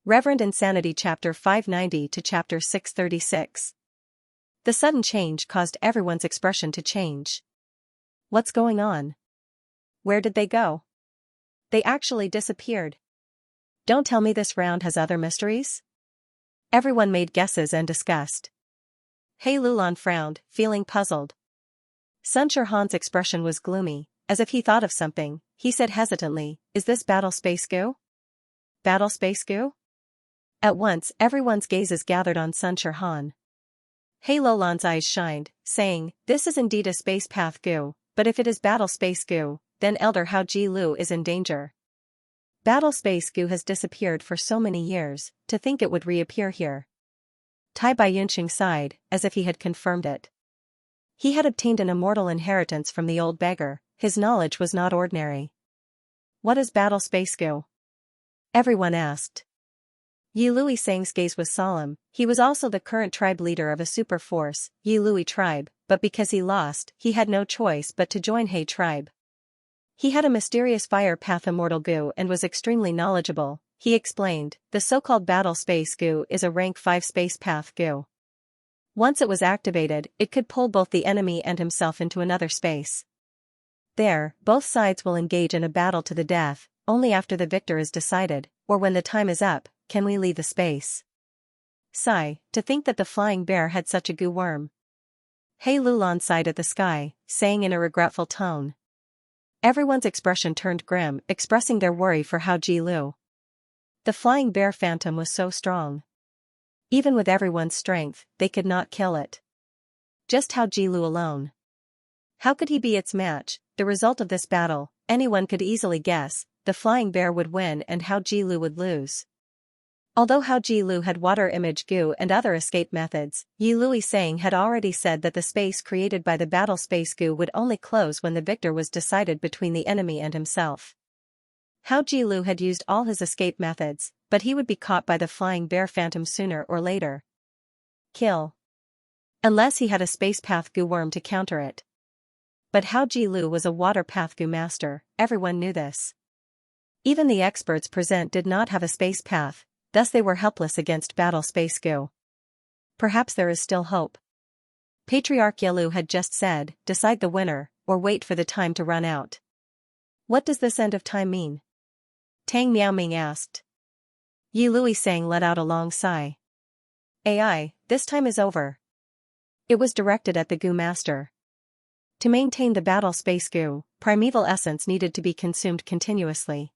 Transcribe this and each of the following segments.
Reverend Insanity Chapter 590 to Chapter 636. The sudden change caused everyone's expression to change. What's going on? Where did they go? They actually disappeared. Don't tell me this round has other mysteries? Everyone made guesses and discussed. He Lulan frowned, feeling puzzled. Sun Han's expression was gloomy, as if he thought of something. He said hesitantly, "Is this battle space goo?" Battle space goo? At once, everyone's gazes gathered on Sun Han. He Lulan's eyes shined, saying, "This is indeed a space path goo, but if it is battle space goo, then Elder Hao Ji Lu is in danger. Battle space goo has disappeared for so many years, to think it would reappear here." Tai Baiyunqing sighed, as if he had confirmed it. He had obtained an immortal inheritance from the old beggar. His knowledge was not ordinary. "What is battle space goo?" everyone asked. Yi Lui Sang's gaze was solemn. He was also the current tribe leader of a super force, Yi Lui tribe, but because he lost, he had no choice but to join He tribe. He had a mysterious fire path immortal goo and was extremely knowledgeable. He explained, "The so-called battle space goo is a rank 5 space path goo. Once it was activated, it could pull both the enemy and himself into another space. There, both sides will engage in a battle to the death. Only after the victor is decided, or when the time is up, can we leave the space." Sigh, to think that the flying bear had such a goo worm. He Lulan sighed at the sky, saying in a regretful tone. Everyone's expression turned grim, expressing their worry for Hao Ji Lu. The flying bear phantom was so strong. Even with everyone's strength, they could not kill it. Just Hao Ji Lu alone. How could he be its match? The result of this battle, anyone could easily guess. The flying bear would win and Hao Ji Lu would lose. Although Hao Ji Lu had water image goo and other escape methods, Yi Lui Sang had already said that the space created by the battle space goo would only close when the victor was decided between the enemy and himself. Hao Ji Lu had used all his escape methods, but he would be caught by the flying bear phantom sooner or later. Kill. Unless he had a space path goo worm to counter it. But Hao Ji Lu was a water path goo master, everyone knew this. Even the experts present did not have a space path, thus they were helpless against battle space goo. Perhaps there is still hope. Patriarch Yelu had just said, "Decide the winner, or wait for the time to run out." What does this end of time mean? Tang Miaoming asked. Yi Lui Sang let out a long sigh. "AI, this time is over." It was directed at the goo master. To maintain the battle space goo, primeval essence needed to be consumed continuously.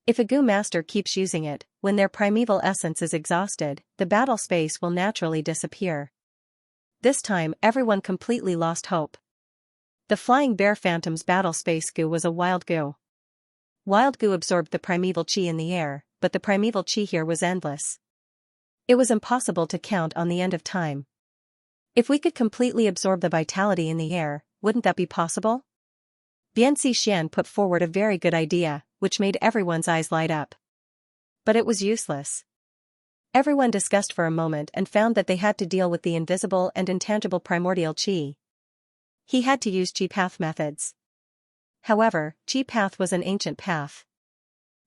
If a goo master keeps using it, when their primeval essence is exhausted, the battle space will naturally disappear. This time everyone completely lost hope. The flying bear phantom's battle space goo was a wild goo. Wild goo absorbed the primeval chi in the air, but the primeval chi here was endless. It was impossible to count on the end of time. If we could completely absorb the vitality in the air, wouldn't that be possible? Bianxi Xian put forward a very good idea, which made everyone's eyes light up. But it was useless. Everyone discussed for a moment and found that they had to deal with the invisible and intangible primordial chi. He had to use chi path methods. However, chi path was an ancient path.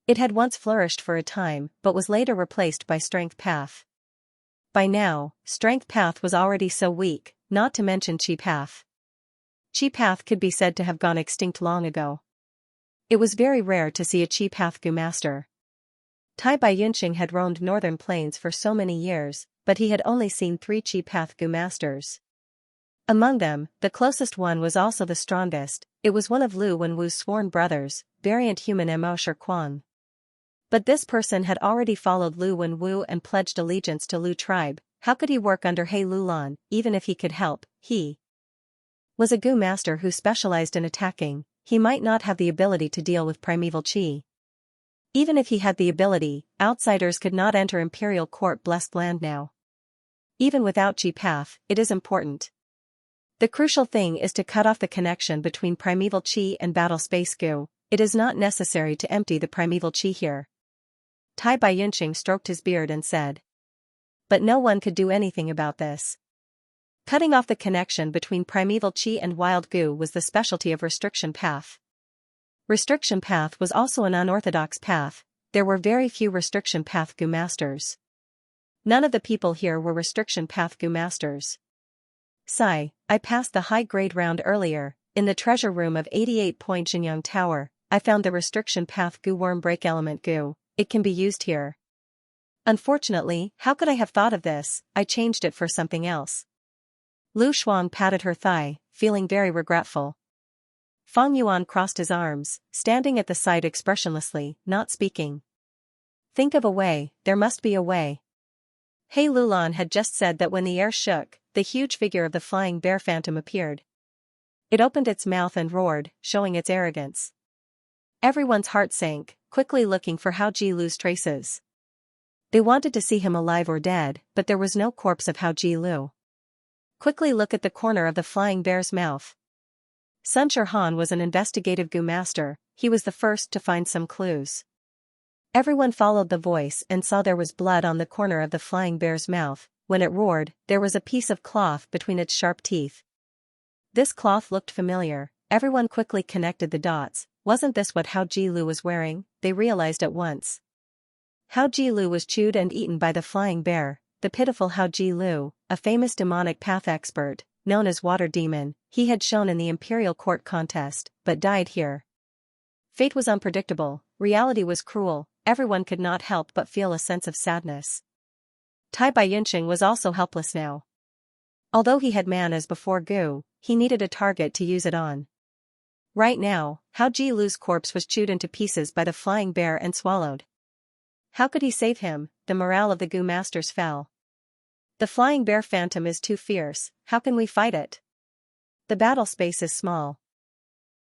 It had once flourished for a time, but was later replaced by strength path. By now, strength path was already so weak, not to mention chi path. Chi path could be said to have gone extinct long ago. It was very rare to see a chi path goo master. Tai Baiyunqing had roamed northern plains for so many years, but he had only seen 3 chi path goo masters. Among them, the closest one was also the strongest. It was one of Lu Wenwu's sworn brothers, variant human Mo Shi Kuang. But this person had already followed Lu Wenwu and pledged allegiance to Lu tribe. How could he work under He Lulan? Even if he could help, he was a goo master who specialized in attacking. He might not have the ability to deal with primeval chi. Even if he had the ability, outsiders could not enter Imperial Court blessed land now. Even without chi path, it is important. The crucial thing is to cut off the connection between primeval chi and battle space goo. It is not necessary to empty the primeval chi here. Tai Baiyunqing stroked his beard and said. But no one could do anything about this. Cutting off the connection between primeval chi and wild goo was the specialty of restriction path. Restriction path was also an unorthodox path. there were very few restriction path Gu masters. None of the people here were restriction path Gu masters. Sigh, I passed the high-grade round earlier. In the treasure room of 88-point Xianxia Tower, I found the restriction path Gu worm break element Gu. It can be used here. Unfortunately, how could I have thought of this? I changed it for something else. Lu Shuang patted her thigh, feeling very regretful. Fang Yuan crossed his arms, standing at the side expressionlessly, not speaking. Think of a way, there must be a way. He Lulan had just said that when the air shook, the huge figure of the flying bear phantom appeared. It opened its mouth and roared, showing its arrogance. Everyone's heart sank, quickly looking for Hao Ji Lu's traces. They wanted to see him alive or dead, but there was no corpse of Hao Ji Lu. Quickly look at the corner of the flying bear's mouth. Sun Shirhan was an investigative Gu master. He was the first to find some clues. Everyone followed the voice and saw there was blood on the corner of the flying bear's mouth. When it roared, there was a piece of cloth between its sharp teeth. This cloth looked familiar. Everyone quickly connected the dots. Wasn't this what Hao Ji Lu was wearing? They realized at once. Hao Ji Lu was chewed and eaten by the flying bear. The pitiful Hao Ji Lu, a famous demonic path expert, known as Water Demon, he had shone in the Imperial Court contest, but died here. Fate was unpredictable, reality was cruel, everyone could not help but feel a sense of sadness. Tai Bai Yunqing was also helpless now. Although he had man as before Gu, he needed a target to use it on. Right now, Hao Ji Lu's corpse was chewed into pieces by the flying bear and swallowed. How could he save him? The morale of the Gu masters fell. The flying bear phantom is too fierce, how can we fight it? The battle space is small.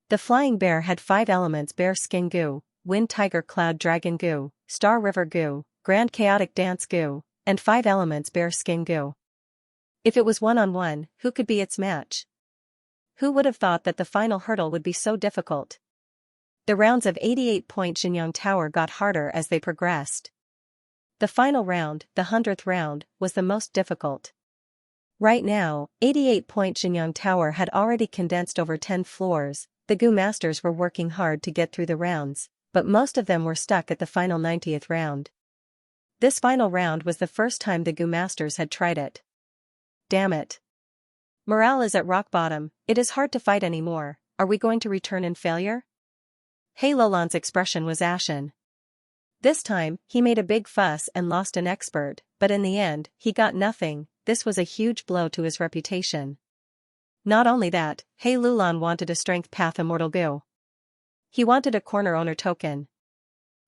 The flying bear had 5 elements: bear skin Gu, wind tiger cloud dragon Gu, star river Gu, grand chaotic dance Gu, and 5 elements bear skin Gu. If it was one-on-one, who could be its match? Who would have thought that the final hurdle would be so difficult? The rounds of 88-point Xianxia Tower got harder as they progressed. The final round, the 100th round, was the most difficult. Right now, 88-point Xianxia Tower had already condensed over 10 floors. The Gu masters were working hard to get through the rounds, but most of them were stuck at the final 90th round. This final round was the first time the Gu masters had tried it. Damn it. Morale is at rock bottom, it is hard to fight anymore. Are we going to return in failure? He Lulan's expression was ashen. This time, he made a big fuss and lost an expert, but in the end, he got nothing. This was a huge blow to his reputation. Not only that, He Lulan wanted a strength path immortal Gu. He wanted a corner owner token.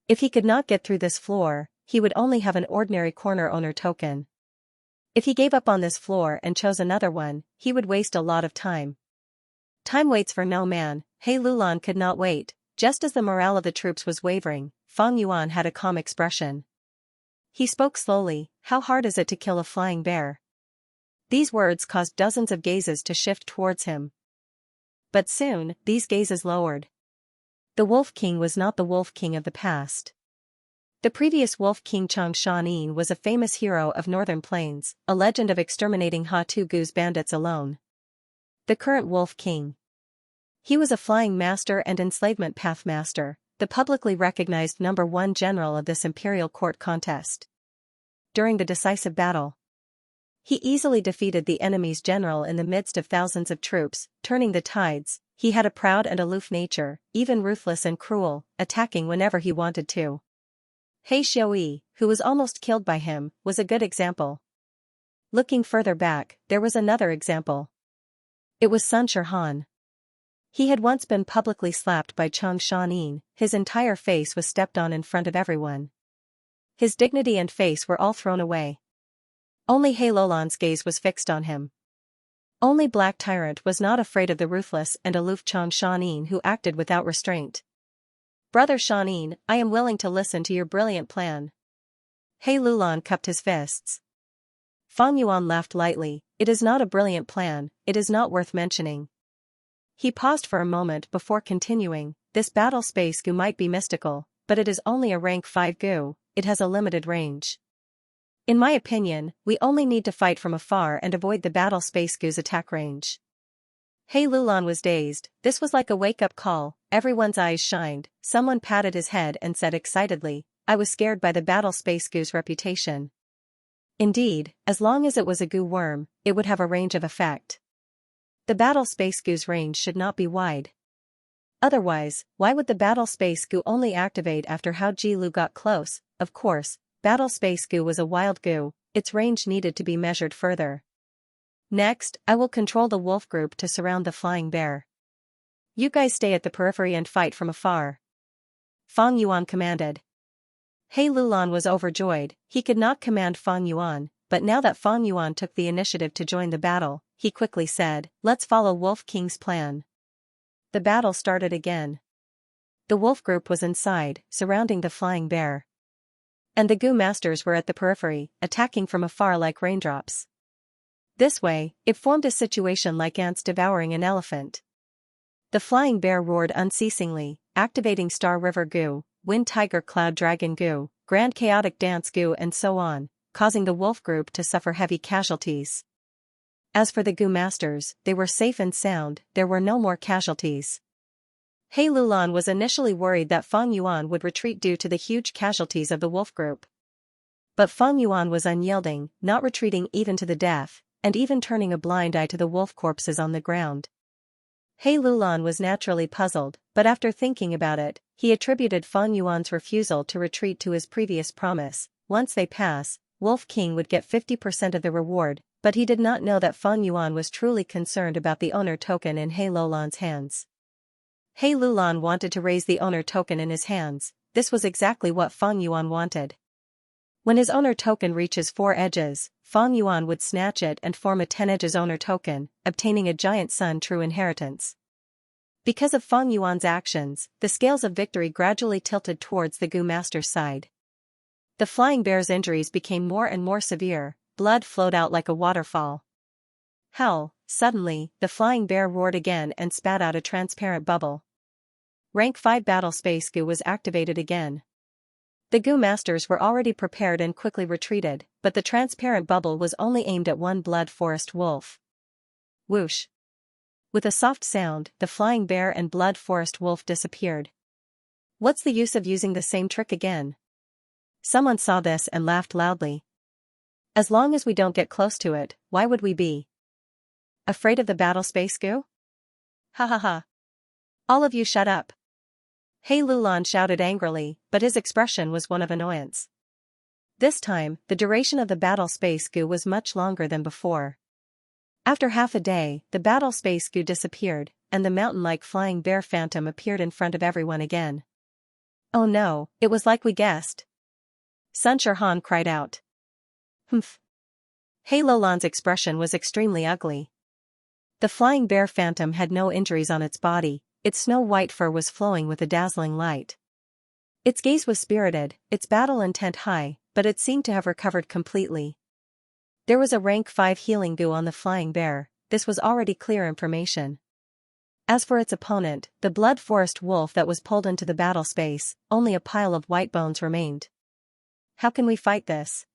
If he could not get through this floor, he would only have an ordinary corner owner token. If he gave up on this floor and chose another one, he would waste a lot of time. Time waits for no man. He Lulan could not wait. Just as the morale of the troops was wavering, Fang Yuan had a calm expression. He spoke slowly. How hard is it to kill a flying bear? These words caused dozens of gazes to shift towards him. But soon, these gazes lowered. The Wolf King was not the Wolf King of the past. The previous Wolf King Xianxia was a famous hero of Northern Plains, a legend of exterminating Ha-Tu Gu's bandits alone. The current Wolf King. He was a flying master and enslavement path master, the publicly recognized #1 general of this Imperial Court contest. During the decisive battle, he easily defeated the enemy's general in the midst of thousands of troops, turning the tides. He had a proud and aloof nature, even ruthless and cruel, attacking whenever he wanted to. He Xiaoyi, who was almost killed by him, was a good example. Looking further back, there was another example. It was Sun Shirhan. He had once been publicly slapped by Xianxia. His entire face was stepped on in front of everyone. His dignity and face were all thrown away. Only He Lulan's gaze was fixed on him. Only Black Tyrant was not afraid of the ruthless and aloof Xianxia who acted without restraint. Brother Xianxia, I am willing to listen to your brilliant plan. He Lulan cupped his fists. Fang Yuan laughed lightly. It is not a brilliant plan, it is not worth mentioning. He paused for a moment before continuing. This battle space Gu might be mystical, but it is only a rank 5 Gu, it has a limited range. In my opinion, we only need to fight from afar and avoid the battle space Gu's attack range. He Lulan was dazed. This was like a wake-up call. Everyone's eyes shined. Someone patted his head and said excitedly, I was scared by the battle space goo's reputation. Indeed, as long as it was a goo worm, it would have a range of effect. The battle space goo's range should not be wide. Otherwise, why would the battle space goo only activate after Hao Ji-lu got close? Of course, battle space goo was a wild goo, its range needed to be measured further. Next, I will control the wolf group to surround the flying bear. You guys stay at the periphery and fight from afar. Fang Yuan commanded. He Lulan was overjoyed. He could not command Fang Yuan, but now that Fang Yuan took the initiative to join the battle, he quickly said, "Let's follow Wolf King's plan." The battle started again. The wolf group was inside, surrounding the flying bear. And the goo masters were at the periphery, attacking from afar like raindrops. This way, it formed a situation like ants devouring an elephant. The flying bear roared unceasingly, activating Star River Goo, Wind Tiger Cloud Dragon Goo, Grand Chaotic Dance Goo and so on, causing the wolf group to suffer heavy casualties. As for the goo masters, they were safe and sound, there were no more casualties. He Lulan was initially worried that Fang Yuan would retreat due to the huge casualties of the wolf group. But Fang Yuan was unyielding, not retreating even to the death, and even turning a blind eye to the wolf corpses on the ground. He Lulan was naturally puzzled, but after thinking about it, he attributed Fang Yuan's refusal to retreat to his previous promise. Once they pass, Wolf King would get 50% of the reward, but he did not know that Fang Yuan was truly concerned about the owner token in He Lulan's hands. He Lulan wanted to raise the owner token in his hands. This was exactly what Fang Yuan wanted. When his owner token reaches 4 edges, Fang Yuan would snatch it and form a 10 edges owner token, obtaining a giant sun true inheritance. Because of Fang Yuan's actions, the scales of victory gradually tilted towards the goo master's side. The flying bear's injuries became more and more severe, blood flowed out like a waterfall. Hell, suddenly, the flying bear roared again and spat out a transparent bubble. Rank 5 battle space goo was activated again. The goo masters were already prepared and quickly retreated, but the transparent bubble was only aimed at one blood forest wolf. Whoosh! With a soft sound, the flying bear and blood forest wolf disappeared. What's the use of using the same trick again? Someone saw this and laughed loudly. As long as we don't get close to it, why would we be afraid of the battle space goo? Ha ha ha. All of you shut up. He Lulan shouted angrily, but his expression was one of annoyance. This time, the duration of the battle space goo was much longer than before. After half a day, the battle space goo disappeared, and the mountain-like flying bear phantom appeared in front of everyone again. Oh no, it was like we guessed. Sun Shirhan cried out. Humph. He Lulan's expression was extremely ugly. The flying bear phantom had no injuries on its body. Its snow-white fur was flowing with a dazzling light. Its gaze was spirited, its battle intent high, but it seemed to have recovered completely. There was a rank 5 healing goo on the flying bear. This was already clear information. As for its opponent, the blood forest wolf that was pulled into the battle space, only a pile of white bones remained. How can we fight this?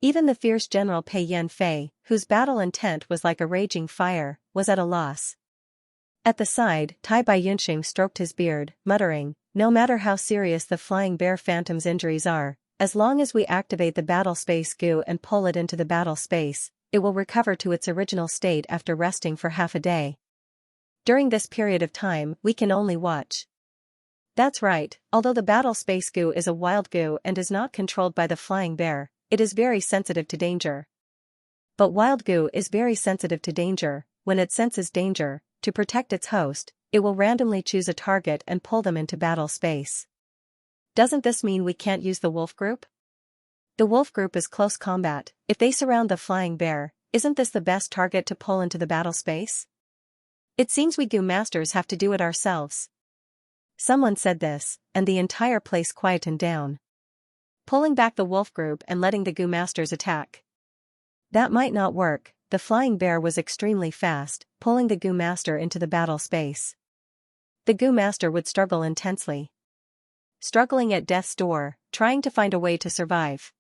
Even the fierce General Pei Yan Fei, whose battle intent was like a raging fire, was at a loss. At the side, Tai Bai Yunxing stroked his beard, muttering, "No matter how serious the flying bear phantom's injuries are, as long as we activate the battle space goo and pull it into the battle space, it will recover to its original state after resting for half a day. During this period of time, we can only watch." That's right, although the battle space goo is a wild goo and is not controlled by the flying bear, it is very sensitive to danger. But wild goo is very sensitive to danger. When it senses danger, to protect its host, it will randomly choose a target and pull them into battle space. Doesn't this mean we can't use the wolf group? The wolf group is close combat. If they surround the flying bear, isn't this the best target to pull into the battle space? It seems we goo masters have to do it ourselves. Someone said this, and the entire place quietened down. Pulling back the wolf group and letting the goo masters attack. That might not work. The flying bear was extremely fast, pulling the goo master into the battle space. The goo master would struggle intensely. Struggling at death's door, trying to find a way to survive.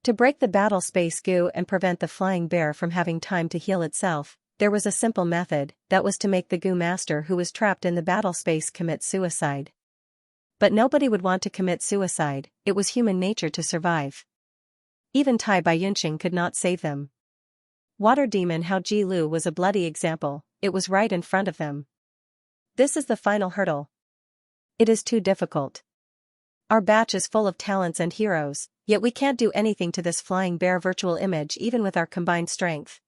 To break the battle space goo and prevent the flying bear from having time to heal itself, there was a simple method, that was to make the goo master who was trapped in the battle space commit suicide. But nobody would want to commit suicide, it was human nature to survive. Even Tai Baiyunqing could not save them. Water demon Hao Ji Lu was a bloody example, it was right in front of them. This is the final hurdle. It is too difficult. Our batch is full of talents and heroes, yet we can't do anything to this flying bear virtual image even with our combined strength.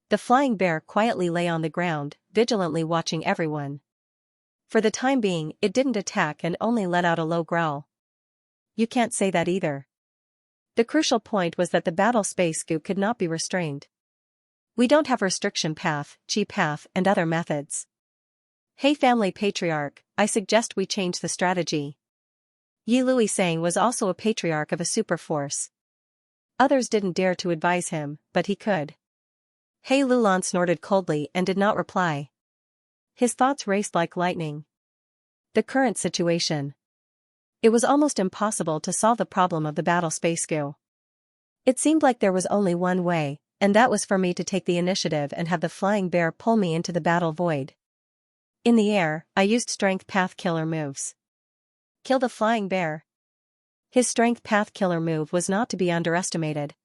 The flying bear quietly lay on the ground, vigilantly watching everyone. For the time being, it didn't attack and only let out a low growl. You can't say that either. The crucial point was that the battle space goo could not be restrained. We don't have restriction path, chi path, and other methods. Hey family patriarch, I suggest we change the strategy. Yi Luisang was also a patriarch of a super force. Others didn't dare to advise him, but he could. He Lulan snorted coldly and did not reply. His thoughts raced like lightning. The current situation. It was almost impossible to solve the problem of the battle space goo. It seemed like there was only one way, and that was for me to take the initiative and have the flying bear pull me into the battle void. In the air, I used strength path killer moves. Kill the flying bear. His strength path killer move was not to be underestimated.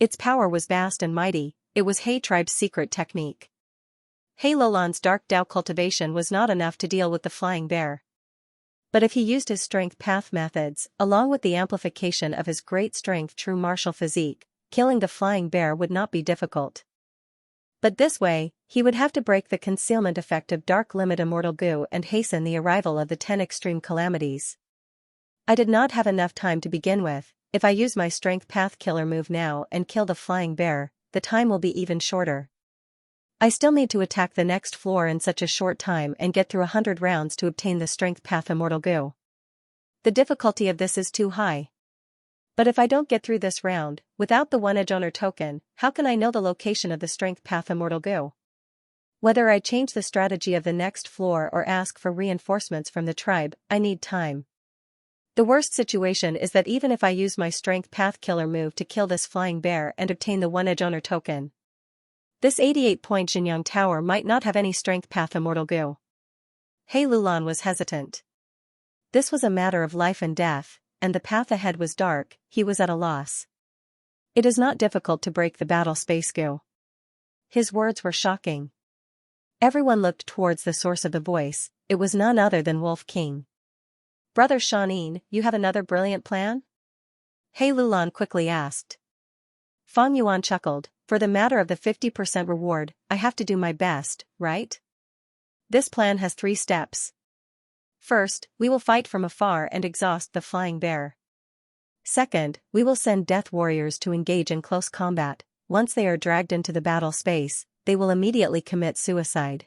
Its power was vast and mighty, it was He tribe's secret technique. He Lolan's dark Dao cultivation was not enough to deal with the flying bear. But if he used his strength path methods, along with the amplification of his great strength true martial physique, killing the flying bear would not be difficult. But this way, he would have to break the concealment effect of dark limit immortal goo and hasten the arrival of the 10 extreme calamities. I did not have enough time to begin with. If I use my strength path killer move now and kill the flying bear, the time will be even shorter. I still need to attack the next floor in such a short time and get through 100 rounds to obtain the strength path immortal goo. The difficulty of this is too high. But if I don't get through this round, without the one edge owner token, how can I know the location of the strength path immortal goo? Whether I change the strategy of the next floor or ask for reinforcements from the tribe, I need time. The worst situation is that even if I use my strength path killer move to kill this flying bear and obtain the one edge owner token, this 88-point Xianxia tower might not have any strength path immortal goo. He Lulan was hesitant. This was a matter of life and death, and the path ahead was dark, he was at a loss. It is not difficult to break the battle space goo. His words were shocking. Everyone looked towards the source of the voice, it was none other than Wolf King. Brother Shanin, you have another brilliant plan? He Lulan quickly asked. Fang Yuan chuckled, for the matter of the 50% reward, I have to do my best, right? This plan has 3 steps. First, we will fight from afar and exhaust the flying bear. Second, we will send death warriors to engage in close combat. Once they are dragged into the battle space, they will immediately commit suicide.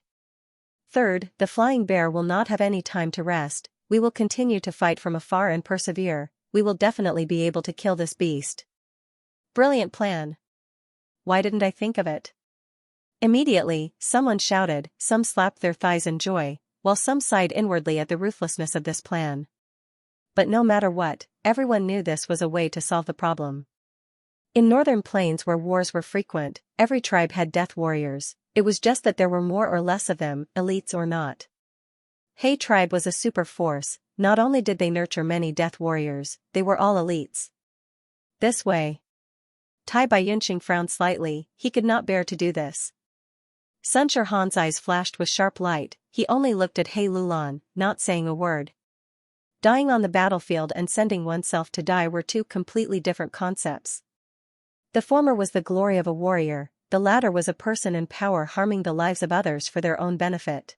Third, the flying bear will not have any time to rest, we will continue to fight from afar and persevere, we will definitely be able to kill this beast. Brilliant plan. Why didn't I think of it? Immediately, someone shouted, some slapped their thighs in joy, while some sighed inwardly at the ruthlessness of this plan. But no matter what, everyone knew this was a way to solve the problem. In northern plains where wars were frequent, every tribe had death warriors, it was just that there were more or less of them, elites or not. He tribe was a super force, not only did they nurture many death warriors, they were all elites. This way. Tai Baiyunqing frowned slightly, he could not bear to do this. Sun Shirhan's eyes flashed with sharp light, he only looked at He Lulan, not saying a word. Dying on the battlefield and sending oneself to die were 2 completely different concepts. The former was the glory of a warrior, the latter was a person in power harming the lives of others for their own benefit.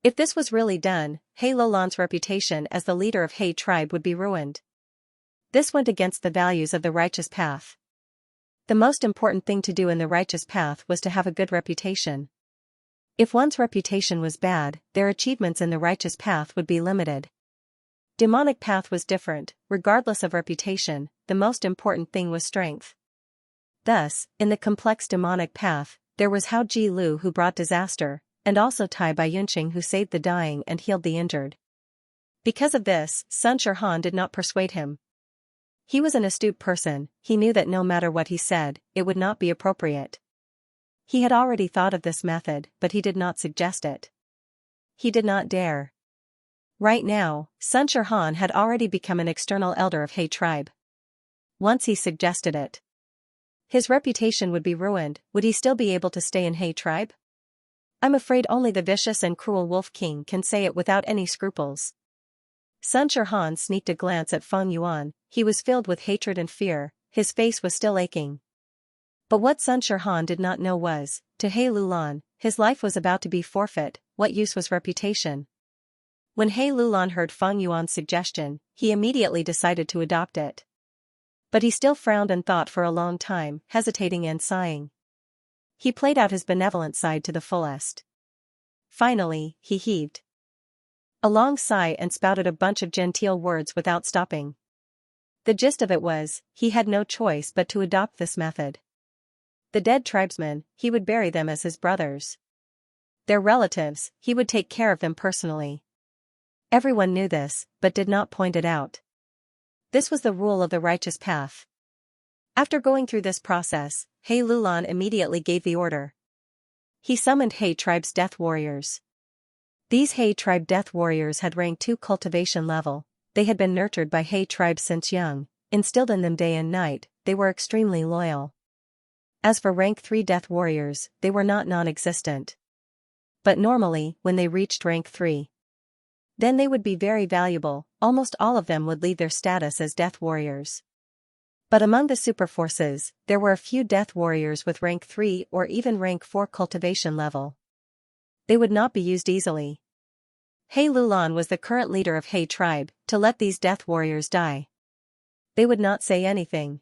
If this was really done, He Lulan's reputation as the leader of He tribe would be ruined. This went against the values of the righteous path. The most important thing to do in the righteous path was to have a good reputation. If one's reputation was bad, their achievements in the righteous path would be limited. Demonic path was different, regardless of reputation, the most important thing was strength. Thus, in the complex demonic path, there was Hao Ji Lu who brought disaster, and also Tai Baiyunqing who saved the dying and healed the injured. Because of this, Sun Shirhan did not persuade him. He was an astute person, he knew that no matter what he said, it would not be appropriate. He had already thought of this method, but he did not suggest it. He did not dare. Right now, Sun Shirhan had already become an external elder of He tribe. Once he suggested it, his reputation would be ruined. Would he still be able to stay in He tribe? I'm afraid only the vicious and cruel Wolf King can say it without any scruples. Sun Shirhan sneaked a glance at Feng Yuan. He was filled with hatred and fear, his face was still aching. But what Sun Shirhan did not know was, to He Lulan, his life was about to be forfeit. What use was reputation? When He Lulan heard Feng Yuan's suggestion, he immediately decided to adopt it. But he still frowned and thought for a long time, hesitating and sighing. He played out his benevolent side to the fullest. Finally, he heaved a long sigh and spouted a bunch of genteel words without stopping. The gist of it was, he had no choice but to adopt this method. The dead tribesmen, he would bury them as his brothers. Their relatives, he would take care of them personally. Everyone knew this, but did not point it out. This was the rule of the righteous path. After going through this process, He Lulan immediately gave the order. He summoned He tribe's death warriors. These He tribe death warriors had rank 2 cultivation level. They had been nurtured by He tribe since young, instilled in them day and night. They were extremely loyal. As for rank 3 death warriors, they were not non-existent. But normally, when they reached rank 3, then they would be very valuable. Almost all of them would leave their status as death warriors. But among the super forces, there were a few death warriors with rank 3 or even rank 4 cultivation level. They would not be used easily. He Lulan was the current leader of He tribe. To let these death warriors die, they would not say anything.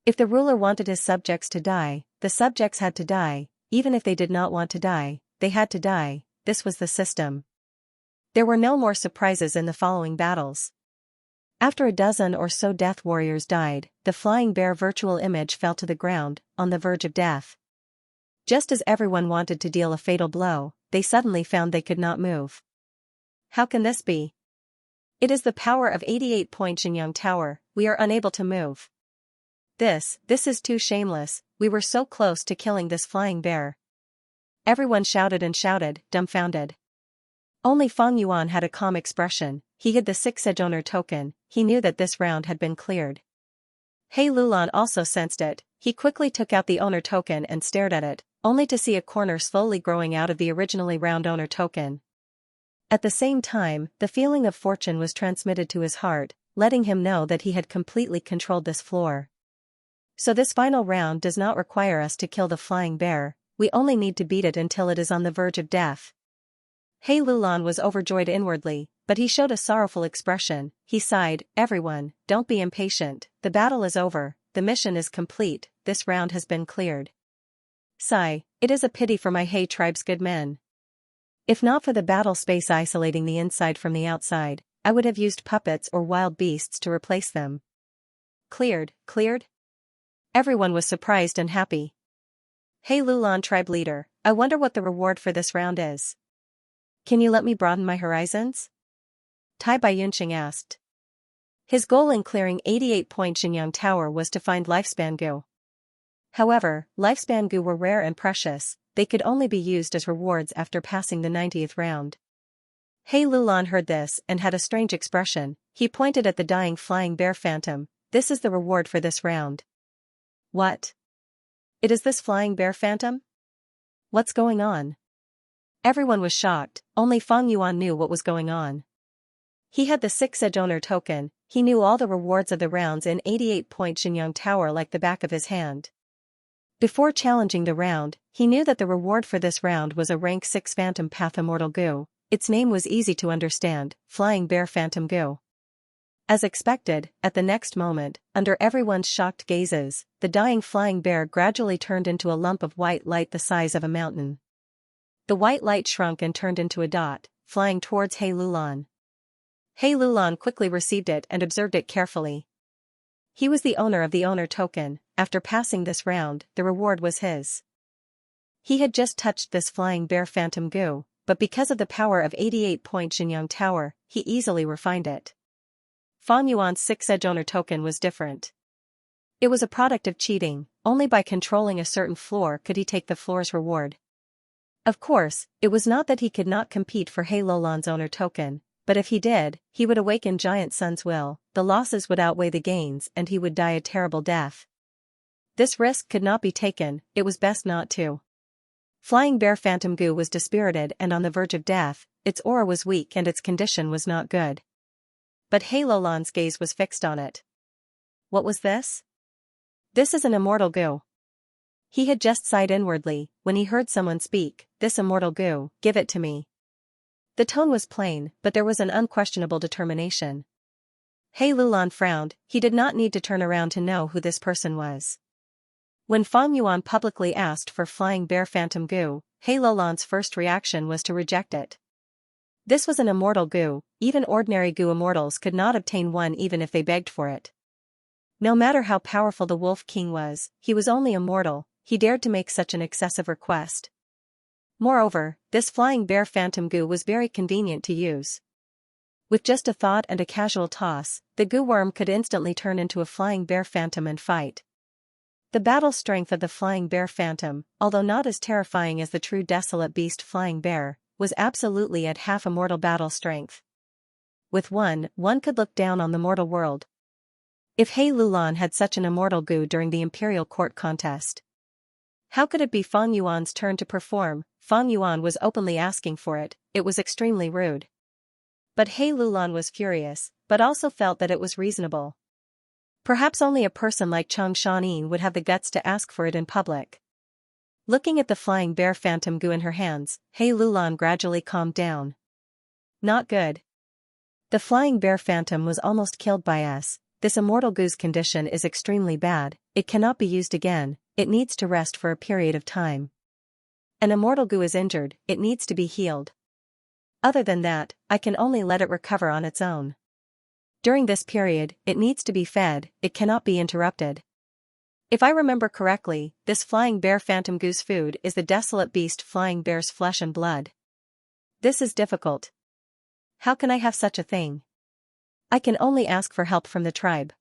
If the ruler wanted his subjects to die, the subjects had to die. Even if they did not want to die, they had to die. This was the system. There were no more surprises in the following battles. After a dozen or so death warriors died, the flying bear virtual image fell to the ground, on the verge of death. Just as everyone wanted to deal a fatal blow, they suddenly found they could not move. How can this be? It is the power of 88-point Xianxia Tower, we are unable to move. This is too shameless, we were so close to killing this flying bear. Everyone shouted and shouted, dumbfounded. Only Feng Yuan had a calm expression. He hid the 6-edge owner token. He knew that this round had been cleared. He Lulan also sensed it. He quickly took out the owner token and stared at it, only to see a corner slowly growing out of the originally round owner token. At the same time, the feeling of fortune was transmitted to his heart, letting him know that he had completely controlled this floor. So this final round does not require us to kill the flying bear, we only need to beat it until it is on the verge of death. He Lulan was overjoyed inwardly, but he showed a sorrowful expression. He sighed, everyone, don't be impatient, the battle is over, the mission is complete, this round has been cleared. Sigh, it is a pity for my He tribe's good men. If not for the battle space isolating the inside from the outside, I would have used puppets or wild beasts to replace them. Cleared? Everyone was surprised and happy. He Lulan tribe leader, I wonder what the reward for this round is. Can you let me broaden my horizons? Tai Baiyunqing asked. His goal in clearing 88-point Xianxia Tower was to find lifespan gu. However, lifespan gu were rare and precious, they could only be used as rewards after passing the 90th round. He Lulan heard this and had a strange expression. He pointed at the dying flying bear phantom. This is the reward for this round. What? It is this flying bear phantom? What's going on? Everyone was shocked, only Feng Yuan knew what was going on. He had the 6-edge owner token, he knew all the rewards of the rounds in 88-point Xianxia Tower like the back of his hand. Before challenging the round, he knew that the reward for this round was a rank 6 Phantom Path Immortal Gu. Its name was easy to understand, Flying Bear Phantom Gu. As expected, at the next moment, under everyone's shocked gazes, the dying flying bear gradually turned into a lump of white light the size of a mountain. The white light shrunk and turned into a dot, flying towards He Lulan. He Lulan quickly received it and observed it carefully. He was the owner of the owner token. After passing this round, the reward was his. He had just touched this flying bear phantom gu, but because of the power of 88-point Xianxia Tower, he easily refined it. Feng Yuan's 6-edge owner token was different. It was a product of cheating, only by controlling a certain floor could he take the floor's reward. Of course, it was not that he could not compete for He Lulan's owner token, But if he did, he would awaken Giant Sun's will, the losses would outweigh the gains and he would die a terrible death. This risk could not be taken, it was best not to. Flying Bear Phantom Goo was dispirited and on the verge of death, its aura was weak and its condition was not good. But Heilulan's gaze was fixed on it. What was this? This is an immortal goo. He had just sighed inwardly, when he heard someone speak, this immortal goo, give it to me. The tone was plain, but there was an unquestionable determination. Heilulan frowned, he did not need to turn around to know who this person was. When Fang Yuan publicly asked for Flying Bear Phantom Goo, Heilulan's first reaction was to reject it. This was an immortal goo, even ordinary goo immortals could not obtain one even if they begged for it. No matter how powerful the Wolf King was, he was only a mortal, he dared to make such an excessive request. Moreover, this Flying Bear Phantom Goo was very convenient to use. With just a thought and a casual toss, the goo worm could instantly turn into a Flying Bear Phantom and fight. The battle strength of the Flying Bear Phantom, although not as terrifying as the true desolate beast Flying Bear, was absolutely at half immortal battle strength. With one could look down on the mortal world. If Heilulan had such an immortal goo during the imperial court contest, how could it be Fang Yuan's turn to perform? Fang Yuan was openly asking for it, it was extremely rude. But Heilulan was furious, but also felt that it was reasonable. Perhaps only a person like Xianxia would have the guts to ask for it in public. Looking at the Flying Bear Phantom Goo in her hands, Heilulan gradually calmed down. Not good. The Flying Bear Phantom was almost killed by us, this immortal goo's condition is extremely bad, it cannot be used again, it needs to rest for a period of time. An immortal goo is injured, it needs to be healed. Other than that, I can only let it recover on its own. During this period, it needs to be fed, it cannot be interrupted. If I remember correctly, this Flying Bear Phantom Goo's food is the desolate beast Flying Bear's flesh and blood. This is difficult. How can I have such a thing? I can only ask for help from the tribe.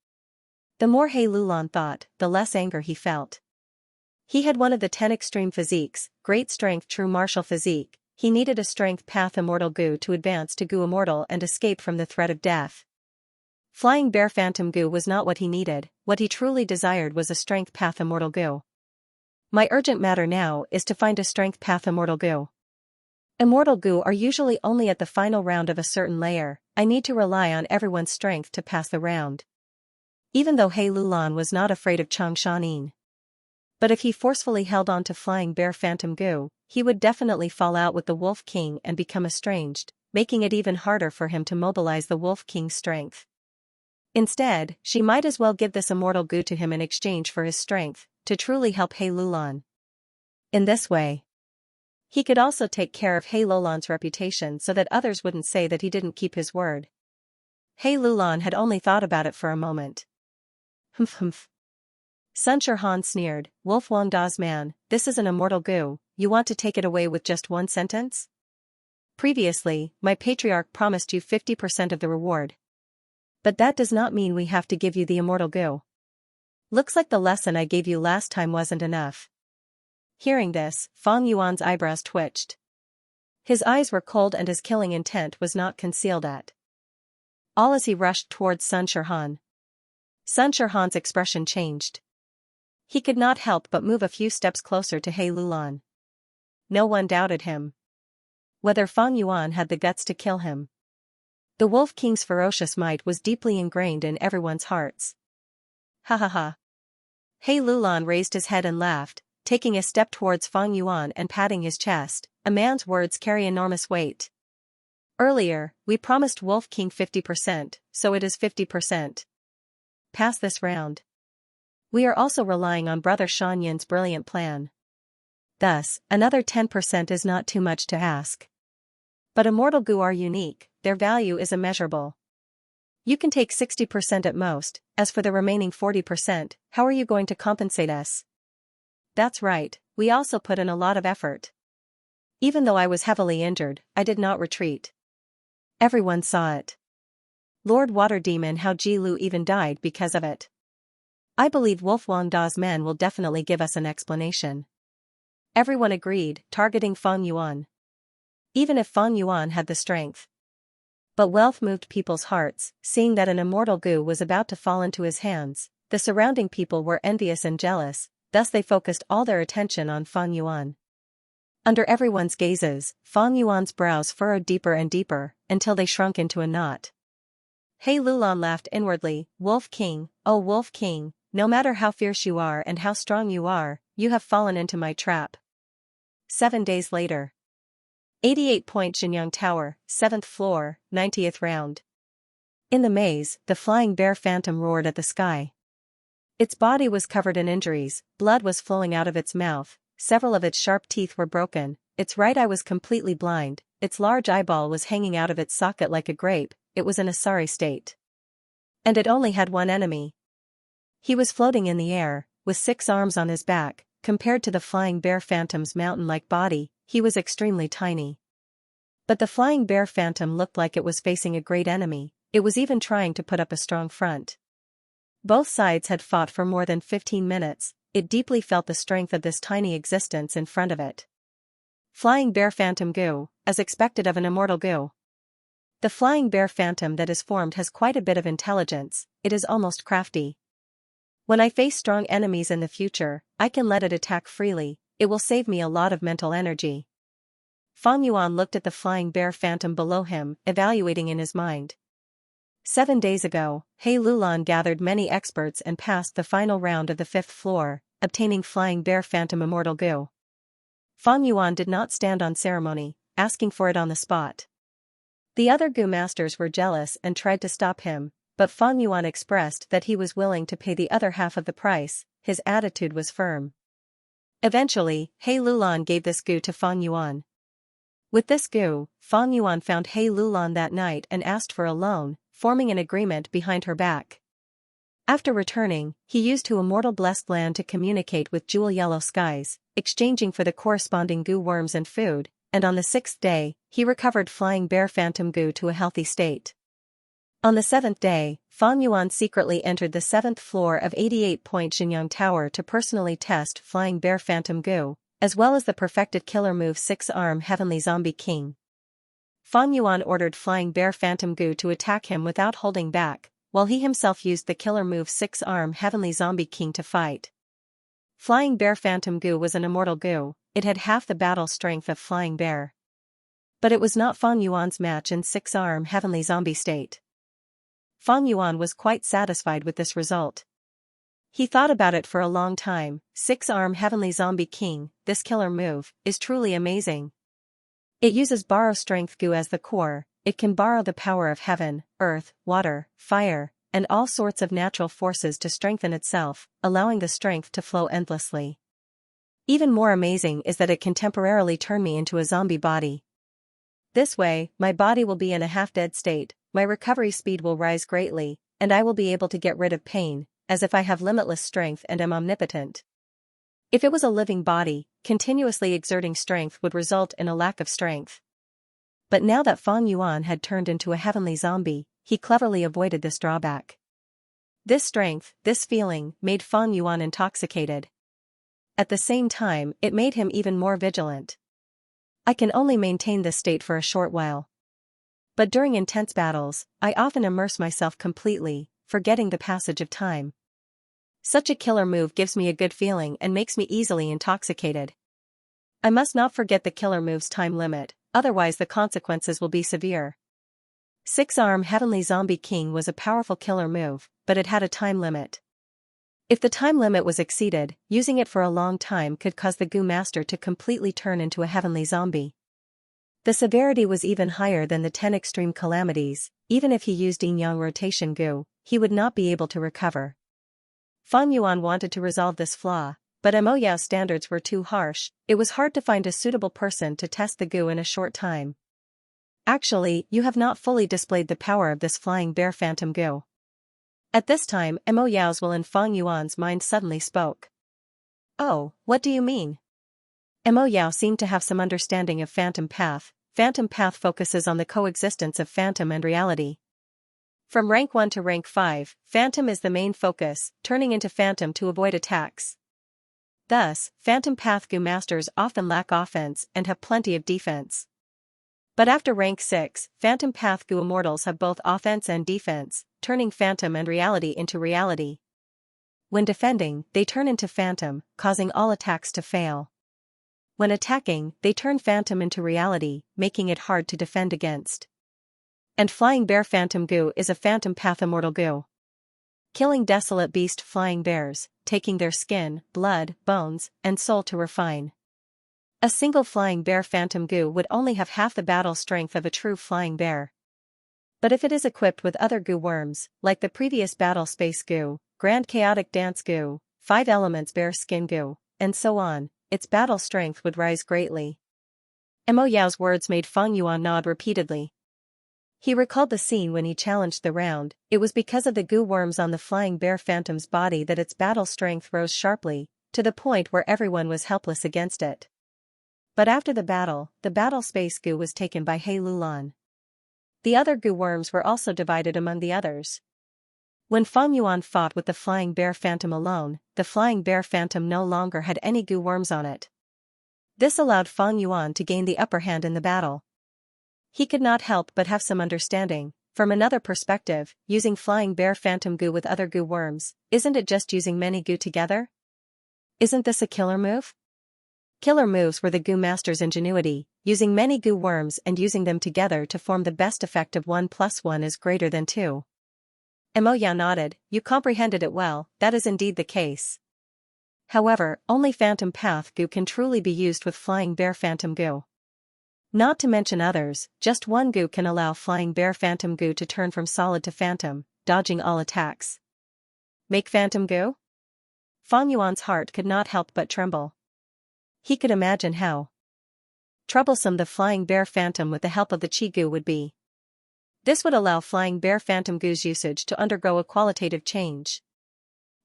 The more Heilulan thought, the less anger he felt. He had one of the 10 extreme physiques, great strength true martial physique, he needed a strength path immortal goo to advance to goo immortal and escape from the threat of death. Flying Bear Phantom Goo was not what he needed, what he truly desired was a strength path immortal goo. My urgent matter now is to find a strength path immortal goo. Immortal goo are usually only at the final round of a certain layer, I need to rely on everyone's strength to pass the round. Even though Heilulan was not afraid of Xianxia. But if he forcefully held on to Flying Bear Phantom Goo, he would definitely fall out with the Wolf King and become estranged, making it even harder for him to mobilize the Wolf King's strength. Instead, she might as well give this immortal goo to him in exchange for his strength, to truly help Heilulan. In this way, he could also take care of Heilulan's reputation so that others wouldn't say that he didn't keep his word. Heilulan had only thought about it for a moment. Humph. Sun Shirhan sneered, Wolf Wangda's man, this is an immortal goo, you want to take it away with just one sentence? Previously, my patriarch promised you 50% of the reward. But that does not mean we have to give you the immortal goo. Looks like the lesson I gave you last time wasn't enough. Hearing this, Fang Yuan's eyebrows twitched. His eyes were cold and his killing intent was not concealed at all as he rushed towards Sun Shirhan. Sun Shirhan's expression changed. He could not help but move a few steps closer to Heilulan. No one doubted him. Whether Fang Yuan had the guts to kill him. The Wolf King's ferocious might was deeply ingrained in everyone's hearts. Ha ha ha. Heilulan raised his head and laughed, taking a step towards Fang Yuan and patting his chest. A man's words carry enormous weight. Earlier, we promised Wolf King 50%, so it is 50%. Pass this round. We are also relying on Brother Shan brilliant plan. Thus, another 10% is not too much to ask. But immortal goo are unique, their value is immeasurable. You can take 60% at most, as for the remaining 40%, how are you going to compensate us? That's right, we also put in a lot of effort. Even though I was heavily injured, I did not retreat. Everyone saw it. Lord Water Demon Hao Jilu even died because of it. I believe Wolf Wangda's men will definitely give us an explanation. Everyone agreed, targeting Fang Yuan. Even if Fang Yuan had the strength. But wealth moved people's hearts, seeing that an immortal goo was about to fall into his hands. The surrounding people were envious and jealous, thus they focused all their attention on Fang Yuan. Under everyone's gazes, Fang Yuan's brows furrowed deeper and deeper, until they shrunk into a knot. He Lulan laughed inwardly. Wolf King, oh Wolf King, no matter how fierce you are and how strong you are, you have fallen into my trap. 7 days later. 88 Point Xianxia Tower, 7th floor, 90th round. In the maze, the flying bear phantom roared at the sky. Its body was covered in injuries, blood was flowing out of its mouth, several of its sharp teeth were broken, its right eye was completely blind, its large eyeball was hanging out of its socket like a grape, it was in a sorry state. And it only had one enemy. He was floating in the air, with 6 arms on his back. Compared to the flying bear phantom's mountain-like body, he was extremely tiny. But the flying bear phantom looked like it was facing a great enemy, it was even trying to put up a strong front. Both sides had fought for more than 15 minutes, it deeply felt the strength of this tiny existence in front of it. Flying bear phantom goo, as expected of an immortal goo. The flying bear phantom that is formed has quite a bit of intelligence, it is almost crafty. When I face strong enemies in the future, I can let it attack freely, it will save me a lot of mental energy. Fang Yuan looked at the flying bear phantom below him, evaluating in his mind. 7 days ago, He Lulan gathered many experts and passed the final round of the 5th floor, obtaining flying bear phantom immortal goo. Fang Yuan did not stand on ceremony, asking for it on the spot. The other goo masters were jealous and tried to stop him, but Fang Yuan expressed that he was willing to pay the other half of the price, his attitude was firm. Eventually, He Lulan gave this goo to Fang Yuan. With this goo, Fang Yuan found He Lulan that night and asked for a loan, forming an agreement behind her back. After returning, he used to immortal blessed land to communicate with jewel yellow skies, exchanging for the corresponding goo worms and food, and on the 6th day, he recovered flying bear phantom goo to a healthy state. On the 7th day, Fang Yuan secretly entered the 7th floor of 88 Point Xianxia Tower to personally test flying bear phantom goo, as well as the perfected killer move 6-arm Heavenly Zombie King. Fang Yuan ordered flying bear phantom goo to attack him without holding back, while he himself used the killer move 6-arm Heavenly Zombie King to fight. Flying bear phantom goo was an immortal goo, it had half the battle strength of flying bear. But it was not Fang Yuan's match in 6-arm Heavenly Zombie state. Fang Yuan was quite satisfied with this result. He thought about it for a long time. 6-arm Heavenly Zombie King, this killer move, is truly amazing. It uses borrow strength goo as the core, it can borrow the power of heaven, earth, water, fire, and all sorts of natural forces to strengthen itself, allowing the strength to flow endlessly. Even more amazing is that it can temporarily turn me into a zombie body. This way, my body will be in a half-dead state, my recovery speed will rise greatly, and I will be able to get rid of pain, as if I have limitless strength and am omnipotent. If it was a living body, continuously exerting strength would result in a lack of strength. But now that Fang Yuan had turned into a heavenly zombie, he cleverly avoided this drawback. This strength, this feeling, made Fang Yuan intoxicated. At the same time, it made him even more vigilant. I can only maintain this state for a short while. But during intense battles, I often immerse myself completely, forgetting the passage of time. Such a killer move gives me a good feeling and makes me easily intoxicated. I must not forget the killer move's time limit, otherwise the consequences will be severe. 6-arm Heavenly Zombie King was a powerful killer move, but it had a time limit. If the time limit was exceeded, using it for a long time could cause the goo master to completely turn into a heavenly zombie. The severity was even higher than the 10 extreme calamities, even if he used yin-yang rotation goo, he would not be able to recover. Fang Yuan wanted to resolve this flaw, but Mo standards were too harsh, it was hard to find a suitable person to test the goo in a short time. Actually, you have not fully displayed the power of this flying bear phantom goo. At this time, Mo Yao's will in Fang Yuan's mind suddenly spoke. Oh, what do you mean? Mo Yao seemed to have some understanding of Phantom Path. Phantom Path focuses on the coexistence of phantom and reality. From rank 1 to rank 5, Phantom is the main focus, turning into Phantom to avoid attacks. Thus, Phantom Path goo masters often lack offense and have plenty of defense. But after rank 6, Phantom Path Gu Immortals have both offense and defense, turning Phantom and reality into reality. When defending, they turn into Phantom, causing all attacks to fail. When attacking, they turn Phantom into reality, making it hard to defend against. And Flying Bear Phantom Gu is a Phantom Path Immortal Gu. Killing desolate beast flying bears, taking their skin, blood, bones, and soul to refine. A single Flying Bear Phantom Gu would only have half the battle strength of a true Flying Bear. But if it is equipped with other Gu worms, like the previous Battle Space Gu, Grand Chaotic Dance Gu, 5 Elements Bear Skin Gu, and so on, its battle strength would rise greatly. Mo Yao's words made Feng Yuan nod repeatedly. He recalled the scene when he challenged the round. It was because of the Gu worms on the Flying Bear Phantom's body that its battle strength rose sharply, to the point where everyone was helpless against it. But after the battle space Gu was taken by He Lulan. The other Gu worms were also divided among the others. When Feng Yuan fought with the Flying Bear Phantom alone, the Flying Bear Phantom no longer had any Gu worms on it. This allowed Feng Yuan to gain the upper hand in the battle. He could not help but have some understanding. From another perspective, using Flying Bear Phantom Gu with other Gu worms, isn't it just using many Gu together? Isn't this a killer move? Killer moves were the Gu Master's ingenuity, using many Gu worms and using them together to form the best effect of 1 + 1 is greater than 2. Mo Yao nodded. You comprehended it well, that is indeed the case. However, only Phantom Path Gu can truly be used with Flying Bear Phantom Gu. Not to mention others, just one Gu can allow Flying Bear Phantom Gu to turn from solid to Phantom, dodging all attacks. Make Phantom Gu? Feng Yuan's heart could not help but tremble. He could imagine how troublesome the Flying Bear Phantom with the help of the Qi Gu would be. This would allow Flying Bear Phantom Gu's usage to undergo a qualitative change.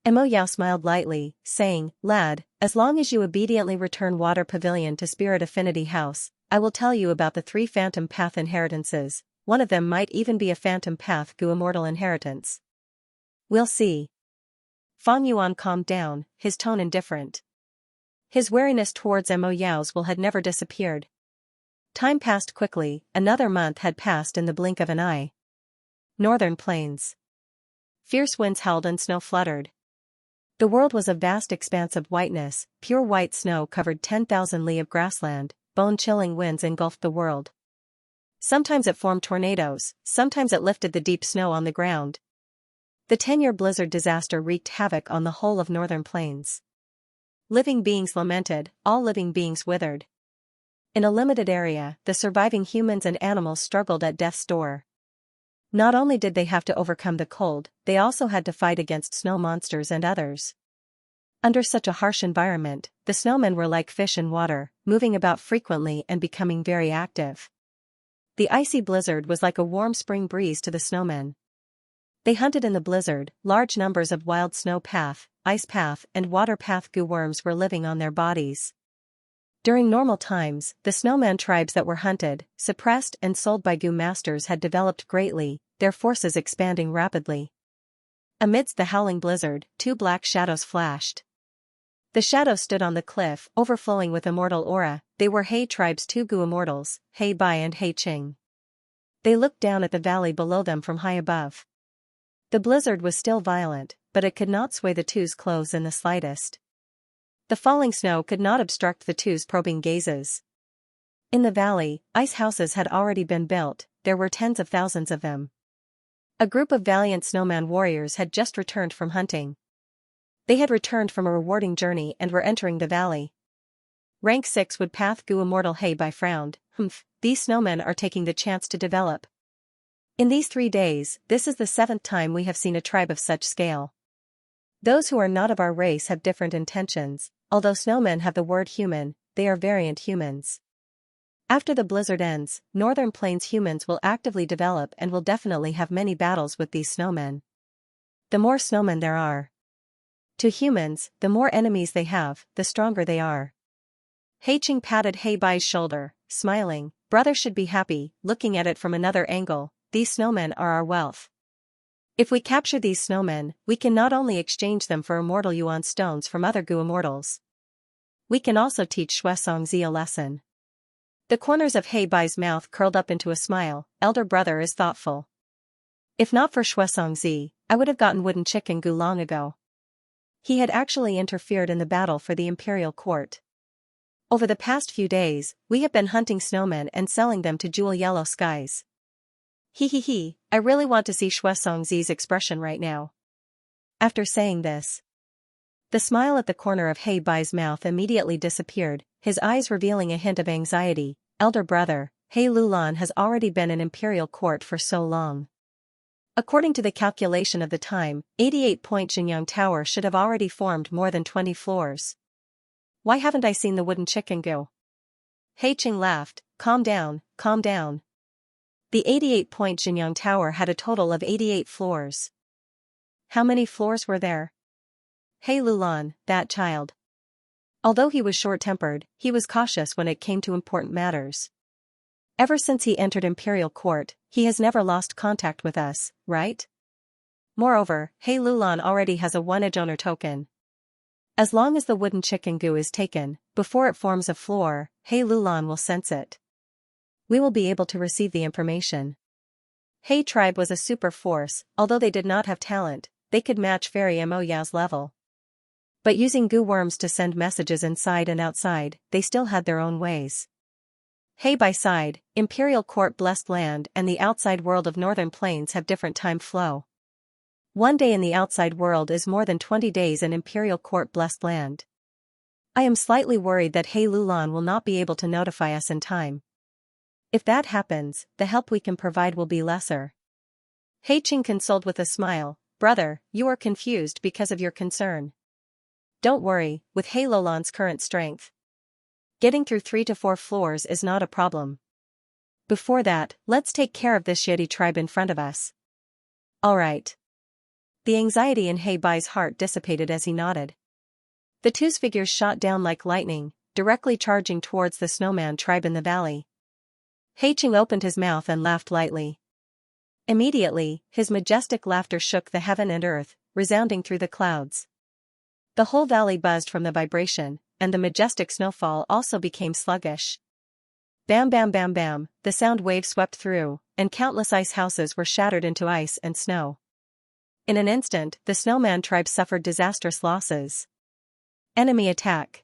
Mo Yao smiled lightly, saying, Lad, as long as you obediently return Water Pavilion to Spirit Affinity House, I will tell you about the 3 Phantom Path inheritances. One of them might even be a Phantom Path Gu Immortal inheritance. We'll see. Feng Yuan calmed down, his tone indifferent. His wariness towards Mo Yao's will had never disappeared. Time passed quickly, another month had passed in the blink of an eye. Northern Plains. Fierce winds howled and snow fluttered. The world was a vast expanse of whiteness, pure white snow covered 10,000 li of grassland, bone-chilling winds engulfed the world. Sometimes it formed tornadoes, sometimes it lifted the deep snow on the ground. The 10-year blizzard disaster wreaked havoc on the whole of Northern Plains. Living beings lamented, all living beings withered. In a limited area, the surviving humans and animals struggled at death's door. Not only did they have to overcome the cold, they also had to fight against snow monsters and others. Under such a harsh environment, the snowmen were like fish in water, moving about frequently and becoming very active. The icy blizzard was like a warm spring breeze to the snowmen. They hunted in the blizzard. Large numbers of wild snow path, ice path and water path Gu worms were living on their bodies. During normal times, the snowman tribes that were hunted, suppressed and sold by Gu masters had developed greatly, their forces expanding rapidly. Amidst the howling blizzard, 2 black shadows flashed. The shadows stood on the cliff, overflowing with immortal aura. They were He tribe's 2 Gu immortals, He Bai and He Qing. They looked down at the valley below them from high above. The blizzard was still violent, but it could not sway the two's clothes in the slightest. The falling snow could not obstruct the two's probing gazes. In the valley, ice houses had already been built, there were tens of thousands of them. A group of valiant snowman warriors had just returned from hunting. They had returned from a rewarding journey and were entering the valley. Rank 6 would Path Gu Immortal He Bai frowned. These snowmen are taking the chance to develop. In these 3 days, this is the 7th time we have seen a tribe of such scale. Those who are not of our race have different intentions. Although snowmen have the word human, they are variant humans. After the blizzard ends, Northern Plains humans will actively develop and will definitely have many battles with these snowmen. The more snowmen there are to humans, the more enemies they have, the stronger they are. He Qing patted He Bai's shoulder, smiling. Brother should be happy. Looking at it from another angle, these snowmen are our wealth. If we capture these snowmen, we can not only exchange them for immortal Yuan stones from other Gu immortals. We can also teach Xianxia a lesson. The corners of He Bai's mouth curled up into a smile. Elder brother is thoughtful. If not for Xianxia, I would have gotten wooden chicken goo long ago. He had actually interfered in the battle for the imperial court. Over the past few days, we have been hunting snowmen and selling them to jewel yellow skies. He, I really want to see Xianxia's expression right now. After saying this, the smile at the corner of He Bai's mouth immediately disappeared, his eyes revealing a hint of anxiety. Elder brother, He Lulan has already been in imperial court for so long. According to the calculation of the time, 88-point Xianxia Tower should have already formed more than 20 floors. Why haven't I seen the wooden chicken goo? He Qing laughed. Calm down, calm down. The 88-point Xianxia Tower had a total of 88 floors. How many floors were there? He Lulan, that child. Although he was short-tempered, he was cautious when it came to important matters. Ever since he entered imperial court, he has never lost contact with us, right? Moreover, He Lulan already has a one-edge owner token. As long as the wooden chicken goo is taken, before it forms a floor, He Lulan will sense it. We will be able to receive the information. He tribe was a super force. Although they did not have talent, they could match Fairy Mo Yao's level. But using goo worms to send messages inside and outside, they still had their own ways. He Bai side, Imperial Court Blessed Land and the outside world of Northern Plains have different time flow. One day in the outside world is more than 20 days in Imperial Court Blessed Land. I am slightly worried that He Lulan will not be able to notify us in time. If that happens, the help we can provide will be lesser. He Qing consoled with a smile. Brother, you are confused because of your concern. Don't worry, with He Lulan's current strength, getting through 3 to 4 floors is not a problem. Before that, let's take care of this shitty tribe in front of us. Alright. The anxiety in He Bai's heart dissipated as he nodded. The two figures shot down like lightning, directly charging towards the snowman tribe in the valley. He Qing opened his mouth and laughed lightly. Immediately, his majestic laughter shook the heaven and earth, resounding through the clouds. The whole valley buzzed from the vibration, and the majestic snowfall also became sluggish. Bam bam bam bam, the sound wave swept through, and countless ice houses were shattered into ice and snow. In an instant, the snowman tribe suffered disastrous losses. Enemy attack.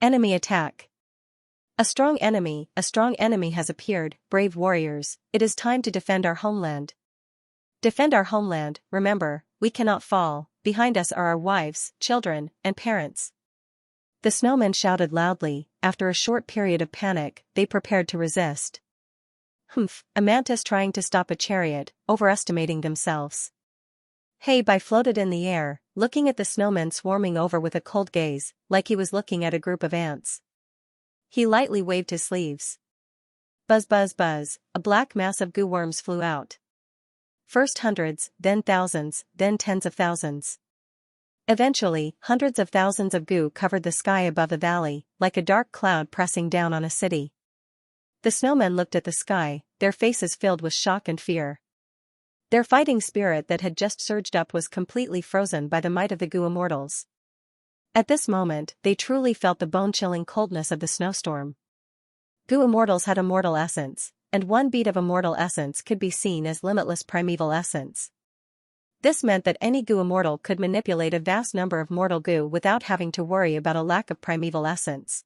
Enemy attack. A strong enemy has appeared, brave warriors, it is time to defend our homeland. Defend our homeland, remember, we cannot fall, behind us are our wives, children, and parents. The snowmen shouted loudly. After a short period of panic, they prepared to resist. Humph, a mantis trying to stop a chariot, overestimating themselves. He Bai floated in the air, looking at the snowmen swarming over with a cold gaze, like he was looking at a group of ants. He lightly waved his sleeves. Buzz buzz buzz, a black mass of goo worms flew out. First hundreds, then thousands, then tens of thousands. Eventually, hundreds of thousands of goo covered the sky above the valley, like a dark cloud pressing down on a city. The snowmen looked at the sky, their faces filled with shock and fear. Their fighting spirit that had just surged up was completely frozen by the might of the goo immortals. At this moment, they truly felt the bone-chilling coldness of the snowstorm. Goo immortals had immortal essence, and one bead of immortal essence could be seen as limitless primeval essence. This meant that any goo immortal could manipulate a vast number of mortal goo without having to worry about a lack of primeval essence.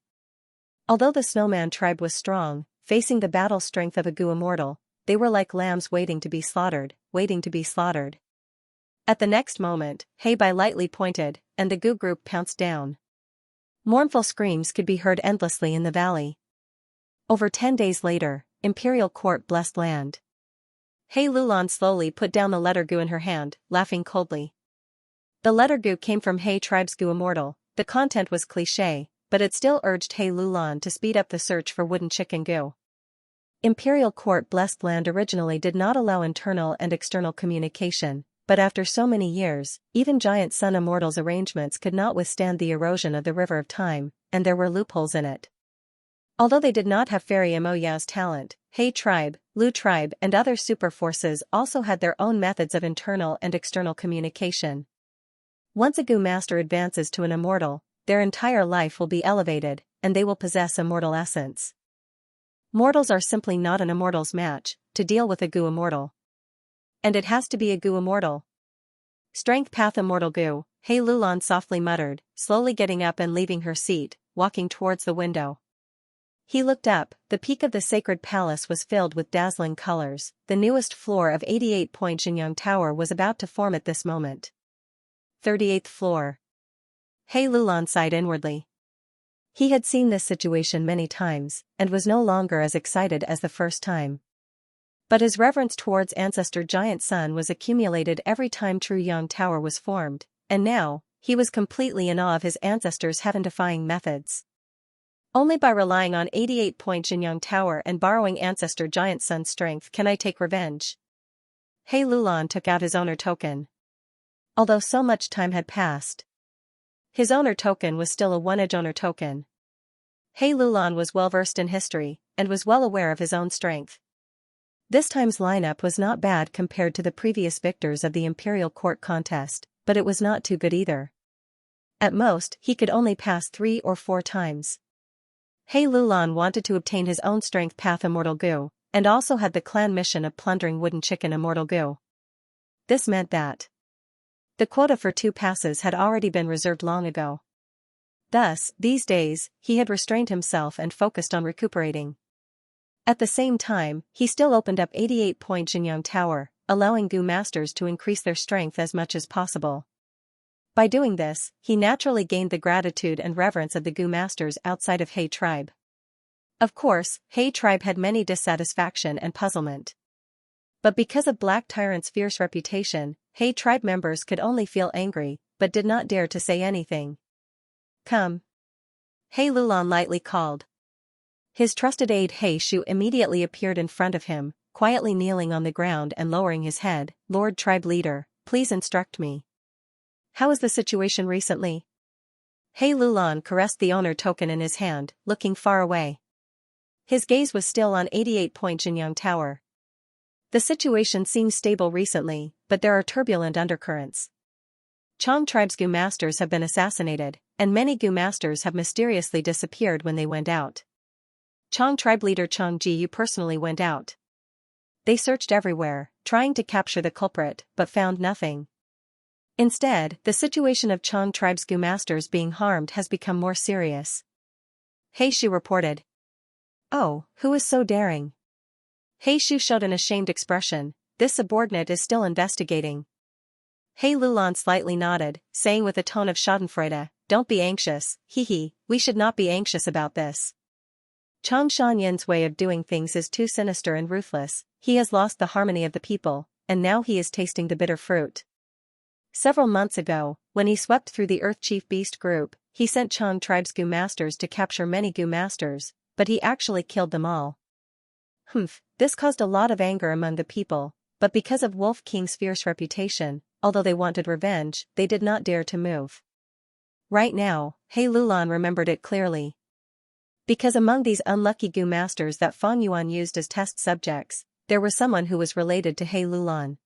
Although the snowman tribe was strong, facing the battle strength of a goo immortal, they were like lambs waiting to be slaughtered, waiting to be slaughtered. At the next moment, He Bai lightly pointed, and the goo group pounced down. Mournful screams could be heard endlessly in the valley. Over 10 days later, Imperial Court Blessed Land. He Lulan slowly put down the letter goo in her hand, laughing coldly. The letter goo came from He tribe's goo immortal. The content was cliché, but it still urged He Lulan to speed up the search for wooden chicken goo. Imperial Court Blessed Land originally did not allow internal and external communication, but after so many years, even giant sun immortals' arrangements could not withstand the erosion of the river of time, and there were loopholes in it. Although they did not have Fairy Mo Yao's talent, He tribe, Lu tribe and other super forces also had their own methods of internal and external communication. Once a goo master advances to an immortal, their entire life will be elevated, and they will possess immortal essence. Mortals are simply not an immortal's match to deal with a Gu immortal. And it has to be a Gu immortal. Strength path immortal Gu, He Lulan softly muttered, slowly getting up and leaving her seat, walking towards the window. He looked up. The peak of the sacred palace was filled with dazzling colors. The newest floor of 88-point Xianxia Tower was about to form at this moment. 38th floor. He Lulan sighed inwardly. He had seen this situation many times, and was no longer as excited as the first time. But his reverence towards ancestor Giant Sun was accumulated every time True Yang Tower was formed, and now, he was completely in awe of his ancestors' heaven-defying methods. Only by relying on 88-point Xianxia Tower and borrowing ancestor Giant Sun's strength can I take revenge. He Lulan took out his owner token. Although so much time had passed, his owner token was still a one-edge owner token. He Lulan was well versed in history, and was well aware of his own strength. This time's lineup was not bad compared to the previous victors of the Imperial Court contest, but it was not too good either. At most, he could only pass 3 or 4 times. He Lulan wanted to obtain his own strength path immortal Gu, and also had the clan mission of plundering wooden chicken immortal Gu. This meant that the quota for 2 passes had already been reserved long ago. Thus, these days, he had restrained himself and focused on recuperating. At the same time, he still opened up 88-point Xianxia Tower, allowing Gu masters to increase their strength as much as possible. By doing this, he naturally gained the gratitude and reverence of the Gu masters outside of He tribe. Of course, He tribe had many dissatisfaction and puzzlement. But because of Black Tyrant's fierce reputation, He tribe members could only feel angry, but did not dare to say anything. Come. He Lulan lightly called. His trusted aide He Shu immediately appeared in front of him, quietly kneeling on the ground and lowering his head. Lord Tribe Leader, please instruct me. How is the situation recently? He Lulan caressed the owner token in his hand, looking far away. His gaze was still on 88-point Xianxia Tower. The situation seems stable recently, but there are turbulent undercurrents. Chang tribe's Gu masters have been assassinated, and many Gu masters have mysteriously disappeared when they went out. Chang tribe leader Chang Jiyu personally went out. They searched everywhere, trying to capture the culprit, but found nothing. Instead, the situation of Chang tribe's Gu masters being harmed has become more serious. He Shu reported. Oh, who is so daring? He Shu showed an ashamed expression. This subordinate is still investigating. He Lulan slightly nodded, saying with a tone of schadenfreude, don't be anxious, we should not be anxious about this. Chang Shanyan's way of doing things is too sinister and ruthless. He has lost the harmony of the people, and now he is tasting the bitter fruit. Several months ago, when he swept through the Earth Chief Beast group, he sent Chang tribe's Gu masters to capture many Gu masters, but he actually killed them all. This caused a lot of anger among the people, but because of Wolf King's fierce reputation, although they wanted revenge, they did not dare to move. Right now, He Lulan remembered it clearly. Because among these unlucky Gu masters that Fang Yuan used as test subjects, there was someone who was related to He Lulan.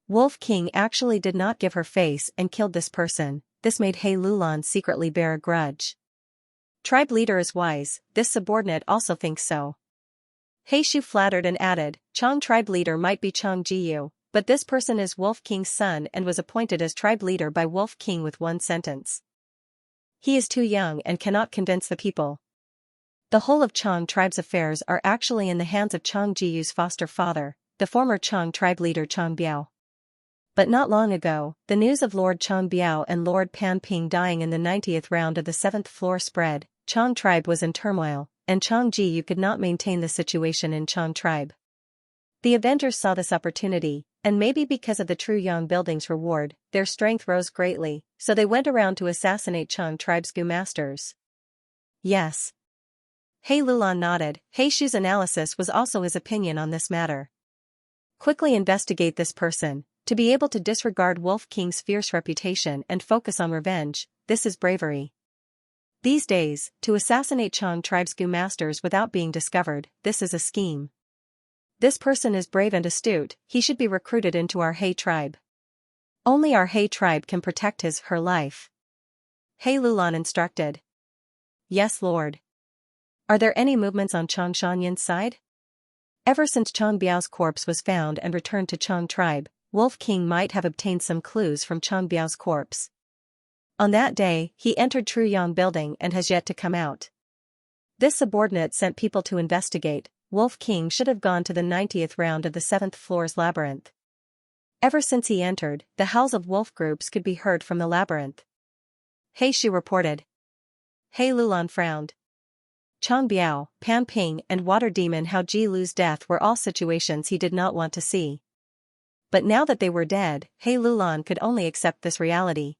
Wolf King actually did not give her face and killed this person. This made He Lulan secretly bear a grudge. Tribe leader is wise, this subordinate also thinks so. He Shu flattered and added, Chang tribe leader might be Chang Jiyu, but this person is Wolf King's son and was appointed as tribe leader by Wolf King with one sentence. He is too young and cannot convince the people. The whole of Chang tribe's affairs are actually in the hands of Chang Jiyu's foster father, the former Chang tribe leader Chang Biao. But not long ago, the news of Lord Chang Biao and Lord Pan Ping dying in the 90th round of the 7th floor spread. Chang tribe was in turmoil, and Chang Jiyu could not maintain the situation in Chang tribe. The Avengers saw this opportunity, and maybe because of the True Yang building's reward, their strength rose greatly, so they went around to assassinate Chang tribe's Gu masters. Yes. He Lulan nodded. He Shu's analysis was also his opinion on this matter. Quickly investigate this person, to be able to disregard Wolf King's fierce reputation and focus on revenge, this is bravery. These days, to assassinate Chang tribe's Gu masters without being discovered, this is a scheme. This person is brave and astute, he should be recruited into our He tribe. Only our He tribe can protect her life. He Lulan instructed. Yes, Lord. Are there any movements on Chang Shanyan's side? Ever since Chang Biao's corpse was found and returned to Chang tribe, Wolf King might have obtained some clues from Chang Biao's corpse. On that day, he entered Truyang building and has yet to come out. This subordinate sent people to investigate. Wolf King should have gone to the 90th round of the 7th floor's labyrinth. Ever since he entered, the howls of wolf groups could be heard from the labyrinth. He Shu reported. He Lulan frowned. Chang Biao, Pan Ping and Water Demon Hao Ji Lu's death were all situations he did not want to see. But now that they were dead, He Lulan could only accept this reality.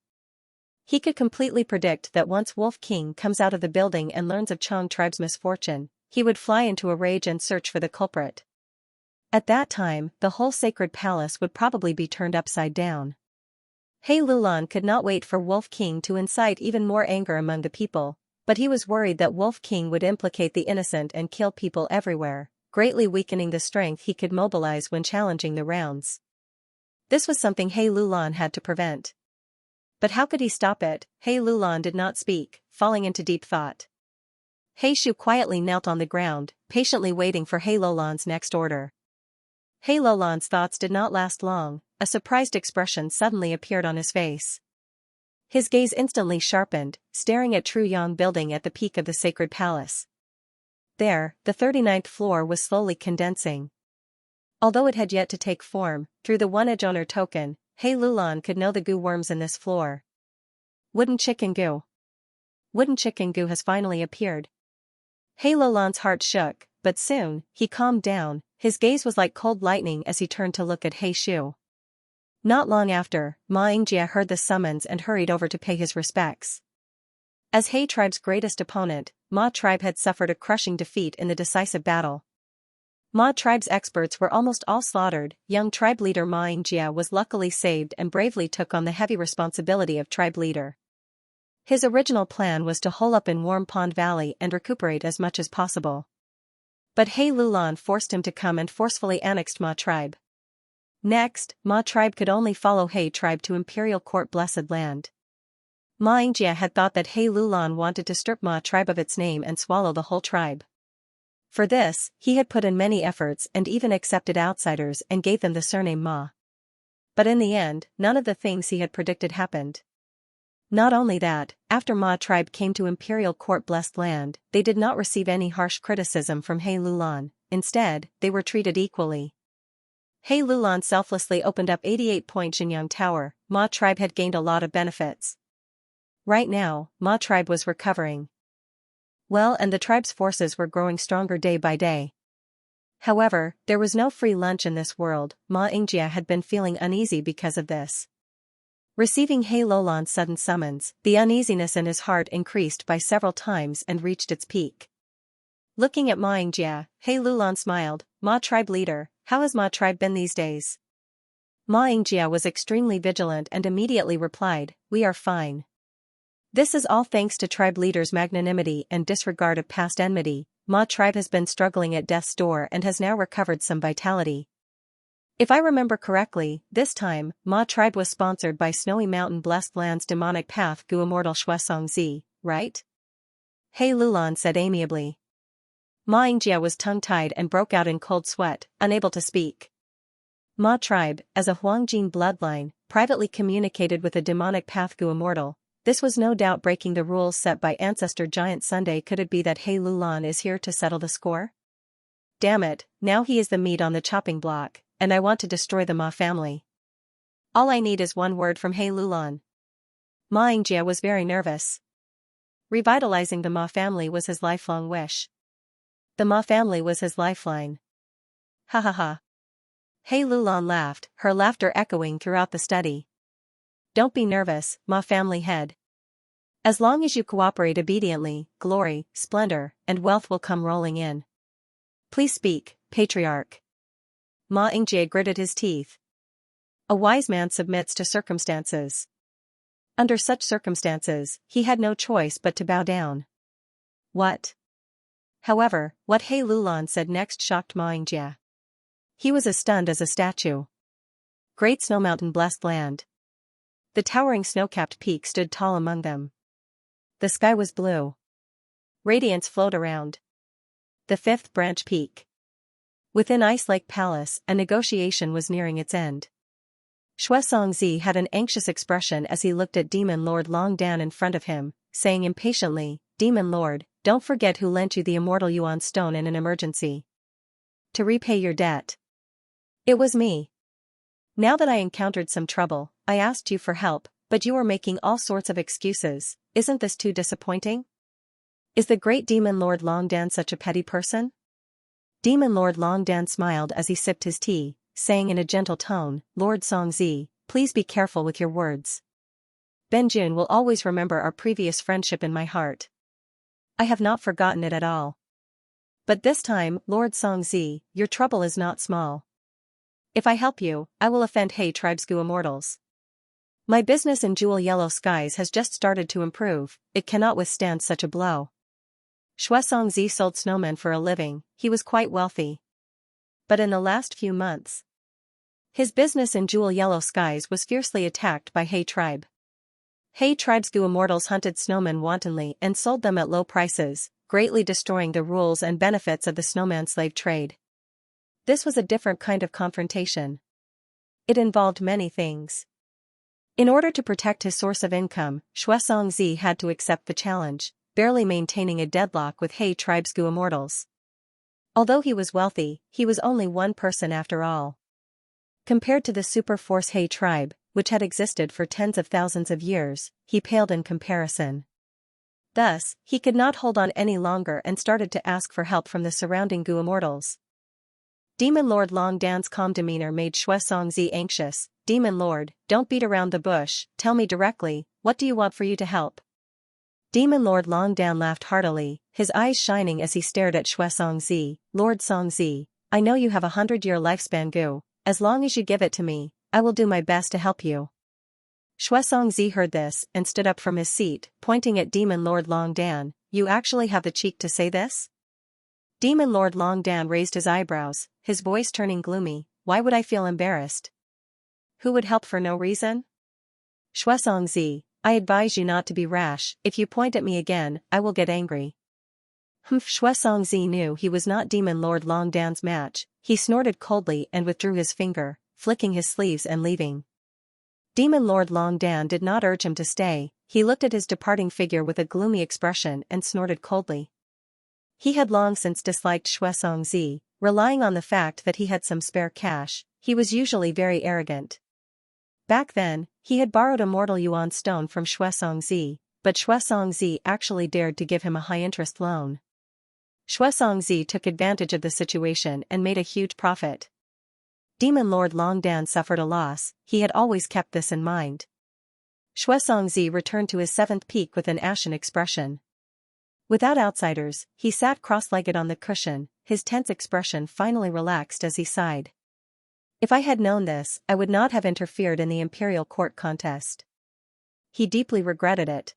He could completely predict that once Wolf King comes out of the building and learns of Chang tribe's misfortune, he would fly into a rage and search for the culprit. At that time, the whole sacred palace would probably be turned upside down. He Lulan could not wait for Wolf King to incite even more anger among the people, but he was worried that Wolf King would implicate the innocent and kill people everywhere, greatly weakening the strength he could mobilize when challenging the rounds. This was something He Lulan had to prevent. But how could he stop it? He Lulan did not speak, falling into deep thought. He Shu quietly knelt on the ground, patiently waiting for He Lulan's next order. He Lulan's thoughts did not last long. A surprised expression suddenly appeared on his face. His gaze instantly sharpened, staring at Truyang building at the peak of the sacred palace. There, the 39th floor was slowly condensing. Although it had yet to take form, through the one-edge owner token, He Lulan could know the goo worms in this floor. Wooden chicken goo. Wooden chicken goo has finally appeared. He Lulan's heart shook, but soon, he calmed down. His gaze was like cold lightning as he turned to look at He Shu. Not long after, Ma Yingjie heard the summons and hurried over to pay his respects. As He tribe's greatest opponent, Ma tribe had suffered a crushing defeat in the decisive battle. Ma tribe's experts were almost all slaughtered. Young tribe leader Ma Yingjie was luckily saved and bravely took on the heavy responsibility of tribe leader. His original plan was to hole up in Warm Pond Valley and recuperate as much as possible. But He Lulan forced him to come and forcefully annexed Ma tribe. Next, Ma tribe could only follow He tribe to Imperial Court Blessed Land. Ma Yingjie had thought that He Lulan wanted to strip Ma tribe of its name and swallow the whole tribe. For this, he had put in many efforts and even accepted outsiders and gave them the surname Ma. But in the end, none of the things he had predicted happened. Not only that, after Ma tribe came to Imperial Court Blessed Land, they did not receive any harsh criticism from He Lulan. Instead, they were treated equally. He Lulan selflessly opened up 88-point Xianxia Tower. Ma tribe had gained a lot of benefits. Right now, Ma tribe was recovering. Well, and the tribe's forces were growing stronger day by day. However, there was no free lunch in this world. Ma Yingjie had been feeling uneasy because of this. Receiving He Lulan's sudden summons, the uneasiness in his heart increased by several times and reached its peak. Looking at Ma Yingjie, He Lulan smiled. Ma tribe leader, how has Ma tribe been these days? Ma Yingjie was extremely vigilant and immediately replied, we are fine. This is all thanks to tribe leader's magnanimity and disregard of past enmity. Ma tribe has been struggling at death's door and has now recovered some vitality. If I remember correctly, this time, Ma tribe was sponsored by Snowy Mountain Blessed Land's demonic path Gu Immortal Shuesong Zi, right? He Lulan said amiably. Ma Yingjie was tongue-tied and broke out in cold sweat, unable to speak. Ma tribe, as a Huangjing bloodline, privately communicated with the demonic path Gu Immortal. This was no doubt breaking the rules set by Ancestor Giant Sunday. Could it be that He Lulan is here to settle the score? Damn it, now he is the meat on the chopping block, and I want to destroy the Ma family. All I need is one word from He Lulan. Ma Yingjie was very nervous. Revitalizing the Ma family was his lifelong wish. The Ma family was his lifeline. Ha ha ha. He Lulan laughed, her laughter echoing throughout the study. Don't be nervous, Ma family head. As long as you cooperate obediently, glory, splendor, and wealth will come rolling in. Please speak, patriarch. Ma Yingjie gritted his teeth. A wise man submits to circumstances. Under such circumstances, he had no choice but to bow down. What? However, what He Lulan said next shocked Ma Yingjie. He was as stunned as a statue. Great Snow Mountain Blessed Land. The towering snow-capped peak stood tall among them. The sky was blue. Radiance flowed around. The fifth branch peak. Within Ice Lake Palace, a negotiation was nearing its end. Xianxia had an anxious expression as he looked at Demon Lord Longdan in front of him, saying impatiently, "Demon Lord, don't forget who lent you the immortal Yuan stone in an emergency. To repay your debt. It was me. Now that I encountered some trouble, I asked you for help, but you were making all sorts of excuses. Isn't this too disappointing? Is the great Demon Lord Longdan such a petty person?" Demon Lord Longdan smiled as he sipped his tea, saying in a gentle tone, "Lord Xianxia, please be careful with your words. Benjun will always remember our previous friendship in my heart. I have not forgotten it at all. But this time, Lord Xianxia, your trouble is not small. If I help you, I will offend He Tribe's Gu immortals. My business in Jewel Yellow Skies has just started to improve, it cannot withstand such a blow." Xianxia sold snowmen for a living, he was quite wealthy. But in the last few months, his business in Jewel Yellow Skies was fiercely attacked by He Tribe. He Tribe's Gu immortals hunted snowmen wantonly and sold them at low prices, greatly destroying the rules and benefits of the snowman slave trade. This was a different kind of confrontation. It involved many things. In order to protect his source of income, Xianxia had to accept the challenge, barely maintaining a deadlock with He Tribe's Gu immortals. Although he was wealthy, he was only one person after all. Compared to the super force He Tribe, which had existed for tens of thousands of years, he paled in comparison. Thus, he could not hold on any longer and started to ask for help from the surrounding Gu immortals. Demon Lord Longdan's calm demeanor made Xianxia anxious. "Demon Lord, don't beat around the bush, tell me directly, what do you want for you to help?" Demon Lord Longdan laughed heartily, his eyes shining as he stared at Xianxia. "Lord Xianxia, I know you have 100-year lifespan Gu, as long as you give it to me, I will do my best to help you." Xianxia heard this and stood up from his seat, pointing at Demon Lord Longdan. "You actually have the cheek to say this?" Demon Lord Longdan raised his eyebrows, his voice turning gloomy. "Why would I feel embarrassed? Who would help for no reason? Xianxia, I advise you not to be rash, if you point at me again, I will get angry." Humph! Xianxia knew he was not Demon Lord Longdan's match, he snorted coldly and withdrew his finger, flicking his sleeves and leaving. Demon Lord Longdan did not urge him to stay, he looked at his departing figure with a gloomy expression and snorted coldly. He had long since disliked Xianxia, relying on the fact that he had some spare cash, he was usually very arrogant. Back then, he had borrowed a mortal yuan stone from Xianxia, but Xianxia actually dared to give him a high-interest loan. Xianxia took advantage of the situation and made a huge profit. Demon Lord Longdan suffered a loss, he had always kept this in mind. Xianxia returned to his seventh peak with an ashen expression. Without outsiders, he sat cross-legged on the cushion, his tense expression finally relaxed as he sighed. "If I had known this, I would not have interfered in the imperial court contest." He deeply regretted it.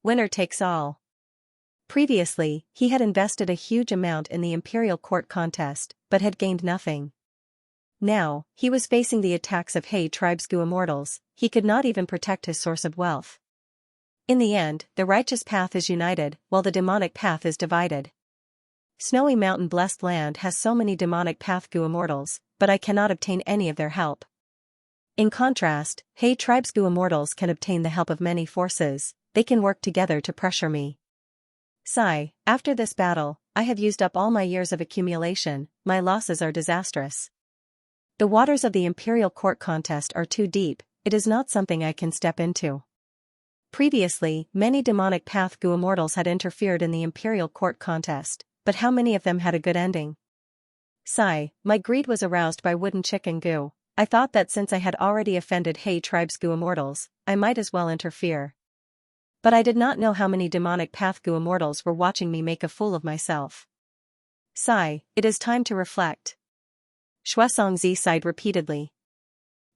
Winner takes all. Previously, he had invested a huge amount in the imperial court contest, but had gained nothing. Now, he was facing the attacks of He Tribe's Gu immortals, he could not even protect his source of wealth. In the end, the righteous path is united, while the demonic path is divided. Snowy Mountain Blessed Land has so many demonic path Gu immortals, but I cannot obtain any of their help. In contrast, He Tribe's Gu immortals can obtain the help of many forces, they can work together to pressure me. Sigh, after this battle, I have used up all my years of accumulation, my losses are disastrous. The waters of the Imperial Court contest are too deep, it is not something I can step into. Previously, many demonic path Gu immortals had interfered in the Imperial Court contest, but how many of them had a good ending? Sigh, my greed was aroused by Wooden Chicken Gu, I thought that since I had already offended He Tribe's Gu immortals, I might as well interfere. But I did not know how many demonic path Gu immortals were watching me make a fool of myself. Sigh, it is time to reflect. Xianxia sighed repeatedly.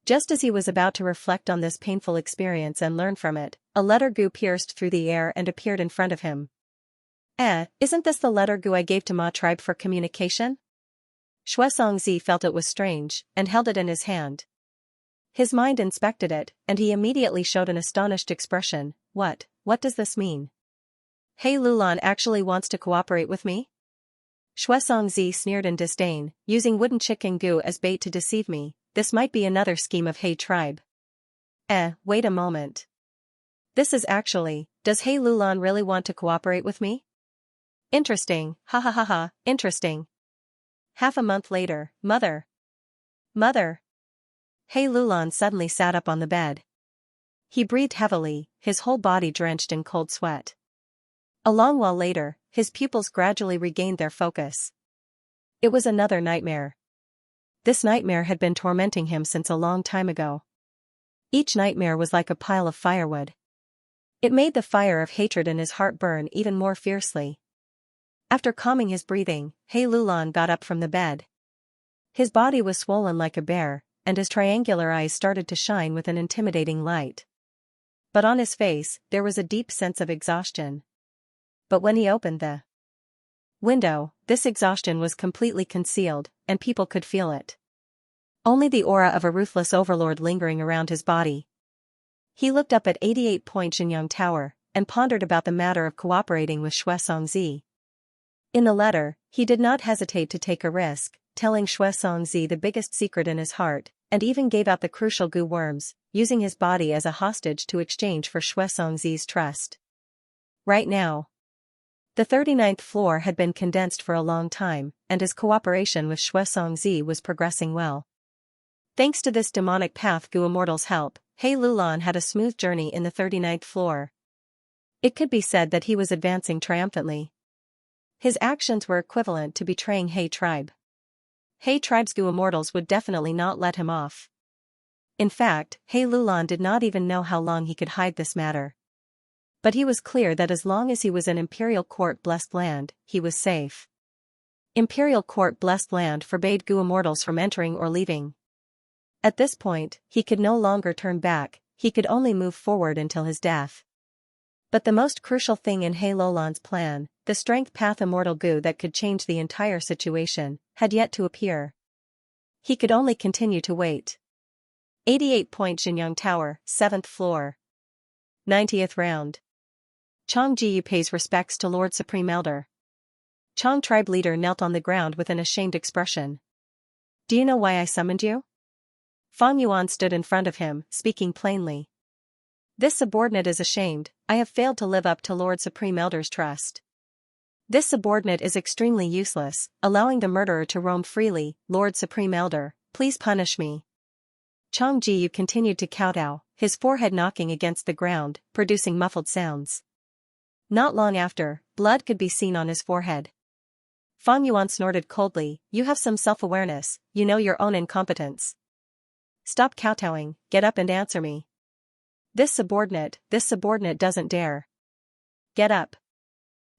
Just as he was about to reflect on this painful experience and learn from it, a letter Gu pierced through the air and appeared in front of him. Isn't this the letter Gu I gave to Ma Tribe for communication? Xianxia felt it was strange, and held it in his hand. His mind inspected it, and he immediately showed an astonished expression. What does this mean? He Lulan actually wants to cooperate with me? Xianxia sneered in disdain, using wooden chicken goo as bait to deceive me. This might be another scheme of He tribe. Wait a moment. This is actually, does He Lulan really want to cooperate with me? Interesting, ha ha ha ha, interesting. Half a month later, Mother. He Lulan suddenly sat up on the bed. He breathed heavily, his whole body drenched in cold sweat. A long while later, his pupils gradually regained their focus. It was another nightmare. This nightmare had been tormenting him since a long time ago. Each nightmare was like a pile of firewood. It made the fire of hatred in his heart burn even more fiercely. After calming his breathing, He Lulan got up from the bed. His body was swollen like a bear, and his triangular eyes started to shine with an intimidating light. But on his face, there was a deep sense of exhaustion. But when he opened the window, this exhaustion was completely concealed, and people could feel it. Only the aura of a ruthless overlord lingering around his body. He looked up at 88-point Xianxia Tower, and pondered about the matter of cooperating with Xianxia. In the letter, he did not hesitate to take a risk, telling Xianxia the biggest secret in his heart, and even gave out the crucial goo worms, using his body as a hostage to exchange for Xianxia's trust. Right now, the 39th floor had been condensed for a long time, and his cooperation with Xianxia was progressing well. Thanks to this demonic path goo immortal's help, He Lulan had a smooth journey in the 39th floor. It could be said that he was advancing triumphantly. His actions were equivalent to betraying He tribe. He tribe's goo immortals would definitely not let him off. In fact, He Lulan did not even know how long he could hide this matter. But he was clear that as long as he was in Imperial Court blessed land, he was safe. Imperial Court blessed land forbade goo immortals from entering or leaving. At this point, he could no longer turn back, he could only move forward until his death. But the most crucial thing in He Lulan's plan, the strength path immortal goo that could change the entire situation, had yet to appear. He could only continue to wait. 88-point Xianxia Tower, 7th floor. 90th round. Chang Jiyu pays respects to Lord Supreme Elder. Chang tribe leader knelt on the ground with an ashamed expression. Do you know why I summoned you? Fang Yuan stood in front of him, speaking plainly. This subordinate is ashamed, I have failed to live up to Lord Supreme Elder's trust. This subordinate is extremely useless, allowing the murderer to roam freely. Lord Supreme Elder, please punish me. Chang Jiyu continued to kowtow, his forehead knocking against the ground, producing muffled sounds. Not long after, blood could be seen on his forehead. Fang Yuan snorted coldly, you have some self-awareness, you know your own incompetence. Stop kowtowing, get up and answer me. This subordinate doesn't dare. Get up.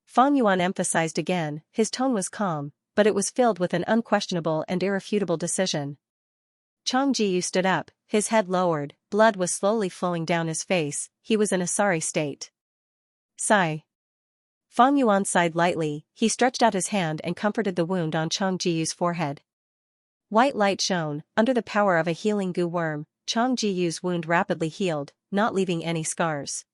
Fang Yuan emphasized again, his tone was calm, but it was filled with an unquestionable and irrefutable decision. Chang Jiyu stood up, his head lowered, blood was slowly flowing down his face, he was in a sorry state. Sigh. Fang Yuan sighed lightly, he stretched out his hand and comforted the wound on Chang Jiyu's forehead. White light shone, under the power of a healing goo worm, Chang Jiyu's wound rapidly healed, not leaving any scars.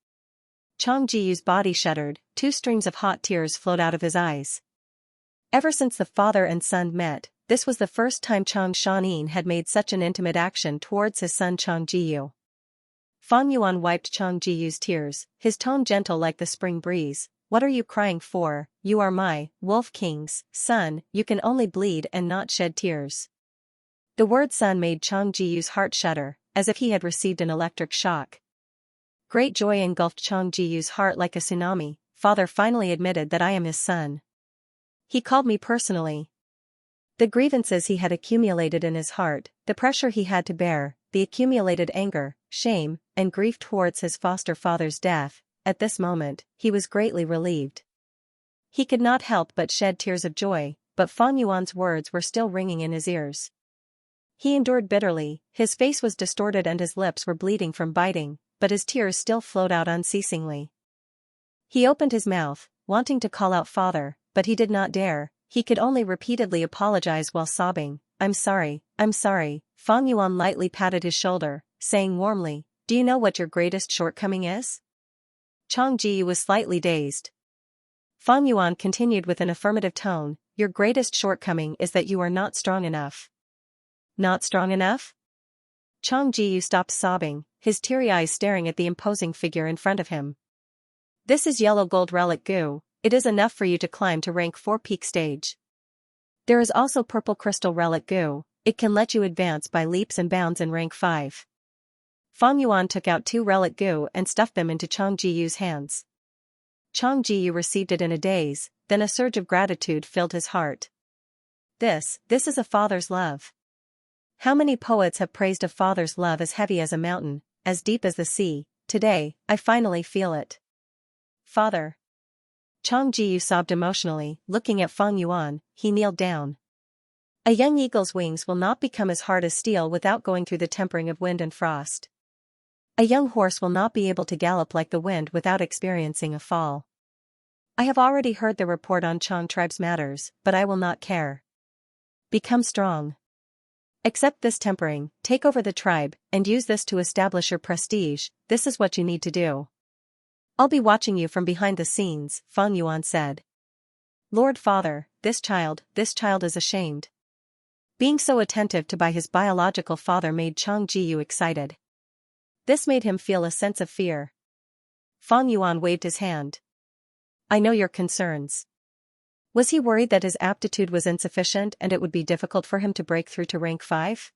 Chang Jiyu's body shuddered, 2 streams of hot tears flowed out of his eyes. Ever since the father and son met, this was the first time Chang Shanin had made such an intimate action towards his son Chang Jiyu. Fang Yuan wiped Chang Jiyu's tears, his tone gentle like the spring breeze. What are you crying for? You are my Wolf King's son, you can only bleed and not shed tears. The word son made Chang Jiyu's heart shudder, as if he had received an electric shock. Great joy engulfed Chang Jiyu's heart like a tsunami. Father finally admitted that I am his son. He called me personally. The grievances he had accumulated in his heart, the pressure he had to bear, the accumulated anger, shame, and grief towards his foster father's death, at this moment, he was greatly relieved. He could not help but shed tears of joy, but Fang Yuan's words were still ringing in his ears. He endured bitterly, his face was distorted and his lips were bleeding from biting, but his tears still flowed out unceasingly. He opened his mouth, wanting to call out father, but he did not dare, he could only repeatedly apologize while sobbing, I'm sorry. Fang Yuan lightly patted his shoulder, saying warmly, do you know what your greatest shortcoming is? Chang Jiyu was slightly dazed. Fang Yuan continued with an affirmative tone, your greatest shortcoming is that you are not strong enough. Not strong enough? Chang Jiyu stopped sobbing, his teary eyes staring at the imposing figure in front of him. This is yellow gold relic goo, it is enough for you to climb to rank 4 peak stage. There is also purple crystal relic goo, it can let you advance by leaps and bounds in rank 5. Fang Yuan took out 2 relic goo and stuffed them into Chang Jiyu's hands. Chang Jiyu received it in a daze, then a surge of gratitude filled his heart. This is a father's love. How many poets have praised a father's love as heavy as a mountain, as deep as the sea? Today, I finally feel it. Father. Chang Jiyu sobbed emotionally, looking at Fang Yuan, he kneeled down. A young eagle's wings will not become as hard as steel without going through the tempering of wind and frost. A young horse will not be able to gallop like the wind without experiencing a fall. I have already heard the report on Chang tribe's matters, but I will not care. Become strong. Accept this tempering, take over the tribe, and use this to establish your prestige, this is what you need to do. I'll be watching you from behind the scenes, Fang Yuan said. Lord Father, this child is ashamed. Being so attentive to by his biological father made Chang Jiyu excited. This made him feel a sense of fear. Fang Yuan waved his hand. I know your concerns. Was he worried that his aptitude was insufficient and it would be difficult for him to break through to rank 5?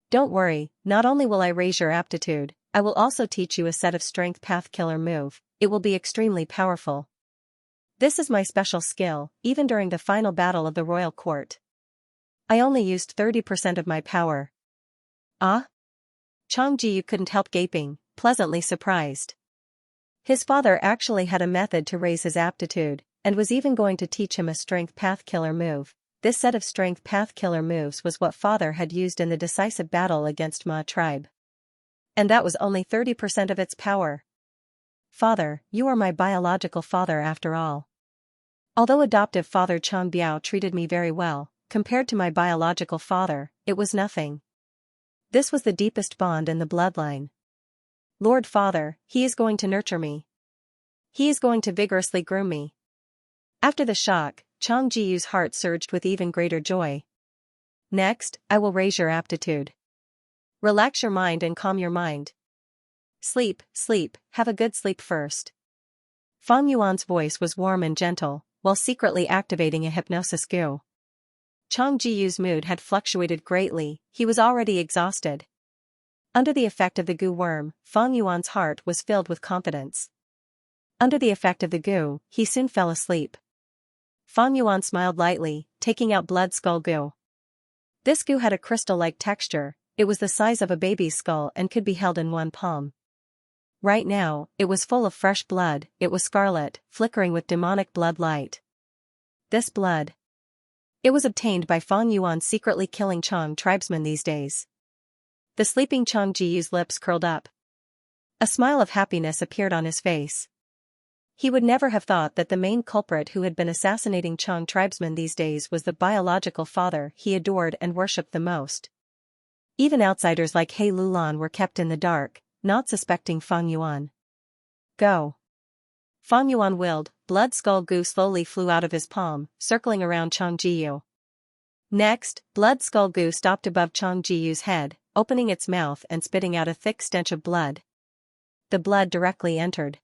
Don't worry, not only will I raise your aptitude, I will also teach you a set of strength path killer move, it will be extremely powerful. This is my special skill, even during the final battle of the royal court. I only used 30% of my power. Ah? Chang Jiyu couldn't help gaping, pleasantly surprised. His father actually had a method to raise his aptitude, and was even going to teach him a strength path killer move. This set of strength path killer moves was what father had used in the decisive battle against Ma tribe. And that was only 30% of its power. Father, you are my biological father after all. Although adoptive father Chang Biao treated me very well, compared to my biological father, it was nothing. This was the deepest bond in the bloodline. Lord Father, he is going to nurture me. He is going to vigorously groom me. After the shock, Chang Jiyu's heart surged with even greater joy. Next, I will raise your aptitude. Relax your mind and calm your mind. Sleep, have a good sleep first. Fang Yuan's voice was warm and gentle, while secretly activating a hypnosis goo. Chang Jiyu's mood had fluctuated greatly, he was already exhausted. Under the effect of the goo worm, Fang Yuan's heart was filled with confidence. Under the effect of the goo, he soon fell asleep. Fang Yuan smiled lightly, taking out blood skull goo. This goo had a crystal-like texture, it was the size of a baby's skull and could be held in one palm. Right now, it was full of fresh blood, it was scarlet, flickering with demonic blood light. This blood. It was obtained by Fang Yuan secretly killing Chang tribesmen these days. The sleeping Chang Jiyu's lips curled up. A smile of happiness appeared on his face. He would never have thought that the main culprit who had been assassinating Chang tribesmen these days was the biological father he adored and worshipped the most. Even outsiders like He Lulan were kept in the dark, not suspecting Fang Yuan. Go. Fang Yuan willed, blood skull goo slowly flew out of his palm, circling around Chang Jiyu. Next, blood skull goo stopped above Chang Jiyu's head, opening its mouth and spitting out a thick stench of blood. The blood directly entered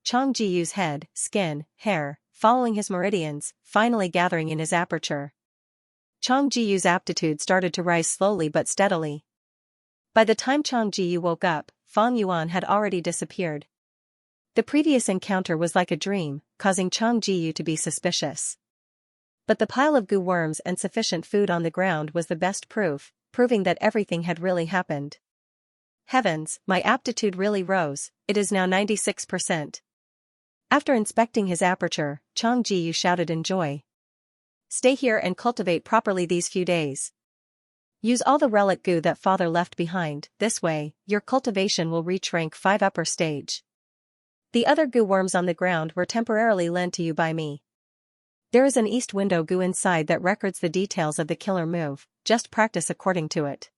Chang Jiyu's head, skin, hair, following his meridians, finally gathering in his aperture. Chang Jiyu's aptitude started to rise slowly but steadily. By the time Chang Jiyu woke up, Fang Yuan had already disappeared. The previous encounter was like a dream, causing Chang Jiyu to be suspicious. But the pile of goo worms and sufficient food on the ground was the best proof, proving that everything had really happened. Heavens, my aptitude really rose, it is now 96%. After inspecting his aperture, Chang Jiyu shouted in joy. Stay here and cultivate properly these few days. Use all the relic goo that father left behind, this way, your cultivation will reach rank 5 upper stage. The other goo worms on the ground were temporarily lent to you by me. There is an east window goo inside that records the details of the killer move, just practice according to it.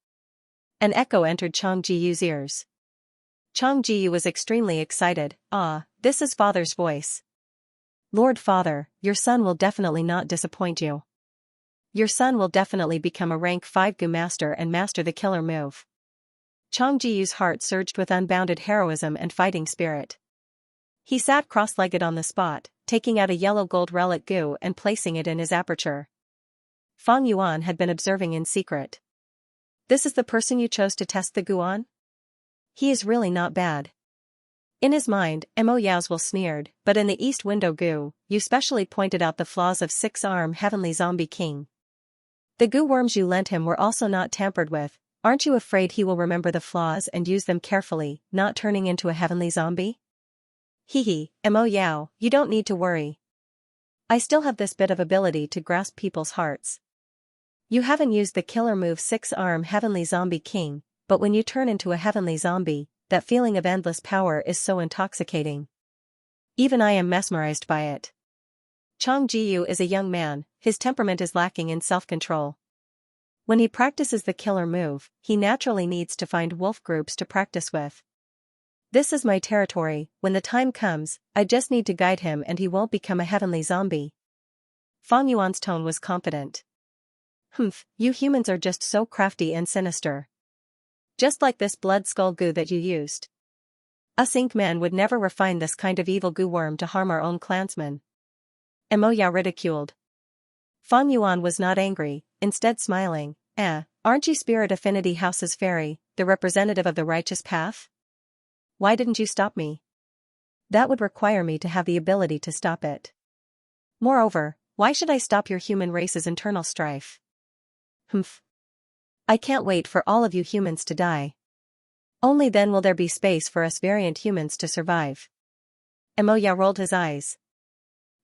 An echo entered Chang Jiyu's ears. Chang Jiyu was extremely excited, this is father's voice. Lord Father, your son will definitely not disappoint you. Your son will definitely become a rank 5 Gu master and master the killer move. Chang Jiyu's heart surged with unbounded heroism and fighting spirit. He sat cross-legged on the spot, taking out a yellow gold relic Gu and placing it in his aperture. Fang Yuan had been observing in secret. This is the person you chose to test the Gu on? He is really not bad. In his mind, Mo Yaozwell sneered, but in the East Window Gu, you specially pointed out the flaws of 6-arm Heavenly Zombie King. The Gu worms you lent him were also not tampered with. Aren't you afraid he will remember the flaws and use them carefully, not turning into a heavenly zombie? Mo Yao, you don't need to worry. I still have this bit of ability to grasp people's hearts. You haven't used the killer move 6-arm Heavenly Zombie King, but when you turn into a heavenly zombie, that feeling of endless power is so intoxicating. Even I am mesmerized by it. Chang Jiyu is a young man, his temperament is lacking in self-control. When he practices the killer move, he naturally needs to find wolf groups to practice with. This is my territory, when the time comes, I just need to guide him and he won't become a heavenly zombie. Fang Yuan's tone was confident. You humans are just so crafty and sinister. Just like this blood skull Gu that you used. Us ink men would never refine this kind of evil Gu worm to harm our own clansmen. Mo Yao ridiculed. Fang Yuan was not angry, instead smiling. Aren't you Spirit Affinity House's fairy, the representative of the righteous path? Why didn't you stop me? That would require me to have the ability to stop it. Moreover, why should I stop your human race's internal strife? I can't wait for all of you humans to die. Only then will there be space for us variant humans to survive. Mo Yao rolled his eyes.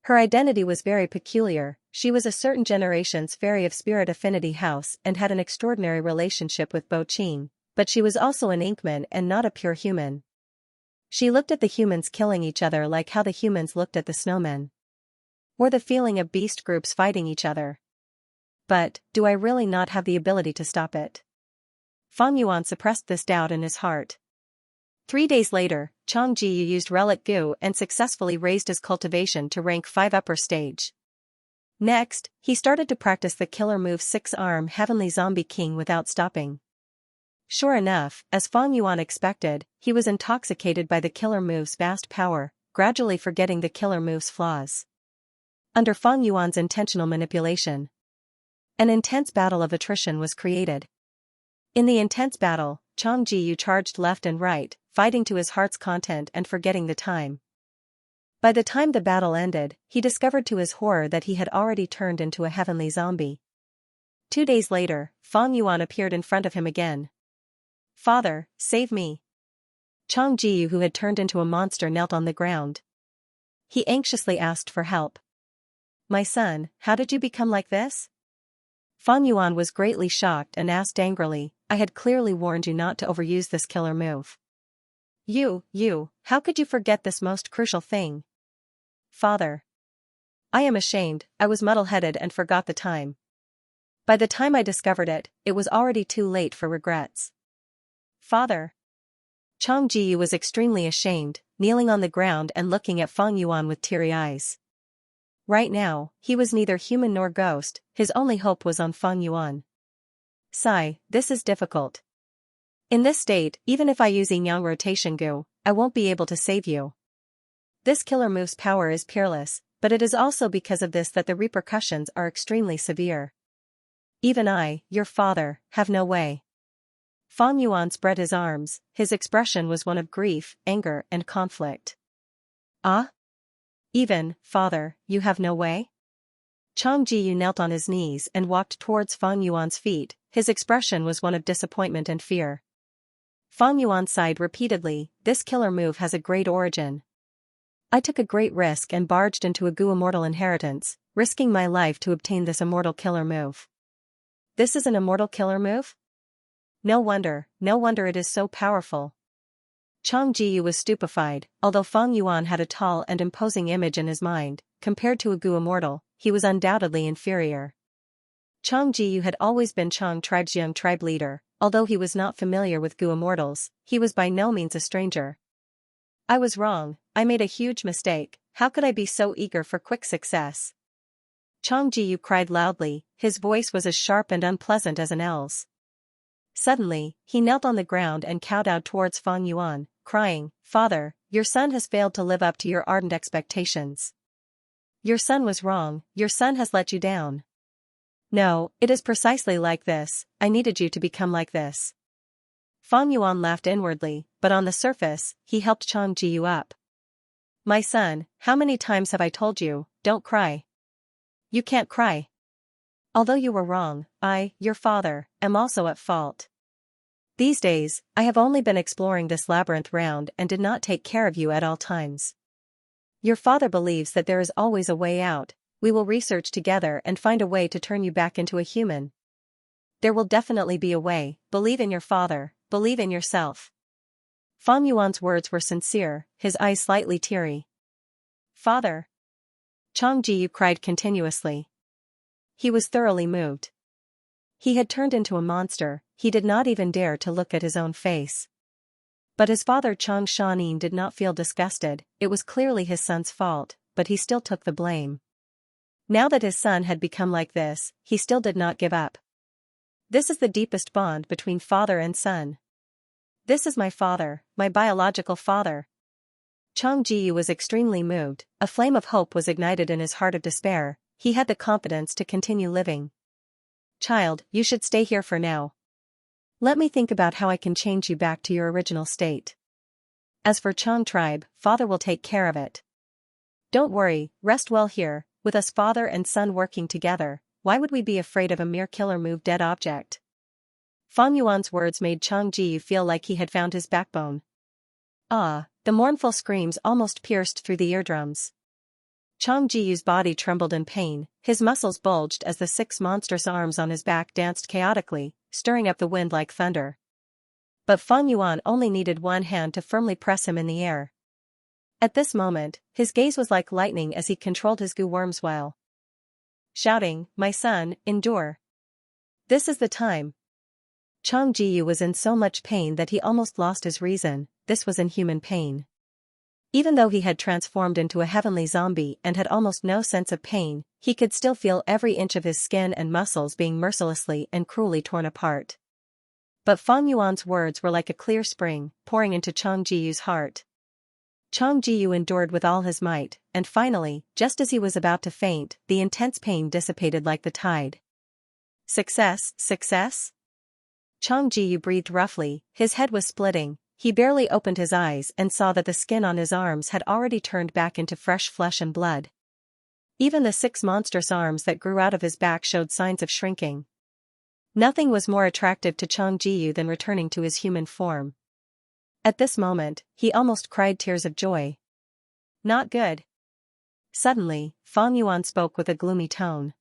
Her identity was very peculiar. She was a certain generation's fairy of Spirit Affinity House and had an extraordinary relationship with Bo Qing, but she was also an Inkman and not a pure human. She looked at the humans killing each other like how the humans looked at the snowmen. Or the feeling of beast groups fighting each other. But, do I really not have the ability to stop it? Fang Yuan suppressed this doubt in his heart. 3 days later, Chang Jiyu used Relic Gu and successfully raised his cultivation to rank 5 upper stage. Next, he started to practice the killer move 6-arm Heavenly Zombie King without stopping. Sure enough, as Fang Yuan expected, he was intoxicated by the killer move's vast power, gradually forgetting the killer move's flaws. Under Fang Yuan's intentional manipulation, an intense battle of attrition was created. In the intense battle, Chang Jiyu charged left and right, fighting to his heart's content and forgetting the time. By the time the battle ended, he discovered to his horror that he had already turned into a heavenly zombie. 2 days later, Fang Yuan appeared in front of him again. Father, save me. Chang Jiyu, who had turned into a monster, knelt on the ground. He anxiously asked for help. My son, how did you become like this? Fang Yuan was greatly shocked and asked angrily, I had clearly warned you not to overuse this killer move. How could you forget this most crucial thing? Father. I am ashamed, I was muddle-headed and forgot the time. By the time I discovered it, it was already too late for regrets. Father. Chang Jiyu was extremely ashamed, kneeling on the ground and looking at Fang Yuan with teary eyes. Right now, he was neither human nor ghost, his only hope was on Fang Yuan. Sigh, this is difficult. In this state, even if I use Yin-Yang rotation Gu, I won't be able to save you. This killer move's power is peerless, but it is also because of this that the repercussions are extremely severe. Even I, your father, have no way. Fang Yuan spread his arms, his expression was one of grief, anger, and conflict. Ah? Even, father, you have no way? Chang Jiyu knelt on his knees and walked towards Fang Yuan's feet, his expression was one of disappointment and fear. Fang Yuan sighed repeatedly, this killer move has a great origin. I took a great risk and barged into a Gu immortal inheritance, risking my life to obtain this immortal killer move. This is an immortal killer move? No wonder it is so powerful. Chang Jiyu was stupefied, although Fang Yuan had a tall and imposing image in his mind, compared to a Gu immortal, he was undoubtedly inferior. Chang Jiyu had always been Chang tribe's young tribe leader, although he was not familiar with Gu immortals, he was by no means a stranger. I was wrong, I made a huge mistake, how could I be so eager for quick success? Chang Jiyu cried loudly, his voice was as sharp and unpleasant as an owl's. Suddenly, he knelt on the ground and kowtowed towards Fang Yuan, crying, "Father, your son has failed to live up to your ardent expectations. Your son was wrong, your son has let you down. No, it is precisely like this, I needed you to become like this." Fang Yuan laughed inwardly, but on the surface, he helped Chang Jiyu up. "My son, how many times have I told you, don't cry? You can't cry. Although you were wrong, I, your father, am also at fault. These days, I have only been exploring this labyrinth round and did not take care of you at all times. Your father believes that there is always a way out, we will research together and find a way to turn you back into a human. There will definitely be a way, believe in your father, believe in yourself." Fang Yuan's words were sincere, his eyes slightly teary. "Father!" Chang Jiyu cried continuously. He was thoroughly moved. He had turned into a monster, he did not even dare to look at his own face. But his father Chang Shanin did not feel disgusted, it was clearly his son's fault, but he still took the blame. Now that his son had become like this, he still did not give up. This is the deepest bond between father and son. This is my father, my biological father. Chang Jiyu was extremely moved, a flame of hope was ignited in his heart of despair, he had the confidence to continue living. "Child, you should stay here for now. Let me think about how I can change you back to your original state. As for Chang tribe, father will take care of it. Don't worry, rest well here, with us father and son working together, why would we be afraid of a mere killer-move dead object?" Fang Yuan's words made Chang Jiyu feel like he had found his backbone. Ah, the mournful screams almost pierced through the eardrums. Chang Jiyu's body trembled in pain, his muscles bulged as the 6 monstrous arms on his back danced chaotically, stirring up the wind like thunder. But Fang Yuan only needed one hand to firmly press him in the air. At this moment, his gaze was like lightning as he controlled his goo worms while shouting, "My son, endure. This is the time." Chang Jiyu was in so much pain that he almost lost his reason, this was inhuman pain. Even though he had transformed into a heavenly zombie and had almost no sense of pain, he could still feel every inch of his skin and muscles being mercilessly and cruelly torn apart. But Fang Yuan's words were like a clear spring, pouring into Chang Jiyu's heart. Chang Jiyu endured with all his might, and finally, just as he was about to faint, the intense pain dissipated like the tide. "Success, success?" Chang Jiyu breathed roughly, his head was splitting. He barely opened his eyes and saw that the skin on his arms had already turned back into fresh flesh and blood. Even the 6 monstrous arms that grew out of his back showed signs of shrinking. Nothing was more attractive to Chang Jiyu than returning to his human form. At this moment, he almost cried tears of joy. "Not good." Suddenly, Fang Yuan spoke with a gloomy tone.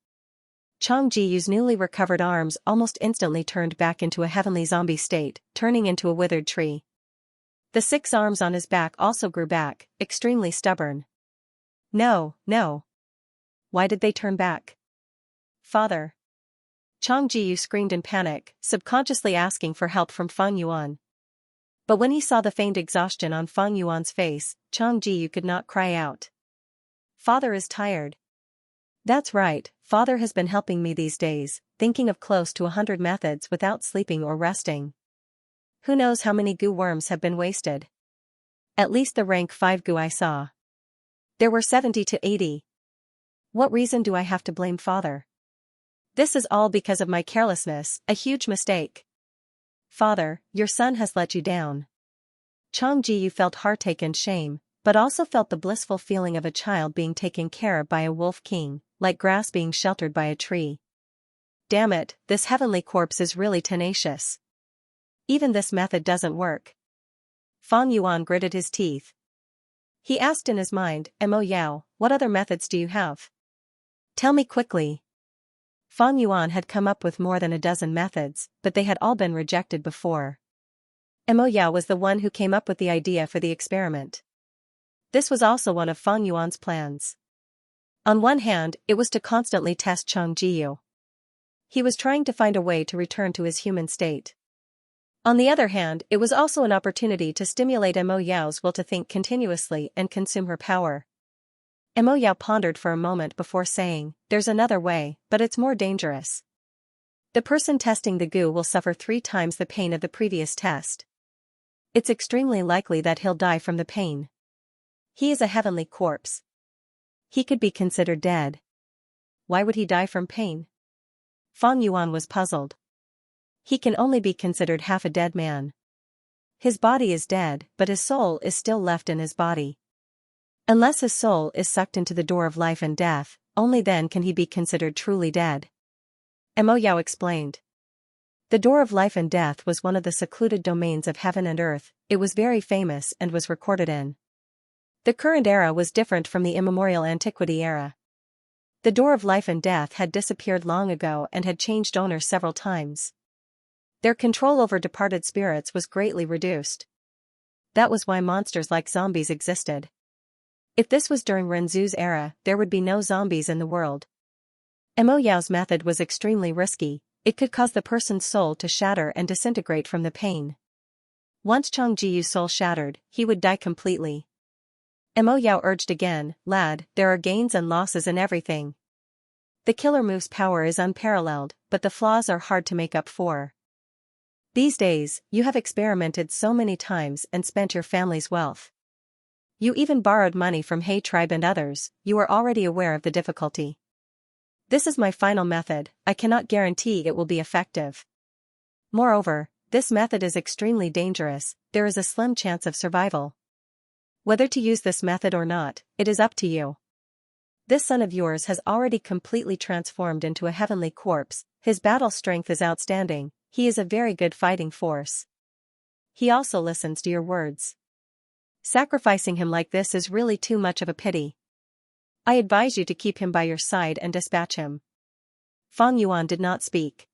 Chang Jiyu's newly recovered arms almost instantly turned back into a heavenly zombie state, turning into a withered tree. The 6 arms on his back also grew back, extremely stubborn. "No, no. Why did they turn back? Father!" Chang Jiyu screamed in panic, subconsciously asking for help from Fang Yuan. But when he saw the feigned exhaustion on Fang Yuan's face, Chang Jiyu could not cry out. "Father is tired." "That's right, father has been helping me these days, thinking of close to 100 methods without sleeping or resting. Who knows how many goo worms have been wasted? At least the rank 5 goo I saw. There were 70 to 80. What reason do I have to blame father? This is all because of my carelessness, a huge mistake. Father, your son has let you down." Chang Jiyu felt heartache and shame, but also felt the blissful feeling of a child being taken care of by a wolf king, like grass being sheltered by a tree. Damn it, this heavenly corpse is really tenacious. Even this method doesn't work. Fang Yuan gritted his teeth. He asked in his mind, "Mo Yao, what other methods do you have? Tell me quickly." Fang Yuan had come up with more than a dozen methods, but they had all been rejected before. Mo Yao was the one who came up with the idea for the experiment. This was also one of Fang Yuan's plans. On one hand, it was to constantly test Chang Jiyu. He was trying to find a way to return to his human state. On the other hand, it was also an opportunity to stimulate Mo Yao's will to think continuously and consume her power. Mo Yao pondered for a moment before saying, "There's another way, but it's more dangerous. The person testing the goo will suffer 3 times the pain of the previous test. It's extremely likely that he'll die from the pain. He is a heavenly corpse. He could be considered dead. Why would he die from pain?" Fang Yuan was puzzled. He can only be considered half a dead man. His body is dead, but his soul is still left in his body. Unless his soul is sucked into the door of life and death, only then can he be considered truly dead. Mo Yao explained. The door of life and death was one of the secluded domains of heaven and earth. It was very famous and was recorded in. The current era was different from the immemorial antiquity era. The door of life and death had disappeared long ago and had changed owners several times. Their control over departed spirits was greatly reduced. That was why monsters like zombies existed. If this was during Renzu's era, there would be no zombies in the world. Mo Yao's method was extremely risky. It could cause the person's soul to shatter and disintegrate from the pain. Once Chang Jiyu's soul shattered, he would die completely. Mo Yao urged again, "Lad, there are gains and losses in everything. The killer move's power is unparalleled, but the flaws are hard to make up for. These days, you have experimented so many times and spent your family's wealth. You even borrowed money from He tribe and others. You are already aware of the difficulty. This is my final method. I cannot guarantee it will be effective. Moreover, this method is extremely dangerous. There is a slim chance of survival. Whether to use this method or not, it is up to you. This son of yours has already completely transformed into a heavenly corpse. His battle strength is outstanding. He is a very good fighting force. He also listens to your words. Sacrificing him like this is really too much of a pity. I advise you to keep him by your side and dispatch him." Fang Yuan did not speak.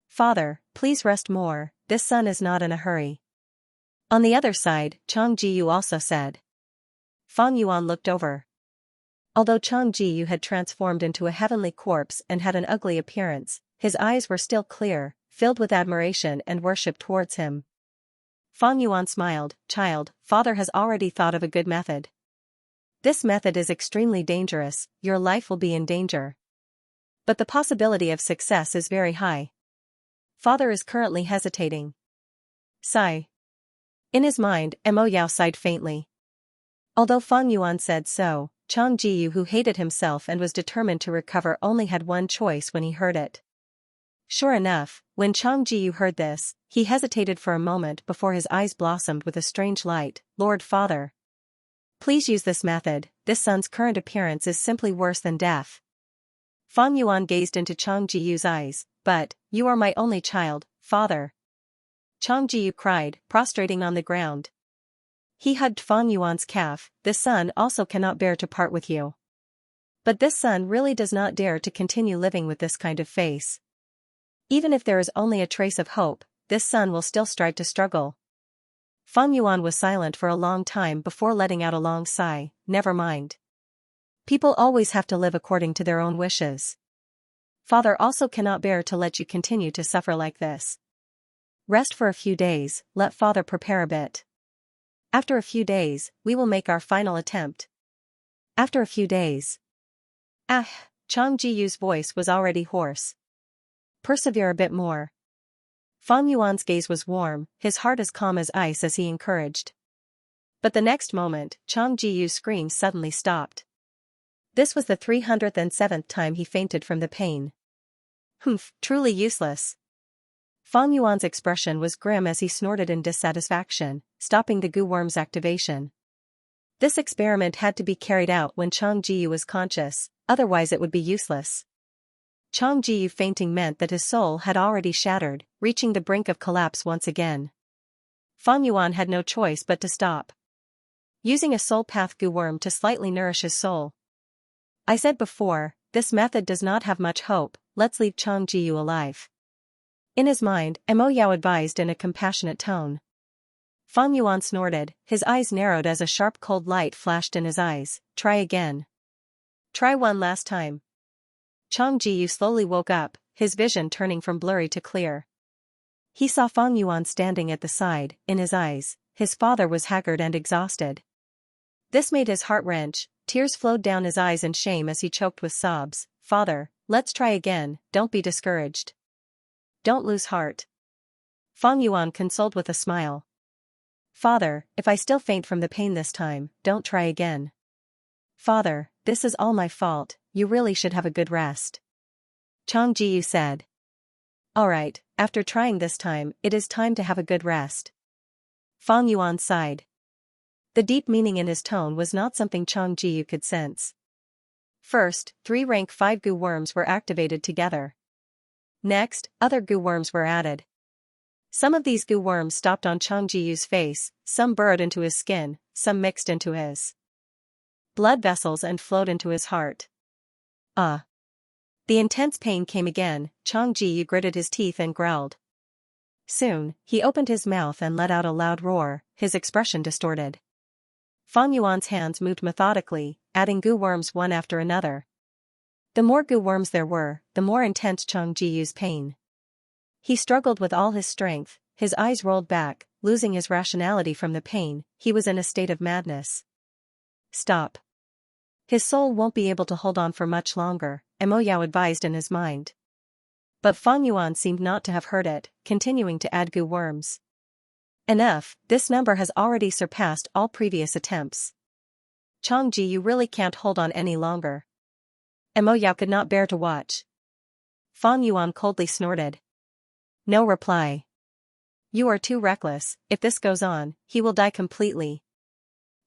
"Father, please rest more, this son is not in a hurry." On the other side, Chang Jiyu also said. Fang Yuan looked over. Although Chang Jiyu had transformed into a heavenly corpse and had an ugly appearance, his eyes were still clear, filled with admiration and worship towards him. Fang Yuan smiled. "Child, father has already thought of a good method. This method is extremely dangerous, your life will be in danger. But the possibility of success is very high. Father is currently hesitating." Sigh. In his mind, Mo Yao sighed faintly. Although Fang Yuan said so, Chang Jiyu, who hated himself and was determined to recover, only had one choice when he heard it. Sure enough, when Chang Jiyu heard this, he hesitated for a moment before his eyes blossomed with a strange light. "Lord Father, please use this method. This son's current appearance is simply worse than death." Fang Yuan gazed into Chang Jiyu's eyes. "But, you are my only child, father." Chang Jiyu cried, prostrating on the ground. He hugged Fang Yuan's calf. "This son also cannot bear to part with you. But this son really does not dare to continue living with this kind of face. Even if there is only a trace of hope, this son will still strive to struggle." Fang Yuan was silent for a long time before letting out a long sigh. "Never mind. People always have to live according to their own wishes. Father also cannot bear to let you continue to suffer like this. Rest for a few days, let father prepare a bit. After a few days, we will make our final attempt." "After a few days." "Ah!" Chang Jiyu's voice was already hoarse. "Persevere a bit more." Fang Yuan's gaze was warm, his heart as calm as ice as he encouraged. But the next moment, Chang Jiyu's screams suddenly stopped. This was the 307th time he fainted from the pain. "Humph, truly useless." Fang Yuan's expression was grim as he snorted in dissatisfaction, stopping the goo worm's activation. This experiment had to be carried out when Chang Jiyu was conscious, otherwise it would be useless. Chang Jiyu fainting meant that his soul had already shattered, reaching the brink of collapse once again. Fang Yuan had no choice but to stop. Using a soul path goo worm to slightly nourish his soul. "I said before, this method does not have much hope, let's leave Chang Jiyu alive." In his mind, Mo Yao advised in a compassionate tone. Fang Yuan snorted, his eyes narrowed as a sharp cold light flashed in his eyes. "Try again. Try one last time." Chang Jiyu slowly woke up, his vision turning from blurry to clear. He saw Fang Yuan standing at the side. In his eyes, his father was haggard and exhausted. This made his heart wrench. Tears flowed down his eyes in shame as he choked with sobs. "Father, let's try again, don't be discouraged. Don't lose heart." Fang Yuan consoled with a smile. "Father, if I still faint from the pain this time, don't try again." "Father, this is all my fault, you really should have a good rest." Chang Jiyu said. "Alright, after trying this time, it is time to have a good rest." Fang Yuan sighed. The deep meaning in his tone was not something Chang Jiyu could sense. First, 3 rank 5 goo worms were activated together. Next, other goo worms were added. Some of these goo worms stopped on Chang Jiyu's face, some burrowed into his skin, some mixed into his blood vessels and flowed into his heart. The intense pain came again. Chang Jiyu gritted his teeth and growled. Soon, he opened his mouth and let out a loud roar, his expression distorted. Fang Yuan's hands moved methodically, adding goo worms one after another. The more goo worms there were, the more intense Chang Jiyu's pain. He struggled with all his strength, his eyes rolled back, losing his rationality from the pain. He was in a state of madness. Stop. His soul won't be able to hold on for much longer, Mo Yao advised in his mind. But Fang Yuan seemed not to have heard it, continuing to add goo worms. Enough, this number has already surpassed all previous attempts. Chang Ji, you really can't hold on any longer. Mo Yao could not bear to watch. Fang Yuan coldly snorted. No reply. You are too reckless, if this goes on, he will die completely.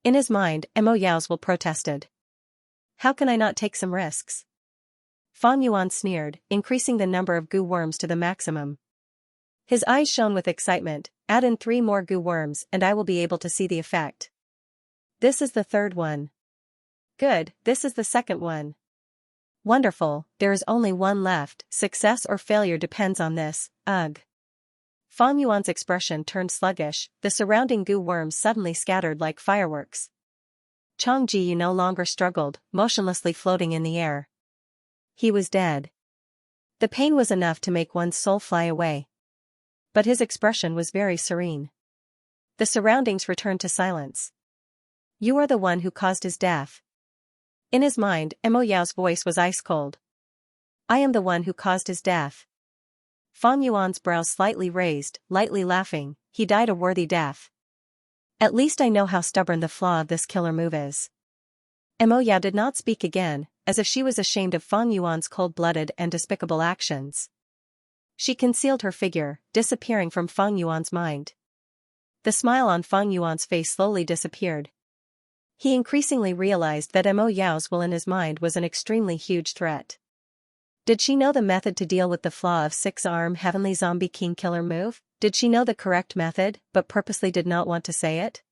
In his mind, Mo Yao's will protested. How can I not take some risks? Fang Yuan sneered, increasing the number of goo worms to the maximum. His eyes shone with excitement. Add in 3 more goo worms and I will be able to see the effect. This is the 3rd one. Good, this is the 2nd one. Wonderful, there is only one left. Success or failure depends on this. Ugh. Fang Yuan's expression turned sluggish, the surrounding goo worms suddenly scattered like fireworks. Chang Ji no longer struggled, motionlessly floating in the air. He was dead. The pain was enough to make one's soul fly away. But his expression was very serene. The surroundings returned to silence. You are the one who caused his death. In his mind, Mo Yao's voice was ice cold. I am the one who caused his death. Fang Yuan's brows slightly raised, lightly laughing. He died a worthy death. At least I know how stubborn the flaw of this killer move is. Mo Yao did not speak again, as if she was ashamed of Fang Yuan's cold-blooded and despicable actions. She concealed her figure, disappearing from Fang Yuan's mind. The smile on Fang Yuan's face slowly disappeared. He increasingly realized that Mo Yao's will in his mind was an extremely huge threat. Did she know the method to deal with the flaw of 6-arm Heavenly Zombie King Killer move? Did she know the correct method, but purposely did not want to say it?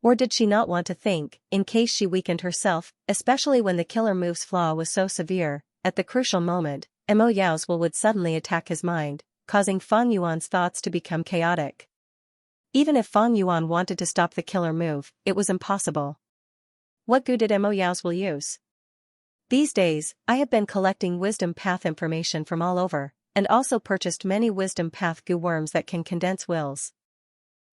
Or did she not want to think, in case she weakened herself, especially when the killer move's flaw was so severe? At the crucial moment, Mo Yao's will would suddenly attack his mind, causing Fang Yuan's thoughts to become chaotic. Even if Fang Yuan wanted to stop the killer move, it was impossible. What goo did Mo Yao's will use? These days, I have been collecting wisdom path information from all over, and also purchased many wisdom path goo worms that can condense wills.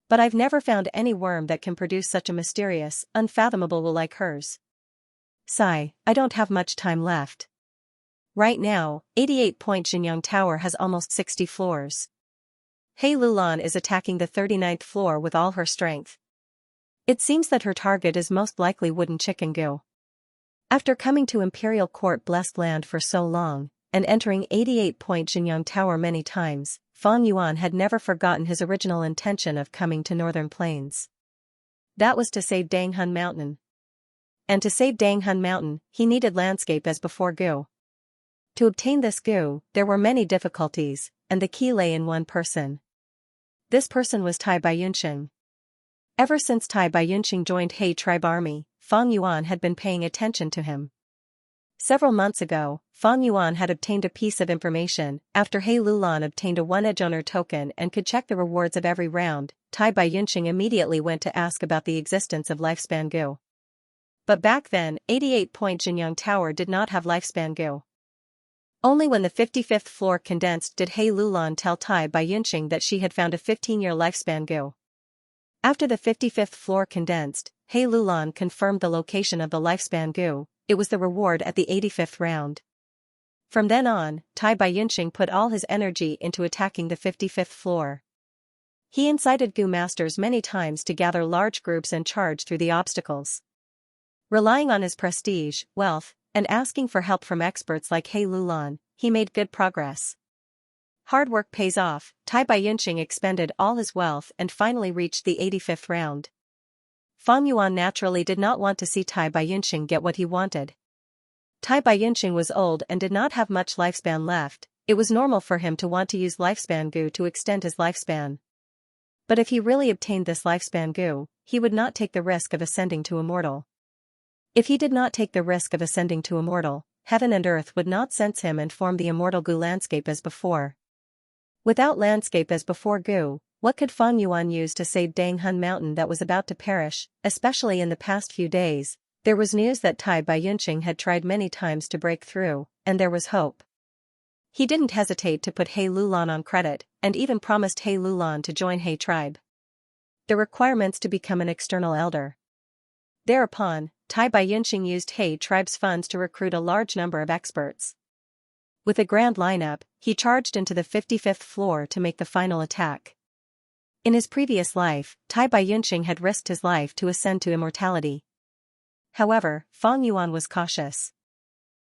But I've never found any worm that can produce such a mysterious, unfathomable will like hers. Sigh, I don't have much time left. Right now, 88-point Xianxia Tower has almost 60 floors. Hei Lulan is attacking the 39th floor with all her strength. It seems that her target is most likely wooden chicken goo. After coming to Imperial Court Blessed Land for so long, and entering 88-point Xianxia Tower many times, Fang Yuan had never forgotten his original intention of coming to Northern Plains. That was to save Danghun Mountain. And to save Danghun Mountain, he needed landscape as before goo. To obtain this goo, there were many difficulties, and the key lay in one person. This person was Tai Baiyunxing. Ever since Tai Baiyunxing joined Hei Tribe Army, Fang Yuan had been paying attention to him. Several months ago, Fang Yuan had obtained a piece of information. After Hei Lulan obtained a 1-edge owner token and could check the rewards of every round, Tai Baiyunxing immediately went to ask about the existence of lifespan goo. But back then, 88-point Xianxia Tower did not have lifespan goo. Only when the 55th floor condensed did He Lulan tell Tai Baiyunxing that she had found a 15-year lifespan goo. After the 55th floor condensed, He Lulan confirmed the location of the lifespan goo. It was the reward at the 85th round. From then on, Tai Baiyunxing put all his energy into attacking the 55th floor. He incited goo masters many times to gather large groups and charge through the obstacles. Relying on his prestige, wealth, and asking for help from experts like He Lulan, he made good progress. Hard work pays off. Tai Baiyunxing expended all his wealth and finally reached the 85th round. Fang Yuan naturally did not want to see Tai Baiyunxing get what he wanted. Tai Baiyunxing was old and did not have much lifespan left. It was normal for him to want to use lifespan goo to extend his lifespan. But if he really obtained this lifespan goo, he would not take the risk of ascending to immortal. If he did not take the risk of ascending to immortal, heaven and earth would not sense him and form the immortal goo landscape as before. Without landscape as before goo, what could Fang Yuan use to save Dang Hun Mountain that was about to perish? Especially in the past few days, there was news that Tai Baiyunxing had tried many times to break through, and there was hope. He didn't hesitate to put He Lulan on credit, and even promised He Lulan to join He tribe. The requirements to become an external elder. Thereupon, Tai Baiyunxing used He tribe's funds to recruit a large number of experts. With a grand lineup, he charged into the 55th floor to make the final attack. In his previous life, Tai Baiyunxing had risked his life to ascend to immortality. However, Fang Yuan was cautious.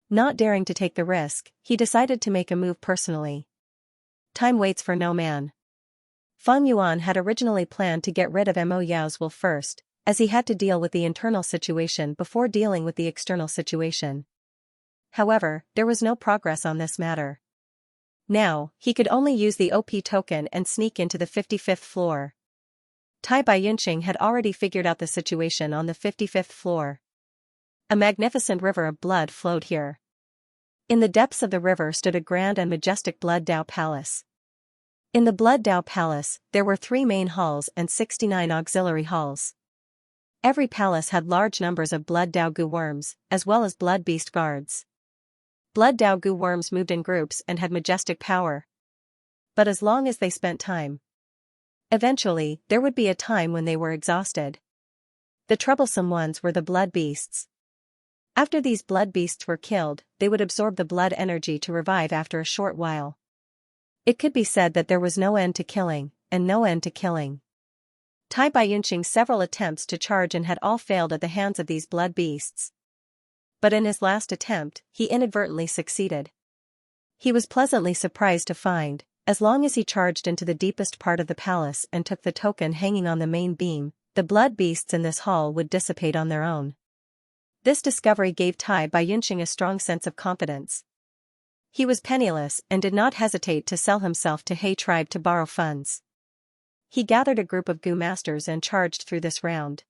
Not daring to take the risk, he decided to make a move personally. Time waits for no man. Fang Yuan had originally planned to get rid of Mo Yao's will first, as he had to deal with the internal situation before dealing with the external situation. However, there was no progress on this matter. Now, he could only use the OP token and sneak into the 55th floor. Tai Baiyunxing had already figured out the situation on the 55th floor. A magnificent river of blood flowed here. In the depths of the river stood a grand and majestic Blood Dao Palace. In the Blood Dao Palace, there were 3 main halls and 69 auxiliary halls. Every palace had large numbers of Blood Dao Goo worms, as well as Blood Beast guards. Blood Dao Goo worms moved in groups and had majestic power. But as long as they spent time. Eventually, there would be a time when they were exhausted. The troublesome ones were the Blood Beasts. After these Blood Beasts were killed, they would absorb the blood energy to revive after a short while. It could be said that there was no end to killing, and no end to killing. Tai Baiyunxing's several attempts to charge in had all failed at the hands of these Blood Beasts. But in his last attempt, he inadvertently succeeded. He was pleasantly surprised to find, as long as he charged into the deepest part of the palace and took the token hanging on the main beam, the Blood Beasts in this hall would dissipate on their own. This discovery gave Tai Baiyunxing a strong sense of confidence. He was penniless and did not hesitate to sell himself to He tribe to borrow funds. He gathered a group of goo masters and charged through this round.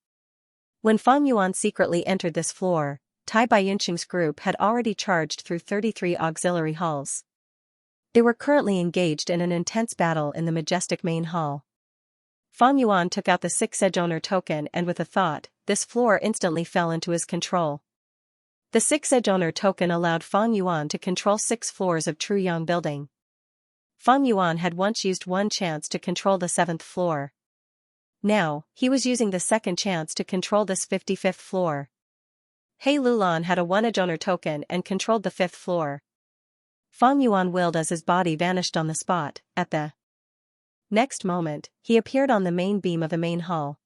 When Fang Yuan secretly entered this floor, Tai Baiyunxing's group had already charged through 33 auxiliary halls. They were currently engaged in an intense battle in the majestic main hall. Fang Yuan took out the 6-edge owner token and with a thought, this floor instantly fell into his control. The 6-edge owner token allowed Fang Yuan to control 6 floors of Truyang building. Fang Yuan had once used one chance to control the 7th floor. Now, he was using the second chance to control this 55th floor. He Lulan had a 1-edge owner token and controlled the 5th floor. Fang Yuan willed as his body vanished on the spot. At the next moment, he appeared on the main beam of the main hall.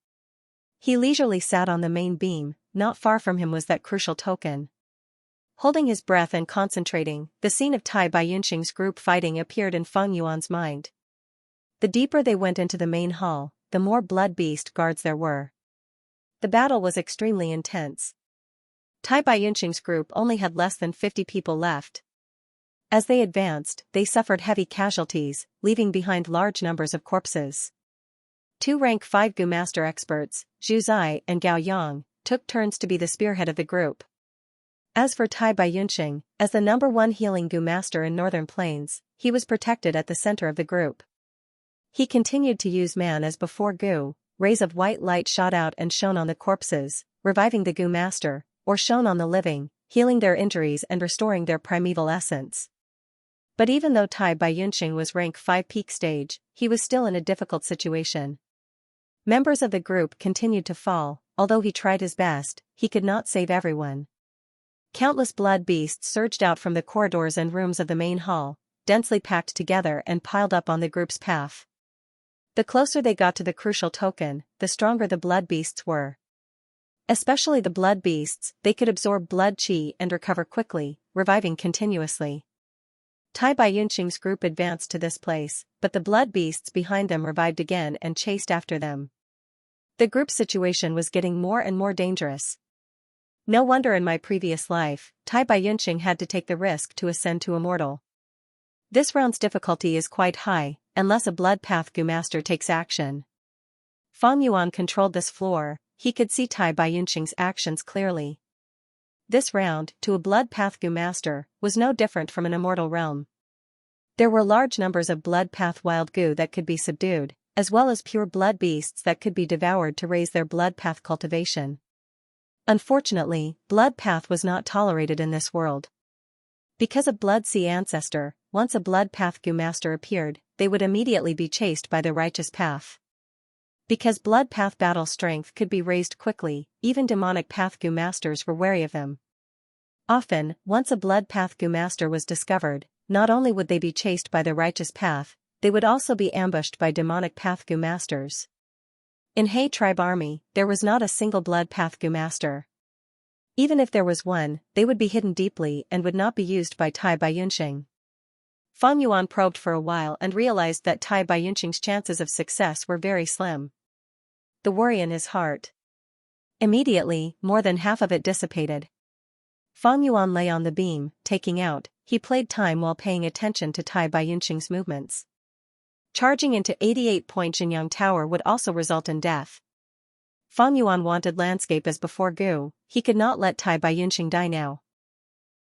He leisurely sat on the main beam. Not far from him was that crucial token. Holding his breath and concentrating, the scene of Tai Baiyunxing's group fighting appeared in Fang Yuan's mind. The deeper they went into the main hall, the more Blood Beast guards there were. The battle was extremely intense. Tai Baiyunxing's group only had less than 50 people left. As they advanced, they suffered heavy casualties, leaving behind large numbers of corpses. 2 rank 5 Goo Master experts, Zhu Zai and Gao Yang, took turns to be the spearhead of the group. As for Tai Baiyunxing, as the #1 healing Goo Master in Northern Plains, he was protected at the center of the group. He continued to use man as before Goo. Rays of white light shot out and shone on the corpses, reviving the Goo Master, or shone on the living, healing their injuries and restoring their primeval essence. But even though Tai Baiyunxing was rank 5 peak stage, he was still in a difficult situation. Members of the group continued to fall, although he tried his best, he could not save everyone. Countless blood beasts surged out from the corridors and rooms of the main hall, densely packed together and piled up on the group's path. The closer they got to the crucial token, the stronger the blood beasts were. Especially the blood beasts, they could absorb blood qi and recover quickly, reviving continuously. Tai Baiyunxing's group advanced to this place, but the blood beasts behind them revived again and chased after them. The group's situation was getting more and more dangerous. No wonder in my previous life, Tai Baiyunxing had to take the risk to ascend to immortal. This round's difficulty is quite high, unless a blood path Gu master takes action. Fang Yuan controlled this floor, he could see Tai Baiyunxing's actions clearly. This round, to a blood path Gu master, was no different from an immortal realm. There were large numbers of blood path wild Gu that could be subdued, as well as pure blood beasts that could be devoured to raise their blood path cultivation. Unfortunately, blood path was not tolerated in this world. Because of blood sea ancestor, once a blood path Gu master appeared, they would immediately be chased by the righteous path. Because blood path battle strength could be raised quickly, even demonic path Gu masters were wary of them. Often, once a blood path Gu master was discovered, not only would they be chased by the righteous path, they would also be ambushed by demonic path Gu masters. In He tribe army, there was not a single blood path Gu master. Even if there was one, they would be hidden deeply and would not be used by Tai Baiyunxing. Fang Yuan probed for a while and realized that Tai Baiyunxing's chances of success were very slim. The worry in his heart. Immediately, more than half of it dissipated. Fang Yuan lay on the beam, taking out, he played time while paying attention to Tai Baiyunxing's movements. Charging into 88-point Xianxia Tower would also result in death. Fang Yuan wanted landscape as before Gu, he could not let Tai Baiyunxing die now.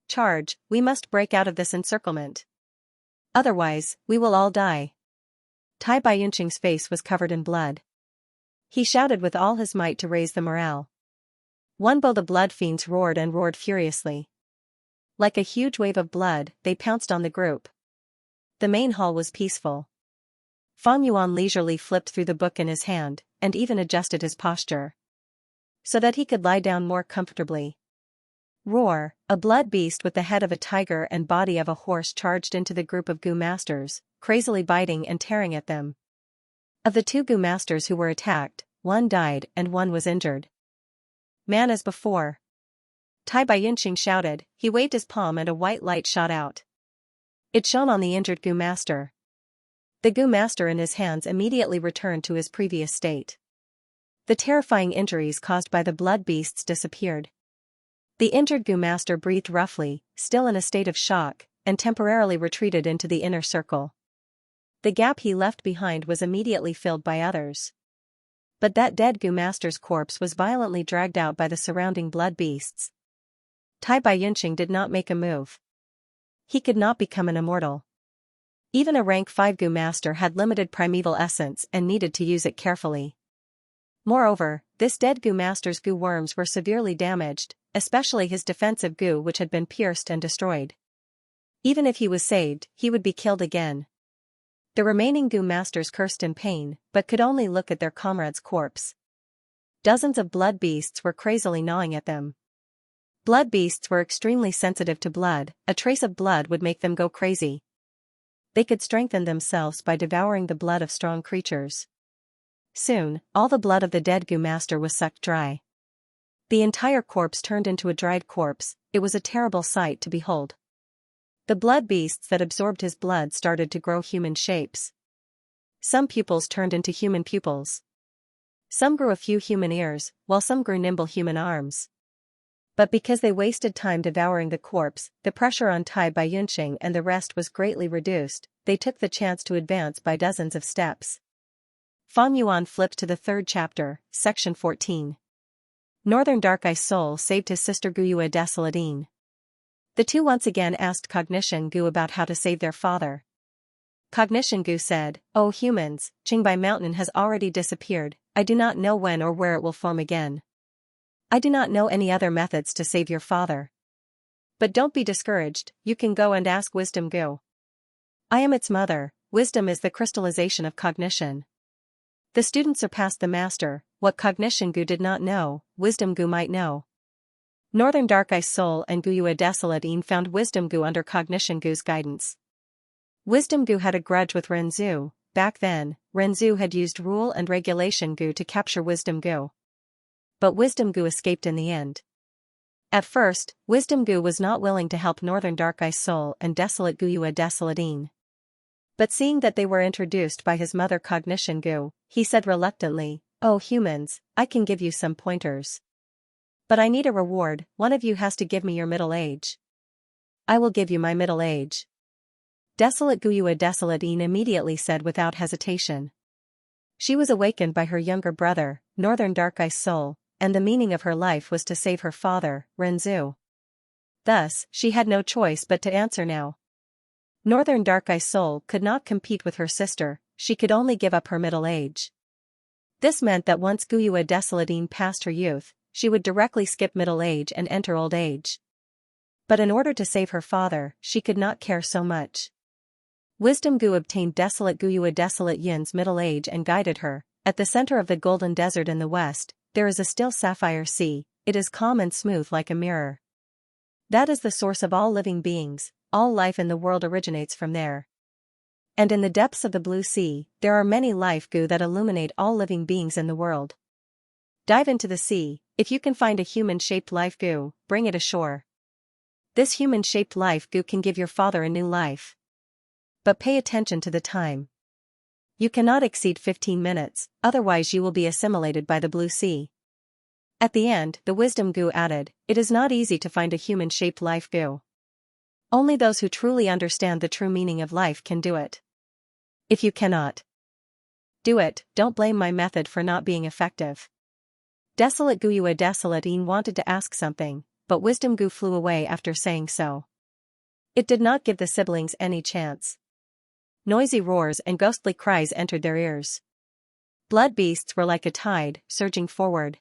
Charge, we must break out of this encirclement. Otherwise, we will all die. Tai Baiyunxing's face was covered in blood. He shouted with all his might to raise the morale. One by the blood fiends roared and roared furiously. Like a huge wave of blood, they pounced on the group. The main hall was peaceful. Fang Yuan leisurely flipped through the book in his hand, and even adjusted his posture, so that he could lie down more comfortably. Roar, a blood beast with the head of a tiger and body of a horse charged into the group of Gu masters, crazily biting and tearing at them. Of the 2 Gu masters who were attacked, one died and one was injured. Man as before. Tai Baiyunxing shouted, he waved his palm and a white light shot out. It shone on the injured Gu master. The Gu master in his hands immediately returned to his previous state. The terrifying injuries caused by the blood beasts disappeared. The injured Gu master breathed roughly, still in a state of shock, and temporarily retreated into the inner circle. The gap he left behind was immediately filled by others. But that dead Gu master's corpse was violently dragged out by the surrounding blood beasts. Tai Baiyunxing did not make a move. He could not become an immortal. Even a rank 5 Gu master had limited primeval essence and needed to use it carefully. Moreover, this dead Gu master's Gu worms were severely damaged, especially his defensive Gu which had been pierced and destroyed. Even if he was saved, he would be killed again. The remaining Gu masters cursed in pain, but could only look at their comrade's corpse. Dozens of blood beasts were crazily gnawing at them. Blood beasts were extremely sensitive to blood, a trace of blood would make them go crazy. They could strengthen themselves by devouring the blood of strong creatures. Soon, all the blood of the dead Gu master was sucked dry. The entire corpse turned into a dried corpse, it was a terrible sight to behold. The blood beasts that absorbed his blood started to grow human shapes. Some pupils turned into human pupils. Some grew a few human ears, while some grew nimble human arms. But because they wasted time devouring the corpse, the pressure on Tai Baiyunxing and the rest was greatly reduced, they took the chance to advance by dozens of steps. Fang Yuan flipped to the 3rd chapter, section 14. Northern Dark Eye Soul saved his sister Guyue Desaladine. The two once again asked Cognition Gu about how to save their father. Cognition Gu said, "Oh humans, Qingbai Mountain has already disappeared, I do not know when or where it will form again. I do not know any other methods to save your father. But don't be discouraged, you can go and ask Wisdom Gu. I am its mother. Wisdom is the crystallization of cognition. The student surpassed the master. What cognition Gu did not know, wisdom Gu might know. Northern Dark Ice Soul and Guyue Desolate Een found wisdom Gu under cognition Gu's guidance. Wisdom Gu had a grudge with Renzu. Back then, Renzu had used rule and regulation Gu to capture wisdom Gu. But wisdom Gu escaped in the end. At first, wisdom Gu was not willing to help Northern Dark Ice Soul and Desolate Guyue Desolate Een. But seeing that they were introduced by his mother Cognition Gu, he said reluctantly, "Oh humans, I can give you some pointers. But I need a reward. One of you has to give me your middle age." "I will give you my middle age." Desolate Guyue Desolate Een immediately said without hesitation. She was awakened by her younger brother, Northern Dark Ice Soul, and the meaning of her life was to save her father, Renzu. Thus, she had no choice but to answer now. Northern Dark Ice Soul could not compete with her sister, she could only give up her middle age. This meant that once Guyue Desolate Een passed her youth, she would directly skip middle age and enter old age. But in order to save her father, she could not care so much. Wisdom Gu obtained Desolate Guyue Desolate Yin's middle age and guided her. At the center of the golden desert in the west, there is a still sapphire sea. It is calm and smooth like a mirror. That is the source of all living beings, all life in the world originates from there. And in the depths of the blue sea, there are many life Gu that illuminate all living beings in the world. Dive into the sea. If you can find a human-shaped life Gu, bring it ashore. This human-shaped life Gu can give your father a new life. But pay attention to the time. You cannot exceed 15 minutes, otherwise you will be assimilated by the blue sea. At the end, the wisdom Gu added, "It is not easy to find a human-shaped life Gu. Only those who truly understand the true meaning of life can do it. If you cannot do it, don't blame my method for not being effective." Desolate Guyue Desolate Een wanted to ask something, but wisdom Gu flew away after saying so. It did not give the siblings any chance. Noisy roars and ghostly cries entered their ears. Blood beasts were like a tide, surging forward.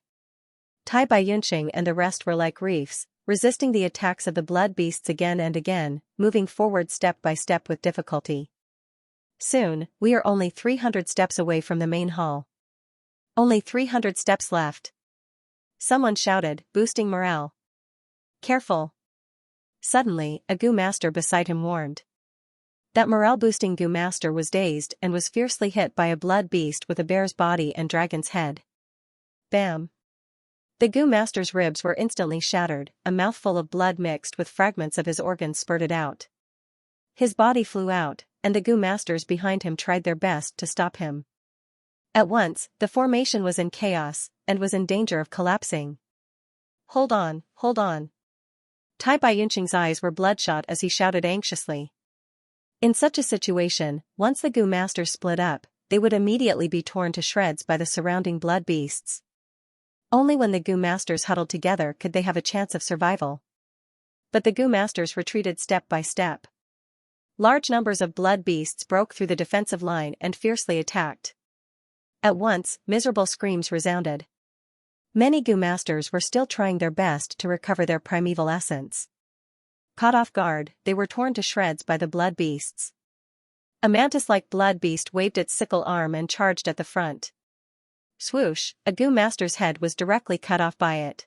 Tai Bai Yunqing and the rest were like reefs, resisting the attacks of the blood beasts again and again, moving forward step by step with difficulty. Soon, we are only 300 steps away from the main hall. Only 300 steps left. Someone shouted, boosting morale. Careful. Suddenly, a Gu master beside him warned. That morale-boosting Gu master was dazed and was fiercely hit by a blood beast with a bear's body and dragon's head. Bam! The Gu master's ribs were instantly shattered, a mouthful of blood mixed with fragments of his organs spurted out. His body flew out, and the Gu masters behind him tried their best to stop him. At once, the formation was in chaos, and was in danger of collapsing. Hold on, hold on. Tai Bai Yunqing's eyes were bloodshot as he shouted anxiously. In such a situation, once the Gu masters split up, they would immediately be torn to shreds by the surrounding blood beasts. Only when the Gu masters huddled together could they have a chance of survival. But the Gu masters retreated step by step. Large numbers of blood beasts broke through the defensive line and fiercely attacked. At once, miserable screams resounded. Many Gu masters were still trying their best to recover their primeval essence. Caught off guard, they were torn to shreds by the blood beasts. A mantis-like blood beast waved its sickle arm and charged at the front. Swoosh, a Gu master's head was directly cut off by it.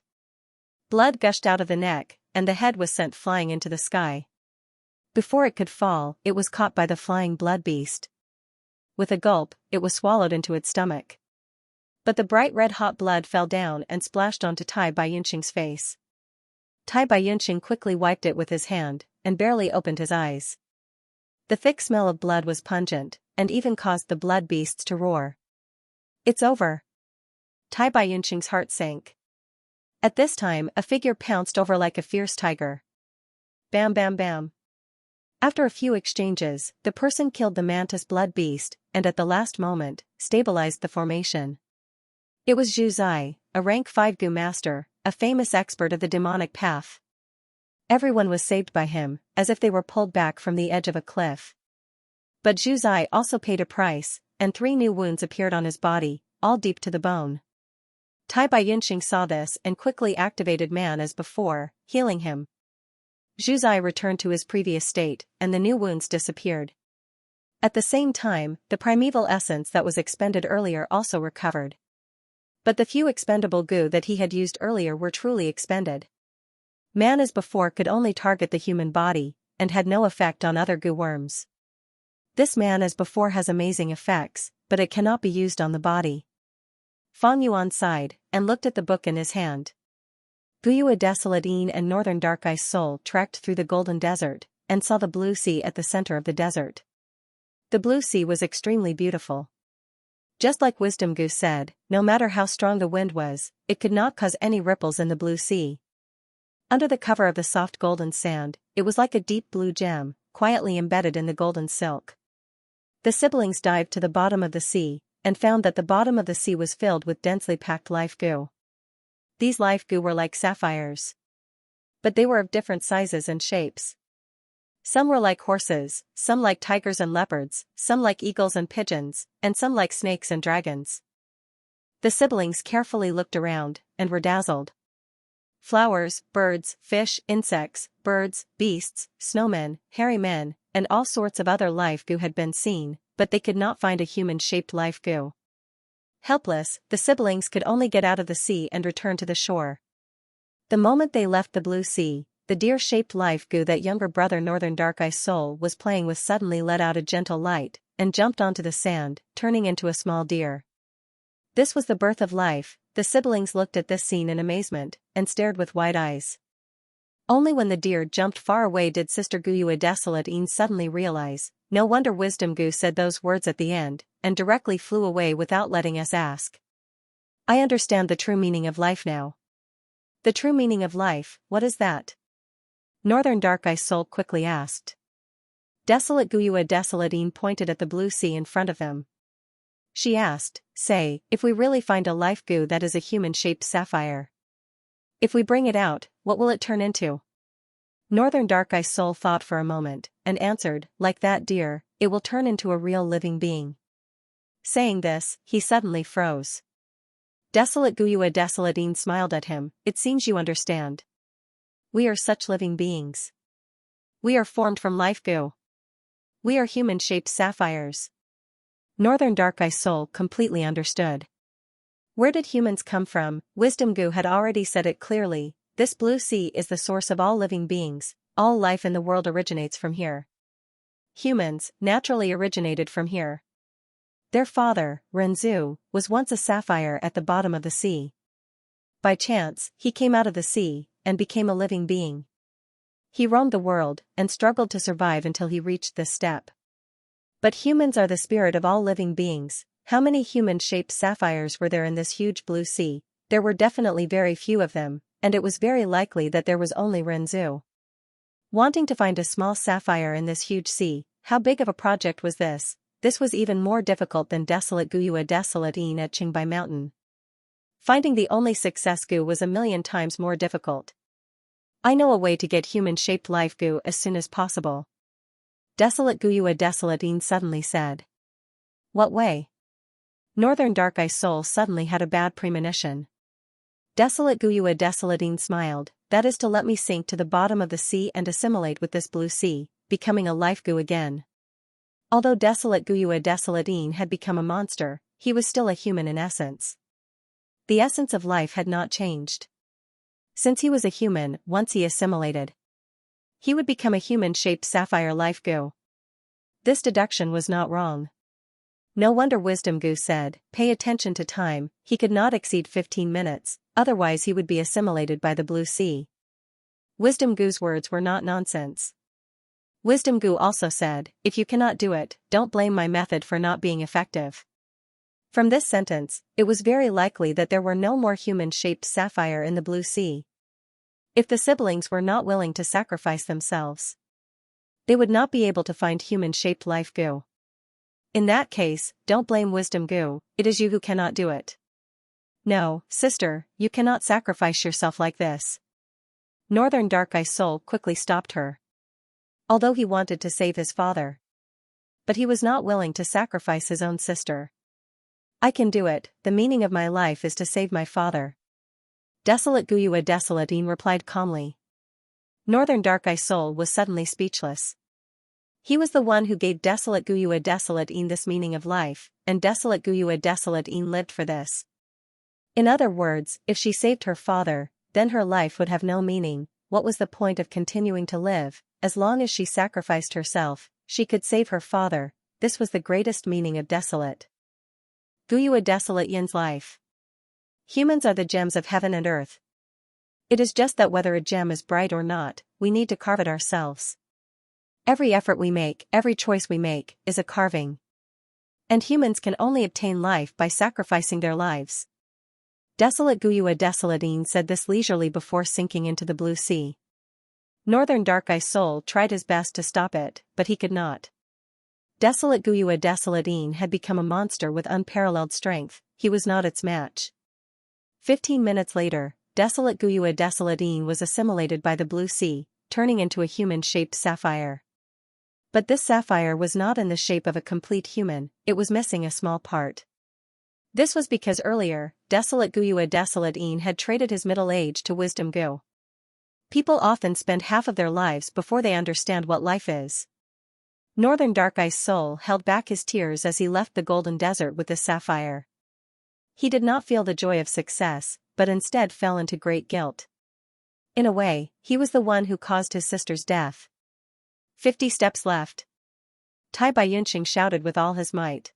Blood gushed out of the neck, and the head was sent flying into the sky. Before it could fall, it was caught by the flying blood beast. With a gulp, it was swallowed into its stomach. But the bright red-hot blood fell down and splashed onto Tai Bai Yunqing's face. Tai Bai Yunqing quickly wiped it with his hand, and barely opened his eyes. The thick smell of blood was pungent, and even caused the blood beasts to roar. It's over. Tai Bai Yunqing's heart sank. At this time, a figure pounced over like a fierce tiger. Bam bam bam. After a few exchanges, the person killed the mantis blood beast, and at the last moment, stabilized the formation. It was Zhu Zai, a rank 5 Gu master, a famous expert of the demonic path. Everyone was saved by him, as if they were pulled back from the edge of a cliff. But Zhu Zai also paid a price, and 3 new wounds appeared on his body, all deep to the bone. Tai Bai Yunqing saw this and quickly activated man as before, healing him. Zhu Zai returned to his previous state, and the new wounds disappeared. At the same time, the primeval essence that was expended earlier also recovered. But the few expendable goo that he had used earlier were truly expended. Man as before could only target the human body, and had no effect on other goo worms. This man as before has amazing effects, but it cannot be used on the body. Fang Yuan sighed, and looked at the book in his hand. Guyua Desolate Een and Northern Dark Ice Soul trekked through the golden desert, and saw the blue sea at the center of the desert. The blue sea was extremely beautiful. Just like Wisdom Goose said, no matter how strong the wind was, it could not cause any ripples in the blue sea. Under the cover of the soft golden sand, it was like a deep blue gem, quietly embedded in the golden silk. The siblings dived to the bottom of the sea, and found that the bottom of the sea was filled with densely packed life goo. These life goo were like sapphires. But they were of different sizes and shapes. Some were like horses, some like tigers and leopards, some like eagles and pigeons, and some like snakes and dragons. The siblings carefully looked around, and were dazzled. Flowers, birds, fish, insects, birds, beasts, snowmen, hairy men, and all sorts of other life goo had been seen, but they could not find a human-shaped life goo. Helpless, the siblings could only get out of the sea and return to the shore. The moment they left the blue sea, the deer-shaped life goo that younger brother Northern Dark Ice Soul was playing with suddenly let out a gentle light, and jumped onto the sand, turning into a small deer. This was the birth of life. The siblings looked at this scene in amazement, and stared with wide eyes. Only when the deer jumped far away did Sister Guyua Desolate Een suddenly realize, no wonder Wisdom Goose said those words at the end, and directly flew away without letting us ask. I understand the true meaning of life now. The true meaning of life, what is that? Northern Dark Ice Soul quickly asked. Desolate Guyua Desolate Een pointed at the blue sea in front of him. She asked, say, if we really find a life goo that is a human-shaped sapphire. If we bring it out, what will it turn into? Northern Dark Ice Soul thought for a moment, and answered, like that deer, it will turn into a real living being. Saying this, he suddenly froze. Desolate Guyua Desolate Een smiled at him, it seems you understand. We are such living beings. We are formed from life goo. We are human-shaped sapphires. Northern Dark Ice Soul completely understood. Where did humans come from? Wisdom Goo had already said it clearly, this blue sea is the source of all living beings, all life in the world originates from here. Humans, naturally originated from here. Their father, Renzu, was once a sapphire at the bottom of the sea. By chance, he came out of the sea, and became a living being. He roamed the world, and struggled to survive until he reached this step. But humans are the spirit of all living beings. How many human-shaped sapphires were there in this huge blue sea? There were definitely very few of them, and it was very likely that there was only Renzu. Wanting to find a small sapphire in this huge sea, how big of a project was this? This was even more difficult than Desolate Guyua Desolate Een at Qingbai Mountain. Finding the only success goo was 1,000,000 times more difficult. I know a way to get human-shaped life goo as soon as possible. Desolate Guyua Desolate Een suddenly said. What way? Northern Dark Ice Soul suddenly had a bad premonition. Desolate Guyua Desolate Een smiled, that is to let me sink to the bottom of the sea and assimilate with this blue sea, becoming a life goo again. Although Desolate Guyua Desolate Een had become a monster, he was still a human in essence. The essence of life had not changed. Since he was a human, once he assimilated, he would become a human-shaped sapphire life goo. This deduction was not wrong. No wonder Wisdom Goose said, pay attention to time, he could not exceed 15 minutes, otherwise he would be assimilated by the blue sea. Wisdom Goose's words were not nonsense. Wisdom Goo also said, if you cannot do it, don't blame my method for not being effective. From this sentence, it was very likely that there were no more human-shaped sapphire in the blue sea. If the siblings were not willing to sacrifice themselves, they would not be able to find human-shaped life goo. In that case, don't blame Wisdom Goo, it is you who cannot do it. No, sister, you cannot sacrifice yourself like this. Northern Dark Ice Soul quickly stopped her. Although he wanted to save his father, but he was not willing to sacrifice his own sister. I can do it, the meaning of my life is to save my father. Desolate Guyua Desolate Een replied calmly. Northern Dark Ice Soul was suddenly speechless. He was the one who gave Desolate Guyua Desolate Een this meaning of life, and Desolate Guyua Desolate Een lived for this. In other words, if she saved her father, then her life would have no meaning. What was the point of continuing to live? As long as she sacrificed herself, she could save her father. This was the greatest meaning of Desolate Guyua Desolate Yin's life. Humans are the gems of heaven and earth. It is just that whether a gem is bright or not, we need to carve it ourselves. Every effort we make, every choice we make, is a carving. And humans can only obtain life by sacrificing their lives. Desolate Guyua Desolate Een said this leisurely before sinking into the blue sea. Northern Dark Eye Soul tried his best to stop it, but he could not. Desolate Guyua Desolate Een had become a monster with unparalleled strength. He was not its match. 15 minutes later, Desolate Guyua Desolate Een was assimilated by the blue sea, turning into a human-shaped sapphire. But this sapphire was not in the shape of a complete human, it was missing a small part. This was because earlier, Desolate Guyua Desolate Een had traded his middle age to wisdom Gu. People often spend half of their lives before they understand what life is. Northern Dark Eye's soul held back his tears as he left the golden desert with this sapphire. He did not feel the joy of success, but instead fell into great guilt. In a way, he was the one who caused his sister's death. 50 steps left. Tai Baiyunxing shouted with all his might.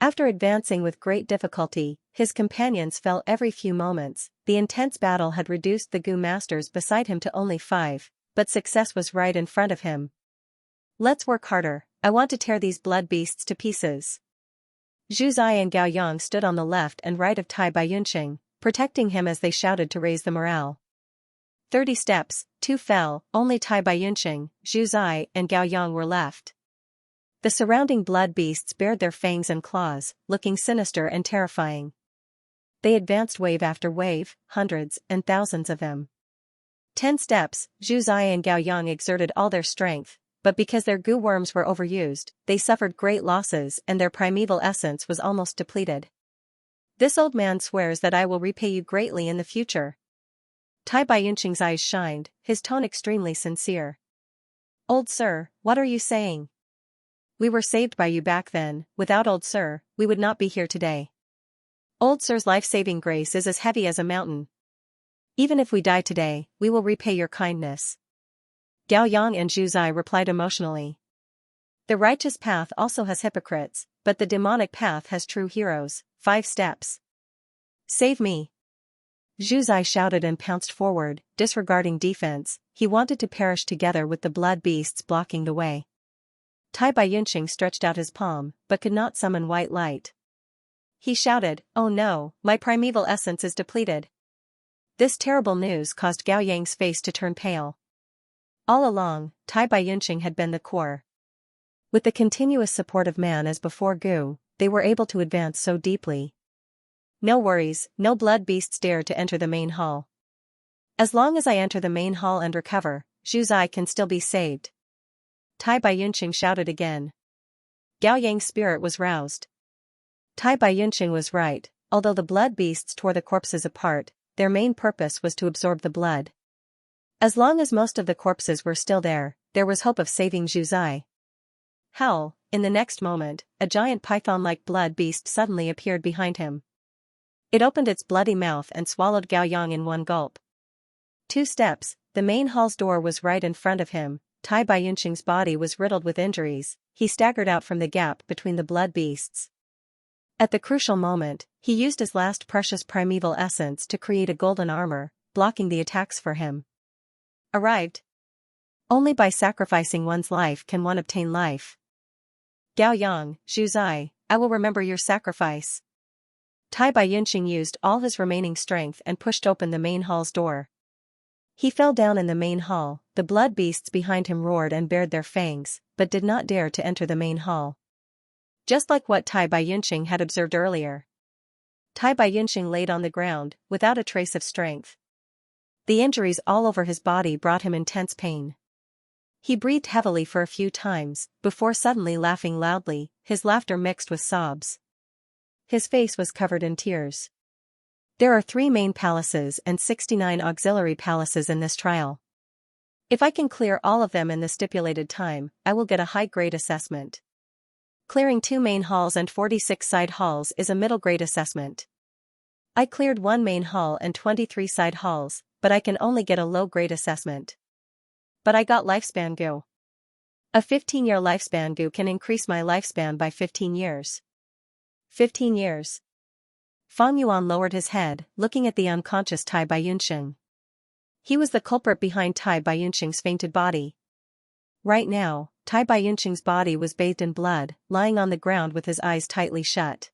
After advancing with great difficulty, his companions fell every few moments. The intense battle had reduced the Gu masters beside him to only 5, but success was right in front of him. Let's work harder, I want to tear these blood beasts to pieces. Zhu Zai and Gao Yang stood on the left and right of Tai Baiyunxing, protecting him as they shouted to raise the morale. 30 steps, 2 fell, only Tai Baiyunxing, Zhu Zai, and Gao Yang were left. The surrounding blood beasts bared their fangs and claws, looking sinister and terrifying. They advanced wave after wave, hundreds and thousands of them. 10 steps, Zhu Zai and Gao Yang exerted all their strength, but because their Gu worms were overused, they suffered great losses and their primeval essence was almost depleted. This old man swears that I will repay you greatly in the future. Tai Baiyunxing's eyes shined, his tone extremely sincere. Old sir, what are you saying? We were saved by you back then, without old sir, we would not be here today. Old sir's life-saving grace is as heavy as a mountain. Even if we die today, we will repay your kindness. Gao Yang and Zhu Zai replied emotionally. The righteous path also has hypocrites, but the demonic path has true heroes. 5 steps. Save me. Zhu Zai shouted and pounced forward, disregarding defense. He wanted to perish together with the blood beasts blocking the way. Tai Baiyunxing stretched out his palm, but could not summon white light. He shouted, "Oh no, my primeval essence is depleted." This terrible news caused Gao Yang's face to turn pale. All along, Tai Baiyunxing had been the core. With the continuous support of man as before Gu, they were able to advance so deeply. No worries, no blood beasts dare to enter the main hall. As long as I enter the main hall and recover, Zhu Zai can still be saved. Tai Baiyunxing shouted again. Gao Yang's spirit was roused. Tai Baiyunxing was right, although the blood beasts tore the corpses apart, their main purpose was to absorb the blood. As long as most of the corpses were still there was hope of saving Zhu Zai. Hell, in the next moment, a giant python-like blood beast suddenly appeared behind him. It opened its bloody mouth and swallowed Gao Yang in one gulp. 2 steps, the main hall's door was right in front of him. Tai Baiyunxing's body was riddled with injuries, he staggered out from the gap between the blood beasts. At the crucial moment, he used his last precious primeval essence to create a golden armor, blocking the attacks for him. Arrived. Only by sacrificing one's life can one obtain life. Gao Yang, Zhu Zai, I will remember your sacrifice. Tai Baiyunxing used all his remaining strength and pushed open the main hall's door. He fell down in the main hall, the blood beasts behind him roared and bared their fangs, but did not dare to enter the main hall. Just like what Tai Baiyunxing had observed earlier. Tai Baiyunxing laid on the ground, without a trace of strength. The injuries all over his body brought him intense pain. He breathed heavily for a few times, before suddenly laughing loudly, his laughter mixed with sobs. His face was covered in tears. There are 3 main palaces and 69 auxiliary palaces in this trial. If I can clear all of them in the stipulated time, I will get a high-grade assessment. Clearing 2 main halls and 46 side halls is a middle-grade assessment. I cleared 1 main hall and 23 side halls, but I can only get a low-grade assessment. But I got lifespan goo. A 15-year lifespan goo can increase my lifespan by 15 years. 15 years. Fang Yuan lowered his head, looking at the unconscious Tai Baiyunxing. He was the culprit behind Tai Baiyunxing's fainted body. Right now, Tai Baiyunxing's body was bathed in blood, lying on the ground with his eyes tightly shut.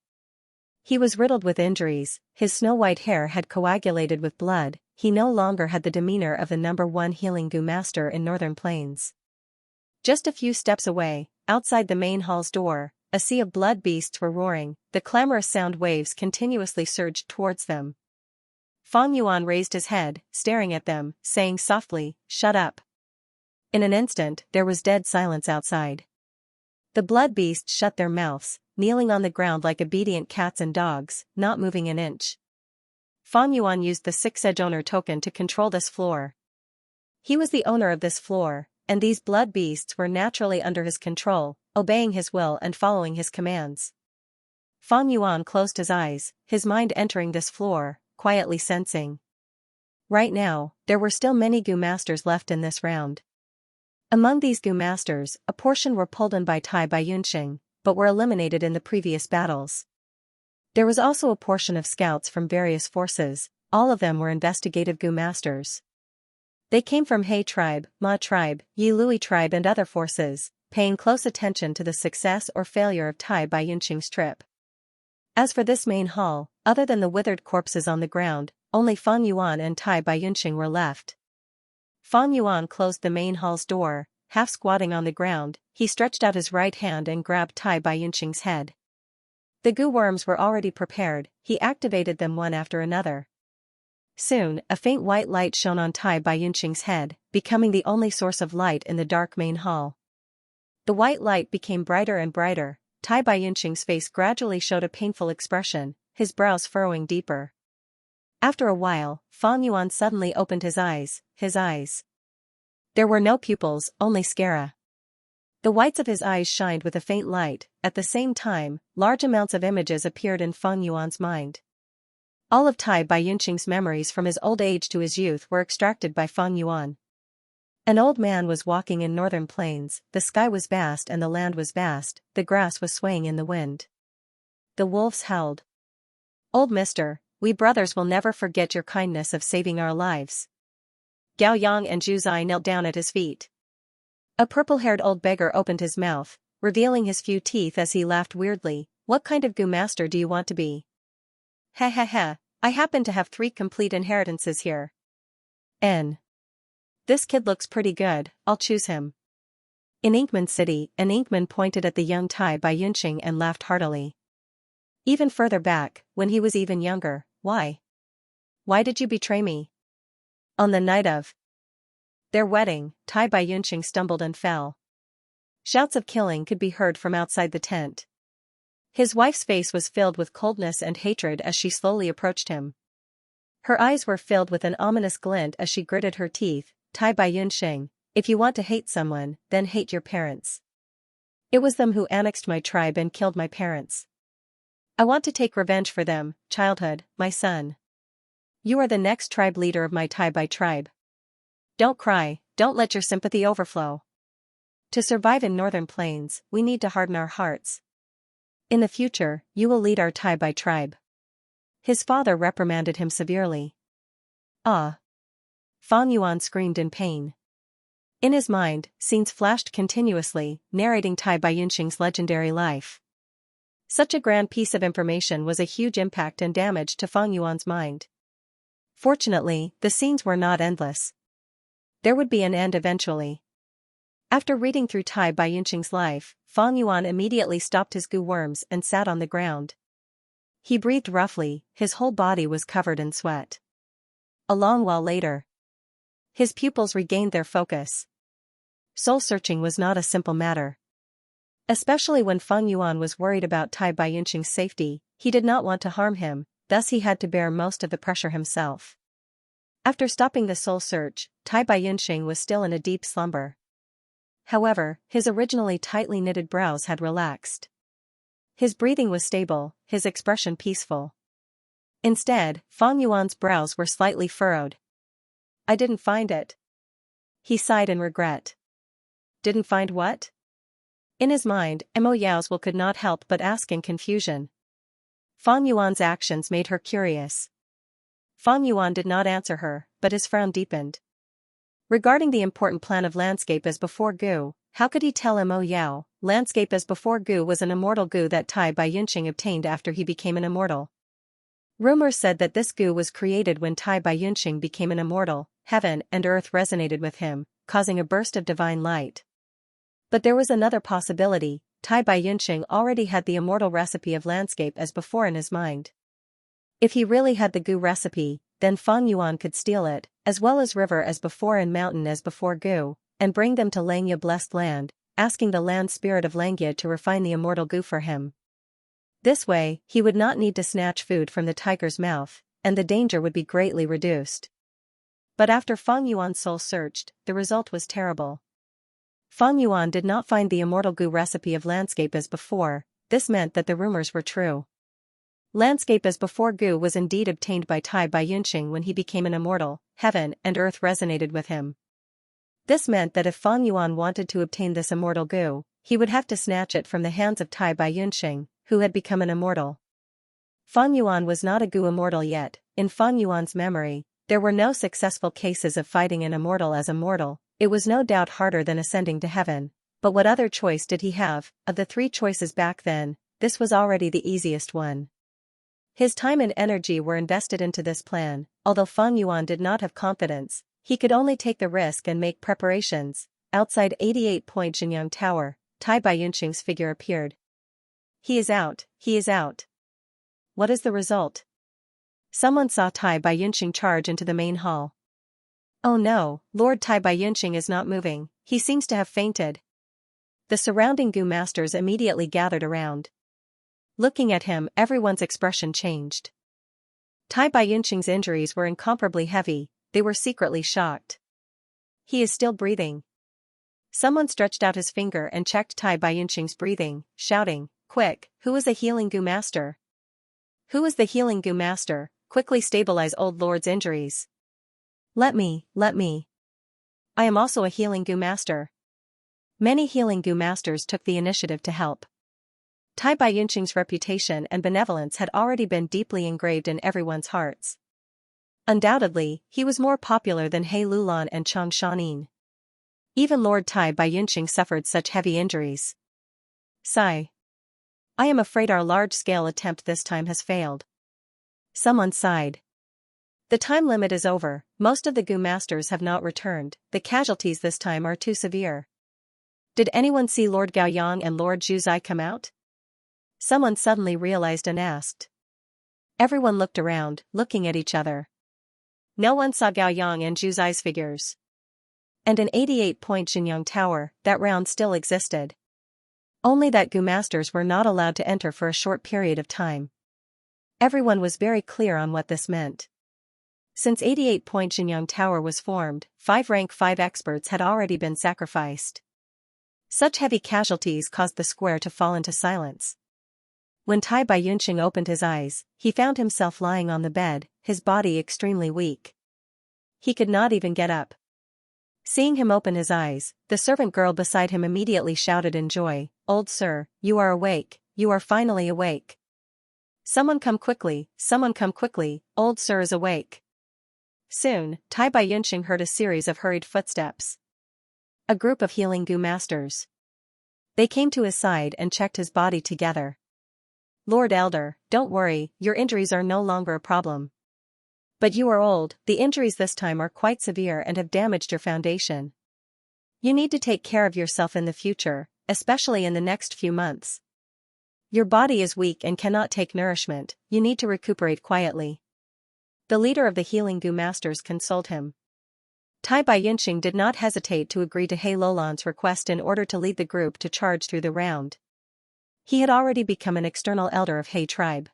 He was riddled with injuries, his snow-white hair had coagulated with blood, he no longer had the demeanor of the #1 healing goo master in Northern Plains. Just a few steps away, outside the main hall's door, a sea of blood beasts were roaring, the clamorous sound waves continuously surged towards them. Fang Yuan raised his head, staring at them, saying softly, "Shut up." In an instant, there was dead silence outside. The blood beasts shut their mouths, kneeling on the ground like obedient cats and dogs, not moving an inch. Fang Yuan used the 6-edge owner token to control this floor. He was the owner of this floor, and these blood beasts were naturally under his control, obeying his will and following his commands. Fang Yuan closed his eyes, his mind entering this floor, quietly sensing. Right now, there were still many goo masters left in this round. Among these goo masters, a portion were pulled in by Tai Baiyunxing, but were eliminated in the previous battles. There was also a portion of scouts from various forces, all of them were investigative goo masters. They came from He tribe, Ma tribe, Yi Lui tribe and other forces, paying close attention to the success or failure of Tai Baiyunxing's trip. As for this main hall, other than the withered corpses on the ground, only Fang Yuan and Tai Baiyunxing were left. Fang Yuan closed the main hall's door, half squatting on the ground, he stretched out his right hand and grabbed Tai Baiyunxing's head. The goo worms were already prepared, he activated them one after another. Soon, a faint white light shone on Tai Baiyunxing's head, becoming the only source of light in the dark main hall. The white light became brighter and brighter, Tai Baiyunxing's face gradually showed a painful expression, his brows furrowing deeper. After a while, Fang Yuan suddenly opened his eyes. There were no pupils, only sclera. The whites of his eyes shined with a faint light, at the same time, large amounts of images appeared in Fang Yuan's mind. All of Tai Baiyunxing's memories from his old age to his youth were extracted by Fang Yuan. An old man was walking in Northern Plains, the sky was vast and the land was vast, the grass was swaying in the wind. The wolves howled. "Old mister, we brothers will never forget your kindness of saving our lives." Gao Yang and Zhu Zai knelt down at his feet. A purple-haired old beggar opened his mouth, revealing his few teeth as he laughed weirdly. "What kind of goo master do you want to be?" "Ha ha ha, I happen to have 3 complete inheritances here. This kid looks pretty good, I'll choose him." In Inkman City, an Inkman pointed at the young Tai Baiyunxing and laughed heartily. Even further back, when he was even younger, why did you betray me? On the night of their wedding, Tai Baiyunxing stumbled and fell. Shouts of killing could be heard from outside the tent. His wife's face was filled with coldness and hatred as she slowly approached him. Her eyes were filled with an ominous glint as she gritted her teeth. "Tai Baiyunxing, if you want to hate someone, then hate your parents. It was them who annexed my tribe and killed my parents. I want to take revenge for them, childhood, my son. You are the next tribe leader of my Tai Bai tribe. Don't cry, don't let your sympathy overflow. To survive in Northern Plains, we need to harden our hearts. In the future, you will lead our Tai Bai tribe." His father reprimanded him severely. "Ah!" Fang Yuan screamed in pain. In his mind, scenes flashed continuously, narrating Tai Baiyunxing's legendary life. Such a grand piece of information was a huge impact and damage to Fang Yuan's mind. Fortunately, the scenes were not endless. There would be an end eventually. After reading through Tai Baiyunxing's life, Fang Yuan immediately stopped his goo worms and sat on the ground. He breathed roughly, his whole body was covered in sweat. A long while later, his pupils regained their focus. Soul-searching was not a simple matter. Especially when Fang Yuan was worried about Tai Baiyunxing's safety, he did not want to harm him, thus he had to bear most of the pressure himself. After stopping the soul search, Tai Baiyunxing was still in a deep slumber. However, his originally tightly knitted brows had relaxed. His breathing was stable, his expression peaceful. Instead, Fang Yuan's brows were slightly furrowed. I didn't find it. He sighed in regret. Didn't find what? In his mind, Mo Yao's will could not help but ask in confusion. Fang Yuan's actions made her curious. Fang Yuan did not answer her, but his frown deepened. Regarding the important plan of landscape as before Gu, how could he tell Mo Yao? Landscape as before Gu was an immortal Gu that Tai Baiyunxing obtained after he became an immortal. Rumors said that this Gu was created when Tai Baiyunxing became an immortal. Heaven and earth resonated with him, causing a burst of divine light. But there was another possibility. Tai Baiyunxing already had the immortal recipe of landscape as before in his mind. If he really had the Gu recipe, then Fang Yuan could steal it, as well as river as before and mountain as before Gu, and bring them to Langya blessed land, asking the land spirit of Langya to refine the immortal Gu for him. This way, he would not need to snatch food from the tiger's mouth, and the danger would be greatly reduced. But after Fang Yuan's soul searched, the result was terrible. Fang Yuan did not find the immortal Gu recipe of landscape as before. This meant that the rumors were true. Landscape as before Gu was indeed obtained by Tai Baiyunxing when he became an immortal. Heaven and earth resonated with him. This meant that if Fang Yuan wanted to obtain this immortal Gu, he would have to snatch it from the hands of Tai Baiyunxing, who had become an immortal. Fang Yuan was not a Gu immortal yet. In Fang Yuan's memory, there were no successful cases of fighting an immortal as immortal. It was no doubt harder than ascending to heaven. But what other choice did he have? Of the three choices back then, this was already the easiest one. His time and energy were invested into this plan. Although Fang Yuan did not have confidence, he could only take the risk and make preparations. Outside 88-point Xianxia Tower, Tai Baiyunxing's figure appeared. He is out, he is out. What is the result? Someone saw Tai Baiyunxing charge into the main hall. Oh no, Lord Tai Baiyunxing is not moving, he seems to have fainted. The surrounding Gu masters immediately gathered around. Looking at him, everyone's expression changed. Tai Baiyunxing's injuries were incomparably heavy, they were secretly shocked. He is still breathing. Someone stretched out his finger and checked Tai Baiyunxing's breathing, shouting, "Quick, who is a healing Gu master? Who is the healing Gu master? Quickly stabilize old lord's injuries." Let me. I am also a healing Gu master." Many healing Gu masters took the initiative to help. Tai Baiyunxing's reputation and benevolence had already been deeply engraved in everyone's hearts. Undoubtedly, he was more popular than He Lulan and Chang Shanin. Even Lord Tai Baiyunxing suffered such heavy injuries. Sigh. I am afraid our large-scale attempt this time has failed. Someone sighed. The time limit is over, most of the Gu masters have not returned, the casualties this time are too severe. Did anyone see Lord Gaoyang and Lord Zhuzai come out? Someone suddenly realized and asked. Everyone looked around, looking at each other. No one saw Gaoyang and Zhuzai's figures. And in 88-point Xianxia Tower, that round still existed. Only that Gu masters were not allowed to enter for a short period of time. Everyone was very clear on what this meant. Since 88-point Xianxia Tower was formed, 5 rank 5 experts had already been sacrificed. Such heavy casualties caused the square to fall into silence. When Tai Baiyunxing opened his eyes, he found himself lying on the bed, his body extremely weak. He could not even get up. Seeing him open his eyes, the servant girl beside him immediately shouted in joy, "Old sir, you are awake, you are finally awake. Someone come quickly, old sir is awake." Soon, Tai Baiyunxing heard a series of hurried footsteps. A group of healing Gu masters. They came to his side and checked his body together. "Lord Elder, don't worry, your injuries are no longer a problem. But you are old, the injuries this time are quite severe and have damaged your foundation. You need to take care of yourself in the future, especially in the next few months. Your body is weak and cannot take nourishment, you need to recuperate quietly." The leader of the healing Gu masters consoled him. Tai Baiyunxing did not hesitate to agree to He Lulan's request in order to lead the group to charge through the round. He had already become an external elder of He tribe.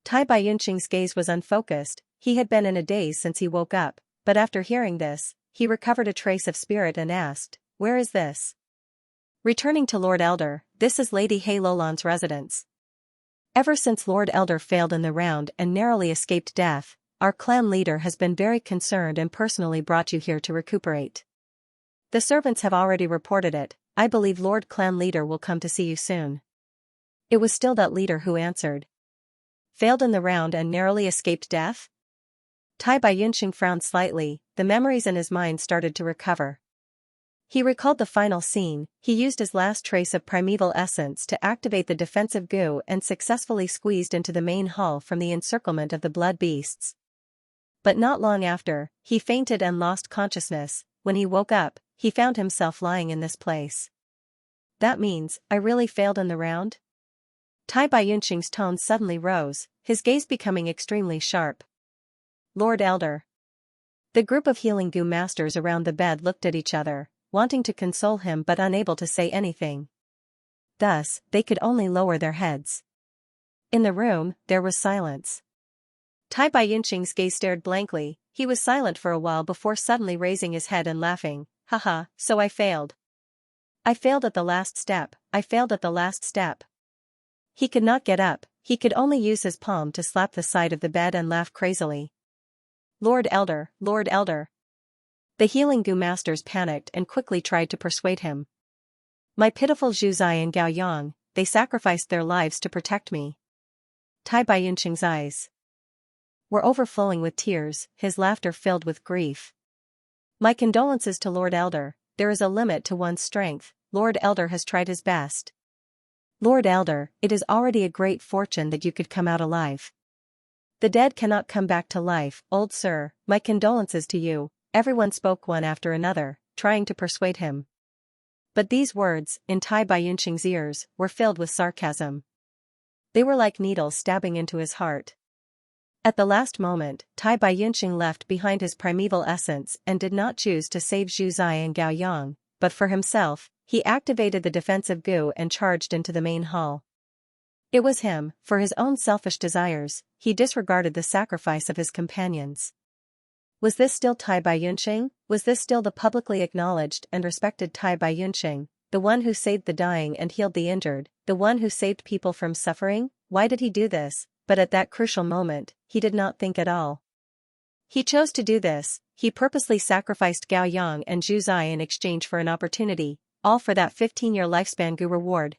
Tai Baiyunxing's gaze was unfocused, he had been in a daze since he woke up, but after hearing this, he recovered a trace of spirit and asked, "Where is this?" Returning to Lord Elder, "This is Lady Hei Lolan's residence. Ever since Lord Elder failed in the round and narrowly escaped death, our clan leader has been very concerned and personally brought you here to recuperate. The servants have already reported it. I believe Lord Clan Leader will come to see you soon." It was still that leader who answered. Failed in the round and narrowly escaped death? Tai Baiyunxing frowned slightly, the memories in his mind started to recover. He recalled the final scene. He used his last trace of primeval essence to activate the defensive goo and successfully squeezed into the main hall from the encirclement of the blood beasts. But not long after, he fainted and lost consciousness. When he woke up, he found himself lying in this place. That means, I really failed in the round? Tai Baiyunxing's tone suddenly rose, his gaze becoming extremely sharp. Lord Elder. The group of healing goo masters around the bed looked at each other, wanting to console him but unable to say anything. Thus, they could only lower their heads. In the room, there was silence. Tai Baiyunxing's gaze stared blankly. He was silent for a while before suddenly raising his head and laughing. Haha, so I failed. I failed at the last step, I failed at the last step. He could not get up, he could only use his palm to slap the side of the bed and laugh crazily. Lord Elder, Lord Elder. The healing goo masters panicked and quickly tried to persuade him. My pitiful Zhuzai and Gao Yang, they sacrificed their lives to protect me. Tai Baiyunxing's eyes were overflowing with tears, his laughter filled with grief. My condolences to Lord Elder. There is a limit to one's strength. Lord Elder has tried his best. Lord Elder, it is already a great fortune that you could come out alive. The dead cannot come back to life, old sir, my condolences to you. Everyone spoke one after another, trying to persuade him. But these words, in Tai Baiyunxing's ears, were filled with sarcasm. They were like needles stabbing into his heart. At the last moment, Tai Baiyunxing left behind his primeval essence and did not choose to save Zhuzai and Gao Yang, but for himself, he activated the defensive goo and charged into the main hall. It was him, for his own selfish desires, he disregarded the sacrifice of his companions. Was this still Tai Baiyunxing? Was this still the publicly acknowledged and respected Tai Baiyunxing, the one who saved the dying and healed the injured, the one who saved people from suffering? Why did he do this? But at that crucial moment, he did not think at all. He chose to do this. He purposely sacrificed Gao Yang and Zhuzai in exchange for an opportunity, all for that 15-year lifespan goo reward.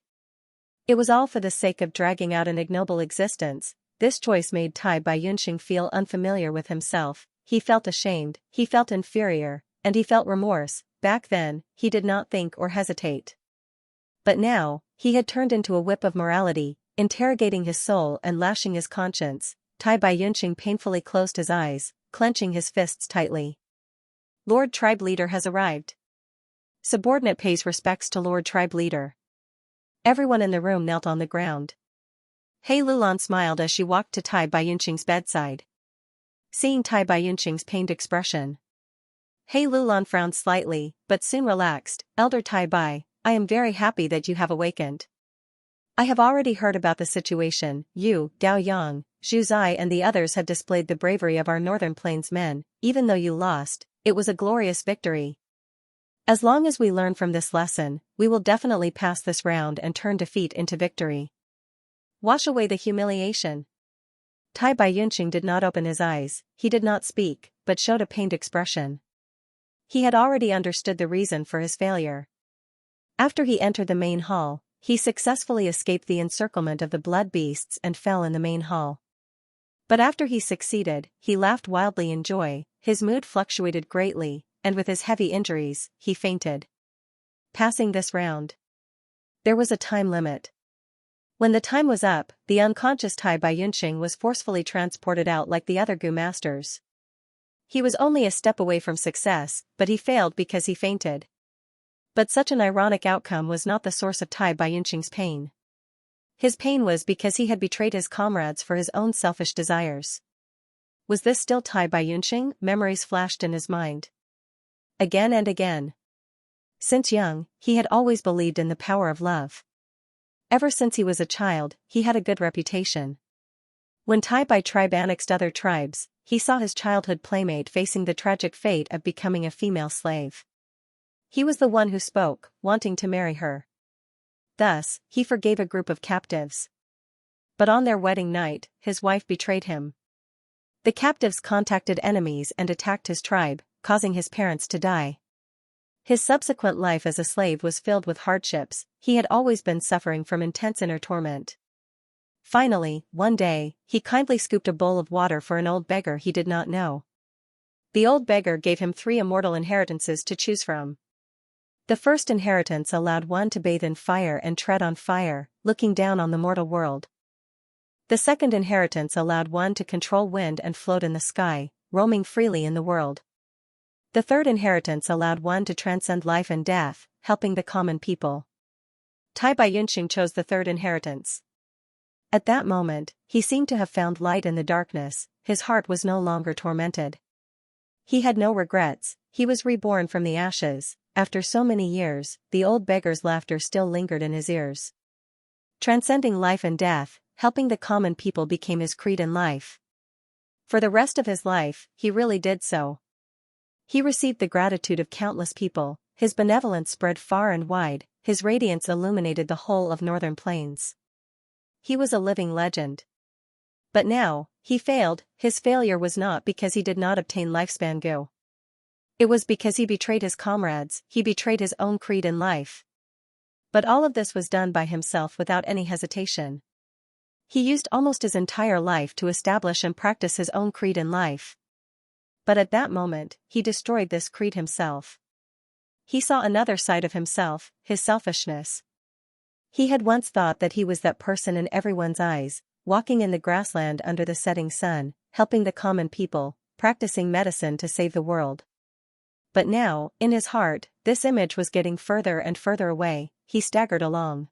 It was all for the sake of dragging out an ignoble existence. This choice made Tai Baiyunxing feel unfamiliar with himself. He felt ashamed, he felt inferior, and he felt remorse. Back then, he did not think or hesitate. But now, he had turned into a whip of morality, interrogating his soul and lashing his conscience. Tai Baiyunxing painfully closed his eyes, clenching his fists tightly. Lord Tribe Leader has arrived. Subordinate pays respects to Lord Tribe Leader. Everyone in the room knelt on the ground. Hei Lulan smiled as she walked to Tai Baiyunxing's bedside. Seeing Tai Baiyunxing's pained expression, Hei Lulan frowned slightly, but soon relaxed. Elder Tai Bai, I am very happy that you have awakened. I have already heard about the situation. You, Gao Yang, Zhuzai and the others have displayed the bravery of our Northern Plains men. Even though you lost, it was a glorious victory. As long as we learn from this lesson, we will definitely pass this round and turn defeat into victory. Wash away the humiliation. Tai Baiyunxing did not open his eyes, he did not speak, but showed a pained expression. He had already understood the reason for his failure. After he entered the main hall, he successfully escaped the encirclement of the blood beasts and fell in the main hall. But after he succeeded, he laughed wildly in joy, his mood fluctuated greatly, and with his heavy injuries, he fainted. Passing this round. There was a time limit. When the time was up, the unconscious Tai Baiyunxing was forcefully transported out like the other goo masters. He was only a step away from success, but he failed because he fainted. But such an ironic outcome was not the source of Tai Baiyunxing's pain. His pain was because he had betrayed his comrades for his own selfish desires. Was this still Tai Baiyunxing? Memories flashed in his mind. Again and again. Since young, he had always believed in the power of love. Ever since he was a child, he had a good reputation. When Tai Bai tribe annexed other tribes, he saw his childhood playmate facing the tragic fate of becoming a female slave. He was the one who spoke, wanting to marry her. Thus, he forgave a group of captives. But on their wedding night, his wife betrayed him. The captives contacted enemies and attacked his tribe, causing his parents to die. His subsequent life as a slave was filled with hardships. He had always been suffering from intense inner torment. Finally, one day, he kindly scooped a bowl of water for an old beggar he did not know. The old beggar gave him 3 immortal inheritances to choose from. The first inheritance allowed one to bathe in fire and tread on fire, looking down on the mortal world. The second inheritance allowed one to control wind and float in the sky, roaming freely in the world. The third inheritance allowed one to transcend life and death, helping the common people. Tai Baiyunxing chose the third inheritance. At that moment, he seemed to have found light in the darkness. His heart was no longer tormented. He had no regrets. He was reborn from the ashes. After so many years, the old beggar's laughter still lingered in his ears. Transcending life and death, helping the common people became his creed in life. For the rest of his life, he really did so. He received the gratitude of countless people. His benevolence spread far and wide. His radiance illuminated the whole of northern plains. He was a living legend. But now, he failed. His failure was not because he did not obtain lifespan gu. It was because he betrayed his comrades. He betrayed his own creed in life. But all of this was done by himself without any hesitation. He used almost his entire life to establish and practice his own creed in life. But at that moment, he destroyed this creed himself. He saw another side of himself, his selfishness. He had once thought that he was that person in everyone's eyes, walking in the grassland under the setting sun, helping the common people, practicing medicine to save the world. But now, in his heart, this image was getting further and further away. He staggered along.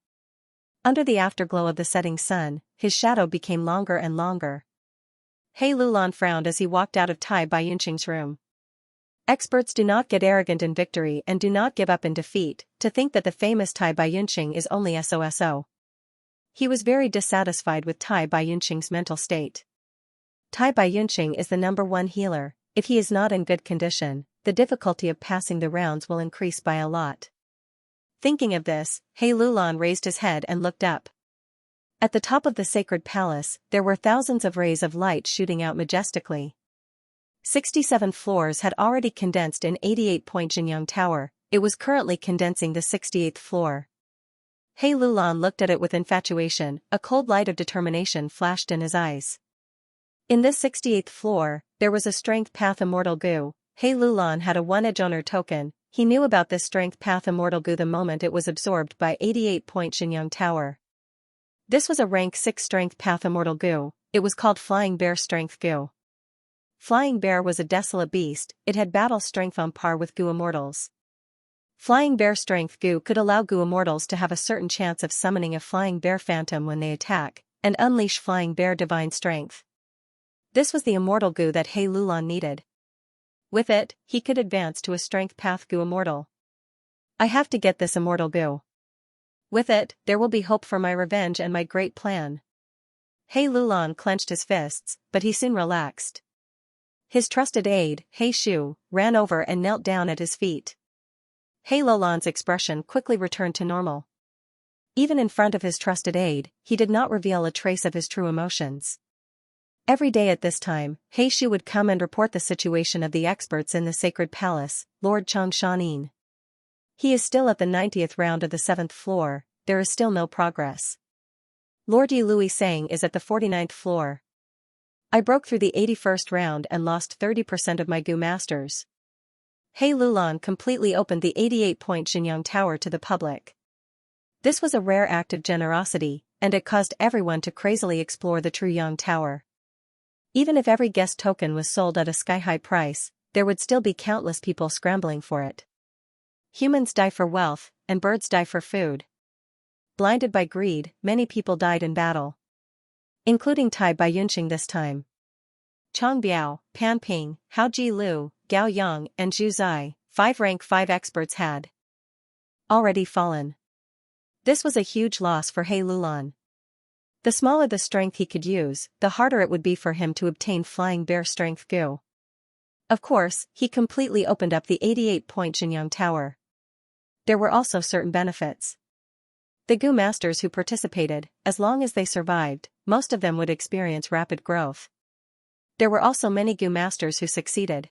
Under the afterglow of the setting sun, his shadow became longer and longer. He Lulan frowned as he walked out of Tai Baiyunxing's room. Experts do not get arrogant in victory and do not give up in defeat. To think that the famous Tai Baiyunxing is only SOSO. He was very dissatisfied with Tai Baiyunxing's mental state. Tai Baiyunxing is the #1 healer. If he is not in good condition, the difficulty of passing the rounds will increase by a lot. Thinking of this, He Lulan raised his head and looked up. At the top of the sacred palace, there were thousands of rays of light shooting out majestically. 67 floors had already condensed in 88-point Xianxia Tower. It was currently condensing the 68th floor. He Lulan looked at it with infatuation. A cold light of determination flashed in his eyes. In this 68th floor, there was a strength path immortal gu. He Lulan had a 1 edge owner token. He knew about this strength path immortal gu the moment it was absorbed by 88-point Xianxia Tower. This was a rank 6 strength path immortal gu. It was called Flying Bear Strength gu. Flying Bear was a desolate beast. It had battle strength on par with gu immortals. Flying Bear Strength gu could allow gu immortals to have a certain chance of summoning a Flying Bear Phantom when they attack, and unleash Flying Bear Divine Strength. This was the immortal gu that He Lulan needed. With it, he could advance to a strength path gu immortal. I have to get this immortal gu. With it, there will be hope for my revenge and my great plan. He Lulan clenched his fists, but he soon relaxed. His trusted aide, He Shu, ran over and knelt down at his feet. He Lulan's expression quickly returned to normal. Even in front of his trusted aide, he did not reveal a trace of his true emotions. Every day at this time, He Shu would come and report the situation of the experts in the sacred palace. Lord Changshanin. He is still at the 90th round of the 7th floor, there is still no progress. Lord Yi Lui Sang is at the 49th floor. I broke through the 81st round and lost 30% of my gu masters. He Lulan completely opened the 88-point Xianxia Tower to the public. This was a rare act of generosity, and it caused everyone to crazily explore the true Yang Tower. Even if every guest token was sold at a sky-high price, there would still be countless people scrambling for it. Humans die for wealth, and birds die for food. Blinded by greed, many people died in battle. Including Tai Baiyunxing this time. Chang Biao, Pan Ping, Hao Ji Lu, Gao Yang, and Zhu Zai, 5 rank 5 experts had already fallen. This was a huge loss for He Lulan. The smaller the strength he could use, the harder it would be for him to obtain flying bear strength goo. Of course, he completely opened up the 88-point Xianxia Tower. There were also certain benefits. The goo masters who participated, as long as they survived, most of them would experience rapid growth. There were also many goo masters who succeeded.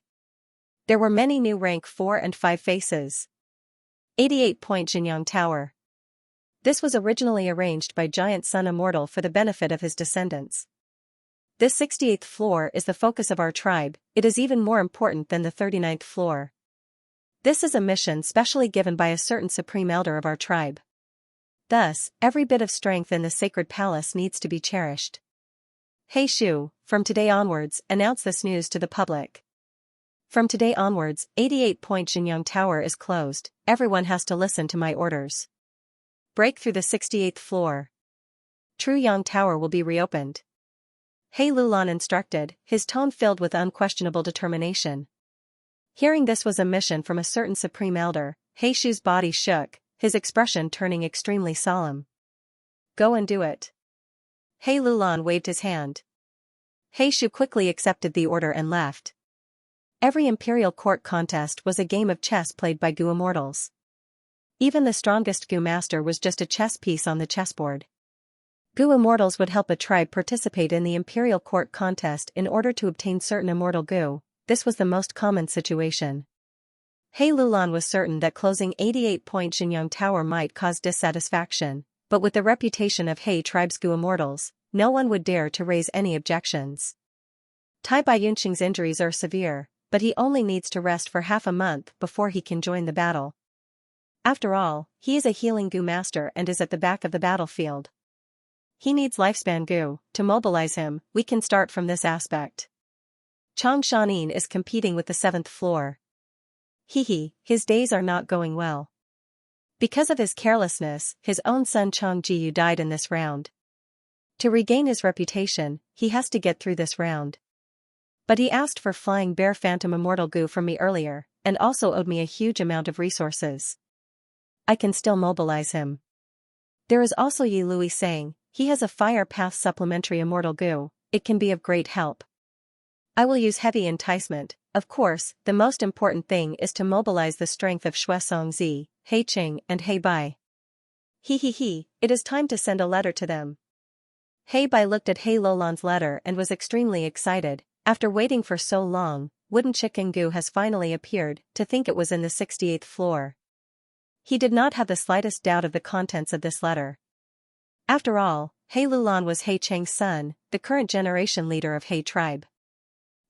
There were many new rank 4 and 5 faces. 88-point Xianxia Tower. This was originally arranged by Giant Sun Immortal for the benefit of his descendants. This 68th floor is the focus of our tribe. It is even more important than the 39th floor. This is a mission specially given by a certain supreme elder of our tribe. Thus, every bit of strength in the sacred palace needs to be cherished. Hey Shu, from today onwards, announce this news to the public. From today onwards, 88-point Xianxia Tower is closed. Everyone has to listen to my orders. Break through the 68th floor. True Yang Tower will be reopened. He Lulan instructed, his tone filled with unquestionable determination. Hearing this was a mission from a certain supreme elder, He Shu's body shook, his expression turning extremely solemn. Go and do it. He Lulan waved his hand. He Shu quickly accepted the order and left. Every imperial court contest was a game of chess played by goo immortals. Even the strongest goo master was just a chess piece on the chessboard. Goo immortals would help a tribe participate in the imperial court contest in order to obtain certain immortal goo. This was the most common situation. He Lulan was certain that closing 88-point Xianxia Tower might cause dissatisfaction, but with the reputation of He tribe's goo immortals, no one would dare to raise any objections. Tai Baiyunqing's injuries are severe, but he only needs to rest for half a month before he can join the battle. After all, he is a healing goo master and is at the back of the battlefield. He needs lifespan goo. To mobilize him, we can start from this aspect. Chang Shanin is competing with the 7th floor. His days are not going well. Because of his carelessness, his own son Chang Jiyu died in this round. To regain his reputation, he has to get through this round. But he asked for flying bear phantom immortal goo from me earlier, and also owed me a huge amount of resources. I can still mobilize him. There is also Yi Lui saying, he has a fire path supplementary immortal goo, it can be of great help. I will use heavy enticement. Of course, the most important thing is to mobilize the strength of Xue Songzi, He Qing and He Bai. It is time to send a letter to them. He Bai looked at He Lulan's letter and was extremely excited. After waiting for so long, wooden chicken goo has finally appeared. To think it was in the 68th floor. He did not have the slightest doubt of the contents of this letter. After all, He Lulan was He Cheng's son, the current generation leader of He tribe.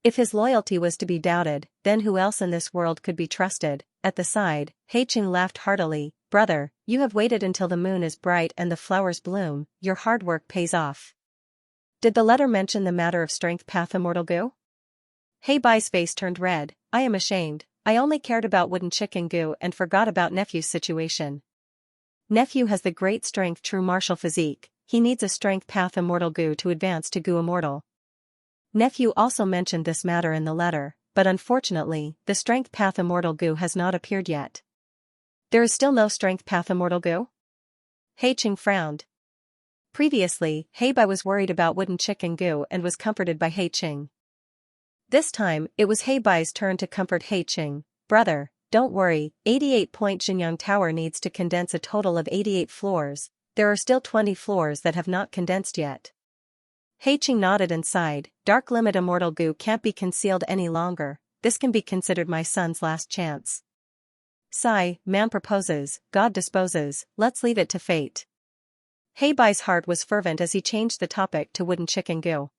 If his loyalty was to be doubted, then who else in this world could be trusted? At the side, He Cheng laughed heartily. Brother, you have waited until the moon is bright and the flowers bloom, your hard work pays off. Did the letter mention the matter of strength path immortal goo? He Bai's face turned red. I am ashamed. I only cared about wooden chicken goo and forgot about nephew's situation. Nephew has the great strength true martial physique, he needs a strength path immortal goo to advance to goo immortal. Nephew also mentioned this matter in the letter, but unfortunately, the strength path immortal goo has not appeared yet. There is still no strength path immortal goo? He Qing frowned. Previously, He Bai was worried about wooden chicken goo and was comforted by He Qing. This time, it was He Bai's turn to comfort He Qing. Brother, don't worry, 88-point Xianxia Tower needs to condense a total of 88 floors, there are still 20 floors that have not condensed yet. He Qing nodded and sighed, dark limit immortal goo can't be concealed any longer, this can be considered my son's last chance. Sigh, man proposes, God disposes, let's leave it to fate. He Bai's heart was fervent as he changed the topic to wooden chicken goo.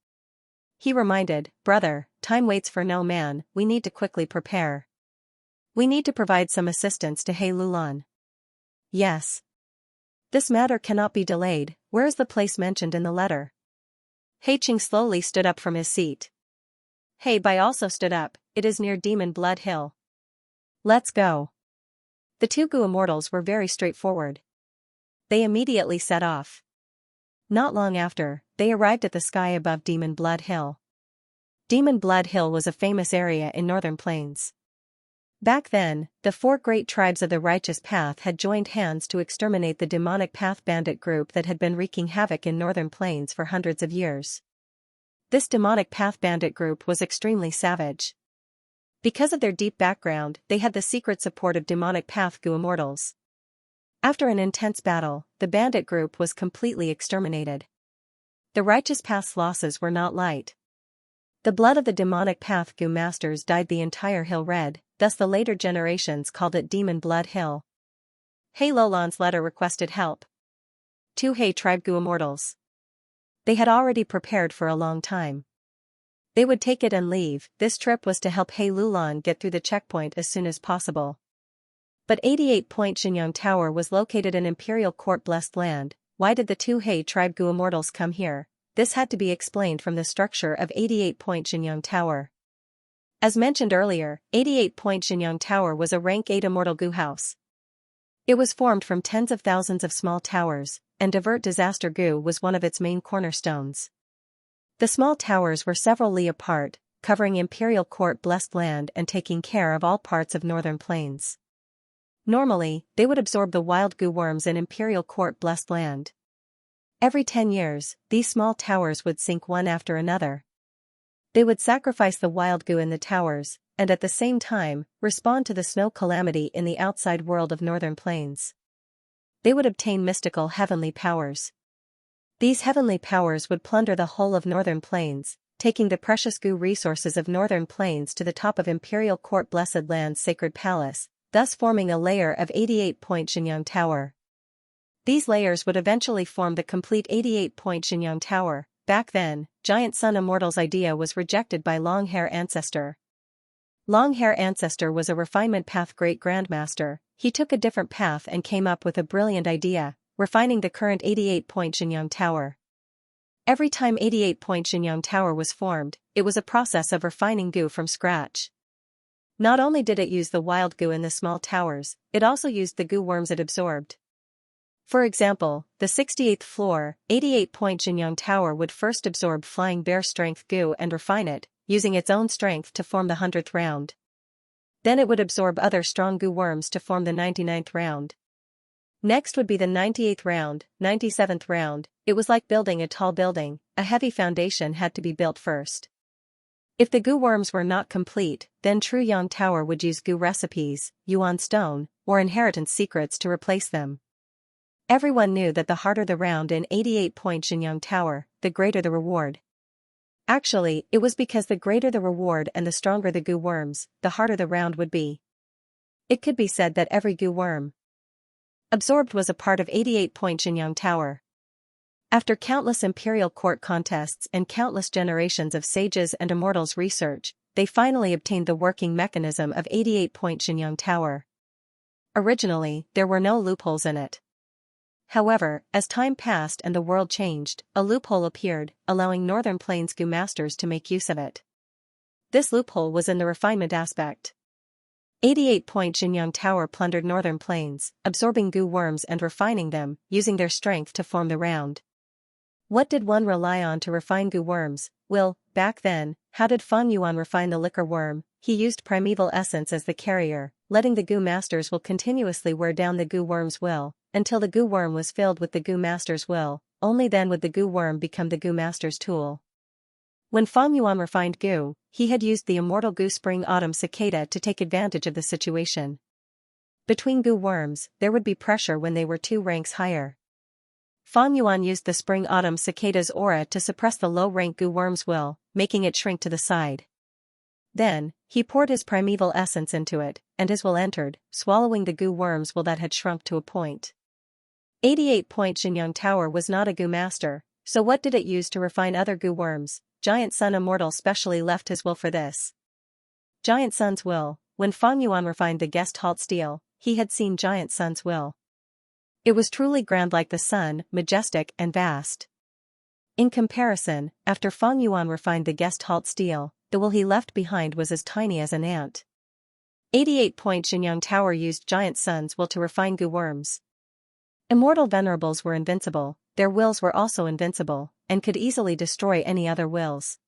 He reminded, brother, time waits for no man, we need to quickly prepare. We need to provide some assistance to He Lulan. Yes. This matter cannot be delayed, where is the place mentioned in the letter? He Qing slowly stood up from his seat. He Bai also stood up, it is near Demon Blood Hill. Let's go. The two goo immortals were very straightforward. They immediately set off. Not long after, they arrived at the sky above Demon Blood Hill. Demon Blood Hill was a famous area in Northern Plains. Back then, the four great tribes of the righteous path had joined hands to exterminate the demonic path bandit group that had been wreaking havoc in northern plains for hundreds of years. This demonic path bandit group was extremely savage. Because of their deep background, they had the secret support of demonic path goo immortals. After an intense battle, the bandit group was completely exterminated. The righteous path's losses were not light. The blood of the demonic path goo masters dyed the entire hill red, thus the later generations called it Demon Blood Hill. Hey Lolan's letter requested help. 2 Hey tribe goo immortals. They had already prepared for a long time. They would take it and leave. This trip was to help Hey Lulan get through the checkpoint as soon as possible. But 88 Point Xianxia Tower was located in Imperial Court Blessed Land. Why did the 2 Hey tribe goo immortals come here? This had to be explained from the structure of 88 Point Xianxia Tower. As mentioned earlier, 88 Point Xianxia Tower was a rank 8 immortal goo house. It was formed from tens of thousands of small towers, and divert disaster goo was one of its main cornerstones. The small towers were several li apart, covering Imperial Court Blessed Land and taking care of all parts of northern plains. Normally, they would absorb the wild goo worms in Imperial Court Blessed Land. Every 10 years, these small towers would sink one after another. They would sacrifice the wild goo in the towers, and at the same time, respond to the snow calamity in the outside world of northern plains. They would obtain mystical heavenly powers. These heavenly powers would plunder the whole of northern plains, taking the precious goo resources of northern plains to the top of Imperial Court Blessed Land's sacred palace, thus forming a layer of 88 Point Xianxia Tower. These layers would eventually form the complete 88 Point Xianxia Tower. Back then, Giant Sun Immortal's idea was rejected by Longhair Ancestor. Longhair Ancestor was a refinement path great grandmaster. He took a different path and came up with a brilliant idea, refining the current 88 Point Xianxia Tower. Every time 88 Point Xianxia Tower was formed, it was a process of refining goo from scratch. Not only did it use the wild goo in the small towers, it also used the goo worms it absorbed. For example, the 68th floor, 88 Point Xianxia Tower would first absorb Flying Bear strength goo and refine it, using its own strength to form the 100th round. Then it would absorb other strong goo worms to form the 99th round. Next would be the 98th round, 97th round. It was like building a tall building, a heavy foundation had to be built first. If the goo worms were not complete, then True Yang Tower would use goo recipes, yuan stone, or inheritance secrets to replace them. Everyone knew that the harder the round in 88 Point Xianxia Tower, the greater the reward. Actually, it was because the greater the reward and the stronger the goo worms, the harder the round would be. It could be said that every goo worm absorbed was a part of 88 Point Xianxia Tower. After countless Imperial Court contests and countless generations of sages and immortals' research, they finally obtained the working mechanism of 88 Point Xianxia Tower. Originally, there were no loopholes in it. However, as time passed and the world changed, a loophole appeared, allowing Northern Plains goo masters to make use of it. This loophole was in the refinement aspect. 88 Point Xianxia Tower plundered Northern Plains, absorbing goo worms and refining them, using their strength to form the round. What did one rely on to refine goo worms? Well, back then, how did Fang Yuan refine the liquor worm? He used primeval essence as the carrier, letting the goo masters will continuously wear down the goo worm's will, until the goo worm was filled with the goo master's will. Only then would the goo worm become the goo master's tool. When Fang Yuan refined goo, he had used the immortal goo spring autumn cicada to take advantage of the situation. Between goo worms, there would be pressure when they were 2 ranks higher. Fang Yuan used the spring autumn cicada's aura to suppress the low-rank goo worm's will, making it shrink to the side. Then, he poured his primeval essence into it, and his will entered, swallowing the goo worm's will that had shrunk to a point. 88 Point Xianxia Tower was not a goo master, so what did it use to refine other goo worms? Giant Sun Immortal specially left his will for this. Giant Sun's will. When Fang Yuan refined the guest halt steel, he had seen Giant Sun's will. It was truly grand like the sun, majestic and vast. In comparison, after Fang Yuan refined the guest halt steel, the will he left behind was as tiny as an ant. 88 Point Xianxia Tower used Giant Sun's will to refine goo worms. Immortal venerables were invincible, their wills were also invincible, and could easily destroy any other wills.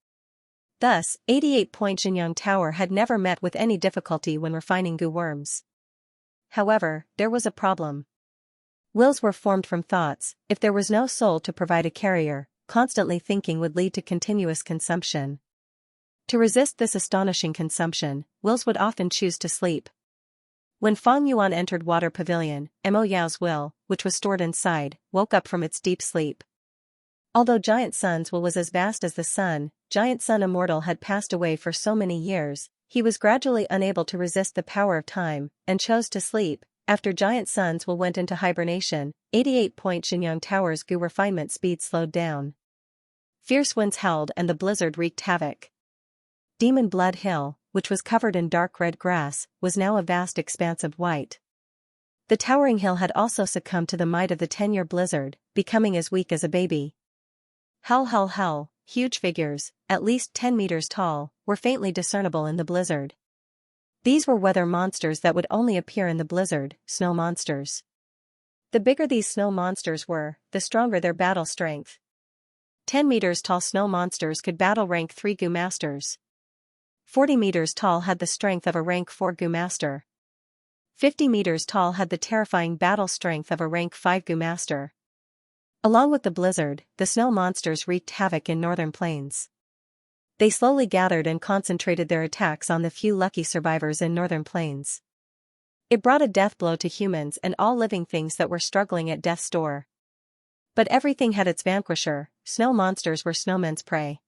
Thus, 88-point Xianxia Tower had never met with any difficulty when refining goo worms. However, there was a problem. Wills were formed from thoughts. If there was no soul to provide a carrier, constantly thinking would lead to continuous consumption. To resist this astonishing consumption, wills would often choose to sleep. When Feng Yuan entered Water Pavilion, Mo Yao's will, which was stored inside, woke up from its deep sleep. Although Giant Sun's will was as vast as the sun, Giant Sun Immortal had passed away for so many years, he was gradually unable to resist the power of time, and chose to sleep. After Giant Sun's will went into hibernation, 88-point Xianxia Tower's goo refinement speed slowed down. Fierce winds howled and the blizzard wreaked havoc. Demon Blood Hill, which was covered in dark red grass, was now a vast expanse of white. The towering hill had also succumbed to the might of the 10-year blizzard, becoming as weak as a baby. Hell, huge figures, at least 10 meters tall, were faintly discernible in the blizzard. These were weather monsters that would only appear in the blizzard, snow monsters. The bigger these snow monsters were, the stronger their battle strength. 10 meters tall snow monsters could battle rank 3 goo masters. 40 meters tall had the strength of a rank 4 goo master. 50 meters tall had the terrifying battle strength of a rank 5 goo master. Along with the blizzard, the snow monsters wreaked havoc in northern plains. They slowly gathered and concentrated their attacks on the few lucky survivors in northern plains. It brought a death blow to humans and all living things that were struggling at death's door. But everything had its vanquisher. Snow monsters were snowmen's prey.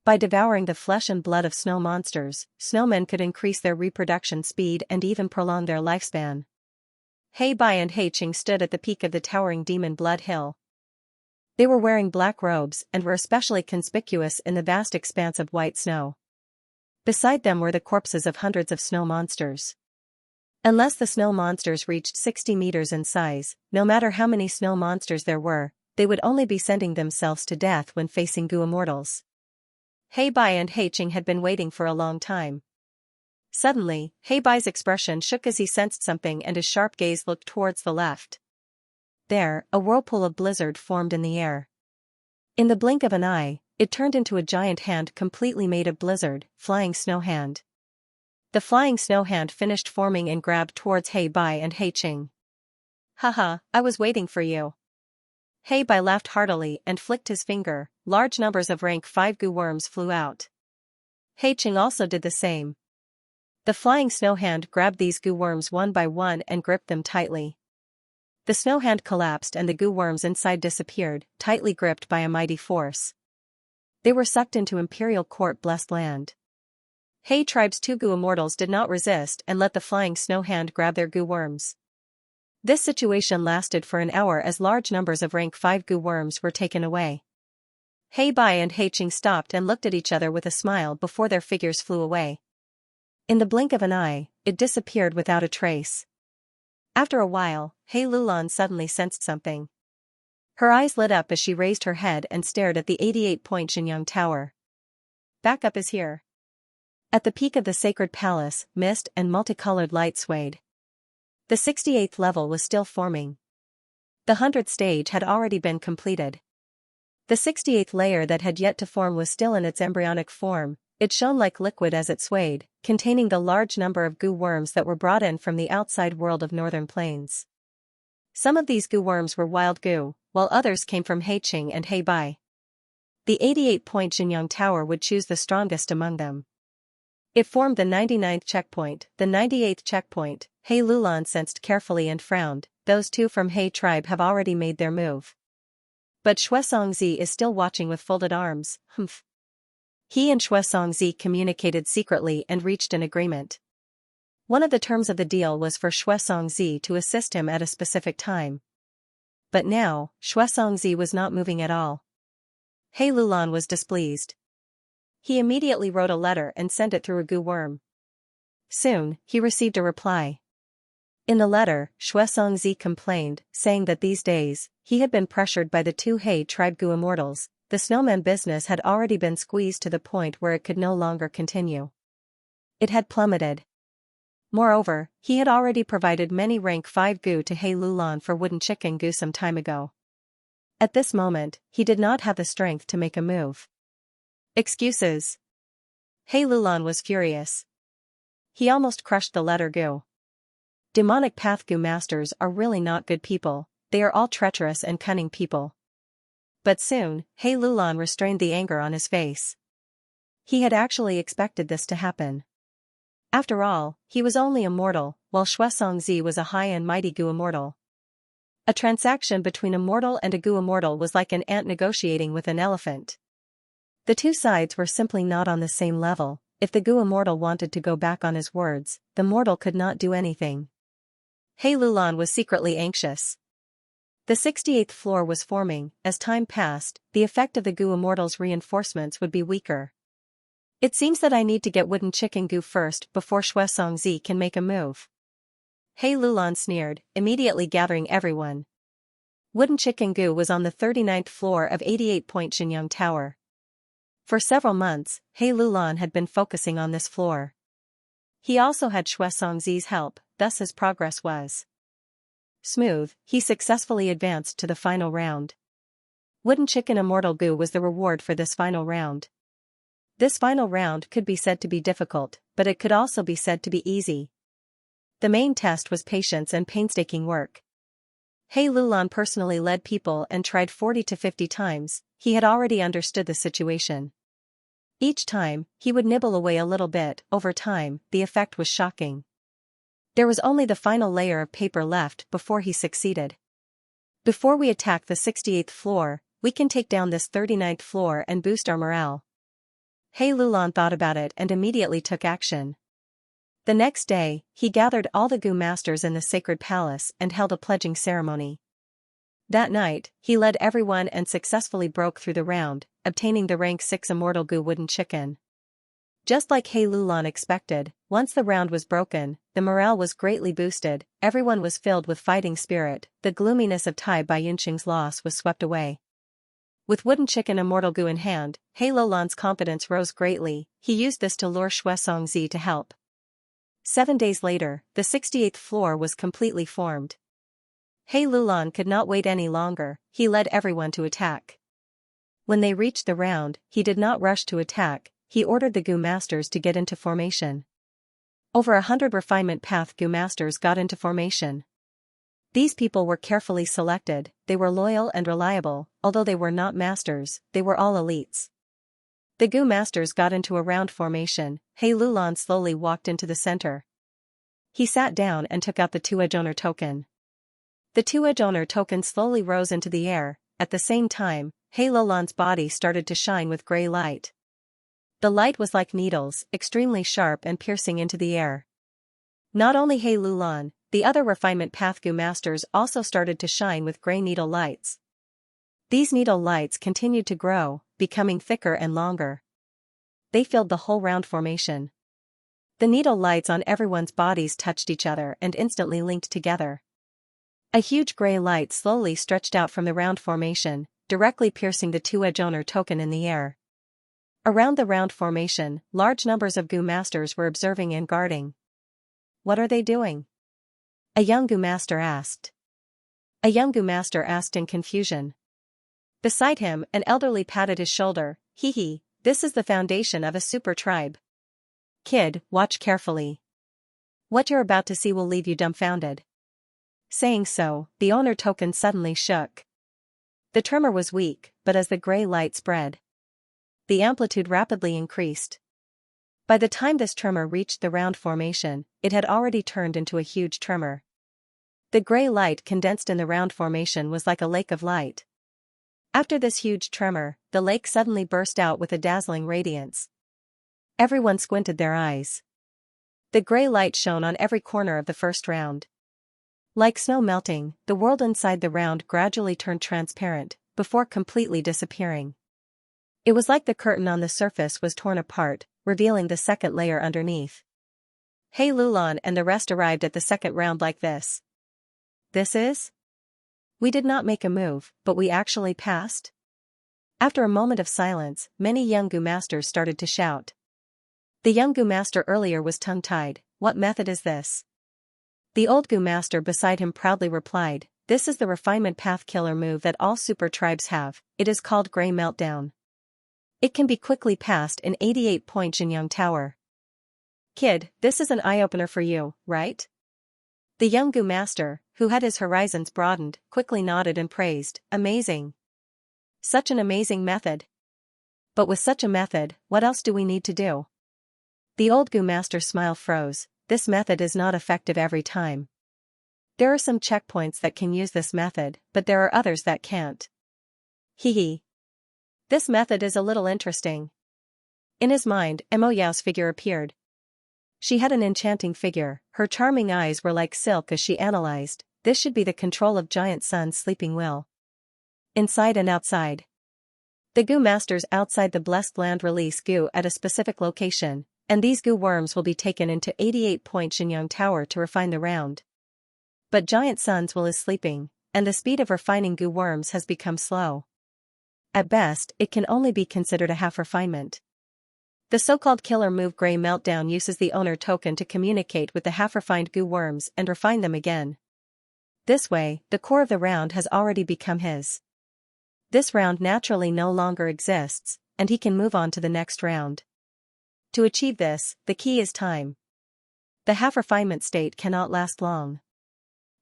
By devouring the flesh and blood of snow monsters, snowmen could increase their reproduction speed and even prolong their lifespan. Hei Bai and Hei Qing stood at the peak of the towering Demon Blood Hill. They were wearing black robes and were especially conspicuous in the vast expanse of white snow. Beside them were the corpses of hundreds of snow monsters. Unless the snow monsters reached 60 meters in size, no matter how many snow monsters there were, they would only be sending themselves to death when facing goo immortals. Hei Bai and Hei Qing had been waiting for a long time. Suddenly, Hei Bai's expression shook as he sensed something and his sharp gaze looked towards the left. There, a whirlpool of blizzard formed in the air. In the blink of an eye, it turned into a giant hand completely made of blizzard, Flying Snow Hand. The Flying Snow Hand finished forming and grabbed towards Hei Bai and Hei Qing. Haha, I was waiting for you. Hei Bai laughed heartily and flicked his finger. Large numbers of rank 5 goo worms flew out. Hei Qing also did the same. The Flying Snow Hand grabbed these goo worms one by one and gripped them tightly. The snow hand collapsed and the goo worms inside disappeared, tightly gripped by a mighty force. They were sucked into Imperial Court blessed land. Hei Tribe's 2 goo immortals did not resist and let the Flying Snow Hand grab their goo worms. This situation lasted for an hour as large numbers of rank 5 goo worms were taken away. Hei Bai and Hei Qing stopped and looked at each other with a smile before their figures flew away. In the blink of an eye, it disappeared without a trace. After a while, Hei Lulan suddenly sensed something. Her eyes lit up as she raised her head and stared at the 88-point Xianxia Tower. Backup is here. At the peak of the sacred palace, mist and multicolored light swayed. The 68th level was still forming. The 100th stage had already been completed. The 68th layer that had yet to form was still in its embryonic form. It shone like liquid as it swayed, containing the large number of goo worms that were brought in from the outside world of northern plains. Some of these goo worms were wild goo, while others came from Hei Qing and Hei Bai. The 88-point Xianxia Tower would choose the strongest among them. It formed the 99th checkpoint, the 98th checkpoint. Hei Lulan sensed carefully and frowned. Those 2 from Hei Tribe have already made their move. But Shuesongzi is still watching with folded arms. Humph. He and Shuesongzi communicated secretly and reached an agreement. One of the terms of the deal was for Shuesongzi to assist him at a specific time. But now, Shuesongzi was not moving at all. Hei Lulan was displeased. He immediately wrote a letter and sent it through a goo worm. Soon, he received a reply. In the letter, Shuesongzi complained, saying that these days, he had been pressured by the 2 Hei Tribe goo immortals. The snowman business had already been squeezed to the point where it could no longer continue. It had plummeted. Moreover, he had already provided many rank 5 goo to Hei Lulan for wooden chicken goo some time ago. At this moment, he did not have the strength to make a move. Excuses. He Lulan was furious. He almost crushed the letter Gu. Demonic Path Gu masters are really not good people, they are all treacherous and cunning people. But soon, He Lulan restrained the anger on his face. He had actually expected this to happen. After all, he was only a mortal, while Xianxia was a high and mighty Gu immortal. A transaction between a mortal and a Gu immortal was like an ant negotiating with an elephant. The two sides were simply not on the same level. If the Gu immortal wanted to go back on his words, the mortal could not do anything. He Lulan was secretly anxious. The 68th floor was forming. As time passed, the effect of the Gu immortal's reinforcements would be weaker. It seems that I need to get wooden chicken Gu first before Xianxia can make a move. He Lulan sneered, immediately gathering everyone. Wooden chicken Gu was on the 39th floor of 88-point Xianxia Tower. For several months, He Lulan had been focusing on this floor. He also had Xianxia's help, thus his progress was smooth. He successfully advanced to the final round. Wooden chicken immortal Gu was the reward for this final round. This final round could be said to be difficult, but it could also be said to be easy. The main test was patience and painstaking work. He Lulan personally led people and tried 40 to 50 times. He had already understood the situation. Each time, he would nibble away a little bit. Over time, the effect was shocking. There was only the final layer of paper left before he succeeded. Before we attack the 68th floor, we can take down this 39th floor and boost our morale. He Lulan thought about it and immediately took action. The next day, he gathered all the Gu masters in the sacred palace and held a pledging ceremony. That night, he led everyone and successfully broke through the round, obtaining the rank 6 immortal Gu wooden chicken. Just like He Lulan expected, once the round was broken, the morale was greatly boosted, everyone was filled with fighting spirit, the gloominess of Tai Baiyunqing's loss was swept away. With wooden chicken immortal Gu in hand, He Lulan's confidence rose greatly. He used this to lure Xianxia to help. 7 days later, the 68th floor was completely formed. He Lulan could not wait any longer, he led everyone to attack. When they reached the round, he did not rush to attack, he ordered the Gu masters to get into formation. Over 100 refinement path Gu masters got into formation. These people were carefully selected, they were loyal and reliable, although they were not masters, they were all elites. The Gu masters got into a round formation. He Lulan slowly walked into the center. He sat down and took out the two-edge owner token. The two-edge owner token slowly rose into the air. At the same time, He Lulan's body started to shine with gray light. The light was like needles, extremely sharp and piercing into the air. Not only He Lulan, the other refinement path Gu masters also started to shine with gray needle lights. These needle lights continued to grow, becoming thicker and longer. They filled the whole round formation. The needle lights on everyone's bodies touched each other and instantly linked together. A huge gray light slowly stretched out from the round formation, directly piercing the two-edge owner token in the air. Around the round formation, large numbers of Gu masters were observing and guarding. What are they doing? A young Gu master asked. A young Gu master asked in confusion. Beside him, an elderly patted his shoulder. Hee, this is the foundation of a super tribe. Kid, watch carefully. What you're about to see will leave you dumbfounded. Saying so, the owner token suddenly shook. The tremor was weak, but as the gray light spread, the amplitude rapidly increased. By the time this tremor reached the round formation, it had already turned into a huge tremor. The gray light condensed in the round formation was like a lake of light. After this huge tremor, the lake suddenly burst out with a dazzling radiance. Everyone squinted their eyes. The gray light shone on every corner of the first round. Like snow melting, the world inside the round gradually turned transparent, before completely disappearing. It was like the curtain on the surface was torn apart, revealing the second layer underneath. He Lulan and the rest arrived at the second round like this. This is? We did not make a move, but we actually passed? After a moment of silence, many young Gu masters started to shout. The young Gu master earlier was tongue-tied. What method is this? The old Gu master beside him proudly replied, this is the refinement path killer move that all super tribes have, it is called Grey Meltdown. It can be quickly passed in 88-point Xianxia Tower. Kid, this is an eye-opener for you, right? The young Gu master, who had his horizons broadened, quickly nodded and praised, amazing. Such an amazing method. But with such a method, what else do we need to do? The old Gu master's smile froze. This method is not effective every time. There are some checkpoints that can use this method, but there are others that can't. Hee. This method is a little interesting. In his mind, Mo Yao's figure appeared. She had an enchanting figure, her charming eyes were like silk as she analyzed, this should be the control of Giant Sun's sleeping will. Inside and outside. The Gu masters outside the blessed land release Gu at a specific location, and these Gu worms will be taken into 88-point Xianxia Tower to refine the round. But Giant Sun's will is sleeping, and the speed of refining Gu worms has become slow. At best, it can only be considered a half refinement. The so-called killer move Grey Meltdown uses the owner token to communicate with the half-refined Gu worms and refine them again. This way, the core of the round has already become his. This round naturally no longer exists, and he can move on to the next round. To achieve this, the key is time. The half-refinement state cannot last long.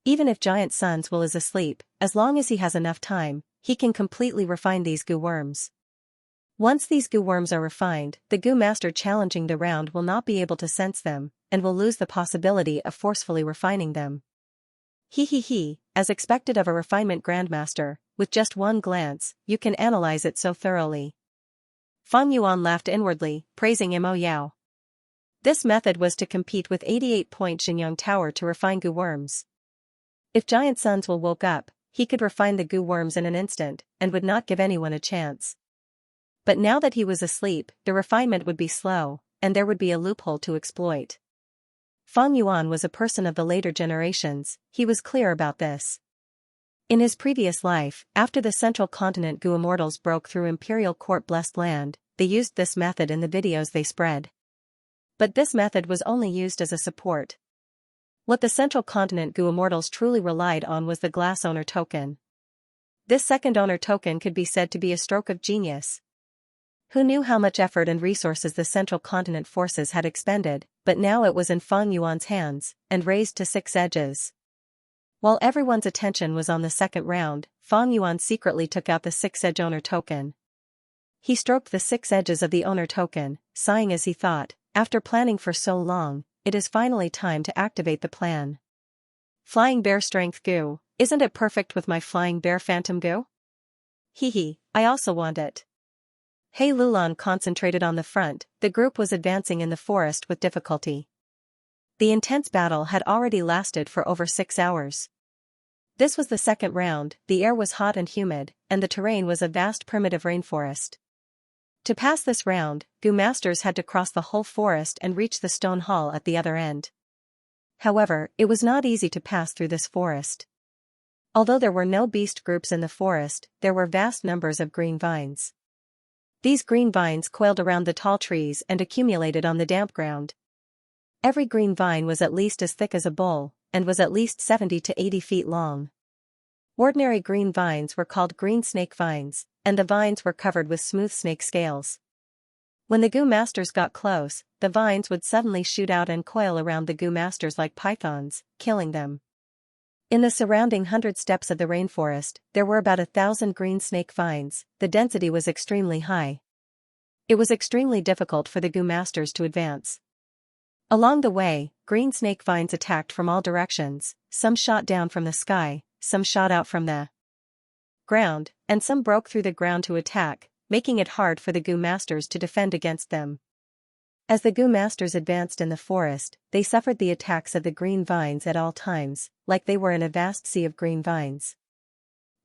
Even if Giant Sun's will is asleep, as long as he has enough time, he can completely refine these Gu worms. Once these Gu worms are refined, the Gu master challenging the round will not be able to sense them, and will lose the possibility of forcefully refining them. As expected of a refinement grandmaster, with just one glance, you can analyze it so thoroughly. Fang Yuan laughed inwardly, praising Mo Yao. This method was to compete with 88-point Xianxia Tower to refine Gu worms. If Giant Sun's will woke up, he could refine the Gu worms in an instant, and would not give anyone a chance. But now that he was asleep, the refinement would be slow, and there would be a loophole to exploit. Fang Yuan was a person of the later generations, he was clear about this. In his previous life, after the Central Continent Gu immortals broke through Imperial Court Blessed Land, they used this method in the videos they spread. But this method was only used as a support. What the Central Continent Gu immortals truly relied on was the glass owner token. This second owner token could be said to be a stroke of genius. Who knew how much effort and resources the Central Continent forces had expended, but now it was in Fang Yuan's hands, and raised to 6 edges. While everyone's attention was on the second round, Fang Yuan secretly took out the 6-edge owner token. He stroked the 6 edges of the owner token, sighing as he thought, after planning for so long, it is finally time to activate the plan. Flying Bear Strength Gu, isn't it perfect with my Flying Bear Phantom Gu? I also want it. He Lulan concentrated on the front, the group was advancing in the forest with difficulty. The intense battle had already lasted for over 6 hours. This was the second round, the air was hot and humid, and the terrain was a vast primitive rainforest. To pass this round, Gu masters had to cross the whole forest and reach the stone hall at the other end. However, it was not easy to pass through this forest. Although there were no beast groups in the forest, there were vast numbers of green vines. These green vines coiled around the tall trees and accumulated on the damp ground. Every green vine was at least as thick as a bowl, and was at least 70 to 80 feet long. Ordinary green vines were called green snake vines, and the vines were covered with smooth snake scales. When the Gu masters got close, the vines would suddenly shoot out and coil around the Gu masters like pythons, killing them. In the surrounding 100 steps of the rainforest, there were about 1,000 green snake vines, the density was extremely high. It was extremely difficult for the Gu masters to advance. Along the way, green snake vines attacked from all directions, some shot down from the sky, some shot out from the ground, and some broke through the ground to attack, making it hard for the Gu masters to defend against them. As the Gu masters advanced in the forest, they suffered the attacks of the green vines at all times, like they were in a vast sea of green vines.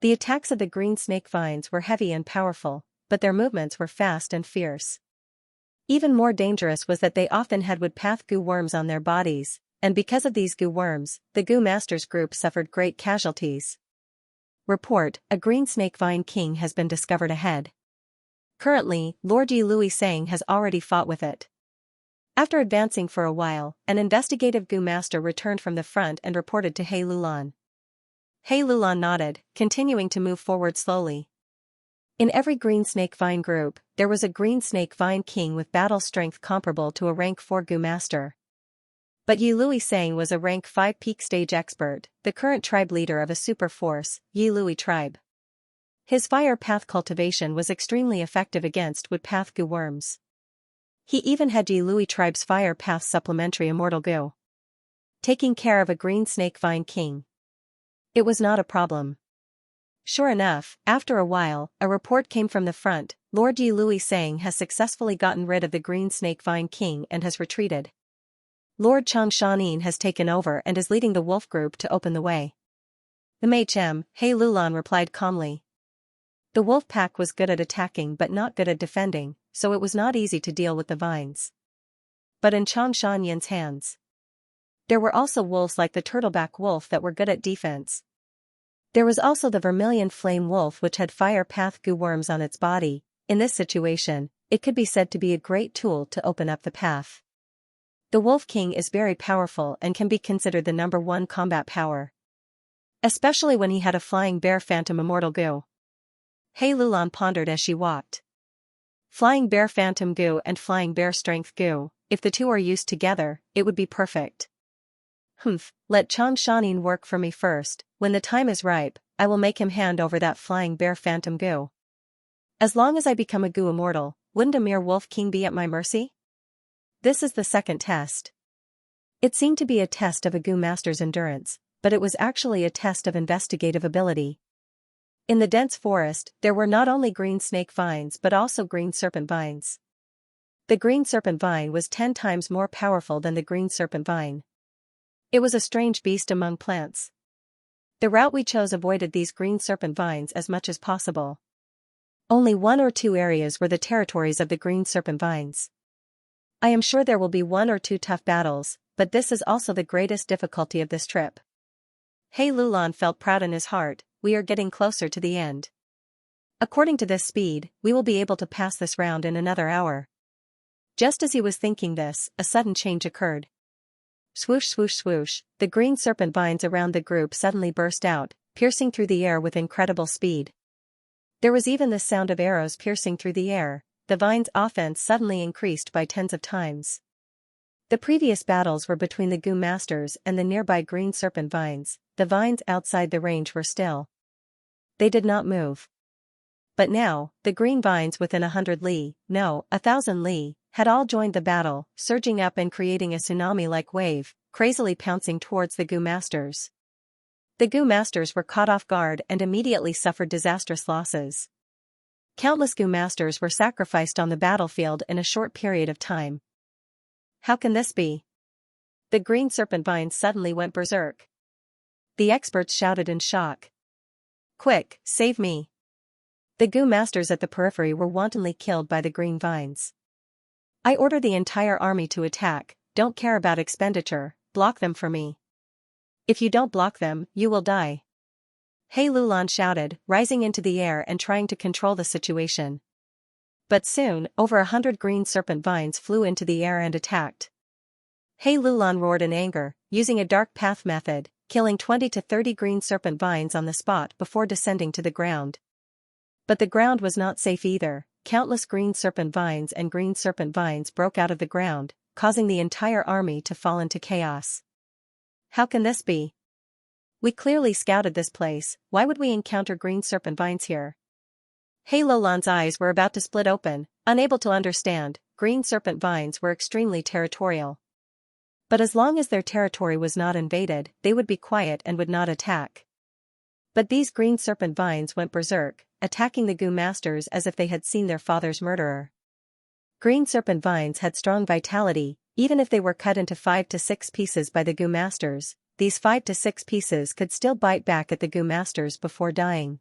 The attacks of the green snake vines were heavy and powerful, but their movements were fast and fierce. Even more dangerous was that they often had woodpath Gu worms on their bodies, and because of these Gu worms, the Gu masters group suffered great casualties. Report: a green snake vine king has been discovered ahead. Currently, Lord Yi Lui Sang has already fought with it. After advancing for a while, an investigative Gu master returned from the front and reported to He Lulan. He Lulan nodded, continuing to move forward slowly. In every green snake vine group, there was a green snake vine king with battle strength comparable to a rank 4 Gu master. But Yi Lui Sang was a rank 5 peak stage expert, the current tribe leader of a super force, Yi Lui tribe. His fire path cultivation was extremely effective against wood path Gu worms. He even had Yi Lui tribe's fire path supplementary immortal Gu, taking care of a green snake vine king. It was not a problem. Sure enough, after a while, a report came from the front. Lord Yi Lui Sang has successfully gotten rid of the green snake vine king and has retreated. Lord Changshanin has taken over and is leading the wolf group to open the way. The MHM, He Lulan replied calmly. The wolf pack was good at attacking but not good at defending, so it was not easy to deal with the vines. But in Changshanyan's hands, there were also wolves like the turtleback wolf that were good at defense. There was also the vermilion flame wolf which had fire path Gu worms on its body. In this situation, it could be said to be a great tool to open up the path. The Wolf King is very powerful and can be considered the number 1 combat power, especially when he had a flying bear phantom immortal Gu. He Lulan pondered as she walked. Flying bear phantom Gu and flying bear strength Gu, if the two are used together, it would be perfect. Let Changshanin work for me first. When the time is ripe, I will make him hand over that flying bear phantom Gu. As long as I become a Gu immortal, wouldn't a mere Wolf King be at my mercy? This is the second test. It seemed to be a test of a Gu master's endurance, but it was actually a test of investigative ability. In the dense forest, there were not only green snake vines but also green serpent vines. The green serpent vine was 10 times more powerful than the green serpent vine. It was a strange beast among plants. The route we chose avoided these green serpent vines as much as possible. Only 1 or 2 areas were the territories of the green serpent vines. I am sure there will be 1 or 2 tough battles, but this is also the greatest difficulty of this trip. He Lulan felt proud in his heart. We are getting closer to the end. According to this speed, we will be able to pass this round in another hour. Just as he was thinking this, a sudden change occurred. Swoosh swoosh swoosh, the green serpent vines around the group suddenly burst out, piercing through the air with incredible speed. There was even the sound of arrows piercing through the air. The vines' offense suddenly increased by tens of times. The previous battles were between the Gu masters and the nearby green serpent vines. The vines outside the range were still. They did not move. But now, the green vines within 100 li, no, 1,000 li, had all joined the battle, surging up and creating a tsunami-like wave, crazily pouncing towards the Gu masters. The Gu masters were caught off guard and immediately suffered disastrous losses. Countless Gu masters were sacrificed on the battlefield in a short period of time. How can this be? The green serpent vines suddenly went berserk. The experts shouted in shock. Quick, save me! The Gu masters at the periphery were wantonly killed by the green vines. I order the entire army to attack. Don't care about expenditure, block them for me. If you don't block them, you will die. He Lulan shouted, rising into the air and trying to control the situation. But soon, over 100 green serpent vines flew into the air and attacked. He Lulan roared in anger, using a dark path method, killing 20 to 30 green serpent vines on the spot before descending to the ground. But the ground was not safe either. Countless green serpent vines and green serpent vines broke out of the ground, causing the entire army to fall into chaos. How can this be? We clearly scouted this place. Why would we encounter green serpent vines here? He Lulan's eyes were about to split open, unable to understand. Green serpent vines were extremely territorial. But as long as their territory was not invaded, they would be quiet and would not attack. But these green serpent vines went berserk, attacking the Gu masters as if they had seen their father's murderer. Green serpent vines had strong vitality. Even if they were cut into 5 to 6 pieces by the Gu masters, these 5 to 6 pieces could still bite back at the Gu masters before dying.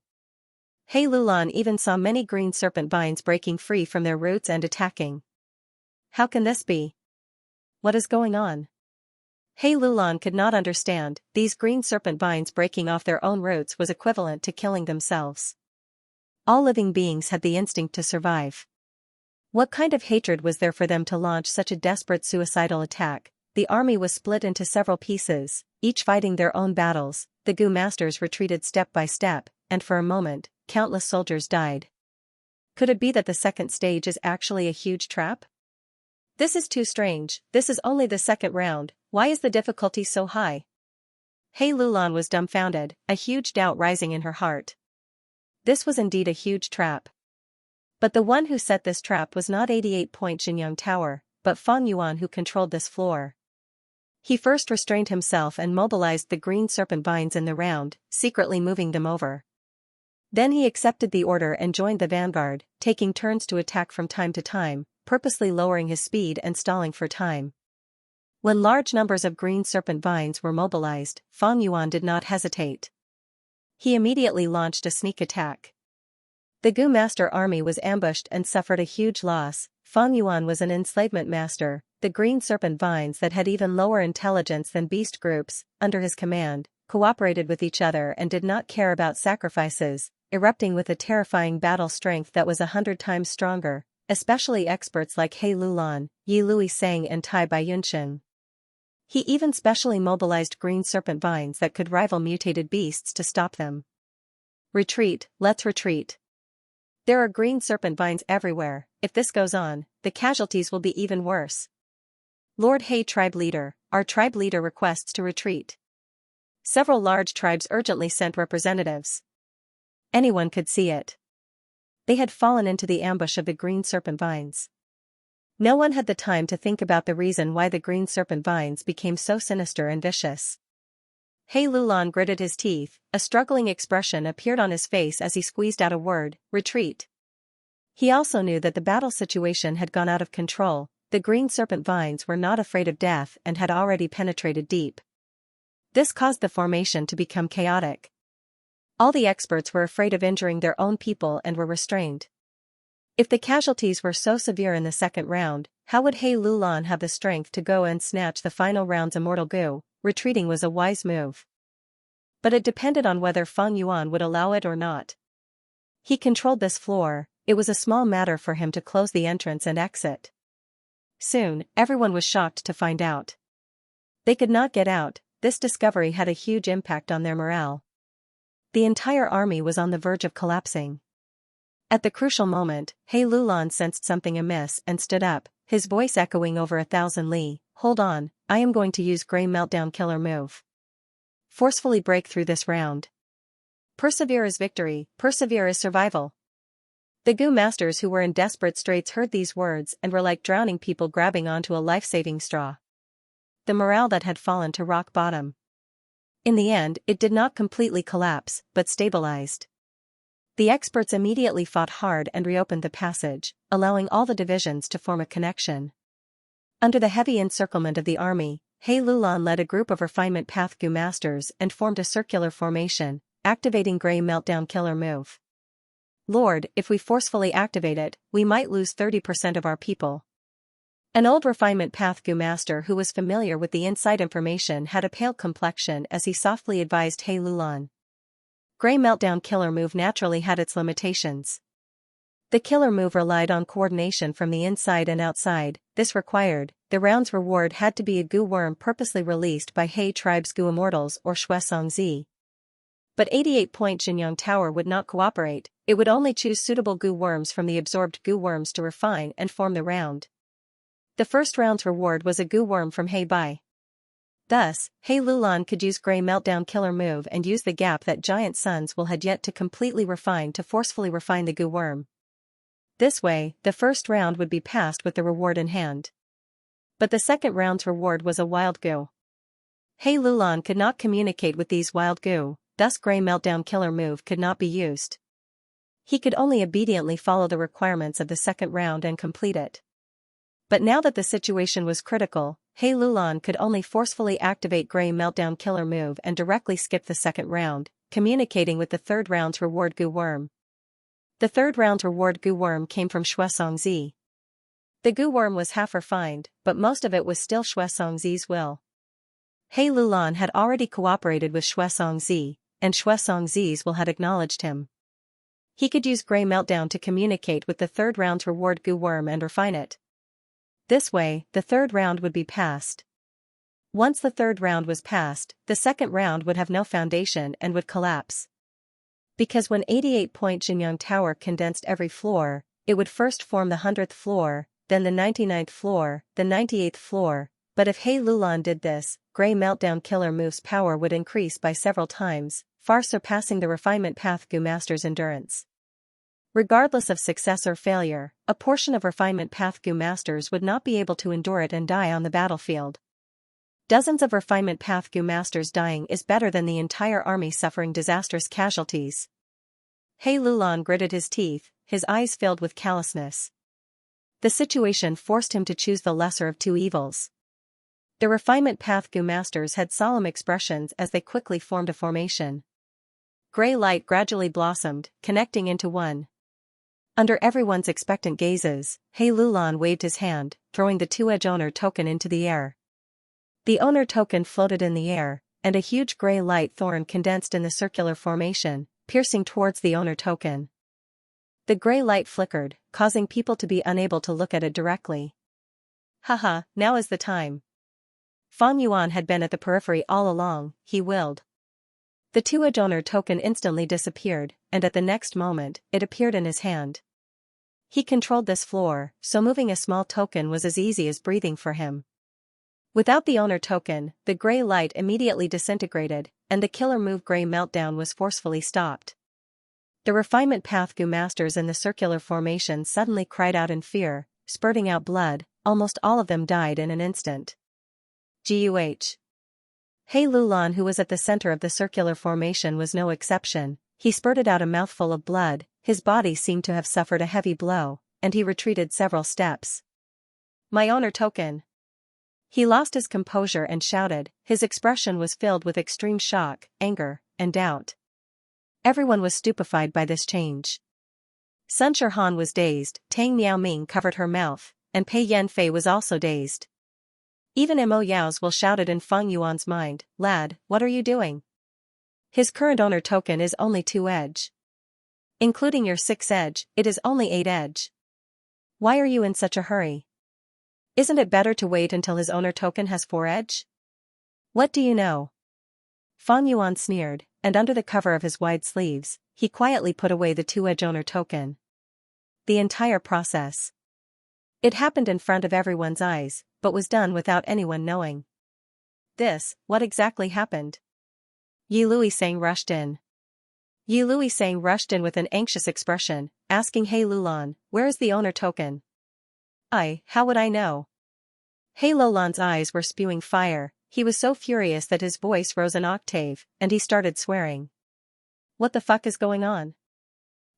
He Lulan even saw many green serpent vines breaking free from their roots and attacking. How can this be? What is going on? He Lulan could not understand. These green serpent vines breaking off their own roots was equivalent to killing themselves. All living beings had the instinct to survive. What kind of hatred was there for them to launch such a desperate suicidal attack? The army was split into several pieces, each fighting their own battles. The Gu masters retreated step by step, and for a moment, countless soldiers died. Could it be that the second stage is actually a huge trap? This is too strange, this is only the second round, why is the difficulty so high? Hei Lulan was dumbfounded, a huge doubt rising in her heart. This was indeed a huge trap. But the one who set this trap was not 88-point Xianxia Tower, but Feng Yuan who controlled this floor. He first restrained himself and mobilized the green serpent vines in the round, secretly moving them over. Then he accepted the order and joined the vanguard, taking turns to attack from time to time, purposely lowering his speed and stalling for time. When large numbers of green serpent vines were mobilized, Feng Yuan did not hesitate. He immediately launched a sneak attack. The Gu Master army was ambushed and suffered a huge loss. Feng Yuan was an enslavement master. The green serpent vines that had even lower intelligence than beast groups, under his command, cooperated with each other and did not care about sacrifices, erupting with a terrifying battle strength that was 100 times stronger, especially experts like Hei Lulan, Yi Luisang and Tai Baiyunsheng. He even specially mobilized green serpent vines that could rival mutated beasts to stop them. Retreat, let's retreat. There are green serpent vines everywhere. If this goes on, the casualties will be even worse. Lord Hei tribe leader, our tribe leader requests to retreat. Several large tribes urgently sent representatives. Anyone could see it. They had fallen into the ambush of the green serpent vines. No one had the time to think about the reason why the green serpent vines became so sinister and vicious. Hei Lulan gritted his teeth, a struggling expression appeared on his face as he squeezed out a word, retreat. He also knew that the battle situation had gone out of control. The green serpent vines were not afraid of death and had already penetrated deep. This caused the formation to become chaotic. All the experts were afraid of injuring their own people and were restrained. If the casualties were so severe in the second round, how would Hei Lulan have the strength to go and snatch the final round's immortal Gu? Retreating was a wise move. But it depended on whether Feng Yuan would allow it or not. He controlled this floor, it was a small matter for him to close the entrance and exit. Soon, everyone was shocked to find out. They could not get out. This discovery had a huge impact on their morale. The entire army was on the verge of collapsing. At the crucial moment, Hei Lulan sensed something amiss and stood up, his voice echoing over 1,000 li. Hold on, I am going to use Grey Meltdown killer move. Forcefully break through this round. Persevere is victory, persevere is survival. The Gu masters who were in desperate straits heard these words and were like drowning people grabbing onto a life-saving straw. The morale that had fallen to rock bottom. In the end, it did not completely collapse, but stabilized. The experts immediately fought hard and reopened the passage, allowing all the divisions to form a connection. Under the heavy encirclement of the army, Hei Lulan led a group of refinement path Gu masters and formed a circular formation, activating Grey Meltdown killer move. Lord, if we forcefully activate it, we might lose 30% of our people. An old refinement path Gu master who was familiar with the inside information had a pale complexion as he softly advised Hei Lulan. Grey Meltdown killer move naturally had its limitations. The killer move relied on coordination from the inside and outside. This required, the round's reward had to be a Gu worm purposely released by Hei tribe's Gu immortals or Xianxia. But 88-point Xianxia Tower would not cooperate, it would only choose suitable Gu worms from the absorbed Gu worms to refine and form the round. The first round's reward was a Gu worm from Hei Bai. Thus, Hei Lulan could use Grey Meltdown killer move and use the gap that Giant Suns will had yet to completely refine to forcefully refine the Gu worm. This way, the first round would be passed with the reward in hand. But the second round's reward was a wild Gu. Hei Lulan could not communicate with these wild Gu, thus Grey Meltdown killer move could not be used. He could only obediently follow the requirements of the second round and complete it. But now that the situation was critical, Hei Lulan could only forcefully activate Grey Meltdown killer move and directly skip the second round, communicating with the third round's reward Gu worm. The third round's reward Gu worm came from Xianxia. The Gu worm was half refined, but most of it was still Xianxia's will. Hei Lulan had already cooperated with Xianxia, and Xianxia's will had acknowledged him. He could use Grey Meltdown to communicate with the third round's reward Gu worm and refine it. This way, the third round would be passed. Once the third round was passed, the second round would have no foundation and would collapse. Because when 88-point Xianxia Tower condensed every floor, it would first form the 100th floor, then the 99th floor, the 98th floor. But if He Lulan did this, Grey Meltdown Killer Move's power would increase by several times, far surpassing the Refinement Path Gu Master's endurance. Regardless of success or failure, a portion of Refinement Path Gu Masters would not be able to endure it and die on the battlefield. Dozens of Refinement Path Gu Masters dying is better than the entire army suffering disastrous casualties. He Lulan gritted his teeth, his eyes filled with callousness. The situation forced him to choose the lesser of two evils. The Refinement Path Gu Masters had solemn expressions as they quickly formed a formation. Grey light gradually blossomed, connecting into one. Under everyone's expectant gazes, He Lulan waved his hand, throwing the two-edge owner token into the air. The owner token floated in the air, and a huge grey light thorn condensed in the circular formation, piercing towards the owner token. The grey light flickered, causing people to be unable to look at it directly. Haha, now is the time. Fang Yuan had been at the periphery all along, he willed. The two-edge owner token instantly disappeared, and at the next moment, it appeared in his hand. He controlled this floor, so moving a small token was as easy as breathing for him. Without the owner token, the grey light immediately disintegrated, and the killer move Grey Meltdown was forcefully stopped. The Refinement Path Gu Masters in the circular formation suddenly cried out in fear, spurting out blood. Almost all of them died in an instant. Guh. He Lulan, who was at the center of the circular formation, was no exception. He spurted out a mouthful of blood, his body seemed to have suffered a heavy blow, and he retreated several steps. My owner token! He lost his composure and shouted, his expression was filled with extreme shock, anger, and doubt. Everyone was stupefied by this change. Sun Shirhan was dazed, Tang Miaoming covered her mouth, and Pei Yanfei was also dazed. Even Mo Yao's will shouted in Fang Yuan's mind, lad, what are you doing? His current owner token is only 2-edge. Including your 6-edge, it is only 8-edge. Why are you in such a hurry? Isn't it better to wait until his owner token has 4-edge? What do you know? Fang Yuan sneered, and under the cover of his wide sleeves, he quietly put away the 2-edge owner token. The entire process. It happened in front of everyone's eyes, but was done without anyone knowing. What exactly happened? Yi Luisang rushed in. Yi Luisang rushed in with an anxious expression, asking He Lulan, where is the owner token? How would I know? He Lulan's eyes were spewing fire, he was so furious that his voice rose an octave, and he started swearing. What the fuck is going on?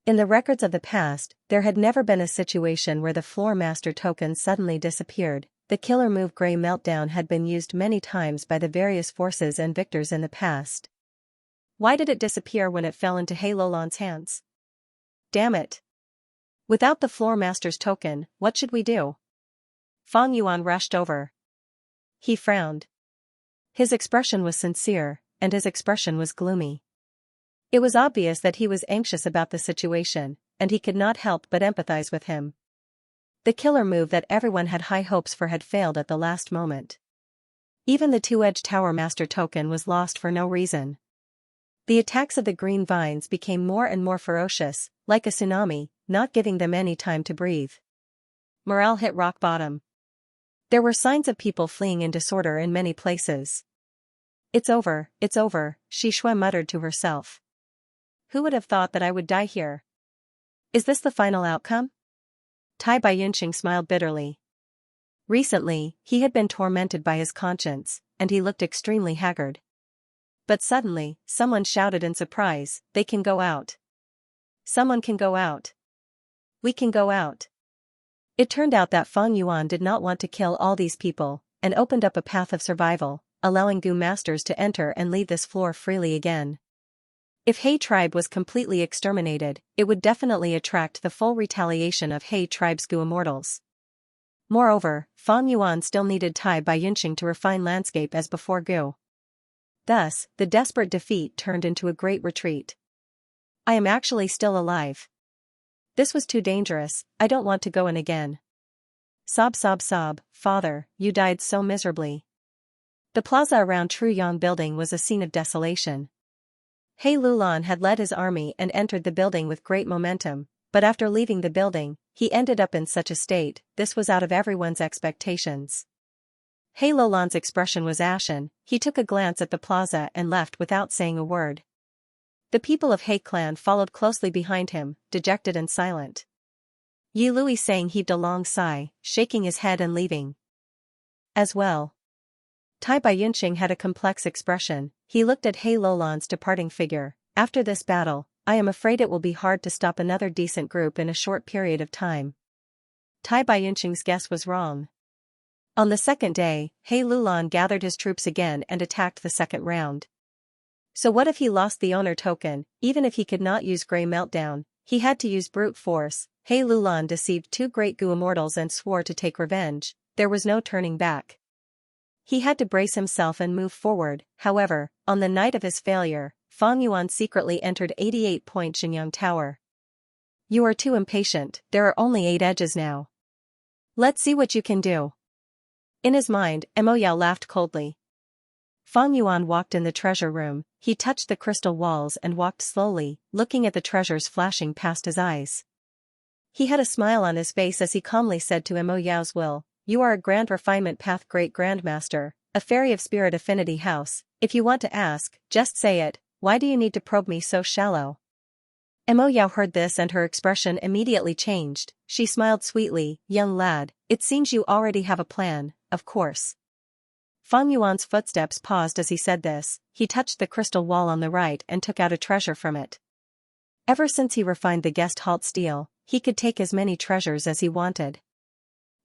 In the records of the past, there had never been a situation where the floor master token suddenly disappeared. The killer move Grey Meltdown had been used many times by the various forces and victors in the past. Why did it disappear when it fell into He Lulan's hands? Damn it! Without the floor master's token, what should we do? Fang Yuan rushed over. He frowned. His expression was sincere, and his expression was gloomy. It was obvious that he was anxious about the situation, and he could not help but empathize with him. The killer move that everyone had high hopes for had failed at the last moment. Even the 2-edge Tower Master token was lost for no reason. The attacks of the green vines became more and more ferocious, like a tsunami, not giving them any time to breathe. Morale hit rock bottom. There were signs of people fleeing in disorder in many places. It's over, Xishui muttered to herself. Who would have thought that I would die here? Is this the final outcome? Tai Baiyunqing smiled bitterly. Recently, he had been tormented by his conscience, and he looked extremely haggard. But suddenly, someone shouted in surprise, they can go out. Someone can go out. We can go out. It turned out that Fang Yuan did not want to kill all these people, and opened up a path of survival, allowing Gu Masters to enter and leave this floor freely again. If He tribe was completely exterminated, it would definitely attract the full retaliation of He tribe's Gu immortals. Moreover, Fang Yuan still needed Tai Baiyunqing to refine landscape as before Gu. Thus, the desperate defeat turned into a great retreat. I am actually still alive. This was too dangerous, I don't want to go in again. Sob, father, you died so miserably. The plaza around Truyong building was a scene of desolation. He Lulan had led his army and entered the building with great momentum, but after leaving the building, he ended up in such a state. This was out of everyone's expectations. He Lulan's expression was ashen. He took a glance at the plaza and left without saying a word. The people of He clan followed closely behind him, dejected and silent. Yi Lui Sang heaved a long sigh, shaking his head and leaving. As well. Tai Baiyunqing had a complex expression. He looked at He Lulan's departing figure. After this battle, I am afraid it will be hard to stop another decent group in a short period of time. Tai Baiyunqing's guess was wrong. On the second day, He Lulan gathered his troops again and attacked the second round. So what if he lost the owner token? Even if he could not use Grey Meltdown, he had to use brute force. He Lulan deceived two great Gu immortals and swore to take revenge. There was no turning back. He had to brace himself and move forward. However, on the night of his failure, Fang Yuan secretly entered 88-point Xianxia Tower. You are too impatient, there are only 8 edges now. Let's see what you can do. In his mind, Mo Yao laughed coldly. Fang Yuan walked in the treasure room. He touched the crystal walls and walked slowly, looking at the treasures flashing past his eyes. He had a smile on his face as he calmly said to Mo Yao's will, "You are a Grand Refinement Path Great Grandmaster, a Fairy of Spirit Affinity House. If you want to ask, just say it. Why do you need to probe me so shallow?" Mo Yao heard this and her expression immediately changed. She smiled sweetly. "Young lad, it seems you already have a plan, of course." Fang Yuan's footsteps paused as he said this. He touched the crystal wall on the right and took out a treasure from it. Ever since he refined the guest halt steel, he could take as many treasures as he wanted.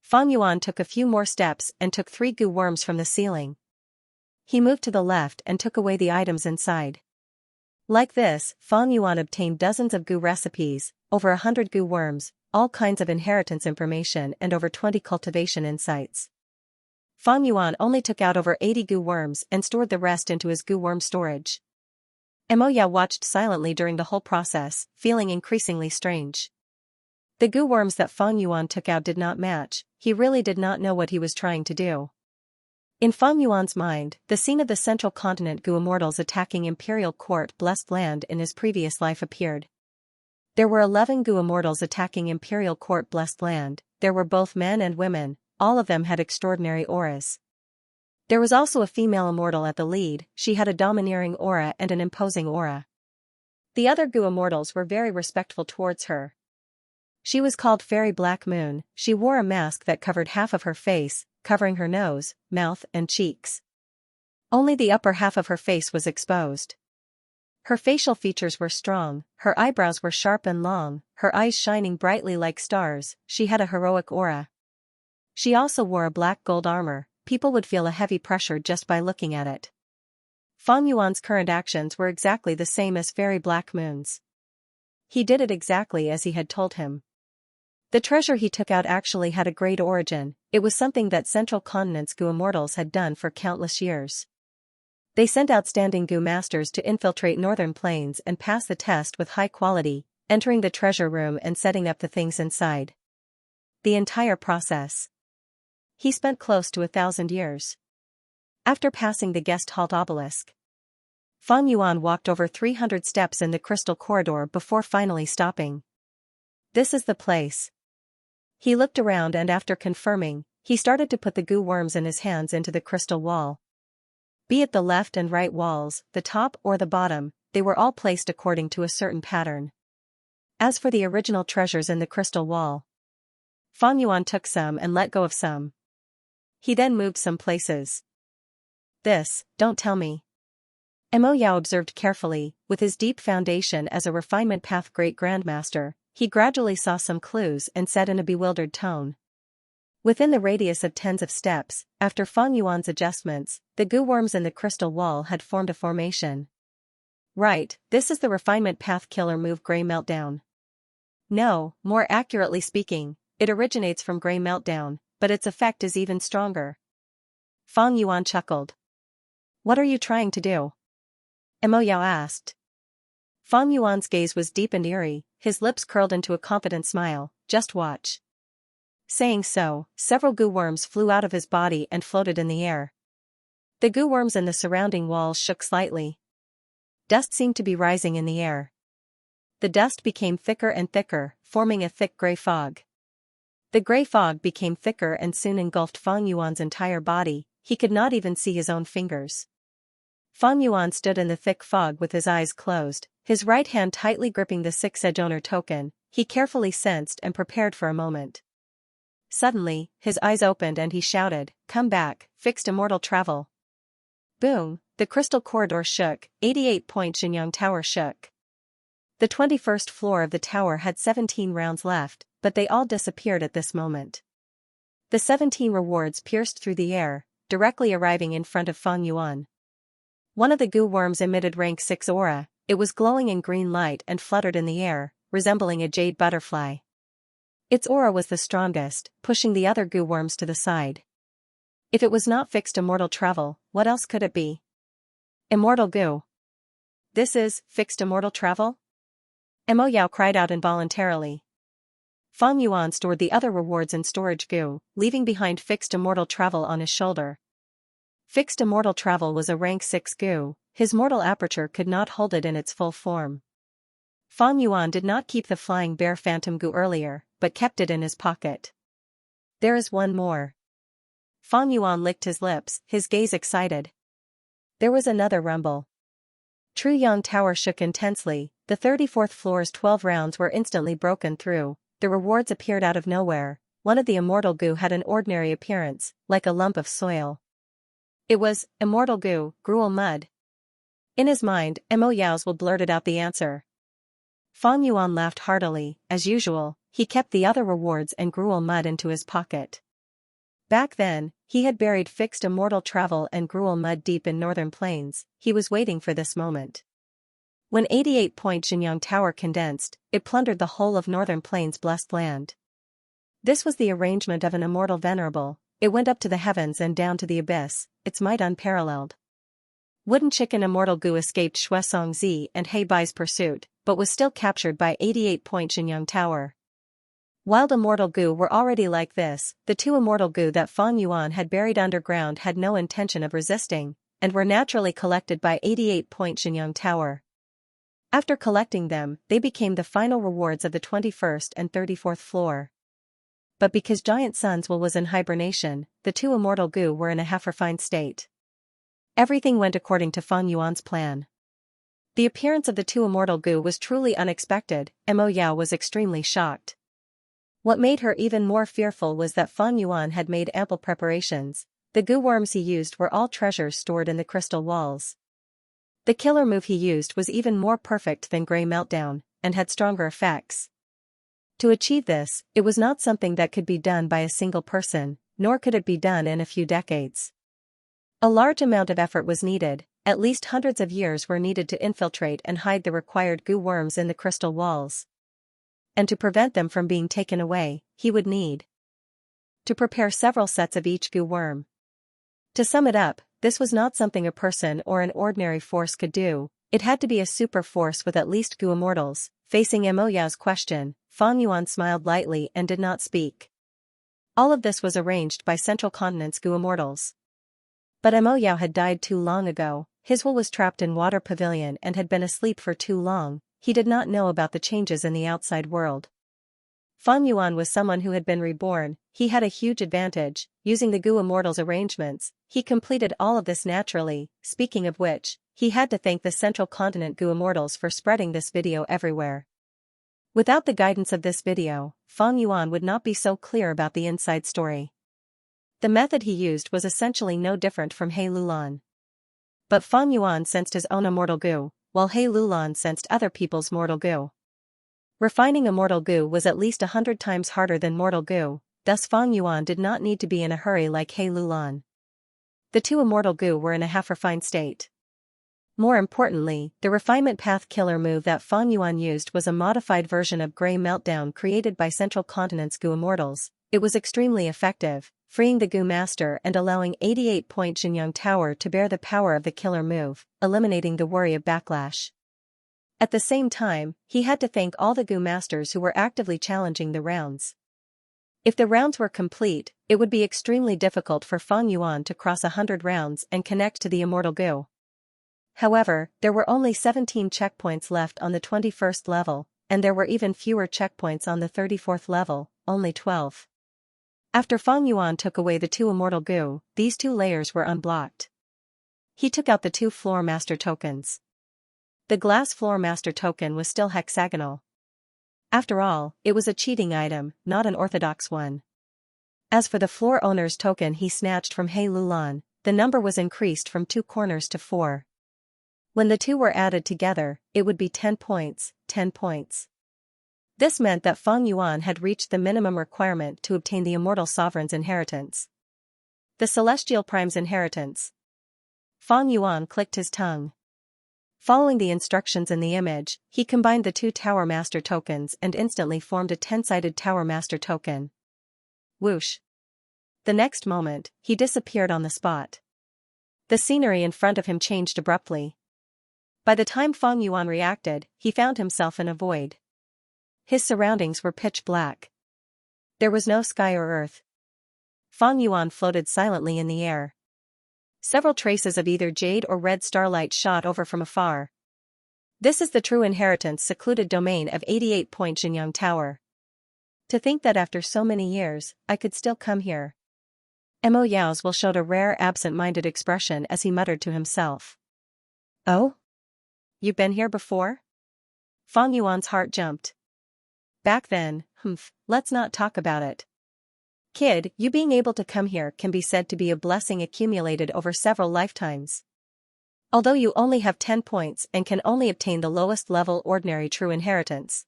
Fang Yuan took a few more steps and took 3 Gu worms from the ceiling. He moved to the left and took away the items inside. Like this, Fang Yuan obtained dozens of Gu recipes, over 100 Gu worms, all kinds of inheritance information and over 20 cultivation insights. Fang Yuan only took out over 80 Gu worms and stored the rest into his Gu worm storage. Mo Yao watched silently during the whole process, feeling increasingly strange. The Gu worms that Fang Yuan took out did not match. He really did not know what he was trying to do. In Fang Yuan's mind, the scene of the Central Continent Gu immortals attacking Imperial Court Blessed Land in his previous life appeared. There were 11 Gu immortals attacking Imperial Court Blessed Land. There were both men and women. All of them had extraordinary auras. There was also a female immortal at the lead. She had a domineering aura and an imposing aura. The other Gu immortals were very respectful towards her. She was called Fairy Black Moon. She wore a mask that covered half of her face, covering her nose, mouth and cheeks. Only the upper half of her face was exposed. Her facial features were strong, her eyebrows were sharp and long, her eyes shining brightly like stars. She had a heroic aura. She also wore a black gold armor. People would feel a heavy pressure just by looking at it. Fang Yuan's current actions were exactly the same as Fairy Black Moon's. He did it exactly as he had told him. The treasure he took out actually had a great origin. It was something that Central Continent's Gu immortals had done for countless years. They sent outstanding Gu masters to infiltrate northern plains and pass the test with high quality, entering the treasure room and setting up the things inside. The entire process. He spent close to 1,000 years. After passing the guest halt obelisk, Fang Yuan walked over 300 steps in the crystal corridor before finally stopping. This is the place. He looked around and after confirming, he started to put the Gu worms in his hands into the crystal wall. Be it the left and right walls, the top or the bottom, they were all placed according to a certain pattern. As for the original treasures in the crystal wall, Fang Yuan took some and let go of some. He then moved some places. This, don't tell me. Mo Yao observed carefully. With his deep foundation as a refinement path great grandmaster, he gradually saw some clues and said in a bewildered tone. Within the radius of tens of steps, after Fang Yuan's adjustments, the Gu worms in the crystal wall had formed a formation. Right, this is the refinement path killer move Grey Meltdown. No, more accurately speaking, it originates from Grey Meltdown, but its effect is even stronger. Fang Yuan chuckled. What are you trying to do? Mo Yao asked. Fang Yuan's gaze was deep and eerie, his lips curled into a confident smile. Just watch. Saying so, several Gu worms flew out of his body and floated in the air. The Gu worms in the surrounding walls shook slightly. Dust seemed to be rising in the air. The dust became thicker and thicker, forming a thick gray fog. The gray fog became thicker and soon engulfed Fang Yuan's entire body. He could not even see his own fingers. Fang Yuan stood in the thick fog with his eyes closed, his right hand tightly gripping the 6-edge owner token. He carefully sensed and prepared for a moment. Suddenly, his eyes opened and he shouted, "Come back, fixed immortal travel." Boom, the crystal corridor shook, 88-point Xianxia Tower shook. The 21st floor of the tower had 17 rounds left, but they all disappeared at this moment. The 17 rewards pierced through the air, directly arriving in front of Fang Yuan. One of the goo worms emitted rank 6 aura. It was glowing in green light and fluttered in the air, resembling a jade butterfly. Its aura was the strongest, pushing the other goo worms to the side. If it was not fixed immortal travel, what else could it be? Immortal goo. This is fixed immortal travel? Mo Yao cried out involuntarily. Fang Yuan stored the other rewards in storage goo, leaving behind fixed immortal travel on his shoulder. Fixed immortal travel was a rank 6 goo, his mortal aperture could not hold it in its full form. Fang Yuan did not keep the flying bear phantom goo earlier, but kept it in his pocket. There is one more. Fang Yuan licked his lips, his gaze excited. There was another rumble. Xianxia Tower shook intensely, the 34th floor's 12 rounds were instantly broken through, the rewards appeared out of nowhere. One of the immortal goo had an ordinary appearance, like a lump of soil. It was immortal goo, gruel mud. In his mind, Mo Yao's blurted out the answer. Fang Yuan laughed heartily. As usual, he kept the other rewards and gruel mud into his pocket. Back then, he had buried fixed immortal travel and gruel mud deep in northern plains. He was waiting for this moment. When 88-point Xianxia Tower condensed, it plundered the whole of northern plains' blessed land. This was the arrangement of an immortal venerable. It went up to the heavens and down to the abyss, its might unparalleled. Wooden Chicken immortal goo escaped Shui Songzi and He Bai's pursuit, but was still captured by 88-point Xianxia Tower. Wild immortal goo were already like this. The 2 immortal goo that Fang Yuan had buried underground had no intention of resisting, and were naturally collected by 88-point Xianxia Tower. After collecting them, they became the final rewards of the 21st and 34th floor. But because Giant Sun's will was in hibernation, the 2 immortal goo were in a half-refined state. Everything went according to Fang Yuan's plan. The appearance of the 2 immortal goo was truly unexpected. Mo Yao was extremely shocked. What made her even more fearful was that Fang Yuan had made ample preparations. The goo worms he used were all treasures stored in the crystal walls. The killer move he used was even more perfect than Grey Meltdown, and had stronger effects. To achieve this, it was not something that could be done by a single person, nor could it be done in a few decades. A large amount of effort was needed. At least hundreds of years were needed to infiltrate and hide the required goo worms in the crystal walls. And to prevent them from being taken away, he would need to prepare several sets of each goo worm. To sum it up, this was not something a person or an ordinary force could do. It had to be a super force with at least goo immortals. Facing Mo Yao's question, Fang Yuan smiled lightly and did not speak. All of this was arranged by Central Continent's goo immortals. But Mo Yao had died too long ago. His will was trapped in Water Pavilion and had been asleep for too long. He did not know about the changes in the outside world. Fang Yuan was someone who had been reborn. He had a huge advantage. Using the goo immortals arrangements, he completed all of this naturally. Speaking of which, he had to thank the Central Continent goo immortals for spreading this video everywhere. Without the guidance of this video, Fang Yuan would not be so clear about the inside story. The method he used was essentially no different from He Lulan. But Fang Yuan sensed his own immortal goo, while He Lulan sensed other people's mortal goo. Refining immortal goo was at least 100 times harder than mortal goo, thus Fang Yuan did not need to be in a hurry like He Lulan. The 2 immortal goo were in a half-refined state. More importantly, the refinement path killer move that Fang Yuan used was a modified version of Grey Meltdown created by Central Continent's goo immortals. It was extremely effective, freeing the goo master and allowing 88-point Xianxia Tower to bear the power of the killer move, eliminating the worry of backlash. At the same time, he had to thank all the goo masters who were actively challenging the rounds. If the rounds were complete, it would be extremely difficult for Fang Yuan to cross 100 rounds and connect to the immortal goo. However, there were only 17 checkpoints left on the 21st level, and there were even fewer checkpoints on the 34th level, only 12. After Feng Yuan took away the 2 immortal goo, these 2 layers were unblocked. He took out the 2 floor master tokens. The glass floor master token was still hexagonal. After all, it was a cheating item, not an orthodox one. As for the floor owner's token he snatched from He Lulan, the number was increased from 2 corners to 4. When the 2 were added together, it would be 10 points, 10 points. This meant that Feng Yuan had reached the minimum requirement to obtain the Immortal Sovereign's inheritance. The Celestial Prime's inheritance. Feng Yuan clicked his tongue. Following the instructions in the image, he combined the 2 Tower Master tokens and instantly formed a 10-sided Tower Master token. Whoosh. The next moment, he disappeared on the spot. The scenery in front of him changed abruptly. By the time Feng Yuan reacted, he found himself in a void. His surroundings were pitch black. There was no sky or earth. Feng Yuan floated silently in the air. Several traces of either jade or red starlight shot over from afar. This is the true inheritance secluded domain of 88-point Xianxia Tower. To think that after so many years, I could still come here. Mo Yao's will showed a rare absent-minded expression as he muttered to himself. Oh? You've been here before? Feng Yuan's heart jumped. Back then, let's not talk about it. Kid, you being able to come here can be said to be a blessing accumulated over several lifetimes. Although you only have 10 points and can only obtain the lowest level ordinary true inheritance.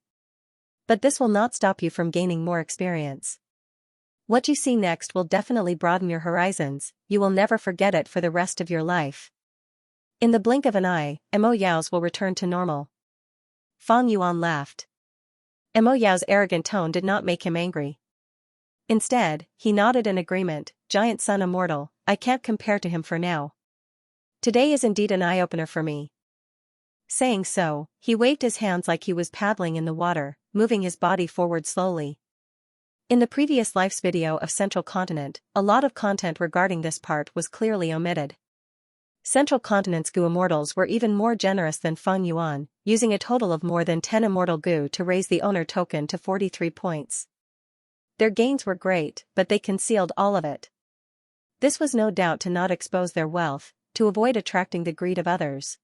But this will not stop you from gaining more experience. What you see next will definitely broaden your horizons, you will never forget it for the rest of your life. In the blink of an eye, Mo Yao's will return to normal. Feng Yuan laughed. Mo Yao's arrogant tone did not make him angry. Instead, he nodded in agreement. Giant Sun Immortal, I can't compare to him for now. Today is indeed an eye-opener for me. Saying so, he waved his hands like he was paddling in the water, moving his body forward slowly. In the previous life's video of Central Continent, a lot of content regarding this part was clearly omitted. Central Continent's goo immortals were even more generous than Feng Yuan, using a total of more than 10 immortal goo to raise the owner token to 43 points. Their gains were great, but they concealed all of it. This was no doubt to not expose their wealth, to avoid attracting the greed of others.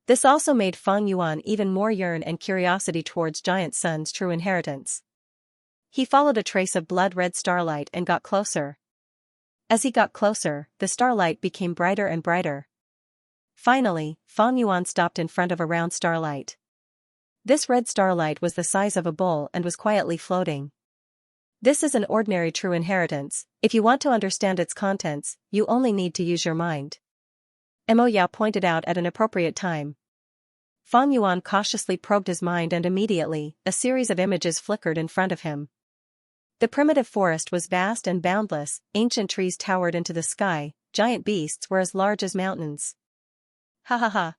This also made Feng Yuan even more yearn and curiosity towards Giant Sun's true inheritance. He followed a trace of blood-red starlight and got closer. As he got closer, the starlight became brighter and brighter. Finally, Feng Yuan stopped in front of a round starlight. This red starlight was the size of a bowl and was quietly floating. This is an ordinary true inheritance. If you want to understand its contents, you only need to use your mind. Mo Yao pointed out at an appropriate time. Feng Yuan cautiously probed his mind and immediately, a series of images flickered in front of him. The primitive forest was vast and boundless, ancient trees towered into the sky, giant beasts were as large as mountains. Ha ha ha.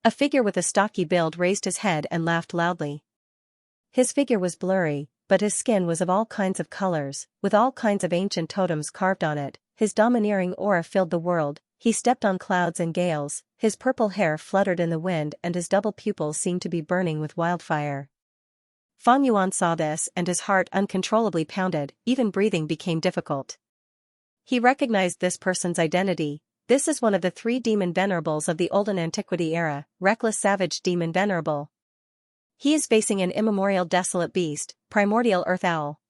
A figure with a stocky build raised his head and laughed loudly. His figure was blurry, but his skin was of all kinds of colors, with all kinds of ancient totems carved on it. His domineering aura filled the world. He stepped on clouds and gales, his purple hair fluttered in the wind and his double pupils seemed to be burning with wildfire. Feng Yuan saw this and his heart uncontrollably pounded, even breathing became difficult. He recognized this person's identity. This is one of the 3 demon venerables of the Olden Antiquity era, Reckless Savage Demon Venerable. He is facing an immemorial desolate beast, Primordial Earth Owl.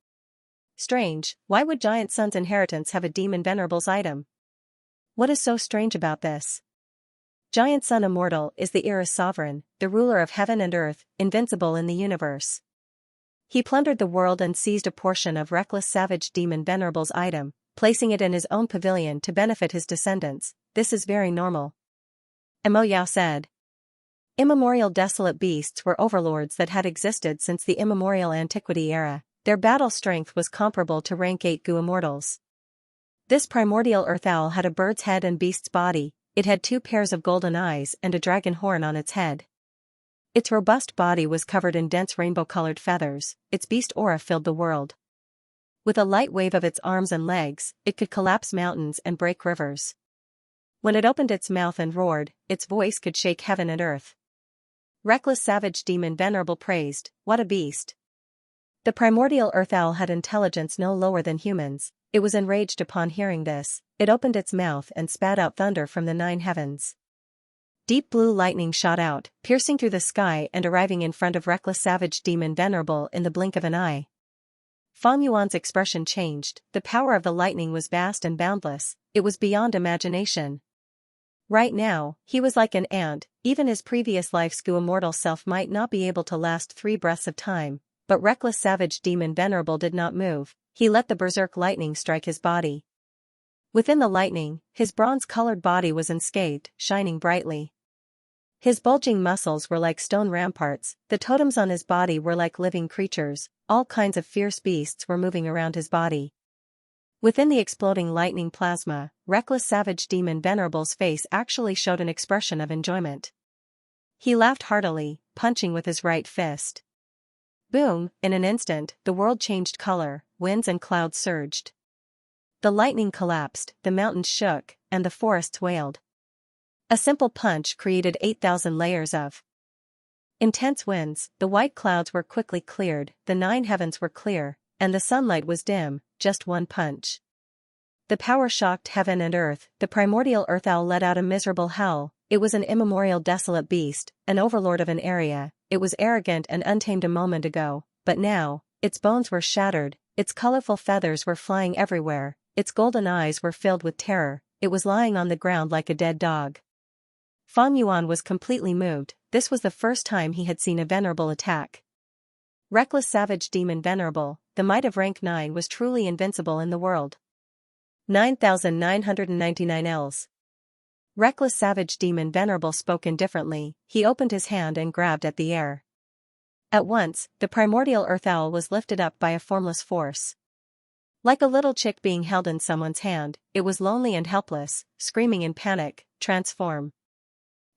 Strange, why would Giant Sun's inheritance have a demon venerable's item? What is so strange about this? Giant Sun Immortal is the era's sovereign, the ruler of heaven and earth, invincible in the universe. He plundered the world and seized a portion of Reckless Savage Demon Venerable's item, placing it in his own pavilion to benefit his descendants. This is very normal. Mo Yao said. Immemorial desolate beasts were overlords that had existed since the immemorial antiquity era. Their battle strength was comparable to rank 8 goo immortals. This primordial earth owl had a bird's head and beast's body. It had 2 pairs of golden eyes and a dragon horn on its head. Its robust body was covered in dense rainbow-colored feathers. Its beast aura filled the world. With a light wave of its arms and legs, it could collapse mountains and break rivers. When it opened its mouth and roared, its voice could shake heaven and earth. Reckless savage demon Venerable praised, "What a beast!" The primordial earth owl had intelligence no lower than humans. It was enraged upon hearing this. It opened its mouth and spat out thunder from the 9 heavens. Deep blue lightning shot out, piercing through the sky and arriving in front of reckless savage demon Venerable in the blink of an eye. Fang Yuan's expression changed. The power of the lightning was vast and boundless. It was beyond imagination. Right now, he was like an ant. Even his previous life's immortal self might not be able to last 3 breaths of time. But reckless savage demon Venerable did not move. He let the berserk lightning strike his body. Within the lightning, his bronze-colored body was unscathed, shining brightly. His bulging muscles were like stone ramparts. The totems on his body were like living creatures. All kinds of fierce beasts were moving around his body. Within the exploding lightning plasma, reckless savage demon Venerable's face actually showed an expression of enjoyment. He laughed heartily, punching with his right fist. Boom! In an instant, the world changed color, winds and clouds surged. The lightning collapsed, the mountains shook, and the forests wailed. A simple punch created 8,000 layers of intense winds. The white clouds were quickly cleared, the 9 heavens were clear, and the sunlight was dim. Just one punch. The power shocked heaven and earth. The primordial earth owl let out a miserable howl. It was an immemorial desolate beast, an overlord of an area. It was arrogant and untamed a moment ago, but now, its bones were shattered, its colorful feathers were flying everywhere, its golden eyes were filled with terror. It was lying on the ground like a dead dog. Fang Yuan was completely moved. This was the first time he had seen a venerable attack. Reckless savage demon Venerable, the might of rank 9 was truly invincible in the world. 9,999 Ls. Reckless savage demon Venerable spoke indifferently. He opened his hand and grabbed at the air. At once, the primordial earth owl was lifted up by a formless force. Like a little chick being held in someone's hand, it was lonely and helpless, screaming in panic, "Transform!"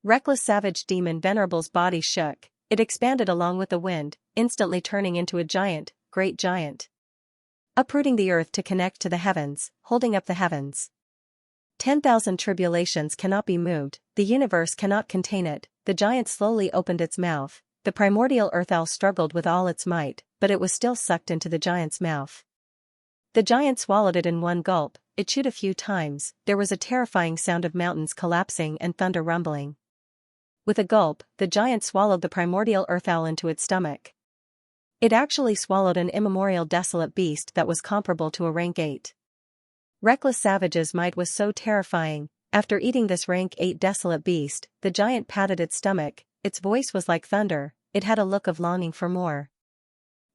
Reckless savage demon Venerable's body shook. It expanded along with the wind, instantly turning into a giant, great giant. Uprooting the earth to connect to the heavens, holding up the heavens. 10,000 tribulations cannot be moved, the universe cannot contain it. The giant slowly opened its mouth. The primordial earth owl struggled with all its might, but it was still sucked into the giant's mouth. The giant swallowed it in one gulp. It chewed a few times. There was a terrifying sound of mountains collapsing and thunder rumbling. With a gulp, the giant swallowed the primordial earth owl into its stomach. It actually swallowed an immemorial desolate beast that was comparable to a rank 8. Reckless savage's might was so terrifying. After eating this rank 8 desolate beast, the giant patted its stomach. Its voice was like thunder. It had a look of longing for more.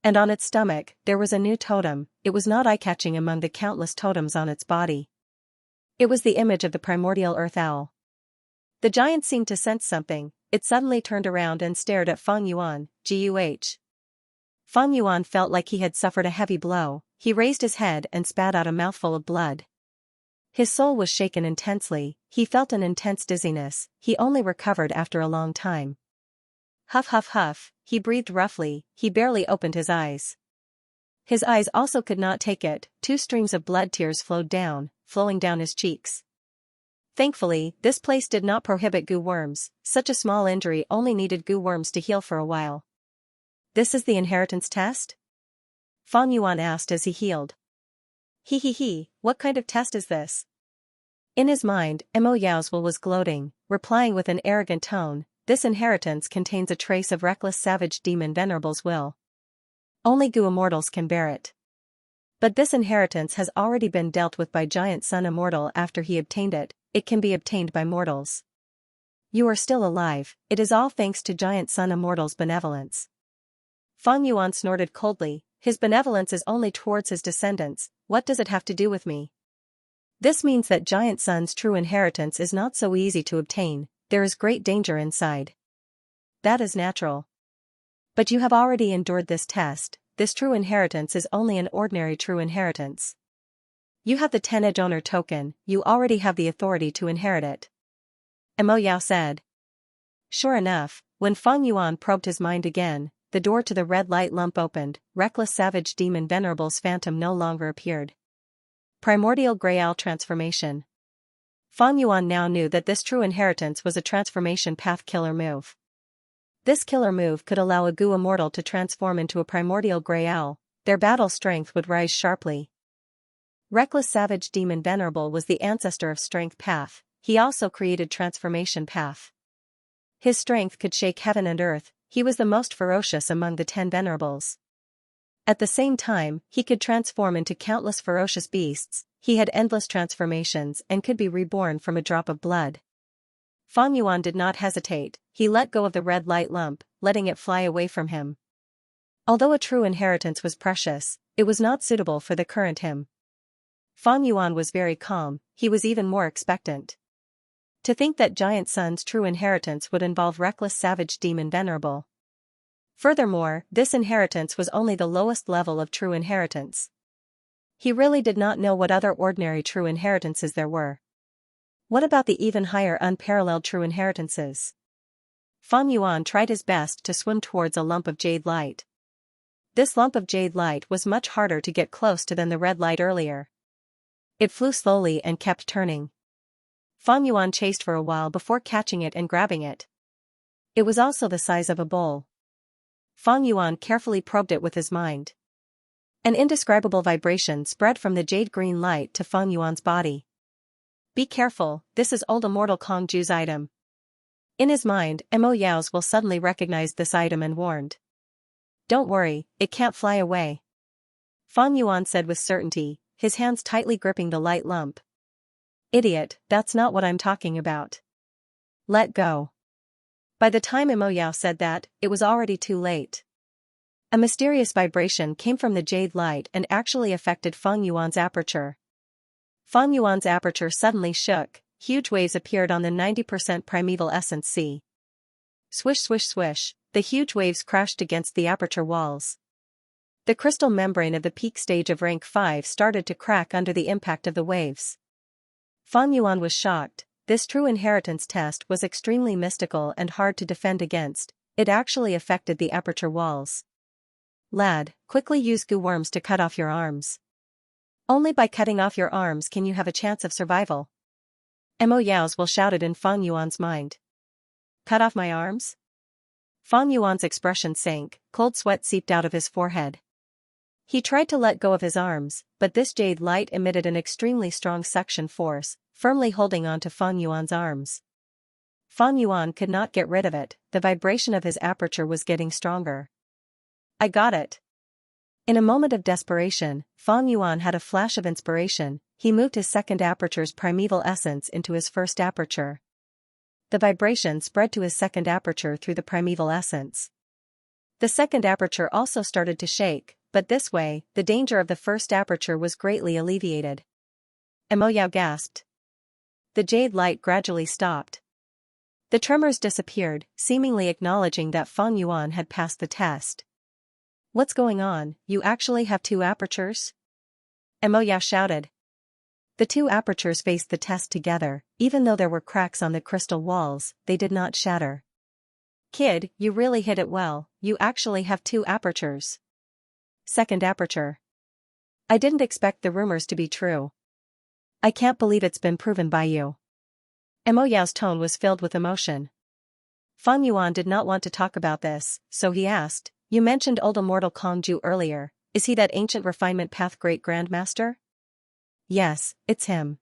And on its stomach, there was a new totem. It was not eye-catching among the countless totems on its body. It was the image of the primordial earth owl. The giant seemed to sense something. It suddenly turned around and stared at Fang Yuan. Guh. Fang Yuan felt like he had suffered a heavy blow. He raised his head and spat out a mouthful of blood. His soul was shaken intensely. He felt an intense dizziness. He only recovered after a long time. Huff huff huff, he breathed roughly. He barely opened his eyes. His eyes also could not take it. 2 streams of blood tears flowing down his cheeks. Thankfully, this place did not prohibit goo worms. Such a small injury only needed goo worms to heal for a while. This is the inheritance test? Fang Yuan asked as he healed. He, what kind of test is this? In his mind, Mo Yao's will was gloating, replying with an arrogant tone, "This inheritance contains a trace of reckless savage demon Venerable's will. Only goo immortals can bear it. But this inheritance has already been dealt with by Giant Sun Immortal after he obtained it. It can be obtained by mortals. You are still alive. It is all thanks to Giant Sun Immortal's benevolence." Fang Yuan snorted coldly. His benevolence is only towards his descendants. What does it have to do with me? This means that Giant Sun's true inheritance is not so easy to obtain. There is great danger inside. That is natural. But you have already endured this test. This true inheritance is only an ordinary true inheritance. You have the 10 owner token. You already have the authority to inherit it. Mo Yao said. Sure enough, when Fang Yuan probed his mind again, the door to the red light lump opened. Reckless savage demon Venerable's phantom no longer appeared. Primordial Grey Owl transformation. Fang Yuan now knew that this true inheritance was a transformation path killer move. This killer move could allow a Gu immortal to transform into a primordial gray owl. Their battle strength would rise sharply. Reckless Savage Demon Venerable was the ancestor of Strength Path. He also created Transformation Path. His strength could shake heaven and earth. He was the most ferocious among the 10 venerables. At the same time, he could transform into countless ferocious beasts. He had endless transformations and could be reborn from a drop of blood. Fang Yuan did not hesitate. He let go of the red light lump, letting it fly away from him. Although a true inheritance was precious, it was not suitable for the current him. Fang Yuan was very calm. He was even more expectant. To think that Giant Sun's true inheritance would involve Reckless Savage Demon Venerable. Furthermore, this inheritance was only the lowest level of true inheritance. He really did not know what other ordinary true inheritances there were. What about the even higher unparalleled true inheritances? Fang Yuan tried his best to swim towards a lump of jade light. This lump of jade light was much harder to get close to than the red light earlier. It flew slowly and kept turning. Fang Yuan chased for a while before catching it and grabbing it. It was also the size of a bowl. Fang Yuan carefully probed it with his mind. An indescribable vibration spread from the jade-green light to Fang Yuan's body. Be careful, this is old immortal Kong Ju's item. In his mind, Mo Yao's will suddenly recognize this item and warned. Don't worry, it can't fly away. Fang Yuan said with certainty, his hands tightly gripping the light lump. Idiot, that's not what I'm talking about. Let go. By the time Mo Yao said that, it was already too late. A mysterious vibration came from the jade light and actually affected Fang Yuan's aperture. Fang Yuan's aperture suddenly shook. Huge waves appeared on the 90% primeval essence sea. Swish swish swish, the huge waves crashed against the aperture walls. The crystal membrane of the peak stage of rank 5 started to crack under the impact of the waves. Fang Yuan was shocked. This true inheritance test was extremely mystical and hard to defend against. It actually affected the aperture walls. Lad, quickly use Gu worms to cut off your arms. Only by cutting off your arms can you have a chance of survival. Mo Yao's will shouted in Fang Yuan's mind. Cut off my arms? Fang Yuan's expression sank, cold sweat seeped out of his forehead. He tried to let go of his arms, but this jade light emitted an extremely strong suction force, firmly holding on to Fang Yuan's arms. Fang Yuan could not get rid of it. The vibration of his aperture was getting stronger. I got it. In a moment of desperation, Fang Yuan had a flash of inspiration. He moved his second aperture's primeval essence into his first aperture. The vibration spread to his second aperture through the primeval essence. The second aperture also started to shake, but this way, the danger of the first aperture was greatly alleviated. Mo Yao gasped. The jade light gradually stopped. The tremors disappeared, seemingly acknowledging that Fang Yuan had passed the test. What's going on, you actually have 2 apertures? Mo Yao shouted. The 2 apertures faced the test together. Even though there were cracks on the crystal walls, they did not shatter. Kid, you really hit it well, you actually have 2 apertures. Second aperture. I didn't expect the rumors to be true. I can't believe it's been proven by you. Mo Yao's tone was filled with emotion. Fang Yuan did not want to talk about this, so he asked, you mentioned old immortal Kong Ju earlier, is he that ancient refinement path great grandmaster? Yes, it's him.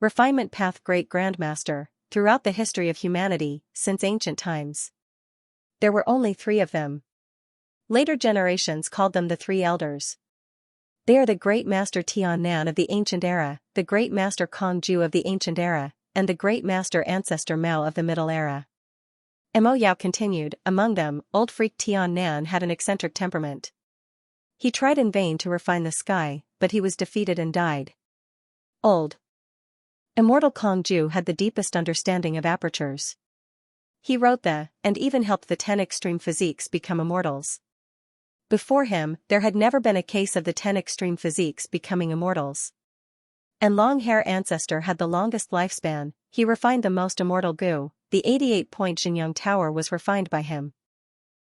Refinement path great grandmaster, throughout the history of humanity, since ancient times. There were only 3 of them. Later generations called them the 3 elders. They are the Great Master Tian Nan of the Ancient Era, the Great Master Kong Ju of the Ancient Era, and the Great Master Ancestor Mao of the Middle Era. Mo Yao continued, among them, old freak Tian Nan had an eccentric temperament. He tried in vain to refine the sky, but he was defeated and died. Old Immortal Kong Ju had the deepest understanding of apertures. He wrote and even helped the 10 extreme physiques become immortals. Before him, there had never been a case of the 10 extreme physiques becoming immortals. And Long Hair Ancestor had the longest lifespan. He refined the most immortal Gu. The 88-point Xianxia Tower was refined by him.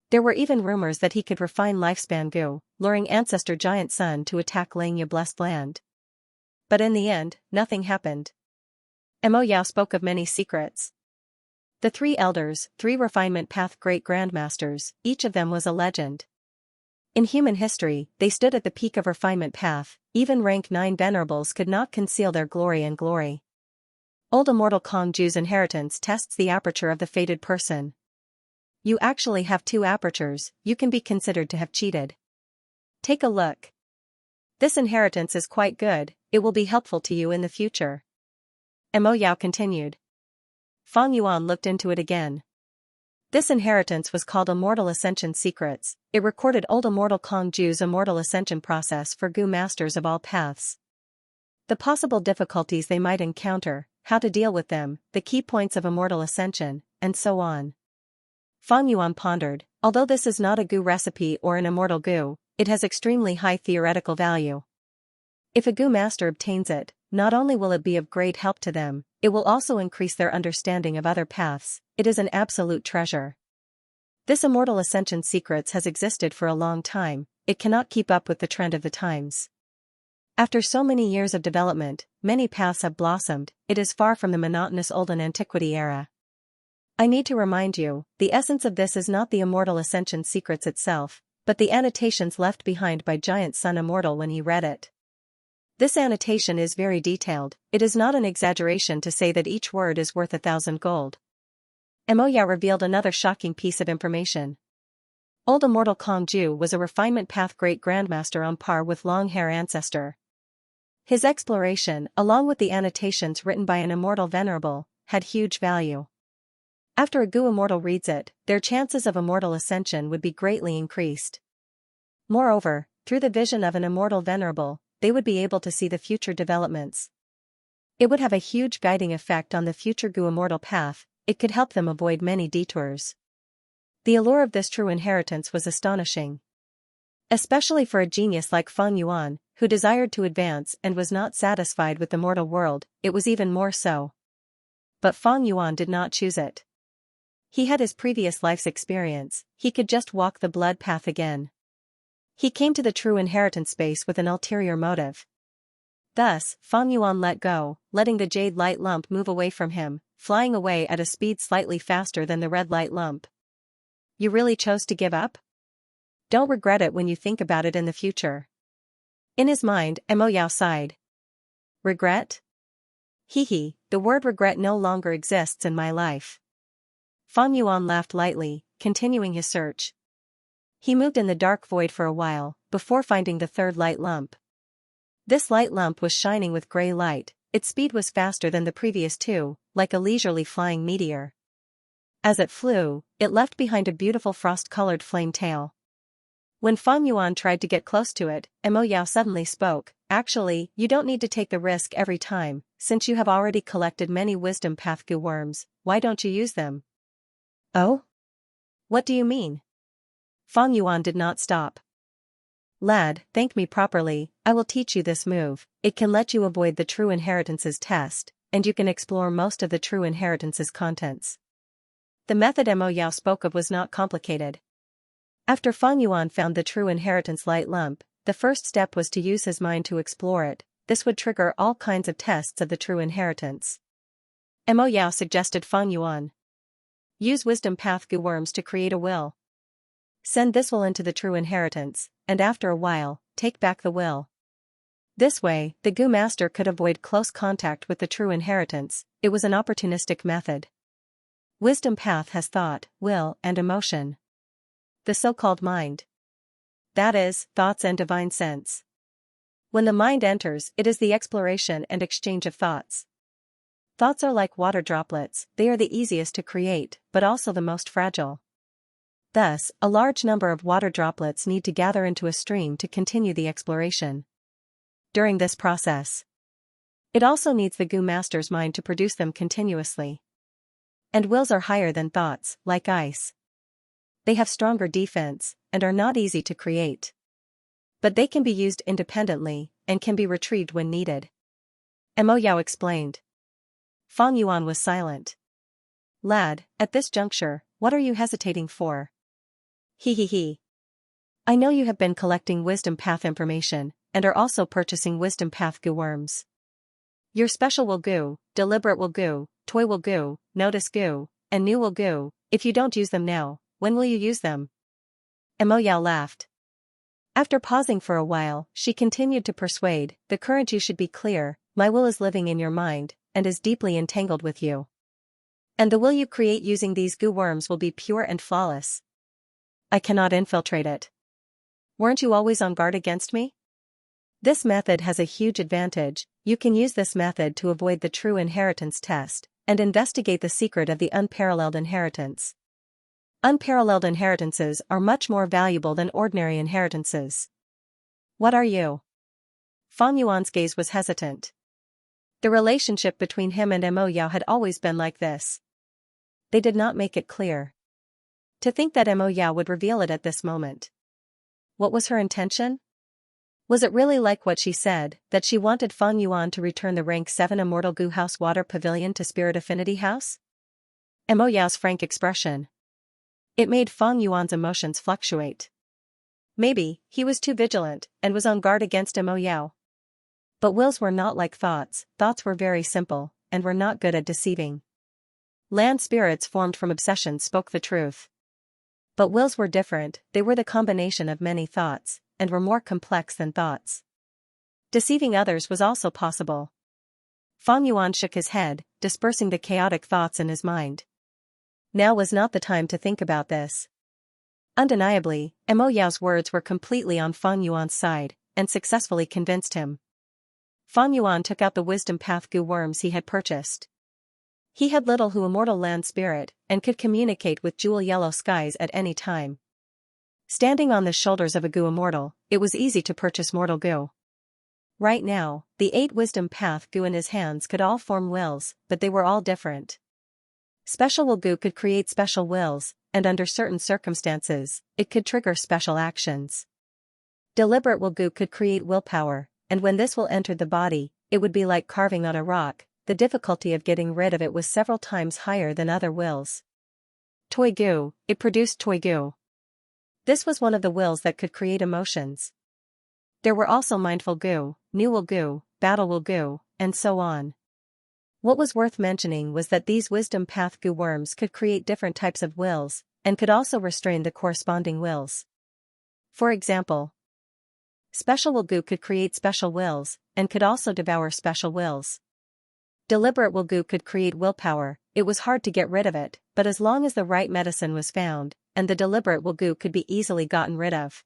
There were even rumors that he could refine lifespan Gu, luring Ancestor Giant Sun to attack Langya Blessed Land. But in the end, nothing happened. Mo Yao spoke of many secrets. The three elders, three refinement path great-grandmasters, each of them was a legend. In human history, they stood at the peak of refinement path, even rank 9 venerables could not conceal their glory and glory. Old immortal Kong Ju's inheritance tests the aperture of the fated person. You actually have 2 apertures, you can be considered to have cheated. Take a look. This inheritance is quite good, it will be helpful to you in the future. Mo Yao continued. Fang Yuan looked into it again. This inheritance was called Immortal Ascension Secrets. It recorded old immortal Kong Ju's immortal ascension process for Gu masters of all paths. The possible difficulties they might encounter, how to deal with them, the key points of immortal ascension, and so on. Fang Yuan pondered, although this is not a Gu recipe or an immortal Gu, it has extremely high theoretical value. If a Gu master obtains it, not only will it be of great help to them, it will also increase their understanding of other paths. It is an absolute treasure. This immortal ascension secrets has existed for a long time, it cannot keep up with the trend of the times. After so many years of development, many paths have blossomed, it is far from the monotonous olden antiquity era. I need to remind you, the essence of this is not the immortal ascension secrets itself, but the annotations left behind by Giant Sun Immortal when he read it. This annotation is very detailed, it is not an exaggeration to say that each word is worth 1,000 gold. Mo Yao revealed another shocking piece of information. Old immortal Kong Ju was a refinement path great-grandmaster on par with long-hair ancestor. His exploration, along with the annotations written by an immortal venerable, had huge value. After a Gu immortal reads it, their chances of immortal ascension would be greatly increased. Moreover, through the vision of an immortal venerable, they would be able to see the future developments. It would have a huge guiding effect on the future Gu immortal path, it could help them avoid many detours. The allure of this true inheritance was astonishing. Especially for a genius like Fang Yuan, who desired to advance and was not satisfied with the mortal world, it was even more so. But Fang Yuan did not choose it. He had his previous life's experience, he could just walk the blood path again. He came to the true inheritance space with an ulterior motive. Thus, Fang Yuan let go, letting the jade light lump move away from him, flying away at a speed slightly faster than the red light lump. You really chose to give up? Don't regret it when you think about it in the future. In his mind, Mo Yao sighed. Regret? Hee, the word regret no longer exists in my life. Fang Yuan laughed lightly, continuing his search. He moved in the dark void for a while, before finding the third light lump. This light lump was shining with gray light, its speed was faster than the previous 2, like a leisurely flying meteor. As it flew, it left behind a beautiful frost-colored flame tail. When Fang Yuan tried to get close to it, Mo Yao suddenly spoke, actually, you don't need to take the risk every time, since you have already collected many wisdom path Gu worms, why don't you use them? Oh? What do you mean? Fang Yuan did not stop. Lad, thank me properly, I will teach you this move, it can let you avoid the true inheritance's test, and you can explore most of the true inheritance's contents. The method Mo Yao spoke of was not complicated. After Fang Yuan found the true inheritance light lump, the first step was to use his mind to explore it, this would trigger all kinds of tests of the true inheritance. Mo Yao suggested Fang Yuan. Use wisdom path Gu worms to create a will. Send this will into the true inheritance, and after a while, take back the will. This way, the Gu master could avoid close contact with the true inheritance, it was an opportunistic method. Wisdom path has thought, will, and emotion. The so-called mind. That is, thoughts and divine sense. When the mind enters, it is the exploration and exchange of thoughts. Thoughts are like water droplets, they are the easiest to create, but also the most fragile. Thus, a large number of water droplets need to gather into a stream to continue the exploration. During this process, it also needs the Gu master's mind to produce them continuously. And wills are higher than thoughts, like ice. They have stronger defense, and are not easy to create. But they can be used independently, and can be retrieved when needed. Mo Yao explained. Fang Yuan was silent. Lad, at this juncture, what are you hesitating for? He. I know you have been collecting wisdom path information, and are also purchasing wisdom path Gu worms. Your special will goo, deliberate will goo, toy will goo, notice goo, and new will goo. If you don't use them now, when will you use them? Mo Yao laughed. After pausing for a while, she continued to persuade, the current you should be clear, my will is living in your mind, and is deeply entangled with you. And the will you create using these goo worms will be pure and flawless. I cannot infiltrate it. Weren't you always on guard against me? This method has a huge advantage. You can use this method to avoid the true inheritance test, and investigate the secret of the unparalleled inheritance. Unparalleled inheritances are much more valuable than ordinary inheritances. What are you? Fang Yuan's gaze was hesitant. The relationship between him and Mo Yao had always been like this. They did not make it clear. To think that Mo Yao would reveal it at this moment. What was her intention? Was it really like what she said, that she wanted Fang Yuan to return the rank 7 Immortal Goo House Water Pavilion to Spirit Affinity House? Mo Yao's frank expression. It made Fang Yuan's emotions fluctuate. Maybe, he was too vigilant, and was on guard against Mo Yao. But wills were not like thoughts were very simple, and were not good at deceiving. Land spirits formed from obsessions spoke the truth. But wills were different, they were the combination of many thoughts, and were more complex than thoughts. Deceiving others was also possible. Fang Yuan shook his head, dispersing the chaotic thoughts in his mind. Now was not the time to think about this. Undeniably, Mo Yao's words were completely on Fang Yuan's side, and successfully convinced him. Fang Yuan took out the wisdom path goo worms he had purchased. He had little Hu immortal land spirit, and could communicate with jewel yellow skies at any time. Standing on the shoulders of a goo immortal, it was easy to purchase mortal goo. Right now, the 8 wisdom path goo in his hands could all form wills, but they were all different. Special will goo could create special wills, and under certain circumstances, it could trigger special actions. Deliberate will goo could create willpower, and when this will entered the body, it would be like carving on a rock. The difficulty of getting rid of it was several times higher than other wills. Toy goo, it produced toy goo. This was one of the wills that could create emotions. There were also mindful goo, new will goo, battle will goo, and so on. What was worth mentioning was that these wisdom path goo worms could create different types of wills, and could also restrain the corresponding wills. For example, special will goo could create special wills, and could also devour special wills. Deliberate will goo could create willpower, it was hard to get rid of it, but as long as the right medicine was found, and the deliberate will goo could be easily gotten rid of.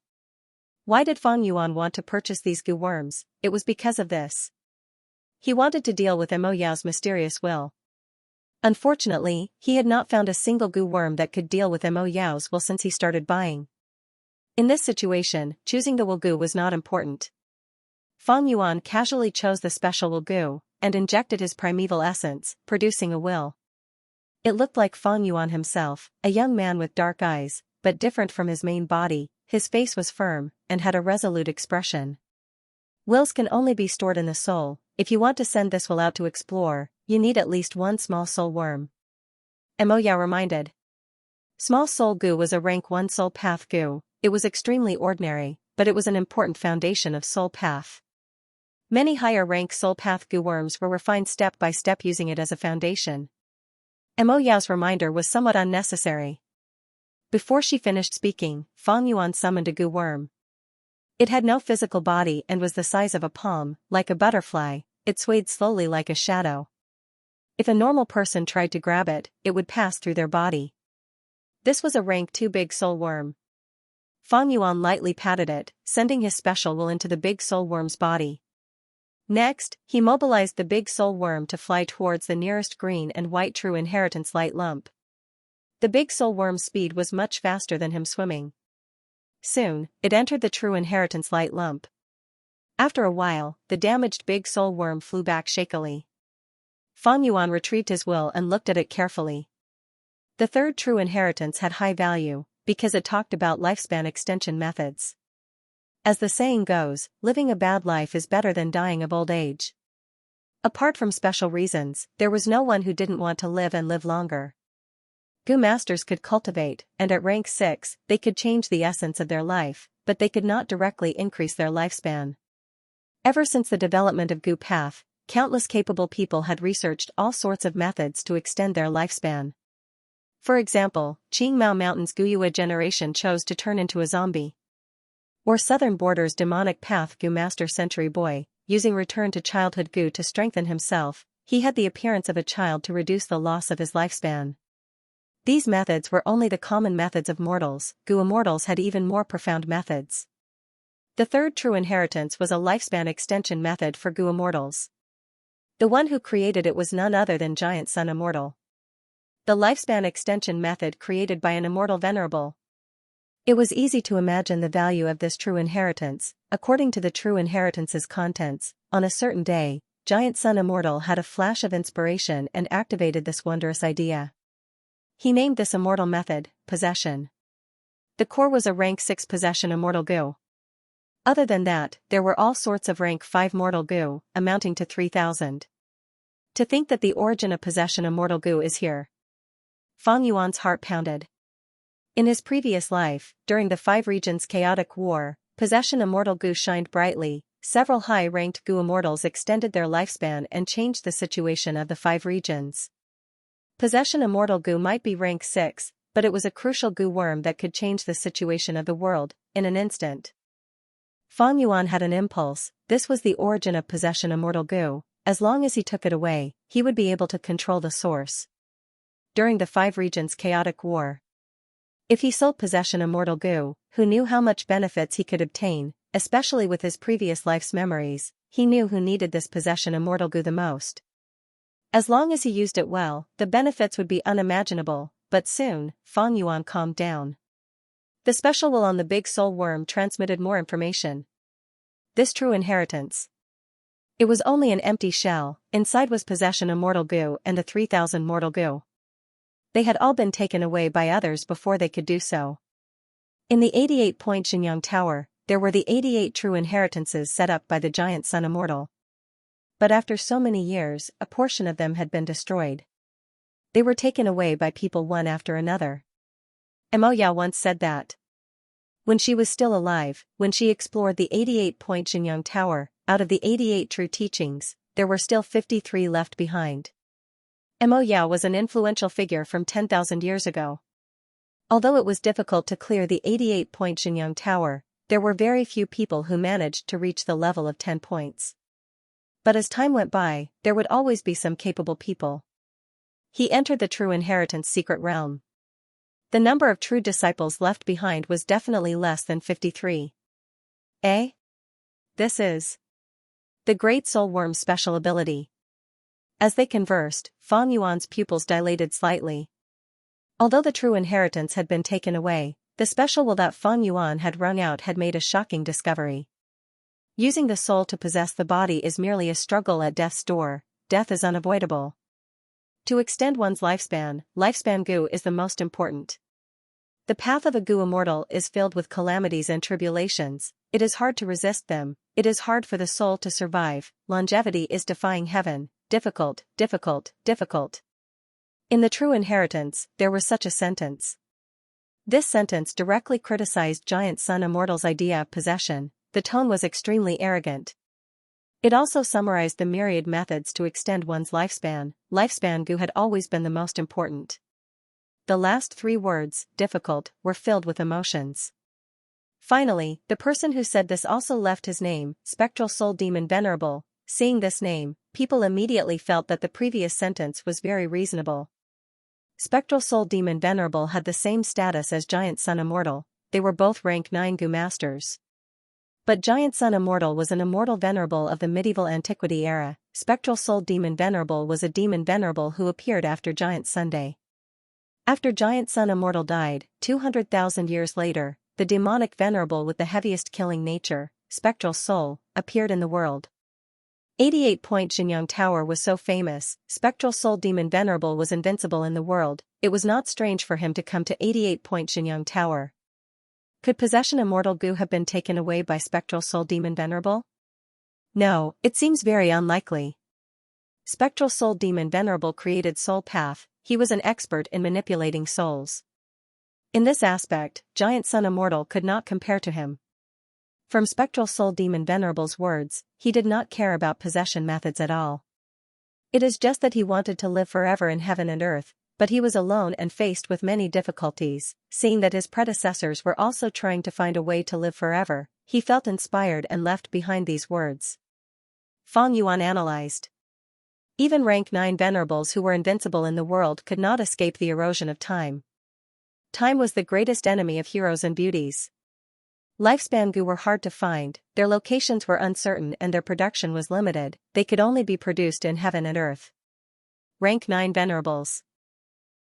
Why did Fang Yuan want to purchase these goo worms? It was because of this. He wanted to deal with Mo Yao's mysterious will. Unfortunately, he had not found a single goo worm that could deal with Mo Yao's will since he started buying. In this situation, choosing the will goo was not important. Fang Yuan casually chose the special will goo, and injected his primeval essence, producing a will. It looked like Fang Yuan himself, a young man with dark eyes, but different from his main body. His face was firm, and had a resolute expression. Wills can only be stored in the soul. If you want to send this will out to explore, you need at least one small soul worm. Mo Yao reminded. Small soul goo was a rank 1 soul path goo. It was extremely ordinary, but it was an important foundation of soul path. Many higher rank soul path goo worms were refined step by step using it as a foundation. Mo Yao's reminder was somewhat unnecessary. Before she finished speaking, Fang Yuan summoned a goo worm. It had no physical body and was the size of a palm. Like a butterfly, it swayed slowly like a shadow. If a normal person tried to grab it, it would pass through their body. This was a rank 2 big soul worm. Fang Yuan lightly patted it, sending his special will into the big soul worm's body. Next, he mobilized the big soul worm to fly towards the nearest green and white true inheritance light lump. The big soul worm's speed was much faster than him swimming. Soon, it entered the true inheritance light lump. After a while, the damaged big soul worm flew back shakily. Fang Yuan retrieved his will and looked at it carefully. The third true inheritance had high value, because it talked about lifespan extension methods. As the saying goes, living a bad life is better than dying of old age. Apart from special reasons, there was no one who didn't want to live and live longer. Goo masters could cultivate, and at rank 6, they could change the essence of their life, but they could not directly increase their lifespan. Ever since the development of Goo Path, countless capable people had researched all sorts of methods to extend their lifespan. For example, Qingmao Mountain's Guyue generation chose to turn into a zombie. Or Southern Border's demonic path Gu Master Century Boy, using return to childhood Gu to strengthen himself, he had the appearance of a child to reduce the loss of his lifespan. These methods were only the common methods of mortals. Gu immortals had even more profound methods. The third true inheritance was a lifespan extension method for Gu immortals. The one who created it was none other than Giant Sun Immortal. The lifespan extension method created by an immortal venerable. It was easy to imagine the value of this true inheritance. According to the true inheritance's contents, on a certain day, Giant Sun Immortal had a flash of inspiration and activated this wondrous idea. He named this immortal method, Possession. The core was a rank 6 Possession Immortal Gu. Other than that, there were all sorts of rank 5 Mortal Gu, amounting to 3,000. To think that the origin of Possession Immortal Gu is here. Fang Yuan's heart pounded. In his previous life, during the 5 regions chaotic war, Possession Immortal Gu shined brightly. Several high-ranked Gu immortals extended their lifespan and changed the situation of the 5 regions. Possession Immortal Gu might be rank 6, but it was a crucial Gu worm that could change the situation of the world, in an instant. Fang Yuan had an impulse. This was the origin of Possession Immortal Gu. As long as he took it away, he would be able to control the source. During the 5 regions chaotic war, if he sold Possession Immortal Gu, who knew how much benefits he could obtain, especially with his previous life's memories, he knew who needed this Possession Immortal Gu the most. As long as he used it well, the benefits would be unimaginable, but soon, Fang Yuan calmed down. The special will on the big soul worm transmitted more information. This true inheritance. It was only an empty shell. Inside was Possession Immortal Gu and the 3,000 Mortal Gu. They had all been taken away by others before they could do so. In the 88-point Xianxia Tower, there were the 88 true inheritances set up by the Giant Sun Immortal. But after so many years, a portion of them had been destroyed. They were taken away by people one after another. Emoya once said that when she was still alive, when she explored the 88-point Xianxia Tower, out of the 88 true teachings, there were still 53 left behind. Emoya was an influential figure from 10,000 years ago. Although it was difficult to clear the 88-point Xianxia Tower, there were very few people who managed to reach the level of 10 points. But as time went by, there would always be some capable people. He entered the true inheritance secret realm. The number of true disciples left behind was definitely less than 53. This is the Great Soul Worm's special ability. As they conversed, Fang Yuan's pupils dilated slightly. Although the true inheritance had been taken away, the special will that Fang Yuan had wrung out had made a shocking discovery. Using the soul to possess the body is merely a struggle at death's door. Death is unavoidable. To extend one's lifespan Gu is the most important. The path of a Gu immortal is filled with calamities and tribulations. It is hard to resist them. It is hard for the soul to survive. Longevity is defying heaven. Difficult, difficult, difficult. In the true inheritance, there was such a sentence. This sentence directly criticized Giant Sun Immortal's idea of possession. The tone was extremely arrogant. It also summarized the myriad methods to extend one's lifespan. Lifespan Gu had always been the most important. The last 3 words, difficult, were filled with emotions. Finally, the person who said this also left his name, Spectral Soul Demon Venerable. Seeing this name, people immediately felt that the previous sentence was very reasonable. Spectral Soul Demon Venerable had the same status as Giant Sun Immortal. They were both rank 9 Gu Masters. But Giant Sun Immortal was an immortal venerable of the medieval antiquity era. Spectral Soul Demon Venerable was a demon venerable who appeared after Giant Sunday. After Giant Sun Immortal died, 200,000 years later, the demonic venerable with the heaviest killing nature, Spectral Soul, appeared in the world. 88-point Xianxia Tower was so famous. Spectral Soul Demon Venerable was invincible in the world. It was not strange for him to come to 88-point Xianxia Tower. Could Possession Immortal Gu have been taken away by Spectral Soul Demon Venerable? No, it seems very unlikely. Spectral Soul Demon Venerable created Soul Path. He was an expert in manipulating souls. In this aspect, Giant Sun Immortal could not compare to him. From Spectral Soul Demon Venerable's words, he did not care about possession methods at all. It is just that he wanted to live forever in heaven and earth, but he was alone and faced with many difficulties. Seeing that his predecessors were also trying to find a way to live forever, he felt inspired and left behind these words. Feng Yuan analyzed. Even rank 9 venerables who were invincible in the world could not escape the erosion of time. Time was the greatest enemy of heroes and beauties. Lifespan gu were hard to find, their locations were uncertain and their production was limited, they could only be produced in heaven and earth. Rank 9 venerables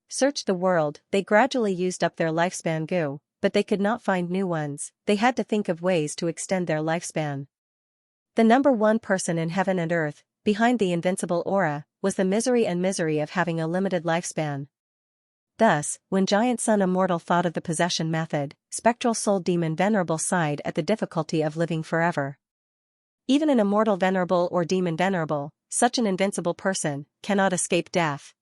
searched the world, they gradually used up their lifespan gu, but they could not find new ones, they had to think of ways to extend their lifespan. The number one person in heaven and earth, behind the invincible aura, was the misery of having a limited lifespan. Thus, when Giant Sun Immortal thought of the possession method, Spectral Soul Demon Venerable sighed at the difficulty of living forever. Even an immortal venerable or demon venerable, such an invincible person, cannot escape death.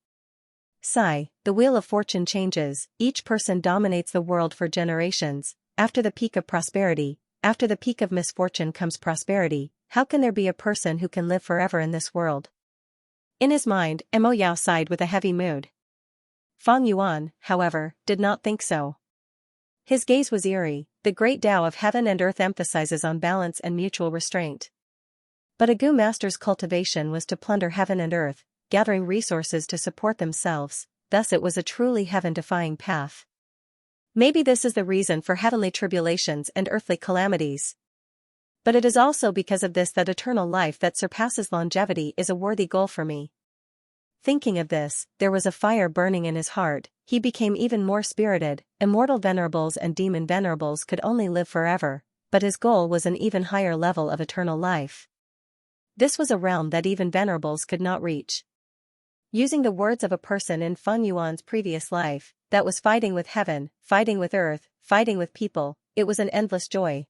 Sigh, the wheel of fortune changes, each person dominates the world for generations, after the peak of prosperity, after the peak of misfortune comes prosperity, how can there be a person who can live forever in this world? In his mind, Mo Yao sighed with a heavy mood. Feng Yuan, however, did not think so. His gaze was eerie, the great Tao of heaven and earth emphasizes on balance and mutual restraint. But a gu master's cultivation was to plunder heaven and earth, gathering resources to support themselves, thus it was a truly heaven-defying path. Maybe this is the reason for heavenly tribulations and earthly calamities. But it is also because of this that eternal life that surpasses longevity is a worthy goal for me. Thinking of this, there was a fire burning in his heart, he became even more spirited, immortal venerables and demon venerables could only live forever, but his goal was an even higher level of eternal life. This was a realm that even venerables could not reach. Using the words of a person in Feng Yuan's previous life, that was fighting with heaven, fighting with earth, fighting with people, it was an endless joy.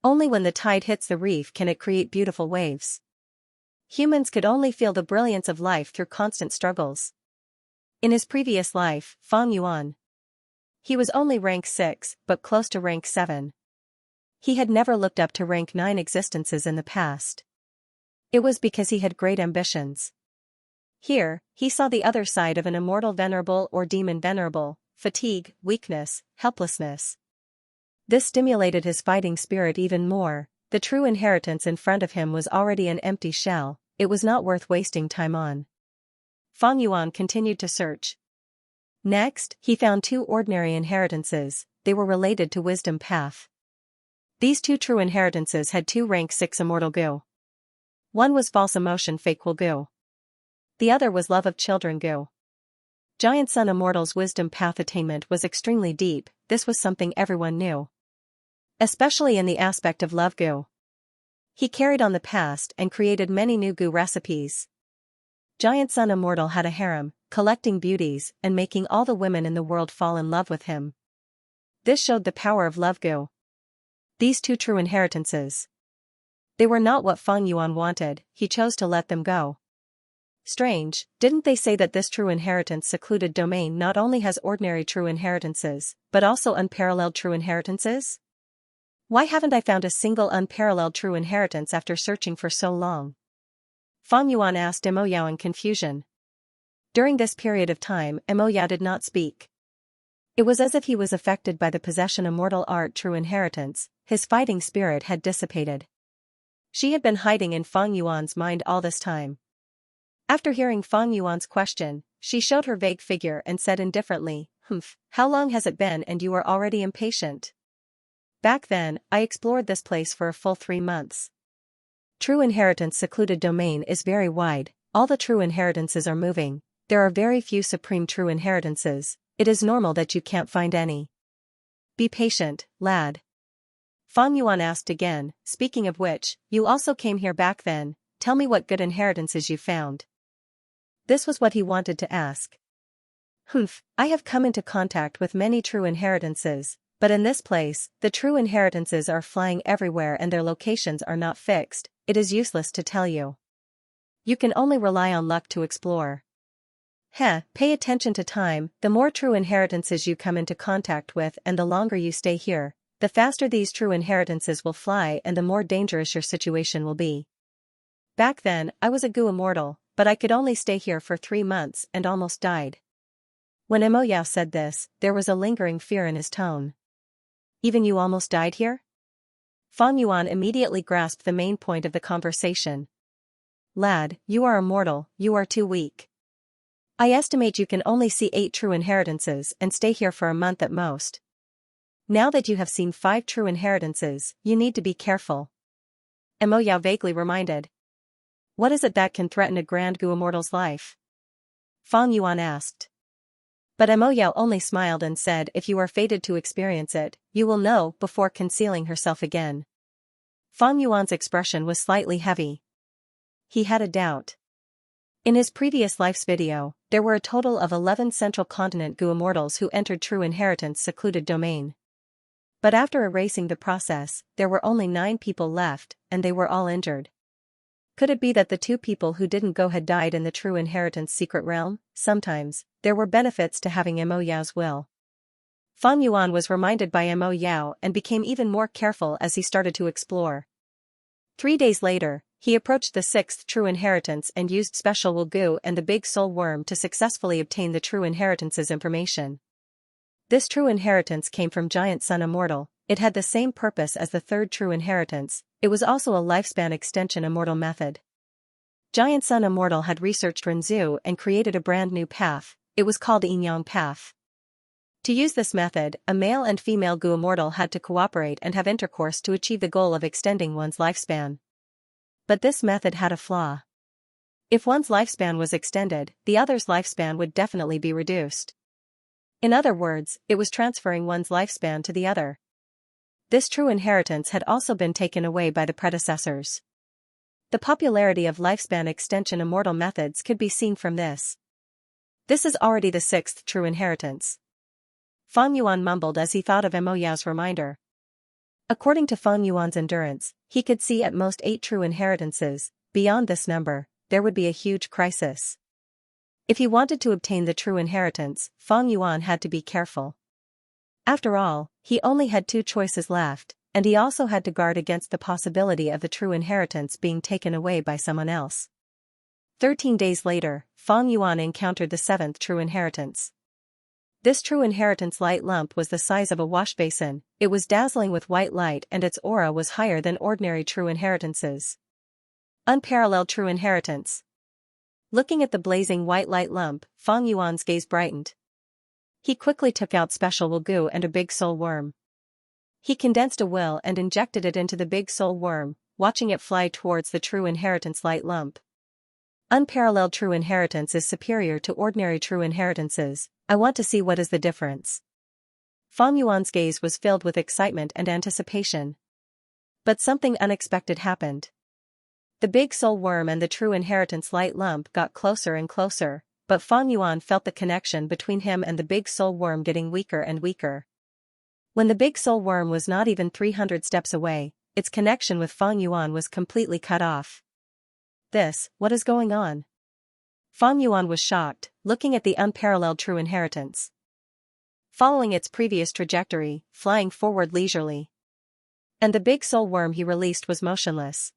Only when the tide hits the reef can it create beautiful waves. Humans could only feel the brilliance of life through constant struggles. In his previous life, Feng Yuan, he was only rank 6, but close to rank 7. He had never looked up to rank 9 existences in the past. It was because he had great ambitions. Here, he saw the other side of an immortal venerable or demon venerable, fatigue, weakness, helplessness. This stimulated his fighting spirit even more, the true inheritance in front of him was already an empty shell, it was not worth wasting time on. Feng Yuan continued to search. Next, he found 2 ordinary inheritances, they were related to wisdom path. These 2 true inheritances had 2 rank 6 immortal gu. One was false emotion fake will gu. The other was love of children gu. Giant Sun Immortal's wisdom path attainment was extremely deep, this was something everyone knew. Especially in the aspect of love gu. He carried on the past and created many new gu recipes. Giant Sun Immortal had a harem, collecting beauties and making all the women in the world fall in love with him. This showed the power of love gu. These 2 true inheritances. They were not what Feng Yuan wanted, he chose to let them go. Strange, didn't they say that this true inheritance secluded domain not only has ordinary true inheritances, but also unparalleled true inheritances? Why haven't I found a single unparalleled true inheritance after searching for so long? Feng Yuan asked Mo Yao in confusion. During this period of time, Mo Yao did not speak. It was as if he was affected by the possession immortal art true inheritance, his fighting spirit had dissipated. She had been hiding in Feng Yuan's mind all this time. After hearing Feng Yuan's question, she showed her vague figure and said indifferently, how long has it been and you are already impatient? Back then, I explored this place for a full 3 months. True inheritance secluded domain is very wide, all the true inheritances are moving, there are very few supreme true inheritances, it is normal that you can't find any. Be patient, lad. Feng Yuan asked again, speaking of which, you also came here back then, tell me what good inheritances you found. This was what he wanted to ask. I have come into contact with many true inheritances, but in this place, the true inheritances are flying everywhere and their locations are not fixed, it is useless to tell you. You can only rely on luck to explore. Pay attention to time, the more true inheritances you come into contact with and the longer you stay here, the faster these true inheritances will fly and the more dangerous your situation will be. Back then, I was a Gu immortal, but I could only stay here for 3 months and almost died. When Mo Yao said this, there was a lingering fear in his tone. Even you almost died here? Fang Yuan immediately grasped the main point of the conversation. Lad, you are immortal, you are too weak. I estimate you can only see 8 true inheritances and stay here for a month at most. Now that you have seen 5 true inheritances, you need to be careful. Mo Yao vaguely reminded. What is it that can threaten a Grand Gu immortal's life? Fang Yuan asked. But Mo Yao only smiled and said, if you are fated to experience it, you will know, before concealing herself again. Fang Yuan's expression was slightly heavy. He had a doubt. In his previous life's video, there were a total of 11 Central Continent Gu immortals who entered True Inheritance secluded domain. But after erasing the process, there were only 9 people left, and they were all injured. Could it be that the 2 people who didn't go had died in the True Inheritance secret realm? Sometimes, there were benefits to having Mo Yao's will. Fang Yuan was reminded by Mo Yao and became even more careful as he started to explore. 3 days later, he approached the 6th True Inheritance and used Special Will Gu and the Big Soul Worm to successfully obtain the True Inheritance's information. This True Inheritance came from Giant Sun Immortal. It had the same purpose as the 3rd True Inheritance. It was also a lifespan extension immortal method. Giant Sun Immortal had researched Renzu and created a brand new path. It was called Yin Yang Path. To use this method, a male and female Gu immortal had to cooperate and have intercourse to achieve the goal of extending one's lifespan. But this method had a flaw. If one's lifespan was extended, the other's lifespan would definitely be reduced. In other words, it was transferring one's lifespan to the other. This true inheritance had also been taken away by the predecessors. The popularity of lifespan extension immortal methods could be seen from this. This is already the 6th true inheritance. Fang Yuan mumbled as he thought of Mo Yao's reminder. According to Fang Yuan's endurance, he could see at most 8 true inheritances. Beyond this number, there would be a huge crisis. If he wanted to obtain the true inheritance, Fang Yuan had to be careful. After all, he only had 2 choices left, and he also had to guard against the possibility of the true inheritance being taken away by someone else. 13 days later, Fang Yuan encountered the 7th true inheritance. This true inheritance light lump was the size of a wash basin. It was dazzling with white light and its aura was higher than ordinary true inheritances. Unparalleled true inheritance. Looking at the blazing white light lump, Fang Yuan's gaze brightened. He quickly took out Special Will Gu and a Big Soul Worm. He condensed a will and injected it into the Big Soul Worm, watching it fly towards the true inheritance light lump. Unparalleled true inheritance is superior to ordinary true inheritances. I want to see what is the difference. Fang Yuan's gaze was filled with excitement and anticipation. But something unexpected happened. The Big Soul Worm and the True Inheritance light lump got closer and closer, but Fang Yuan felt the connection between him and the Big Soul Worm getting weaker and weaker. When the Big Soul Worm was not even 300 steps away, its connection with Fang Yuan was completely cut off. What is going on? Fang Yuan was shocked, looking at the unparalleled True Inheritance. Following its previous trajectory, flying forward leisurely. And the Big Soul Worm he released was motionless.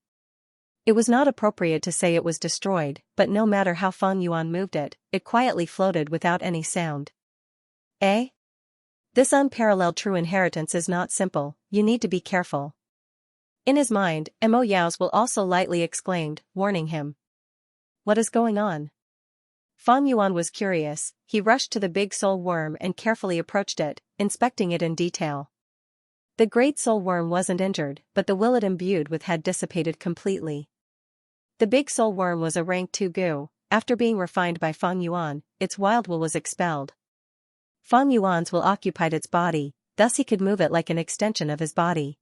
It was not appropriate to say it was destroyed, but no matter how Fang Yuan moved it, it quietly floated without any sound. Eh? This unparalleled true inheritance is not simple, you need to be careful. In his mind, Mo Yao's will also lightly exclaimed, warning him. What is going on? Fang Yuan was curious. He rushed to the Big Soul Worm and carefully approached it, inspecting it in detail. The Great Soul Worm wasn't injured, but the will it imbued with had dissipated completely. The Big Soul Worm was a rank 2 Gu. After being refined by Fang Yuan, its wild will was expelled. Fang Yuan's will occupied its body, thus he could move it like an extension of his body.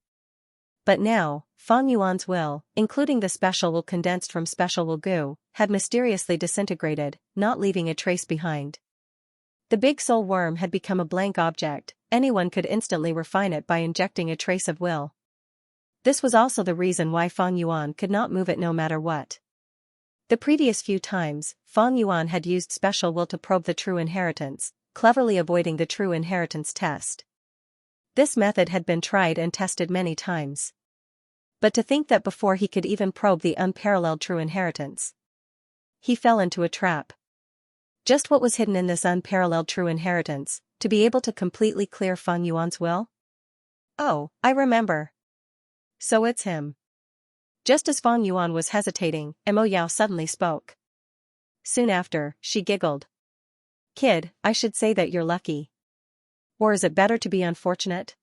But now, Fang Yuan's will, including the Special Will condensed from Special Will Gu, had mysteriously disintegrated, not leaving a trace behind. The Big Soul Worm had become a blank object. Anyone could instantly refine it by injecting a trace of will. This was also the reason why Fang Yuan could not move it no matter what. The previous few times, Fang Yuan had used Special Will to probe the True Inheritance, cleverly avoiding the True Inheritance test. This method had been tried and tested many times. But to think that before he could even probe the unparalleled true inheritance, he fell into a trap. Just what was hidden in this unparalleled true inheritance, to be able to completely clear Feng Yuan's will? Oh, I remember. So it's him. Just as Feng Yuan was hesitating, Mo Yao suddenly spoke. Soon after, she giggled. Kid, I should say that you're lucky. Or is it better to be unfortunate?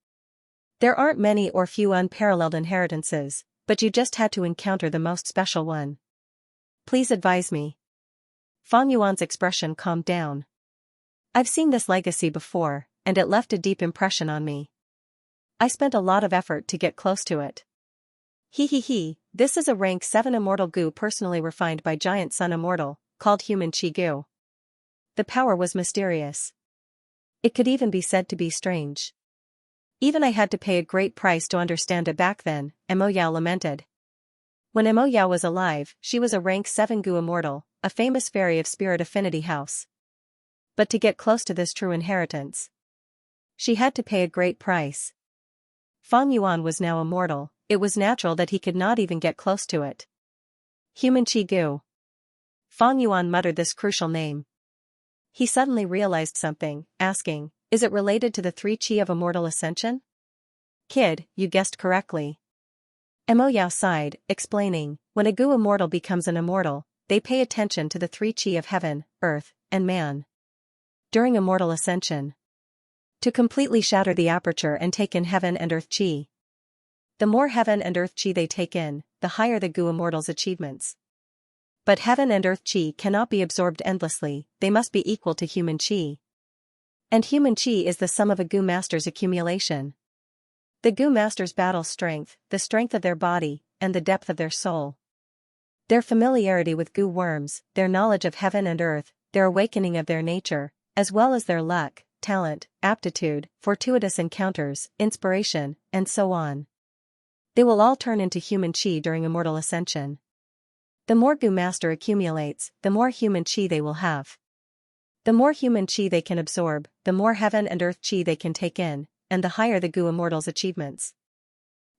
There aren't many or few unparalleled inheritances, but you just had to encounter the most special one. Please advise me. Feng Yuan's expression calmed down. I've seen this legacy before, and it left a deep impression on me. I spent a lot of effort to get close to it. This is a rank 7 immortal goo personally refined by Giant Sun Immortal, called Human Chi Goo. The power was mysterious. It could even be said to be strange. Even I had to pay a great price to understand it back then, Mo Yao lamented. When Mo Yao was alive, she was a rank 7 goo immortal, a famous fairy of Spirit Affinity House. But to get close to this true inheritance, she had to pay a great price. Feng Yuan was now immortal, it was natural that he could not even get close to it. Human Chi Goo. Feng Yuan muttered this crucial name. He suddenly realized something, asking, is it related to the 3 Chi of immortal ascension? Kid, you guessed correctly. Mo Yao sighed, explaining, when a goo immortal becomes an immortal, they pay attention to the 3 Chi of heaven, earth, and man. During immortal ascension, to completely shatter the aperture and take in heaven and earth Chi. The more heaven and earth Chi they take in, the higher the goo immortal's achievements. But heaven and earth Chi cannot be absorbed endlessly, they must be equal to human Chi. And human Chi is the sum of a goo master's accumulation. The goo masters battle strength, the strength of their body, and the depth of their soul. Their familiarity with goo worms, their knowledge of heaven and earth, their awakening of their nature, as well as their luck, talent, aptitude, fortuitous encounters, inspiration, and so on. They will all turn into human Chi during immortal ascension. The more goo master accumulates, the more human Chi they will have. The more human Chi they can absorb, the more heaven and earth Chi they can take in, and the higher the goo immortal's achievements.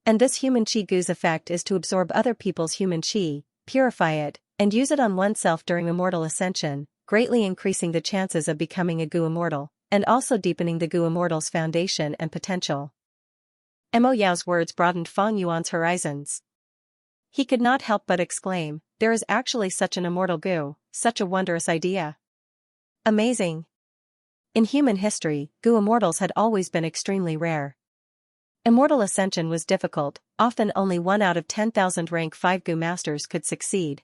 And this human Chi goo's effect is to absorb other people's human Chi, purify it, and use it on oneself during immortal ascension, greatly increasing the chances of becoming a goo immortal, and also deepening the goo immortal's foundation and potential. Mo Yao's words broadened Feng Yuan's horizons. He could not help but exclaim, there is actually such an immortal goo, such a wondrous idea. Amazing. In human history, goo immortals had always been extremely rare. Immortal ascension was difficult, often only 1 out of 10,000 rank 5 goo masters could succeed.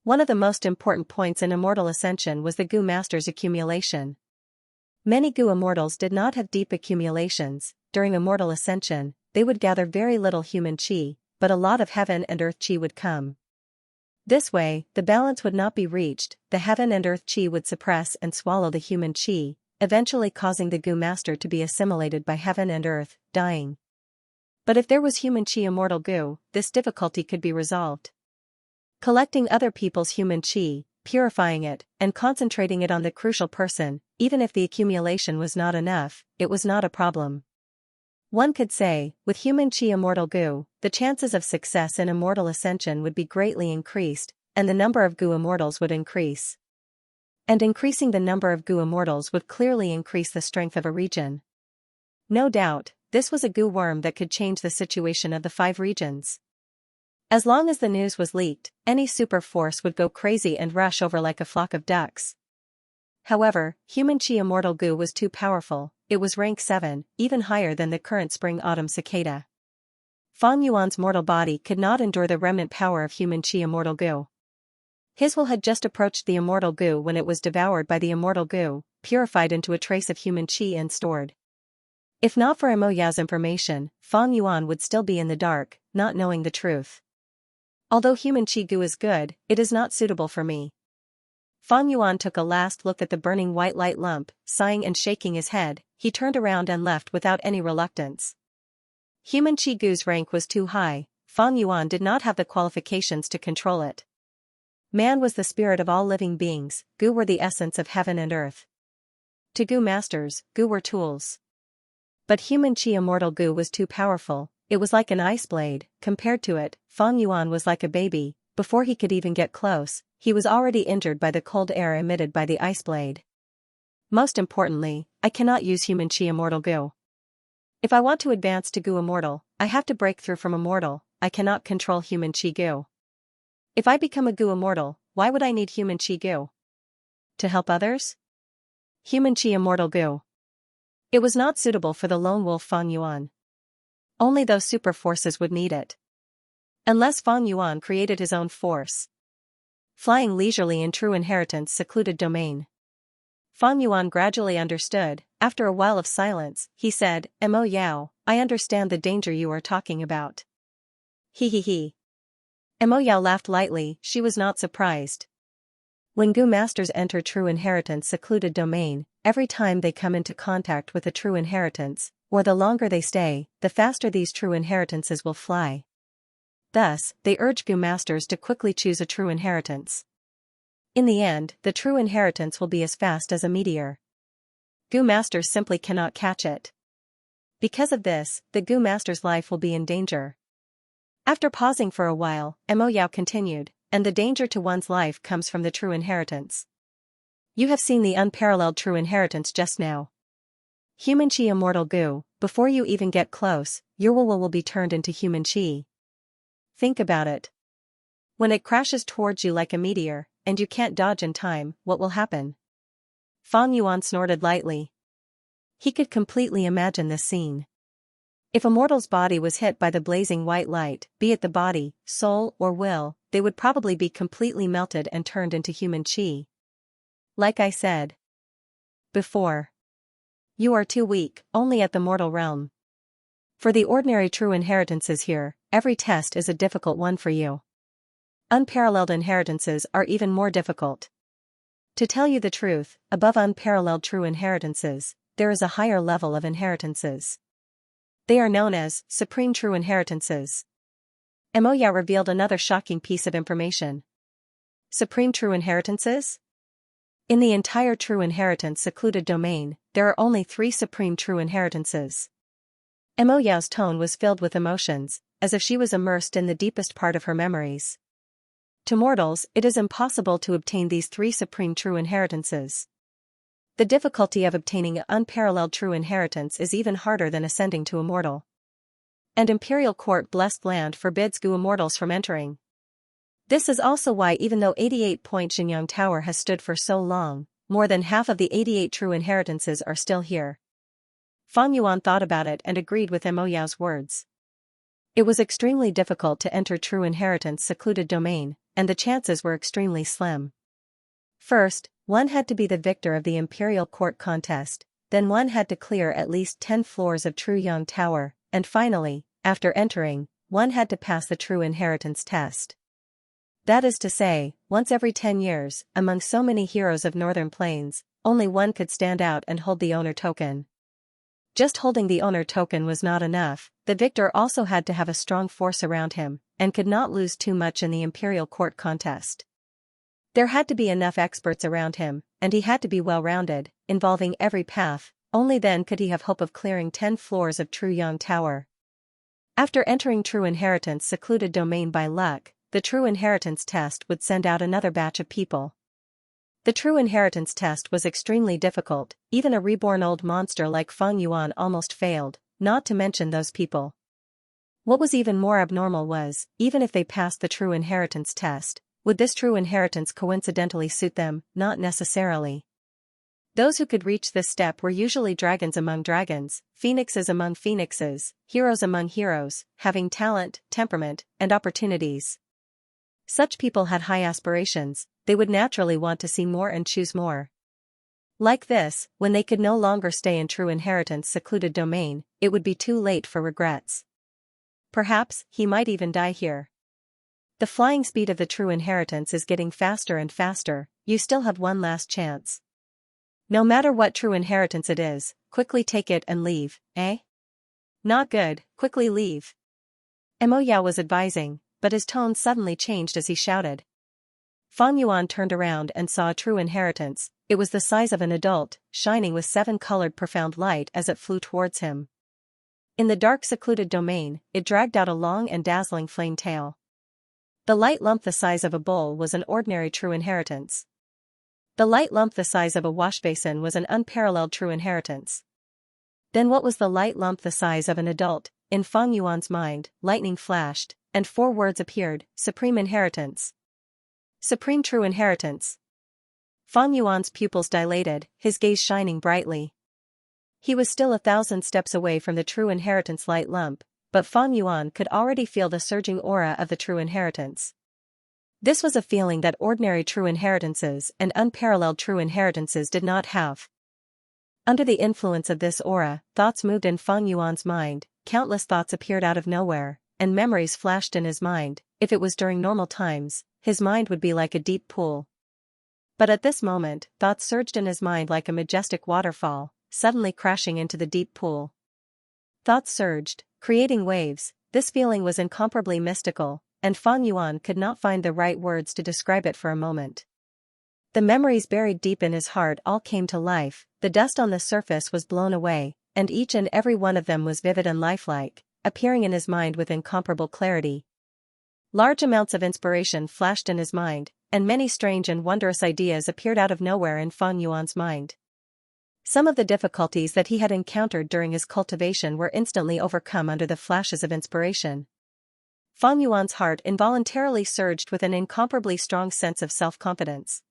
One of the most important points in immortal ascension was the goo master's accumulation. Many goo immortals did not have deep accumulations. During immortal ascension, they would gather very little human Chi, but a lot of heaven and earth Chi would come. This way, the balance would not be reached, the heaven and earth Chi would suppress and swallow the human Chi, eventually causing the goo master to be assimilated by heaven and earth, dying. But if there was human Chi immortal goo, this difficulty could be resolved. Collecting other people's human Chi, purifying it, and concentrating it on the crucial person, even if the accumulation was not enough, it was not a problem. One could say, with human Chi immortal goo, the chances of success in immortal ascension would be greatly increased, and the number of goo immortals would increase. And increasing the number of goo immortals would clearly increase the strength of a region. No doubt, this was a goo worm that could change the situation of the 5 regions. As long as the news was leaked, any super force would go crazy and rush over like a flock of ducks. However, human Chi immortal goo was too powerful, it was rank 7, even higher than the current spring-autumn cicada. Feng Yuan's mortal body could not endure the remnant power of human Chi immortal goo. His will had just approached the immortal goo when it was devoured by the immortal goo, purified into a trace of human Chi and stored. If not for Mo Yao's information, Feng Yuan would still be in the dark, not knowing the truth. Although human Chi goo is good, it is not suitable for me. Feng Yuan took a last look at the burning white light lump, sighing and shaking his head, he turned around and left without any reluctance. Human Chi goo's rank was too high, Feng Yuan did not have the qualifications to control it. Man was the spirit of all living beings, goo were the essence of heaven and earth. To goo masters, goo were tools. But human chi immortal goo was too powerful. It was like an ice blade. Compared to it, Fang Yuan was like a baby. Before he could even get close, he was already injured by the cold air emitted by the ice blade. Most importantly, I cannot use human chi immortal goo. If I want to advance to goo immortal, I have to break through from immortal. I cannot control human chi goo. If I become a goo immortal, why would I need human chi goo? To help others? Human chi immortal goo. It was not suitable for the lone wolf Fang Yuan. Only those super forces would need it. Unless Fang Yuan created his own force. Flying leisurely in true inheritance secluded domain. Fang Yuan gradually understood. After a while of silence, he said, "Mo Yao, I understand the danger you are talking about." He. Mo Yao laughed lightly. She was not surprised. When Gu masters enter true inheritance secluded domain, every time they come into contact with a true inheritance, or the longer they stay, the faster these true inheritances will fly. Thus, they urge Gu masters to quickly choose a true inheritance. In the end, the true inheritance will be as fast as a meteor. Gu masters simply cannot catch it. Because of this, the Gu master's life will be in danger. After pausing for a while, Mo Yao continued, and the danger to one's life comes from the true inheritance. You have seen the unparalleled true inheritance just now. Human chi immortal goo, before you even get close, your will be turned into human chi. Think about it. When it crashes towards you like a meteor, and you can't dodge in time, what will happen? Fang Yuan snorted lightly. He could completely imagine this scene. If a mortal's body was hit by the blazing white light, be it the body, soul, or will, they would probably be completely melted and turned into human chi. Like I said before, you are too weak, only at the mortal realm. For the ordinary true inheritances here, every test is a difficult one for you. Unparalleled inheritances are even more difficult. To tell you the truth, above unparalleled true inheritances, there is a higher level of inheritances. They are known as supreme true inheritances. Mo Yao revealed another shocking piece of information. Supreme true inheritances? In the entire true inheritance secluded domain, there are only 3 supreme true inheritances. Mo Yao's tone was filled with emotions, as if she was immersed in the deepest part of her memories. To mortals, it is impossible to obtain these 3 supreme true inheritances. The difficulty of obtaining an unparalleled true inheritance is even harder than ascending to immortal. And Imperial Court blessed land forbids Gu immortals from entering. This is also why even though 88-point Xianxia Tower has stood for so long, more than half of the 88 true inheritances are still here. Fang Yuan thought about it and agreed with Mo Yao's words. It was extremely difficult to enter true inheritance secluded domain, and the chances were extremely slim. First, one had to be the victor of the Imperial Court contest, then one had to clear at least 10 floors of True Yang Tower, and finally, after entering, one had to pass the true inheritance test. That is to say, once every 10 years, among so many heroes of Northern Plains, only one could stand out and hold the owner token. Just holding the owner token was not enough, the victor also had to have a strong force around him, and could not lose too much in the Imperial Court contest. There had to be enough experts around him, and he had to be well-rounded, involving every path, only then could he have hope of clearing 10 floors of True Yang Tower. After entering True Inheritance secluded domain by luck, the True Inheritance test would send out another batch of people. The True Inheritance test was extremely difficult, even a reborn old monster like Fang Yuan almost failed, not to mention those people. What was even more abnormal was, even if they passed the True Inheritance test, would this True Inheritance coincidentally suit them? Not necessarily. Those who could reach this step were usually dragons among dragons, phoenixes among phoenixes, heroes among heroes, having talent, temperament, and opportunities. Such people had high aspirations, they would naturally want to see more and choose more. Like this, when they could no longer stay in True Inheritance secluded domain, it would be too late for regrets. Perhaps, he might even die here. The flying speed of the True Inheritance is getting faster and faster, you still have one last chance. No matter what True Inheritance it is, quickly take it and leave, eh? Not good, quickly leave. Mo Yao was advising, but his tone suddenly changed as he shouted. Fang Yuan turned around and saw a True Inheritance. It was the size of an adult, shining with 7-colored profound light as it flew towards him. In the dark secluded domain, it dragged out a long and dazzling flame tail. The light lump the size of a bowl was an ordinary true inheritance. The light lump the size of a washbasin was an unparalleled true inheritance. Then what was the light lump the size of an adult? In Fang Yuan's mind, lightning flashed, and 4 words appeared: Supreme Inheritance. Supreme True Inheritance. Fang Yuan's pupils dilated, his gaze shining brightly. He was still 1,000 steps away from the true inheritance light lump, but Fang Yuan could already feel the surging aura of the true inheritance. This was a feeling that ordinary true inheritances and unparalleled true inheritances did not have. Under the influence of this aura, thoughts moved in Fang Yuan's mind, countless thoughts appeared out of nowhere, and memories flashed in his mind. If it was during normal times, his mind would be like a deep pool. But at this moment, thoughts surged in his mind like a majestic waterfall, suddenly crashing into the deep pool. Thoughts surged, creating waves. This feeling was incomparably mystical, and Fang Yuan could not find the right words to describe it for a moment. The memories buried deep in his heart all came to life, the dust on the surface was blown away, and each and every one of them was vivid and lifelike, appearing in his mind with incomparable clarity. Large amounts of inspiration flashed in his mind, and many strange and wondrous ideas appeared out of nowhere in Fang Yuan's mind. Some of the difficulties that he had encountered during his cultivation were instantly overcome under the flashes of inspiration. Fang Yuan's heart involuntarily surged with an incomparably strong sense of self-confidence.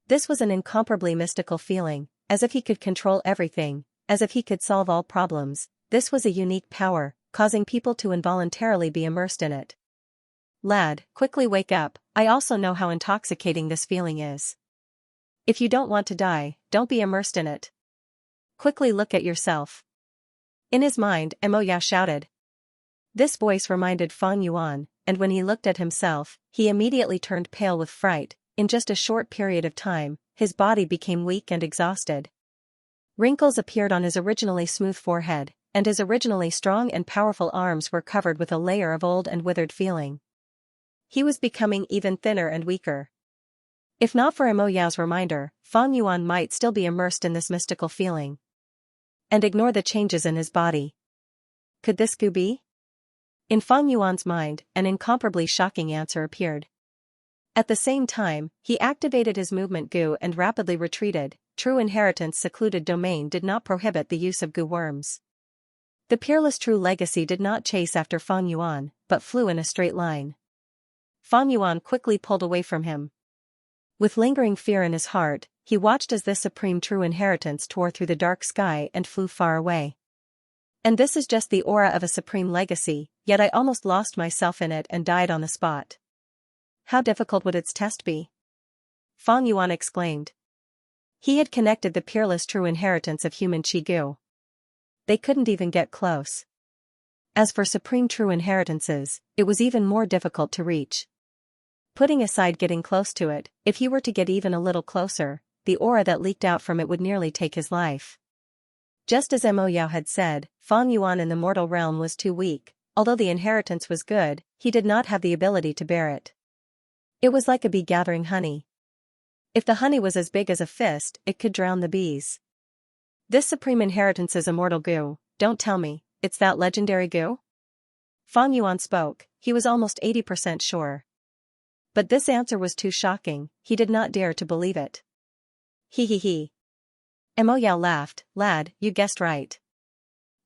This was an incomparably mystical feeling, as if he could control everything, as if he could solve all problems. This was a unique power, causing people to involuntarily be immersed in it. Lad, quickly wake up, I also know how intoxicating this feeling is. If you don't want to die, don't be immersed in it. Quickly look at yourself. In his mind, Mo Yao shouted. This voice reminded Fang Yuan, and when he looked at himself, he immediately turned pale with fright. In just a short period of time, his body became weak and exhausted. Wrinkles appeared on his originally smooth forehead, and his originally strong and powerful arms were covered with a layer of old and withered feeling. He was becoming even thinner and weaker. If not for Mo Yao's reminder, Fang Yuan might still be immersed in this mystical feeling and ignore the changes in his body. Could this goo be? In Fang Yuan's mind, an incomparably shocking answer appeared. At the same time, he activated his movement goo and rapidly retreated. True inheritance secluded domain did not prohibit the use of goo worms. The peerless true legacy did not chase after Fang Yuan, but flew in a straight line. Fang Yuan quickly pulled away from him. With lingering fear in his heart, he watched as this supreme true inheritance tore through the dark sky and flew far away. And this is just the aura of a supreme legacy, yet I almost lost myself in it and died on the spot. How difficult would its test be? Fang Yuan exclaimed. He had connected the peerless true inheritance of human Qi Gu. They couldn't even get close. As for supreme true inheritances, it was even more difficult to reach. Putting aside getting close to it, if he were to get even a little closer, the aura that leaked out from it would nearly take his life. Just as Mo Yao had said, Fang Yuan in the mortal realm was too weak. Although the inheritance was good, he did not have the ability to bear it. It was like a bee gathering honey. If the honey was as big as a fist, it could drown the bees. This supreme inheritance's immortal goo, don't tell me, it's that legendary goo? Fang Yuan spoke, he was almost 80% sure. But this answer was too shocking, he did not dare to believe it. He. Mo Yao laughed, lad, you guessed right.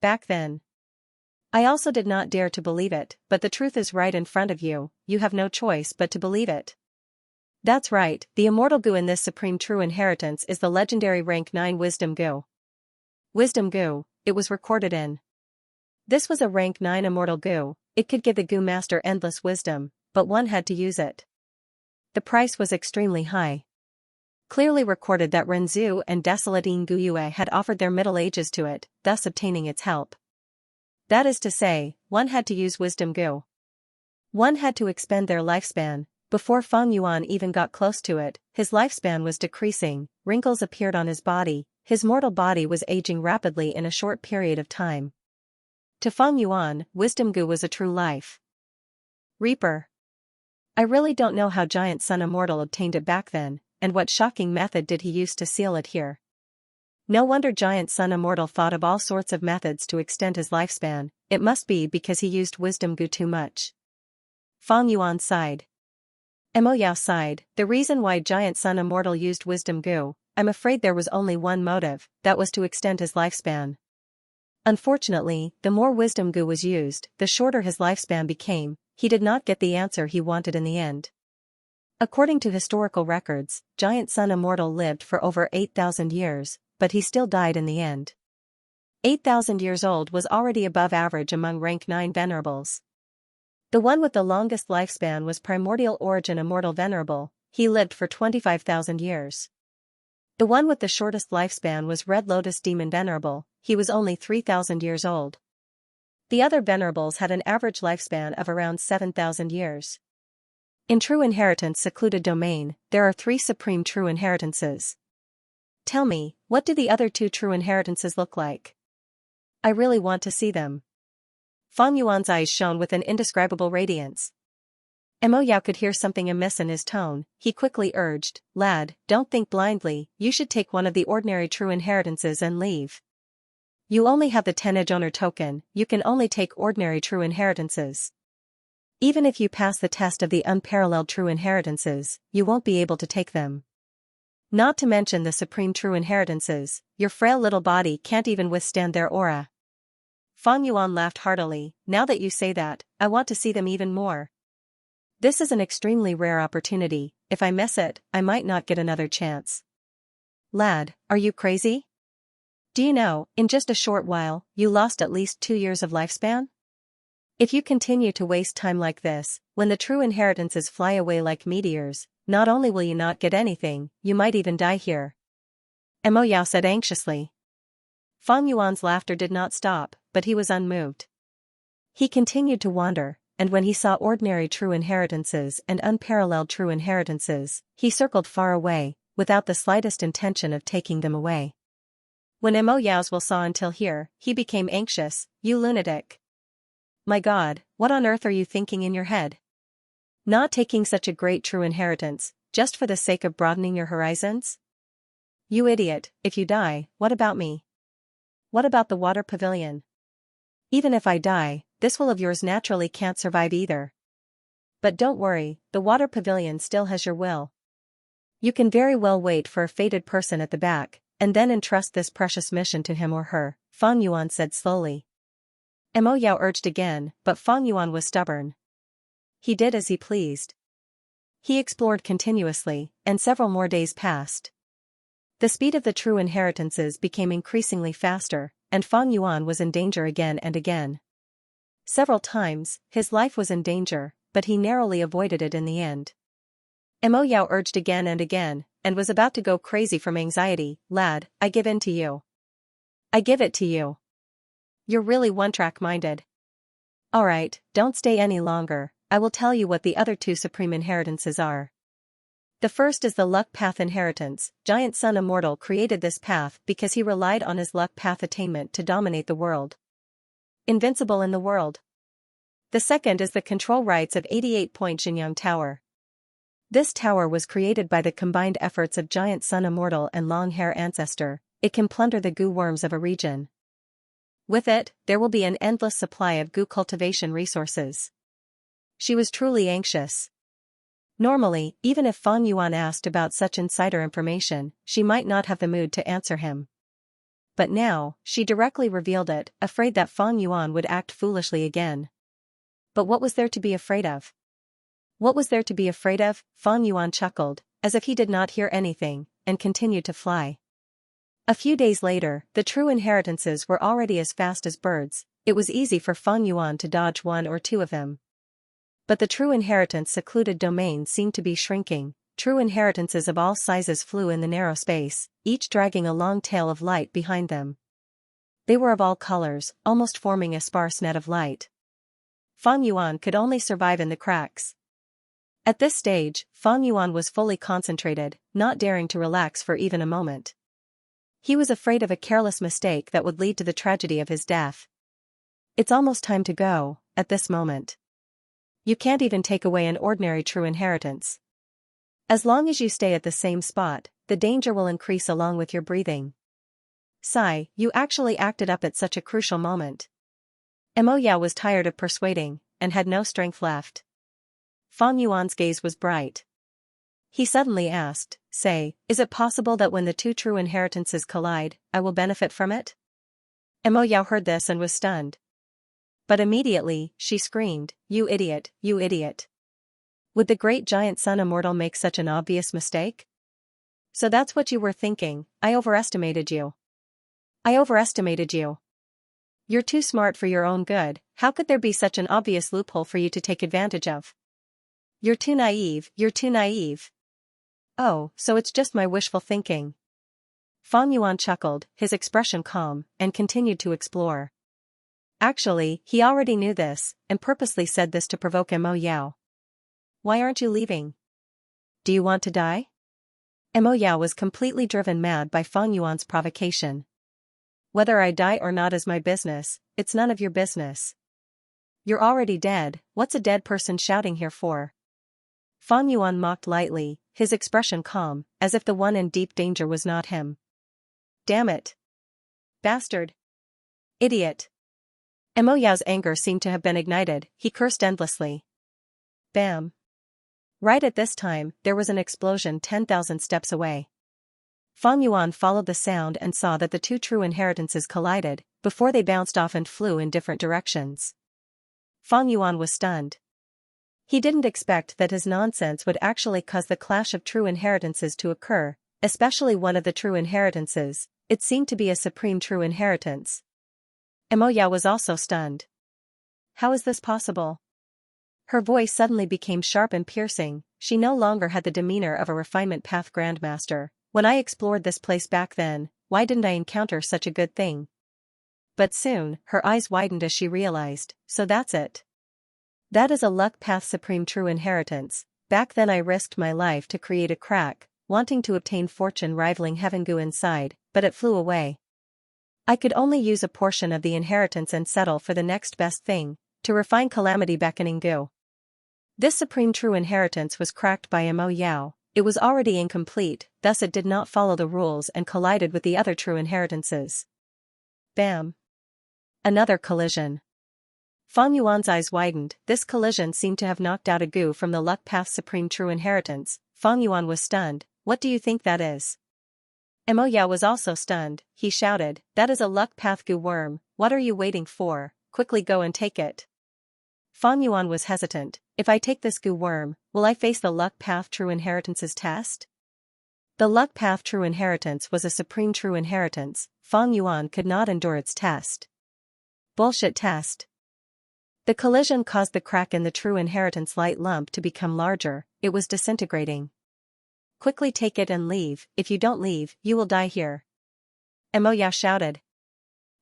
Back then. I also did not dare to believe it, but the truth is right in front of you, you have no choice but to believe it. That's right, the immortal goo in this supreme true inheritance is the legendary rank 9 wisdom goo. Wisdom goo, it was recorded in. This was a rank 9 immortal goo, it could give the goo master endless wisdom, but one had to use it. The price was extremely high. Clearly recorded that Renzu and Desolatine Guyue had offered their Middle Ages to it, thus obtaining its help. That is to say, one had to use wisdom goo. One had to expend their lifespan. Before Fang Yuan even got close to it, his lifespan was decreasing, wrinkles appeared on his body, his mortal body was aging rapidly in a short period of time. To Fang Yuan, wisdom goo was a true life. Reaper. I really don't know how Giant Sun Immortal obtained it back then, and what shocking method did he use to seal it here. No wonder Giant Sun Immortal thought of all sorts of methods to extend his lifespan, it must be because he used wisdom goo too much. Fang Yuan sighed. Mo Yao sighed, the reason why Giant Sun Immortal used wisdom goo, I'm afraid there was only one motive, that was to extend his lifespan. Unfortunately, the more wisdom goo was used, the shorter his lifespan became. He did not get the answer he wanted in the end. According to historical records, Giant Sun Immortal lived for over 8,000 years, but he still died in the end. 8,000 years old was already above average among rank 9 venerables. The one with the longest lifespan was Primordial Origin Immortal Venerable, he lived for 25,000 years. The one with the shortest lifespan was Red Lotus Demon Venerable, he was only 3,000 years old. The other venerables had an average lifespan of around 7,000 years. In True Inheritance Secluded Domain, there are 3 supreme true inheritances. Tell me, what do the other 2 true inheritances look like? I really want to see them. Fang Yuan's eyes shone with an indescribable radiance. Mo Yao could hear something amiss in his tone, he quickly urged, lad, don't think blindly, you should take one of the ordinary true inheritances and leave. You only have the 10 owner token, you can only take ordinary true inheritances. Even if you pass the test of the unparalleled true inheritances, you won't be able to take them. Not to mention the supreme true inheritances, your frail little body can't even withstand their aura. Fang Yuan laughed heartily, now that you say that, I want to see them even more. This is an extremely rare opportunity, if I miss it, I might not get another chance. Lad, are you crazy? Do you know, in just a short while, you lost at least 2 years of lifespan? If you continue to waste time like this, when the true inheritances fly away like meteors, not only will you not get anything, you might even die here. Mo Yao said anxiously. Fang Yuan's laughter did not stop, but he was unmoved. He continued to wander, and when he saw ordinary true inheritances and unparalleled true inheritances, he circled far away, without the slightest intention of taking them away. When Mo Yao's will saw until here, he became anxious, you lunatic. My God, what on earth are you thinking in your head? Not taking such a great true inheritance, just for the sake of broadening your horizons? You idiot, if you die, what about me? What about the water pavilion? Even if I die, this will of yours naturally can't survive either. But don't worry, the water pavilion still has your will. You can very well wait for a fated person at the back, and then entrust this precious mission to him or her, Fang Yuan said slowly. Mo Yao urged again, but Fang Yuan was stubborn. He did as he pleased. He explored continuously, and several more days passed. The speed of the true inheritances became increasingly faster, and Fang Yuan was in danger again and again. Several times, his life was in danger, but he narrowly avoided it in the end. Mo Yao urged again and again, and was about to go crazy from anxiety, lad, I give in to you. I give it to you. You're really one-track minded. Alright, don't stay any longer, I will tell you what the other 2 supreme inheritances are. The first is the luck path inheritance. Giant Sun Immortal created this path because he relied on his luck path attainment to dominate the world. Invincible in the world. The second is the control rights of 88-point Xianxia Tower. This tower was created by the combined efforts of Giant Sun Immortal and Long Hair Ancestor. It can plunder the goo worms of a region. With it, there will be an endless supply of goo cultivation resources. She was truly anxious. Normally, even if Fang Yuan asked about such insider information, she might not have the mood to answer him. But now, she directly revealed it, afraid that Fang Yuan would act foolishly again. But what was there to be afraid of? What was there to be afraid of? Fang Yuan chuckled, as if he did not hear anything, and continued to fly. A few days later, the true inheritances were already as fast as birds. It was easy for Fang Yuan to dodge 1 or 2 of them. But the true inheritance secluded domain seemed to be shrinking. True inheritances of all sizes flew in the narrow space, each dragging a long tail of light behind them. They were of all colors, almost forming a sparse net of light. Fang Yuan could only survive in the cracks. At this stage, Fang Yuan was fully concentrated, not daring to relax for even a moment. He was afraid of a careless mistake that would lead to the tragedy of his death. It's almost time to go, at this moment. You can't even take away an ordinary true inheritance. As long as you stay at the same spot, the danger will increase along with your breathing. Sigh, you actually acted up at such a crucial moment. Mo Yao was tired of persuading, and had no strength left. Fang Yuan's gaze was bright. He suddenly asked, say, is it possible that when the two true inheritances collide, I will benefit from it? Mo Yao heard this and was stunned. But immediately, she screamed, you idiot, you idiot. Would the great giant sun immortal make such an obvious mistake? So that's what you were thinking. I overestimated you. I overestimated you. You're too smart for your own good. How could there be such an obvious loophole for you to take advantage of? You're too naive, you're too naive. Oh, so it's just my wishful thinking. Fang Yuan chuckled, his expression calm, and continued to explore. Actually, he already knew this, and purposely said this to provoke Mo Yao. Why aren't you leaving? Do you want to die? Mo Yao was completely driven mad by Fang Yuan's provocation. Whether I die or not is my business, it's none of your business. You're already dead, what's a dead person shouting here for? Fang Yuan mocked lightly, his expression calm, as if the one in deep danger was not him. Damn it. Bastard. Idiot. Mo Yao's anger seemed to have been ignited, he cursed endlessly. Bam. Right at this time, there was an explosion 10,000 steps away. Fang Yuan followed the sound and saw that the two true inheritances collided, before they bounced off and flew in different directions. Fang Yuan was stunned. He didn't expect that his nonsense would actually cause the clash of true inheritances to occur, especially one of the true inheritances. It seemed to be a supreme true inheritance. Mo Yao was also stunned. How is this possible? Her voice suddenly became sharp and piercing, she no longer had the demeanor of a refinement path grandmaster. When I explored this place back then, why didn't I encounter such a good thing? But soon, her eyes widened as she realized, so that's it. That is a luck path supreme true inheritance. Back then I risked my life to create a crack, wanting to obtain fortune rivaling heaven goo inside, but it flew away. I could only use a portion of the inheritance and settle for the next best thing, to refine calamity beckoning goo. This supreme true inheritance was cracked by Mo Yao. It was already incomplete, thus it did not follow the rules and collided with the other true inheritances. Bam. Another collision. Fang Yuan's eyes widened, this collision seemed to have knocked out a goo from the luck path supreme true inheritance. Fang Yuan was stunned, what do you think that is? Mo Yao was also stunned, he shouted, that is a luck path goo worm, what are you waiting for, quickly go and take it. Fang Yuan was hesitant, if I take this goo worm, will I face the luck path true inheritance's test? The luck path true inheritance was a supreme true inheritance, Fang Yuan could not endure its test. Bullshit test. The collision caused the crack in the true inheritance light lump to become larger, it was disintegrating. Quickly take it and leave, if you don't leave, you will die here. Mo Yao shouted.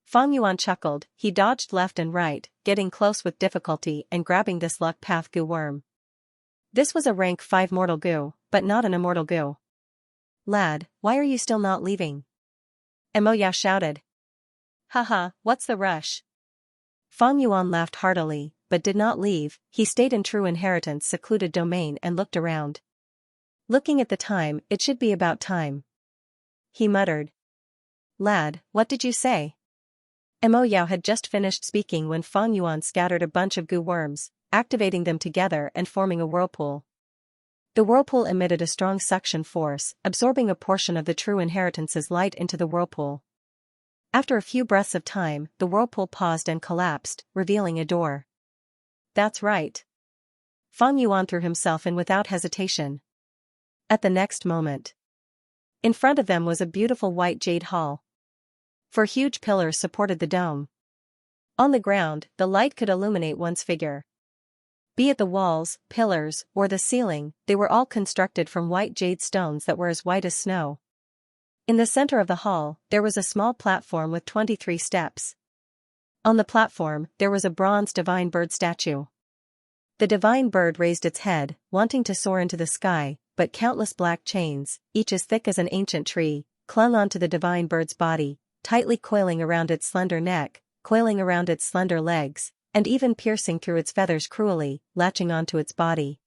Fang Yuan chuckled, he dodged left and right, getting close with difficulty and grabbing this luck path goo worm. This was a rank 5 mortal goo, but not an immortal goo. Lad, why are you still not leaving? Mo Yao shouted. Haha, what's the rush? Fang Yuan laughed heartily, but did not leave, he stayed in true inheritance secluded domain and looked around. Looking at the time, it should be about time. He muttered. Lad, what did you say? Mo Yao had just finished speaking when Fang Yuan scattered a bunch of goo worms, activating them together and forming a whirlpool. The whirlpool emitted a strong suction force, absorbing a portion of the true inheritance's light into the whirlpool. After a few breaths of time, the whirlpool paused and collapsed, revealing a door. That's right. Fang Yuan threw himself in without hesitation. At the next moment, in front of them was a beautiful white jade hall. 4 huge pillars supported the dome. On the ground, the light could illuminate one's figure. Be it the walls, pillars, or the ceiling, they were all constructed from white jade stones that were as white as snow. In the center of the hall, there was a small platform with 23 steps. On the platform, there was a bronze divine bird statue. The divine bird raised its head, wanting to soar into the sky, but countless black chains, each as thick as an ancient tree, clung onto the divine bird's body, tightly coiling around its slender neck, coiling around its slender legs, and even piercing through its feathers cruelly, latching onto its body.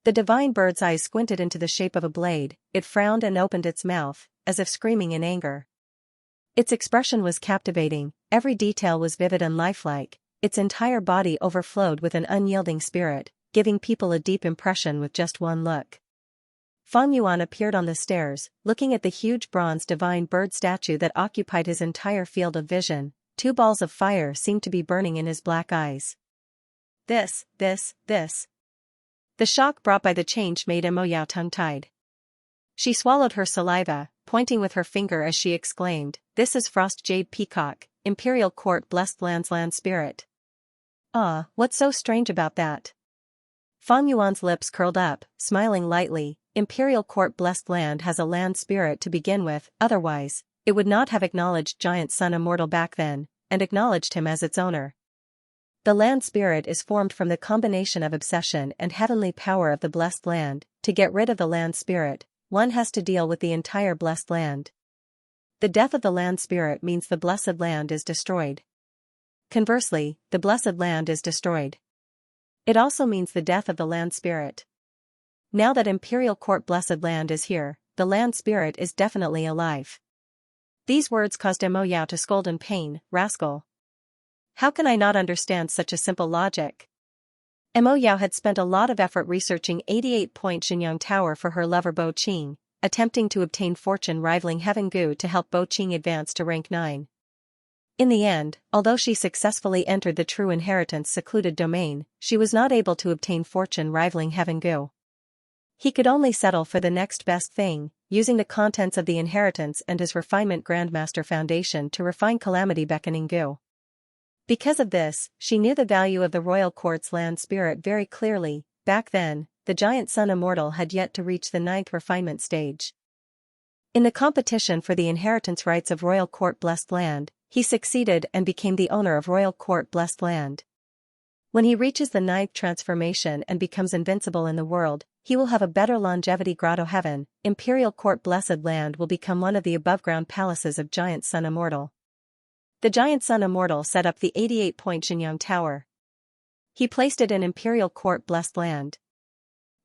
The divine bird's eyes squinted into the shape of a blade, it frowned and opened its mouth, as if screaming in anger. Its expression was captivating, every detail was vivid and lifelike, its entire body overflowed with an unyielding spirit, giving people a deep impression with just one look. Feng Yuan appeared on the stairs, looking at the huge bronze divine bird statue that occupied his entire field of vision. 2 balls of fire seemed to be burning in his black eyes. This. The shock brought by the change made Emoyao tongue-tied. She swallowed her saliva, pointing with her finger as she exclaimed, "This is Frost Jade Peacock, Imperial Court Blessed Land's land spirit." "Ah, what's so strange about that?" Feng Yuan's lips curled up, smiling lightly. Imperial Court Blessed Land has a land spirit to begin with, otherwise, it would not have acknowledged Giant Sun Immortal back then, and acknowledged him as its owner. The land spirit is formed from the combination of obsession and heavenly power of the blessed land. To get rid of the land spirit, one has to deal with the entire blessed land. The death of the land spirit means the blessed land is destroyed. Conversely, the blessed land is destroyed. It also means the death of the land spirit. Now that Imperial Court Blessed Land is here, the land spirit is definitely alive. These words caused Emoyao to scold in pain. "Rascal. How can I not understand such a simple logic?" Emoyao had spent a lot of effort researching 88-point Xianxia Tower for her lover Bo Qing, attempting to obtain fortune rivaling Heaven Gu to help Bo Qing advance to rank 9. In the end, although she successfully entered the True Inheritance secluded domain, she was not able to obtain fortune rivaling Heaven Gu. He could only settle for the next best thing, using the contents of the inheritance and his refinement Grandmaster Foundation to refine Calamity Beckoning Gu. Because of this, she knew the value of the royal court's land spirit very clearly. Back then, the Giant Sun Immortal had yet to reach the 9th refinement stage. In the competition for the inheritance rights of Royal Court Blessed Land, he succeeded and became the owner of Royal Court Blessed Land. When he reaches the 9th transformation and becomes invincible in the world, he will have a better longevity. Grotto Heaven, Imperial Court Blessed Land will become one of the above-ground palaces of Giant Sun Immortal. The Giant Sun Immortal set up the 88-point Xianxia Tower. He placed it in Imperial Court Blessed Land.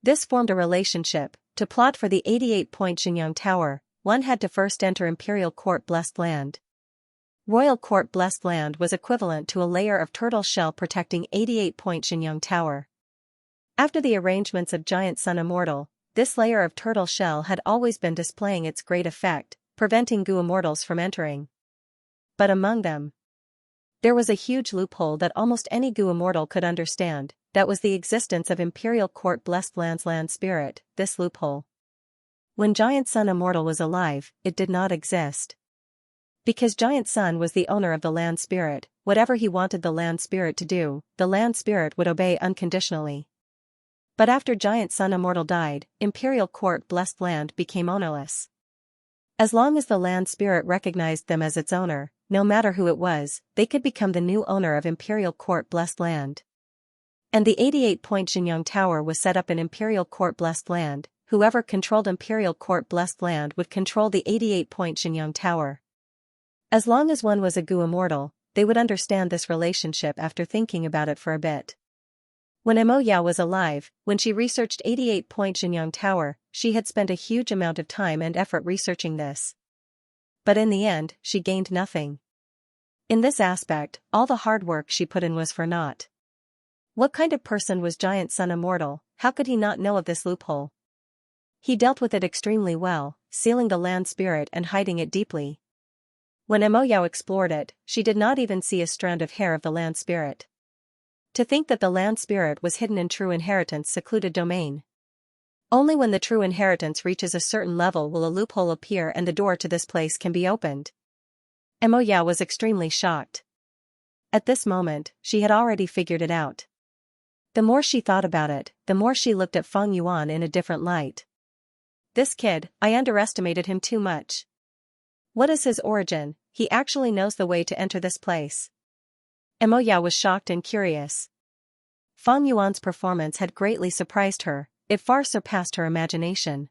This formed a relationship. To plot for the 88-point Xianxia Tower, one had to first enter Imperial Court Blessed Land. Royal Court Blessed Land was equivalent to a layer of turtle shell protecting 88-point Xianxia Tower. After the arrangements of Giant Sun Immortal, this layer of turtle shell had always been displaying its great effect, preventing Gu Immortals from entering. But among them, there was a huge loophole that almost any Gu Immortal could understand. That was the existence of Imperial Court Blessed Land's land spirit. This loophole, when Giant Sun Immortal was alive, it did not exist. Because Giant Sun was the owner of the land spirit, whatever he wanted the land spirit to do, the land spirit would obey unconditionally. But after Giant Sun Immortal died, Imperial Court Blessed Land became ownerless. As long as the land spirit recognized them as its owner, no matter who it was, they could become the new owner of Imperial Court Blessed Land. And the 88-point Xianxia Tower was set up in Imperial Court Blessed Land. Whoever controlled Imperial Court Blessed Land would control the 88-point Xianxia Tower. As long as one was a Gu Immortal, they would understand this relationship after thinking about it for a bit. When Emoyao was alive, when she researched 88-point Xianxia Tower, she had spent a huge amount of time and effort researching this. But in the end, she gained nothing. In this aspect, all the hard work she put in was for naught. What kind of person was Giant Sun Immortal? How could he not know of this loophole? He dealt with it extremely well, sealing the land spirit and hiding it deeply. When Emoyao explored it, she did not even see a strand of hair of the land spirit. To think that the land spirit was hidden in True Inheritance secluded domain. Only when the True Inheritance reaches a certain level will a loophole appear and the door to this place can be opened. Emoyao was extremely shocked. At this moment, she had already figured it out. The more she thought about it, the more she looked at Feng Yuan in a different light. This kid, I underestimated him too much. What is his origin? He actually knows the way to enter this place. Emoyao was shocked and curious. Feng Yuan's performance had greatly surprised her, it far surpassed her imagination.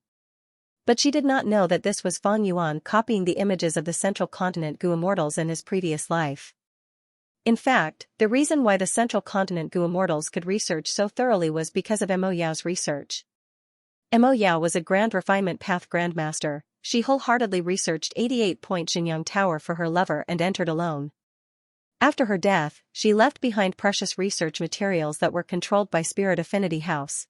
But she did not know that this was Feng Yuan copying the images of the Central Continent Gu Immortals in his previous life. In fact, the reason why the Central Continent Gu Immortals could research so thoroughly was because of Emoyao's research. Emoyao was a Grand Refinement Path Grandmaster, she wholeheartedly researched 88-point Xianxia Tower for her lover and entered alone. After her death, she left behind precious research materials that were controlled by Spirit Affinity House.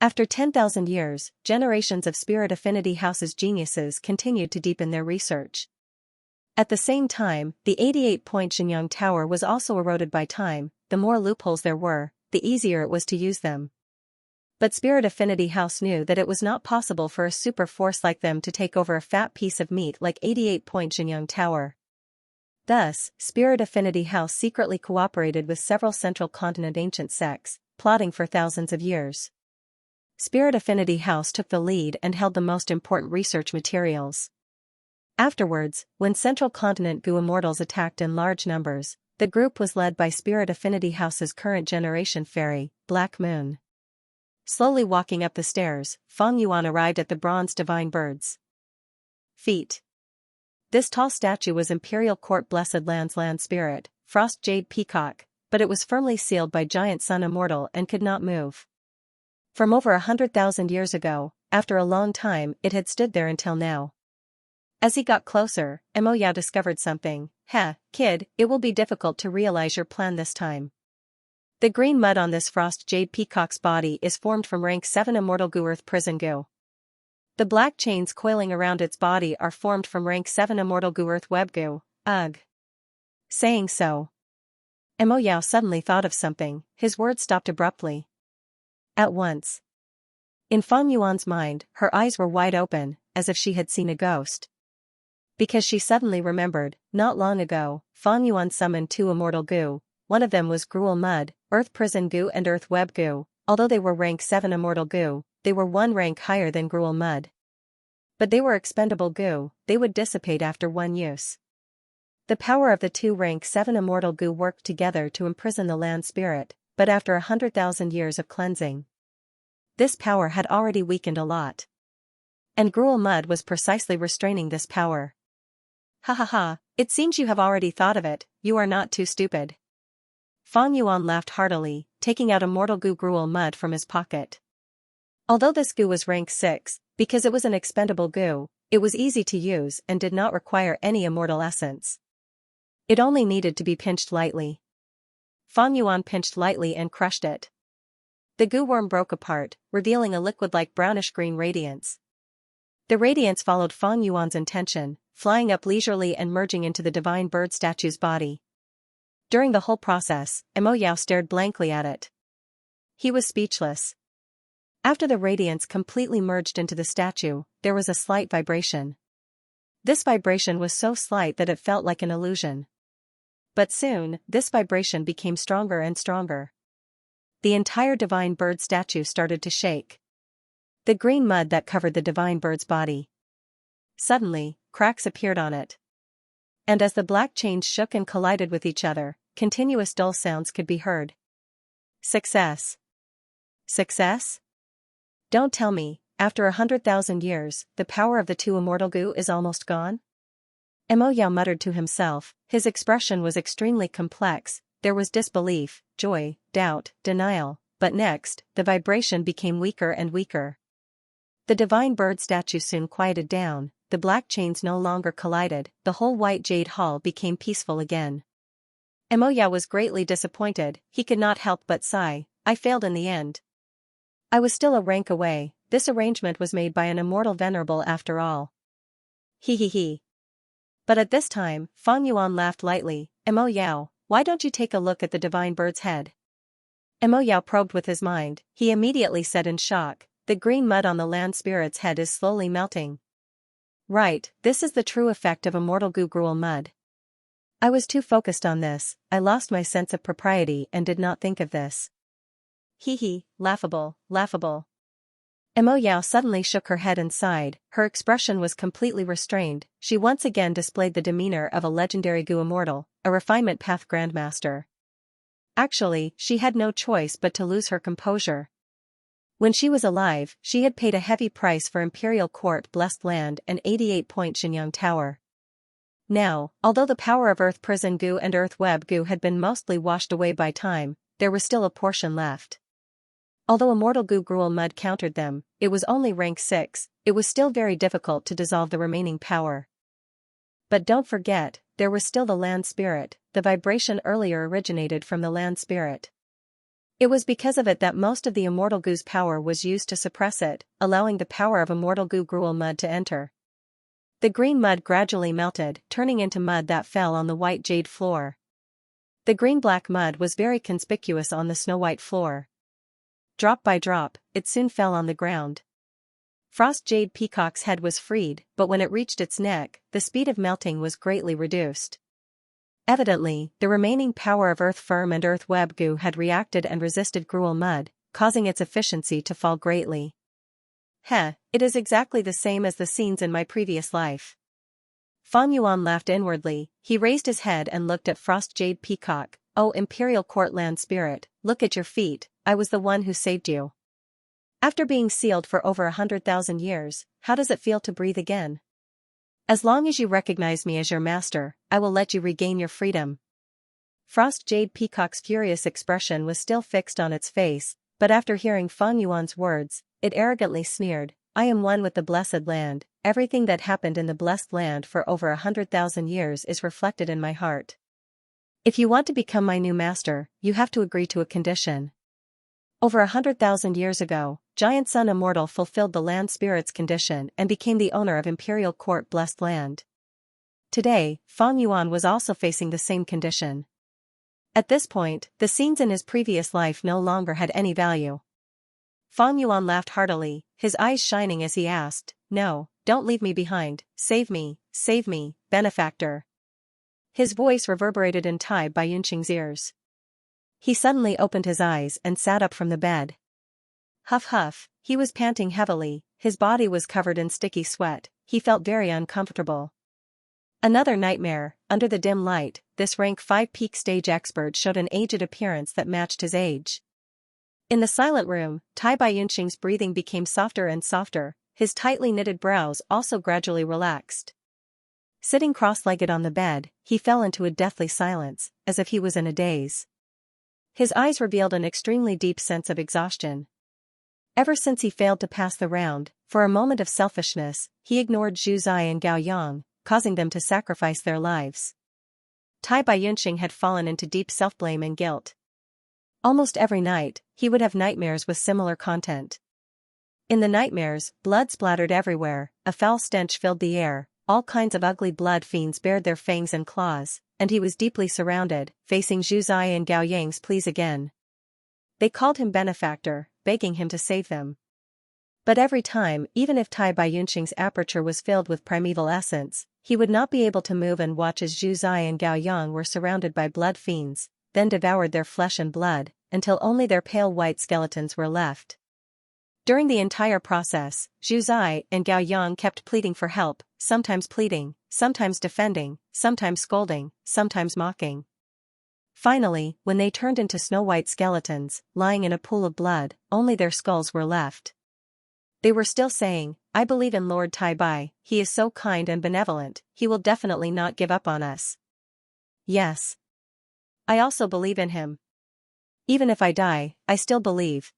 After 10,000 years, generations of Spirit Affinity House's geniuses continued to deepen their research. At the same time, the 88-point Xianxia Tower was also eroded by time. The more loopholes there were, the easier it was to use them. But Spirit Affinity House knew that it was not possible for a super force like them to take over a fat piece of meat like 88-point Xianxia Tower. Thus, Spirit Affinity House secretly cooperated with several Central Continent ancient sects, plotting for thousands of years. Spirit Affinity House took the lead and held the most important research materials. Afterwards, when Central Continent Gu immortals attacked in large numbers, the group was led by Spirit Affinity House's current generation fairy, Black Moon. Slowly walking up the stairs, Feng Yuan arrived at the bronze divine bird's feet. This tall statue was Imperial Court Blessed Land's land spirit, Frost Jade Peacock, but it was firmly sealed by Giant Sun Immortal and could not move. From over 100,000 years ago, after a long time, it had stood there until now. As he got closer, Mo Yao discovered something. Kid, it will be difficult to realize your plan this time. The green mud on this Frost Jade Peacock's body is formed from rank 7 Immortal Gu Earth Prison Gu. The black chains coiling around its body are formed from rank 7 Immortal Gu Earth Web Gu. Ugh. Saying so, Mo Yao suddenly thought of something. His words stopped abruptly. At once. In Feng Yuan's mind, her eyes were wide open, as if she had seen a ghost. Because she suddenly remembered, not long ago, Feng Yuan summoned 2 Immortal Gu. One of them was Gruel Mud, Earth Prison Gu and Earth Web Gu. Although they were rank 7 Immortal Gu, they were one rank higher than Gruel Mud. But they were expendable Gu, they would dissipate after one use. The power of the 2 rank 7 Immortal Gu worked together to imprison the land spirit, but after 100,000 years of cleansing, this power had already weakened a lot. And Gruel Mud was precisely restraining this power. Ha ha ha, it seems you have already thought of it, you are not too stupid. Feng Yuan laughed heartily, taking out Immortal Gu Gruel Mud from his pocket. Although this Gu was rank 6, because it was an expendable Gu, it was easy to use and did not require any immortal essence. It only needed to be pinched lightly. Feng Yuan pinched lightly and crushed it. The Gu worm broke apart, revealing a liquid-like brownish-green radiance. The radiance followed Feng Yuan's intention, flying up leisurely and merging into the divine bird statue's body. During the whole process, Mo Yao stared blankly at it. He was speechless. After the radiance completely merged into the statue, there was a slight vibration. This vibration was so slight that it felt like an illusion. But soon, this vibration became stronger and stronger. The entire divine bird statue started to shake. The green mud that covered the divine bird's body. Suddenly, cracks appeared on it. And as the black chains shook and collided with each other, continuous dull sounds could be heard. Success. Success? Don't tell me, after 100,000 years, the power of the 2 Immortal Gu is almost gone? Mo Yao muttered to himself. His expression was extremely complex. There was disbelief, joy, doubt, denial, but next, the vibration became weaker and weaker. The divine bird statue soon quieted down, the black chains no longer collided, the whole white jade hall became peaceful again. Mo Yao was greatly disappointed, he could not help but sigh. I failed in the end. I was still a rank away, this arrangement was made by an immortal venerable after all. He. But at this time, Feng Yuan laughed lightly. Mo Yao, why don't you take a look at the divine bird's head? Mo Yao probed with his mind. He immediately said in shock, the green mud on the land spirit's head is slowly melting. Right, this is the true effect of Immortal Gu Gruel Mud. I was too focused on this, I lost my sense of propriety and did not think of this. Laughable. Mo Yao suddenly shook her head and sighed, her expression was completely restrained, she once again displayed the demeanor of a legendary Gu immortal, a refinement path grandmaster. Actually, she had no choice but to lose her composure. When she was alive, she had paid a heavy price for Imperial Court Blessed Land and 88-point Xianxia Tower. Now, although the power of Earth Prison Gu and Earth Web Gu had been mostly washed away by time, there was still a portion left. Although Immortal Goo Gruel Mud countered them, it was only rank 6, it was still very difficult to dissolve the remaining power. But don't forget, there was still the land spirit, the vibration earlier originated from the land spirit. It was because of it that most of the Immortal Goo's power was used to suppress it, allowing the power of Immortal Goo Gruel Mud to enter. The green mud gradually melted, turning into mud that fell on the white jade floor. The green-black mud was very conspicuous on the snow-white floor. Drop by drop, it soon fell on the ground. Frost Jade Peacock's head was freed, but when it reached its neck, the speed of melting was greatly reduced. Evidently, the remaining power of Earth Firm and Earth Web Goo had reacted and resisted Gruel Mud, causing its efficiency to fall greatly. It is exactly the same as the scenes in my previous life. Fan Yuan laughed inwardly, he raised his head and looked at Frost Jade Peacock. Oh Imperial Court Land Spirit, look at your feet, I was the one who saved you. After being sealed for over 100,000 years, how does it feel to breathe again? As long as you recognize me as your master, I will let you regain your freedom. Frost Jade Peacock's furious expression was still fixed on its face, but after hearing Fan Yuan's words, it arrogantly sneered, I am one with the blessed land, everything that happened in the blessed land for over 100,000 years is reflected in my heart. If you want to become my new master, you have to agree to a condition. Over 100,000 years ago, Giant Sun Immortal fulfilled the land spirit's condition and became the owner of Imperial Court Blessed Land. Today, Fan Yuan was also facing the same condition. At this point, the scenes in his previous life no longer had any value. Fan Yuan laughed heartily, his eyes shining as he asked, No, don't leave me behind, save me, benefactor. His voice reverberated in Tai Baiyunqing's ears. He suddenly opened his eyes and sat up from the bed. Huff huff, he was panting heavily, his body was covered in sticky sweat, he felt very uncomfortable. Another nightmare, under the dim light, this rank 5 peak stage expert showed an aged appearance that matched his age. In the silent room, Tai Baiyunqing's breathing became softer and softer, his tightly knitted brows also gradually relaxed. Sitting cross-legged on the bed, he fell into a deathly silence, as if he was in a daze. His eyes revealed an extremely deep sense of exhaustion. Ever since he failed to pass the round, for a moment of selfishness, he ignored Zhu Zai and Gao Yang, causing them to sacrifice their lives. Tai Baiyunqing had fallen into deep self-blame and guilt. Almost every night, he would have nightmares with similar content. In the nightmares, blood splattered everywhere, a foul stench filled the air, all kinds of ugly blood fiends bared their fangs and claws, and he was deeply surrounded, facing Zhu Zai and Gao Yang's pleas again. They called him benefactor, begging him to save them. But every time, even if Tai Baiyunqing's aperture was filled with primeval essence, he would not be able to move and watch as Zhu Zai and Gao Yang were surrounded by blood fiends, then devoured their flesh and blood, until only their pale white skeletons were left. During the entire process, Zhu Zai and Gao Yang kept pleading for help, sometimes pleading, sometimes defending, sometimes scolding, sometimes mocking. Finally, when they turned into snow-white skeletons, lying in a pool of blood, only their skulls were left. They were still saying, I believe in Lord Tai Bai, he is so kind and benevolent, he will definitely not give up on us. Yes. I also believe in him. Even if I die, I still believe.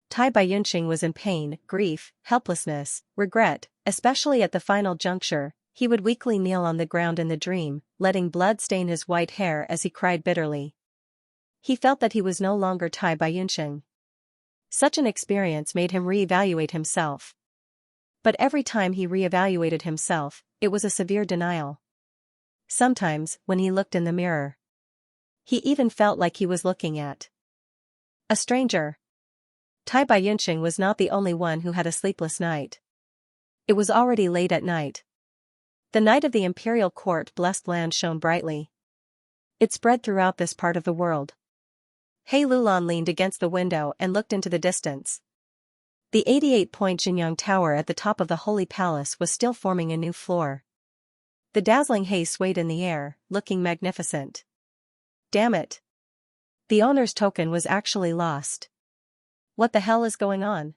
Tai Baiyunqing was in pain, grief, helplessness, regret, especially at the final juncture. He would weakly kneel on the ground in the dream, letting blood stain his white hair as he cried bitterly. He felt that he was no longer Tai Baiyunqing. Such an experience made him reevaluate himself. But every time he reevaluated himself, it was a severe denial. Sometimes, when he looked in the mirror, he even felt like he was looking at a stranger. Tai Baiyunqing was not the only one who had a sleepless night. It was already late at night. The night of the Imperial Court Blessed Land shone brightly. It spread throughout this part of the world. He Lulan leaned against the window and looked into the distance. The 88-point Jinyang Tower at the top of the Holy Palace was still forming a new floor. The dazzling haze swayed in the air, looking magnificent. Damn it! The owner's token was actually lost. What the hell is going on?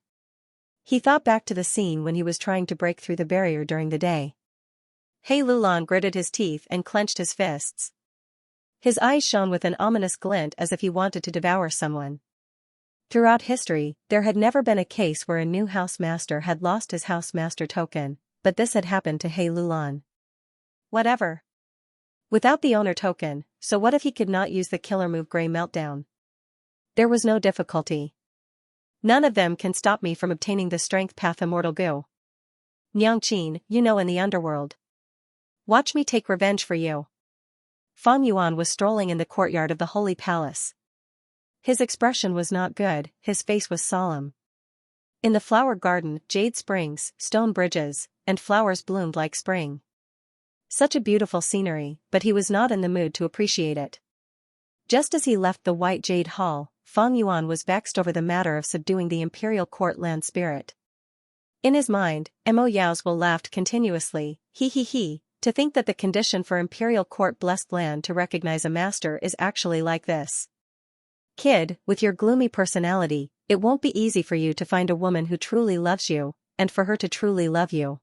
He thought back to the scene when he was trying to break through the barrier during the day. He Lulan gritted his teeth and clenched his fists. His eyes shone with an ominous glint as if he wanted to devour someone. Throughout history, there had never been a case where a new housemaster had lost his housemaster token, but this had happened to He Lulan. Whatever. Without the owner token, so what if he could not use the killer move Grey Meltdown? There was no difficulty. None of them can stop me from obtaining the strength path Immortal Gu. Nyangqin, you know, in the underworld. Watch me take revenge for you. Fang Yuan was strolling in the courtyard of the Holy Palace. His expression was not good, his face was solemn. In the flower garden, jade springs, stone bridges, and flowers bloomed like spring. Such a beautiful scenery, but he was not in the mood to appreciate it. Just as he left the white jade hall, Fang Yuan was vexed over the matter of subduing the imperial court land spirit. In his mind, Mo Yaozhuo laughed continuously, he, to think that the condition for imperial court blessed land to recognize a master is actually like this. Kid, with your gloomy personality, it won't be easy for you to find a woman who truly loves you, and for her to truly love you.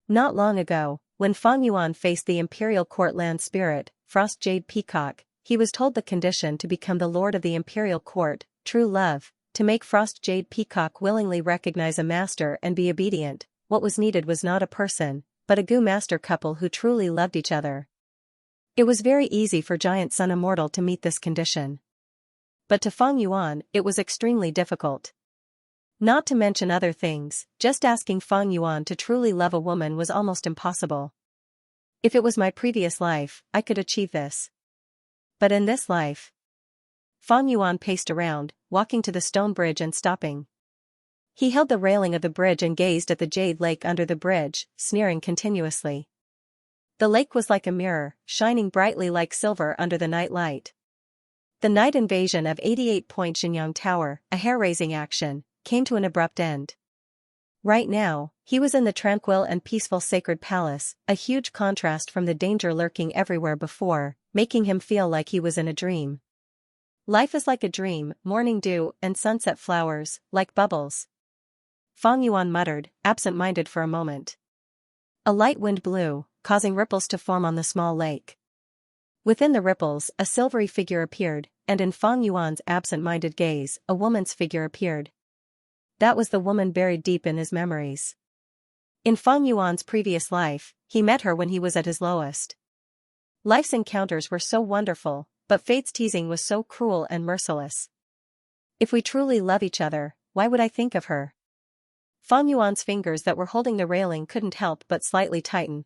Not long ago, when Fang Yuan faced the imperial court land spirit, Frost Jade Peacock, he was told the condition to become the lord of the imperial court, true love, to make Frost Jade Peacock willingly recognize a master and be obedient. What was needed was not a person, but a Gu master couple who truly loved each other. It was very easy for Giant Sun Immortal to meet this condition. But to Fang Yuan, it was extremely difficult. Not to mention other things, just asking Fang Yuan to truly love a woman was almost impossible. If it was my previous life, I could achieve this. But in this life... Fang Yuan paced around, walking to the stone bridge and stopping. He held the railing of the bridge and gazed at the jade lake under the bridge, sneering continuously. The lake was like a mirror, shining brightly like silver under the night light. The night invasion of 88-point Xianxia Tower, a hair-raising action, came to an abrupt end. Right now, he was in the tranquil and peaceful sacred palace, a huge contrast from the danger lurking everywhere before, making him feel like he was in a dream. Life is like a dream, morning dew and sunset flowers, like bubbles. Fang Yuan muttered, absent-minded for a moment. A light wind blew, causing ripples to form on the small lake. Within the ripples, a silvery figure appeared, and in Fang Yuan's absent-minded gaze, a woman's figure appeared. That was the woman buried deep in his memories. In Fang Yuan's previous life, he met her when he was at his lowest. Life's encounters were so wonderful, but fate's teasing was so cruel and merciless. If we truly love each other, why would I think of her? Fang Yuan's fingers that were holding the railing couldn't help but slightly tighten.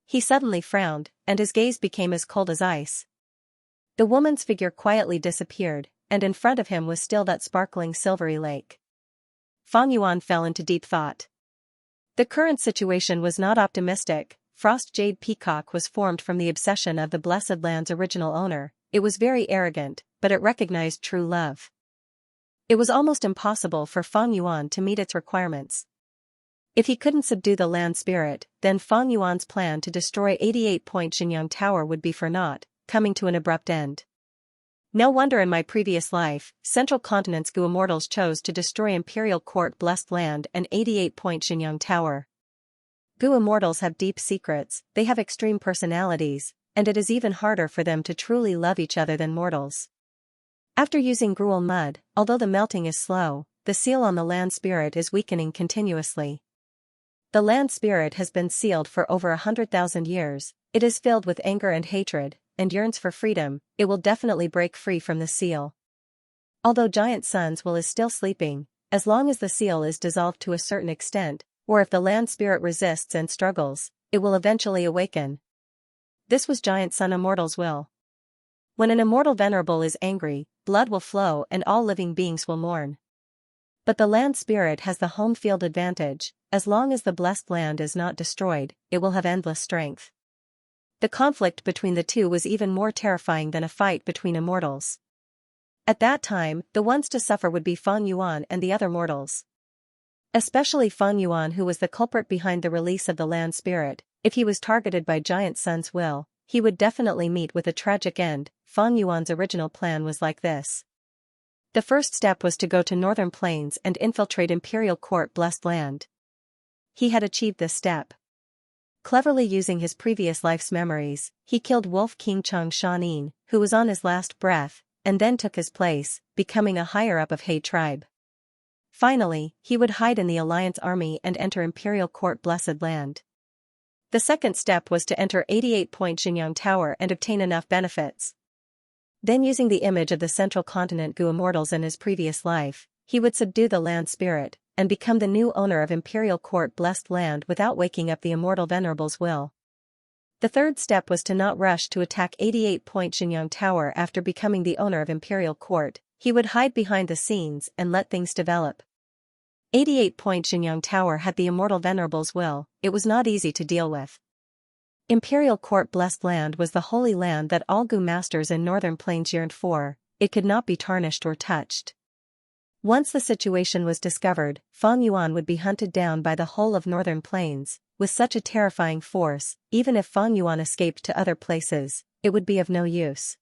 He suddenly frowned, and his gaze became as cold as ice. The woman's figure quietly disappeared, and in front of him was still that sparkling silvery lake. Fang Yuan fell into deep thought. The current situation was not optimistic. Frost Jade Peacock was formed from the obsession of the Blessed Land's original owner. It was very arrogant, but it recognized true love. It was almost impossible for Fang Yuan to meet its requirements. If he couldn't subdue the land spirit, then Fang Yuan's plan to destroy 88-point Xianxia Tower would be for naught, coming to an abrupt end. No wonder in my previous life, Central Continent's Gu Immortals chose to destroy Imperial Court Blessed Land and 88-point Xianxia Tower. Gu Immortals have deep secrets, they have extreme personalities, and it is even harder for them to truly love each other than mortals. After using gruel mud, although the melting is slow, the seal on the land spirit is weakening continuously. The land spirit has been sealed for over 100,000 years, it is filled with anger and hatred, and yearns for freedom. It will definitely break free from the seal. Although Giant Sun's will is still sleeping, as long as the seal is dissolved to a certain extent, or if the land spirit resists and struggles, it will eventually awaken. This was Giant Sun Immortal's will. When an immortal venerable is angry, blood will flow and all living beings will mourn. But the land spirit has the home field advantage. As long as the blessed land is not destroyed, it will have endless strength. The conflict between the two was even more terrifying than a fight between immortals. At that time, the ones to suffer would be Fang Yuan and the other mortals. Especially Fang Yuan, who was the culprit behind the release of the land spirit. If he was targeted by Giant Sun's will, he would definitely meet with a tragic end. Fang Yuan's original plan was like this. The first step was to go to Northern Plains and infiltrate Imperial Court Blessed Land. He had achieved this step. Cleverly using his previous life's memories, he killed Wolf King Chang Shanin, who was on his last breath, and then took his place, becoming a higher-up of He tribe. Finally, he would hide in the Alliance army and enter Imperial Court Blessed Land. The second step was to enter 88-point Xianxia Tower and obtain enough benefits. Then, using the image of the Central Continent Gu immortals in his previous life, he would subdue the land spirit, and become the new owner of Imperial Court Blessed Land without waking up the immortal Venerable's will. The third step was to not rush to attack 88-point Xianxia Tower after becoming the owner of Imperial Court. He would hide behind the scenes and let things develop. 88-point Xianxia Tower had the immortal Venerable's will. It was not easy to deal with. Imperial Court Blessed Land was the holy land that all Gu masters in Northern Plains yearned for. It could not be tarnished or touched. Once the situation was discovered, Fang Yuan would be hunted down by the whole of Northern Plains. With such a terrifying force, even if Fang Yuan escaped to other places, it would be of no use.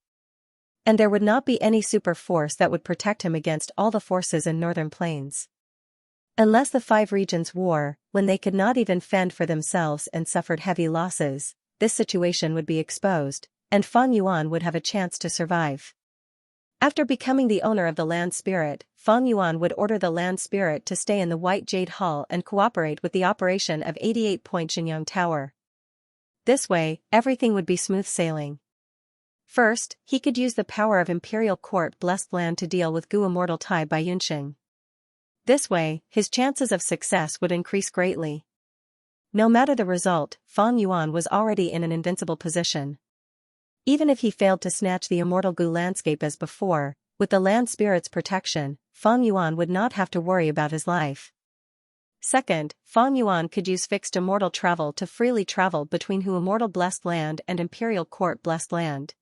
And there would not be any super force that would protect him against all the forces in Northern Plains. Unless the 5 regions war, when they could not even fend for themselves and suffered heavy losses, this situation would be exposed, and Fang Yuan would have a chance to survive. After becoming the owner of the land spirit, Fang Yuan would order the land spirit to stay in the White Jade Hall and cooperate with the operation of 88-point Xianxia Tower. This way, everything would be smooth sailing. First, he could use the power of Imperial Court Blessed Land to deal with Gu Immortal Tai by Yunxing. This way, his chances of success would increase greatly. No matter the result, Fang Yuan was already in an invincible position. Even if he failed to snatch the immortal Gu landscape as before, with the land spirit's protection, Fang Yuan would not have to worry about his life. Second, Fang Yuan could use fixed immortal travel to freely travel between Hu Immortal Blessed Land and Imperial Court Blessed Land.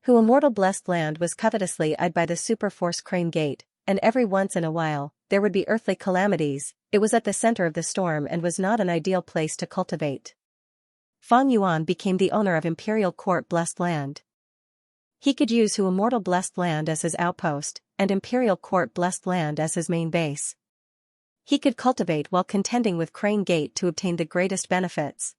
Hu Immortal Blessed Land was covetously eyed by the Superforce Crane Gate, and every once in a while, there would be earthly calamities. It was at the center of the storm and was not an ideal place to cultivate. Fang Yuan became the owner of Imperial Court Blessed Land. He could use Hu Immortal Blessed Land as his outpost, and Imperial Court Blessed Land as his main base. He could cultivate while contending with Crane Gate to obtain the greatest benefits.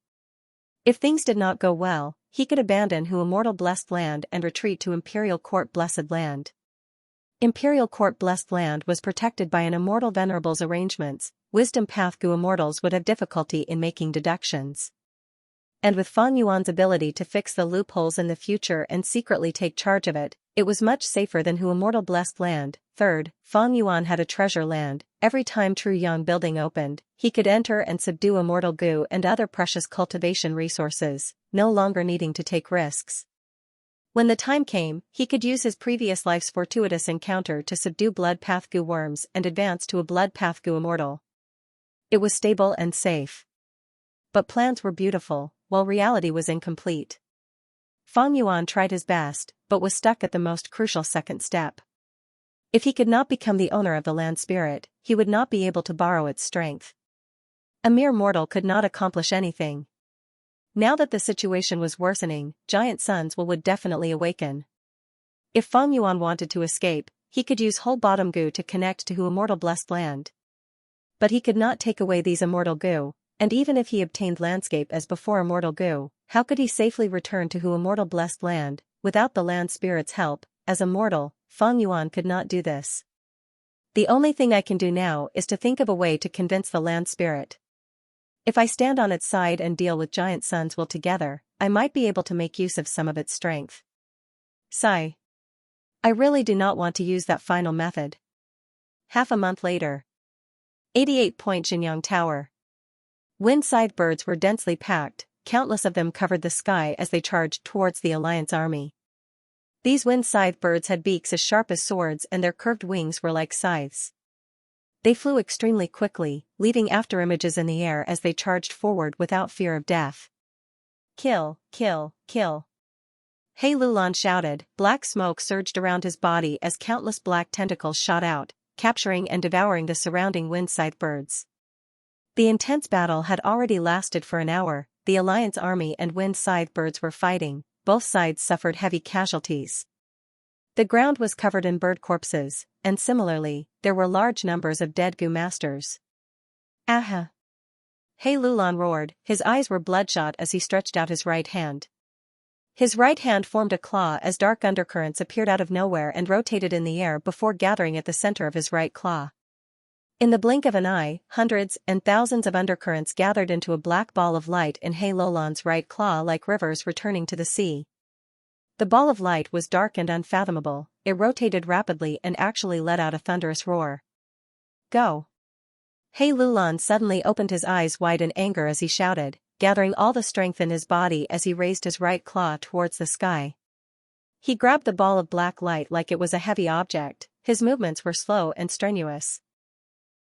If things did not go well, he could abandon Hu Immortal Blessed Land and retreat to Imperial Court Blessed Land. Imperial Court Blessed Land was protected by an Immortal Venerable's arrangements. Wisdom Path Gu Immortals would have difficulty in making deductions. And with Fang Yuan's ability to fix the loopholes in the future and secretly take charge of it, it was much safer than Hu Immortal Blessed Land. Third, Fang Yuan had a treasure land. Every time True Yang Building opened, he could enter and subdue immortal Gu and other precious cultivation resources, no longer needing to take risks. When the time came, he could use his previous life's fortuitous encounter to subdue Blood Path Gu worms and advance to a Blood Path Gu Immortal. It was stable and safe. But plans were beautiful, while reality was incomplete. Fang Yuan tried his best, but was stuck at the most crucial second step. If he could not become the owner of the land spirit, he would not be able to borrow its strength. A mere mortal could not accomplish anything. Now that the situation was worsening, giant suns would definitely awaken. If Fang Yuan wanted to escape, he could use Whole Bottom Gu to connect to Hu Immortal Blessed Land. But he could not take away these immortal Gu, and even if he obtained landscape as before immortal Gu, how could he safely return to Hu Immortal Blessed Land, without the land spirit's help? As a mortal, Fang Yuan could not do this. The only thing I can do now is to think of a way to convince the land spirit. If I stand on its side and deal with giant sun's will together, I might be able to make use of some of its strength. Sigh. I really do not want to use that final method. Half a month later. 88-point Xianxia Tower. Wind-side birds were densely packed, countless of them covered the sky as they charged towards the Alliance army. These wind-scythe birds had beaks as sharp as swords and their curved wings were like scythes. They flew extremely quickly, leaving afterimages in the air as they charged forward without fear of death. Kill, kill, kill. He Lulan shouted. Black smoke surged around his body as countless black tentacles shot out, capturing and devouring the surrounding wind-scythe birds. The intense battle had already lasted for an hour. The Alliance army and wind-scythe birds were fighting. Both sides suffered heavy casualties. The ground was covered in bird corpses, and similarly, there were large numbers of dead Gu masters. Aha! He Lulan roared, his eyes were bloodshot as he stretched out his right hand. His right hand formed a claw as dark undercurrents appeared out of nowhere and rotated in the air before gathering at the center of his right claw. In the blink of an eye, hundreds and thousands of undercurrents gathered into a black ball of light in He Lulan's right claw like rivers returning to the sea. The ball of light was dark and unfathomable, it rotated rapidly and actually let out a thunderous roar. Go! He Lulan suddenly opened his eyes wide in anger as he shouted, gathering all the strength in his body as he raised his right claw towards the sky. He grabbed the ball of black light like it was a heavy object, his movements were slow and strenuous.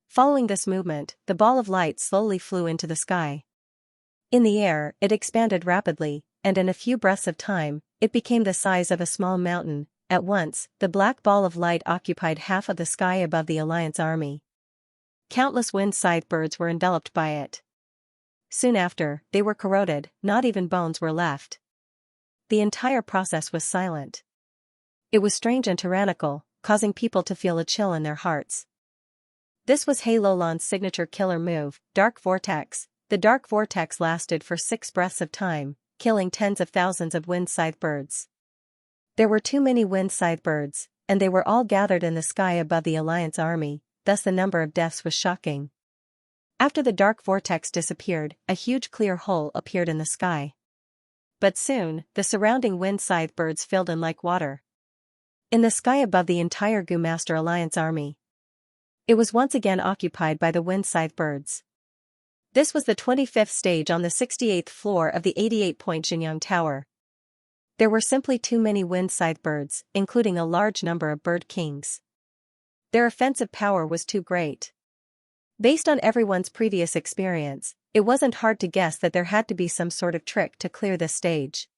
Following this movement, the ball of light slowly flew into the sky. In the air, it expanded rapidly, and in a few breaths of time, it became the size of a small mountain. At once, the black ball of light occupied half of the sky above the Alliance army. Countless wind scythe birds were enveloped by it. Soon after, they were corroded, not even bones were left. The entire process was silent. It was strange and tyrannical, causing people to feel a chill in their hearts. This was He Lulan's signature killer move, Dark Vortex. The Dark Vortex lasted for 6 breaths of time, killing tens of thousands of wind scythe birds. There were too many wind scythe birds, and they were all gathered in the sky above the Alliance army, thus the number of deaths was shocking. After the dark vortex disappeared, a huge clear hole appeared in the sky. But soon, the surrounding wind scythe birds filled in like water. In the sky above the entire Gu Master Alliance army, it was once again occupied by the wind scythe birds. This was the 25th stage on the 68th floor of the 88-point Xianxia Tower. There were simply too many wind scythe birds, including a large number of bird kings. Their offensive power was too great. Based on everyone's previous experience, it wasn't hard to guess that there had to be some sort of trick to clear this stage.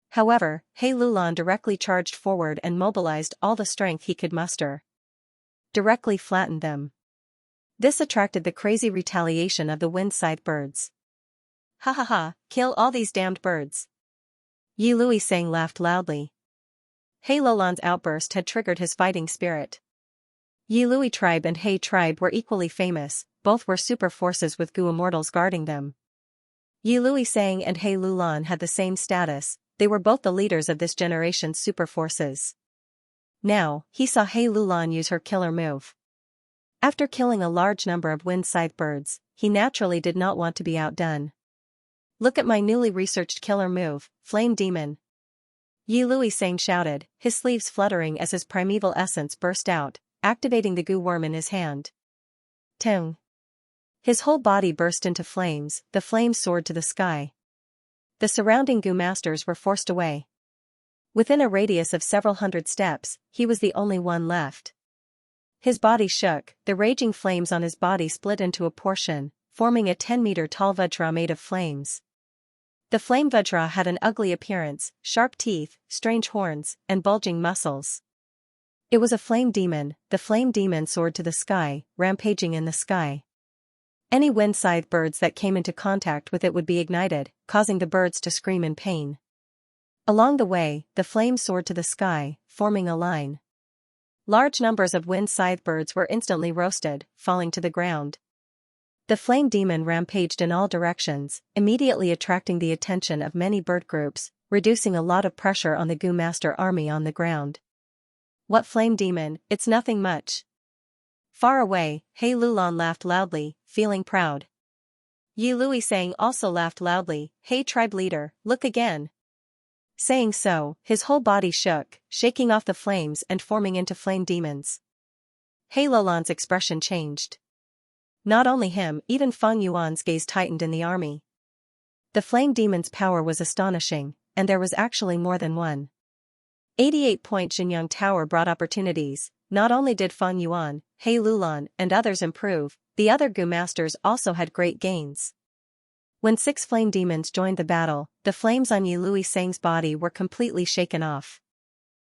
However, He Lulan directly charged forward and mobilized all the strength he could muster. Directly flattened them. This attracted the crazy retaliation of the wind scythe birds. Ha ha ha, kill all these damned birds. Yi Luisang laughed loudly. He Lulan's outburst had triggered his fighting spirit. Yi Lui tribe and He tribe were equally famous, both were super forces with Gu immortals guarding them. Yi Luisang and He Lulan had the same status, they were both the leaders of this generation's super forces. Now, he saw He Lulan use her killer move. After killing a large number of wind scythe birds, he naturally did not want to be outdone. Look at my newly researched killer move, Flame Demon. Yi Luisang shouted, his sleeves fluttering as his primeval essence burst out, activating the Gu worm in his hand. Tung. His whole body burst into flames, the flames soared to the sky. The surrounding Gu masters were forced away. Within a radius of several hundred steps, he was the only one left. His body shook, the raging flames on his body split into a portion, forming a 10-meter-tall Vajra made of flames. The flame Vajra had an ugly appearance, sharp teeth, strange horns, and bulging muscles. It was a flame demon, the flame demon soared to the sky, rampaging in the sky. Any wind scythe birds that came into contact with it would be ignited, causing the birds to scream in pain. Along the way, the flames soared to the sky, forming a line. Large numbers of wind scythe birds were instantly roasted, falling to the ground. The flame demon rampaged in all directions, immediately attracting the attention of many bird groups, reducing a lot of pressure on the Gu Master army on the ground. What flame demon, it's nothing much. Far away, He Lulan laughed loudly, feeling proud. Yi Luisang also laughed loudly, He tribe leader, look again. Saying so, his whole body shook, shaking off the flames and forming into flame demons. He Lulan's expression changed. Not only him, even Feng Yuan's gaze tightened in the army. The flame demon's power was astonishing, and there was actually more than one. 88-point Xianxia Tower brought opportunities. Not only did Feng Yuan, He Lulan, and others improve, the other Gu masters also had great gains. When 6 flame demons joined the battle, the flames on Yi Luisang's body were completely shaken off.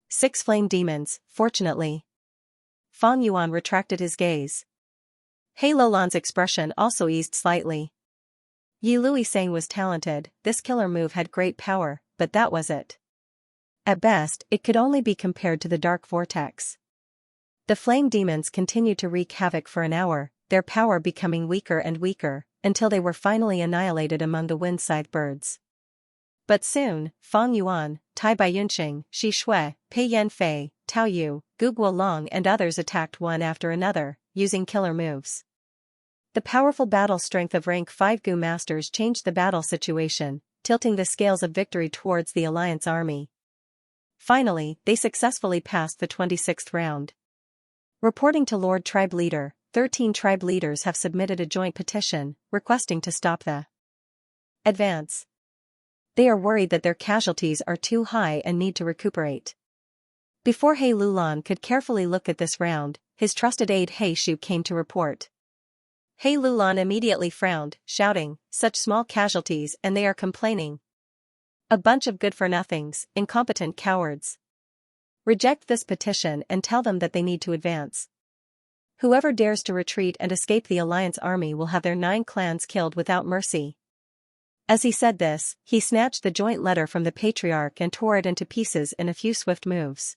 6 flame demons, fortunately. Feng Yuan retracted his gaze. He Lulan's expression also eased slightly. Yi Luisang was talented, this killer move had great power, but that was it. At best, it could only be compared to the dark vortex. The flame demons continued to wreak havoc for an hour, their power becoming weaker and weaker, until they were finally annihilated among the wind scythe birds. But soon, Fang Yuan, Tai Baiyunqing, Shi Shui, Pei Yanfei, Tao Yu, Gu Guolong and others attacked one after another, using killer moves. The powerful battle strength of rank 5 Gu masters changed the battle situation, tilting the scales of victory towards the alliance army. Finally, they successfully passed the 26th round. Reporting to Lord Tribe Leader, 13 tribe leaders have submitted a joint petition, requesting to stop the advance. They are worried that their casualties are too high and need to recuperate. Before He Lulan could carefully look at this round, his trusted aide He Shu came to report. He Lulan immediately frowned, shouting, "Such small casualties and they are complaining. A bunch of good-for-nothings, incompetent cowards. Reject this petition and tell them that they need to advance. Whoever dares to retreat and escape the alliance army will have their 9 clans killed without mercy." As he said this, he snatched the joint letter from the patriarch and tore it into pieces in a few swift moves.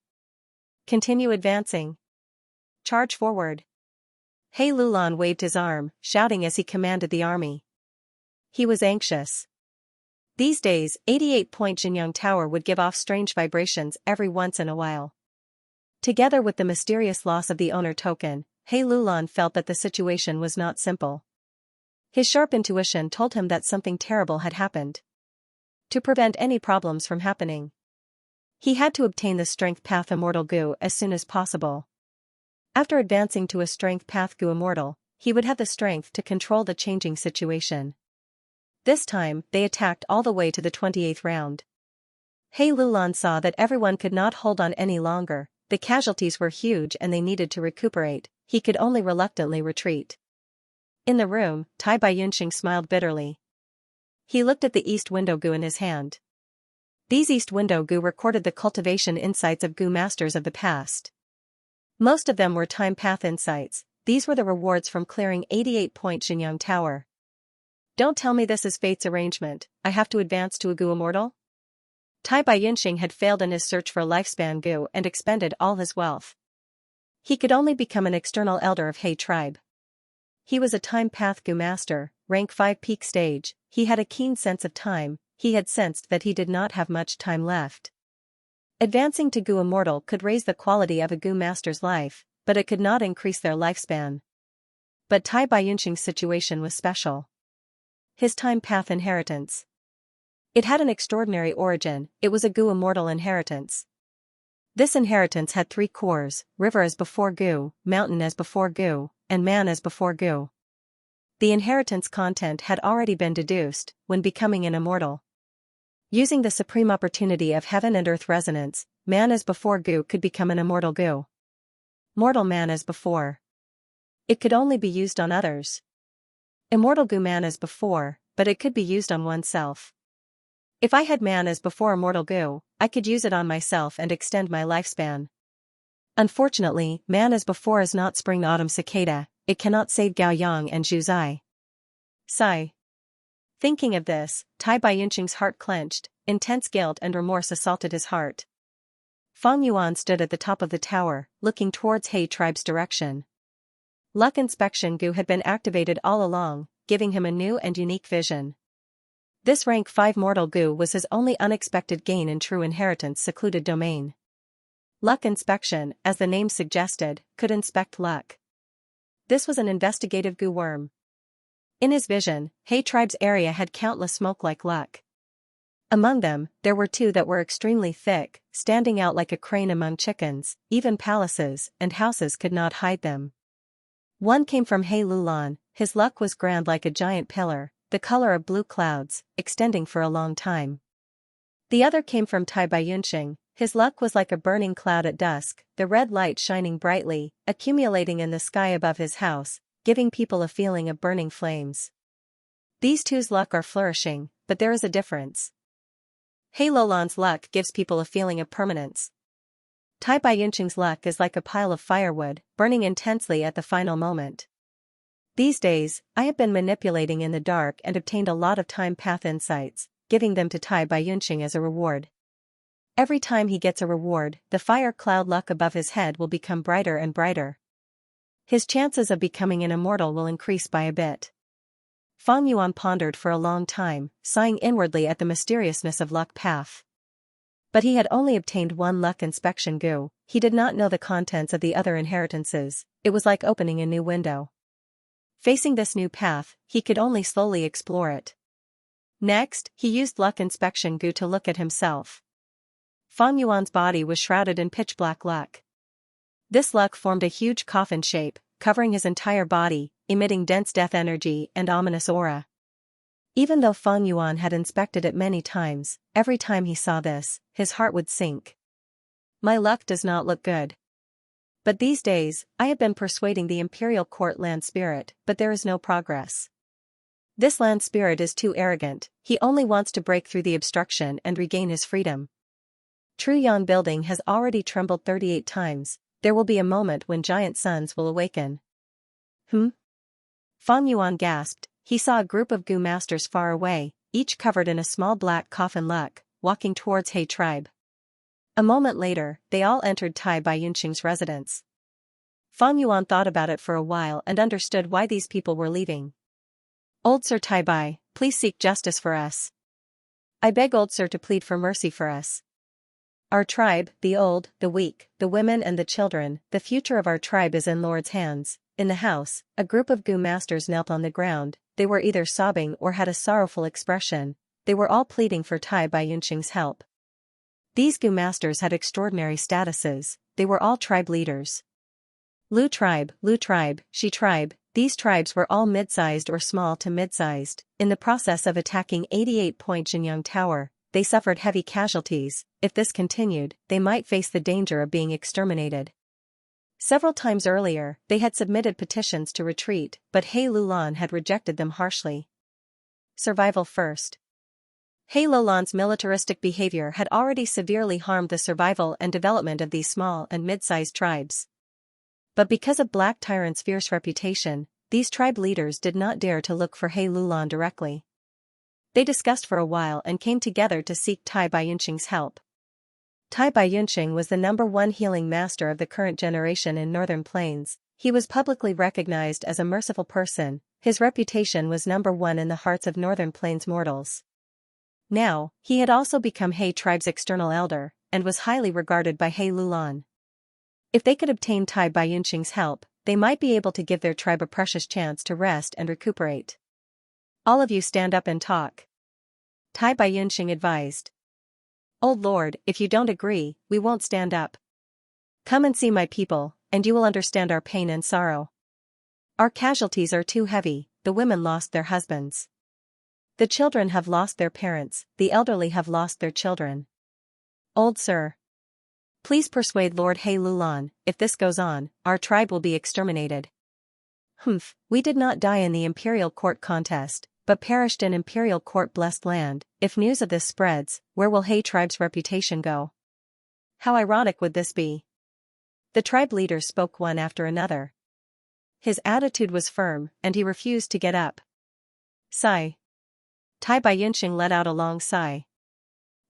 "Continue advancing. Charge forward." He Lulan waved his arm, shouting as he commanded the army. He was anxious. These days, 88-point Jinyang Tower would give off strange vibrations every once in a while. Together with the mysterious loss of the owner token, He Lulan felt that the situation was not simple. His sharp intuition told him that something terrible had happened. To prevent any problems from happening, he had to obtain the Strength Path Immortal Gu as soon as possible. After advancing to a Strength Path Gu Immortal, he would have the strength to control the changing situation. This time, they attacked all the way to the 28th round. He Lulan saw that everyone could not hold on any longer, the casualties were huge and they needed to recuperate, he could only reluctantly retreat. In the room, Tai Baiyunqing smiled bitterly. He looked at the East Window Gu in his hand. These East Window Gu recorded the cultivation insights of Gu masters of the past. Most of them were time path insights, these were the rewards from clearing 88-point Jinyang Tower. Don't tell me this is fate's arrangement, I have to advance to a Gu Immortal? Tai Baiyunqing had failed in his search for lifespan Gu and expended all his wealth. He could only become an external elder of He tribe. He was a time path Gu master, rank 5 peak stage, he had a keen sense of time, he had sensed that he did not have much time left. Advancing to Gu Immortal could raise the quality of a Gu master's life, but it could not increase their lifespan. But Tai Baiyunqing's situation was special. His time path inheritance. It had an extraordinary origin, it was a Gu Immortal inheritance. This inheritance had 3 cores, river as before Gu, mountain as before Gu, and man as before Gu. The inheritance content had already been deduced, when becoming an immortal. Using the supreme opportunity of heaven and earth resonance, man as before Gu could become an immortal Gu. Mortal man as before. It could only be used on others. Immortal Gu man as before, but it could be used on oneself. If I had man as before immortal Gu, I could use it on myself and extend my lifespan. Unfortunately, man as before is not spring autumn cicada, it cannot save Gao Yang and Zhu Zai. Sigh. Thinking of this, Tai Baiyunqing's heart clenched, intense guilt and remorse assaulted his heart. Fang Yuan stood at the top of the tower, looking towards He tribe's direction. Luck Inspection Gu had been activated all along, giving him a new and unique vision. This rank 5 mortal Gu was his only unexpected gain in true inheritance secluded domain. Luck Inspection, as the name suggested, could inspect luck. This was an investigative Gu worm. In his vision, He tribe's area had countless smoke-like luck. Among them, there were 2 that were extremely thick, standing out like a crane among chickens, even palaces and houses could not hide them. One came from He Lulan, his luck was grand like a giant pillar, the color of blue clouds, extending for a long time. The other came from Tai Baiyunqing, his luck was like a burning cloud at dusk, the red light shining brightly, accumulating in the sky above his house, giving people a feeling of burning flames. These two's luck are flourishing, but there is a difference. He Lulan's luck gives people a feeling of permanence. Tai Baiyunqing's luck is like a pile of firewood, burning intensely at the final moment. These days, I have been manipulating in the dark and obtained a lot of time path insights, giving them to Tai Baiyunqing as a reward. Every time he gets a reward, the fire cloud luck above his head will become brighter and brighter. His chances of becoming an immortal will increase by a bit. Fang Yuan pondered for a long time, sighing inwardly at the mysteriousness of Luck Path. But he had only obtained one luck inspection gu, he did not know the contents of the other inheritances, it was like opening a new window. Facing this new path, he could only slowly explore it. Next, he used luck inspection gu to look at himself. Fang Yuan's body was shrouded in pitch-black luck. This luck formed a huge coffin shape, covering his entire body, emitting dense death energy and ominous aura. Even though Fang Yuan had inspected it many times, every time he saw this, his heart would sink. My luck does not look good. But these days, I have been persuading the Imperial Court land spirit, but there is no progress. This land spirit is too arrogant, he only wants to break through the obstruction and regain his freedom. Truyang Building has already trembled 38 times, there will be a moment when giant suns will awaken. Fang Yuan gasped, he saw a group of gu masters far away, each covered in a small black coffin luck, walking towards He tribe. A moment later, they all entered Tai Baiyunqing's residence. Fang Yuan thought about it for a while and understood why these people were leaving. Old Sir Tai Bai, please seek justice for us. I beg Old Sir to plead for mercy for us. Our tribe, the old, the weak, the women and the children, the future of our tribe is in Lord's hands. In the house, a group of gu masters knelt on the ground, they were either sobbing or had a sorrowful expression, they were all pleading for Tai Baiyunqing's help. These gu masters had extraordinary statuses, they were all tribe leaders. Lu tribe, Shi tribe, these tribes were all mid-sized or small to mid-sized. In the process of attacking 88-point Jinyang Tower, they suffered heavy casualties. If this continued, they might face the danger of being exterminated. Several times earlier, they had submitted petitions to retreat, but He Lulan had rejected them harshly. Survival first. He Lulan's militaristic behavior had already severely harmed the survival and development of these small and mid-sized tribes. But because of Black Tyrant's fierce reputation, these tribe leaders did not dare to look for He Lulan directly. They discussed for a while and came together to seek Tai Baiyunqing's help. Tai Baiyunqing was the #1 healing master of the current generation in Northern Plains. He was publicly recognized as a merciful person, his reputation was #1 in the hearts of Northern Plains mortals. Now, he had also become He tribe's external elder, and was highly regarded by He Lulan. If they could obtain Tai Baiyunqing's help, they might be able to give their tribe a precious chance to rest and recuperate. All of you stand up and talk. Tai Baiyunqing advised. Old Lord, if you don't agree, we won't stand up. Come and see my people, and you will understand our pain and sorrow. Our casualties are too heavy, the women lost their husbands. The children have lost their parents, the elderly have lost their children. Old Sir. Please persuade Lord He Lulan, if this goes on, our tribe will be exterminated. We did not die in the Imperial Court contest, but perished in Imperial Court-blessed land. If news of this spreads, where will He tribe's reputation go? How ironic would this be? The tribe leaders spoke one after another. His attitude was firm, and he refused to get up. Sigh. Tai Baiyunqing let out a long sigh.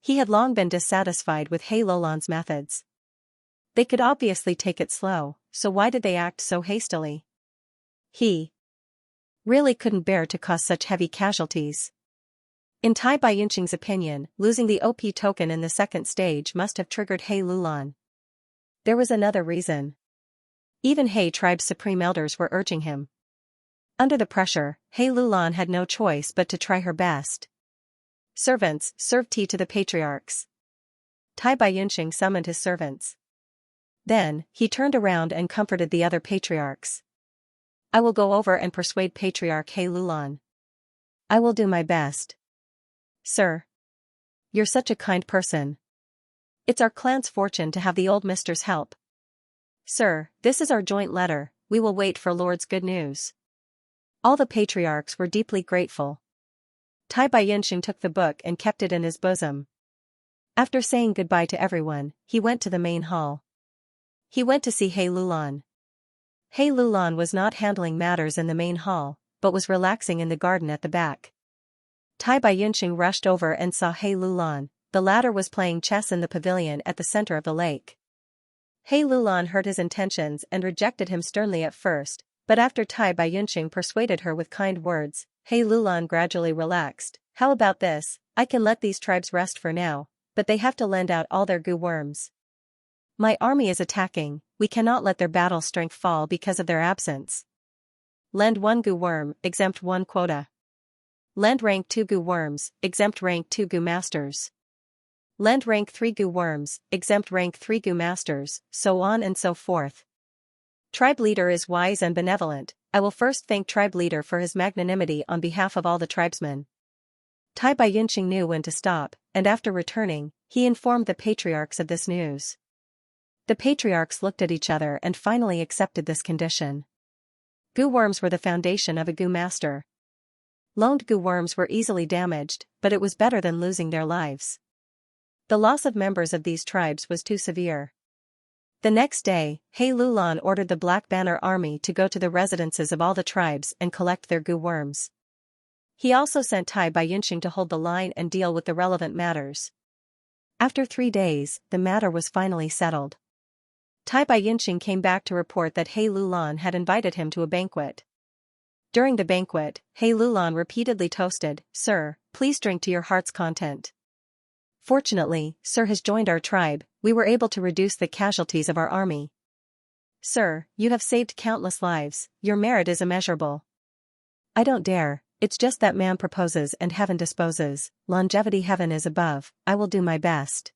He had long been dissatisfied with He Lulan's methods. They could obviously take it slow, so why did they act so hastily? He really couldn't bear to cause such heavy casualties. In Tai Baiyunqing's opinion, losing the OP token in the second stage must have triggered He Lulan. There was another reason. Even He tribe's supreme elders were urging him. Under the pressure, He Lulan had no choice but to try her best. Servants, serve tea to the patriarchs. Tai Baiyunqing summoned his servants. Then, he turned around and comforted the other patriarchs. I will go over and persuade Patriarch He Lulan. I will do my best. Sir. You're such a kind person. It's our clan's fortune to have the old mister's help. Sir, this is our joint letter, we will wait for Lord's good news. All the patriarchs were deeply grateful. Tai Baiyunqing took the book and kept it in his bosom. After saying goodbye to everyone, he went to the main hall. He went to see He Lulan. He Lulan was not handling matters in the main hall, but was relaxing in the garden at the back. Tai Baiyunqing rushed over and saw He Lulan. The latter was playing chess in the pavilion at the center of the lake. He Lulan heard his intentions and rejected him sternly at first, But after Tai Baiyunqing persuaded her with kind words, He Lulan gradually relaxed. How about this? I can let these tribes rest for now, but they have to lend out all their goo worms. My army is attacking, we cannot let their battle strength fall because of their absence. Lend 1 goo worm, exempt 1 quota. Lend rank 2 goo worms, exempt rank 2 goo masters. Lend rank 3 goo worms, exempt rank 3 goo masters, so on and so forth. Tribe leader is wise and benevolent. I will first thank tribe leader for his magnanimity on behalf of all the tribesmen. Tai Baiyunqing knew when to stop, and after returning, he informed the patriarchs of this news. The patriarchs looked at each other and finally accepted this condition. Goo worms were the foundation of a goo master. Loaned goo worms were easily damaged, but it was better than losing their lives. The loss of members of these tribes was too severe. The next day, He Lulan ordered the Black Banner Army to go to the residences of all the tribes and collect their goo worms. He also sent Tai Baiyunqing to hold the line and deal with the relevant matters. After 3 days, the matter was finally settled. Tai Baiyunqing came back to report that He Lulan had invited him to a banquet. During the banquet, He Lulan repeatedly toasted, "Sir, please drink to your heart's content. Fortunately, Sir has joined our tribe, we were able to reduce the casualties of our army. Sir, you have saved countless lives, your merit is immeasurable." "I don't dare, it's just that man proposes and heaven disposes, longevity heaven is above, I will do my best."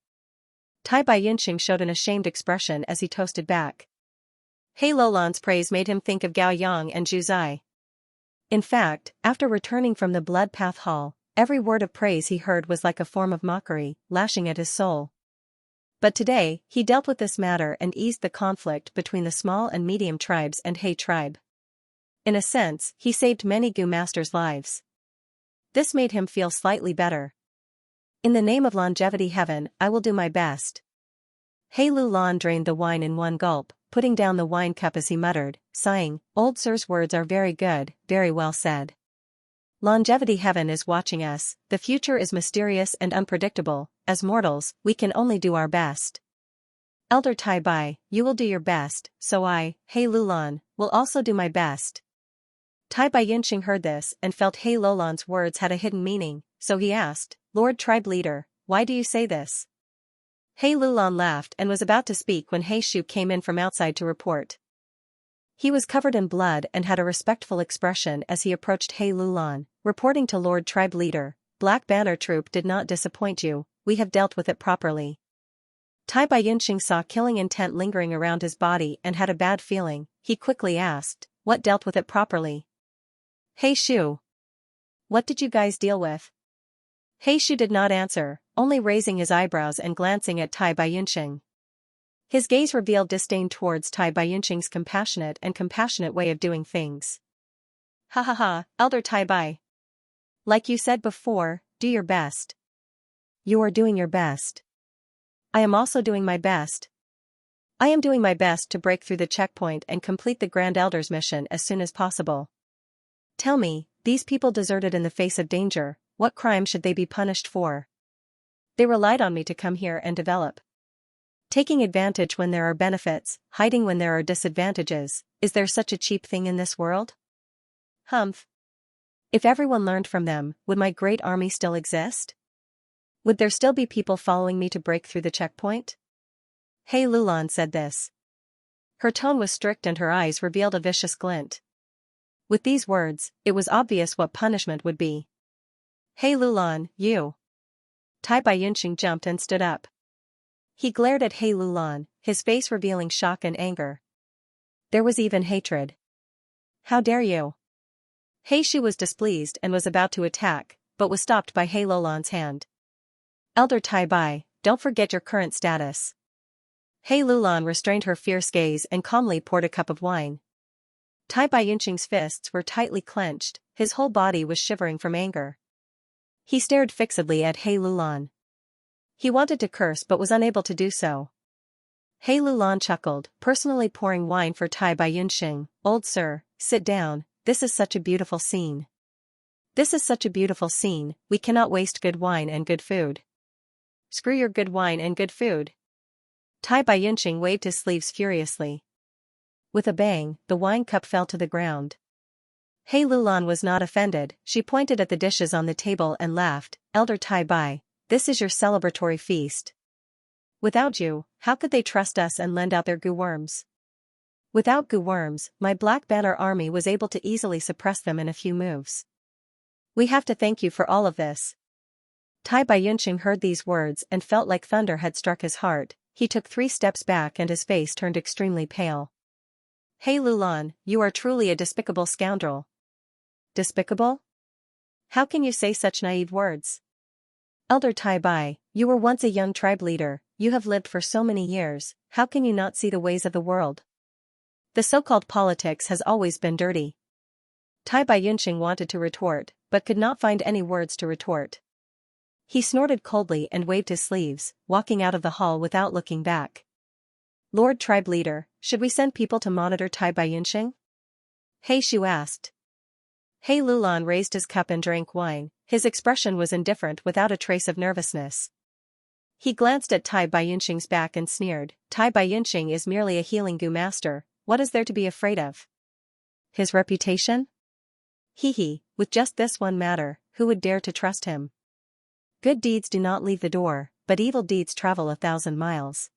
Tai Baiyunqing showed an ashamed expression as he toasted back. He Lulan's praise made him think of Gao Yang and Zhu Zai. In fact, after returning from the Blood Path Hall, every word of praise he heard was like a form of mockery, lashing at his soul. But today, he dealt with this matter and eased the conflict between the small and medium tribes and He tribe. In a sense, he saved many goo masters' lives. This made him feel slightly better. In the name of longevity heaven, I will do my best. He Lulan drained the wine in 1 gulp, putting down the wine cup as he muttered, sighing, "Old Sir's words are very good, very well said. Longevity heaven is watching us, the future is mysterious and unpredictable, as mortals, we can only do our best. Elder Tai Bai, you will do your best, so I, He Lulan, will also do my best." Tai Baiyunqing heard this and felt He Lulan's words had a hidden meaning, so he asked, "Lord Tribe Leader, why do you say this?" He Lulan laughed and was about to speak when He Shu came in from outside to report. He was covered in blood and had a respectful expression as he approached He Lulan, reporting to Lord Tribe Leader, "Black Banner Troop did not disappoint you, we have dealt with it properly." Tai Baiyunqing saw killing intent lingering around his body and had a bad feeling. He quickly asked, "What dealt with it properly?" "He Shu. What did you guys deal with?" He Shu did not answer, only raising his eyebrows and glancing at Tai Baiyunqing. His gaze revealed disdain towards Tai Baiyunqing's compassionate way of doing things. "Ha ha ha, Elder Tai Bai. Like you said before, do your best." "You are doing your best. I am also doing my best. I am doing my best to break through the checkpoint and complete the Grand Elder's mission as soon as possible. Tell me, these people deserted in the face of danger, what crime should they be punished for? They relied on me to come here and develop. Taking advantage when there are benefits, hiding when there are disadvantages, is there such a cheap thing in this world? Humph. If everyone learned from them, would my great army still exist? Would there still be people following me to break through the checkpoint?" He Lulan said this. Her tone was strict and her eyes revealed a vicious glint. With these words, it was obvious what punishment would be. "He Lulan, you." Tai Baiyunqing jumped and stood up. He glared at He Lulan, his face revealing shock and anger. There was even hatred. "How dare you?" He Shu was displeased and was about to attack, but was stopped by He Lulan's hand. "Elder Tai Bai, don't forget your current status." He Lulan restrained her fierce gaze and calmly poured a cup of wine. Tai Baiyunqing's fists were tightly clenched, his whole body was shivering from anger. He stared fixedly at He Lulan. He wanted to curse but was unable to do so. He Lulan chuckled, personally pouring wine for Tai Baiyunqing. "Old sir, sit down, this is such a beautiful scene. This is such a beautiful scene, we cannot waste good wine and good food." "Screw your good wine and good food." Tai Baiyunqing waved his sleeves furiously. With a bang, the wine cup fell to the ground. Hei Lulan was not offended. She pointed at the dishes on the table and laughed. Elder Tai Bai, this is your celebratory feast. Without you, how could they trust us and lend out their goo worms? Without goo worms, my Black Banner army was able to easily suppress them in a few moves. We have to thank you for all of this. Tai Baiyunqing heard these words and felt like thunder had struck his heart. He took 3 steps back and his face turned extremely pale. Hei Lulan, you are truly a despicable scoundrel. Despicable? How can you say such naive words? Elder Tai Bai, you were once a young tribe leader, you have lived for so many years, how can you not see the ways of the world? The so-called politics has always been dirty. Tai Baiyunqing wanted to retort, but could not find any words to retort. He snorted coldly and waved his sleeves, walking out of the hall without looking back. Lord Tribe Leader, should we send people to monitor Tai Baiyunqing? Hei Shu asked. Hei Lulan raised his cup and drank wine. His expression was indifferent without a trace of nervousness. He glanced at Tai Baiyunqing's back and sneered. Tai Baiyunqing is merely a healing goo master, what is there to be afraid of? His reputation? Hee, with just this one matter, who would dare to trust him? Good deeds do not leave the door, but evil deeds travel 1,000 miles.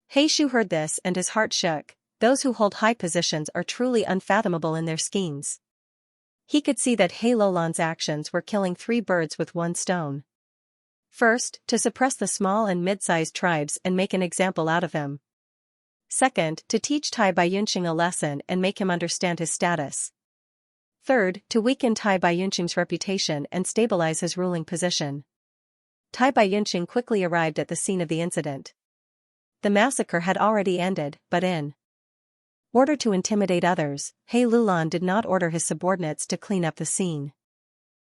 Hei Shu heard this and his heart shook. Those who hold high positions are truly unfathomable in their schemes. He could see that Hei Lulan's actions were killing 3 birds with 1 stone. First, to suppress the small and mid-sized tribes and make an example out of them. Second, to teach Tai Baiyunqing a lesson and make him understand his status. Third, to weaken Tai Baiyunqing's reputation and stabilize his ruling position. Tai Baiyunqing quickly arrived at the scene of the incident. The massacre had already ended, but in order to intimidate others, Hei Lulan did not order his subordinates to clean up the scene.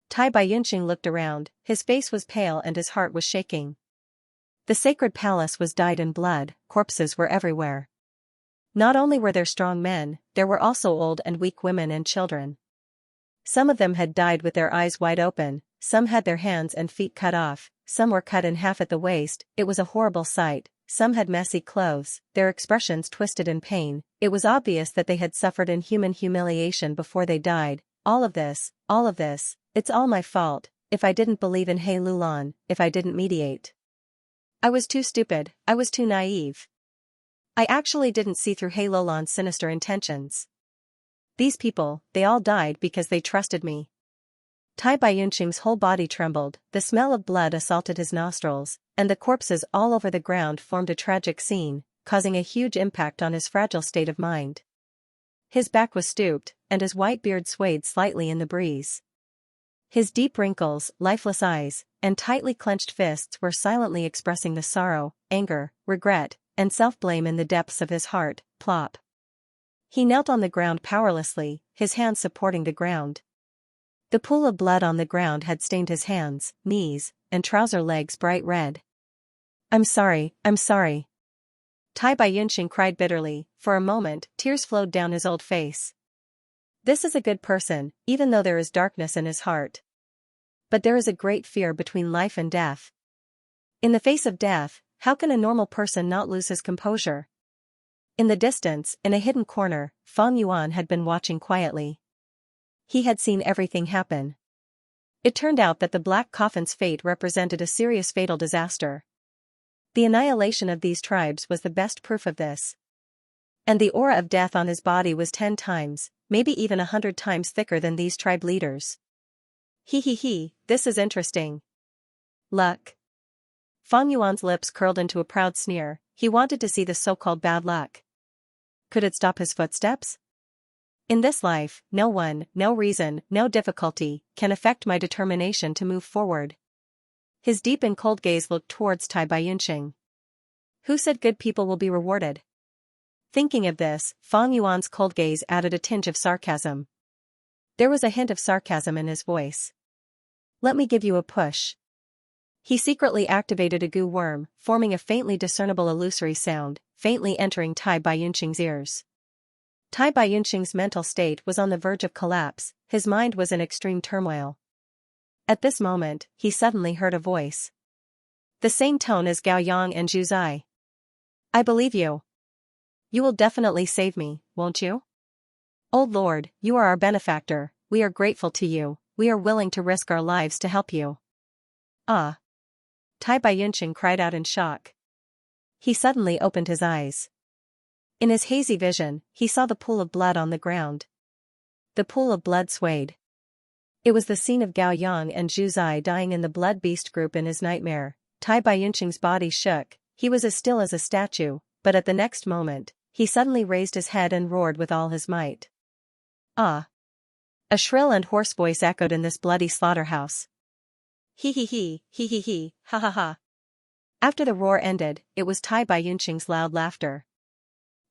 Tai Baiyunqing looked around, his face was pale and his heart was shaking. The sacred palace was dyed in blood, corpses were everywhere. Not only were there strong men, there were also old and weak women and children. Some of them had died with their eyes wide open, some had their hands and feet cut off, some were cut in half at the waist. It was a horrible sight. Some had messy clothes, their expressions twisted in pain. It was obvious that they had suffered inhuman humiliation before they died. All of this, it's all my fault, if I didn't believe in Hei Lulan, if I didn't mediate. I was too stupid, I was too naive. I actually didn't see through Hei Lulan's sinister intentions. These people, they all died because they trusted me. Tai Baiyunqing's whole body trembled, the smell of blood assaulted his nostrils, and the corpses all over the ground formed a tragic scene, causing a huge impact on his fragile state of mind. His back was stooped, and his white beard swayed slightly in the breeze. His deep wrinkles, lifeless eyes, and tightly clenched fists were silently expressing the sorrow, anger, regret, and self-blame in the depths of his heart. Plop. He knelt on the ground powerlessly, his hands supporting the ground. The pool of blood on the ground had stained his hands, knees, and trouser legs bright red. I'm sorry. Tai Baiyunqing cried bitterly. For a moment, tears flowed down his old face. This is a good person, even though there is darkness in his heart. But there is a great fear between life and death. In the face of death, how can a normal person not lose his composure? In the distance, in a hidden corner, Fang Yuan had been watching quietly. He had seen everything happen. It turned out that the Black Coffin's fate represented a serious fatal disaster. The annihilation of these tribes was the best proof of this. And the aura of death on his body was 10 times, maybe even 100 times thicker than these tribe leaders. This is interesting. Luck. Fang Yuan's lips curled into a proud sneer. He wanted to see the so-called bad luck. Could it stop his footsteps? In this life, no one, no reason, no difficulty, can affect my determination to move forward. His deep and cold gaze looked towards Tai Baiyunqing. Who said good people will be rewarded? Thinking of this, Fang Yuan's cold gaze added a tinge of sarcasm. There was a hint of sarcasm in his voice. Let me give you a push. He secretly activated a goo worm, forming a faintly discernible illusory sound, faintly entering Tai Baiyunqing's ears. Tai Baiyunqing's mental state was on the verge of collapse, his mind was in extreme turmoil. At this moment, he suddenly heard a voice. The same tone as Gao Yang and Zhu Zai. I believe you. You will definitely save me, won't you? Old Lord, you are our benefactor, we are grateful to you, we are willing to risk our lives to help you. Ah! Tai Baiyunqing cried out in shock. He suddenly opened his eyes. In his hazy vision, he saw the pool of blood on the ground. The pool of blood swayed. It was the scene of Gao Yang and Zhu Zai dying in the blood beast group in his nightmare. Tai Baiyunqing's body shook, he was as still as a statue, but at the next moment, he suddenly raised his head and roared with all his might. Ah! A shrill and hoarse voice echoed in this bloody slaughterhouse. He, ha ha ha. After the roar ended, it was Tai Baiyunqing's loud laughter.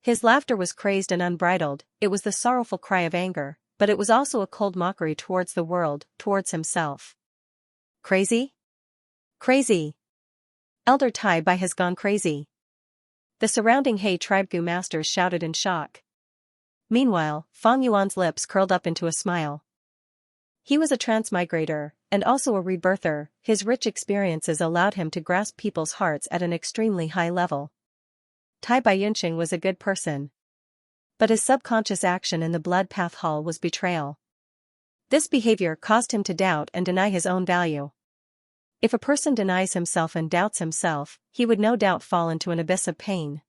His laughter was crazed and unbridled, it was the sorrowful cry of anger, but it was also a cold mockery towards the world, towards himself. Crazy? Crazy! Elder Tai Bai has gone crazy. The surrounding He tribe Gu masters shouted in shock. Meanwhile, Fang Yuan's lips curled up into a smile. He was a transmigrator, and also a rebirther, his rich experiences allowed him to grasp people's hearts at an extremely high level. Tai Baiyunqing was a good person. But his subconscious action in the Blood Path Hall was betrayal. This behavior caused him to doubt and deny his own value. If a person denies himself and doubts himself, he would no doubt fall into an abyss of pain.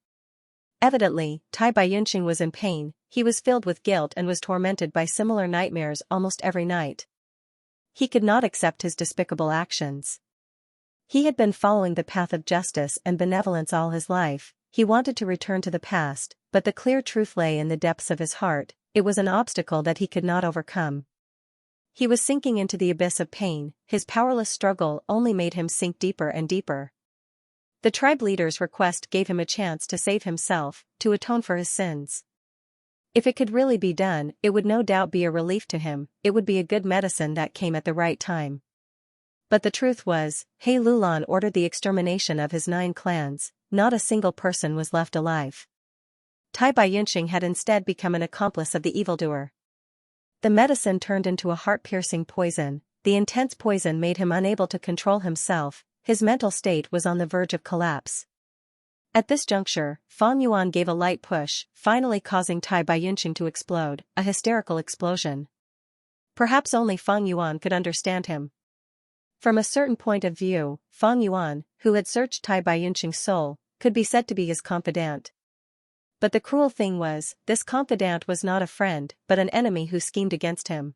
Evidently, Tai Baiyunqing was in pain, he was filled with guilt and was tormented by similar nightmares almost every night. He could not accept his despicable actions. He had been following the path of justice and benevolence all his life, he wanted to return to the past, but the clear truth lay in the depths of his heart, it was an obstacle that he could not overcome. He was sinking into the abyss of pain, his powerless struggle only made him sink deeper and deeper. The tribe leader's request gave him a chance to save himself, to atone for his sins. If it could really be done, it would no doubt be a relief to him, it would be a good medicine that came at the right time. But the truth was, He Lulan ordered the extermination of his 9 clans, not a single person was left alive. Tai Baiyunqing had instead become an accomplice of the evildoer. The medicine turned into a heart-piercing poison, the intense poison made him unable to control himself, his mental state was on the verge of collapse. At this juncture, Fang Yuan gave a light push, finally causing Tai Baiyunqing to explode, a hysterical explosion. Perhaps only Fang Yuan could understand him. From a certain point of view, Fang Yuan, who had searched Tai Baiyunqing's soul, could be said to be his confidant. But the cruel thing was, this confidant was not a friend, but an enemy who schemed against him.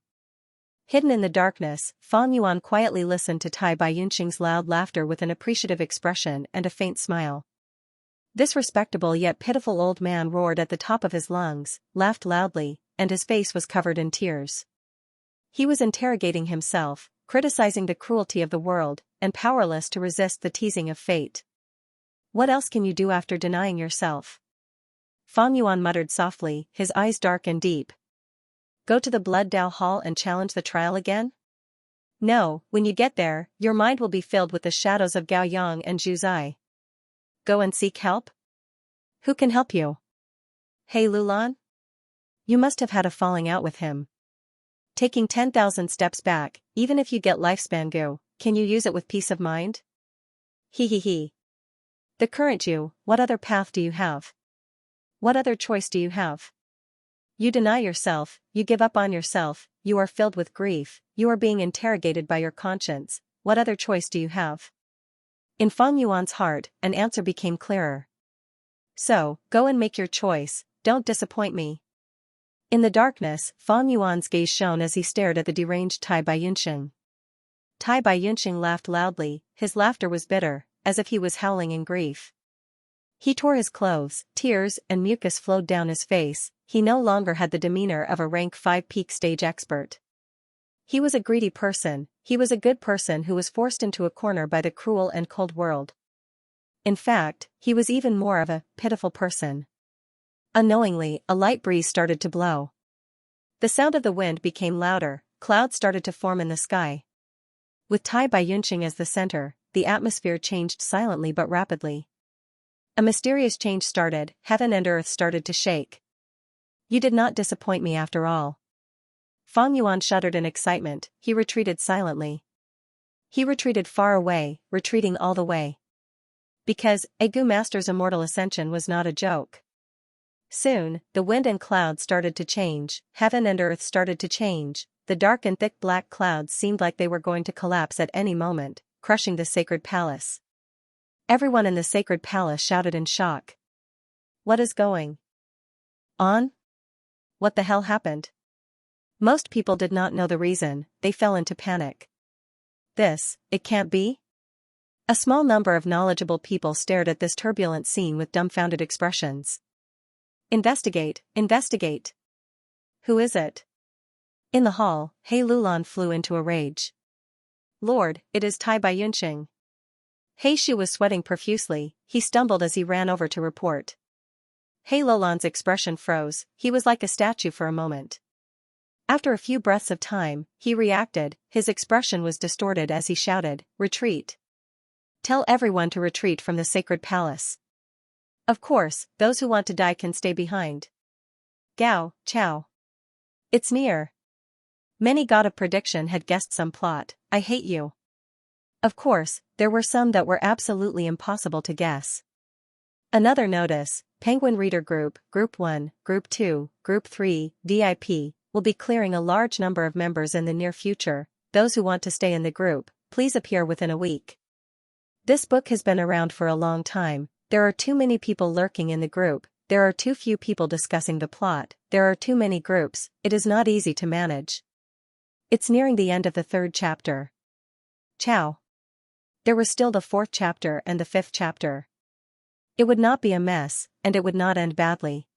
Hidden in the darkness, Fang Yuan quietly listened to Tai Baiyunqing's loud laughter with an appreciative expression and a faint smile. This respectable yet pitiful old man roared at the top of his lungs, laughed loudly, and his face was covered in tears. He was interrogating himself, criticizing the cruelty of the world, and powerless to resist the teasing of fate. What else can you do after denying yourself? Fang Yuan muttered softly, his eyes dark and deep. Go to the Blood Dao Hall and challenge the trial again? No, when you get there, your mind will be filled with the shadows of Gao Yang and Zhu Zai. Go and seek help? Who can help you? He Lulan? You must have had a falling out with him. Taking 10,000 steps back, even if you get lifespan Gu, can you use it with peace of mind? He. The current you, what other path do you have? What other choice do you have? You deny yourself, you give up on yourself, you are filled with grief, you are being interrogated by your conscience, what other choice do you have? In Fang Yuan's heart, an answer became clearer. So, go and make your choice, don't disappoint me. In the darkness, Fang Yuan's gaze shone as he stared at the deranged Tai Baiyunqing. Tai Baiyunqing laughed loudly, his laughter was bitter, as if he was howling in grief. He tore his clothes, tears and mucus flowed down his face, he no longer had the demeanor of a rank 5 peak stage expert. He was a greedy person, he was a good person who was forced into a corner by the cruel and cold world. In fact, he was even more of a pitiful person. Unknowingly, a light breeze started to blow. The sound of the wind became louder, clouds started to form in the sky. With Tai Baiyunqing as the center, the atmosphere changed silently but rapidly. A mysterious change started, heaven and earth started to shake. You did not disappoint me after all. Fang Yuan shuddered in excitement, he retreated silently. He retreated far away, retreating all the way. Because, a Gu Master's immortal ascension was not a joke. Soon, the wind and clouds started to change, heaven and earth started to change, the dark and thick black clouds seemed like they were going to collapse at any moment, crushing the sacred palace. Everyone in the sacred palace shouted in shock. What is going on? What the hell happened? Most people did not know the reason, they fell into panic. It can't be? A small number of knowledgeable people stared at this turbulent scene with dumbfounded expressions. Investigate, investigate. Who is it? In the hall, He Lulan flew into a rage. Lord, it is Tai Baiyunxing. He Shu was sweating profusely, he stumbled as he ran over to report. He Lulan's expression froze, he was like a statue for a moment. After a few breaths of time, he reacted, his expression was distorted as he shouted, retreat. Tell everyone to retreat from the sacred palace. Of course, those who want to die can stay behind. Gao, Chow. It's near. Many god of prediction had guessed some plot, I hate you. Of course, there were some that were absolutely impossible to guess. Another notice, Penguin Reader Group, Group 1, Group 2, Group 3, VIP, will be clearing a large number of members in the near future, those who want to stay in the group, please appear within a week. This book has been around for a long time, there are too many people lurking in the group, there are too few people discussing the plot, there are too many groups, it is not easy to manage. It's nearing the end of the 3rd chapter. Ciao. There was still the 4th chapter and the 5th chapter. It would not be a mess, and it would not end badly.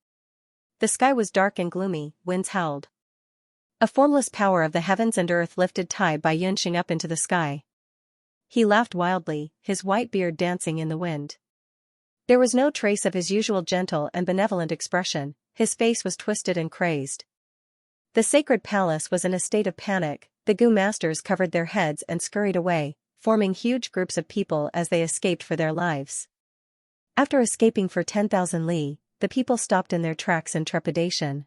The sky was dark and gloomy, winds howled. A formless power of the heavens and earth lifted Tai Baiyunxing up into the sky. He laughed wildly, his white beard dancing in the wind. There was no trace of his usual gentle and benevolent expression, his face was twisted and crazed. The sacred palace was in a state of panic, the Gu masters covered their heads and scurried away, forming huge groups of people as they escaped for their lives. After escaping for 10,000 li, the people stopped in their tracks in trepidation.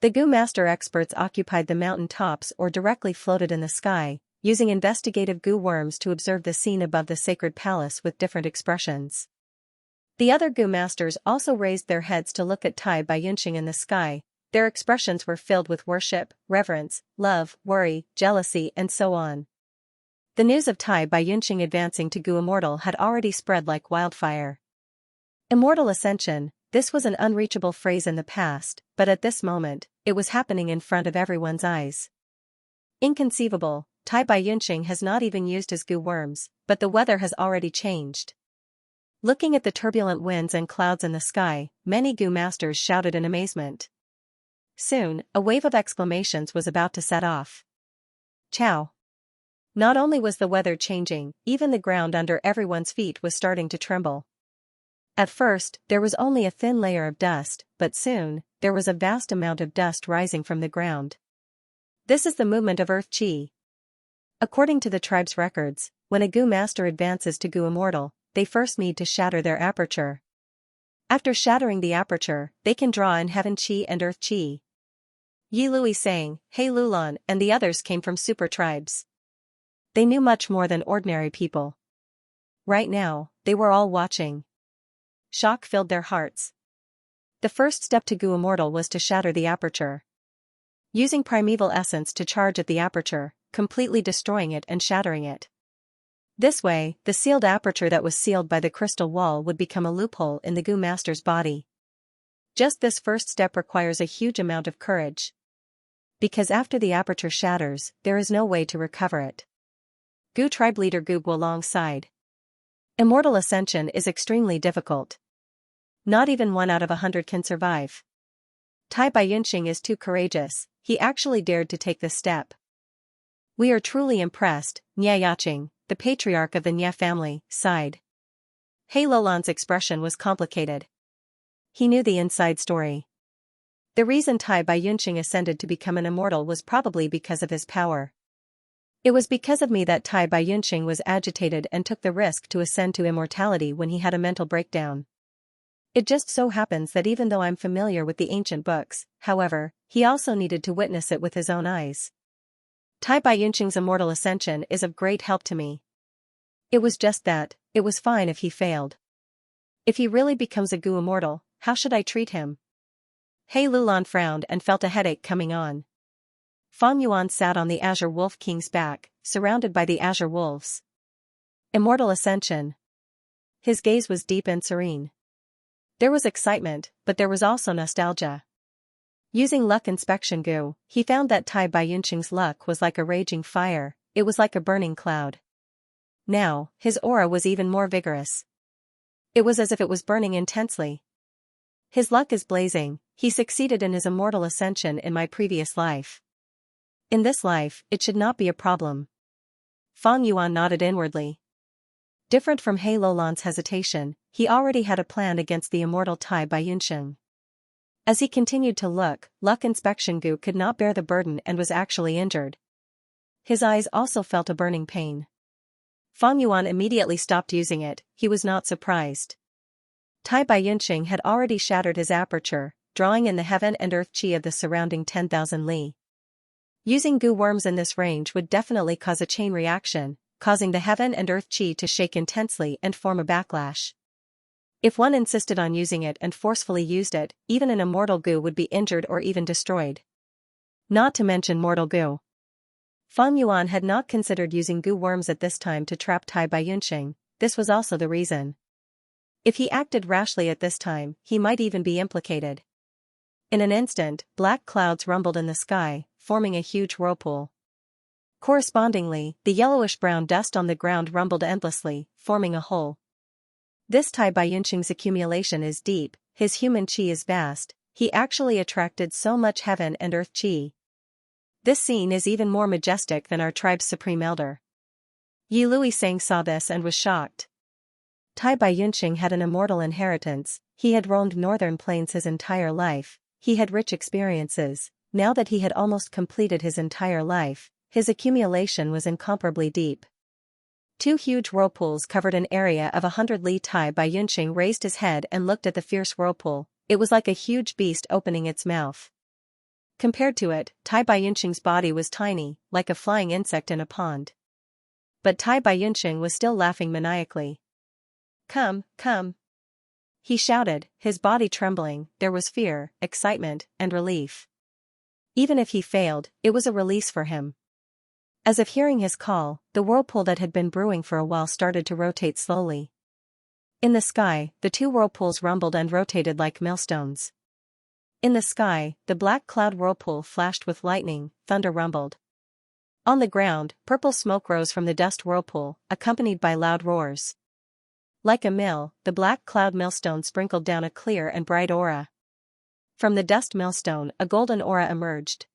The Gu master experts occupied the mountain tops or directly floated in the sky, using investigative Gu worms to observe the scene above the sacred palace with different expressions. The other Gu masters also raised their heads to look at Tai Baiyunxing in the sky, their expressions were filled with worship, reverence, love, worry, jealousy and so on. The news of Tai Baiyunxing advancing to Gu Immortal had already spread like wildfire. Immortal ascension, this was an unreachable phrase in the past, but at this moment, it was happening in front of everyone's eyes. Inconceivable, Tai Baiyunxing has not even used his Gu worms, but the weather has already changed. Looking at the turbulent winds and clouds in the sky, many Gu masters shouted in amazement. Soon, a wave of exclamations was about to set off. Ciao. Not only was the weather changing, even the ground under everyone's feet was starting to tremble. At first, there was only a thin layer of dust, but soon, there was a vast amount of dust rising from the ground. This is the movement of Earth Qi. According to the tribe's records, when a Gu master advances to Gu Immortal, they first need to shatter their aperture. After shattering the aperture, they can draw in Heaven Qi and Earth Qi. Yi Lui sang, He Lulan and the others came from super tribes. They knew much more than ordinary people. Right now, they were all watching. Shock filled their hearts. The first step to Gu Immortal was to shatter the aperture. Using primeval essence to charge at the aperture, completely destroying it and shattering it. This way, the sealed aperture that was sealed by the crystal wall would become a loophole in the Gu master's body. Just this first step requires a huge amount of courage. Because after the aperture shatters, there is no way to recover it. Gu tribe leader Gu Guolong sighed. Immortal ascension is extremely difficult. Not even 1 out of 100 can survive. Tai Baiyunxing is too courageous, he actually dared to take this step. We are truly impressed, Nya Yaching, the patriarch of the Nya family, sighed. He Lulan's expression was complicated. He knew the inside story. The reason Tai Baiyunxing ascended to become an immortal was probably because of his power. It was because of me that Tai Baiyunxing was agitated and took the risk to ascend to immortality when he had a mental breakdown. It just so happens that even though I'm familiar with the ancient books, however, he also needed to witness it with his own eyes. Tai Baiyunxing's immortal ascension is of great help to me. It was just that, it was fine if he failed. If he really becomes a Gu immortal, how should I treat him? He Lulan frowned and felt a headache coming on. Fang Yuan sat on the Azure Wolf King's back, surrounded by the Azure Wolves. Immortal Ascension. His gaze was deep and serene. There was excitement, but there was also nostalgia. Using luck inspection goo, he found that Tai Baiyunqing's luck was like a raging fire, it was like a burning cloud. Now, his aura was even more vigorous. It was as if it was burning intensely. His luck is blazing, he succeeded in his immortal ascension in my previous life. In this life, it should not be a problem. Fang Yuan nodded inwardly. Different from He Lulan's hesitation, he already had a plan against the immortal Tai Baiyunqing. As he continued to look, luck inspection goo could not bear the burden and was actually injured. His eyes also felt a burning pain. Fang Yuan immediately stopped using it, he was not surprised. Tai Baiyunqing had already shattered his aperture, drawing in the heaven and earth qi of the surrounding 10,000 li. Using goo worms in this range would definitely cause a chain reaction, causing the heaven and earth qi to shake intensely and form a backlash. If one insisted on using it and forcefully used it, even an immortal goo would be injured or even destroyed. Not to mention mortal goo. Fang Yuan had not considered using goo worms at this time to trap Tai Baiyunqing, this was also the reason. If he acted rashly at this time, he might even be implicated. In an instant, black clouds rumbled in the sky, forming a huge whirlpool. Correspondingly, the yellowish-brown dust on the ground rumbled endlessly, forming a hole. This Tai Baiyunqing's accumulation is deep, his human qi is vast, he actually attracted so much heaven and earth qi. This scene is even more majestic than our tribe's supreme elder. Yi Luisang saw this and was shocked. Tai Baiyunqing had an immortal inheritance, he had roamed northern plains his entire life, he had rich experiences, now that he had almost completed his entire life, his accumulation was incomparably deep. Two huge whirlpools covered an area of 100 li. Tai Baiyunqing raised his head and looked at the fierce whirlpool, it was like a huge beast opening its mouth. Compared to it, Tai Baiyunqing's body was tiny, like a flying insect in a pond. But Tai Baiyunqing was still laughing maniacally. Come, come. He shouted, his body trembling, there was fear, excitement, and relief. Even if he failed, it was a release for him. As if hearing his call, the whirlpool that had been brewing for a while started to rotate slowly. In the sky, the two whirlpools rumbled and rotated like millstones. In the sky, the black cloud whirlpool flashed with lightning, thunder rumbled. On the ground, purple smoke rose from the dust whirlpool, accompanied by loud roars. Like a mill, the black cloud millstone sprinkled down a clear and bright aura. From the dust millstone, a golden aura emerged.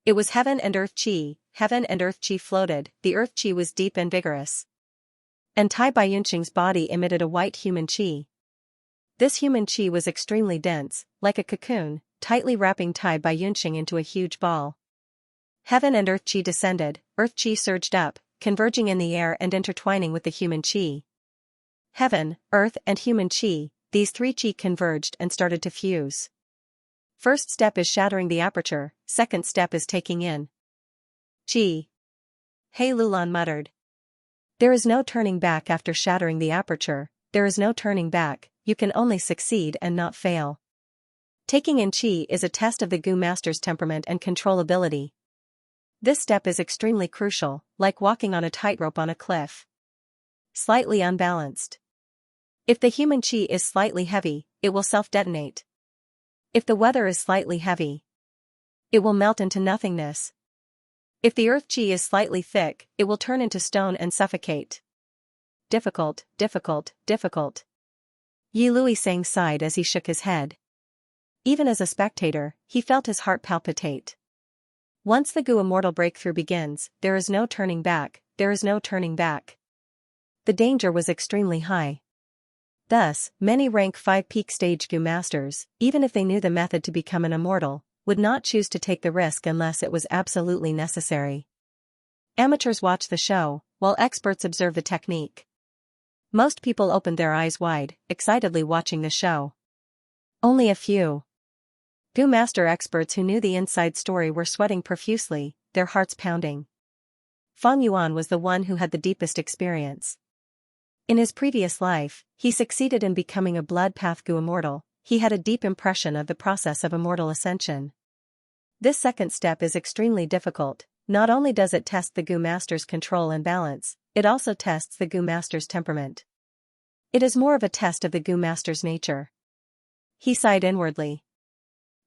It was heaven and earth qi, heaven and earth qi floated, the earth qi was deep and vigorous. And Tai Baiyunqing's body emitted a white human qi. This human qi was extremely dense, like a cocoon, tightly wrapping Tai Baiyunqing into a huge ball. Heaven and earth qi descended, earth qi surged up, converging in the air and intertwining with the human qi. Heaven, earth and human qi, these three qi converged and started to fuse. First step is shattering the aperture, second step is taking in qi. He Lulan muttered. There is no turning back after shattering the aperture, there is no turning back, you can only succeed and not fail. Taking in qi is a test of the Gu Master's temperament and controllability. This step is extremely crucial, like walking on a tightrope on a cliff. Slightly unbalanced. If the human qi is slightly heavy, it will self-detonate. If the weather is slightly heavy, it will melt into nothingness. If the earth qi is slightly thick, it will turn into stone and suffocate. Difficult, difficult, difficult. Yi Luisang sighed as he shook his head. Even as a spectator, he felt his heart palpitate. Once the Gu Immortal breakthrough begins, there is no turning back, there is no turning back. The danger was extremely high. Thus, many rank 5 peak stage Gu Masters, even if they knew the method to become an immortal, would not choose to take the risk unless it was absolutely necessary. Amateurs watch the show, while experts observe the technique. Most people opened their eyes wide, excitedly watching the show. Only a few Gu Master experts who knew the inside story were sweating profusely, their hearts pounding. Fang Yuan was the one who had the deepest experience. In his previous life, he succeeded in becoming a blood path Gu Immortal, he had a deep impression of the process of immortal ascension. This second step is extremely difficult. Not only does it test the Gu Master's control and balance, it also tests the Gu Master's temperament. It is more of a test of the Gu Master's nature. He sighed inwardly.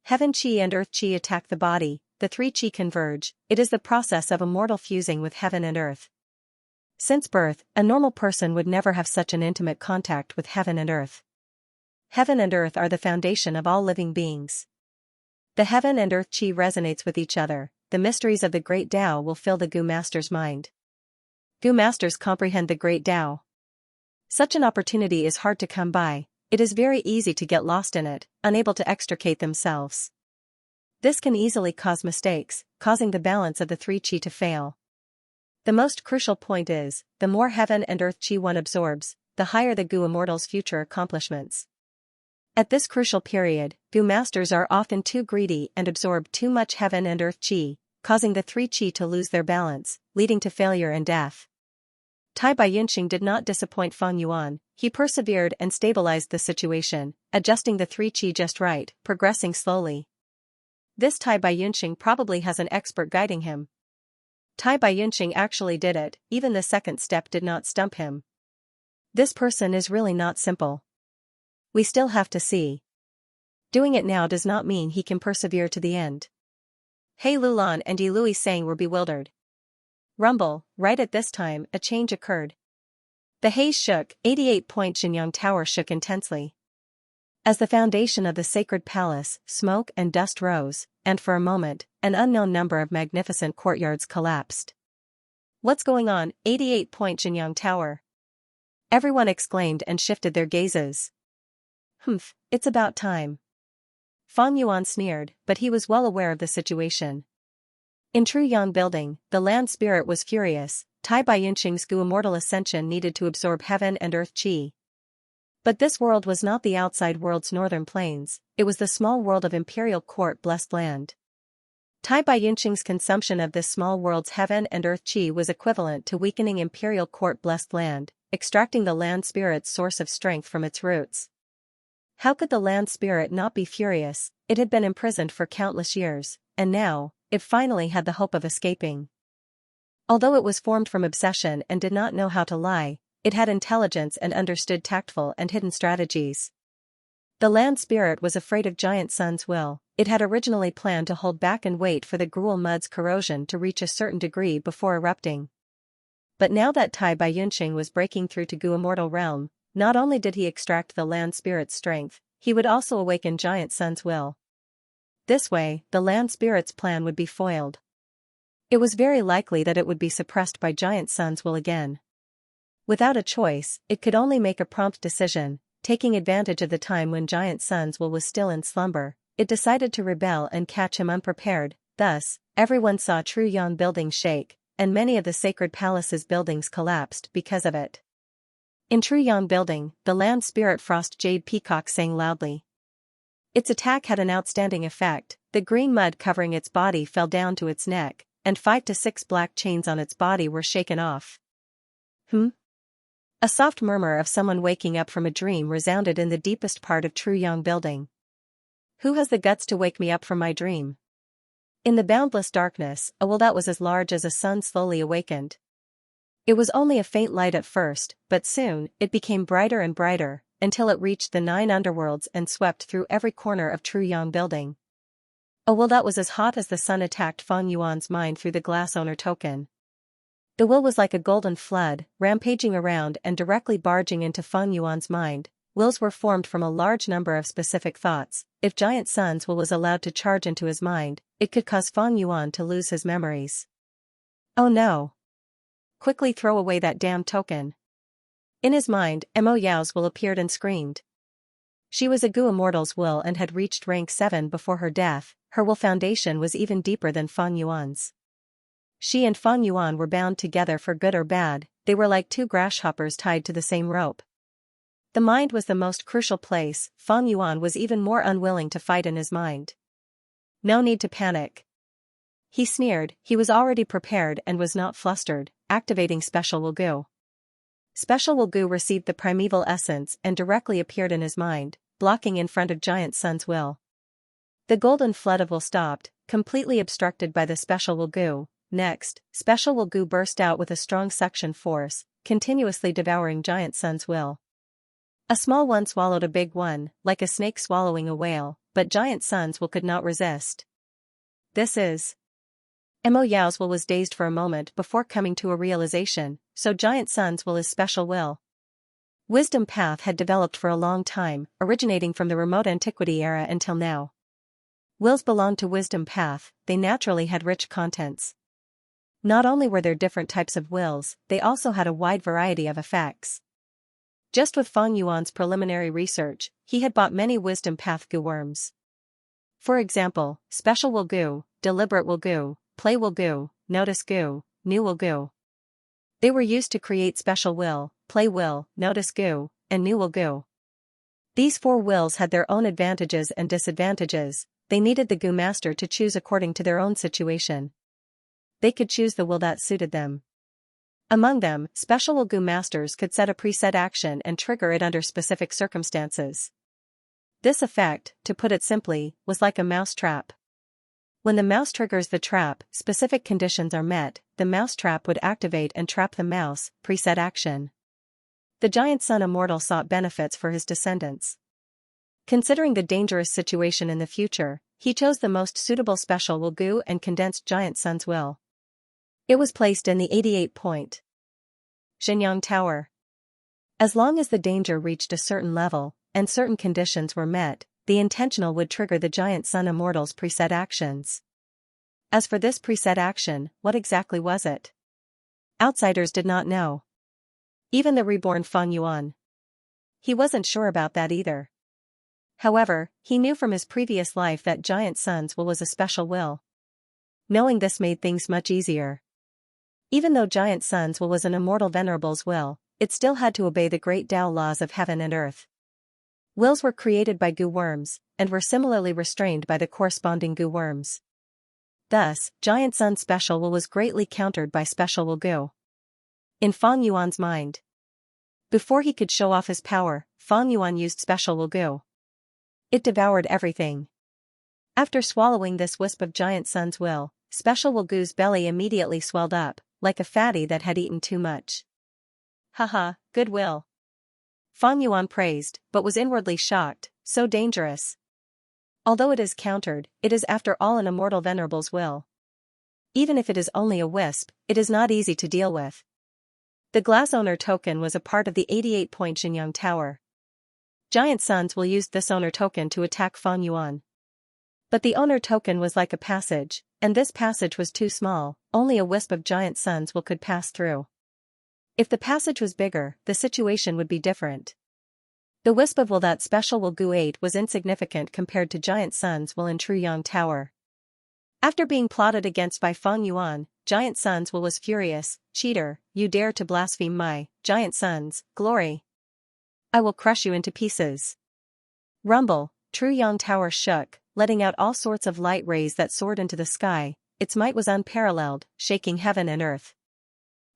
Heaven Qi and Earth Qi attack the body, the three Qi converge. It is the process of immortal fusing with heaven and earth. Since birth, a normal person would never have such an intimate contact with heaven and earth. Heaven and earth are the foundation of all living beings. The heaven and earth Qi resonates with each other. The mysteries of the Great Tao will fill the Gu Master's mind. Gu Masters comprehend the Great Tao. Such an opportunity is hard to come by. It is very easy to get lost in it, unable to extricate themselves. This can easily cause mistakes, causing the balance of the three Qi to fail. The most crucial point is, the more heaven and earth Qi one absorbs, the higher the Gu Immortal's future accomplishments. At this crucial period, Gu Masters are often too greedy and absorb too much heaven and earth Qi, causing the three Qi to lose their balance, leading to failure and death. Tai Baiyunxing did not disappoint Fang Yuan. He persevered and stabilized the situation, adjusting the three Qi just right, progressing slowly. This Tai Baiyunxing probably has an expert guiding him. Tai Baiyunxing actually did it, even the second step did not stump him. This person is really not simple. We still have to see. Doing it now does not mean he can persevere to the end. He Lulan and Yi Lui Sang were bewildered. Rumble, right at this time, a change occurred. The haze shook, 88-point Xianxia Tower shook intensely. As the foundation of the sacred palace, smoke and dust rose, and for a moment, an unknown number of magnificent courtyards collapsed. What's going on, 88-point Xianxia Tower? Everyone exclaimed and shifted their gazes. It's about time. Fang Yuan sneered, but he was well aware of the situation. In Truyang Building, the land spirit was furious. Tai Baiyunxing's Gu Immortal Ascension needed to absorb heaven and earth Qi. But this world was not the outside world's northern plains, it was the small world of Imperial Court Blessed Land. Tai Baiyunxing's consumption of this small world's heaven and earth Qi was equivalent to weakening Imperial Court Blessed Land, extracting the land spirit's source of strength from its roots. How could the land spirit not be furious? It had been imprisoned for countless years, and now, it finally had the hope of escaping. Although it was formed from obsession and did not know how to lie, it had intelligence and understood tactful and hidden strategies. The land spirit was afraid of Giant Sun's will. It had originally planned to hold back and wait for the gruel mud's corrosion to reach a certain degree before erupting. But now that Tai Baiyunxing was breaking through to Gu Immortal Realm, not only did he extract the land spirit's strength, he would also awaken Giant Sun's will. This way, the land spirit's plan would be foiled. It was very likely that it would be suppressed by Giant Sun's will again. Without a choice, it could only make a prompt decision. Taking advantage of the time when Giant Sun's will was still in slumber, it decided to rebel and catch him unprepared. Thus, everyone saw Truyang Building shake, and many of the Sacred Palace's buildings collapsed because of it. In Truyang Building, the land spirit Frost Jade Peacock sang loudly. Its attack had an outstanding effect. The green mud covering its body fell down to its neck, and 5 to 6 black chains on its body were shaken off. A soft murmur of someone waking up from a dream resounded in the deepest part of Truyang Building. Who has the guts to wake me up from my dream? In the boundless darkness, a will that was as large as a sun slowly awakened. It was only a faint light at first, but soon, it became brighter and brighter, until it reached the 9 underworlds and swept through every corner of Truyang Building. A will that was as hot as the sun attacked Fang Yuan's mind through the glass owner token. The will was like a golden flood, rampaging around and directly barging into Fang Yuan's mind. Wills were formed from a large number of specific thoughts. If Giant Sun's will was allowed to charge into his mind, it could cause Fang Yuan to lose his memories. Oh no! Quickly throw away that damn token. In his mind, Mo Yao's will appeared and screamed. She was a Gu Immortal's will and had reached rank 7 before her death. Her will foundation was even deeper than Fang Yuan's. She and Fang Yuan were bound together for good or bad. They were like two grasshoppers tied to the same rope. The mind was the most crucial place. Fang Yuan was even more unwilling to fight in his mind. No need to panic. He sneered. He was already prepared and was not flustered, activating Special Will Gu. Special Will Gu received the primeval essence and directly appeared in his mind. blocking in front of Giant Sun's will. The golden flood of will stopped, completely obstructed by the special will goo. Next, special will goo burst out with a strong suction force, continuously devouring Giant Sun's will. A small one swallowed a big one, like a snake swallowing a whale, but Giant Sun's will could not resist. This is. Mo Yao's will was dazed for a moment before coming to a realization, so Giant Sun's will is special will. Wisdom path had developed for a long time, originating from the remote antiquity era until now. Wills belonged to wisdom path, they naturally had rich contents. Not only were there different types of wills, they also had a wide variety of effects. Just with Fang Yuan's preliminary research, he had bought many wisdom path goo worms. For example, special will goo, deliberate will goo, play will goo, notice goo, new will goo. They were used to create special will, play will, notice goo, and new will goo. These 4 wills had their own advantages and disadvantages. They needed the goo master to choose according to their own situation. They could choose the will that suited them. Among them, special will goo masters could set a preset action and trigger it under specific circumstances. This effect, to put it simply, was like a mouse trap. When the mouse triggers the trap, specific conditions are met, the mouse trap would activate and trap the mouse, preset action. The Giant Sun Immortal sought benefits for his descendants. Considering the dangerous situation in the future, he chose the most suitable special will goo and condensed Giant Sun's will. It was placed in the 88-point Xianxia Tower. As long as the danger reached a certain level, and certain conditions were met, the intentional would trigger the Giant Sun Immortal's preset actions. As for this preset action, what exactly was it? Outsiders did not know. Even the reborn Fang Yuan. He wasn't sure about that either. However, he knew from his previous life that Giant Sun's will was a special will. Knowing this made things much easier. Even though Giant Sun's will was an immortal venerable's will, it still had to obey the great Tao laws of heaven and earth. Wills were created by goo worms, and were similarly restrained by the corresponding goo worms. Thus, Giant Sun's special will was greatly countered by special will goo. In Fang Yuan's mind. Before he could show off his power, Fang Yuan used special will goo. It devoured everything. After swallowing this wisp of Giant Sun's will, special will goo's belly immediately swelled up, like a fatty that had eaten too much. Haha, good will. Fang Yuan praised, but was inwardly shocked, so dangerous. Although it is countered, it is after all an immortal venerable's will. Even if it is only a wisp, it is not easy to deal with. The glass owner token was a part of the 88-point Xianxia Tower. Giant Sun's will used this owner token to attack Fang Yuan. But the owner token was like a passage, and this passage was too small, only a wisp of Giant Sun's will could pass through. If the passage was bigger, the situation would be different. The wisp of will that special will goo ate was insignificant compared to Giant Sun's will in True Yang Tower. After being plotted against by Fang Yuan, Giant Sun's will was furious. Cheater, you dare to blaspheme my, Giant Sun's, glory. I will crush you into pieces. Rumble, True Yang Tower shook, letting out all sorts of light rays that soared into the sky. Its might was unparalleled, shaking heaven and earth.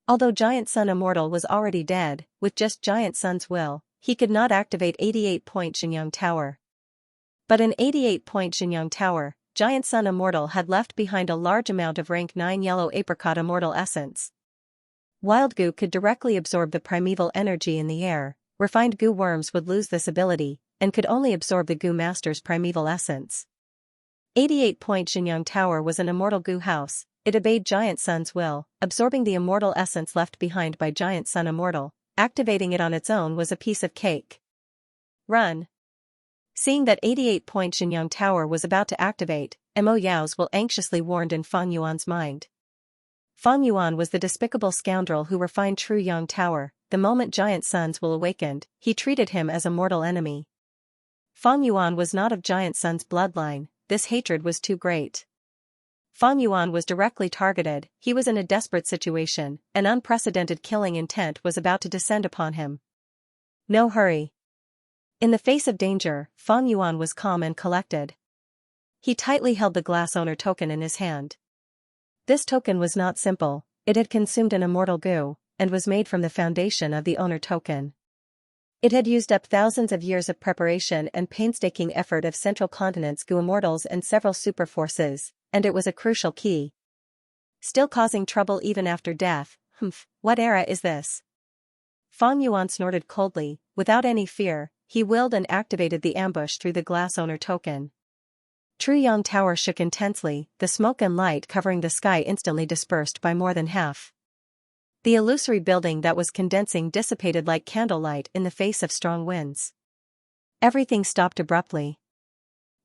Although Giant Sun Immortal was already dead, with just Giant Sun's will, he could not activate 88-point Xianxia Tower. But in 88-point Xianxia Tower, Giant Sun Immortal had left behind a large amount of rank 9 yellow apricot immortal essence. Wild goo could directly absorb the primeval energy in the air. Refined goo worms would lose this ability, and could only absorb the goo master's primeval essence. 88-point Xianxia Tower was an immortal goo house. It obeyed Giant Sun's will, absorbing the immortal essence left behind by Giant Sun Immortal. Activating it on its own was a piece of cake. Run. Seeing that 88-point Xianxia Tower was about to activate, Mo Yao's will anxiously warned in Fang Yuan's mind. Fang Yuan was the despicable scoundrel who refined True Yang Tower. The moment Giant Sun's will awakened, he treated him as a mortal enemy. Fang Yuan was not of Giant Sun's bloodline. This hatred was too great. Fang Yuan was directly targeted. He was in a desperate situation. An unprecedented killing intent was about to descend upon him. No hurry. In the face of danger, Fang Yuan was calm and collected. He tightly held the glass owner token in his hand. This token was not simple. It had consumed an immortal goo, and was made from the foundation of the owner token. It had used up thousands of years of preparation and painstaking effort of Central Continent's Gu Immortals and several superforces, and it was a crucial key. Still causing trouble even after death. What era is this? Fang Yuan snorted coldly. Without any fear, he willed and activated the ambush through the glass owner token. Truyang Tower shook intensely, the smoke and light covering the sky instantly dispersed by more than half. The illusory building that was condensing dissipated like candlelight in the face of strong winds. Everything stopped abruptly.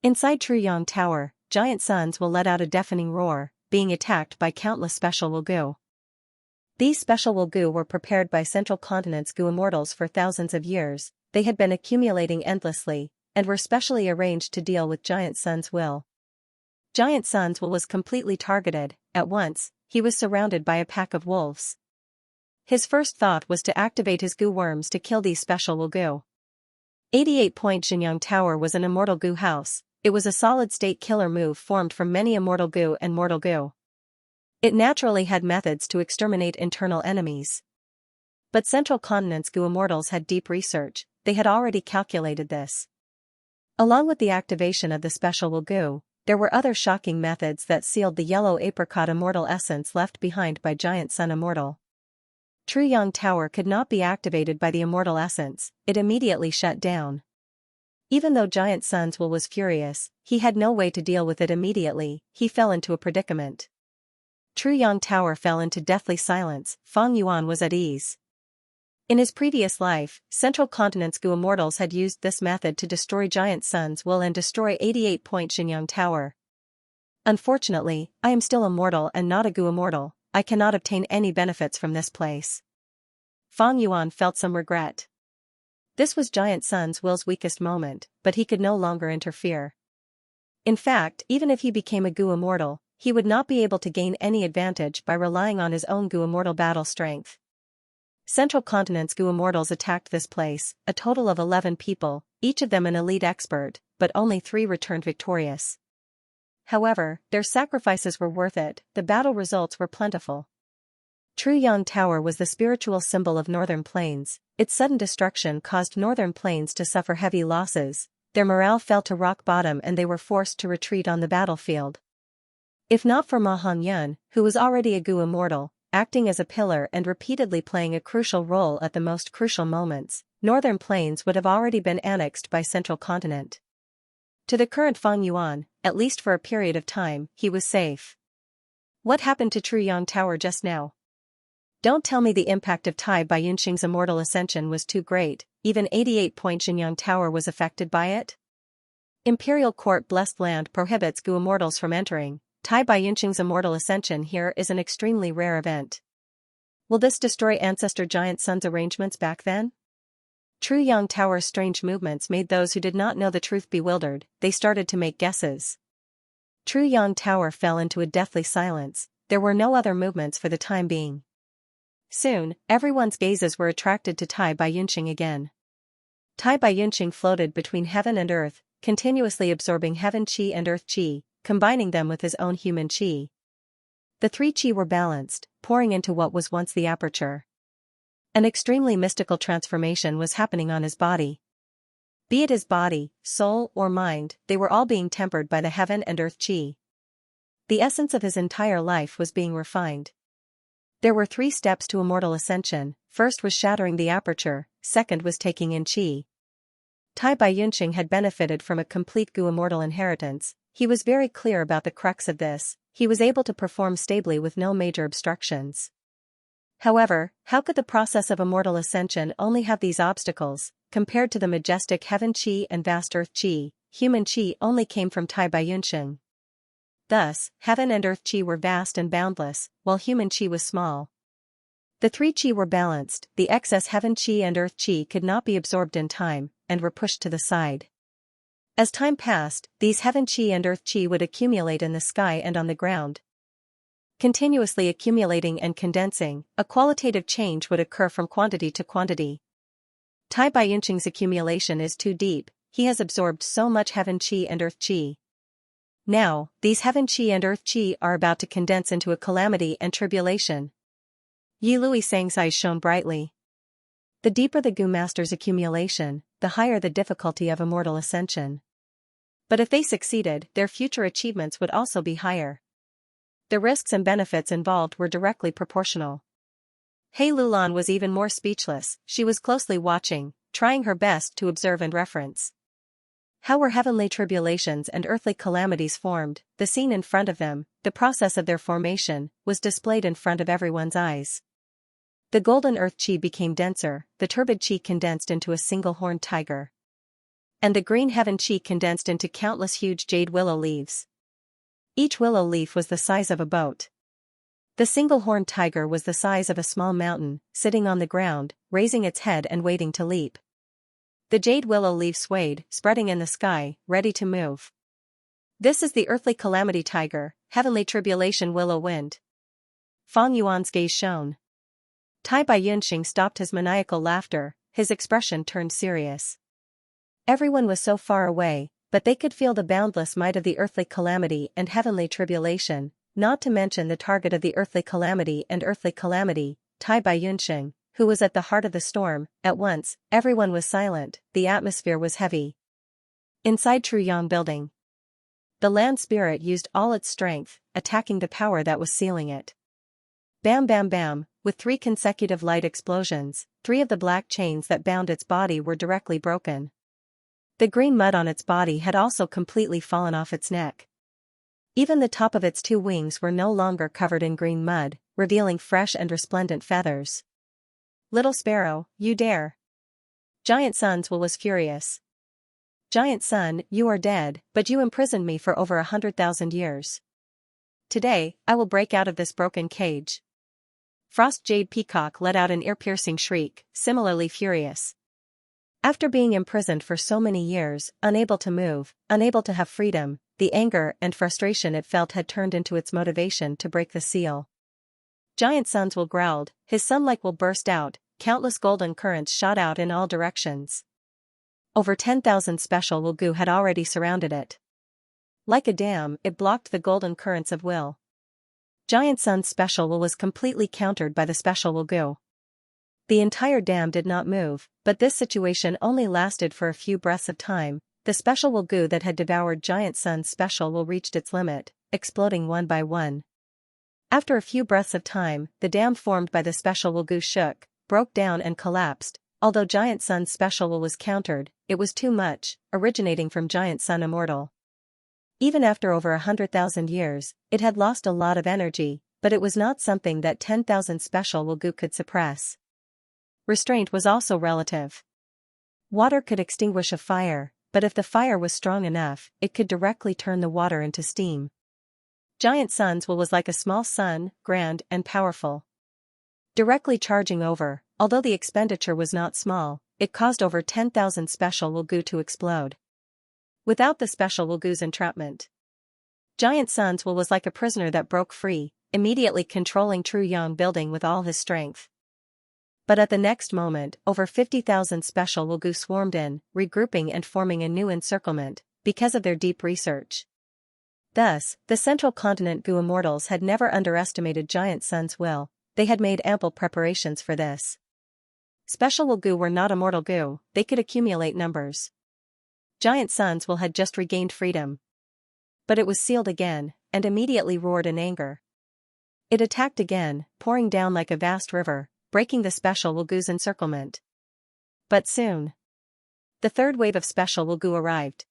Inside Truyang Tower, giant suns will let out a deafening roar, being attacked by countless special Wulgu. These special Wulgu were prepared by Central Continent's Gu Immortals for thousands of years. They had been accumulating endlessly, and were specially arranged to deal with Giant Sun's will. Giant Sun's will was completely targeted. At once, he was surrounded by a pack of wolves. His first thought was to activate his Gu worms to kill these special Wulgu. 88-point Xianxia Tower was an immortal Gu house. It was a solid-state killer move formed from many immortal Gu and mortal Gu. It naturally had methods to exterminate internal enemies. But Central Continent's Gu Immortals had deep research. They had already calculated this. Along with the activation of the special Wulgu, there were other shocking methods that sealed the yellow apricot immortal essence left behind by Giant Sun Immortal. Truyang Tower could not be activated by the immortal essence, it immediately shut down. Even though Giant Sun's will was furious, he had no way to deal with it immediately. He fell into a predicament. Truyang Tower fell into deathly silence. Fang Yuan was at ease. In his previous life, Central Continent's Gu Immortals had used this method to destroy Giant Sun's will and destroy 88-point Xianxia Tower. Unfortunately, I am still immortal and not a Gu Immortal. I cannot obtain any benefits from this place. Fang Yuan felt some regret. This was Giant Sun's will's weakest moment, but he could no longer interfere. In fact, even if he became a Gu Immortal, he would not be able to gain any advantage by relying on his own Gu Immortal battle strength. Central Continent's Gu Immortals attacked this place, a total of 11 people, each of them an elite expert, but only 3 returned victorious. However, their sacrifices were worth it. The battle results were plentiful. Truyang Tower was the spiritual symbol of Northern Plains. Its sudden destruction caused Northern Plains to suffer heavy losses. Their morale fell to rock bottom and they were forced to retreat on the battlefield. If not for Ma Hongyan, who was already a Gu Immortal, acting as a pillar and repeatedly playing a crucial role at the most crucial moments, Northern Plains would have already been annexed by Central Continent. To the current Fang Yuan, at least for a period of time, he was safe. What happened to Truyang Tower just now? Don't tell me the impact of Tai Baiyunxing's immortal ascension was too great, even 88-point Xianxia Tower was affected by it? Imperial Court Blessed Land prohibits Gu Immortals from entering. Tai Baiyunxing's immortal ascension here is an extremely rare event. Will this destroy Ancestor Giant Sun's arrangements back then? Truyang Tower's strange movements made those who did not know the truth bewildered. They started to make guesses. Truyang Tower fell into a deathly silence. There were no other movements for the time being. Soon, everyone's gazes were attracted to Tai Baiyunxing again. Tai Baiyunxing floated between heaven and earth, continuously absorbing heaven chi and earth chi, combining them with his own human chi. The 3 chi were balanced, pouring into what was once the aperture. An extremely mystical transformation was happening on his body. Be it his body, soul, or mind, they were all being tempered by the heaven and earth chi. The essence of his entire life was being refined. There were 3 steps to immortal ascension. First was shattering the aperture, second was taking in chi. Tai Baiyunxing had benefited from a complete Gu Immortal inheritance. He was very clear about the crux of this. He was able to perform stably with no major obstructions. However, how could the process of immortal ascension only have these obstacles? Compared to the majestic heaven chi and vast earth chi, human chi only came from Tai Baiyunxing. Thus, heaven and earth chi were vast and boundless, while human chi was small. The 3 chi were balanced. The excess heaven chi and earth chi could not be absorbed in time, and were pushed to the side. As time passed, these heaven chi and earth chi would accumulate in the sky and on the ground. Continuously accumulating and condensing, a qualitative change would occur from quantity to quantity. Tai Baiyunxing's accumulation is too deep. He has absorbed so much heaven chi and earth chi. Now, these heaven chi and earth chi are about to condense into a calamity and tribulation. Yi Lui Sang's eyes shone brightly. The deeper the goo master's accumulation, the higher the difficulty of immortal ascension. But if they succeeded, their future achievements would also be higher. The risks and benefits involved were directly proportional. He Lulan was even more speechless. She was closely watching, trying her best to observe and reference. How were heavenly tribulations and earthly calamities formed? The scene in front of them, the process of their formation, was displayed in front of everyone's eyes. The golden earth chi became denser, the turbid chi condensed into a single-horned tiger. And the green heaven chi condensed into countless huge jade willow leaves. Each willow leaf was the size of a boat. The single-horned tiger was the size of a small mountain, sitting on the ground, raising its head and waiting to leap. The jade willow leaf swayed, spreading in the sky, ready to move. This is the earthly calamity tiger, heavenly tribulation willow wind. Fang Yuan's gaze shone. Tai Bai Yunxing stopped his maniacal laughter, his expression turned serious. Everyone was so far away, but they could feel the boundless might of the earthly calamity and heavenly tribulation, not to mention the target of the earthly calamity and earthly calamity, Tai Bai Yunxing, who was at the heart of the storm. At once, everyone was silent, the atmosphere was heavy. Inside Truyang building, the land spirit used all its strength, attacking the power that was sealing it. Bam bam bam, with 3 consecutive light explosions, 3 of the black chains that bound its body were directly broken. The green mud on its body had also completely fallen off its neck. Even the top of its 2 wings were no longer covered in green mud, revealing fresh and resplendent feathers. Little sparrow, you dare! Giant Sun's will was furious. Giant Sun, you are dead, but you imprisoned me for over 100,000 years. Today, I will break out of this broken cage. Frost Jade Peacock let out an ear-piercing shriek, similarly furious. After being imprisoned for so many years, unable to move, unable to have freedom, the anger and frustration it felt had turned into its motivation to break the seal. Giant Sun's will growled, his sun-like will burst out, countless golden currents shot out in all directions. Over 10,000 special will goo had already surrounded it. Like a dam, it blocked the golden currents of will. Giant Sun's special will was completely countered by the special will goo. The entire dam did not move, but this situation only lasted for a few breaths of time. The special will goo that had devoured Giant Sun's special will reached its limit, exploding one by one. After a few breaths of time, the dam formed by the special will goo shook, broke down and collapsed. Although Giant Sun's special will was countered, it was too much, originating from Giant Sun Immortal. Even after over 100,000 years, it had lost a lot of energy, but it was not something that 10,000 special will goo could suppress. Restraint was also relative. Water could extinguish a fire, but if the fire was strong enough, it could directly turn the water into steam. Giant Sun's will was like a small sun, grand and powerful. Directly charging over, although the expenditure was not small, it caused over 10,000 special will goo to explode. Without the special will goo's entrapment, Giant Sun's will was like a prisoner that broke free, immediately controlling Truyang building with all his strength. But at the next moment, over 50,000 special will goo swarmed in, regrouping and forming a new encirclement, because of their deep research. Thus, the central continent goo immortals had never underestimated Giant Sun's will, they had made ample preparations for this. Special will goo were not immortal goo, they could accumulate numbers. Giant Sun's will had just regained freedom. But it was sealed again, and immediately roared in anger. It attacked again, pouring down like a vast river, breaking the special will goo's encirclement. But soon, the third wave of special will goo arrived.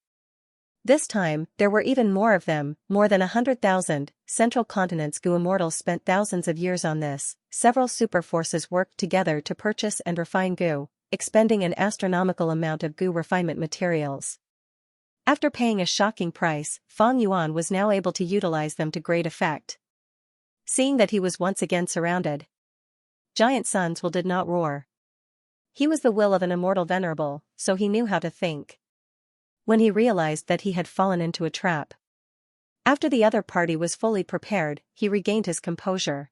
This time, there were even more of them, more than 100,000. Central continent's goo immortals spent thousands of years on this. Several super forces worked together to purchase and refine goo, expending an astronomical amount of goo refinement materials. After paying a shocking price, Fang Yuan was now able to utilize them to great effect. Seeing that he was once again surrounded, Giant Sun's will did not roar. He was the will of an immortal venerable, so he knew how to think. When he realized that he had fallen into a trap, after the other party was fully prepared, he regained his composure.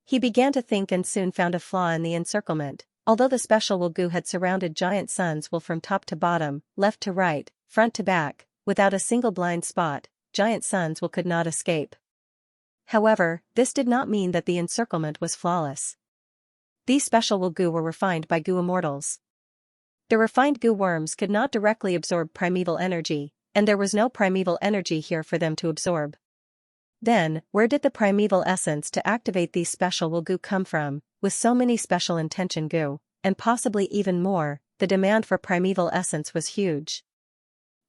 He began to think and soon found a flaw in the encirclement. Although the special will goo had surrounded Giant Sun's will from top to bottom, left to right, front to back, without a single blind spot, Giant Sun's will could not escape. However, this did not mean that the encirclement was flawless. These special will goo were refined by goo immortals. The refined goo worms could not directly absorb primeval energy, and there was no primeval energy here for them to absorb. Then, where did the primeval essence to activate these special will goo come from, with so many special intention goo, and possibly even more? The demand for primeval essence was huge.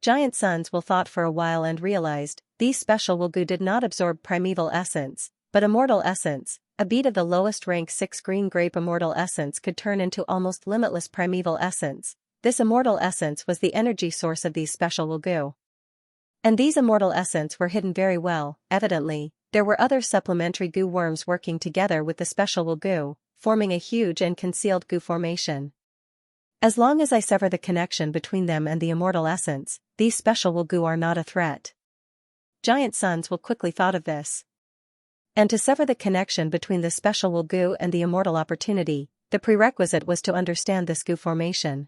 Giant Sons will thought for a while and realized, these special will goo did not absorb primeval essence, but immortal essence. A bead of the lowest rank 6 green grape immortal essence could turn into almost limitless primeval essence. This immortal essence was the energy source of these special will goo. And these immortal essence were hidden very well. Evidently, there were other supplementary goo worms working together with the special will goo, forming a huge and concealed goo formation. As long as I sever the connection between them and the immortal essence, these special will goo are not a threat. Giant Sons will quickly thought of this. And to sever the connection between the special will goo and the immortal opportunity, the prerequisite was to understand this goo formation.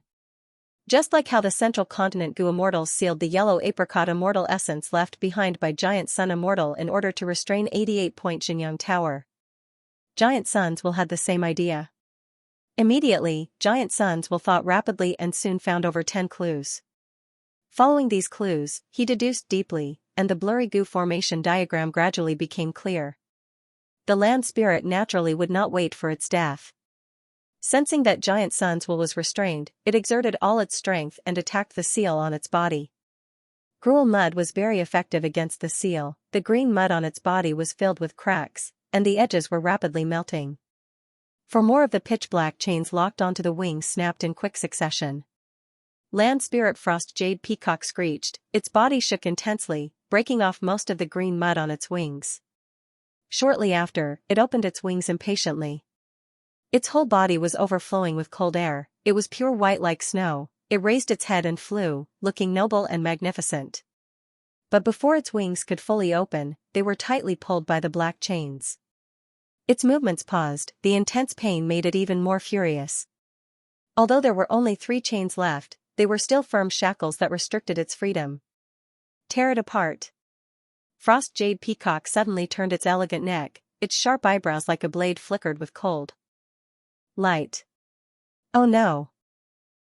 Just like how the central continent goo immortals sealed the yellow apricot immortal essence left behind by Giant Sun immortal in order to restrain 88-point Xianxia tower. Giant Sons will had the same idea. Immediately, Giant Sons will thought rapidly and soon found over 10 clues. Following these clues, he deduced deeply, and the blurry goo formation diagram gradually became clear. The land spirit naturally would not wait for its death. Sensing that Giant Sons was restrained, it exerted all its strength and attacked the seal on its body. Gruel mud was very effective against the seal. The green mud on its body was filled with cracks, and the edges were rapidly melting. For more of the pitch-black chains locked onto the wings snapped in quick succession. Land Spirit Frost Jade Peacock screeched, its body shook intensely, breaking off most of the green mud on its wings. Shortly after, it opened its wings impatiently. Its whole body was overflowing with cold air, it was pure white like snow. It raised its head and flew, looking noble and magnificent. But before its wings could fully open, they were tightly pulled by the black chains. Its movements paused, the intense pain made it even more furious. Although there were only 3 chains left, they were still firm shackles that restricted its freedom. Tear it apart. Frost Jade Peacock suddenly turned its elegant neck, its sharp eyebrows like a blade flickered with cold light. Oh no!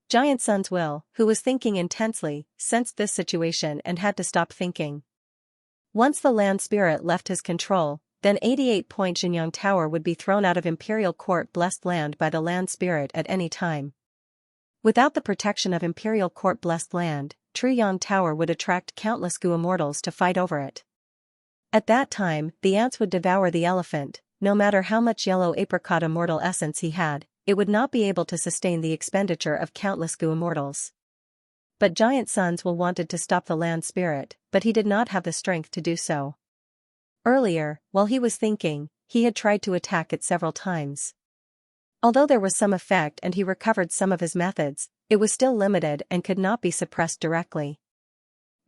Giant Sons who was thinking intensely, sensed this situation and had to stop thinking. Once the land spirit left his control, then 88-point Xianxia tower would be thrown out of Imperial Court blessed land by the land spirit at any time. Without the protection of Imperial Court blessed land, True Yang Tower would attract countless goo immortals to fight over it. At that time, the ants would devour the elephant. No matter how much yellow apricot immortal essence he had, it would not be able to sustain the expenditure of countless goo immortals. But Giant Sons wanted to stop the land spirit, but he did not have the strength to do so. Earlier, while he was thinking, he had tried to attack it several times. Although there was some effect and he recovered some of his methods, it was still limited and could not be suppressed directly.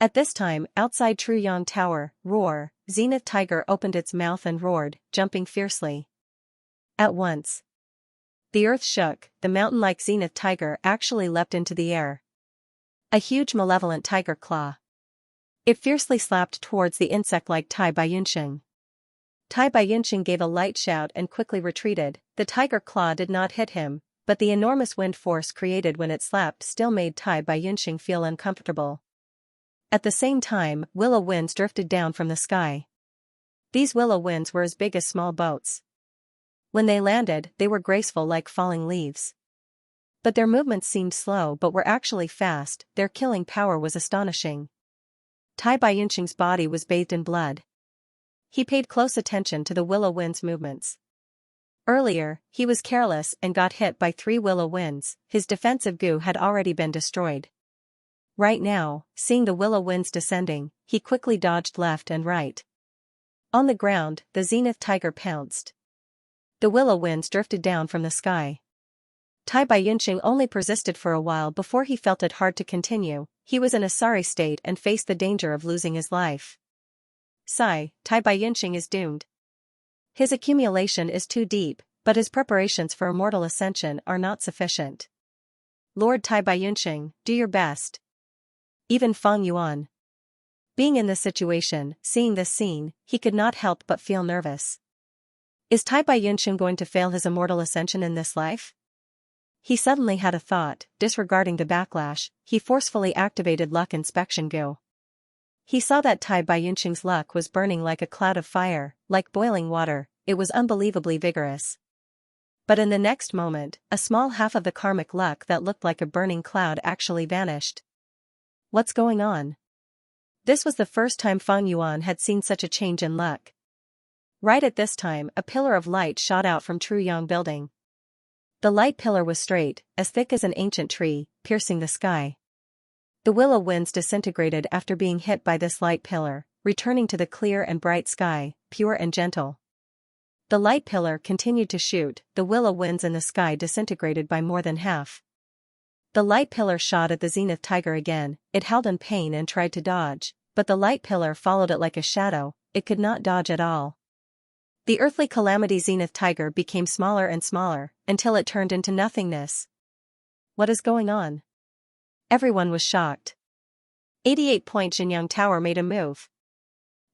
At this time, outside True Yang Tower, roar, Zenith Tiger opened its mouth and roared, jumping fiercely. At once, the earth shook, the mountain-like Zenith Tiger actually leapt into the air. A huge malevolent tiger claw. It fiercely slapped towards the insect-like Tai Baiyunxing. Tai Baiyunxing gave a light shout and quickly retreated. The tiger claw did not hit him, but the enormous wind force created when it slapped still made Tai Baiyunxing feel uncomfortable. At the same time, willow winds drifted down from the sky. These willow winds were as big as small boats. When they landed, they were graceful like falling leaves. But their movements seemed slow but were actually fast. Their killing power was astonishing. Tai Baiyunxing's body was bathed in blood. He paid close attention to the willow wind's movements. Earlier, he was careless and got hit by 3 willow winds. His defensive goo had already been destroyed. Right now, seeing the willow winds descending, he quickly dodged left and right. On the ground, the Zenith Tiger pounced. The willow winds drifted down from the sky. Tai Baiyunxing only persisted for a while before he felt it hard to continue. He was in a sorry state and faced the danger of losing his life. Tai Baiyunxing is doomed. His accumulation is too deep, but his preparations for immortal ascension are not sufficient. Lord Tai Baiyunxing, do your best. Even Feng Yuan, being in this situation, seeing this scene, he could not help but feel nervous. Is Tai Baiyunxing going to fail his immortal ascension in this life? He suddenly had a thought. Disregarding the backlash, he forcefully activated luck inspection Gu. He saw that Tai Baiyunxing's luck was burning like a cloud of fire, like boiling water. It was unbelievably vigorous. But in the next moment, a small half of the karmic luck that looked like a burning cloud actually vanished. What's going on? This was the first time Fang Yuan had seen such a change in luck. Right at this time, a pillar of light shot out from Truyang building. The light pillar was straight, as thick as an ancient tree, piercing the sky. The willow winds disintegrated after being hit by this light pillar, returning to the clear and bright sky, pure and gentle. The light pillar continued to shoot, the willow winds in the sky disintegrated by more than half. The light pillar shot at the zenith tiger again. It held in pain and tried to dodge, but the light pillar followed it like a shadow. It could not dodge at all. The earthly calamity zenith tiger became smaller and smaller, until it turned into nothingness. What is going on? Everyone was shocked. 88-point Xianxia Tower made a move.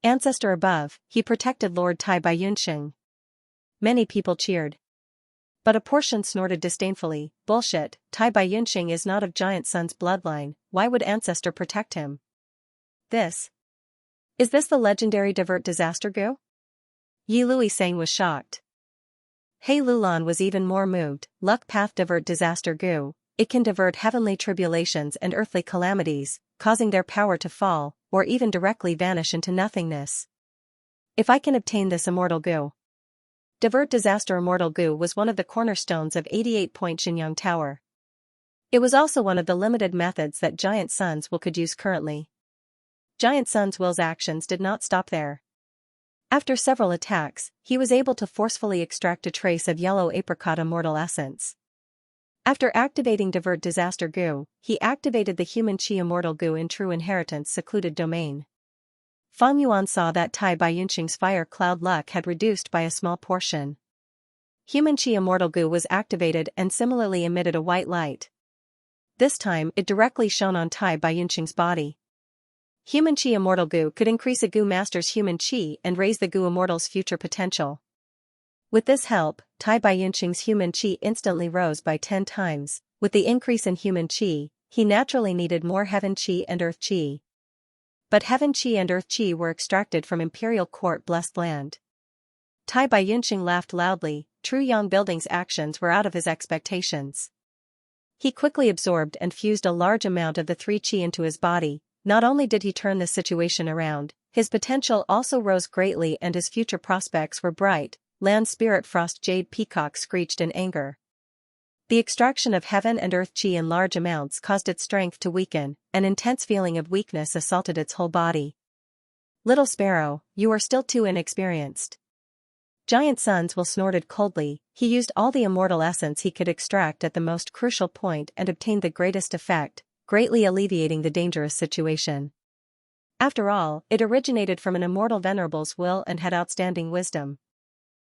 Ancestor above, he protected Lord Tai Baiyunxing. Many people cheered. But a portion snorted disdainfully. Bullshit, Tai Baiyunxing is not of Giant Sun's bloodline. Why would Ancestor protect him? Is this the legendary divert disaster Gu? Yi Lui Sang was shocked. He Lulan was even more moved. Luck path divert disaster Gu. It can divert heavenly tribulations and earthly calamities, causing their power to fall, or even directly vanish into nothingness. If I can obtain this immortal Gu. Divert disaster immortal Gu was one of the cornerstones of 88-point Xianxia Tower. It was also one of the limited methods that Giant Sun's will could use currently. Giant Sun's will's actions did not stop there. After several attacks, he was able to forcefully extract a trace of yellow apricot immortal essence. After activating Divert Disaster Gu, he activated the Human Chi Immortal Gu in True Inheritance Secluded Domain. Fang Yuan saw that Tai Baiyunxing's fire cloud luck had reduced by a small portion. Human Chi Immortal Gu was activated and similarly emitted a white light. This time it directly shone on Tai Baiyunxing's body. Human Chi Immortal Gu could increase a Gu Master's Human Chi and raise the Gu Immortal's future potential. With this help, Tai Baiyunxing's Human Chi instantly rose by 10 times. With the increase in Human Chi, he naturally needed more Heaven Chi and Earth Chi. But Heaven Chi and Earth Chi were extracted from Imperial Court Blessed Land. Tai Baiyunxing laughed loudly. Truyang Building's actions were out of his expectations. He quickly absorbed and fused a large amount of the 3 Chi into his body. Not only did he turn the situation around, his potential also rose greatly and his future prospects were bright. Land Spirit Frost Jade Peacock screeched in anger. The extraction of Heaven and Earth Chi in large amounts caused its strength to weaken. An intense feeling of weakness assaulted its whole body. Little Sparrow, you are still too inexperienced. Giant Sun's will snorted coldly. He used all the immortal essence he could extract at the most crucial point and obtained the greatest effect, greatly alleviating the dangerous situation. After all, it originated from an immortal venerable's will and had outstanding wisdom.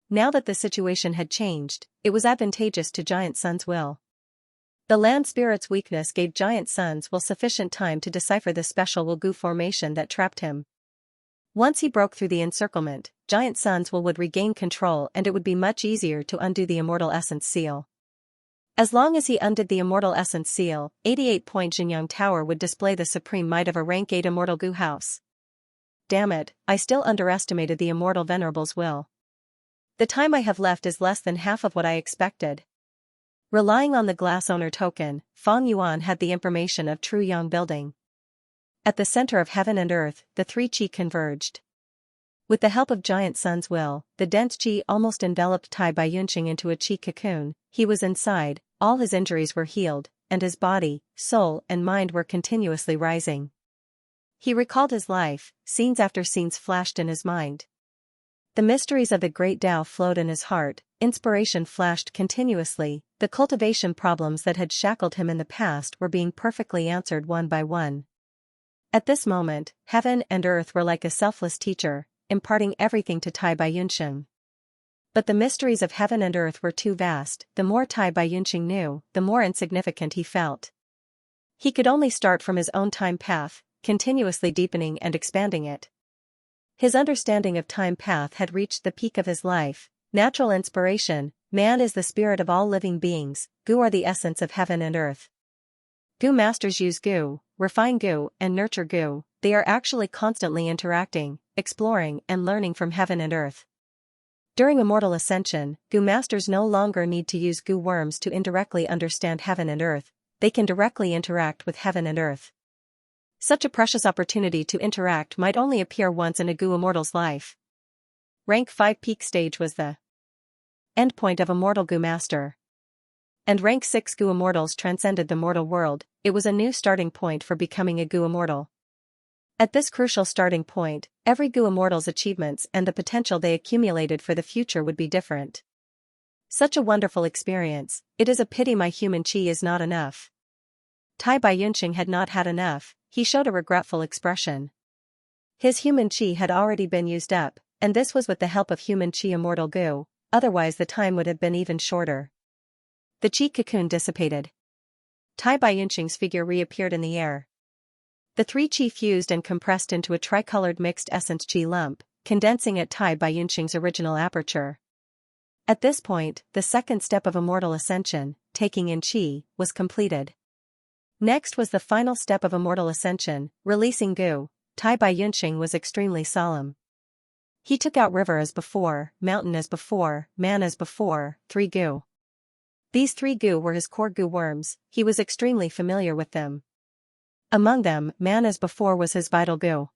Now that the situation had changed, it was advantageous to Giant Sun's will. The land spirit's weakness gave Giant Sun's will sufficient time to decipher the special will Gu formation that trapped him. Once he broke through the encirclement, Giant Sun's will would regain control and it would be much easier to undo the Immortal Essence seal. As long as he undid the Immortal Essence seal, 88-point Xianxia Tower would display the supreme might of a rank 8 Immortal Gu house. Damn it, I still underestimated the Immortal Venerable's will. The time I have left is less than half of what I expected. Relying on the glass owner token, Fang Yuan had the information of Truyang Building. At the center of heaven and earth, the 3 Chi converged. With the help of Giant Sun's will, the dense Chi almost enveloped Tai Baiyunxing into a Chi cocoon. He was inside, all his injuries were healed, and his body, soul and mind were continuously rising. He recalled his life, scenes after scenes flashed in his mind. The mysteries of the great Tao flowed in his heart, inspiration flashed continuously. The cultivation problems that had shackled him in the past were being perfectly answered one by one. At this moment, heaven and earth were like a selfless teacher, imparting everything to Tai Baiyunxing. But the mysteries of heaven and earth were too vast. The more Tai Baiyunxing knew, the more insignificant he felt. He could only start from his own time path, continuously deepening and expanding it. His understanding of time path had reached the peak of his life. Natural inspiration. Man is the spirit of all living beings, Gu are the essence of heaven and earth. Gu masters use Gu, refine Gu, and nurture Gu. They are actually constantly interacting, exploring, and learning from heaven and earth. During immortal ascension, Gu masters no longer need to use Gu worms to indirectly understand heaven and earth, they can directly interact with heaven and earth. Such a precious opportunity to interact might only appear once in a Gu immortal's life. Rank 5 peak stage was the endpoint of immortal Gu master. And rank 6 Gu immortals transcended the mortal world, it was a new starting point for becoming a Gu immortal. At this crucial starting point, every Gu immortal's achievements and the potential they accumulated for the future would be different. Such a wonderful experience, it is a pity my human chi is not enough. Tai Baiyunqing had not had enough, he showed a regretful expression. His human chi had already been used up, and this was with the help of human chi immortal Gu, otherwise the time would have been even shorter. The chi cocoon dissipated. Tai Baiyunqing's figure reappeared in the air. The three chi fused and compressed into a tricolored mixed essence chi lump, condensing at Tai Baiyunqing's original aperture. At this point, the second step of immortal ascension, taking in chi, was completed. Next was the final step of immortal ascension, releasing Gu. Tai Baiyunqing was extremely solemn. He took out river as before, mountain as before, man as before, 3 Gu. These 3 Gu were his core Gu worms, he was extremely familiar with them. Among them, man as before was his vital Gu.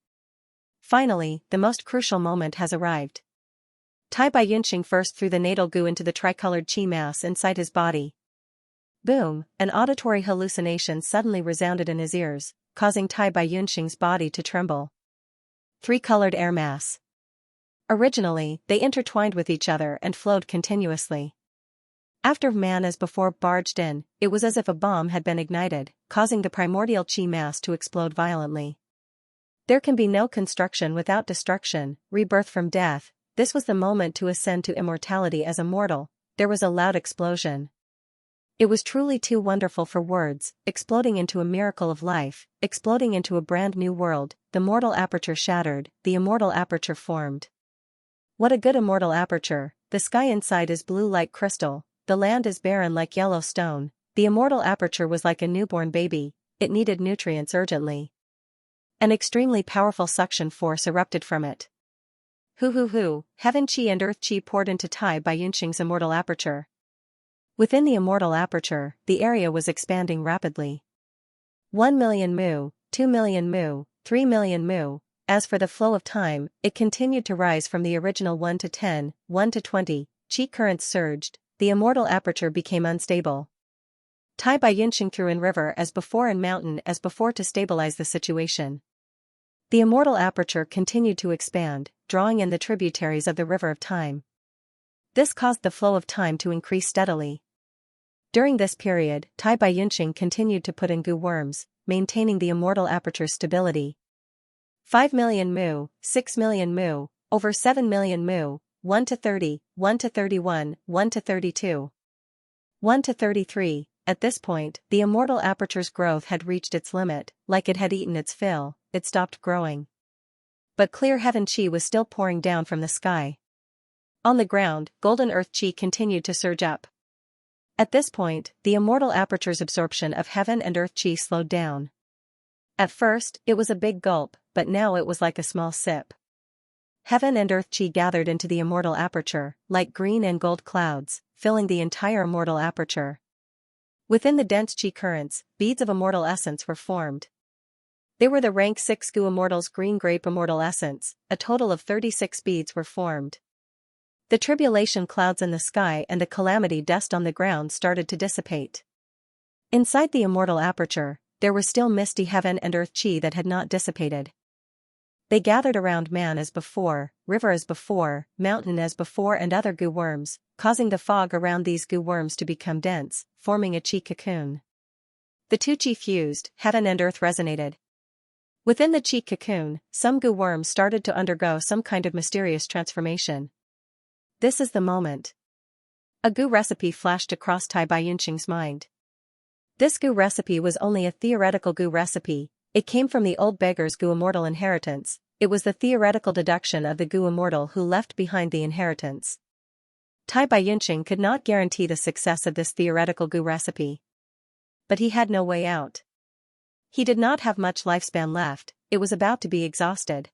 Finally, the most crucial moment has arrived. Tai Baiyunqing first threw the natal Gu into the tricolored chi mass inside his body. Boom, an auditory hallucination suddenly resounded in his ears, causing Tai Baiyunqing's body to tremble. 3-colored air mass. Originally, they intertwined with each other and flowed continuously. After man as before barged in, it was as if a bomb had been ignited, causing the primordial chi mass to explode violently. There can be no construction without destruction, rebirth from death. This was the moment to ascend to immortality as a mortal. There was a loud explosion. It was truly too wonderful for words, exploding into a miracle of life, exploding into a brand new world. The mortal aperture shattered, the immortal aperture formed. What a good immortal aperture, the sky inside is blue like crystal, the land is barren like yellow stone, the immortal aperture was like a newborn baby, it needed nutrients urgently. An extremely powerful suction force erupted from it. Hu, heaven chi and earth chi poured into Tai Baiyunqing's immortal aperture. Within the immortal aperture, the area was expanding rapidly. 1 million mu, 2 million mu, 3 million mu. As for the flow of time, it continued to rise from the original 1 to 10, 1 to 20, chi currents surged, the immortal aperture became unstable. Tai Baiyunqing threw in river as before and mountain as before to stabilize the situation. The immortal aperture continued to expand, drawing in the tributaries of the river of time. This caused the flow of time to increase steadily. During this period, Tai Baiyunqing continued to put in Gu worms, maintaining the immortal aperture's stability. 5 million mu, 6 million mu, over 7 million mu, 1 to 30, 1 to 31, 1 to 32. 1 to 33, at this point, the immortal aperture's growth had reached its limit, like it had eaten its fill, it stopped growing. But clear heaven chi was still pouring down from the sky. On the ground, golden earth chi continued to surge up. At this point, the immortal aperture's absorption of heaven and earth chi slowed down. At first, it was a big gulp, but now it was like a small sip. Heaven and earth chi gathered into the immortal aperture, like green and gold clouds, filling the entire immortal aperture. Within the dense chi currents, beads of immortal essence were formed. They were the rank 6 Gu immortal's green grape immortal essence, a total of 36 beads were formed. The tribulation clouds in the sky and the calamity dust on the ground started to dissipate. Inside the immortal aperture, there was still misty heaven and earth chi that had not dissipated. They gathered around man as before, river as before, mountain as before and other Gu worms, causing the fog around these Gu worms to become dense, forming a chi cocoon. The two chi fused, heaven and earth resonated. Within the chi cocoon, some Gu worms started to undergo some kind of mysterious transformation. This is the moment. A Gu recipe flashed across Tai Baiyunqing's mind. This Gu recipe was only a theoretical Gu recipe, it came from the old beggar's Gu immortal inheritance, it was the theoretical deduction of the Gu immortal who left behind the inheritance. Tai Baiyunqing could not guarantee the success of this theoretical goo recipe. But he had no way out. He did not have much lifespan left, it was about to be exhausted.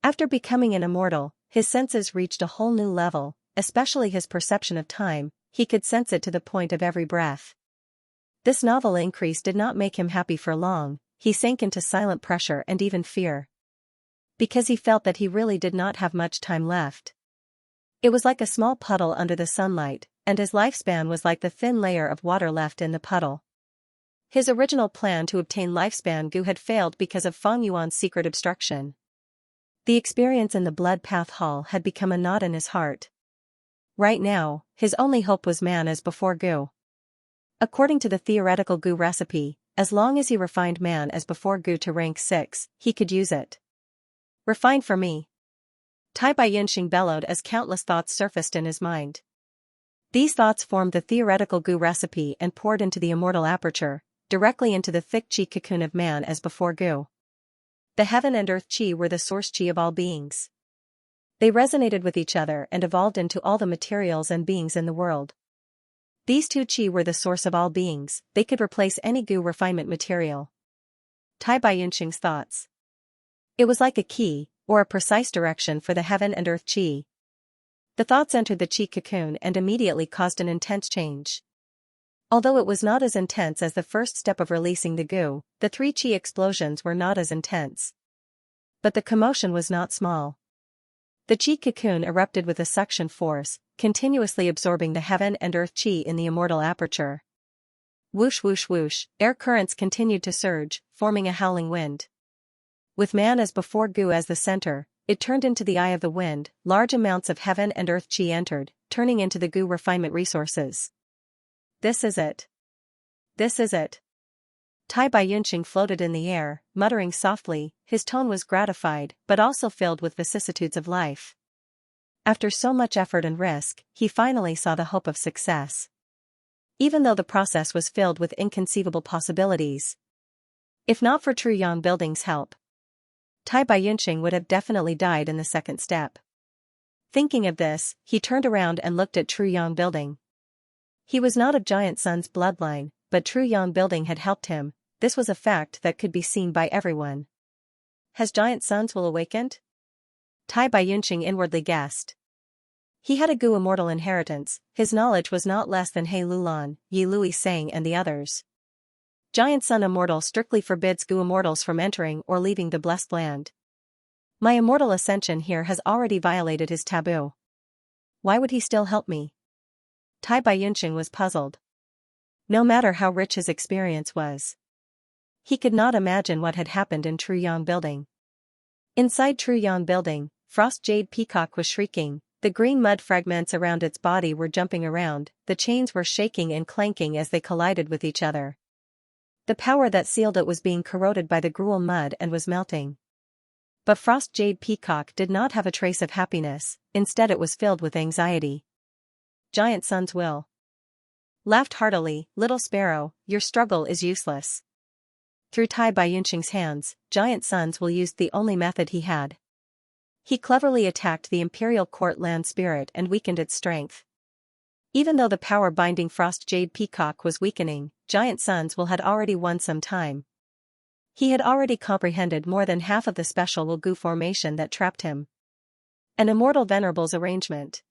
After becoming an immortal, his senses reached a whole new level, especially his perception of time, he could sense it to the point of every breath. This novel increase did not make him happy for long, he sank into silent pressure and even fear. Because he felt that he really did not have much time left. It was like a small puddle under the sunlight, and his lifespan was like the thin layer of water left in the puddle. His original plan to obtain lifespan goo had failed because of Fang Yuan's secret obstruction. The experience in the blood path hall had become a knot in his heart. Right now, his only hope was man as before goo. According to the theoretical goo recipe, as long as he refined man as before goo to rank 6, he could use it. Refine for me. Tai Baiyunqing bellowed as countless thoughts surfaced in his mind. These thoughts formed the theoretical goo recipe and poured into the immortal aperture, directly into the thick chi cocoon of man as before goo. The heaven and earth chi were the source chi of all beings. They resonated with each other and evolved into all the materials and beings in the world. These two chi were the source of all beings, they could replace any goo refinement material. Tai Baiyunqing's thoughts. It was like a key, or a precise direction for the heaven and earth chi. The thoughts entered the chi cocoon and immediately caused an intense change. Although it was not as intense as the first step of releasing the goo, the 3 chi explosions were not as intense. But the commotion was not small. The chi cocoon erupted with a suction force, continuously absorbing the heaven and earth chi in the immortal aperture. Whoosh whoosh whoosh, air currents continued to surge, forming a howling wind. With man as before goo as the center, it turned into the eye of the wind, large amounts of heaven and earth chi entered, turning into the goo refinement resources. This is it. This is it. Tai Baiyunqing floated in the air, muttering softly, his tone was gratified but also filled with vicissitudes of life. After so much effort and risk, he finally saw the hope of success. Even though the process was filled with inconceivable possibilities. If not for True Yang Building's help, Tai Baiyunqing would have definitely died in the second step. Thinking of this, he turned around and looked at True Yang Building. He was not of Giant Sun's bloodline, but True Yang Building had helped him, this was a fact that could be seen by everyone. Has Giant Sun's will awakened? Tai Baiyunqing inwardly guessed. He had a goo immortal inheritance, his knowledge was not less than He Lulan, Yi Lui Sang and the others. Giant Sun Immortal strictly forbids goo immortals from entering or leaving the blessed land. My immortal ascension here has already violated his taboo. Why would he still help me? Tai Baiyunqing was puzzled. No matter how rich his experience was, he could not imagine what had happened in True Yang Building. Inside True Yang Building, Frost Jade Peacock was shrieking, the green mud fragments around its body were jumping around, the chains were shaking and clanking as they collided with each other. The power that sealed it was being corroded by the gruel mud and was melting. But Frost Jade Peacock did not have a trace of happiness, instead it was filled with anxiety. Giant Sun's will. Laughed heartily, little sparrow, your struggle is useless. Through Tai Baiyunqing's hands, Giant Sun's will used the only method he had. He cleverly attacked the Imperial Court land spirit and weakened its strength. Even though the power binding Frost Jade Peacock was weakening, Giant Sun's will had already won some time. He had already comprehended more than half of the special will goo formation that trapped him. An immortal venerable's arrangement.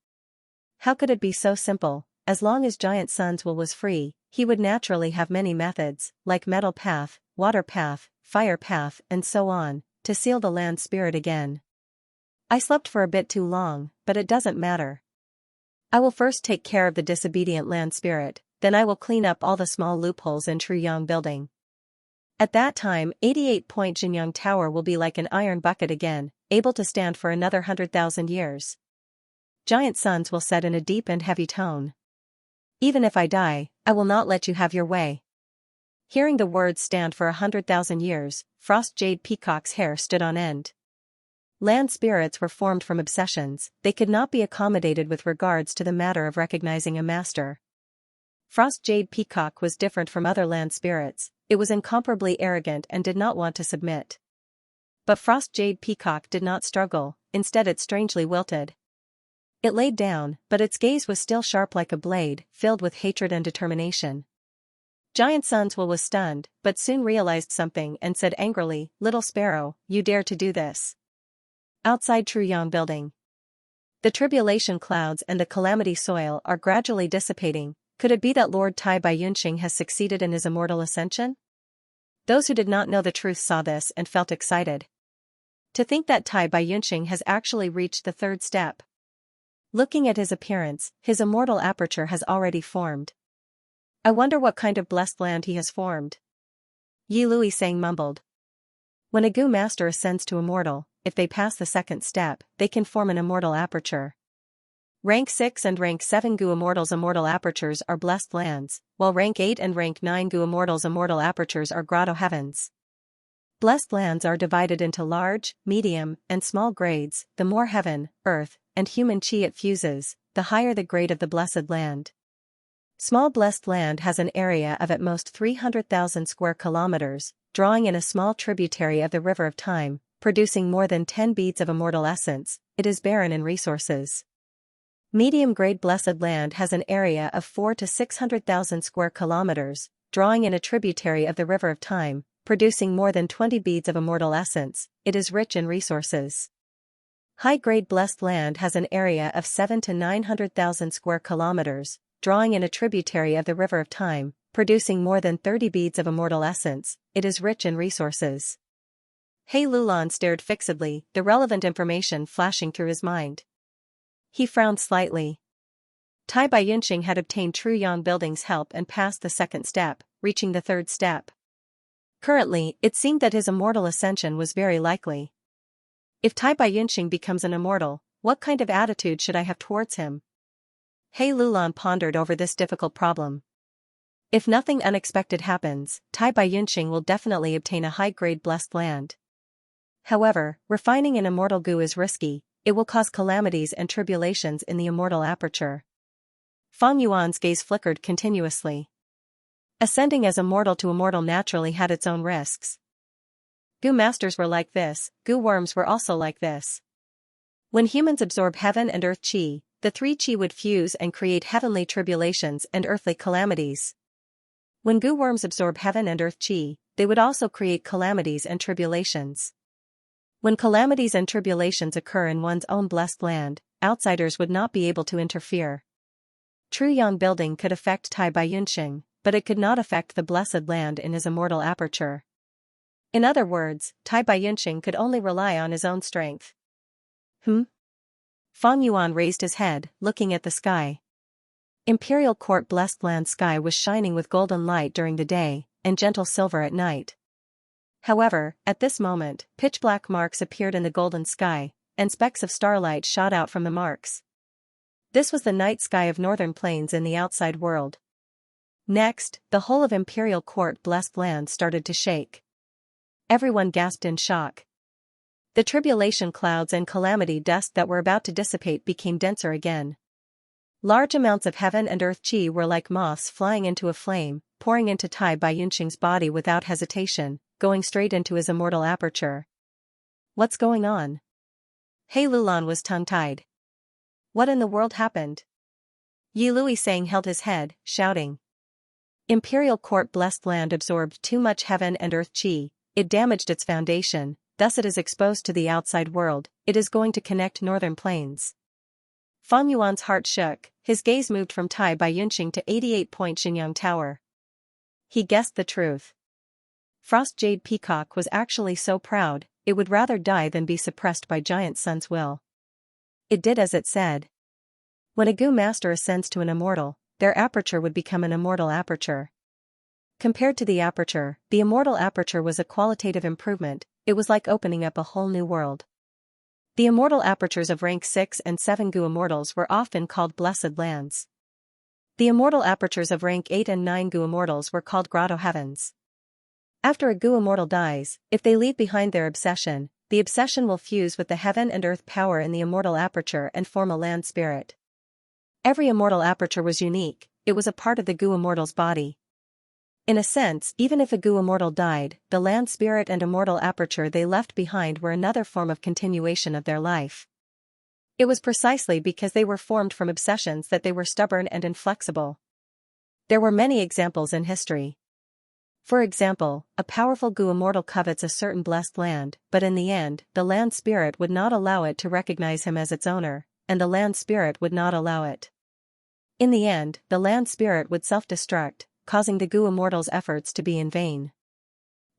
How could it be so simple? As long as Giant Sun's will was free, he would naturally have many methods, like metal path, water path, fire path, and so on, to seal the land spirit again. I slept for a bit too long, but it doesn't matter. I will first take care of the disobedient land spirit, then I will clean up all the small loopholes in True Yang Building. At that time 88-point Jinyang Tower will be like an iron bucket again, able to stand for another 100,000 years. Giant Sun's will said in a deep and heavy tone. Even if I die, I will not let you have your way. Hearing the words stand for 100,000 years, Frost Jade Peacock's hair stood on end. Land spirits were formed from obsessions, they could not be accommodated with regards to the matter of recognizing a master. Frost Jade Peacock was different from other land spirits, it was incomparably arrogant and did not want to submit. But Frost Jade Peacock did not struggle, instead it strangely wilted. It laid down, but its gaze was still sharp like a blade, filled with hatred and determination. Giant Sunswill was stunned, but soon realized something and said angrily, "Little sparrow, you dare to do this?" Outside Truyang Building. The tribulation clouds and the calamity soil are gradually dissipating. Could it be that Lord Tai Baiyunxing has succeeded in his immortal ascension? Those who did not know the truth saw this and felt excited. To think that Tai Baiyunxing has actually reached the third step. Looking at his appearance, his immortal aperture has already formed. I wonder what kind of blessed land he has formed. Yi Lui Sang mumbled. When a Gu master ascends to immortal, if they pass the second step, they can form an immortal aperture. Rank 6 and Rank 7 Gu Immortals' immortal apertures are blessed lands, while Rank 8 and Rank 9 Gu Immortals' immortal apertures are grotto heavens. Blessed lands are divided into large, medium, and small grades. The more heaven, earth, and human chi it fuses, the higher the grade of the blessed land. Small blessed land has an area of at most 300,000 square kilometers, drawing in a small tributary of the river of time, producing more than 10 beads of immortal essence. It is barren in resources. Medium-grade blessed land has an area of 400 to 600,000 square kilometers, drawing in a tributary of the river of time, producing more than 20 beads of immortal essence. It is rich in resources. High-grade blessed land has an area of 700 to 900,000 square kilometers, drawing in a tributary of the river of time, producing more than 30 beads of immortal essence. It is rich in resources. He Lulan stared fixedly, the relevant information flashing through his mind. He frowned slightly. Tai Baiyunxing had obtained Truyang Building's help and passed the second step, reaching the third step. Currently, it seemed that his immortal ascension was very likely. If Tai Baiyunxing becomes an immortal, what kind of attitude should I have towards him? He Lulan pondered over this difficult problem. If nothing unexpected happens, Tai Baiyunxing will definitely obtain a high-grade blessed land. However, refining an immortal Gu is risky. It will cause calamities and tribulations in the immortal aperture. Fang Yuan's gaze flickered continuously. Ascending as immortal to immortal naturally had its own risks. Gu masters were like this, Gu worms were also like this. When humans absorb heaven and earth chi, the three chi would fuse and create heavenly tribulations and earthly calamities. When Gu worms absorb heaven and earth chi, they would also create calamities and tribulations. When calamities and tribulations occur in one's own blessed land, outsiders would not be able to interfere. Truyang Building could affect Tai Baiyunxing, but it could not affect the blessed land in his immortal aperture. In other words, Tai Baiyunxing could only rely on his own strength. Fang Yuan raised his head, looking at the sky. Imperial Court blessed land sky was shining with golden light during the day, and gentle silver at night. However, at this moment, pitch-black marks appeared in the golden sky, and specks of starlight shot out from the marks. This was the night sky of northern plains in the outside world. Next, the whole of Imperial Court blessed land started to shake. Everyone gasped in shock. The tribulation clouds and calamity dust that were about to dissipate became denser again. Large amounts of heaven and earth chi were like moths flying into a flame, pouring into Tai Baiyunxing's body without hesitation, going straight into his immortal aperture. What's going on? He Lulan was tongue-tied. What in the world happened? Yi Lui Sang held his head, shouting. Imperial Court blessed land absorbed too much heaven and earth chi, it damaged its foundation, thus it is exposed to the outside world. It is going to connect northern plains. Fang Yuan's heart shook, his gaze moved from Tai Baiyunxing to 88-point Xianxia Tower. He guessed the truth. Frost Jade Peacock was actually so proud, it would rather die than be suppressed by Giant Sun's will. It did as it said. When a Gu master ascends to an immortal, their aperture would become an immortal aperture. Compared to the immortal aperture was a qualitative improvement. It was like opening up a whole new world. The immortal apertures of rank 6 and 7 Gu immortals were often called blessed lands. The immortal apertures of rank 8 and 9 Gu immortals were called grotto heavens. After a Gu immortal dies, if they leave behind their obsession, the obsession will fuse with the heaven and earth power in the immortal aperture and form a land spirit. Every immortal aperture was unique, it was a part of the Gu immortal's body. In a sense, even if a Gu immortal died, the land spirit and immortal aperture they left behind were another form of continuation of their life. It was precisely because they were formed from obsessions that they were stubborn and inflexible. There were many examples in history. For example, a powerful Gu immortal covets a certain blessed land, but in the end, the land spirit would not allow it to recognize him as its owner, and the land spirit would not allow it. In the end, the land spirit would self-destruct, causing the Gu immortal's efforts to be in vain.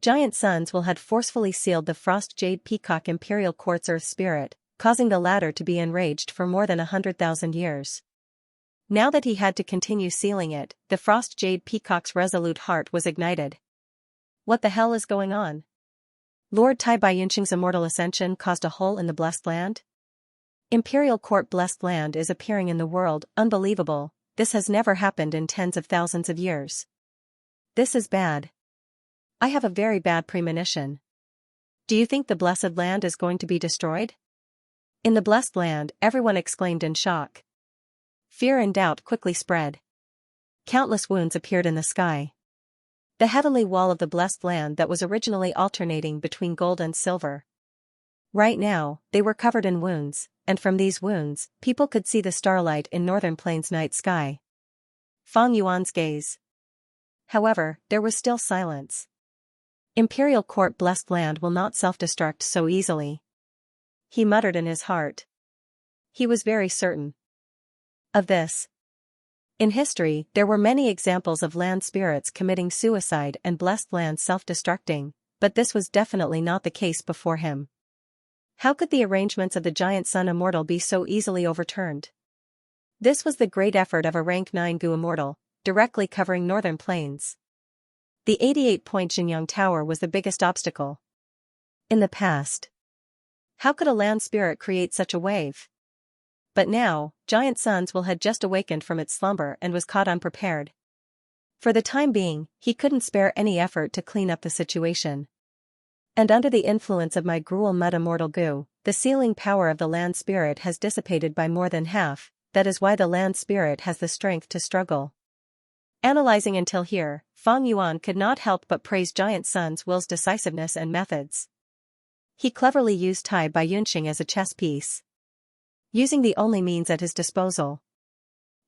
Giant Sun's will had forcefully sealed the Frost Jade Peacock Imperial Quartz Earth Spirit, causing the latter to be enraged for more than 100,000 years. Now that he had to continue sealing it, the Frost Jade Peacock's resolute heart was ignited. What the hell is going on? Lord Tai Baiyunqing's immortal ascension caused a hole in the Blessed Land? Imperial Court Blessed Land is appearing in the world, unbelievable, this has never happened in tens of thousands of years. This is bad. I have a very bad premonition. Do you think the Blessed Land is going to be destroyed? In the Blessed Land, everyone exclaimed in shock. Fear and doubt quickly spread. Countless wounds appeared in the sky. The heavenly wall of the Blessed Land that was originally alternating between gold and silver. Right now, they were covered in wounds, and from these wounds, people could see the starlight in Northern Plains' night sky. Fang Yuan's gaze. However, there was still silence. Imperial Court Blessed Land will not self-destruct so easily. He muttered in his heart. He was very certain of this. In history, there were many examples of land spirits committing suicide and blessed lands self-destructing, but this was definitely not the case before him. How could the arrangements of the Giant Sun Immortal be so easily overturned? This was the great effort of a rank 9 Gu Immortal, directly covering Northern Plains. The 88-point Xianxia Tower was the biggest obstacle. In the past, how could a land spirit create such a wave? But now, Giant Sun's will had just awakened from its slumber and was caught unprepared. For the time being, he couldn't spare any effort to clean up the situation. And under the influence of my gruel mud immortal Gu, the sealing power of the land spirit has dissipated by more than half, that is why the land spirit has the strength to struggle. Analyzing until here, Fang Yuan could not help but praise Giant Sun's will's decisiveness and methods. He cleverly used Tai Baiyunqing as a chess piece. Using the only means at his disposal.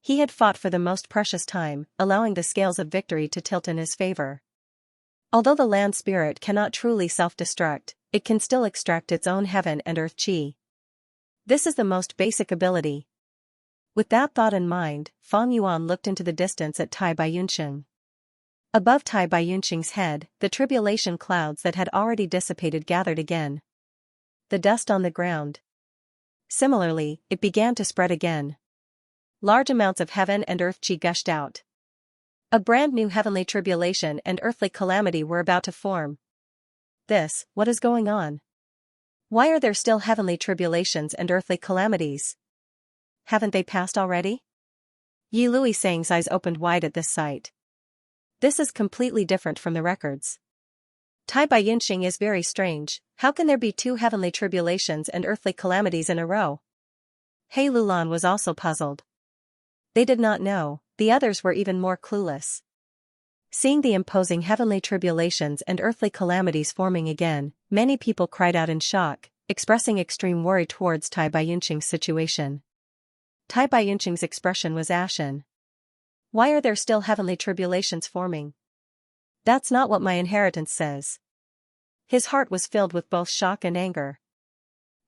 He had fought for the most precious time, allowing the scales of victory to tilt in his favor. Although the land spirit cannot truly self-destruct, it can still extract its own heaven and earth chi. This is the most basic ability. With that thought in mind, Fang Yuan looked into the distance at Tai Baiyunqing. Above Tai Baiyunqing's head, the tribulation clouds that had already dissipated gathered again. The dust on the ground. Similarly, it began to spread again. Large amounts of heaven and earth chi gushed out. A brand new heavenly tribulation and earthly calamity were about to form. What is going on? Why are there still heavenly tribulations and earthly calamities? Haven't they passed already? Yi Luisang's eyes opened wide at this sight. This is completely different from the records. Tai Baiyunqing is very strange, how can there be two heavenly tribulations and earthly calamities in a row? He Lulan was also puzzled. They did not know, the others were even more clueless. Seeing the imposing heavenly tribulations and earthly calamities forming again, many people cried out in shock, expressing extreme worry towards Tai Baiyunqing's situation. Tai Baiyunqing's expression was ashen. Why are there still heavenly tribulations forming? That's not what my inheritance says. His heart was filled with both shock and anger.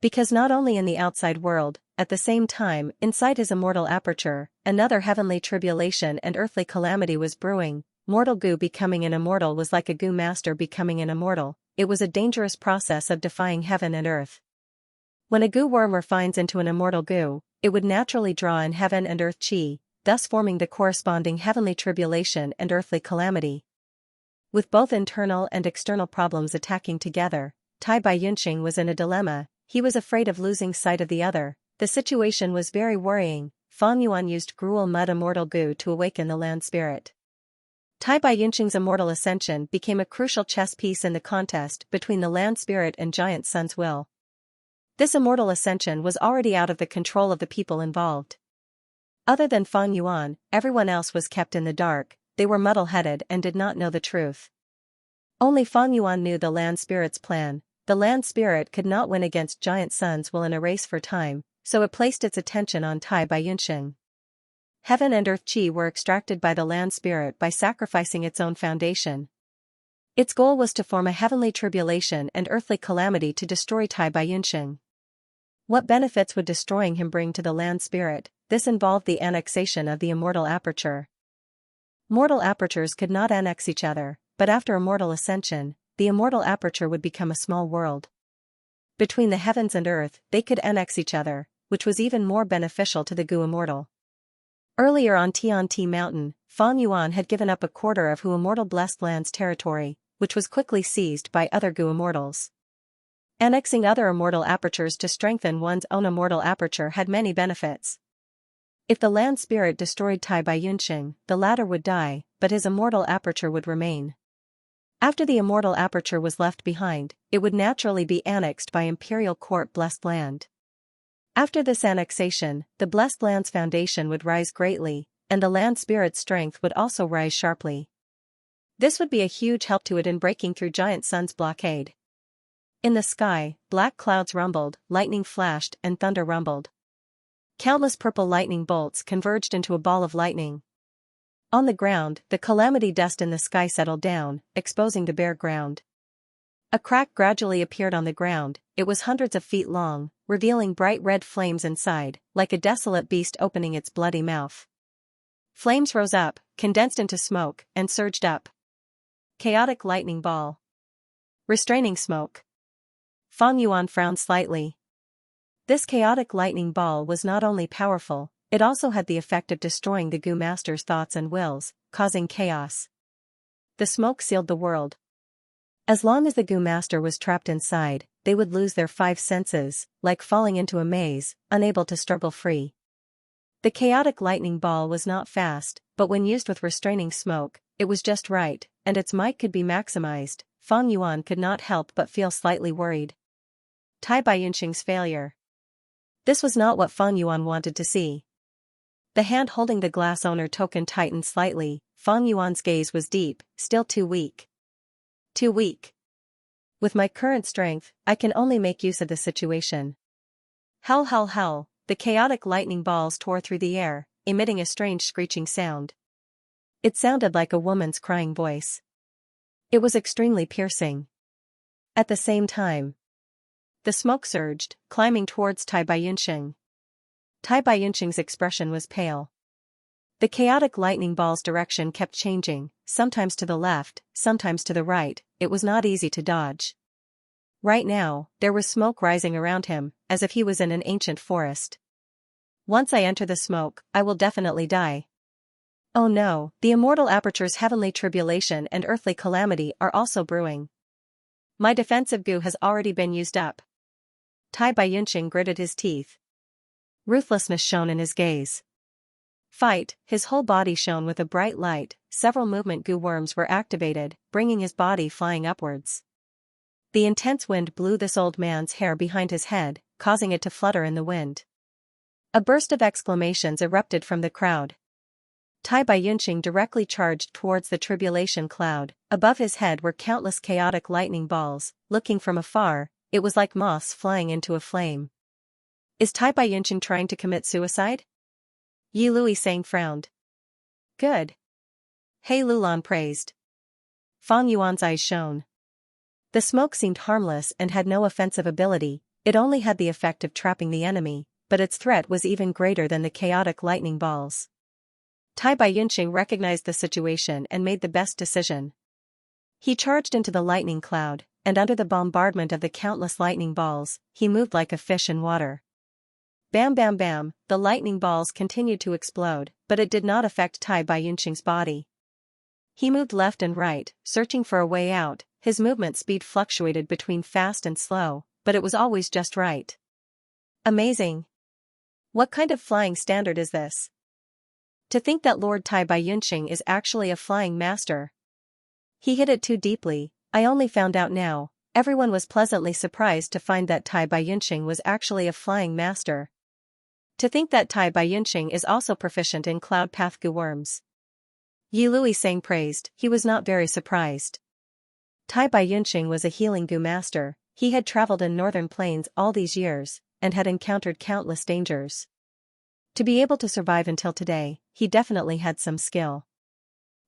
Because not only in the outside world, at the same time, inside his immortal aperture, another heavenly tribulation and earthly calamity was brewing. Mortal Gu becoming an immortal was like a Gu master becoming an immortal, it was a dangerous process of defying heaven and earth. When a Gu worm refines into an immortal Gu, it would naturally draw in heaven and earth chi, thus forming the corresponding heavenly tribulation and earthly calamity. With both internal and external problems attacking together, Tai Baiyunqing was in a dilemma. He was afraid of losing sight of the other. The situation was very worrying. Fang Yuan used gruel mud immortal Gu to awaken the land spirit. Tai Baiyunqing's immortal ascension became a crucial chess piece in the contest between the land spirit and Giant Sun's will. This immortal ascension was already out of the control of the people involved. Other than Fang Yuan, everyone else was kept in the dark. They were muddle-headed and did not know the truth. Only Fang Yuan knew the land spirit's plan. The land spirit could not win against Giant Sun's will in a race for time, so it placed its attention on Tai Baiyunxing. Heaven and earth qi were extracted by the land spirit by sacrificing its own foundation. Its goal was to form a heavenly tribulation and earthly calamity to destroy Tai Baiyunxing. What benefits would destroying him bring to the land spirit? This involved the annexation of the immortal aperture. Mortal apertures could not annex each other, but after immortal ascension, the immortal aperture would become a small world. Between the heavens and earth, they could annex each other, which was even more beneficial to the Gu immortal. Earlier on Tianti Mountain, Fang Yuan had given up a quarter of Hu immortal blessed land's territory, which was quickly seized by other Gu immortals. Annexing other immortal apertures to strengthen one's own immortal aperture had many benefits. If the land spirit destroyed Tai Baiyunxing, the latter would die, but his immortal aperture would remain. After the immortal aperture was left behind, it would naturally be annexed by Imperial Court Blessed Land. After this annexation, the Blessed Land's foundation would rise greatly, and the land spirit's strength would also rise sharply. This would be a huge help to it in breaking through Giant Sun's blockade. In the sky, black clouds rumbled, lightning flashed and thunder rumbled. Countless purple lightning bolts converged into a ball of lightning. On the ground, the calamity dust in the sky settled down, exposing the bare ground. A crack gradually appeared on the ground, it was hundreds of feet long, revealing bright red flames inside, like a desolate beast opening its bloody mouth. Flames rose up, condensed into smoke, and surged up. Chaotic lightning ball. Restraining smoke. Fang Yuan frowned slightly. This chaotic lightning ball was not only powerful, it also had the effect of destroying the Gu Master's thoughts and wills, causing chaos. The smoke sealed the world. As long as the Gu Master was trapped inside, they would lose their 5 senses, like falling into a maze, unable to struggle free. The chaotic lightning ball was not fast, but when used with restraining smoke, it was just right, and its might could be maximized. Fang Yuan could not help but feel slightly worried. Tai Baiyunxing's failure. This was not what Fang Yuan wanted to see. The hand holding the glass owner token tightened slightly. Fang Yuan's gaze was deep, still too weak. Too weak. With my current strength, I can only make use of the situation. Hell, hell, hell, the chaotic lightning balls tore through the air, emitting a strange screeching sound. It sounded like a woman's crying voice. It was extremely piercing. At the same time, the smoke surged, climbing towards Tai Baiyunxing. Tai Baiyunxing's expression was pale. The chaotic lightning ball's direction kept changing, sometimes to the left, sometimes to the right. It was not easy to dodge. Right now, there was smoke rising around him, as if he was in an ancient forest. Once I enter the smoke, I will definitely die. Oh no, the immortal aperture's heavenly tribulation and earthly calamity are also brewing. My defensive Gu has already been used up. Tai Baiyunxing gritted his teeth. Ruthlessness shone in his gaze. Fight, his whole body shone with a bright light, several movement Gu worms were activated, bringing his body flying upwards. The intense wind blew this old man's hair behind his head, causing it to flutter in the wind. A burst of exclamations erupted from the crowd. Tai Baiyunxing directly charged towards the tribulation cloud. Above his head were countless chaotic lightning balls. Looking from afar, it was like moths flying into a flame. Is Tai Baiyunxing trying to commit suicide? Yi Luisang frowned. Good. He Lulan praised. Fang Yuan's eyes shone. The smoke seemed harmless and had no offensive ability, it only had the effect of trapping the enemy, but its threat was even greater than the chaotic lightning balls. Tai Baiyunxing recognized the situation and made the best decision. He charged into the lightning cloud, and under the bombardment of the countless lightning balls, he moved like a fish in water. Bam bam bam, the lightning balls continued to explode, but it did not affect Tai Baiyunxing's body. He moved left and right, searching for a way out. His movement speed fluctuated between fast and slow, but it was always just right. Amazing. What kind of flying standard is this? To think that Lord Tai Baiyunxing is actually a flying master. He hit it too deeply. I only found out now. Everyone was pleasantly surprised to find that Tai Baiyunxing was actually a flying master. To think that Tai Baiyunxing is also proficient in cloud path Gu worms. Yi Luisang praised. He was not very surprised. Tai Baiyunxing was a healing Gu master. He had traveled in northern plains all these years, and had encountered countless dangers. To be able to survive until today, he definitely had some skill.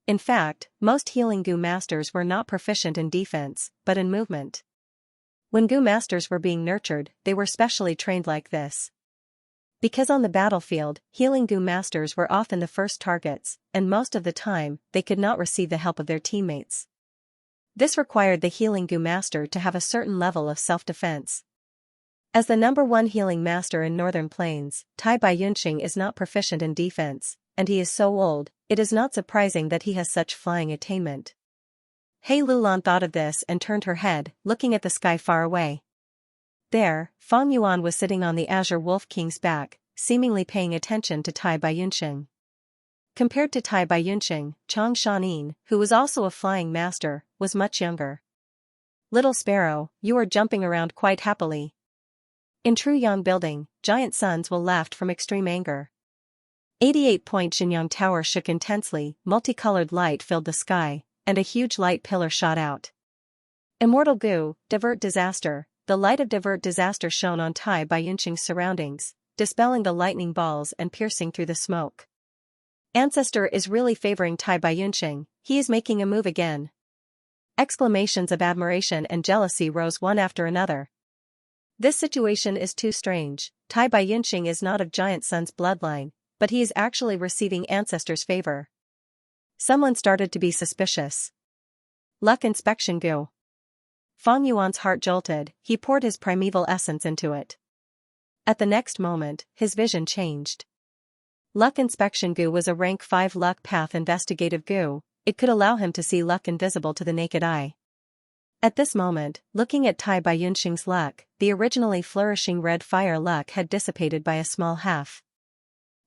In fact, most healing goo masters were not proficient in defense, but in movement. When goo masters were being nurtured, they were specially trained like this. Because on the battlefield, healing goo masters were often the first targets, and most of the time, they could not receive the help of their teammates. This required the healing goo master to have a certain level of self-defense. As the #1 healing master in Northern Plains, Tai Baiyunxing is not proficient in defense, and he is so old, it is not surprising that he has such flying attainment. Hei Lulan thought of this and turned her head, looking at the sky far away. There, Fang Yuan was sitting on the Azure Wolf King's back, seemingly paying attention to Tai Baiyunxing. Compared to Tai Baiyunxing, Chang Shanin, who was also a flying master, was much younger. Little sparrow, you are jumping around quite happily. In true Yang building, giant suns will laugh from extreme anger. 88-point Xianxia Tower shook intensely, multicolored light filled the sky, and a huge light pillar shot out. Immortal goo, divert disaster. The light of divert disaster shone on Tai Baiyunxing's surroundings, dispelling the lightning balls and piercing through the smoke. Ancestor is really favoring Tai Baiyunxing, he is making a move again. Exclamations of admiration and jealousy rose one after another. This situation is too strange. Tai Baiyunxing is not of Giant Sun's bloodline, but he is actually receiving Ancestor's favor. Someone started to be suspicious. Luck inspection goo. Fang Yuan's heart jolted, he poured his primeval essence into it. At the next moment, his vision changed. Luck inspection goo was a rank 5 luck path investigative goo, it could allow him to see luck invisible to the naked eye. At this moment, looking at Tai Baiyunxing's luck, the originally flourishing red fire luck had dissipated by a small half.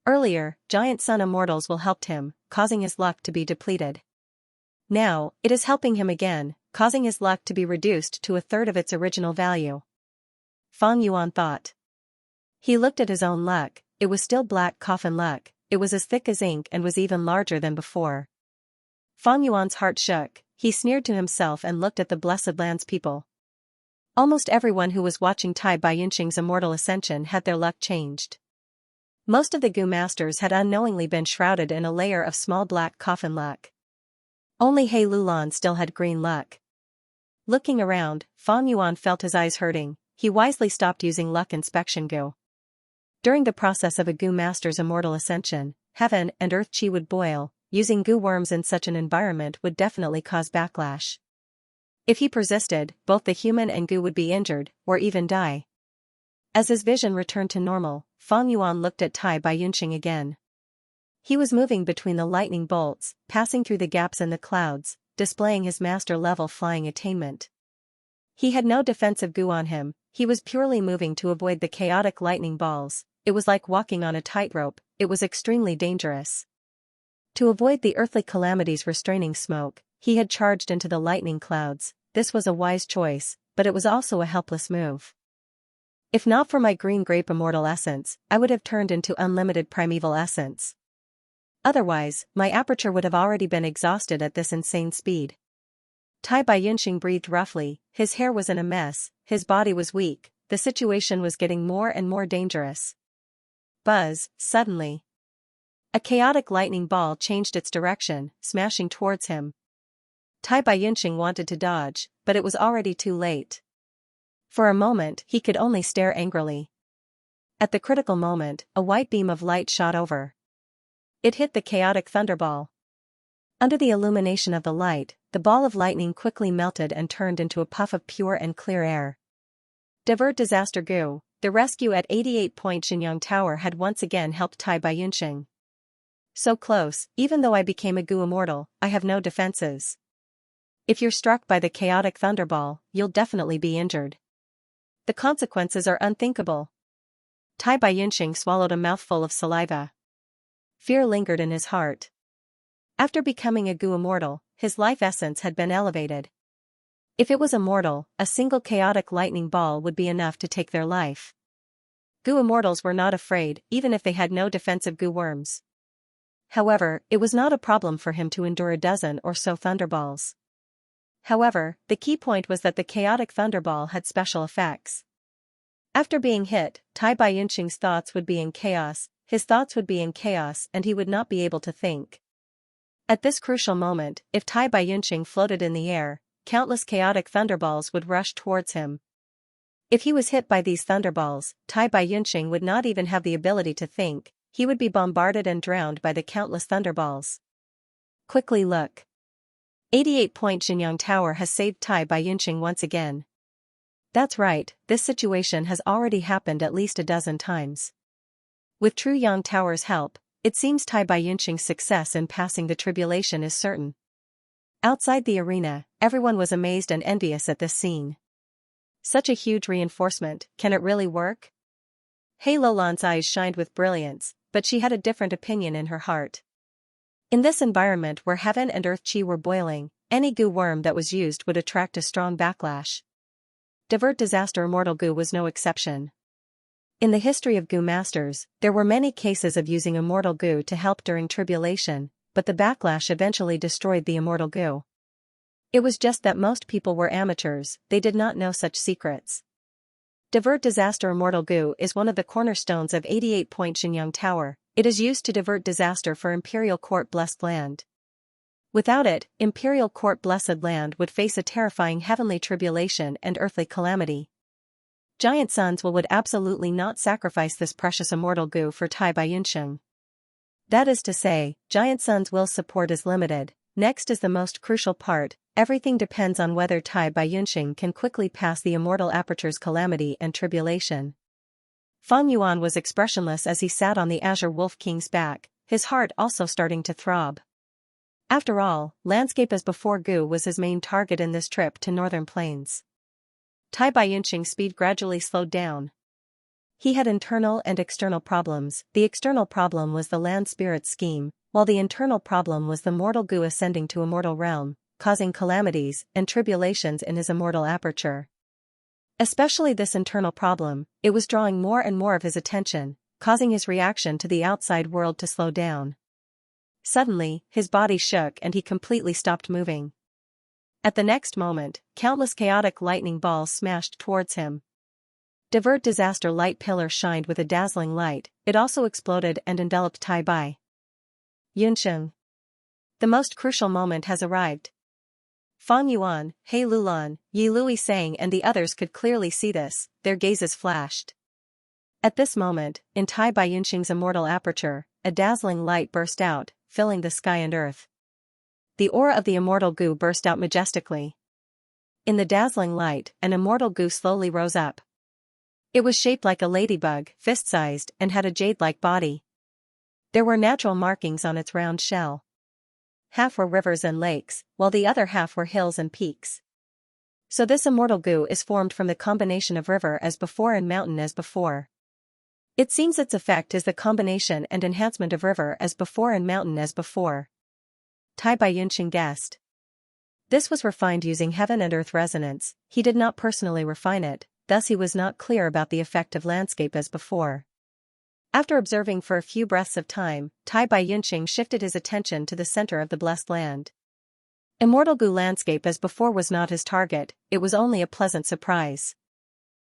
Earlier, Giant Sun immortals will helped him, causing his luck to be depleted. Now, it is helping him again, causing his luck to be reduced to a third of its original value. Fang Yuan thought. He looked at his own luck, it was still black coffin luck, it was as thick as ink and was even larger than before. Fang Yuan's heart shook, he sneered to himself and looked at the Blessed Land's people. Almost everyone who was watching Tai Baiyunxing's immortal ascension had their luck changed. Most of the goo masters had unknowingly been shrouded in a layer of small black coffin luck. Only Hei Lulan still had green luck. Looking around, Fang Yuan felt his eyes hurting, he wisely stopped using luck inspection goo. During the process of a goo master's immortal ascension, heaven and earth chi would boil, using goo worms in such an environment would definitely cause backlash. If he persisted, both the human and goo would be injured, or even die. As his vision returned to normal, Fang Yuan looked at Tai Baiyunxing again. He was moving between the lightning bolts, passing through the gaps in the clouds, displaying his master-level flying attainment. He had no defensive goo on him, he was purely moving to avoid the chaotic lightning balls, it was like walking on a tightrope, it was extremely dangerous. To avoid the earthly calamities restraining smoke, he had charged into the lightning clouds. This was a wise choice, but it was also a helpless move. If not for my green grape immortal essence, I would have turned into unlimited primeval essence. Otherwise, my aperture would have already been exhausted at this insane speed. Tai Baiyunxing breathed roughly, his hair was in a mess, his body was weak, the situation was getting more and more dangerous. Buzz, suddenly. A chaotic lightning ball changed its direction, smashing towards him. Tai Baiyunxing wanted to dodge, but it was already too late. For a moment, he could only stare angrily. At the critical moment, a white beam of light shot over. It hit the chaotic thunderball. Under the illumination of the light, the ball of lightning quickly melted and turned into a puff of pure and clear air. Divert disaster goo, the rescue at 88-point Xianxia Tower had once again helped Tai Baiyunxing. So close, even though I became a goo immortal, I have no defenses. If you're struck by the chaotic thunderball, you'll definitely be injured. The consequences are unthinkable. Tai Baiyunxing swallowed a mouthful of saliva. Fear lingered in his heart. After becoming a goo immortal, his life essence had been elevated. If it was immortal, a single chaotic lightning ball would be enough to take their life. Goo immortals were not afraid, even if they had no defensive goo worms. However, it was not a problem for him to endure a dozen or so thunderballs. However, the key point was that the chaotic thunderball had special effects. After being hit, Tai Baiyunqing's thoughts would be in chaos, his thoughts would be in chaos and he would not be able to think. At this crucial moment, if Tai Baiyunqing floated in the air, countless chaotic thunderballs would rush towards him. If he was hit by these thunderballs, Tai Baiyunqing would not even have the ability to think, he would be bombarded and drowned by the countless thunderballs. Quickly look. 88-point Xianxia Tower has saved Tai Baiyunqing once again. That's right, this situation has already happened at least a dozen times. With True Yang Tower's help, it seems Tai Baiyunqing's success in passing the tribulation is certain. Outside the arena, everyone was amazed and envious at this scene. Such a huge reinforcement, can it really work? He Lulan's eyes shined with brilliance, but she had a different opinion in her heart. In this environment where heaven and earth chi were boiling, any goo worm that was used would attract a strong backlash. Divert Disaster Immortal Goo was no exception. In the history of goo masters, there were many cases of using immortal goo to help during tribulation, but the backlash eventually destroyed the immortal goo. It was just that most people were amateurs, they did not know such secrets. Divert Disaster Immortal Goo is one of the cornerstones of 88-point Xianxia Tower. It is used to divert disaster for Imperial Court Blessed Land. Without it, Imperial Court Blessed Land would face a terrifying heavenly tribulation and earthly calamity. Giant Suns would absolutely not sacrifice this precious immortal goo for Tai Baiyunqing. That is to say, Giant Sun's will support is limited. Next is the most crucial part, everything depends on whether Tai Baiyunqing can quickly pass the immortal aperture's calamity and tribulation. Feng Yuan was expressionless as he sat on the Azure Wolf King's back, his heart also starting to throb. After all, landscape as before goo was his main target in this trip to Northern Plains. Tai Baiyunqing's speed gradually slowed down. He had internal and external problems. The external problem was the land spirit scheme, while the internal problem was the mortal goo ascending to immortal realm, causing calamities and tribulations in his immortal aperture. Especially this internal problem, it was drawing more and more of his attention, causing his reaction to the outside world to slow down. Suddenly, his body shook and he completely stopped moving. At the next moment, countless chaotic lightning balls smashed towards him. Divert Disaster Light Pillar shined with a dazzling light, it also exploded and enveloped Tai Baiyunqing. The most crucial moment has arrived. Feng Yuan, He Lulan, Yi Lui sang and the others could clearly see this, their gazes flashed. At this moment, in Tai Baiyunqing's immortal aperture, a dazzling light burst out, filling the sky and earth. The aura of the immortal goo burst out majestically. In the dazzling light, an immortal goo slowly rose up. It was shaped like a ladybug, fist-sized, and had a jade-like body. There were natural markings on its round shell. Half were rivers and lakes, while the other half were hills and peaks. So this immortal goo is formed from the combination of river as before and mountain as before. It seems its effect is the combination and enhancement of river as before and mountain as before. Tai Baiyunqing guessed. This was refined using heaven and earth resonance, he did not personally refine it, thus he was not clear about the effect of landscape as before. After observing for a few breaths of time, Tai Baiyunqing shifted his attention to the center of the blessed land. Immortal goo landscape as before was not his target, it was only a pleasant surprise.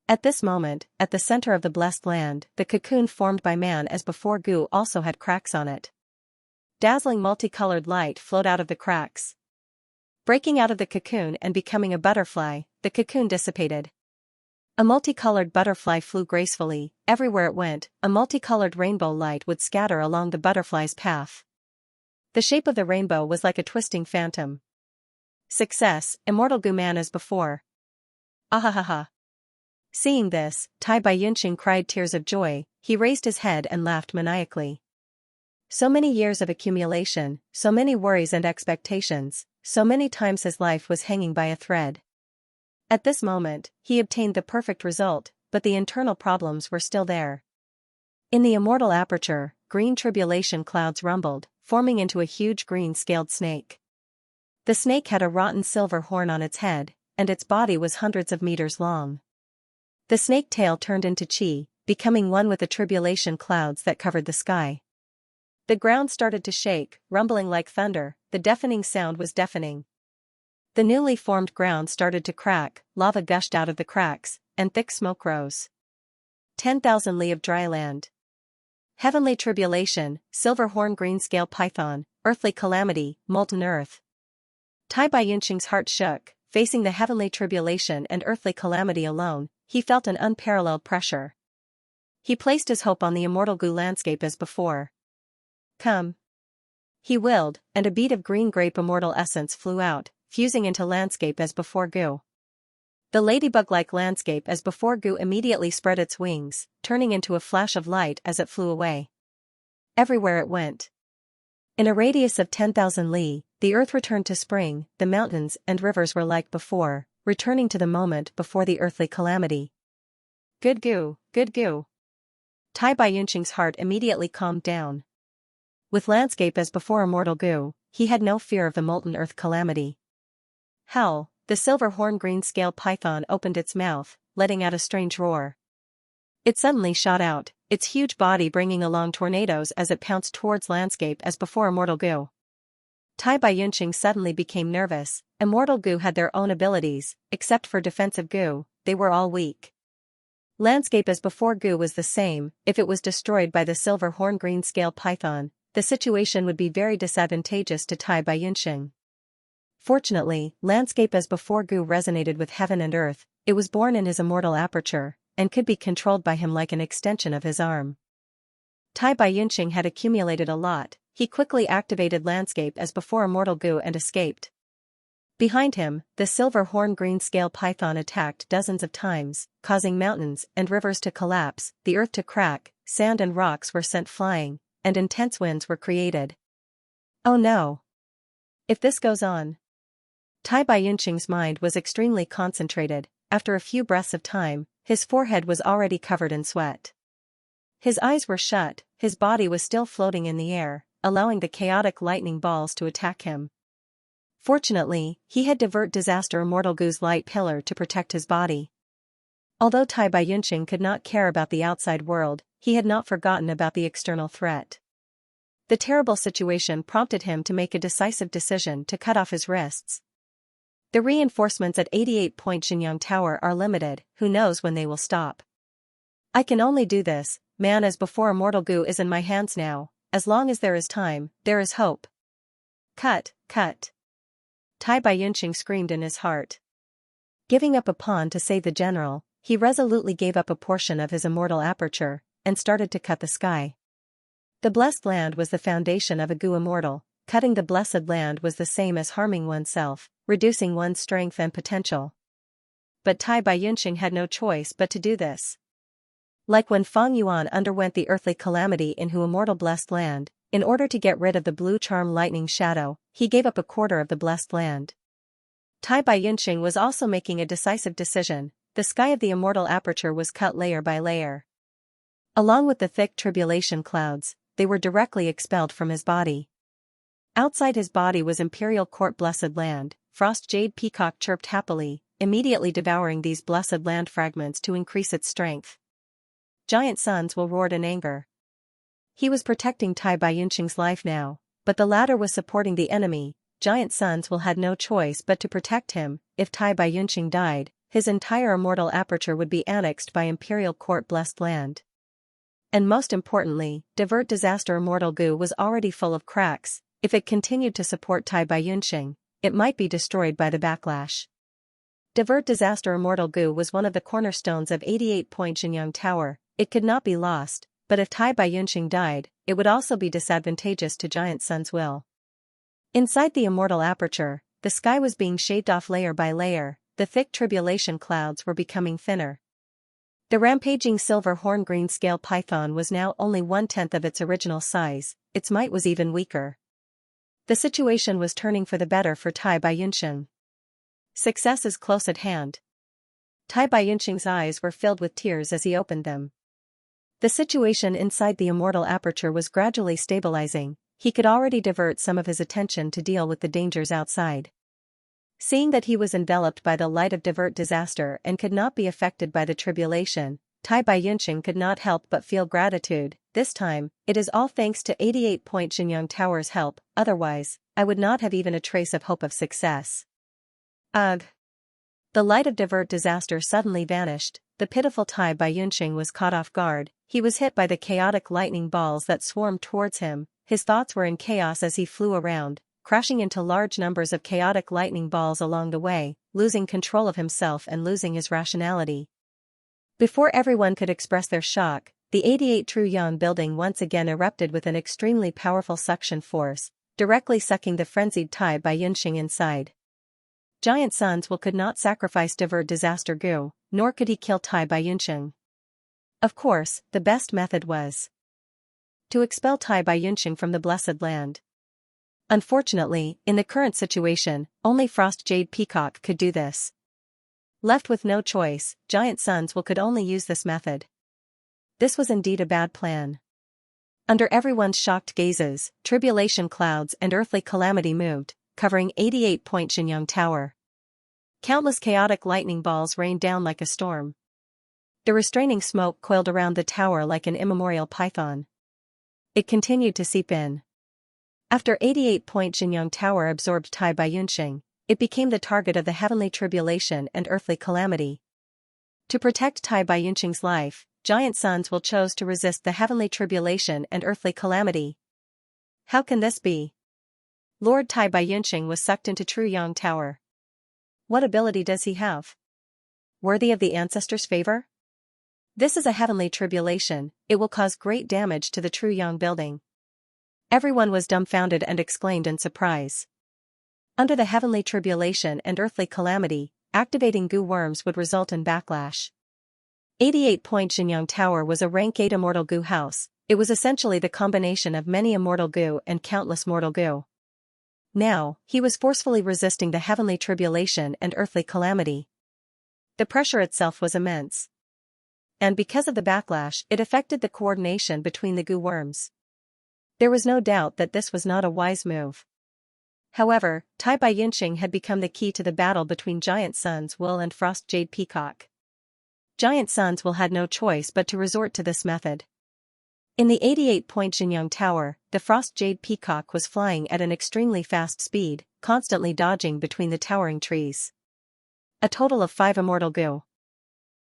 At this moment, at the center of the blessed land, the cocoon formed by man as before goo also had cracks on it. Dazzling multicolored light flowed out of the cracks. Breaking out of the cocoon and becoming a butterfly, the cocoon dissipated. A multicolored butterfly flew gracefully, everywhere it went, a multicolored rainbow light would scatter along the butterfly's path. The shape of the rainbow was like a twisting phantom. Success, immortal goo man as before. Ahahaha. Seeing this, Tai Baiyunqing cried tears of joy, he raised his head and laughed maniacally. So many years of accumulation, so many worries and expectations, so many times his life was hanging by a thread. At this moment, he obtained the perfect result, but the internal problems were still there. In the immortal aperture, green tribulation clouds rumbled, forming into a huge green-scaled snake. The snake had a rotten silver horn on its head, and its body was hundreds of meters long. The snake tail turned into chi, becoming one with the tribulation clouds that covered the sky. The ground started to shake, rumbling like thunder, the deafening sound was deafening. The newly formed ground started to crack, lava gushed out of the cracks, and thick smoke rose. 10,000 li of dry land. Heavenly tribulation, silver horn green scale python, earthly calamity, molten earth. Tai Baiyunxing's heart shook. Facing the heavenly tribulation and earthly calamity alone, he felt an unparalleled pressure. He placed his hope on the immortal Gu landscape as before. Come. He willed, and a bead of green grape immortal essence flew out, fusing into landscape as before Gu. The ladybug-like landscape as before Gu immediately spread its wings, turning into a flash of light as it flew away. Everywhere it went. In a radius of 10,000 li, the earth returned to spring, the mountains and rivers were like before, returning to the moment before the earthly calamity. Good Gu, good Gu. Tai Baiyunxing's heart immediately calmed down. With landscape as before immortal Gu, he had no fear of the molten earth calamity. Hell, the silver horn green scale python opened its mouth, letting out a strange roar. It suddenly shot out, its huge body bringing along tornadoes as it pounced towards landscape as before immortal Gu. Tai Baiyunxing suddenly became nervous. Immortal Gu had their own abilities, except for defensive Gu, they were all weak. Landscape as before Gu was the same. If it was destroyed by the silver horn green scale python, the situation would be very disadvantageous to Tai Baiyunxing. Fortunately, landscape as before Gu resonated with heaven and earth. It was born in his immortal aperture, and could be controlled by him like an extension of his arm. Tai Baiyunxing had accumulated a lot. He quickly activated landscape as before immortal Gu and escaped. Behind him, the silver horn green scale python attacked dozens of times, causing mountains and rivers to collapse, the earth to crack, sand and rocks were sent flying, and intense winds were created. Oh no! If this goes on. Tai Baiyunxing's mind was extremely concentrated. After a few breaths of time, his forehead was already covered in sweat. His eyes were shut, his body was still floating in the air, allowing the chaotic lightning balls to attack him. Fortunately, he had divert disaster immortal Gu's light pillar to protect his body. Although Tai Baiyunxing could not care about the outside world, he had not forgotten about the external threat. The terrible situation prompted him to make a decisive decision to cut off his wrists. The reinforcements at 88 Point Xianxia Tower are limited, who knows when they will stop. I can only do this, man as before immortal Gu is in my hands now, as long as there is time, there is hope. Cut, cut. Tai Baiyunxing screamed in his heart. Giving up a pawn to save the general, he resolutely gave up a portion of his immortal aperture, and started to cut the sky. The blessed land was the foundation of a Gu immortal. Cutting the blessed land was the same as harming oneself, reducing one's strength and potential. But Tai Baiyunxing had no choice but to do this. Like when Feng Yuan underwent the earthly calamity in Hu immortal blessed land, in order to get rid of the blue charm lightning shadow, he gave up a quarter of the blessed land. Tai Baiyunxing was also making a decisive decision. The sky of the immortal aperture was cut layer by layer. Along with the thick tribulation clouds, they were directly expelled from his body. Outside his body was Imperial Court blessed land. Frost Jade Peacock chirped happily, immediately devouring these blessed land fragments to increase its strength. Giant suns will roared in anger. He was protecting Tai Baiyunxing's life now, but the latter was supporting the enemy. Giant suns will had no choice but to protect him. If Tai Baiyunxing died, his entire immortal aperture would be annexed by Imperial Court blessed land. And most importantly, divert disaster immortal Gu was already full of cracks. If it continued to support Tai Baiyunxing, it might be destroyed by the backlash. Divert disaster immortal Gu was one of the cornerstones of 88 Point Xianxia Tower. It could not be lost, but if Tai Baiyunxing died, it would also be disadvantageous to Giant Sun's will. Inside the immortal aperture, the sky was being shaved off layer by layer, the thick tribulation clouds were becoming thinner. The rampaging silver horn green scale python was now only 1/10 of its original size, its might was even weaker. The situation was turning for the better for Tai Baiyunxing. Success is close at hand. Tai Baiyunxing's eyes were filled with tears as he opened them. The situation inside the immortal aperture was gradually stabilizing. He could already divert some of his attention to deal with the dangers outside. Seeing that he was enveloped by the light of divert disaster and could not be affected by the tribulation, Tai Baiyunxing could not help but feel gratitude. This time, it is all thanks to 88 Point Xianxia Tower's help, otherwise, I would not have even a trace of hope of success. Ugh! The light of divert disaster suddenly vanished. the pitiful Tai Baiyunxing was caught off guard. He was hit by the chaotic lightning balls that swarmed towards him. His thoughts were in chaos as he flew around, crashing into large numbers of chaotic lightning balls along the way, losing control of himself and losing his rationality. Before everyone could express their shock, the 88 Truyang building once again erupted with an extremely powerful suction force, directly sucking the frenzied Tai Baiyunxing inside. Giant Sun's will could not sacrifice divert disaster Gu, nor could he kill Tai Baiyunxing. Of course, the best method was to expel Tai Baiyunxing from the Blessed Land. Unfortunately, in the current situation, only Frost Jade Peacock could do this. Left with no choice, Giant Sun's will could only use this method. This was indeed a bad plan. Under everyone's shocked gazes, tribulation clouds and earthly calamity moved, covering 88-point Xianxia Tower. Countless chaotic lightning balls rained down like a storm. The restraining smoke coiled around the tower like an immemorial python. It continued to seep in. After 88-point Xianxia Tower absorbed Tai Baiyunxing, it became the target of the heavenly tribulation and earthly calamity. To protect Tai Baiyunxing's life, Giant Sun's will chose to resist the heavenly tribulation and earthly calamity. How can this be? Lord Tai Baiyunxing was sucked into Truyang Tower. What ability does he have? Worthy of the ancestors' favor? This is a heavenly tribulation, it will cause great damage to the Truyang building. Everyone was dumbfounded and exclaimed in surprise. Under the heavenly tribulation and earthly calamity, activating Gu worms would result in backlash. 88-point Xianxia Tower was a rank 8 immortal Gu house. It was essentially the combination of many immortal Gu and countless mortal Gu. Now, he was forcefully resisting the heavenly tribulation and earthly calamity. The pressure itself was immense. And because of the backlash, it affected the coordination between the Gu worms. There was no doubt that this was not a wise move. However, Tai Baiyunxing had become the key to the battle between Giant Sun's will and Frost Jade Peacock. Giant Sun's will had no choice but to resort to this method. In the 88-point Xianxia Tower, the Frost Jade Peacock was flying at an extremely fast speed, constantly dodging between the towering trees. A total of 5 immortal Gu.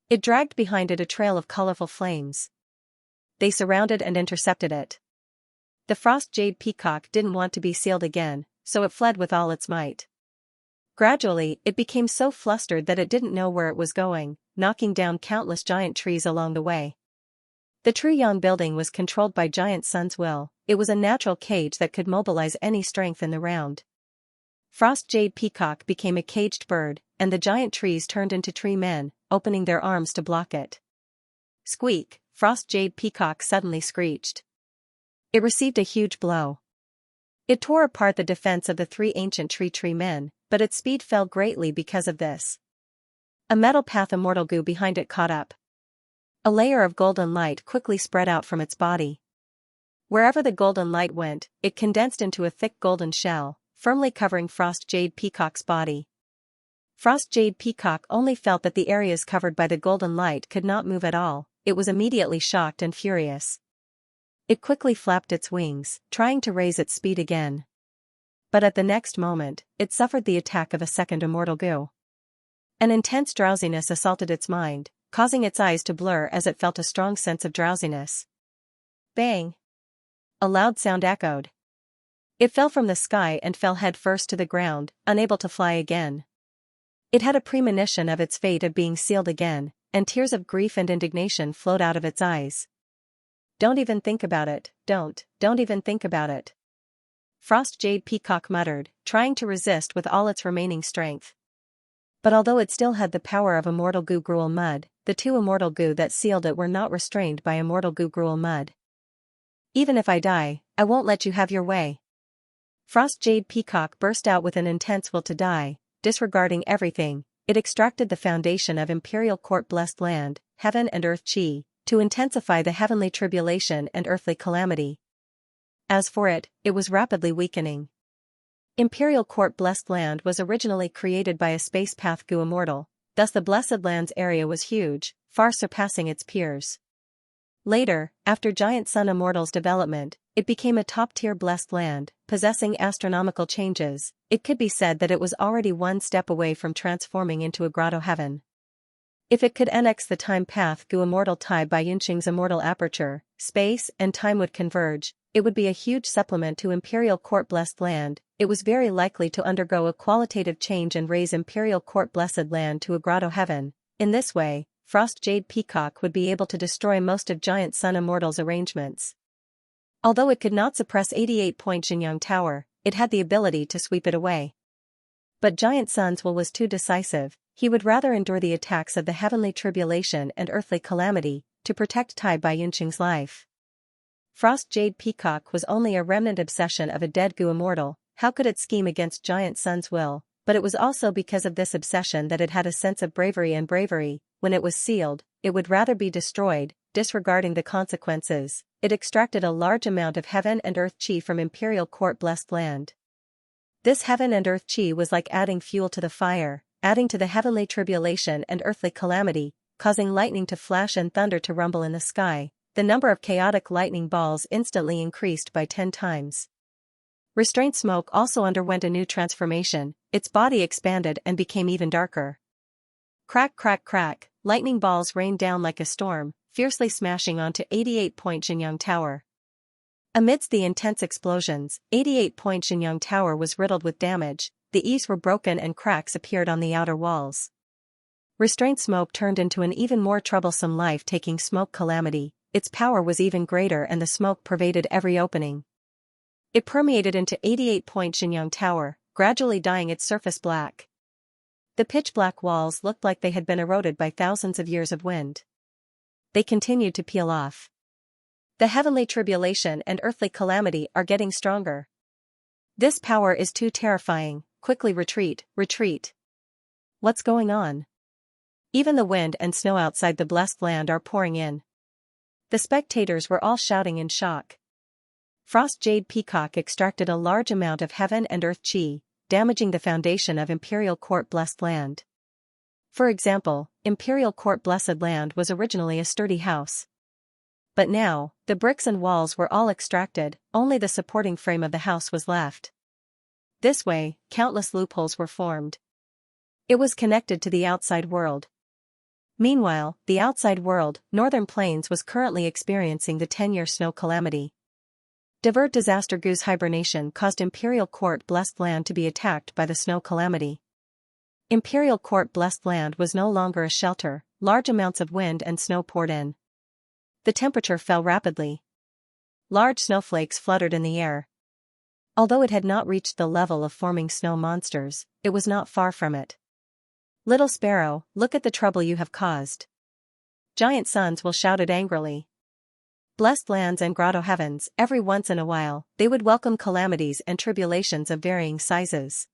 It dragged behind it a trail of colorful flames. They surrounded and intercepted it. The Frost Jade Peacock didn't want to be sealed again, so it fled with all its might. Gradually, it became so flustered that it didn't know where it was going, knocking down countless giant trees along the way. The Truyang building was controlled by Giant Sun's will. It was a natural cage that could mobilize any strength in the round. Frost Jade Peacock became a caged bird, and the giant trees turned into tree men, opening their arms to block it. Squeak, Frost Jade Peacock suddenly screeched. It received a huge blow. It tore apart the defense of the 3 ancient tree men, but its speed fell greatly because of this. A metal path immortal Gu behind it caught up. A layer of golden light quickly spread out from its body. Wherever the golden light went, it condensed into a thick golden shell, firmly covering Frost Jade Peacock's body. Frost Jade Peacock only felt that the areas covered by the golden light could not move at all. It was immediately shocked and furious. It quickly flapped its wings, trying to raise its speed again. But at the next moment, it suffered the attack of a second immortal Gu. An intense drowsiness assaulted its mind, causing its eyes to blur as it felt a strong sense of drowsiness. Bang! A loud sound echoed. It fell from the sky and fell head first to the ground, unable to fly again. It had a premonition of its fate of being sealed again, and tears of grief and indignation flowed out of its eyes. Don't even think about it, don't even think about it. Frost Jade Peacock muttered, trying to resist with all its remaining strength. But although it still had the power of immortal Gu Gruel Mud, the 2 immortal Gu that sealed it were not restrained by immortal Gu Gruel Mud. Even if I die, I won't let you have your way. Frost Jade Peacock burst out with an intense will to die. Disregarding everything, it extracted the foundation of Imperial Court Blessed Land, Heaven and Earth Chi, to intensify the heavenly tribulation and earthly calamity. As for it, it was rapidly weakening. Imperial Court Blessed Land was originally created by a space path Gu immortal, thus the Blessed Land's area was huge, far surpassing its peers. Later, after Giant Sun Immortal's development, it became a top-tier blessed land, possessing astronomical changes. It could be said that it was already one step away from transforming into a grotto heaven. If it could annex the time path Gu immortal Tai by Yunqing's immortal aperture, space and time would converge. It would be a huge supplement to Imperial Court Blessed Land. It was very likely to undergo a qualitative change and raise Imperial Court Blessed Land to a grotto heaven. In this way, Frost Jade Peacock would be able to destroy most of Giant Sun Immortal's arrangements. Although it could not suppress 88-point Xianxia Tower, it had the ability to sweep it away. But Giant Sun's will was too decisive. He would rather endure the attacks of the heavenly tribulation and earthly calamity, to protect Tai Bai Yunqing's life. Frost Jade Peacock was only a remnant obsession of a dead Gu immortal. How could it scheme against Giant Sun's will? But it was also because of this obsession that it had a sense of bravery, and bravery, when it was sealed, it would rather be destroyed, disregarding the consequences. It extracted a large amount of heaven and earth chi from Imperial Court Blessed Land. This heaven and earth chi was like adding fuel to the fire, adding to the heavenly tribulation and earthly calamity, causing lightning to flash and thunder to rumble in the sky. The number of chaotic lightning balls instantly increased by 10 times. Restraint Smoke also underwent a new transformation. Its body expanded and became even darker. Crack, crack, crack, lightning balls rained down like a storm, fiercely smashing onto 88-point Xianxia Tower. Amidst the intense explosions, 88-point Xianxia Tower was riddled with damage. The eaves were broken and cracks appeared on the outer walls. Restraint Smoke turned into an even more troublesome life-taking smoke calamity. Its power was even greater and the smoke pervaded every opening. It permeated into 88-point Xianxia Tower, gradually dyeing its surface black. The pitch-black walls looked like they had been eroded by thousands of years of wind. They continued to peel off. The heavenly tribulation and earthly calamity are getting stronger. This power is too terrifying. Quickly retreat, retreat. What's going on? Even the wind and snow outside the blessed land are pouring in. The spectators were all shouting in shock. Frost Jade Peacock extracted a large amount of heaven and earth chi, damaging the foundation of Imperial Court Blessed Land. For example, Imperial Court Blessed Land was originally a sturdy house. But now, the bricks and walls were all extracted, only the supporting frame of the house was left. This way, countless loopholes were formed. It was connected to the outside world. Meanwhile, the outside world, Northern Plains, was currently experiencing the 10-year snow calamity. Divert Disaster Gu's hibernation caused Imperial Court Blessed Land to be attacked by the snow calamity. Imperial Court Blessed Land was no longer a shelter. Large amounts of wind and snow poured in. The temperature fell rapidly. Large snowflakes fluttered in the air. Although it had not reached the level of forming snow monsters, it was not far from it. Little sparrow, look at the trouble you have caused. Giant Suns will shouted angrily. Blessed lands and grotto heavens, every once in a while, they would welcome calamities and tribulations of varying sizes.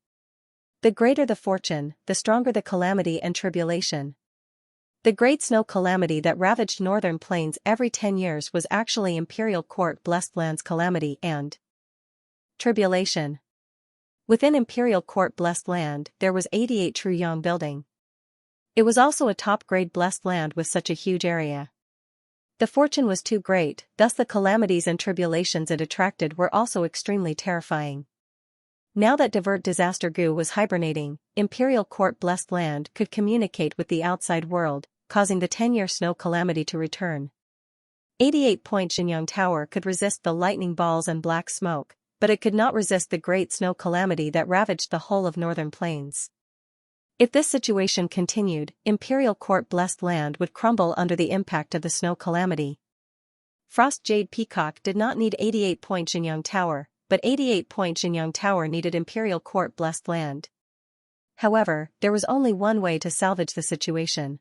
The greater the fortune, the stronger the calamity and tribulation. The great snow calamity that ravaged Northern Plains every 10 years was actually Imperial Court Blessed Land's calamity and tribulation. Within Imperial Court Blessed Land, there was 88 True Yang building. It was also a top-grade blessed land with such a huge area. The fortune was too great, thus the calamities and tribulations it attracted were also extremely terrifying. Now that Divert Disaster Gu was hibernating, Imperial Court Blessed Land could communicate with the outside world, causing the 10-year snow calamity to return. 88-point Xianxia Tower could resist the lightning balls and black smoke, but it could not resist the great snow calamity that ravaged the whole of Northern Plains. If this situation continued, Imperial Court Blessed Land would crumble under the impact of the snow calamity. Frost Jade Peacock did not need 88-point Xianxia Tower, but 88-point Xianxia Tower needed Imperial Court Blessed Land. However, there was only one way to salvage the situation.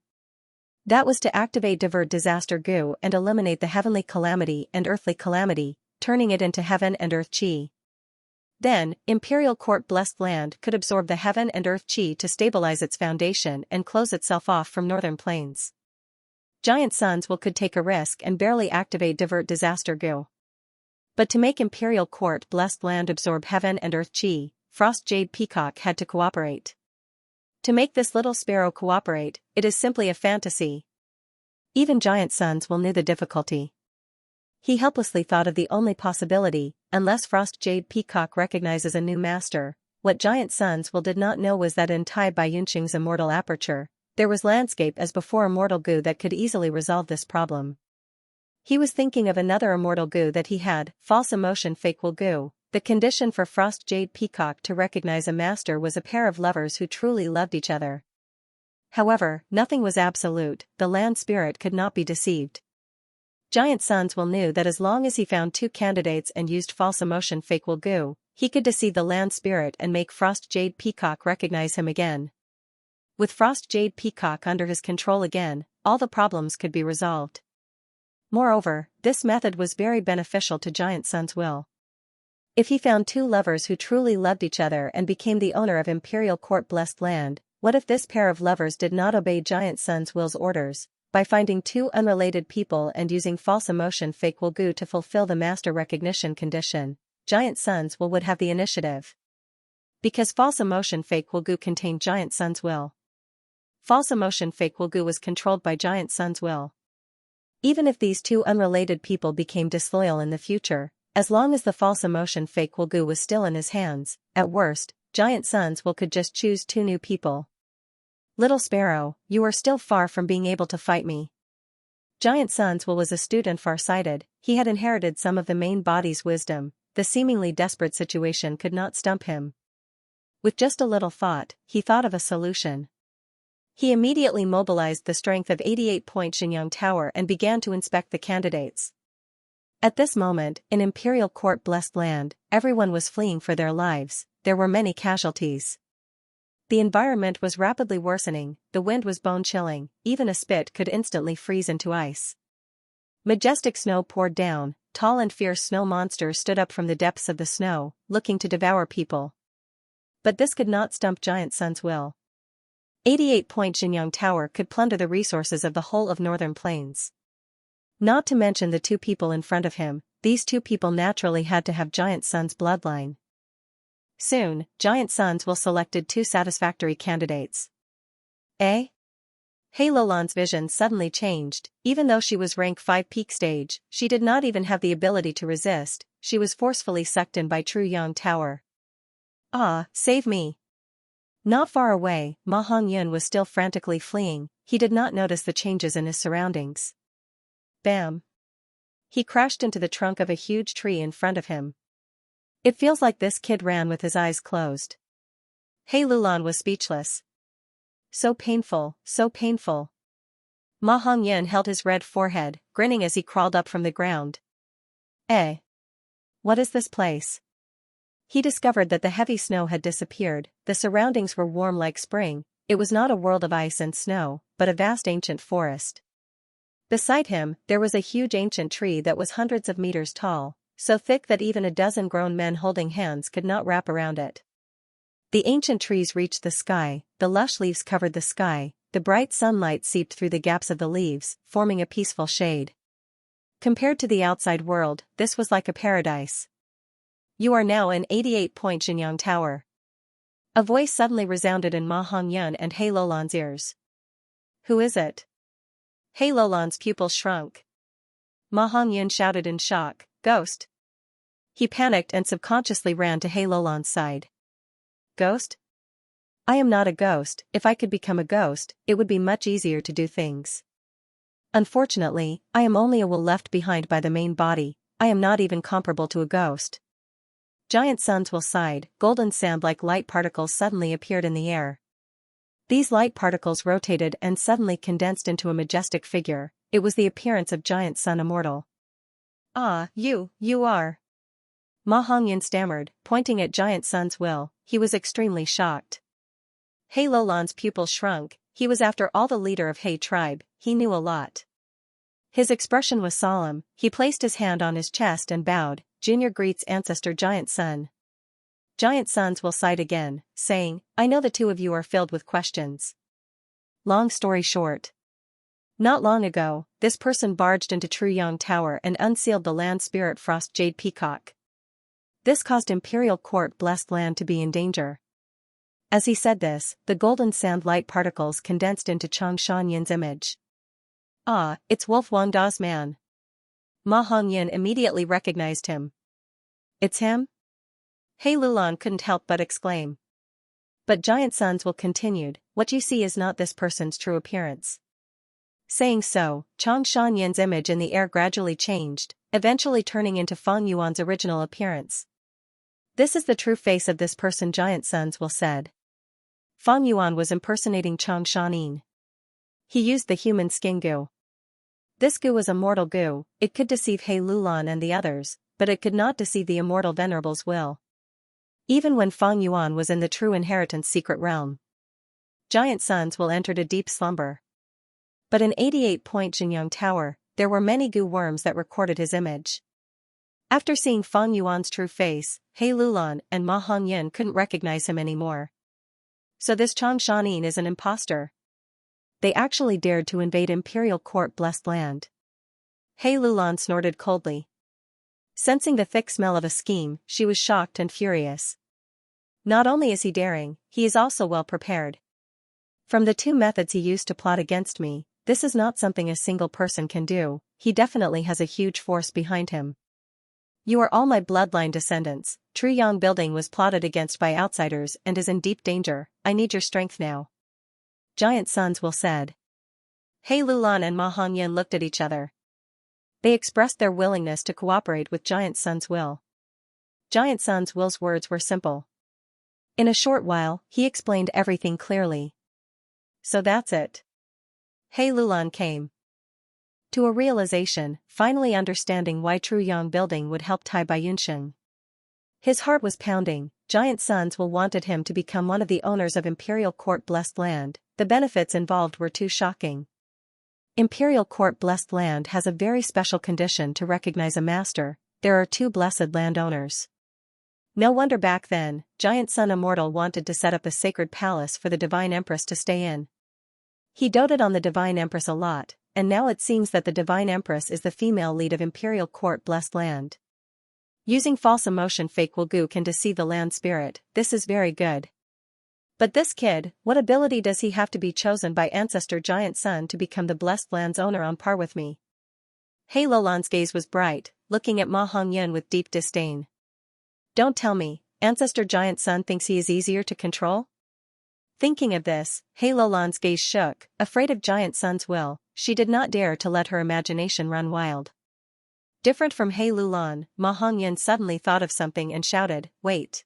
That was to activate Divert Disaster Gu and eliminate the heavenly calamity and earthly calamity, turning it into heaven and earth chi. Then, Imperial Court Blessed Land could absorb the heaven and earth chi to stabilize its foundation and close itself off from Northern Plains. Giant Suns could take a risk and barely activate Divert Disaster Gu. But to make Imperial Court Blessed Land absorb heaven and earth chi, Frost Jade Peacock had to cooperate. To make this little sparrow cooperate, it is simply a fantasy. Even Giant Suns knew the difficulty. He helplessly thought of the only possibility, unless Frost Jade Peacock recognizes a new master. What Giant Suns did not know was that in Tai Bai Yunqing's immortal aperture, There was landscape as before immortal goo that could easily resolve this problem. He was thinking of another immortal goo that he had, false emotion fake will goo. The condition for Frost Jade Peacock to recognize a master was a pair of lovers who truly loved each other. However, nothing was absolute, the land spirit could not be deceived. Giant Sunswill knew that as long as he found two candidates and used false emotion fake will goo, he could deceive the land spirit and make Frost Jade Peacock recognize him again. With Frost Jade Peacock under his control again, all the problems could be resolved. Moreover, this method was very beneficial to Giant Sunswill. If he found two lovers who truly loved each other and became the owner of Imperial Court Blessed Land, what if this pair of lovers did not obey Giant Sunswill's orders? By finding two unrelated people and using false emotion fake will goo to fulfill the master recognition condition, Giant Sunswill would have the initiative. Because false emotion fake will goo contained Giant Sunswill. False emotion fake will goo was controlled by Giant Sunswill. Even if these two unrelated people became disloyal in the future, as long as the false emotion fake will goo was still in his hands, at worst, Giant Sunswill could just choose two new people. Little Sparrow, you are still far from being able to fight me. Giant Sunswill was astute and far-sighted, he had inherited some of the main body's wisdom, the seemingly desperate situation could not stump him. With just a little thought, he thought of a solution. He immediately mobilized the strength of 88-point Xianxia Tower and began to inspect the candidates. At this moment, in Imperial Court Blessed Land, everyone was fleeing for their lives, there were many casualties. The environment was rapidly worsening, the wind was bone-chilling, even a spit could instantly freeze into ice. Majestic snow poured down, tall and fierce snow monsters stood up from the depths of the snow, looking to devour people. But this could not stump Giant Sunswill. 88-point Xianxia Tower could plunder the resources of the whole of Northern Plains. Not to mention the two people in front of him, these two people naturally had to have Giant Sun's bloodline. Soon, Giant Sunswill selected two satisfactory candidates. Hei-Lo-Lan's vision suddenly changed, even though she was rank 5 peak stage, she did not even have the ability to resist, she was forcefully sucked in by True Yang Tower. Ah, save me! Not far away, Ma Hongyun was still frantically fleeing, he did not notice the changes in his surroundings. Bam! He crashed into the trunk of a huge tree in front of him. It feels like this kid ran with his eyes closed. Hei-Lo-Lan was speechless. So painful, so painful. Ma Hongyun held his red forehead, grinning as he crawled up from the ground. What is this place? He discovered that the heavy snow had disappeared, the surroundings were warm like spring, it was not a world of ice and snow, but a vast ancient forest. Beside him, there was a huge ancient tree that was hundreds of meters tall, so thick that even a dozen grown men holding hands could not wrap around it. The ancient trees reached the sky, the lush leaves covered the sky, the bright sunlight seeped through the gaps of the leaves, forming a peaceful shade. Compared to the outside world, this was like a paradise. You are now in 88-point Xianxia Tower. A voice suddenly resounded in Ma Hongyun and Hei-Lo-Lan's ears. Who is it? Hei-Lo-Lan's pupils shrunk. Ma Hongyun shouted in shock, Ghost! He panicked and subconsciously ran to Hei-Lo-Lan's side. Ghost? I am not a ghost, if I could become a ghost, it would be much easier to do things. Unfortunately, I am only a will left behind by the main body, I am not even comparable to a ghost. Giant Sunswill sighed, golden sand-like light particles suddenly appeared in the air. These light particles rotated and suddenly condensed into a majestic figure, it was the appearance of Giant Sun Immortal. Ah, you are. Ma Hongyun stammered, pointing at Giant Sunswill, he was extremely shocked. Hei-Lo-Lan's pupils shrunk, he was after all the leader of Hei tribe, he knew a lot. His expression was solemn, he placed his hand on his chest and bowed, Junior greets ancestor Giant Sun. Giant Sunswill sighed again, saying, I know the two of you are filled with questions. Long story short. Not long ago, this person barged into True Yang Tower and unsealed the land spirit Frost Jade Peacock. This caused Imperial Court Blessed Land to be in danger. As he said this, the golden sand light particles condensed into Chang Shanyan's image. Ah, it's Wolf Wangda's man. Ma Hongyun immediately recognized him. It's him? Hei-Lo-Lan couldn't help but exclaim. But Giant Sun's will continued, what you see is not this person's true appearance. Saying so, Chang Shanyan's image in the air gradually changed, eventually turning into Fang Yuan's original appearance. This is the true face of this person, Giant Sun's will said. Fang Yuan was impersonating Chang Shanyin. He used the human skin goo. This goo was a mortal goo, it could deceive He Lulan and the others, but it could not deceive the immortal Venerable's will. Even when Fang Yuan was in the true inheritance secret realm, Giant Sun's will entered a deep slumber. But in 88-point Xianxia Tower, there were many goo worms that recorded his image. After seeing Fang Yuan's true face, He Lulan and Ma Hongyan couldn't recognize him anymore. So this Chang Shanyin is an imposter. They actually dared to invade Imperial Court Blessed Land. He Lulan snorted coldly. Sensing the thick smell of a scheme, she was shocked and furious. Not only is he daring, he is also well prepared. From the two methods he used to plot against me, this is not something a single person can do, he definitely has a huge force behind him. You are all my bloodline descendants, True Yang Building was plotted against by outsiders and is in deep danger, I need your strength now. Giant Sun's will said. He Lulan and Ma Hongyan looked at each other. They expressed their willingness to cooperate with Giant Sun's will. Giant Sun's will's words were simple. In a short while, he explained everything clearly. So that's it. He Lulan came to a realization, finally understanding why True Yang Building would help Tai Baiyunsheng. His heart was pounding. Giant Sun's will wanted him to become one of the owners of Imperial Court Blessed Land, the benefits involved were too shocking. Imperial Court Blessed Land has a very special condition to recognize a master, there are 2 blessed landowners. No wonder back then, Giant Sun Immortal wanted to set up a sacred palace for the Divine Empress to stay in. He doted on the Divine Empress a lot, and now it seems that the Divine Empress is the female lead of Imperial Court Blessed Land. Using false emotion fake Wugu can deceive the land spirit, this is very good. But this kid, what ability does he have to be chosen by Ancestor Giant Sun to become the Blessed Land's owner on par with me? He Lulan's gaze was bright, looking at Ma Hongyan with deep disdain. Don't tell me, Ancestor Giant Sun thinks he is easier to control? Thinking of this, He Lulan's gaze shook, afraid of Giant Sun's will, she did not dare to let her imagination run wild. Different from He Lulan, Ma Hongyan suddenly thought of something and shouted, wait.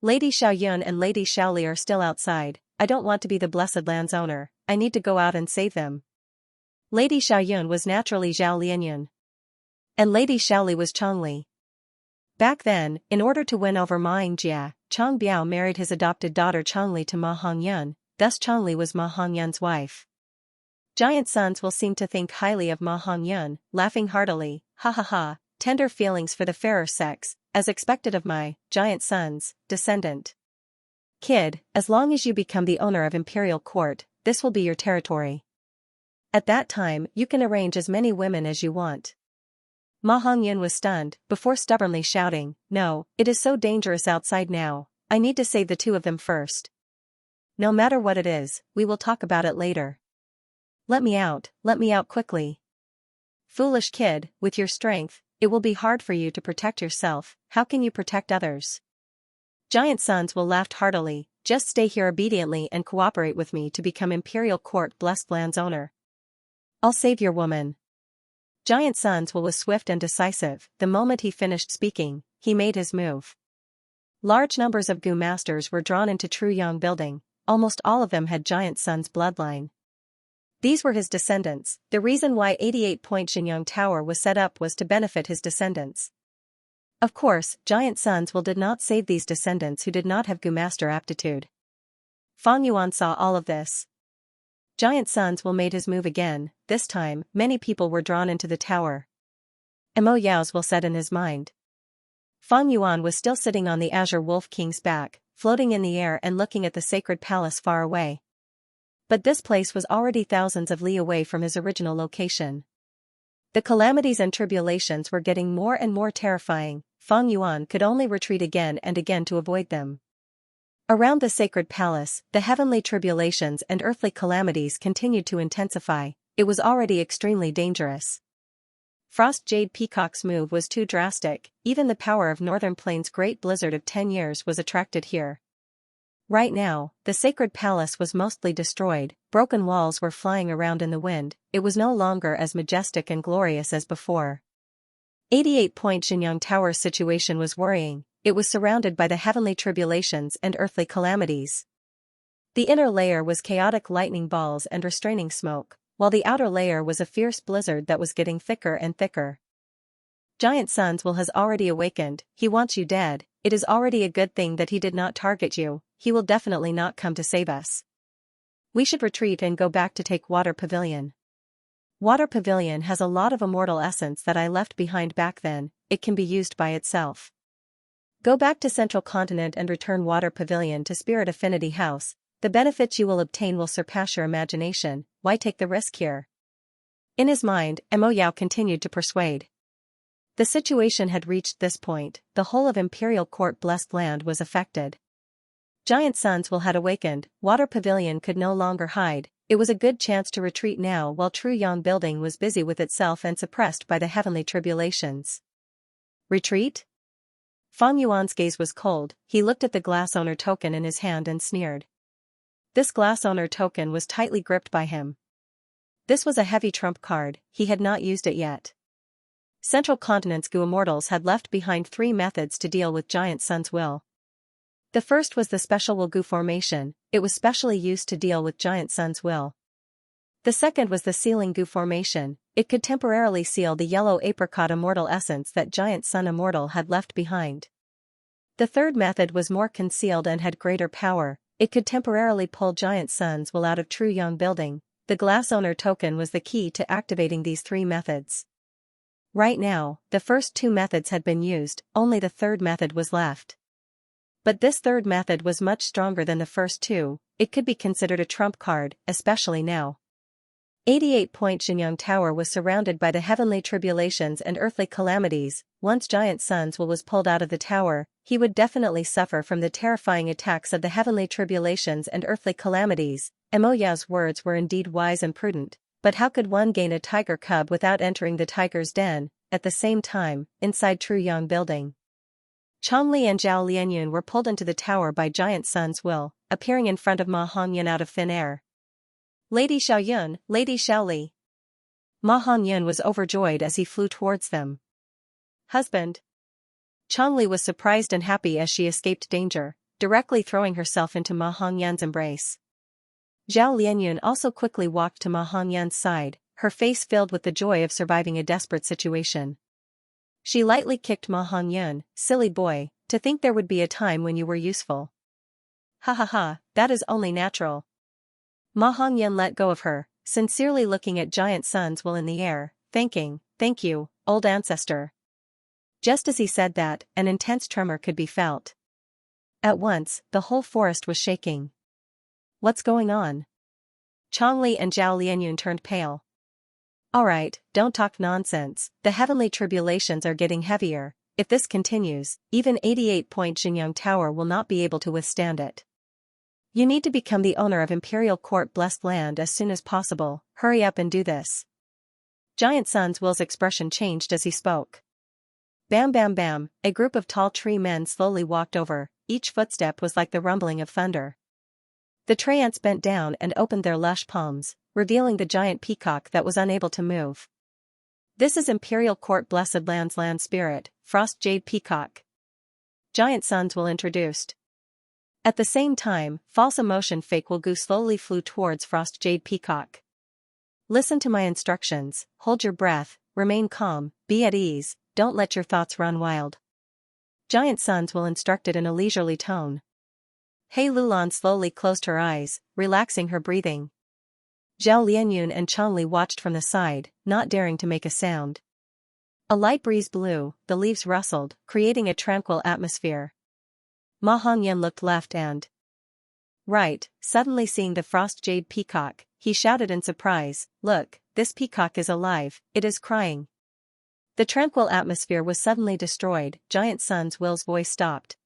Lady Xiaoyun and Lady Xiaoli are still outside, I don't want to be the Blessed Land's owner, I need to go out and save them. Lady Xiaoyun was naturally Zhao Lianyun. And Lady Xiaoli was Changli. Back then, in order to win over Ma Yingjia, Chang Biao married his adopted daughter Changli to Ma Hongyan, thus Changli was Ma Hongyan's wife. Giant Sun's will seem to think highly of Ma Hongyan, laughing heartily, ha ha ha, tender feelings for the fairer sex, as expected of my, Giant Sun's, descendant. Kid, as long as you become the owner of Imperial Court, this will be your territory. At that time, you can arrange as many women as you want. Ma Hongyan was stunned, before stubbornly shouting, no, it is so dangerous outside now, I need to save the 2 of them first. No matter what it is, we will talk about it later. Let me out quickly. Foolish kid, with your strength, it will be hard for you to protect yourself, how can you protect others? Giant Sun's will laughed heartily, just stay here obediently and cooperate with me to become Imperial Court Blessed Land's owner. I'll save your woman. Giant Sun's will was swift and decisive, the moment he finished speaking, he made his move. Large numbers of Gu masters were drawn into True Yang Building, almost all of them had Giant Sun's bloodline. These were his descendants, the reason why 88-point Xianxia Tower was set up was to benefit his descendants. Of course, Giant Sun's will did not save these descendants who did not have Gu master aptitude. Fang Yuan saw all of this. Giant Sun's will made his move again, this time, many people were drawn into the tower. Mo Yao's will said in his mind. Fang Yuan was still sitting on the Azure Wolf King's back, floating in the air and looking at the sacred palace far away. But this place was already thousands of li away from his original location. The calamities and tribulations were getting more and more terrifying, Fang Yuan could only retreat again and again to avoid them. Around the sacred palace, the heavenly tribulations and earthly calamities continued to intensify, it was already extremely dangerous. Frost Jade Peacock's move was too drastic, even the power of Northern Plains' great blizzard of 10 years was attracted here. Right now, the sacred palace was mostly destroyed, broken walls were flying around in the wind, it was no longer as majestic and glorious as before. 88-point Xianxia Tower's situation was worrying, it was surrounded by the heavenly tribulations and earthly calamities. The inner layer was chaotic lightning balls and restraining smoke, while the outer layer was a fierce blizzard that was getting thicker and thicker. Giant Sun's will has already awakened, he wants you dead, it is already a good thing that he did not target you, he will definitely not come to save us. We should retreat and go back to take Water Pavilion. Water Pavilion has a lot of immortal essence that I left behind back then, it can be used by itself. Go back to Central Continent and return Water Pavilion to Spirit Affinity House, the benefits you will obtain will surpass your imagination, why take the risk here? In his mind, Mo Yao continued to persuade. The situation had reached this point, the whole of Imperial Court Blessed Land was affected. Giant Sun's will had awakened, Water Pavilion could no longer hide, it was a good chance to retreat now while True Yang Building was busy with itself and suppressed by the heavenly tribulations. Retreat? Fang Yuan's gaze was cold, he looked at the glass owner token in his hand and sneered. This glass owner token was tightly gripped by him. This was a heavy trump card, he had not used it yet. Central Continent's Gu Immortals had left behind 3 methods to deal with Giant Sun's will. The first was the special will Gu formation, it was specially used to deal with Giant Sun's will. The second was the sealing Gu formation, it could temporarily seal the yellow apricot immortal essence that Giant Sun Immortal had left behind. The third method was more concealed and had greater power, it could temporarily pull Giant Sun's will out of True Yang Building, the glass owner token was the key to activating these 3 methods. Right now, the first 2 methods had been used, only the third method was left. But this third method was much stronger than the first 2, it could be considered a trump card, especially now. 88-point Xianxia Tower was surrounded by the heavenly tribulations and earthly calamities, once Giant Sun's will was pulled out of the tower, he would definitely suffer from the terrifying attacks of the heavenly tribulations and earthly calamities. Mo Yao's words were indeed wise and prudent, but how could one gain a tiger cub without entering the tiger's den? At the same time, inside True Yang Building, Changli and Zhao Lianyun were pulled into the tower by Giant Sun's will, appearing in front of Ma Hongyan out of thin air. Lady Xiaoyun, Lady Xiaoli. Ma Hongyan was overjoyed as he flew towards them. Husband. Changli was surprised and happy as she escaped danger, directly throwing herself into Ma Hongyan's embrace. Zhao Lianyun also quickly walked to Ma Hongyan's side, her face filled with the joy of surviving a desperate situation. She lightly kicked Ma Hongyan, silly boy, to think there would be a time when you were useful. Ha ha ha, that is only natural. Ma Hongyan let go of her, sincerely looking at Giant Sun's will in the air, thank you, old ancestor. Just as he said that, an intense tremor could be felt. At once, the whole forest was shaking. What's going on? Changli and Zhao Lianyun turned pale. Alright, don't talk nonsense, the heavenly tribulations are getting heavier, if this continues, even 88-point Xianxia Tower will not be able to withstand it. You need to become the owner of Imperial Court Blessed Land as soon as possible, hurry up and do this. Giant Sun's will's expression changed as he spoke. Bam bam bam, a group of tall tree men slowly walked over, each footstep was like the rumbling of thunder. The Treants bent down and opened their lush palms, revealing the giant peacock that was unable to move. This is Imperial Court Blessed Land's land spirit, Frost Jade Peacock. Giant Sun's will introduced. At the same time, false emotion fake will Gu slowly flew towards Frost Jade Peacock. Listen to my instructions, hold your breath, remain calm, be at ease, don't let your thoughts run wild. Giant Sun's will instructed in a leisurely tone. Hei Lulan slowly closed her eyes, relaxing her breathing. Zhao Lianyun and Changli watched from the side, not daring to make a sound. A light breeze blew, the leaves rustled, creating a tranquil atmosphere. Ma Hongyan looked left and right, suddenly seeing the Frost Jade Peacock, he shouted in surprise, look, this peacock is alive, it is crying. The tranquil atmosphere was suddenly destroyed, Giant Sun's will's voice stopped.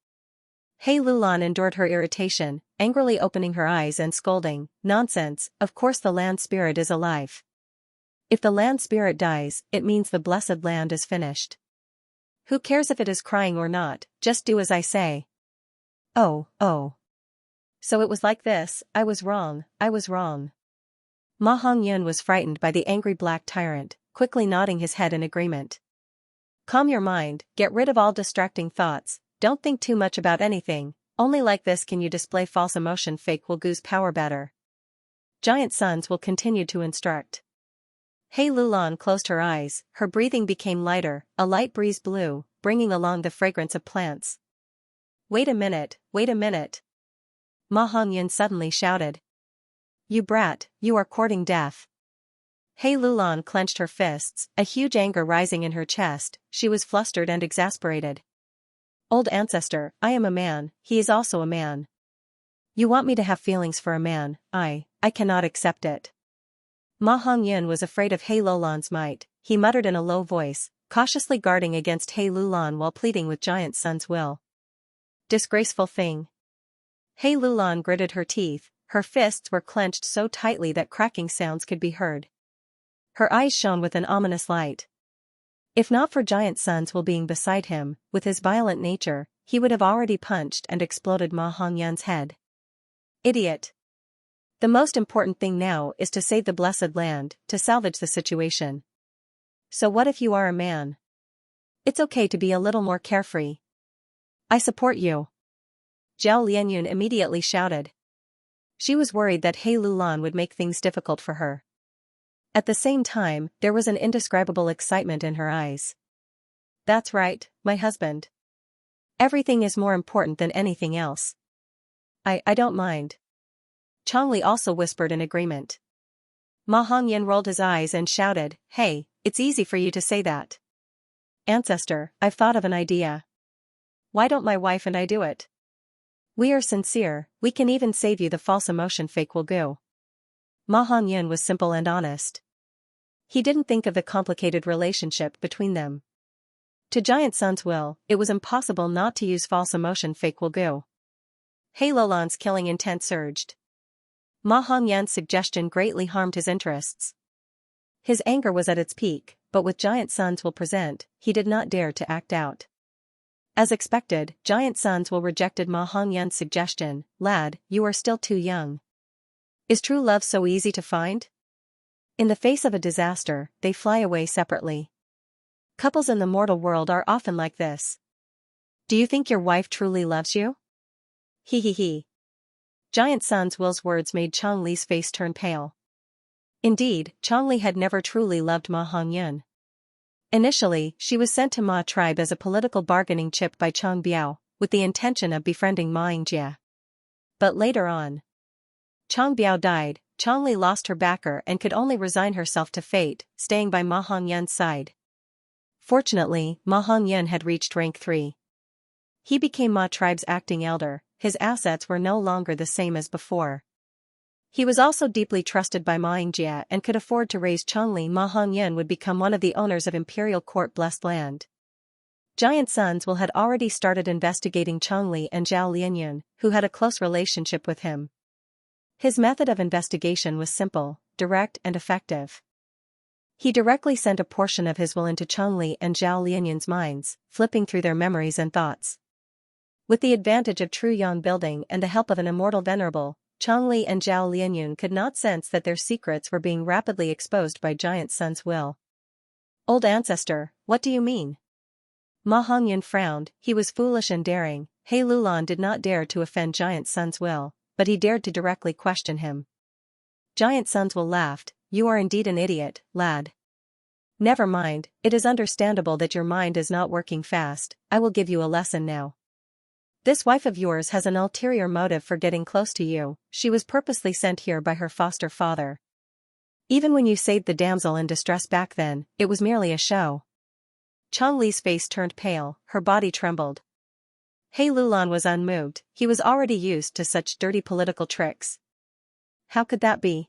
Hei Lulan endured her irritation, angrily opening her eyes and scolding, nonsense, of course the land spirit is alive. If the land spirit dies, it means the blessed land is finished. Who cares if it is crying or not, just do as I say. Oh. So it was like this, I was wrong, I was wrong. Ma Hongyun was frightened by the angry black tyrant, quickly nodding his head in agreement. Calm your mind, get rid of all distracting thoughts, don't think too much about anything, only like this can you display false emotion fake will goose power better. Giant Sons will continue to instruct. Hei Lulan closed her eyes, her breathing became lighter, a light breeze blew, bringing along the fragrance of plants. Wait a minute, wait a minute. Ma Hongyun suddenly shouted. You brat, you are courting death. Hei Lulan clenched her fists, a huge anger rising in her chest, she was flustered and exasperated. Old ancestor, I am a man, he is also a man. You want me to have feelings for a man, I cannot accept it. Ma Hongyun was afraid of Hei Lulan's might, he muttered in a low voice, cautiously guarding against Hei Lulan while pleading with Giant Sun's will. Disgraceful thing. Hei Lulan gritted her teeth, her fists were clenched so tightly that cracking sounds could be heard. Her eyes shone with an ominous light. If not for Giant Sun's will being beside him, with his violent nature, he would have already punched and exploded Ma Hongyun's head. Idiot. The most important thing now is to save the blessed land, to salvage the situation. So what if you are a man? It's okay to be a little more carefree. I support you. Zhao Lianyun immediately shouted. She was worried that Hei Lulan would make things difficult for her. At the same time, there was an indescribable excitement in her eyes. That's right, my husband. Everything is more important than anything else. I don't mind. Chongli also whispered in agreement. Ma Hongyan rolled his eyes and shouted, Hey, it's easy for you to say that. Ancestor, I've thought of an idea. Why don't my wife and I do it? We are sincere, we can even save you the false emotion fake will go. Ma Hongyan was simple and honest. He didn't think of the complicated relationship between them. To Giant Sun's will, it was impossible not to use false emotion fake will go. Hei Lulan's killing intent surged. Ma Hongyan's suggestion greatly harmed his interests. His anger was at its peak, but with Giant Sun's will present, he did not dare to act out. As expected, Giant Sun's will rejected Ma Hongyan's suggestion, Lad, you are still too young. Is true love so easy to find? In the face of a disaster, they fly away separately. Couples in the mortal world are often like this. Do you think your wife truly loves you? He he he. Giant Sun's will's words made Chongli's face turn pale. Indeed, Chongli had never truly loved Ma Hongyun. Initially, she was sent to Ma tribe as a political bargaining chip by Chong Biao, with the intention of befriending Ma Yingjia. But later on, Chong Biao died, Chongli lost her backer and could only resign herself to fate, staying by Ma Hongyun's side. Fortunately, Ma Hongyun had reached rank 3. He became Ma tribe's acting elder, his assets were no longer the same as before. He was also deeply trusted by Ma Yingjia and could afford to raise Chongli. Ma Hongyun would become one of the owners of imperial court-blessed land. Giant Sun's will had already started investigating Chongli and Zhao Lianyun, who had a close relationship with him. His method of investigation was simple, direct and effective. He directly sent a portion of his will into Chongli and Zhao Lianyun's minds, flipping through their memories and thoughts. With the advantage of true yang building and the help of an immortal venerable, Chongli and Zhao Lianyun could not sense that their secrets were being rapidly exposed by Giant Sun's will. Old ancestor, what do you mean? Ma Hongyun frowned, he was foolish and daring. Hei Lulan did not dare to offend Giant Sun's will, but he dared to directly question him. Giant Sun's will laughed, you are indeed an idiot, lad. Never mind, it is understandable that your mind is not working fast, I will give you a lesson now. This wife of yours has an ulterior motive for getting close to you, she was purposely sent here by her foster father. Even when you saved the damsel in distress back then, it was merely a show. Chongli's face turned pale, her body trembled. Hei Lulan was unmoved, he was already used to such dirty political tricks. How could that be?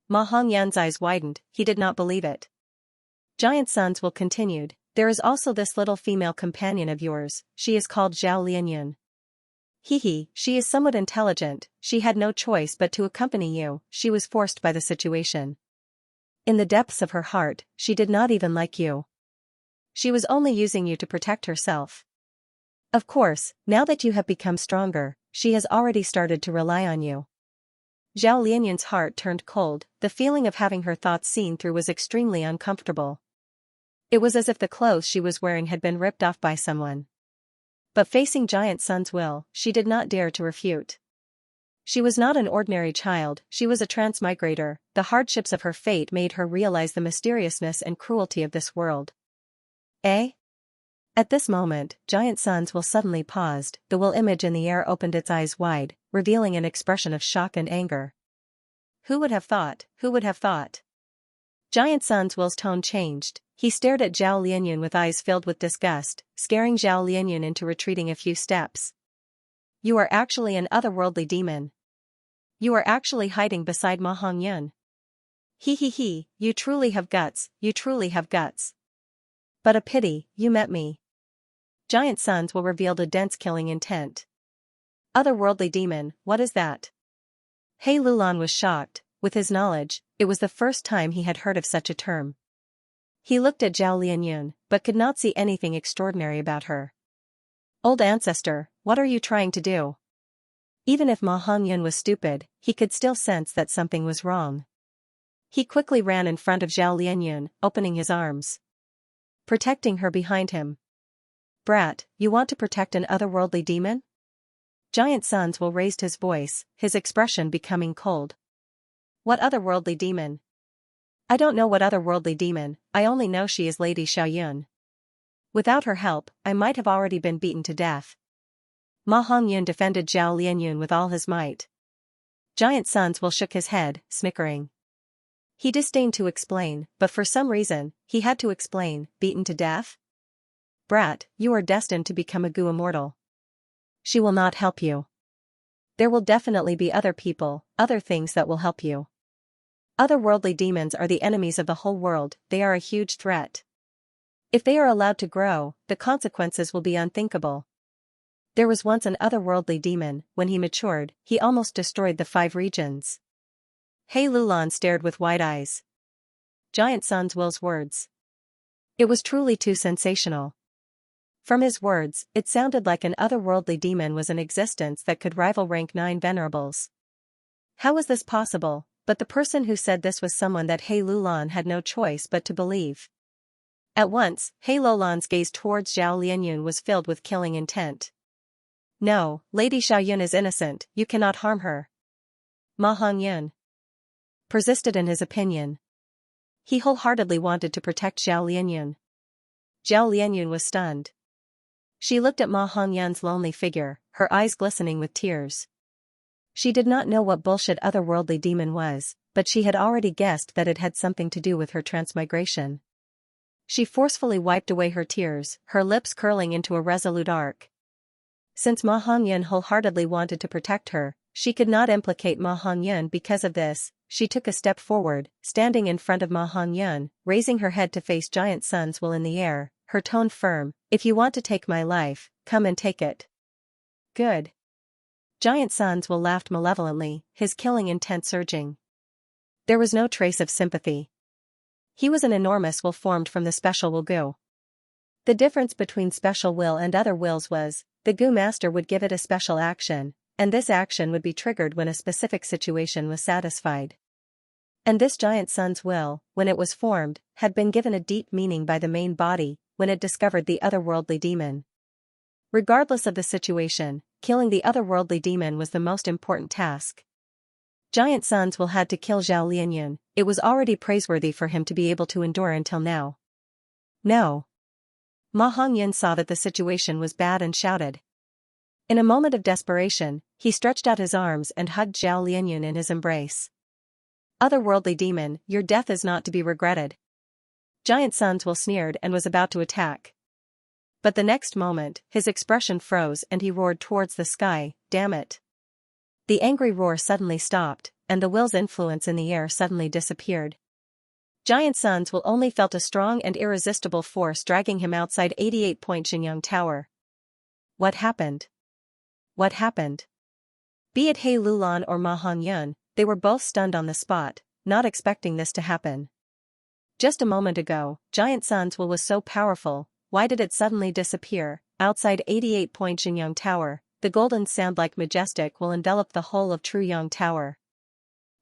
Ma Hongyan's eyes widened, he did not believe it. Giant Sun's will continued, there is also this little female companion of yours, she is called Zhao Lianyun. He, she is somewhat intelligent, she had no choice but to accompany you, she was forced by the situation. In the depths of her heart, she did not even like you. She was only using you to protect herself. Of course, now that you have become stronger, she has already started to rely on you. Zhao Lianyun's heart turned cold, the feeling of having her thoughts seen through was extremely uncomfortable. It was as if the clothes she was wearing had been ripped off by someone. But facing Giant Sun's will, she did not dare to refute. She was not an ordinary child, she was a transmigrator. The hardships of her fate made her realize the mysteriousness and cruelty of this world. Eh? At this moment, Giant Sun's will suddenly paused, the will image in the air opened its eyes wide, revealing an expression of shock and anger. Who would have thought? Who would have thought? Giant Sun's will's tone changed. He stared at Zhao Lianyun with eyes filled with disgust, scaring Zhao Lianyun into retreating a few steps. You are actually an otherworldly demon. You are actually hiding beside Ma Hongyun. He, you truly have guts, you truly have guts. But a pity, you met me. Giant Sun's will revealed a dense killing intent. Otherworldly demon, what is that? He Lulan was shocked. With his knowledge, it was the first time he had heard of such a term. He looked at Zhao Lianyun, but could not see anything extraordinary about her. Old ancestor, what are you trying to do? Even if Ma Hongyun was stupid, he could still sense that something was wrong. He quickly ran in front of Zhao Lianyun, opening his arms, protecting her behind him. Brat, you want to protect an otherworldly demon? Giant Sun's will raised his voice, his expression becoming cold. What otherworldly demon? I don't know what otherworldly demon, I only know she is Lady Xiaoyun. Without her help, I might have already been beaten to death. Ma Hongyun defended Zhao Lianyun with all his might. Giant Sun's will shook his head, snickering. He disdained to explain, but for some reason, he had to explain, beaten to death? Brat, you are destined to become a Gu immortal. She will not help you. There will definitely be other people, other things that will help you. Otherworldly demons are the enemies of the whole world, they are a huge threat. If they are allowed to grow, the consequences will be unthinkable. There was once an otherworldly demon, when he matured, he almost destroyed the 5 regions. He Lulan stared with wide eyes. Giant Sun's will's words. It was truly too sensational. From his words, it sounded like an otherworldly demon was in existence that could rival rank 9 venerables. How was this possible? But the person who said this was someone that He Lulan had no choice but to believe. At once, He Lulan's gaze towards Zhao Lianyun was filled with killing intent. No, Lady Xiaoyun is innocent, you cannot harm her. Ma Hongyun persisted in his opinion. He wholeheartedly wanted to protect Zhao Lianyun. Zhao Lianyun was stunned. She looked at Ma Hongyun's lonely figure, her eyes glistening with tears. She did not know what bullshit otherworldly demon was, but she had already guessed that it had something to do with her transmigration. She forcefully wiped away her tears, her lips curling into a resolute arc. Since Ma Hongyun wholeheartedly wanted to protect her, she could not implicate Ma Hongyun because of this. She took a step forward, standing in front of Ma Hongyun, raising her head to face Giant Sun's will in the air, her tone firm. If you want to take my life, come and take it. Good. Giant Sun's will laughed malevolently, his killing intent surging. There was no trace of sympathy. He was an enormous will formed from the special will Gu. The difference between special will and other wills was, the Gu master would give it a special action, and this action would be triggered when a specific situation was satisfied. And this Giant Sun's will, when it was formed, had been given a deep meaning by the main body, when it discovered the otherworldly demon. Regardless of the situation, killing the otherworldly demon was the most important task. Giant Sun's will had to kill Zhao Lianyun, it was already praiseworthy for him to be able to endure until now. No. Ma Hongyun saw that the situation was bad and shouted. In a moment of desperation, he stretched out his arms and hugged Zhao Lianyun in his embrace. Otherworldly demon, your death is not to be regretted. Giant Sun's will sneered and was about to attack. But the next moment, his expression froze and he roared towards the sky, damn it. The angry roar suddenly stopped, and the will's influence in the air suddenly disappeared. Giant Sun's will only felt a strong and irresistible force dragging him outside 88-point Xianxia Tower. What happened? What happened? Be it He Lulan or Ma Hongyun, they were both stunned on the spot, not expecting this to happen. Just a moment ago, Giant Sun's will was so powerful, why did it suddenly disappear? Outside 88-point Xianxia Tower, the golden sound like majestic will envelop the whole of Truyang Tower.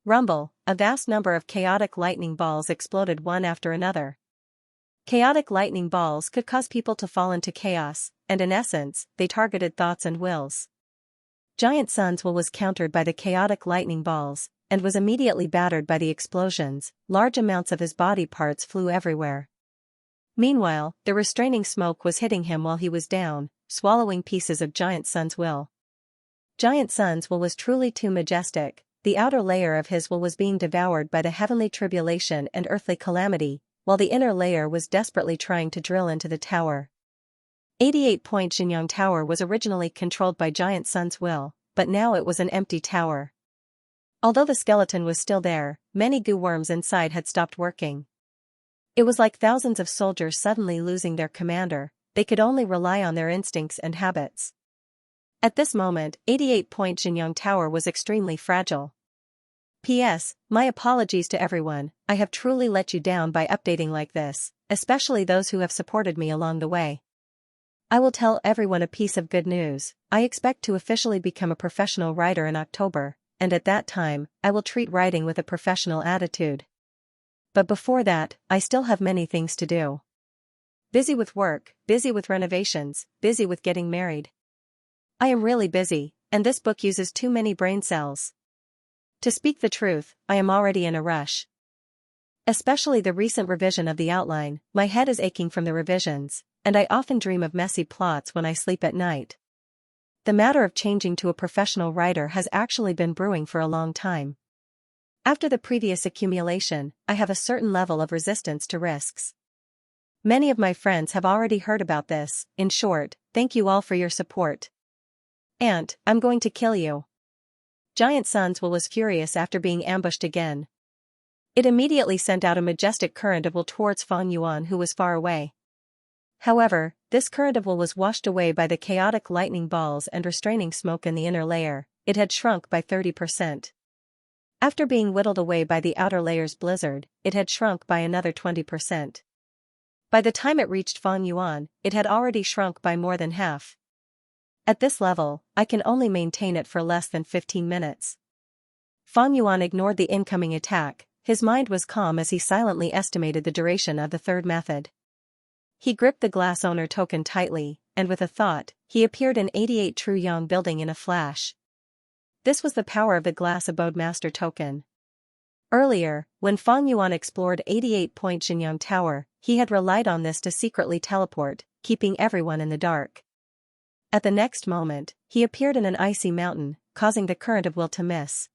Rumble, a vast number of chaotic lightning balls exploded one after another. Chaotic lightning balls could cause people to fall into chaos, and in essence, they targeted thoughts and wills. Giant Sun's will was countered by the chaotic lightning balls, and was immediately battered by the explosions. Large amounts of his body parts flew everywhere. Meanwhile, the restraining smoke was hitting him while he was down, swallowing pieces of Giant Sun's will. Giant Sun's will was truly too majestic. The outer layer of his will was being devoured by the heavenly tribulation and earthly calamity, while the inner layer was desperately trying to drill into the tower. 88-point Xianxia Tower was originally controlled by Giant Sun's will, but now it was an empty tower. Although the skeleton was still there, many goo worms inside had stopped working. It was like thousands of soldiers suddenly losing their commander. They could only rely on their instincts and habits. At this moment, 88-point Xianxia Tower was extremely fragile. P.S. My apologies to everyone, I have truly let you down by updating like this, especially those who have supported me along the way. I will tell everyone a piece of good news. I expect to officially become a professional writer in October, and at that time, I will treat writing with a professional attitude. But before that, I still have many things to do. Busy with work, busy with renovations, busy with getting married. I am really busy, and this book uses too many brain cells. To speak the truth, I am already in a rush. Especially the recent revision of the outline, my head is aching from the revisions, and I often dream of messy plots when I sleep at night. The matter of changing to a professional writer has actually been brewing for a long time. After the previous accumulation, I have a certain level of resistance to risks. Many of my friends have already heard about this. In short, thank you all for your support. Aunt, I'm going to kill you. Giant Sun's will was furious after being ambushed again. It immediately sent out a majestic current of will towards Fang Yuan, who was far away. However, this current of will was washed away by the chaotic lightning balls and restraining smoke in the inner layer. It had shrunk by 30%. After being whittled away by the outer layer's blizzard, it had shrunk by another 20%. By the time it reached Fang Yuan, it had already shrunk by more than half. At this level, I can only maintain it for less than 15 minutes. Fang Yuan ignored the incoming attack. His mind was calm as he silently estimated the duration of the third method. He gripped the glass owner token tightly, and with a thought, he appeared in 88 Truyang building in a flash. This was the power of the glass abode master token. Earlier, when Fang Yuan explored 88-point Xianxia Tower, he had relied on this to secretly teleport, keeping everyone in the dark. At the next moment, he appeared in an icy mountain, causing the current of will to miss.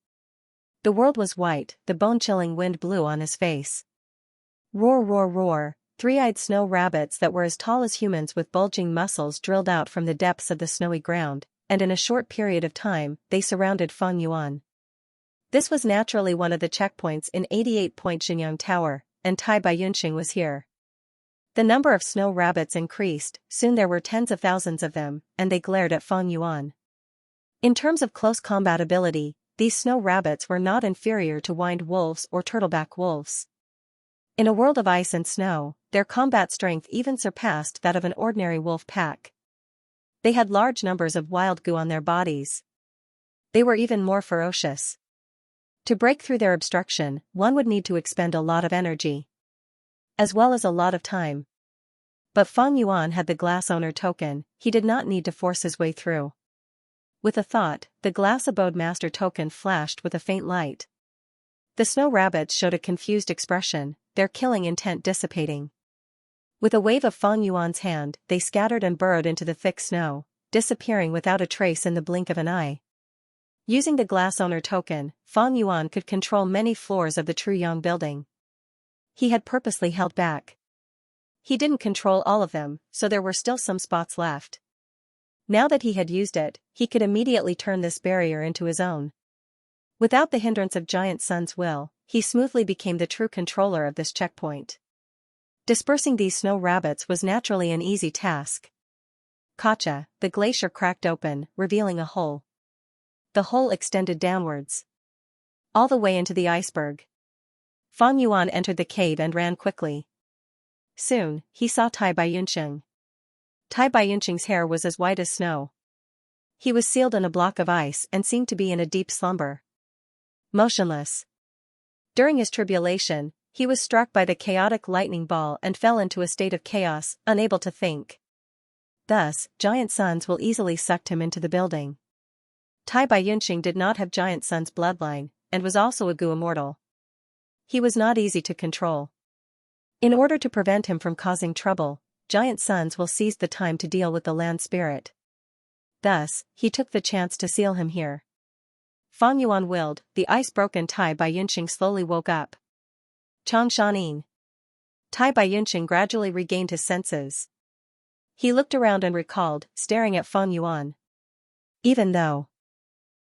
The world was white, the bone-chilling wind blew on his face. Roar, roar, roar, three-eyed snow rabbits that were as tall as humans with bulging muscles drilled out from the depths of the snowy ground, and in a short period of time, they surrounded Fang Yuan. This was naturally one of the checkpoints in 88-point Xianxia Tower, and Tai Baiyunxing was here. The number of snow rabbits increased, soon there were tens of thousands of them, and they glared at Fang Yuan. In terms of close combat ability, these snow rabbits were not inferior to winged wolves or turtleback wolves. In a world of ice and snow, their combat strength even surpassed that of an ordinary wolf pack. They had large numbers of wild goo on their bodies. They were even more ferocious. To break through their obstruction, one would need to expend a lot of energy, as well as a lot of time. But Fang Yuan had the glass owner token. He did not need to force his way through. With a thought, the glass abode master token flashed with a faint light. The snow rabbits showed a confused expression, their killing intent dissipating. With a wave of Fang Yuan's hand, they scattered and burrowed into the thick snow, disappearing without a trace in the blink of an eye. Using the glass owner token, Fang Yuan could control many floors of the Truyang building. He had purposely held back. He didn't control all of them, so there were still some spots left. Now that he had used it, he could immediately turn this barrier into his own. Without the hindrance of Giant Sun's will, he smoothly became the true controller of this checkpoint. Dispersing these snow rabbits was naturally an easy task. Gotcha, the glacier cracked open, revealing a hole. The hole extended downwards, all the way into the iceberg. Fang Yuan entered the cave and ran quickly. Soon, he saw Tai Baiyunxing. Tai Baiyunqing's hair was as white as snow. He was sealed in a block of ice and seemed to be in a deep slumber. Motionless. During his tribulation, he was struck by the chaotic lightning ball and fell into a state of chaos, unable to think. Thus, giant suns will easily sucked him into the building. Tai Baiyunqing did not have giant sun's bloodline, and was also a Gu immortal. He was not easy to control. In order to prevent him from causing trouble, giant suns will seize the time to deal with the land spirit. Thus, he took the chance to seal him here. Fang Yuan willed, the ice-broken Tai Baiyunqing slowly woke up. Changshanin. Tai Baiyunqing gradually regained his senses. He looked around and recalled, staring at Fang Yuan. Even though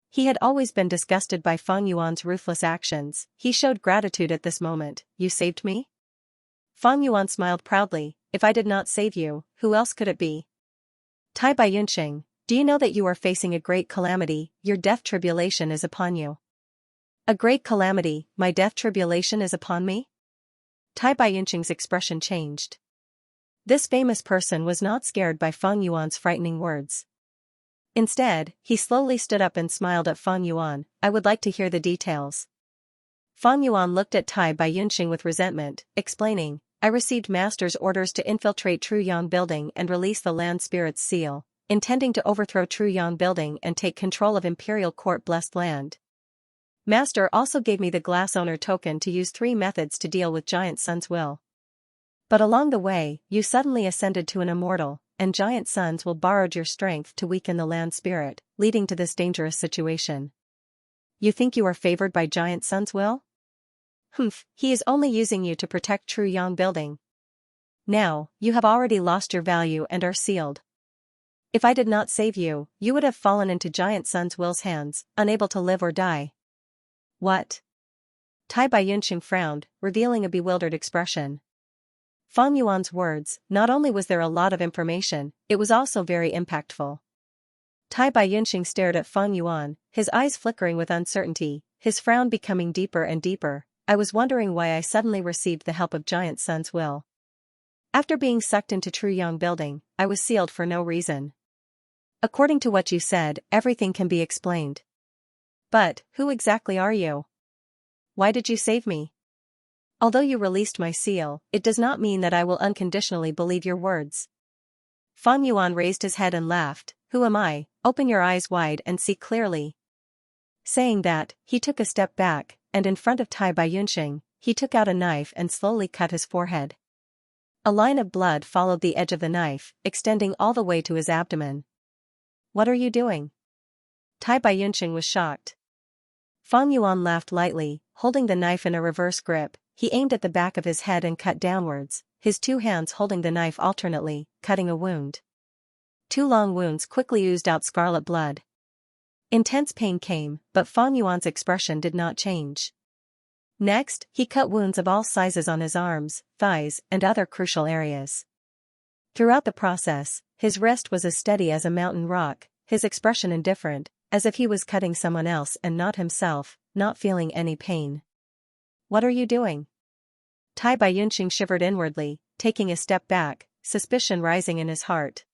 he had always been disgusted by Fang Yuan's ruthless actions, he showed gratitude at this moment. You saved me? Fang Yuan smiled proudly. If I did not save you, who else could it be? Tai Baiyunqing, do you know that you are facing a great calamity? Your death tribulation is upon you. A great calamity, my death tribulation is upon me? Tai Baiyunqing's expression changed. This famous person was not scared by Fang Yuan's frightening words. Instead, he slowly stood up and smiled at Fang Yuan. I would like to hear the details. Fang Yuan looked at Tai Baiyunqing with resentment, explaining, I received master's orders to infiltrate Truyang Building and release the land spirit's seal, intending to overthrow Truyang Building and take control of Imperial Court blessed land. Master also gave me the glass owner token to use 3 methods to deal with giant sun's will. But along the way, you suddenly ascended to an immortal, and giant suns will borrowed your strength to weaken the land spirit, leading to this dangerous situation. You think you are favored by giant sun's will? Humph, he is only using you to protect Truyang Building. Now, you have already lost your value and are sealed. If I did not save you, you would have fallen into giant sun's will's hands, unable to live or die. What? Tai Baiyunqing frowned, revealing a bewildered expression. Fang Yuan's words, not only was there a lot of information, it was also very impactful. Tai Baiyunqing stared at Fang Yuan, his eyes flickering with uncertainty, his frown becoming deeper and deeper. I was wondering why I suddenly received the help of giant sun's will. After being sucked into Truyang Building, I was sealed for no reason. According to what you said, everything can be explained. But, who exactly are you? Why did you save me? Although you released my seal, it does not mean that I will unconditionally believe your words. Fang Yuan raised his head and laughed. Who am I? Open your eyes wide and see clearly. Saying that, he took a step back, and in front of Tai Baiyunqing, he took out a knife and slowly cut his forehead. A line of blood followed the edge of the knife, extending all the way to his abdomen. What are you doing? Tai Baiyunqing was shocked. Fang Yuan laughed lightly, holding the knife in a reverse grip. He aimed at the back of his head and cut downwards, his 2 hands holding the knife alternately, cutting a wound. 2 long wounds quickly oozed out scarlet blood. Intense pain came, but Fang Yuan's expression did not change. Next, he cut wounds of all sizes on his arms, thighs, and other crucial areas. Throughout the process, his wrist was as steady as a mountain rock, his expression indifferent, as if he was cutting someone else and not himself, not feeling any pain. What are you doing? Tai Baiyunqing shivered inwardly, taking a step back, suspicion rising in his heart.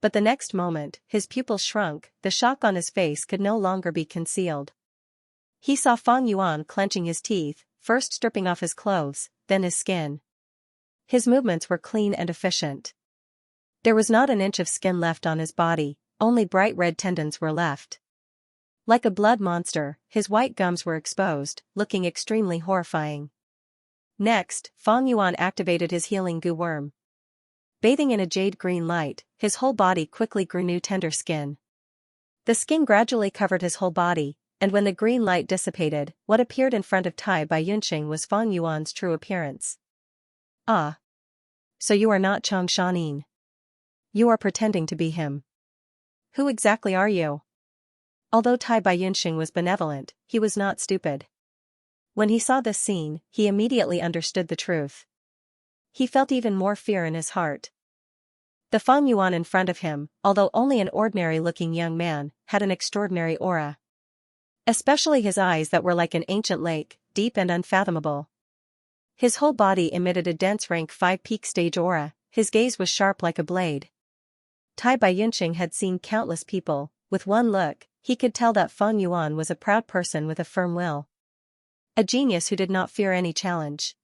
But the next moment, his pupils shrunk, the shock on his face could no longer be concealed. He saw Fang Yuan clenching his teeth, first stripping off his clothes, then his skin. His movements were clean and efficient. There was not an inch of skin left on his body, only bright red tendons were left. Like a blood monster, his white gums were exposed, looking extremely horrifying. Next, Fang Yuan activated his healing goo worm. Bathing in a jade-green light, his whole body quickly grew new tender skin. The skin gradually covered his whole body, and when the green light dissipated, what appeared in front of Tai Baiyunqing was Fang Yuan's true appearance. Ah. So you are not Changshanin. You are pretending to be him. Who exactly are you? Although Tai Baiyunqing was benevolent, he was not stupid. When he saw this scene, he immediately understood the truth. He felt even more fear in his heart. The Fang Yuan in front of him, although only an ordinary-looking young man, had an extraordinary aura. Especially his eyes that were like an ancient lake, deep and unfathomable. His whole body emitted a dense rank 5 peak stage aura, his gaze was sharp like a blade. Tai Baiyunqing had seen countless people. With one look, he could tell that Fang Yuan was a proud person with a firm will. A genius who did not fear any challenge.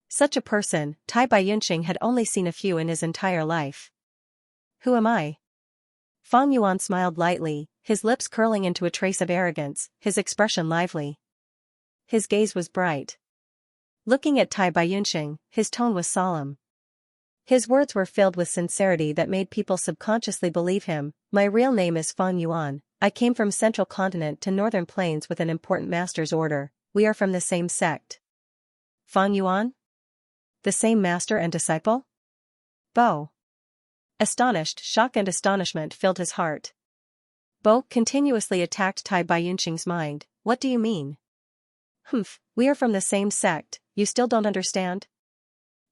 Such a person, Tai Baiyunqing had only seen a few in his entire life. Who am I? Fang Yuan smiled lightly, his lips curling into a trace of arrogance, his expression lively. His gaze was bright. Looking at Tai Baiyunqing, his tone was solemn. His words were filled with sincerity that made people subconsciously believe him. My real name is Fang Yuan. I came from Central Continent to Northern Plains with an important master's order. We are from the same sect. Fang Yuan? The same master and disciple? Bo. Astonished, shock and astonishment filled his heart. Bo continuously attacked Tai Baiyunqing's mind. What do you mean? Humph, we are from the same sect, you still don't understand?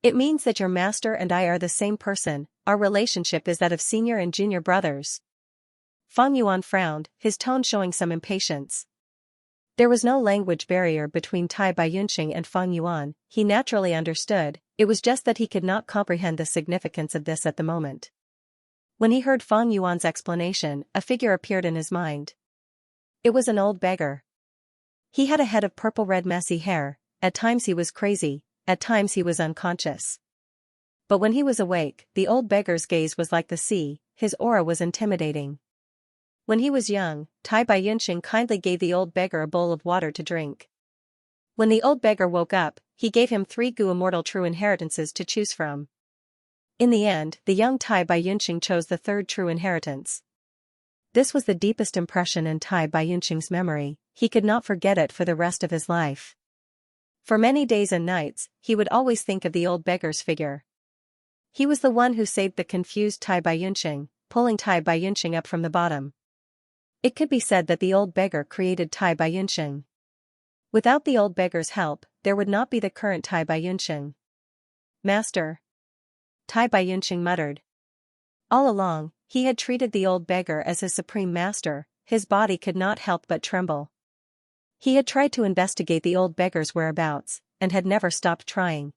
It means that your master and I are the same person, our relationship is that of senior and junior brothers. Fang Yuan frowned, his tone showing some impatience. There was no language barrier between Tai Baiyunqing and Fang Yuan, he naturally understood, it was just that he could not comprehend the significance of this at the moment. When he heard Fang Yuan's explanation, a figure appeared in his mind. It was an old beggar. He had a head of purple-red messy hair, at times he was crazy, at times he was unconscious. But when he was awake, the old beggar's gaze was like the sea, his aura was intimidating. When he was young, Tai Baiyunqing kindly gave the old beggar a bowl of water to drink. When the old beggar woke up, he gave him 3 Gu immortal true inheritances to choose from. In the end, the young Tai Baiyunqing chose the 3rd true inheritance. This was the deepest impression in Tai Baiyunqing's memory, he could not forget it for the rest of his life. For many days and nights, he would always think of the old beggar's figure. He was the one who saved the confused Tai Baiyunqing, pulling Tai Baiyunqing up from the bottom. It could be said that the old beggar created Tai Baiyunqing. Without the old beggar's help, there would not be the current Tai Baiyunqing. Master. Tai Baiyunqing muttered. All along, he had treated the old beggar as his supreme master, his body could not help but tremble. He had tried to investigate the old beggar's whereabouts, and had never stopped trying.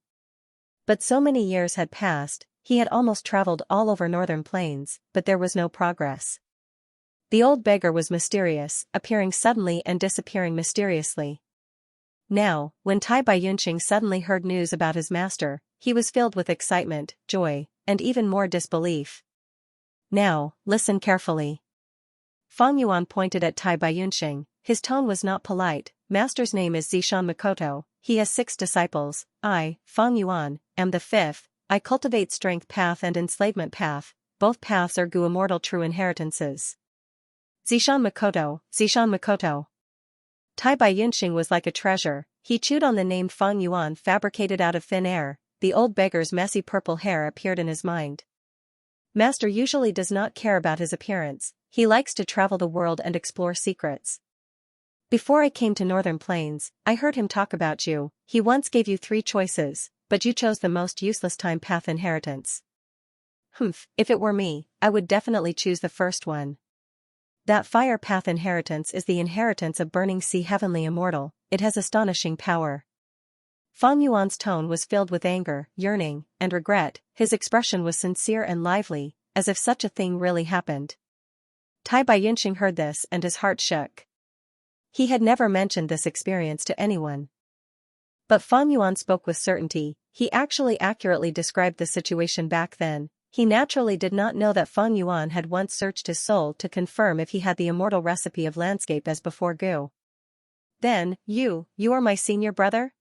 But so many years had passed, he had almost traveled all over Northern Plains, but there was no progress. The old beggar was mysterious, appearing suddenly and disappearing mysteriously. Now, when Tai Baiyunqing suddenly heard news about his master, he was filled with excitement, joy, and even more disbelief. Now, listen carefully. Fang Yuan pointed at Tai Baiyunqing, his tone was not polite. Master's name is Xianxia, he has 6 disciples, I, Fang Yuan, am the 5th, I cultivate strength path and enslavement path, both paths are Gu immortal true inheritances. Zishan. Tai Baiyunqing was like a treasure, he chewed on the name Fang Yuan fabricated out of thin air, the old beggar's messy purple hair appeared in his mind. Master usually does not care about his appearance, he likes to travel the world and explore secrets. Before I came to Northern Plains, I heard him talk about you, he once gave you 3 choices, but you chose the most useless time path inheritance. Humph, if it were me, I would definitely choose the first one. That fire path inheritance is the inheritance of Burning Sea Heavenly Immortal, it has astonishing power. Fang Yuan's tone was filled with anger, yearning, and regret, his expression was sincere and lively, as if such a thing really happened. Tai Baiyunqing heard this and his heart shook. He had never mentioned this experience to anyone. But Fang Yuan spoke with certainty, he actually accurately described the situation back then. He naturally did not know that Fang Yuan had once searched his soul to confirm if he had the immortal recipe of landscape as before Gu. Then, you are my senior brother?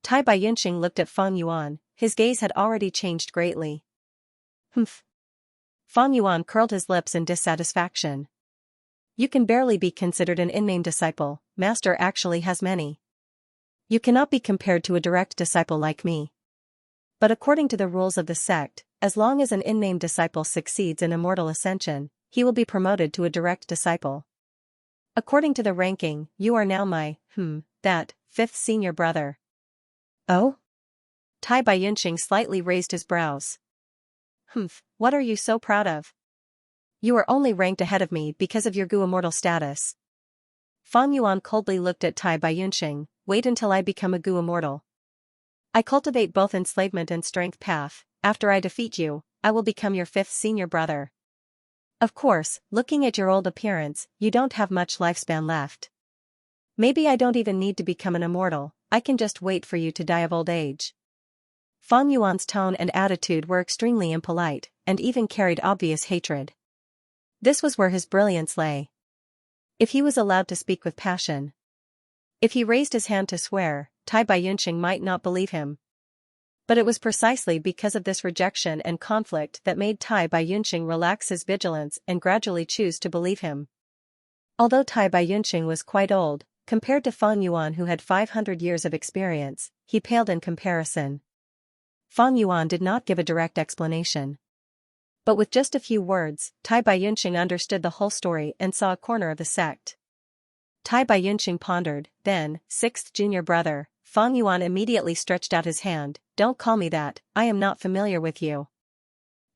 Tai Baiyunqing looked at Fang Yuan, his gaze had already changed greatly. Humph. Fang Yuan curled his lips in dissatisfaction. You can barely be considered an in-name disciple, master actually has many. You cannot be compared to a direct disciple like me. But according to the rules of the sect, as long as an in-name disciple succeeds in immortal ascension, he will be promoted to a direct disciple. According to the ranking, you are now my, 5th senior brother. Oh? Tai Baiyunqing slightly raised his brows. What are you so proud of? You are only ranked ahead of me because of your Gu immortal status. Fang Yuan coldly looked at Tai Baiyunqing, wait until I become a Gu immortal. I cultivate both enslavement and strength path, after I defeat you, I will become your 5th senior brother. Of course, looking at your old appearance, you don't have much lifespan left. Maybe I don't even need to become an immortal, I can just wait for you to die of old age. Fang Yuan's tone and attitude were extremely impolite, and even carried obvious hatred. This was where his brilliance lay. If he was allowed to speak with passion. If he raised his hand to swear, Tai Baiyunqing might not believe him. But it was precisely because of this rejection and conflict that made Tai Baiyunqing relax his vigilance and gradually choose to believe him. Although Tai Baiyunqing was quite old, compared to Fang Yuan who had 500 years of experience, he paled in comparison. Fang Yuan did not give a direct explanation. But with just a few words, Tai Baiyunqing understood the whole story and saw a corner of the sect. Tai Baiyunqing pondered, then, sixth junior brother, Fang Yuan immediately stretched out his hand, don't call me that, I am not familiar with you.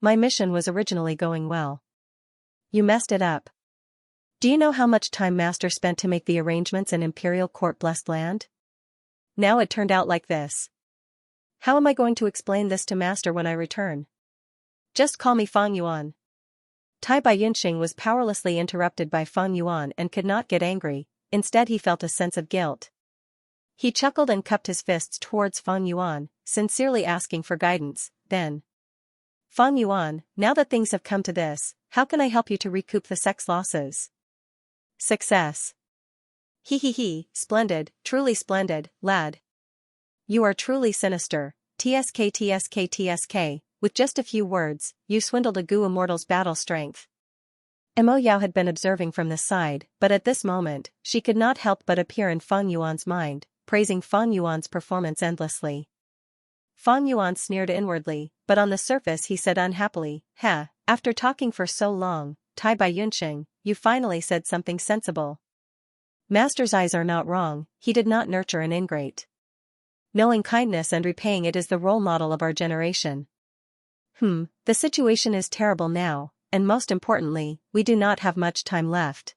My mission was originally going well. You messed it up. Do you know how much time Master spent to make the arrangements in Imperial Court Blessed Land? Now it turned out like this. How am I going to explain this to Master when I return? Just call me Fang Yuan. Tai Baiyunqing was powerlessly interrupted by Fang Yuan and could not get angry, instead he felt a sense of guilt. He chuckled and cupped his fists towards Fang Yuan, sincerely asking for guidance, then. Fang Yuan, now that things have come to this, how can I help you to recoup the sect's losses? Success. He, splendid, truly splendid, lad. You are truly sinister, tsk. With just a few words, you swindled a Gu immortal's battle strength. Mo Yao had been observing from the side, but at this moment, she could not help but appear in Fang Yuan's mind, praising Fang Yuan's performance endlessly. Fang Yuan sneered inwardly, but on the surface he said unhappily, after talking for so long, Tai Baiyunqing, you finally said something sensible. Master's eyes are not wrong, he did not nurture an ingrate. Knowing kindness and repaying it is the role model of our generation. The situation is terrible now, and most importantly, we do not have much time left.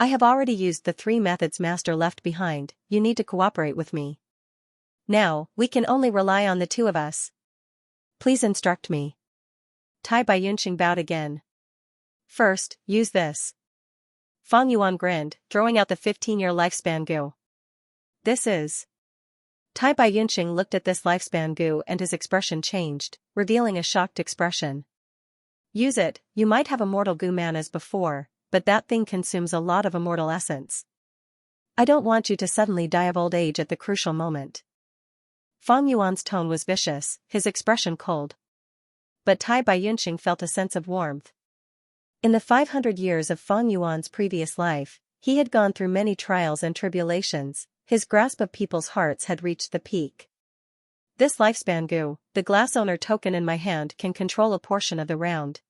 I have already used the 3 methods Master left behind, you need to cooperate with me. Now, we can only rely on the 2 of us. Please instruct me. Tai Baiyunqing bowed again. First, use this. Fang Yuan grinned, throwing out the 15-year lifespan Gu. This is. Tai Baiyunqing looked at this lifespan Gu and his expression changed, revealing a shocked expression. Use it, you might have immortal Gu man as before, but that thing consumes a lot of immortal essence. I don't want you to suddenly die of old age at the crucial moment. Fang Yuan's tone was vicious, his expression cold. But Tai Baiyunqing felt a sense of warmth. In the 500 years of Fang Yuan's previous life, he had gone through many trials and tribulations, his grasp of people's hearts had reached the peak. This lifespan Gu, the glass owner token in my hand can control a portion of the round.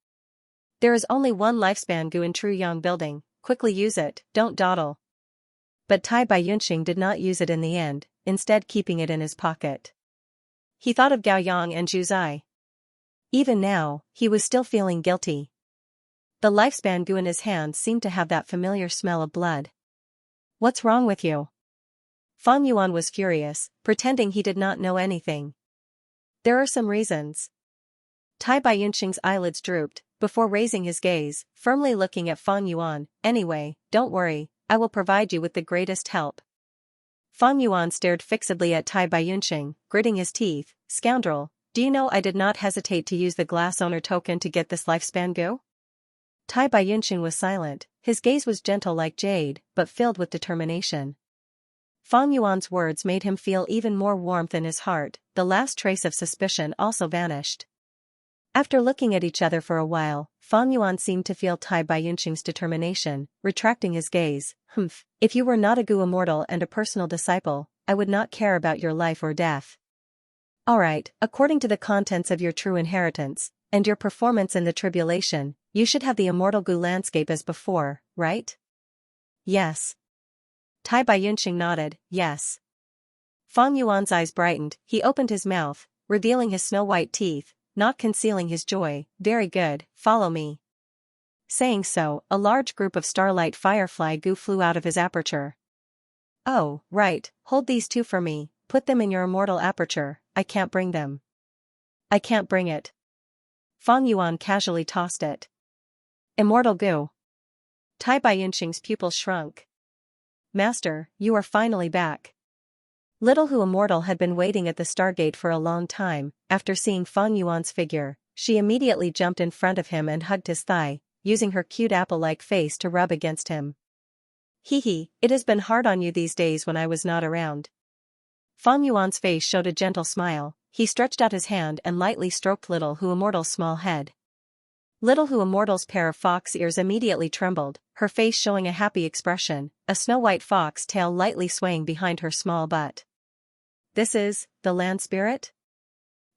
There is only one lifespan Gu in True Yang building, quickly use it, don't dawdle. But Tai Baiyunqing did not use it in the end, instead keeping it in his pocket. He thought of Gao Yang and Zhu Zai. Even now, he was still feeling guilty. The lifespan Gu in his hand seemed to have that familiar smell of blood. What's wrong with you? Fang Yuan was furious, pretending he did not know anything. There are some reasons. Tai Baiyunqing's eyelids drooped, before raising his gaze, firmly looking at Fang Yuan. Anyway, don't worry, I will provide you with the greatest help. Fang Yuan stared fixedly at Tai Baiyunqing, gritting his teeth. Scoundrel, do you know I did not hesitate to use the glass owner token to get this lifespan Gu? Tai Baiyunqing was silent, his gaze was gentle like jade, but filled with determination. Fang Yuan's words made him feel even more warmth in his heart, the last trace of suspicion also vanished. After looking at each other for a while, Fang Yuan seemed to feel Tai Baiyunqing's determination, retracting his gaze. If you were not a Gu immortal and a personal disciple, I would not care about your life or death. Alright, according to the contents of your true inheritance, and your performance in the tribulation, you should have the immortal Gu landscape as before, right? Yes. Tai Baiyunqing nodded, yes. Fang Yuan's eyes brightened, he opened his mouth, revealing his snow-white teeth, not concealing his joy. Very good, follow me. Saying so, a large group of starlight firefly Gu flew out of his aperture. Oh, right, hold these 2 for me, put them in your immortal aperture, I can't bring them. I can't bring it. Fang Yuan casually tossed it. Immortal goo. Tai Baiyunxing's pupils shrunk. Master, you are finally back. Little Hu Immortal had been waiting at the Stargate for a long time. After seeing Fang Yuan's figure, she immediately jumped in front of him and hugged his thigh, using her cute apple-like face to rub against him. Hee, it has been hard on you these days when I was not around. Fang Yuan's face showed a gentle smile. He stretched out his hand and lightly stroked Little Hu Immortal's small head. Little Hu Immortal's pair of fox ears immediately trembled, her face showing a happy expression, a snow-white fox tail lightly swaying behind her small butt. This is, the land spirit?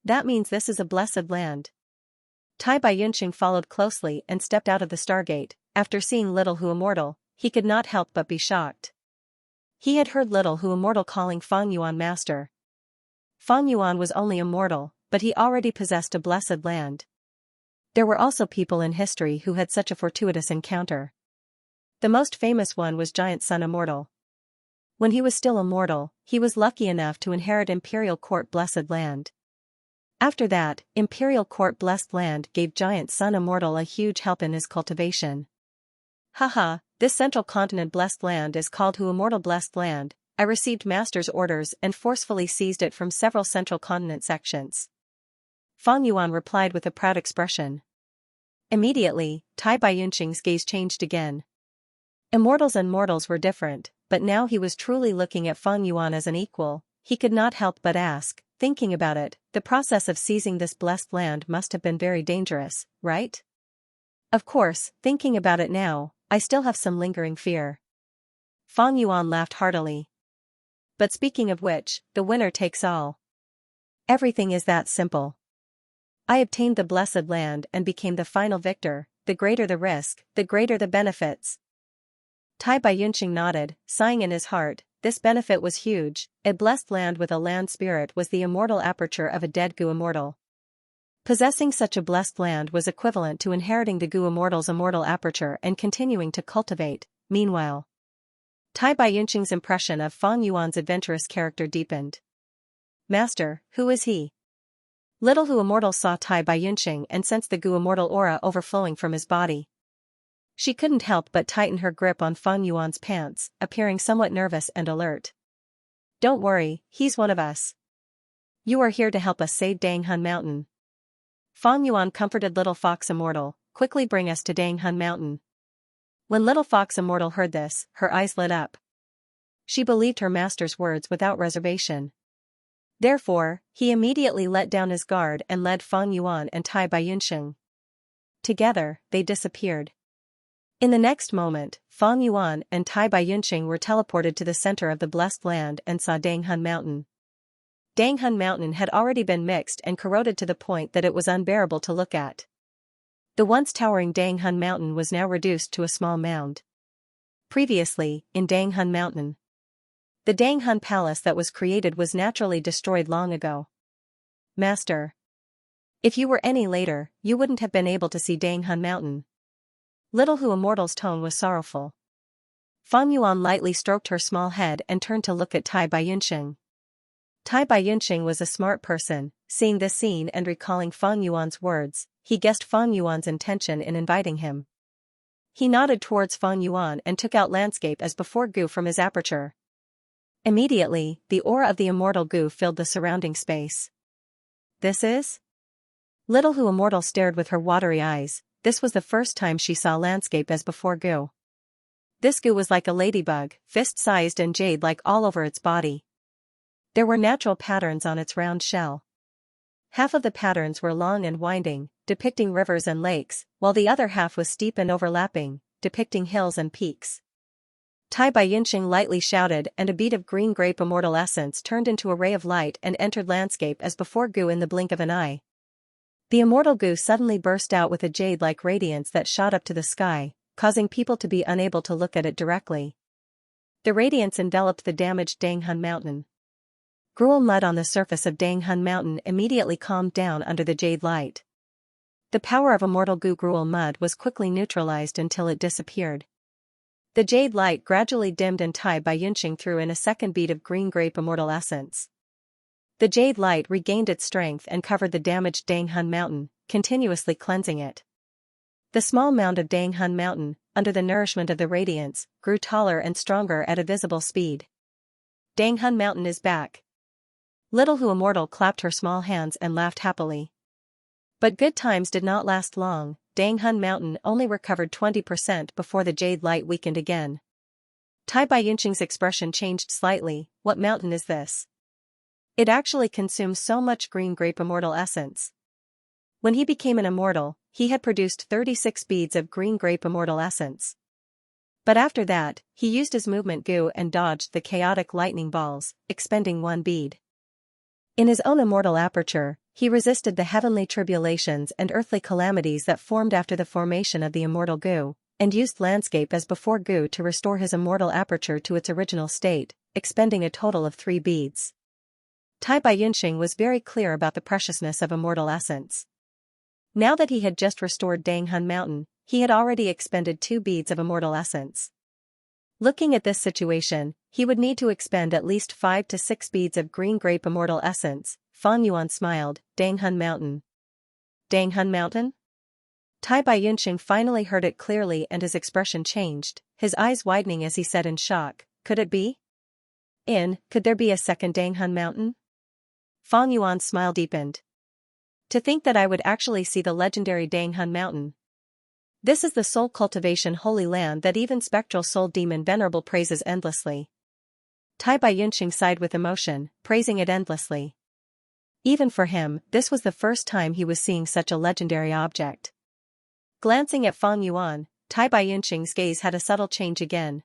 That means this is a blessed land. Tai Baiyunxing followed closely and stepped out of the Stargate. After seeing Little Hu Immortal, he could not help but be shocked. He had heard Little Hu Immortal calling Fang Yuan master. Fang Yuan was only a mortal, but he already possessed a blessed land. There were also people in history who had such a fortuitous encounter. The most famous one was Giant Sun Immortal. When he was still a mortal, he was lucky enough to inherit Imperial Court Blessed Land. After that, Imperial Court Blessed Land gave Giant Sun Immortal a huge help in his cultivation. Haha, this central continent Blessed Land is called Hu Immortal Blessed Land. I received Master's orders and forcefully seized it from several central continent sections. Fang Yuan replied with a proud expression. Immediately, Tai Baiyunxing's gaze changed again. Immortals and mortals were different, but now he was truly looking at Fang Yuan as an equal. He could not help but ask, thinking about it, the process of seizing this blessed land must have been very dangerous, right? Of course, thinking about it now, I still have some lingering fear. Fang Yuan laughed heartily. But speaking of which, the winner takes all. Everything is that simple. I obtained the blessed land and became the final victor. The greater the risk, the greater the benefits. Tai Baiyunxing nodded, sighing in his heart. This benefit was huge. A blessed land with a land spirit was the immortal aperture of a dead Gu Immortal. Possessing such a blessed land was equivalent to inheriting the Gu Immortal's immortal aperture and continuing to cultivate. Meanwhile, Tai Baiyunxing's impression of Fang Yuan's adventurous character deepened. Master, who is he? Little Hu Immortal saw Tai Baiyunxing and sensed the Gu Immortal aura overflowing from his body. She couldn't help but tighten her grip on Fang Yuan's pants, appearing somewhat nervous and alert. Don't worry, he's one of us. You are here to help us save Danghun Mountain. Fang Yuan comforted Little Fox Immortal. Quickly bring us to Danghun Mountain. When Little Fox Immortal heard this, her eyes lit up. She believed her master's words without reservation. Therefore, he immediately let down his guard and led Fang Yuan and Tai Baiyunxing. Together, they disappeared. In the next moment, Fang Yuan and Tai Baiyunxing were teleported to the center of the blessed land and saw Danghun Mountain. Danghun Mountain had already been mixed and corroded to the point that it was unbearable to look at. The once towering Danghun Mountain was now reduced to a small mound. Previously, in Danghun Mountain, the Danghun Palace that was created was naturally destroyed long ago. Master, if you were any later, you wouldn't have been able to see Danghun Mountain. Little Hu Immortal's tone was sorrowful. Fang Yuan lightly stroked her small head and turned to look at Tai Baiyunxing. Tai Baiyunxing was a smart person. Seeing this scene and recalling Fang Yuan's words, he guessed Fang Yuan's intention in inviting him. He nodded towards Fang Yuan and took out landscape as before Gu from his aperture. Immediately, the aura of the immortal Gu filled the surrounding space. This is? Little Hu Immortal stared with her watery eyes. This was the first time she saw landscape as before Gu. This Gu was like a ladybug, fist-sized and jade-like all over its body. There were natural patterns on its round shell. Half of the patterns were long and winding, depicting rivers and lakes, while the other half was steep and overlapping, depicting hills and peaks. Tai Baiyunxing lightly shouted and a bead of green grape immortal essence turned into a ray of light and entered landscape as before Gu in the blink of an eye. The immortal Gu suddenly burst out with a jade-like radiance that shot up to the sky, causing people to be unable to look at it directly. The radiance enveloped the damaged Danghun Mountain. Gruel mud on the surface of Danghun Mountain immediately calmed down under the jade light. The power of immortal Gu Gruel mud was quickly neutralized until it disappeared. The jade light gradually dimmed and Tai Baiyunxing threw in a second bead of green grape immortal essence. The jade light regained its strength and covered the damaged Danghun Mountain, continuously cleansing it. The small mound of Danghun Mountain, under the nourishment of the radiance, grew taller and stronger at a visible speed. Danghun Mountain is back. Little Hu Immortal clapped her small hands and laughed happily. But good times did not last long. Danghun Mountain only recovered 20% before the jade light weakened again. Tai Baiyunqing's expression changed slightly. What mountain is this? It actually consumes so much green grape immortal essence. When he became an immortal, he had produced 36 beads of green grape immortal essence. But after that, he used his movement goo and dodged the chaotic lightning balls, expending 1 bead. In his own immortal aperture, he resisted the heavenly tribulations and earthly calamities that formed after the formation of the immortal goo, and used landscape as before goo to restore his immortal aperture to its original state, expending a total of 3 beads. Tai Baiyunqing was very clear about the preciousness of immortal essence. Now that he had just restored Danghun Mountain, he had already expended 2 beads of immortal essence. Looking at this situation, he would need to expend at least 5 to 6 beads of green grape immortal essence. Fan Yuan smiled. Danghun Mountain. Danghun Mountain? Tai Baiyunqing finally heard it clearly and his expression changed, his eyes widening as he said in shock, could it be? Could there be a second Danghun Mountain? Fan Yuan's smile deepened. To think that I would actually see the legendary Danghun Mountain. This is the soul cultivation holy land that even spectral soul demon Venerable praises endlessly. Tai Baiyunqing sighed with emotion, praising it endlessly. Even for him, this was the first time he was seeing such a legendary object. Glancing at Fan Yuan, Tai Baiyunqing's gaze had a subtle change again.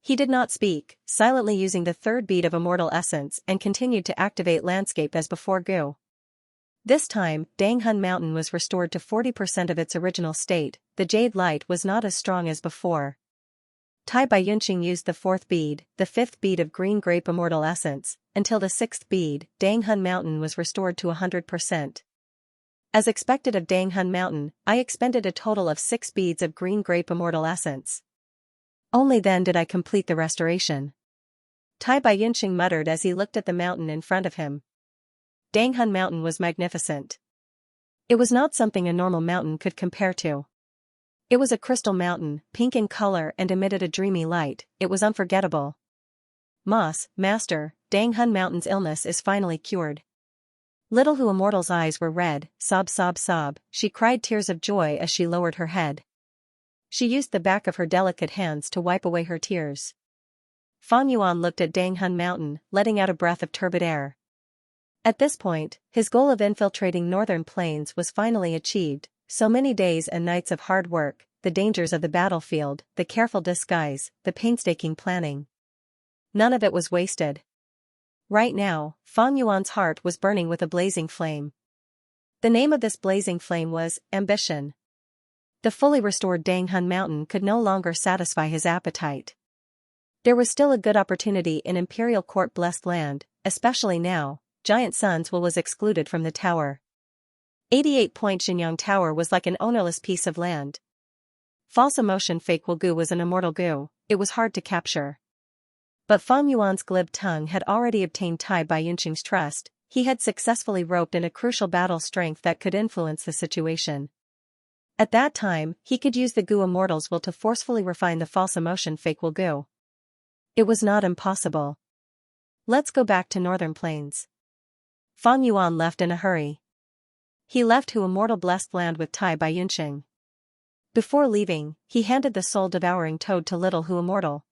He did not speak, silently using the 3rd bead of immortal essence and continued to activate landscape as before goo. This time, Danghun Mountain was restored to 40% of its original state. The jade light was not as strong as before. Tai Baiyunqing used the 4th bead, the 5th bead of green grape immortal essence, until the 6th bead, Danghun Mountain was restored to 100%. As expected of Danghun Mountain, I expended a total of 6 beads of green grape immortal essence. Only then did I complete the restoration. Tai Baiyunqing muttered as he looked at the mountain in front of him. Danghun Mountain was magnificent. It was not something a normal mountain could compare to. It was a crystal mountain, pink in color and emitted a dreamy light. It was unforgettable. Master, Danghun Mountain's illness is finally cured. Little Hu Immortal's eyes were red, sob. She cried tears of joy as she lowered her head. She used the back of her delicate hands to wipe away her tears. Fan Yuan looked at Danghun Mountain, letting out a breath of turbid air. At this point, his goal of infiltrating northern plains was finally achieved. So many days and nights of hard work, the dangers of the battlefield, the careful disguise, the painstaking planning. None of it was wasted. Right now, Fan Yuan's heart was burning with a blazing flame. The name of this blazing flame was ambition. The fully restored Danghun Mountain could no longer satisfy his appetite. There was still a good opportunity in Imperial Court blessed land, especially now. Giant Sun's Will was excluded from the tower. 88-point Xianxia Tower was like an ownerless piece of land. False emotion fake will goo was an immortal goo, it was hard to capture. But Fan Yuan's glib tongue had already obtained Tai Baiyunqing's trust. He had successfully roped in a crucial battle strength that could influence the situation. At that time, he could use the goo immortal's will to forcefully refine the false emotion fake will goo. It was not impossible. Let's go back to Northern Plains. Fan Yuan left in a hurry. He left Hu Immortal blessed land with Tai Baiyunqing. Before leaving, he handed the soul-devouring toad to Little Hu Immortal.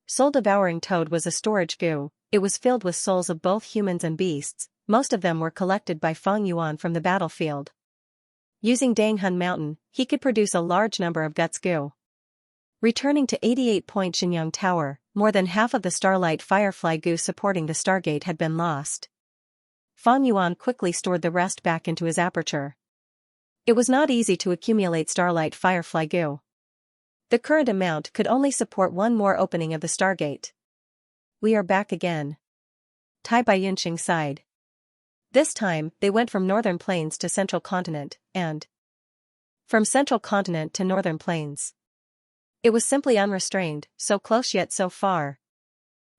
Soul-devouring toad was a storage goo. It was filled with souls of both humans and beasts. Most of them were collected by Fan Yuan from the battlefield. Using Danghun Mountain, he could produce a large number of guts goo. Returning to 88-point Xianxia Tower, more than half of the Starlight Firefly goo supporting the Stargate had been lost. Fan Yuan quickly stored the rest back into his aperture. It was not easy to accumulate Starlight Firefly goo. The current amount could only support one more opening of the Stargate. We are back again. Tai Baiyunqing sighed. This time, they went from Northern Plains to Central Continent, and from Central Continent to Northern Plains. It was simply unrestrained, so close yet so far.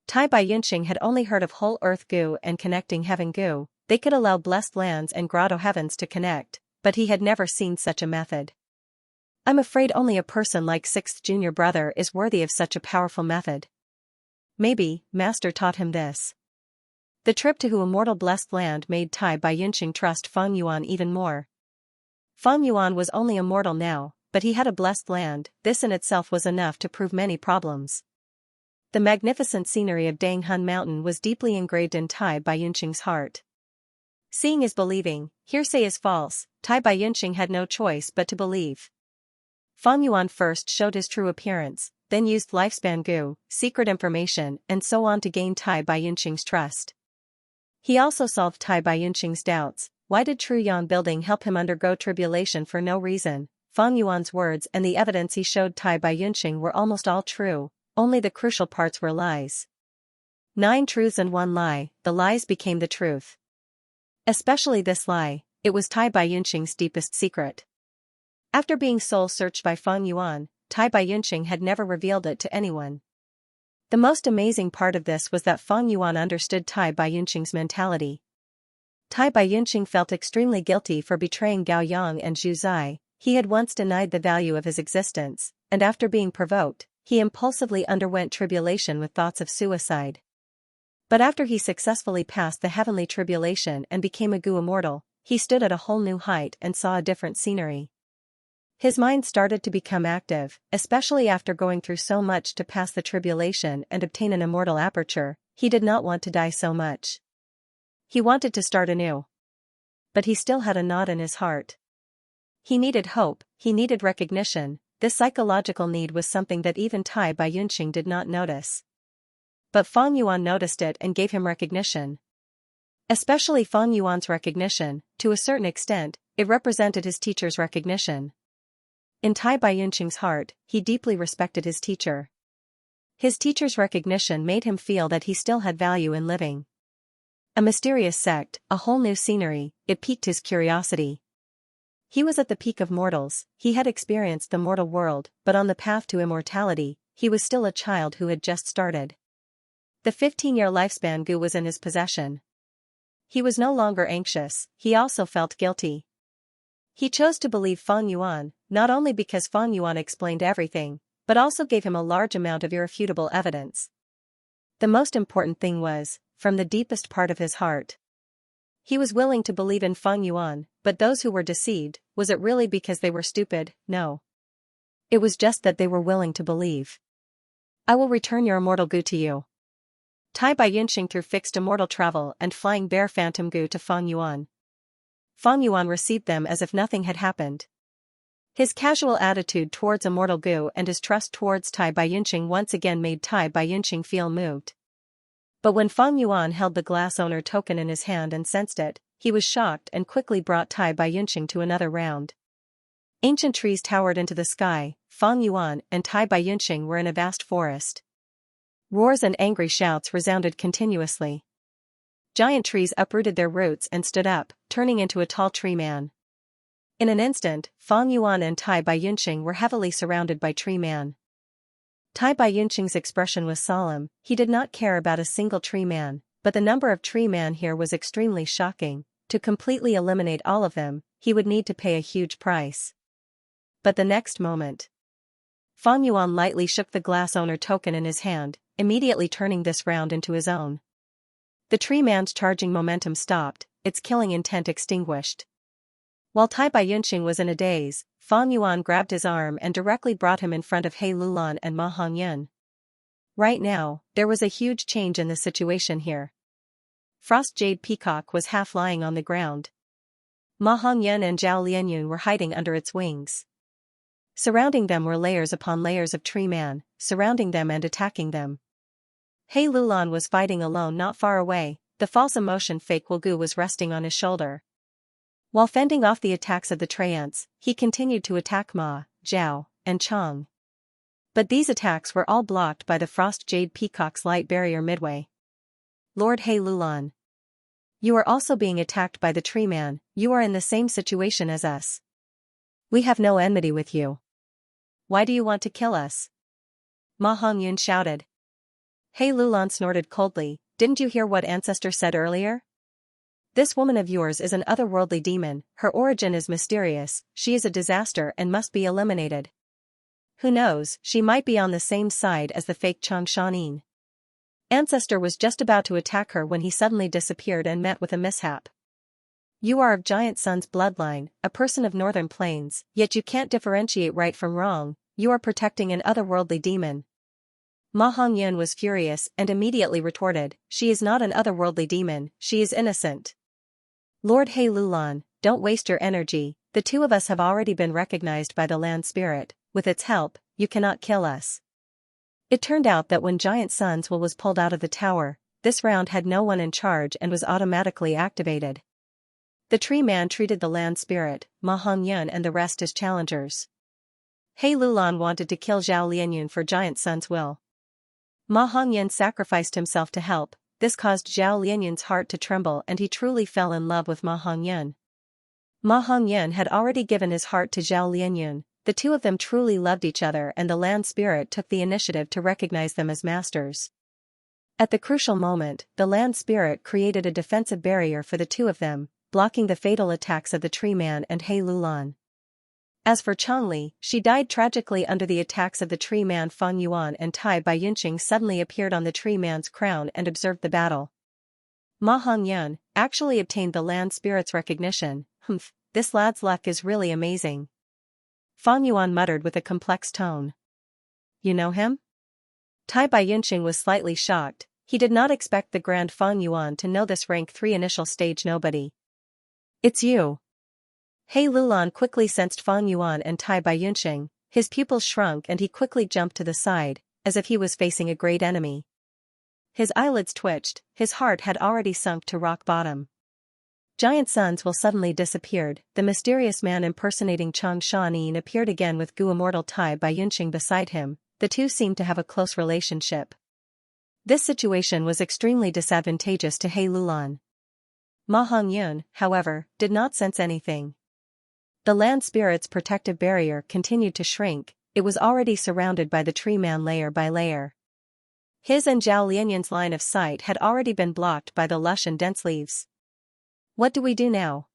Tai Baiyunqing had only heard of whole earth goo and connecting heaven goo. They could allow blessed lands and grotto heavens to connect, but he had never seen such a method. I'm afraid only a person like Sixth Junior Brother is worthy of such a powerful method. Maybe, Master taught him this. The trip to immortal blessed land made Tai Baiyunqing trust Feng Yuan even more. Feng Yuan was only immortal now, but he had a blessed land. This in itself was enough to prove many problems. The magnificent scenery of Danghun Mountain was deeply engraved in Tai Baiyunqing's heart. Seeing is believing, hearsay is false. Tai Baiyunqing had no choice but to believe. Feng Yuan first showed his true appearance, then used lifespan goo, secret information, and so on to gain Tai Baiyunqing's trust. He also solved Tai Baiyunqing's doubts. Why did True Yan building help him undergo tribulation for no reason? Feng Yuan's words and the evidence he showed Tai Baiyunqing were almost all true, only the crucial parts were lies. 9 truths and 1 lie, the lies became the truth. Especially this lie, it was Tai Baiyunqing's deepest secret. After being soul-searched by Feng Yuan, Tai Baiyunqing had never revealed it to anyone. The most amazing part of this was that Feng Yuan understood Tai Baiyunqing's mentality. Tai Baiyunqing felt extremely guilty for betraying Gao Yang and Zhu Zai. He had once denied the value of his existence, and after being provoked, he impulsively underwent tribulation with thoughts of suicide. But after he successfully passed the heavenly tribulation and became a Gu immortal, he stood at a whole new height and saw a different scenery. His mind started to become active, especially after going through so much to pass the tribulation and obtain an immortal aperture. He did not want to die so much. He wanted to start anew. But he still had a knot in his heart. He needed hope, he needed recognition. This psychological need was something that even Tai Baiyunqing did not notice. But Feng Yuan noticed it and gave him recognition. Especially Feng Yuan's recognition, to a certain extent, it represented his teacher's recognition. In Tai Baiyunqing's heart, he deeply respected his teacher. His teacher's recognition made him feel that he still had value in living. A mysterious sect, a whole new scenery, it piqued his curiosity. He was at the peak of mortals, he had experienced the mortal world, but on the path to immortality, he was still a child who had just started. The 15-year lifespan goo was in his possession. He was no longer anxious, he also felt guilty. He chose to believe Feng Yuan, not only because Feng Yuan explained everything, but also gave him a large amount of irrefutable evidence. The most important thing was, from the deepest part of his heart. He was willing to believe in Feng Yuan, but those who were deceived, was it really because they were stupid? No. It was just that they were willing to believe. I will return your immortal goo to you. Tai Baiyunqing threw fixed immortal travel and flying bear phantom goo to Feng Yuan. Feng Yuan received them as if nothing had happened. His casual attitude towards immortal goo and his trust towards Tai Baiyunqing once again made Tai Baiyunqing feel moved. But when Feng Yuan held the glass owner token in his hand and sensed it, he was shocked and quickly brought Tai Baiyunqing to another round. Ancient trees towered into the sky, Feng Yuan and Tai Baiyunqing were in a vast forest. Roars and angry shouts resounded continuously. Giant trees uprooted their roots and stood up, turning into a tall tree man. In an instant, Feng Yuan and Tai Baiyunqing were heavily surrounded by tree man. Tai Baiyunqing's expression was solemn, he did not care about a single tree man, but the number of tree man here was extremely shocking. To completely eliminate all of them, he would need to pay a huge price. But the next moment, Feng Yuan lightly shook the glass owner token in his hand, immediately turning this round into his own. The tree man's charging momentum stopped, its killing intent extinguished. While Tai Baiyunqing was in a daze, Feng Yuan grabbed his arm and directly brought him in front of He Lulan and Ma Hongyan. Right now, there was a huge change in the situation here. Frost Jade Peacock was half lying on the ground. Ma Hongyan and Zhao Lianyun were hiding under its wings. Surrounding them were layers upon layers of tree man, surrounding them and attacking them. He Lulan was fighting alone not far away, the false emotion fake Wolgu was resting on his shoulder. While fending off the attacks of the Treants, he continued to attack Ma, Zhao, and Chang. But these attacks were all blocked by the Frost Jade Peacock's light barrier midway. Lord He Lulan. You are also being attacked by the tree man, you are in the same situation as us. We have no enmity with you. Why do you want to kill us? Ma Hongyun shouted. He Lulan snorted coldly, didn't you hear what Ancestor said earlier? This woman of yours is an otherworldly demon, her origin is mysterious, she is a disaster and must be eliminated. Who knows, she might be on the same side as the fake Xianxia. Ancestor was just about to attack her when he suddenly disappeared and met with a mishap. You are of Giant Sun's bloodline, a person of Northern Plains, yet you can't differentiate right from wrong, you are protecting an otherworldly demon. Ma Hongyan was furious and immediately retorted, she is not an otherworldly demon, she is innocent. Lord He Lulan, don't waste your energy, the two of us have already been recognized by the land spirit, with its help, you cannot kill us. It turned out that when Giant Sun's will was pulled out of the tower, this round had no one in charge and was automatically activated. The tree man treated the land spirit, Ma Hongyan and the rest as challengers. He Lulan wanted to kill Zhao Lianyun for Giant Sun's will. Ma Hongyan sacrificed himself to help, this caused Zhao Lianyun's heart to tremble and he truly fell in love with Ma Hongyan. Ma Hongyan had already given his heart to Zhao Lianyun, the two of them truly loved each other and the land spirit took the initiative to recognize them as masters. At the crucial moment, the land spirit created a defensive barrier for the two of them, blocking the fatal attacks of the tree man and He Lulan. As for Changli, she died tragically under the attacks of the tree man Fang Yuan and Tai Baiyunqing suddenly appeared on the tree man's crown and observed the battle. Ma Hongyan actually obtained the land spirit's recognition, this lad's luck is really amazing. Fang Yuan muttered with a complex tone. You know him? Tai Baiyunqing was slightly shocked, he did not expect the Grand Fang Yuan to know this rank 3 initial stage nobody. It's you. He Lulan quickly sensed Fang Yuan and Tai Baiyunqing, his pupils shrunk and he quickly jumped to the side, as if he was facing a great enemy. His eyelids twitched, his heart had already sunk to rock bottom. Giant Sun's will suddenly disappeared, the mysterious man impersonating Xianxia appeared again with Gu Immortal Tai Baiyunqing beside him, the two seemed to have a close relationship. This situation was extremely disadvantageous to He Lulan. Ma Hongyan, however, did not sense anything. The land spirit's protective barrier continued to shrink, it was already surrounded by the tree man layer by layer. His and Zhao Lianyun's line of sight had already been blocked by the lush and dense leaves. What do we do now?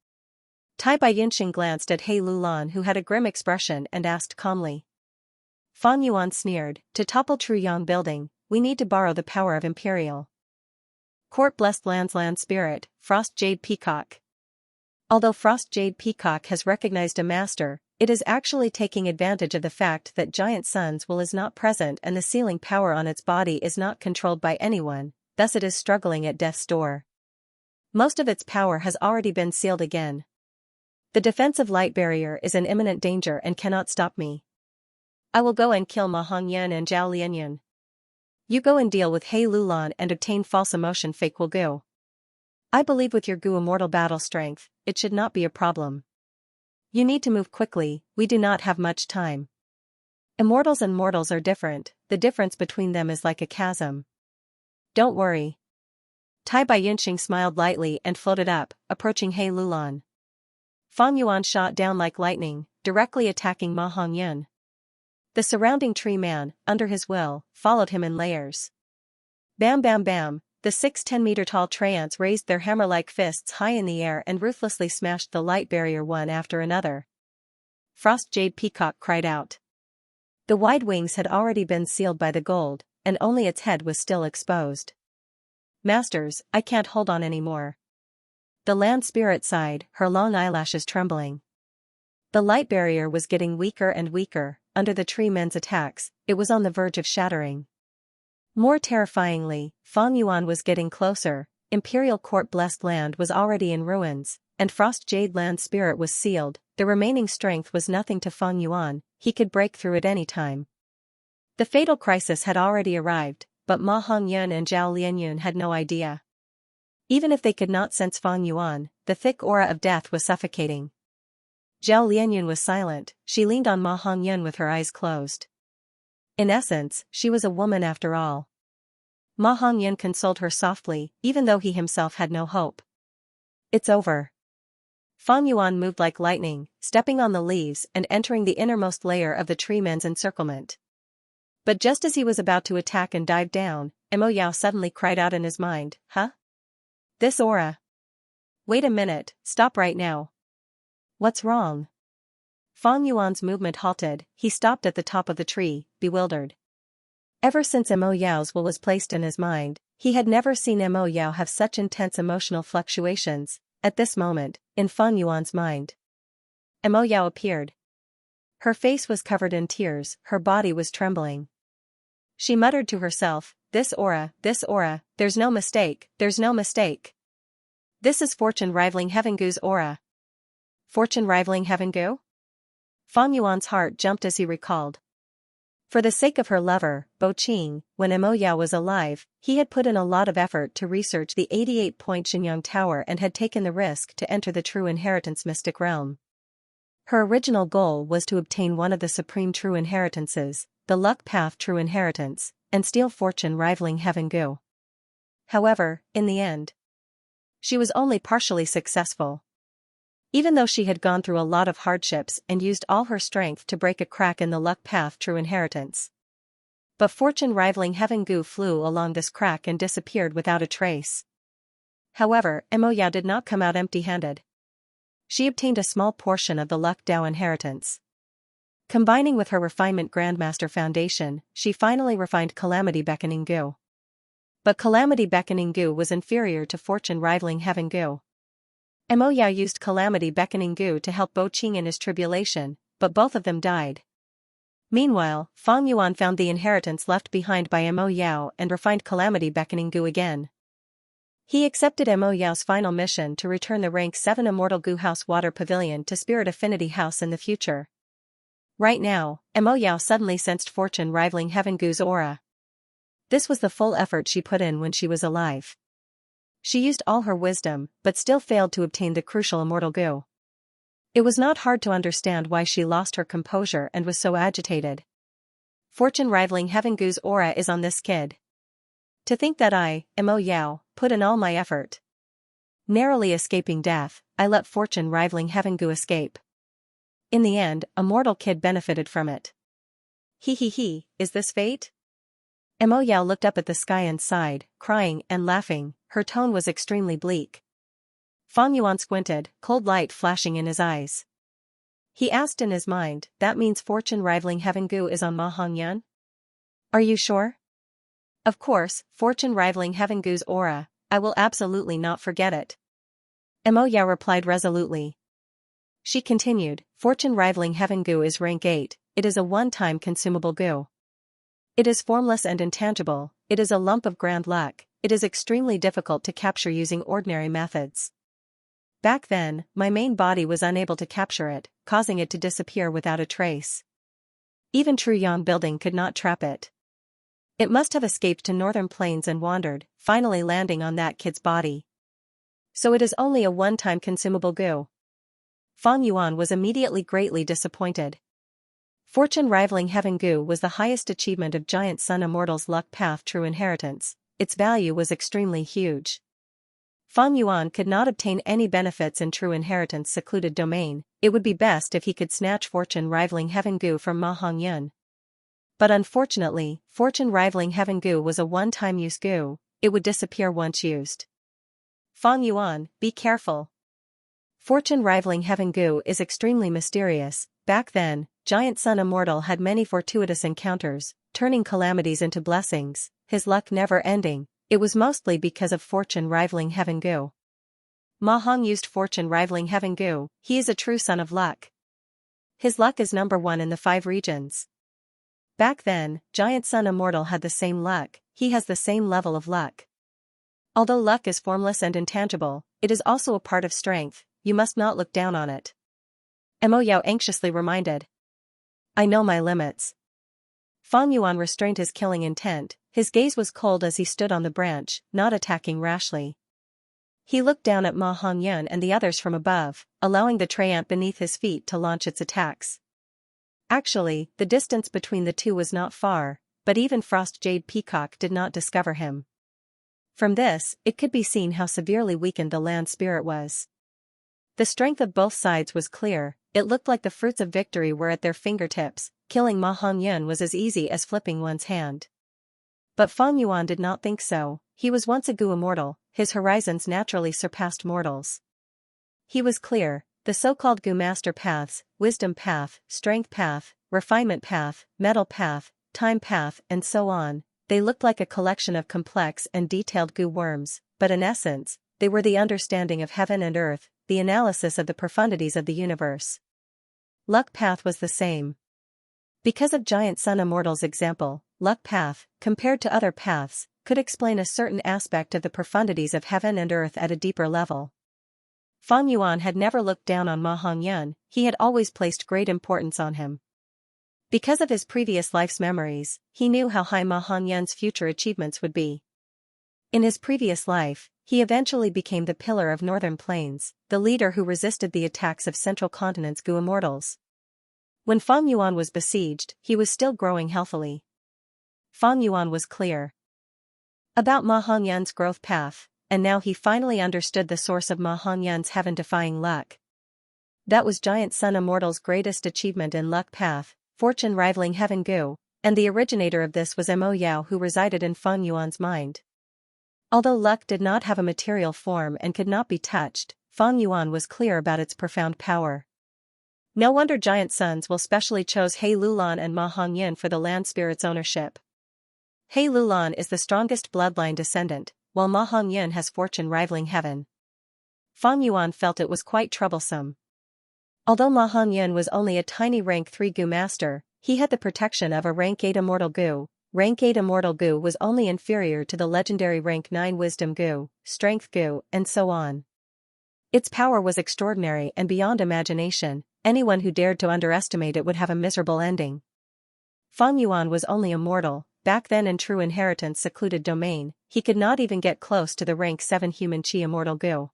Tai Baiyunqing glanced at He Lulan who had a grim expression and asked calmly. Fang Yuan sneered, to topple Truyang building, we need to borrow the power of Imperial Court blessed land's land spirit, Frost Jade Peacock. Although Frost Jade Peacock has recognized a master, it is actually taking advantage of the fact that Giant Sun's will is not present and the sealing power on its body is not controlled by anyone, thus it is struggling at death's door. Most of its power has already been sealed again. The defensive light barrier is in imminent danger and cannot stop me. I will go and kill Ma Hongyan and Zhao Lianyun. You go and deal with He Lulan and obtain false emotion fake will go. I believe with your Gu Immortal battle strength, it should not be a problem. You need to move quickly, we do not have much time. Immortals and mortals are different, the difference between them is like a chasm. Don't worry. Tai Baiyunqing smiled lightly and floated up, approaching He Lulan. Fang Yuan shot down like lightning, directly attacking Ma Hongyan. The surrounding tree man, under his will, followed him in layers. Bam bam bam, the 6 10-meter-tall Treants raised their hammer-like fists high in the air and ruthlessly smashed the light barrier one after another. Frost Jade Peacock cried out. The wide wings had already been sealed by the gold, and only its head was still exposed. Masters, I can't hold on anymore. The land spirit sighed, her long eyelashes trembling. The light barrier was getting weaker and weaker, under the tree men's attacks, it was on the verge of shattering. More terrifyingly, Fang Yuan was getting closer, Imperial Court blessed land was already in ruins, and Frost Jade land spirit was sealed, the remaining strength was nothing to Fang Yuan, he could break through at any time. The fatal crisis had already arrived, but Ma Hongyan and Zhao Lianyun had no idea. Even if they could not sense Fang Yuan, the thick aura of death was suffocating. Zhao Lianyun was silent, she leaned on Ma Hongyan with her eyes closed. In essence, she was a woman after all. Ma Hongyan consoled her softly, even though he himself had no hope. It's over. Fang Yuan moved like lightning, stepping on the leaves and entering the innermost layer of the tree men's encirclement. But just as he was about to attack and dive down, Mo Yao suddenly cried out in his mind, Huh? This aura. Wait a minute, stop right now. What's wrong? Fang Yuan's movement halted, he stopped at the top of the tree, bewildered. Ever since Mo Yao's will was placed in his mind, he had never seen Mo Yao have such intense emotional fluctuations, at this moment, in Fang Yuan's mind. Mo Yao appeared. Her face was covered in tears, her body was trembling. She muttered to herself, this aura, there's no mistake, there's no mistake. This is fortune rivaling Heaven Gu's aura. Fortune rivaling Heaven Gu? Fang Yuan's heart jumped as he recalled. For the sake of her lover, Bo Qing, when Mo Yao was alive, he had put in a lot of effort to research the 88-point Xianxia Tower and had taken the risk to enter the true inheritance mystic realm. Her original goal was to obtain one of the supreme true inheritances, the luck path true inheritance, and steal fortune rivaling Heaven Gu. However, in the end, she was only partially successful. Even though she had gone through a lot of hardships and used all her strength to break a crack in the luck path true inheritance. But fortune rivaling Heaven Gu flew along this crack and disappeared without a trace. However, Mo Yao did not come out empty-handed. She obtained a small portion of the luck Dao inheritance. Combining with her refinement Grandmaster Foundation, she finally refined Calamity Beckoning Gu. But Calamity Beckoning Gu was inferior to fortune rivaling Heaven Gu. Mo Yao used Calamity Beckoning Gu to help Bo Qing in his tribulation, but both of them died. Meanwhile, Fang Yuan found the inheritance left behind by Mo Yao and refined Calamity Beckoning Gu again. He accepted Mo Yao's final mission to return the rank 7 Immortal Gu House Water Pavilion to Spirit Affinity House in the future. Right now, Mo Yao suddenly sensed fortune rivaling Heaven Gu's aura. This was the full effort she put in when she was alive. She used all her wisdom, but still failed to obtain the crucial Immortal Gu. It was not hard to understand why she lost her composure and was so agitated. Fortune rivaling Heaven Gu's aura is on this kid. To think that I, Mo Yao, put in all my effort. Narrowly escaping death, I let fortune rivaling Heaven Gu escape. In the end, a mortal kid benefited from it. Is this fate? Mo Yao looked up at the sky and sighed, crying and laughing, her tone was extremely bleak. Fang Yuan squinted, cold light flashing in his eyes. He asked in his mind, that means fortune rivaling Heaven Gu is on Ma Hongyan? Are you sure? Of course, fortune rivaling Heaven Gu's aura, I will absolutely not forget it. Mo Yao replied resolutely. She continued, fortune rivaling Heaven Gu is rank 8, it is a one-time consumable Gu. It is formless and intangible, it is a lump of grand luck, it is extremely difficult to capture using ordinary methods. Back then, my main body was unable to capture it, causing it to disappear without a trace. Even True Yang building could not trap it. It must have escaped to northern plains and wandered, finally landing on that kid's body. So it is only a one-time consumable Gu. Fang Yuan was immediately greatly disappointed. Fortune rivaling Heaven Gu was the highest achievement of Giant Sun Immortal's luck path true inheritance, its value was extremely huge. Fang Yuan could not obtain any benefits in true inheritance secluded domain, it would be best if he could snatch fortune rivaling Heaven Gu from Ma Hongyan. But unfortunately, fortune rivaling Heaven Gu was a one-time use Gu, it would disappear once used. Fang Yuan, be careful. Fortune rivaling Heaven Gu is extremely mysterious. Back then, Giant Sun Immortal had many fortuitous encounters, turning calamities into blessings, his luck never ending, it was mostly because of fortune rivaling Heaven Gu. Ma Hong used fortune rivaling Heaven Gu, he is a true son of luck. His luck is number 1 in the 5 regions. Back then, Giant Sun Immortal had the same luck, he has the same level of luck. Although luck is formless and intangible, it is also a part of strength, you must not look down on it. Mo Yao anxiously reminded. I know my limits. Fang Yuan restrained his killing intent, his gaze was cold as he stood on the branch, not attacking rashly. He looked down at Ma Hongyan and the others from above, allowing the treant beneath his feet to launch its attacks. Actually, the distance between the two was not far, but even Frost Jade Peacock did not discover him. From this, it could be seen how severely weakened the land spirit was. The strength of both sides was clear, it looked like the fruits of victory were at their fingertips, killing Ma Hongyan was as easy as flipping one's hand. But Fang Yuan did not think so, he was once a Gu immortal, his horizons naturally surpassed mortals. he was clear. The so-called Gu Master paths, Wisdom Path, Strength Path, Refinement Path, Metal Path, Time Path, and so on, they looked like a collection of complex and detailed Gu worms, but in essence, they were the understanding of heaven and earth, the analysis of the profundities of the universe. Luck Path was the same. Because of Giant Sun Immortal's example, Luck Path, compared to other paths, could explain a certain aspect of the profundities of heaven and earth at a deeper level. Fang Yuan had never looked down on Ma Hongyan, he had always placed great importance on him. Because of his previous life's memories, he knew how high Ma Hongyan's future achievements would be. In his previous life, he eventually became the pillar of Northern Plains, the leader who resisted the attacks of Central Continent's Gu Immortals. When Fang Yuan was besieged, he was still growing healthily. Fang Yuan was clear about Ma Hongyan's growth path, and now he finally understood the source of Ma Hongyan's heaven-defying luck. That was Giant Sun Immortal's greatest achievement in Luck Path, fortune rivaling Heaven Gu, and the originator of this was Mo Yao, who resided in Fang Yuan's mind. Although luck did not have a material form and could not be touched, Fang Yuan was clear about its profound power. No wonder Giant Suns will specially chose He Lulan and Ma Hongyan for the land spirit's ownership. He Lulan is the strongest bloodline descendant, while Ma Hongyan has fortune rivaling heaven. Fang Yuan felt it was quite troublesome. Although Ma Hongyan was only a tiny rank 3 Gu master, he had the protection of a rank 8 immortal Gu. Rank 8 immortal Gu was only inferior to the legendary rank 9 wisdom Gu, strength Gu, and so on. Its power was extraordinary and beyond imagination. Anyone who dared to underestimate it would have a miserable ending. Fang Yuan was only a mortal, back then in True Inheritance secluded domain, he could not even get close to the rank 7 human Qi immortal Gu.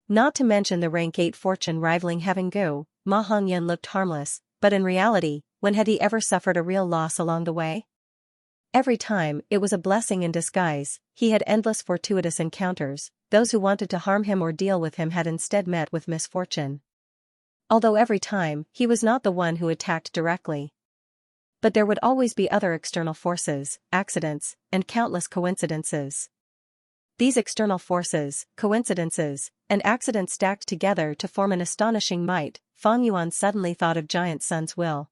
Not to mention the rank 8 fortune rivaling heaven Gu, Ma Hongyan looked harmless, but in reality, when had he ever suffered a real loss along the way? Every time, it was a blessing in disguise. He had endless fortuitous encounters. Those who wanted to harm him or deal with him had instead met with misfortune. Although every time, he was not the one who attacked directly. But there would always be other external forces, accidents, and countless coincidences. These external forces, coincidences, and accidents stacked together to form an astonishing might. Fang Yuan suddenly thought of Giant Sun's will.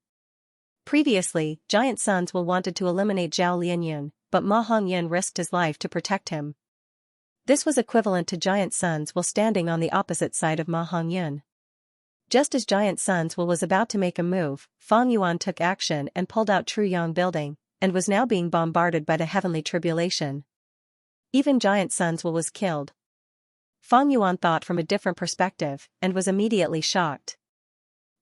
Previously, Giant Sun's will wanted to eliminate Zhao Lianyun, but Ma Hongyan risked his life to protect him. This was equivalent to Giant Sun's will standing on the opposite side of Ma Hongyan. Just as Giant Sun's will was about to make a move, Fang Yuan took action and pulled out True Yang Building, and was now being bombarded by the heavenly tribulation. Even Giant Sun's will was killed. Fang Yuan thought from a different perspective, and was immediately shocked.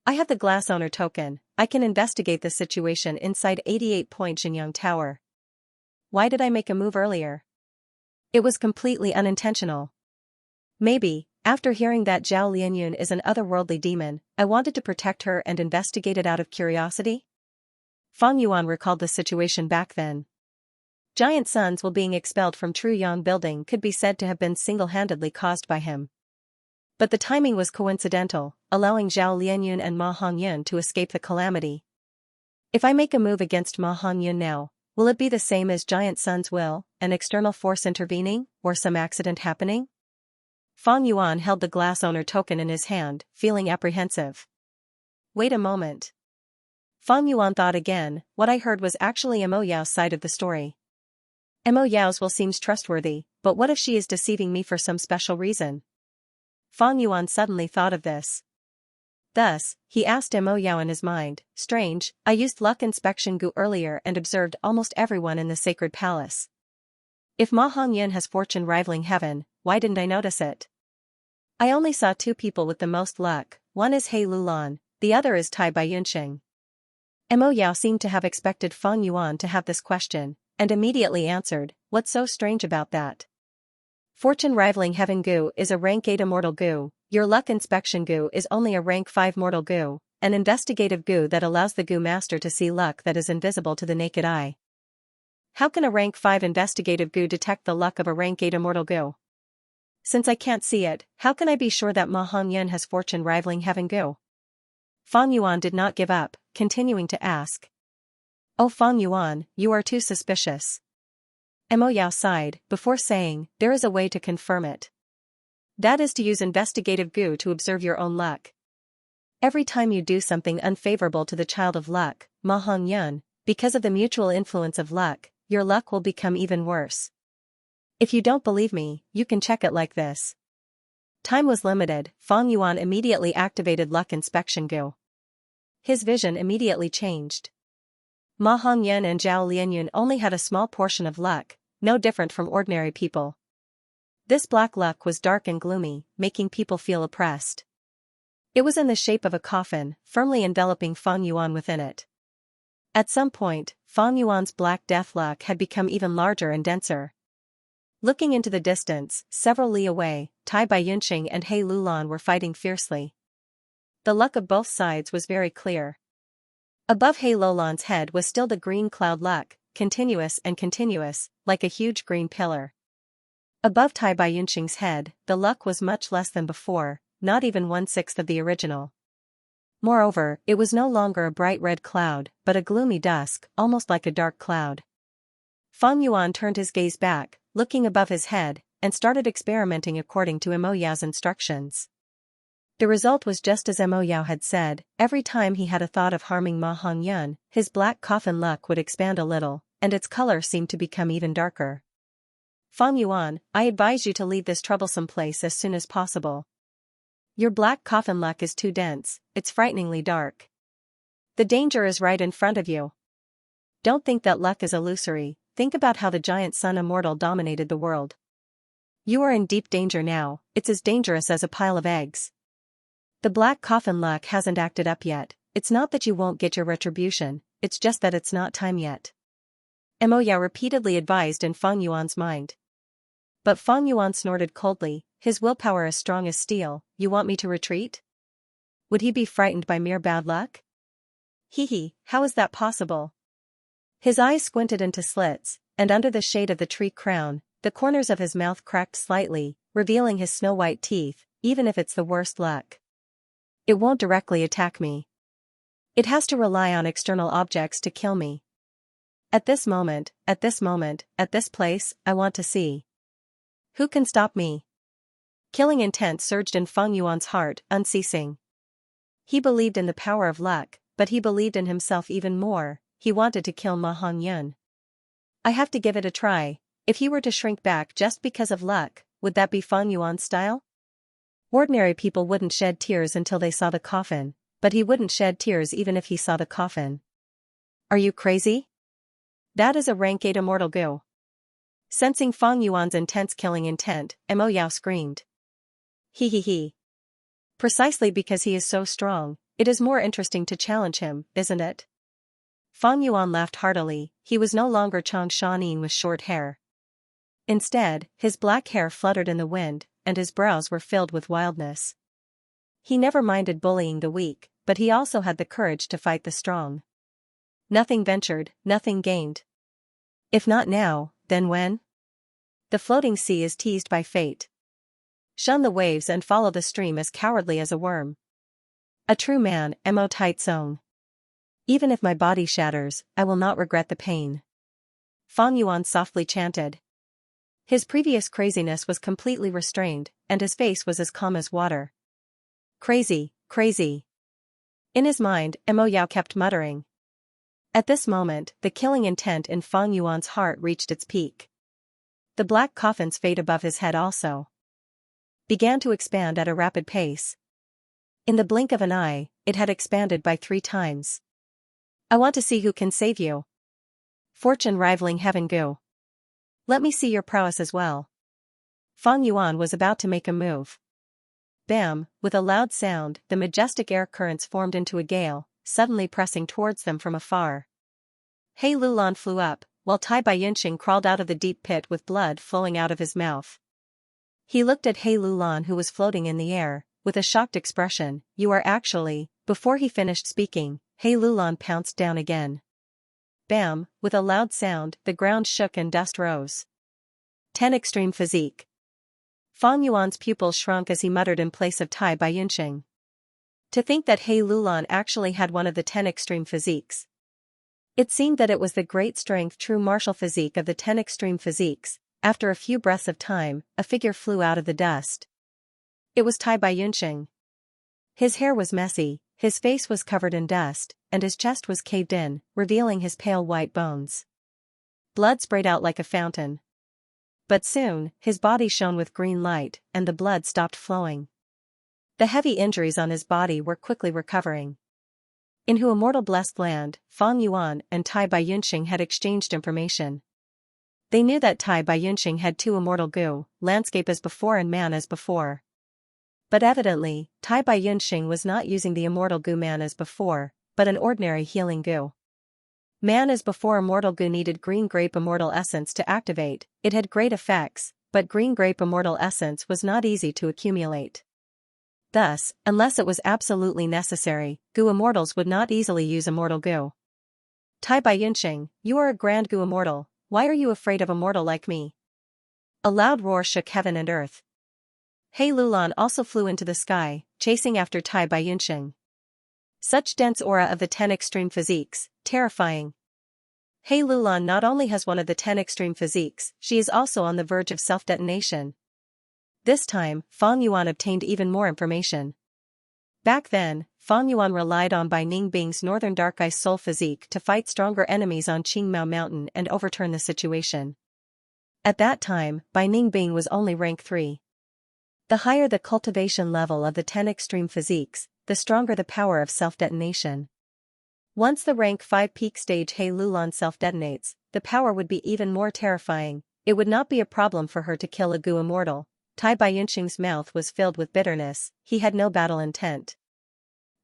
I have the Glass Owner token, I can investigate the situation inside 88-point Xianxia Tower. Why did I make a move earlier? It was completely unintentional. Maybe, after hearing that Zhao Lianyun is an otherworldly demon, I wanted to protect her and investigate it out of curiosity? Fang Yuan recalled the situation back then. Giant Sun's will being expelled from True Yang Building could be said to have been single-handedly caused by him. But the timing was coincidental, allowing Zhao Lianyun and Ma Hongyan to escape the calamity. If I make a move against Ma Hongyan now, will it be the same as Giant Sun's will, an external force intervening, or some accident happening? Fang Yuan held the Glass Owner token in his hand, feeling apprehensive. Wait a moment. Fang Yuan thought again. What I heard was actually Mo Yao's side of the story. Mo Yao's will seems trustworthy, but what if she is deceiving me for some special reason? Fang Yuan suddenly thought of this. Thus, he asked Mo Yao in his mind, strange, I used luck inspection Gu earlier and observed almost everyone in the sacred palace. If Ma Hongyan has fortune rivaling heaven, why didn't I notice it? I only saw 2 people with the most luck, one is He Lulan, the other is Tai Baiyunxing. Mo Yao seemed to have expected Fang Yuan to have this question, and immediately answered, what's so strange about that? Fortune rivaling heaven Gu is a rank 8 immortal Gu, your luck inspection Gu is only a rank 5 mortal Gu, an investigative Gu that allows the Gu master to see luck that is invisible to the naked eye. How can a rank 5 investigative Gu detect the luck of a rank 8 immortal Gu? Since I can't see it, how can I be sure that Ma Hongyan has fortune rivaling heaven Gu? Fang Yuan did not give up, continuing to ask. Oh Fang Yuan, you are too suspicious. Mo Yao sighed, before saying, there is a way to confirm it. That is to use investigative goo to observe your own luck. Every time you do something unfavorable to the child of luck, Ma Hong Yun, because of the mutual influence of luck, your luck will become even worse. If you don't believe me, you can check it like this. Time was limited. Fang Yuan immediately activated luck inspection goo. His vision immediately changed. Ma Hongyan and Zhao Lianyun only had a small portion of luck, no different from ordinary people. This black luck was dark and gloomy, making people feel oppressed. It was in the shape of a coffin, firmly enveloping Fang Yuan within it. At some point, Fang Yuan's black death luck had become even larger and denser. Looking into the distance, several li away, Tai Baiyunqing and He Lulan were fighting fiercely. The luck of both sides was very clear. Above He Lulan's head was still the green cloud luck, continuous and continuous, like a huge green pillar. Above Tai Baiyunqing's head, the luck was much less than before, not even 1/6 of the original. Moreover, it was no longer a bright red cloud, but a gloomy dusk, almost like a dark cloud. Fang Yuan turned his gaze back, looking above his head, and started experimenting according to Mo Yao's instructions. The result was just as Mo Yao had said. Every time he had a thought of harming Ma Hongyan, his black coffin luck would expand a little, and its color seemed to become even darker. Fang Yuan, I advise you to leave this troublesome place as soon as possible. Your black coffin luck is too dense, it's frighteningly dark. The danger is right in front of you. Don't think that luck is illusory, think about how the giant sun immortal dominated the world. You are in deep danger now, it's as dangerous as a pile of eggs. The black coffin luck hasn't acted up yet. It's not that you won't get your retribution, it's just that it's not time yet. Mo Yao repeatedly advised in Fang Yuan's mind. But Fang Yuan snorted coldly, his willpower as strong as steel. You want me to retreat? Would he be frightened by mere bad luck? How is that possible? His eyes squinted into slits, and under the shade of the tree crown, the corners of his mouth cracked slightly, revealing his snow-white teeth. Even if it's the worst luck, it won't directly attack me. It has to rely on external objects to kill me. At this moment, at this place, I want to see. Who can stop me? Killing intent surged in Fang Yuan's heart, unceasing. He believed in the power of luck, but he believed in himself even more. He wanted to kill Ma Hongyun. I have to give it a try. If he were to shrink back just because of luck, would that be Fang Yuan's style? Ordinary people wouldn't shed tears until they saw the coffin, but he wouldn't shed tears even if he saw the coffin. Are you crazy? That is a rank 8 immortal goo. Sensing Fang Yuan's intense killing intent, Mo Yao screamed. Precisely because he is so strong, it is more interesting to challenge him, isn't it? Fang Yuan laughed heartily. He was no longer Chang Shanin with short hair. Instead, his black hair fluttered in the wind, and his brows were filled with wildness. He never minded bullying the weak, but he also had the courage to fight the strong. Nothing ventured, nothing gained. If not now, then when? The floating sea is teased by fate. Shun the waves and follow the stream as cowardly as a worm. A true man, Mo Taizong. Even if my body shatters, I will not regret the pain. Fang Yuan softly chanted. His previous craziness was completely restrained, and his face was as calm as water. Crazy, crazy. In his mind, Mo Yao kept muttering. At this moment, the killing intent in Fang Yuan's heart reached its peak. The black coffin's fate above his head also began to expand at a rapid pace. In the blink of an eye, it had expanded by 3 times. I want to see who can save you. Fortune rivaling heaven goo. Let me see your prowess as well. Fang Yuan was about to make a move. Bam, with a loud sound, the majestic air currents formed into a gale, suddenly pressing towards them from afar. He Lulan flew up, while Tai Baiyunqing crawled out of the deep pit with blood flowing out of his mouth. He looked at He Lulan, who was floating in the air, with a shocked expression. You are actually... Before he finished speaking, He Lulan pounced down again. Bam, with a loud sound, the ground shook and dust rose. 10 extreme physique. Fang Yuan's pupils shrunk as he muttered in place of Tai Baiyunqing. To think that He Lulan actually had one of the 10 extreme physiques. It seemed that it was the great strength true martial physique of the 10 extreme physiques. After a few breaths of time, a figure flew out of the dust. It was Tai Baiyunxing. His hair was messy, his face was covered in dust, and his chest was caved in, revealing his pale white bones. Blood sprayed out like a fountain. But soon, his body shone with green light, and the blood stopped flowing. The heavy injuries on his body were quickly recovering. In Hu Immortal Blessed Land, Fang Yuan and Tai Baiyunxing had exchanged information. They knew that Tai Baiyunxing had two immortal gu, landscape as before and man as before. But evidently, Tai Baiyunxing was not using the immortal gu man as before, but an ordinary healing gu. Man as before immortal gu needed green grape immortal essence to activate, it had great effects, but green grape immortal essence was not easy to accumulate. Thus, unless it was absolutely necessary, gu immortals would not easily use immortal gu. Tai Baiyunxing, you are a grand gu immortal, why are you afraid of a mortal like me? A loud roar shook heaven and earth. He Lulan also flew into the sky, chasing after Tai Baiyunxing. Such dense aura of the 10 extreme physiques, terrifying. He Lulan not only has one of the 10 extreme physiques, she is also on the verge of self-detonation. This time, Fang Yuan obtained even more information. Back then, Fang Yuan relied on Bai Ningbing's Northern Dark Ice Soul physique to fight stronger enemies on Qingmao Mountain and overturn the situation. At that time, Bai Ningbing was only rank 3. The higher the cultivation level of the 10 extreme physiques, the stronger the power of self-detonation. Once the rank 5 peak stage He Lulan self-detonates, the power would be even more terrifying. It would not be a problem for her to kill a gu immortal. Tai Baiyunxing's mouth was filled with bitterness, he had no battle intent.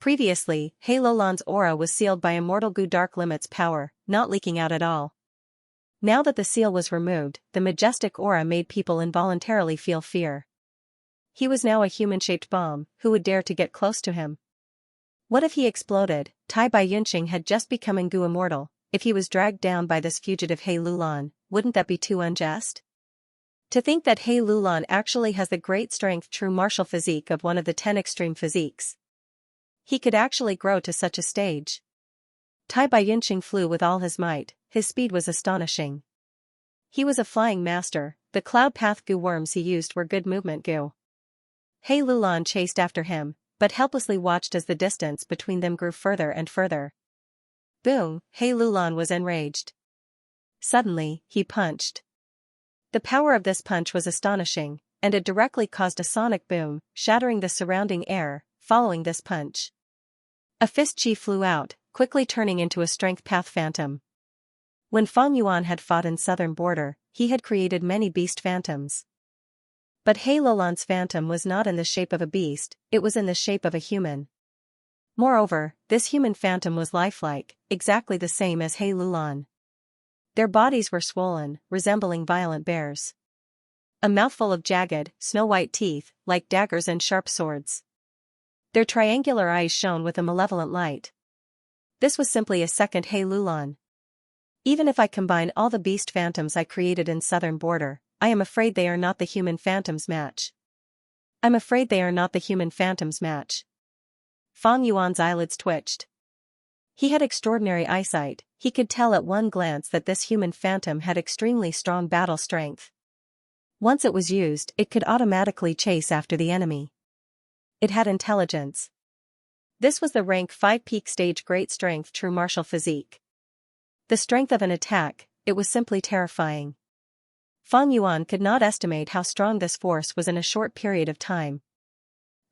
Previously, He Lulan's aura was sealed by immortal gu dark limit's power, not leaking out at all. Now that the seal was removed, the majestic aura made people involuntarily feel fear. He was now a human-shaped bomb, who would dare to get close to him? What if he exploded? Tai Baiyunxing had just become a gu immortal. If he was dragged down by this fugitive He Lulan, wouldn't that be too unjust? To think that He Lulan actually has the great strength true martial physique of one of the 10 extreme physiques. He could actually grow to such a stage. Tai Baiyunxing flew with all his might, his speed was astonishing. He was a flying master, the cloud path gu worms he used were good movement gu. He Lulan chased after him, but helplessly watched as the distance between them grew further and further. Boom, He Lulan was enraged. Suddenly, he punched. The power of this punch was astonishing, and it directly caused a sonic boom, shattering the surrounding air. Following this punch, a fist chi flew out, quickly turning into a strength path phantom. When Fang Yuan had fought in southern border, he had created many beast phantoms. But He Lulan's phantom was not in the shape of a beast, it was in the shape of a human. Moreover, this human phantom was lifelike, exactly the same as He Lulan. Their bodies were swollen, resembling violent bears. A mouthful of jagged, snow-white teeth, like daggers and sharp swords. Their triangular eyes shone with a malevolent light. This was simply a second He Lulan. Even if I combine all the beast phantoms I created in southern border, I am afraid they are not the human phantoms match. I'm afraid they are not the human phantoms match. Fang Yuan's eyelids twitched. He had extraordinary eyesight, he could tell at one glance that this human phantom had extremely strong battle strength. Once it was used, it could automatically chase after the enemy. It had intelligence. This was the rank 5 peak stage great strength true martial physique. The strength of an attack, it was simply terrifying. Fang Yuan could not estimate how strong this force was in a short period of time.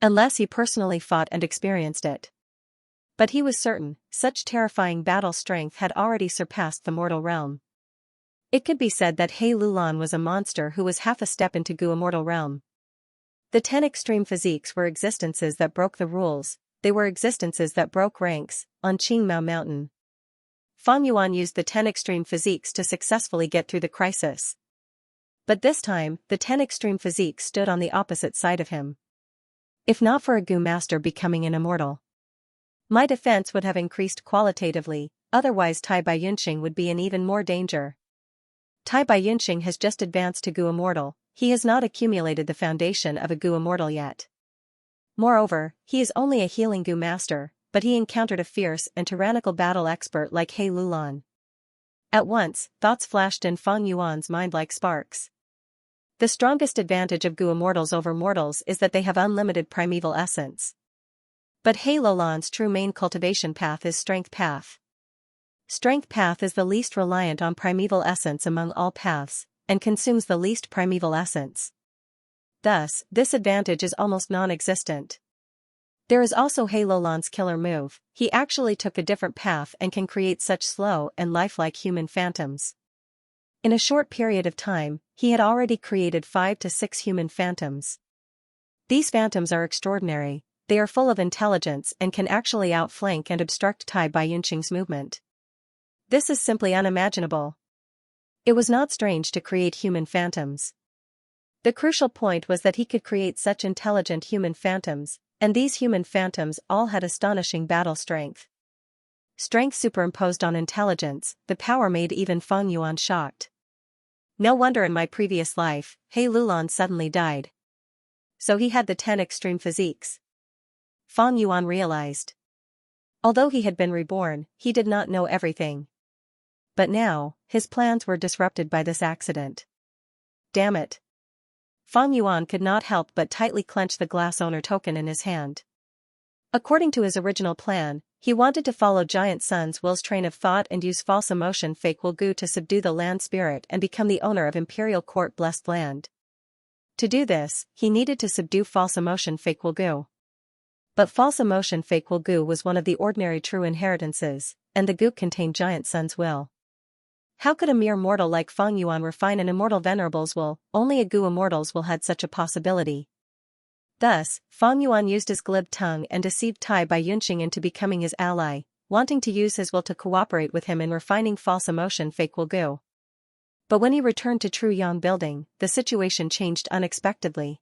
Unless he personally fought and experienced it. But he was certain, such terrifying battle strength had already surpassed the mortal realm. It could be said that He Lulan was a monster who was half a step into gu immortal realm. The 10 extreme physiques were existences that broke the rules, they were existences that broke ranks, on Qingmao Mountain. Fang Yuan used the 10 extreme physiques to successfully get through the crisis. But this time, the 10 extreme physiques stood on the opposite side of him. If not for a gu master becoming an immortal, my defense would have increased qualitatively, otherwise Tai Baiyunxing would be in even more danger. Tai Baiyunxing has just advanced to gu immortal, he has not accumulated the foundation of a gu immortal yet. Moreover, he is only a healing gu master, but he encountered a fierce and tyrannical battle expert like He Lulan. At once, thoughts flashed in Fang Yuan's mind like sparks. The strongest advantage of Gu immortals over mortals is that they have unlimited primeval essence. But He Lulan's true main cultivation path is Strength Path. Strength Path is the least reliant on primeval essence among all paths, and consumes the least primeval essence. Thus, this advantage is almost non-existent. There is also He Lulan's killer move. He actually took a different path and can create such slow and lifelike human phantoms. In a short period of time, he had already created 5 to 6 human phantoms. These phantoms are extraordinary. They are full of intelligence and can actually outflank and obstruct Tai Baiyunqing's movement. This is simply unimaginable. It was not strange to create human phantoms. The crucial point was that he could create such intelligent human phantoms, and these human phantoms all had astonishing battle strength. Strength superimposed on intelligence, the power made even Feng Yuan shocked. No wonder in my previous life, He Lulan suddenly died. So he had the 10 extreme physiques. Feng Yuan realized. Although he had been reborn, he did not know everything. But now, his plans were disrupted by this accident. Damn it. Feng Yuan could not help but tightly clench the glass owner token in his hand. According to his original plan, he wanted to follow Giant Sun's will's train of thought and use false emotion fake will gu to subdue the land spirit and become the owner of Imperial Court Blessed Land. To do this, he needed to subdue false emotion fake will gu. But false emotion fake will gu was one of the ordinary true inheritances, and the gu contained Giant Sun's will. How could a mere mortal like Feng Yuan refine an immortal venerable's will? Only a gu immortal's will had such a possibility. Thus, Feng Yuan used his glib tongue and deceived Tai Baiyunqing into becoming his ally, wanting to use his will to cooperate with him in refining false emotion fake will gu. But when he returned to True Yang Building, the situation changed unexpectedly.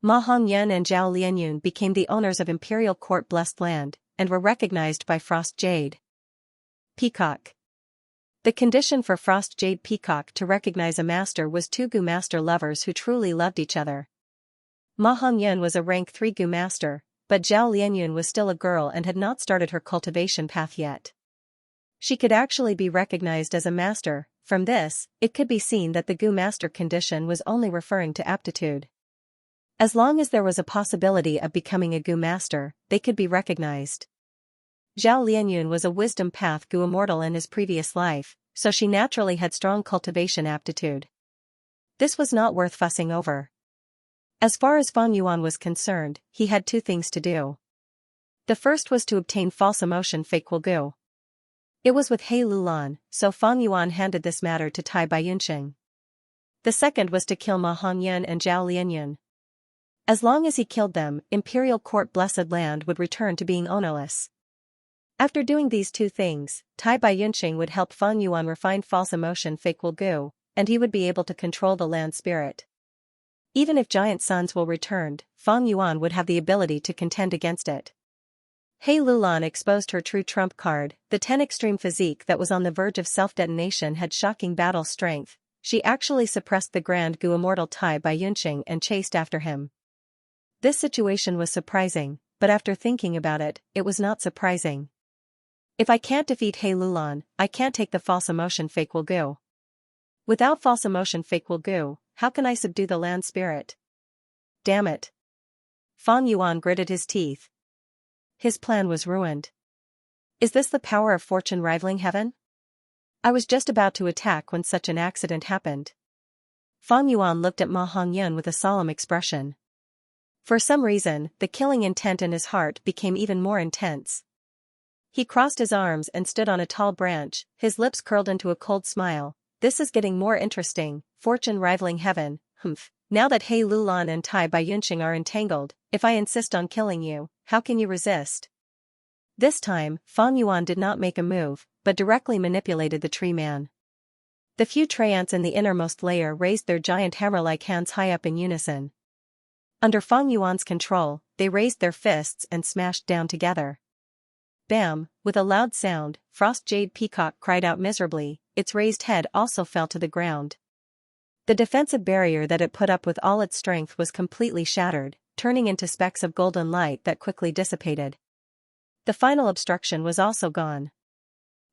Ma Hongyan and Zhao Lianyun became the owners of Imperial Court Blessed Land, and were recognized by Frost Jade Peacock. The condition for Frost Jade Peacock to recognize a master was 2 gu master lovers who truly loved each other. Ma Hongyan was a rank 3 gu master, but Zhao Lianyun was still a girl and had not started her cultivation path yet. She could actually be recognized as a master. From this, it could be seen that the gu master condition was only referring to aptitude. As long as there was a possibility of becoming a gu master, they could be recognized. Zhao Lianyun was a wisdom path gu immortal in his previous life, so she naturally had strong cultivation aptitude. This was not worth fussing over. As far as Feng Yuan was concerned, he had 2 things to do. The first was to obtain false emotion fake will gu. It was with He Lulan, so Feng Yuan handed this matter to Tai Baiyunqing. The second was to kill Ma Hongyan and Zhao Lianyun. As long as he killed them, Imperial Court Blessed Land would return to being ownerless. After doing these 2 things, Tai Baiyunqing would help Feng Yuan refine false emotion fake will gu, and he would be able to control the land spirit. Even if Giant Sun's will returned, Feng Yuan would have the ability to contend against it. He Lulan exposed her true trump card. The 10 extreme physique that was on the verge of self-detonation had shocking battle strength. She actually suppressed the grand gu immortal Tai Baiyunqing and chased after him. This situation was surprising, but after thinking about it, it was not surprising. If I can't defeat He Lulan, I can't take the false emotion fake will gu. Without false emotion fake will gu, how can I subdue the land spirit? Damn it. Feng Yuan gritted his teeth. His plan was ruined. Is this the power of fortune rivaling heaven? I was just about to attack when such an accident happened. Feng Yuan looked at Ma Hongyan with a solemn expression. For some reason, the killing intent in his heart became even more intense. He crossed his arms and stood on a tall branch, his lips curled into a cold smile. This is getting more interesting, fortune rivaling heaven, humph. Now that He Lulan and Tai Baiyunqing are entangled, if I insist on killing you, how can you resist? This time, Feng Yuan did not make a move, but directly manipulated the tree man. The few tree ants in the innermost layer raised their giant hammer-like hands high up in unison. Under Feng Yuan's control, they raised their fists and smashed down together. Bam! With a loud sound, Frost Jade Peacock cried out miserably, its raised head also fell to the ground. The defensive barrier that it put up with all its strength was completely shattered, turning into specks of golden light that quickly dissipated. The final obstruction was also gone.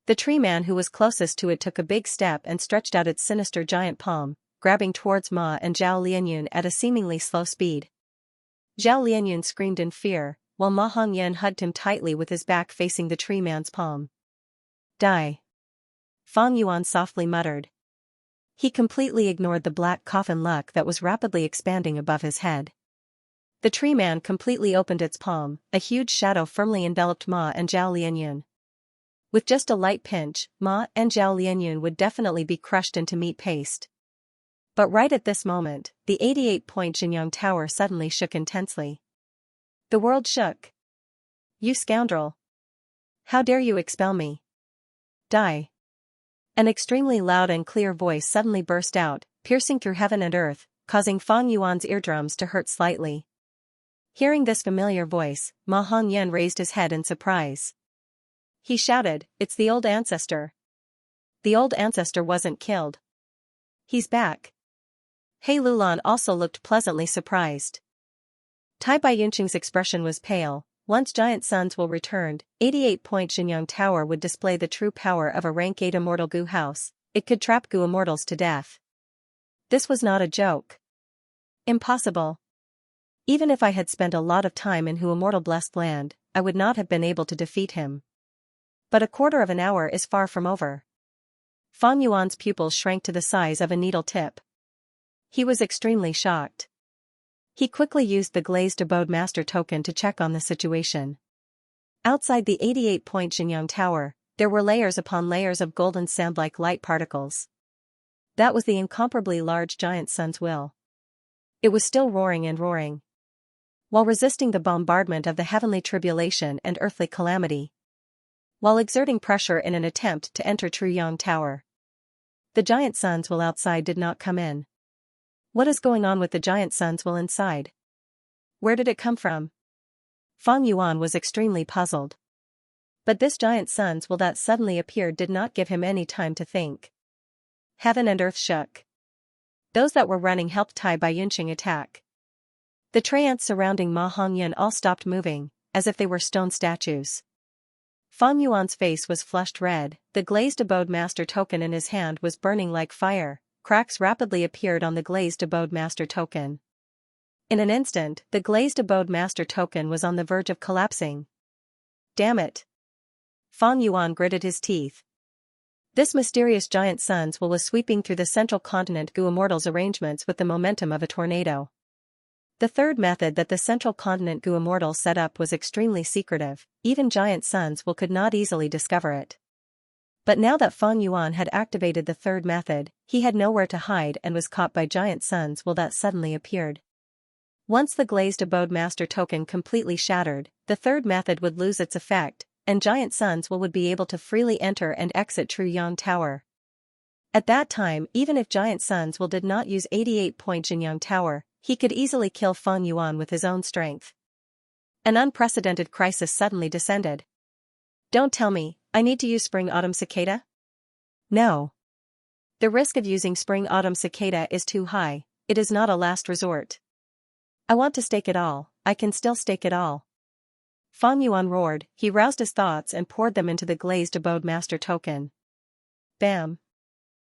The tree man who was closest to it took a big step and stretched out its sinister giant palm. grabbing towards Ma and Zhao Lianyun at a seemingly slow speed. Zhao Lianyun screamed in fear, while Ma Hongyan hugged him tightly with his back facing the tree man's palm. Die. Fang Yuan softly muttered. He completely ignored the black coffin luck that was rapidly expanding above his head. The tree man completely opened its palm, a huge shadow firmly enveloped Ma and Zhao Lianyun. With just a light pinch, Ma and Zhao Lianyun would definitely be crushed into meat paste. But right at this moment, the 88-point Xianxia tower suddenly shook intensely. The world shook. You scoundrel! How dare you expel me? Die! An extremely loud and clear voice suddenly burst out, piercing through heaven and earth, causing Fang Yuan's eardrums to hurt slightly. Hearing this familiar voice, Ma Hongyan raised his head in surprise. He shouted, "It's the old ancestor. The old ancestor wasn't killed. He's back." He Lulan also looked pleasantly surprised. Tai Baiyunqing's expression was pale. Once Giant Suns will returned, 88-point Xianxia Tower would display the true power of a rank 8 immortal Gu house. It could trap Gu immortals to death. This was not a joke. Impossible. Even if I had spent a lot of time in Hu immortal blessed land, I would not have been able to defeat him. But a quarter of an hour is far from over. Fang Yuan's pupils shrank to the size of a needle tip. He was extremely shocked. He quickly used the glazed abode master token to check on the situation. Outside the 88-point Xianxia Tower, there were layers upon layers of golden sand-like light particles. That was the incomparably large Giant Sun's will. It was still roaring and roaring, while resisting the bombardment of the heavenly tribulation and earthly calamity, while exerting pressure in an attempt to enter True Yang Tower. The Giant Sun's will outside did not come in. What is going on with the Giant Sun's will inside? Where did it come from? Fang Yuan was extremely puzzled. But this Giant Sun's will that suddenly appeared did not give him any time to think. Heaven and earth shook. Those that were running helped Tai Baiyunqing attack. The treants surrounding Ma Hongyan all stopped moving, as if they were stone statues. Fang Yuan's face was flushed red, the glazed abode master token in his hand was burning like fire. Cracks rapidly appeared on the glazed abode master token. In an instant, the glazed abode master token was on the verge of collapsing. Damn it! Fang Yuan gritted his teeth. This mysterious Giant Sun's will was sweeping through the central continent Gu Immortals arrangements with the momentum of a tornado. The third method that the central continent Gu Immortals set up was extremely secretive, even Giant Sun's will could not easily discover it. But now that Fang Yuan had activated the third method, he had nowhere to hide and was caught by Giant Sun's will that suddenly appeared. Once the glazed abode master token completely shattered, the third method would lose its effect, and Giant Sun's will would be able to freely enter and exit True Yang Tower. At that time, even if Giant Sun's will did not use 88-point Xianxia Tower, he could easily kill Fang Yuan with his own strength. An unprecedented crisis suddenly descended. Don't tell me, I need to use Spring-Autumn Cicada? No. The risk of using Spring-Autumn Cicada is too high, it is not a last resort. I want to stake it all, I can still stake it all. Fang Yuan roared, he roused his thoughts and poured them into the glazed abode master token. Bam!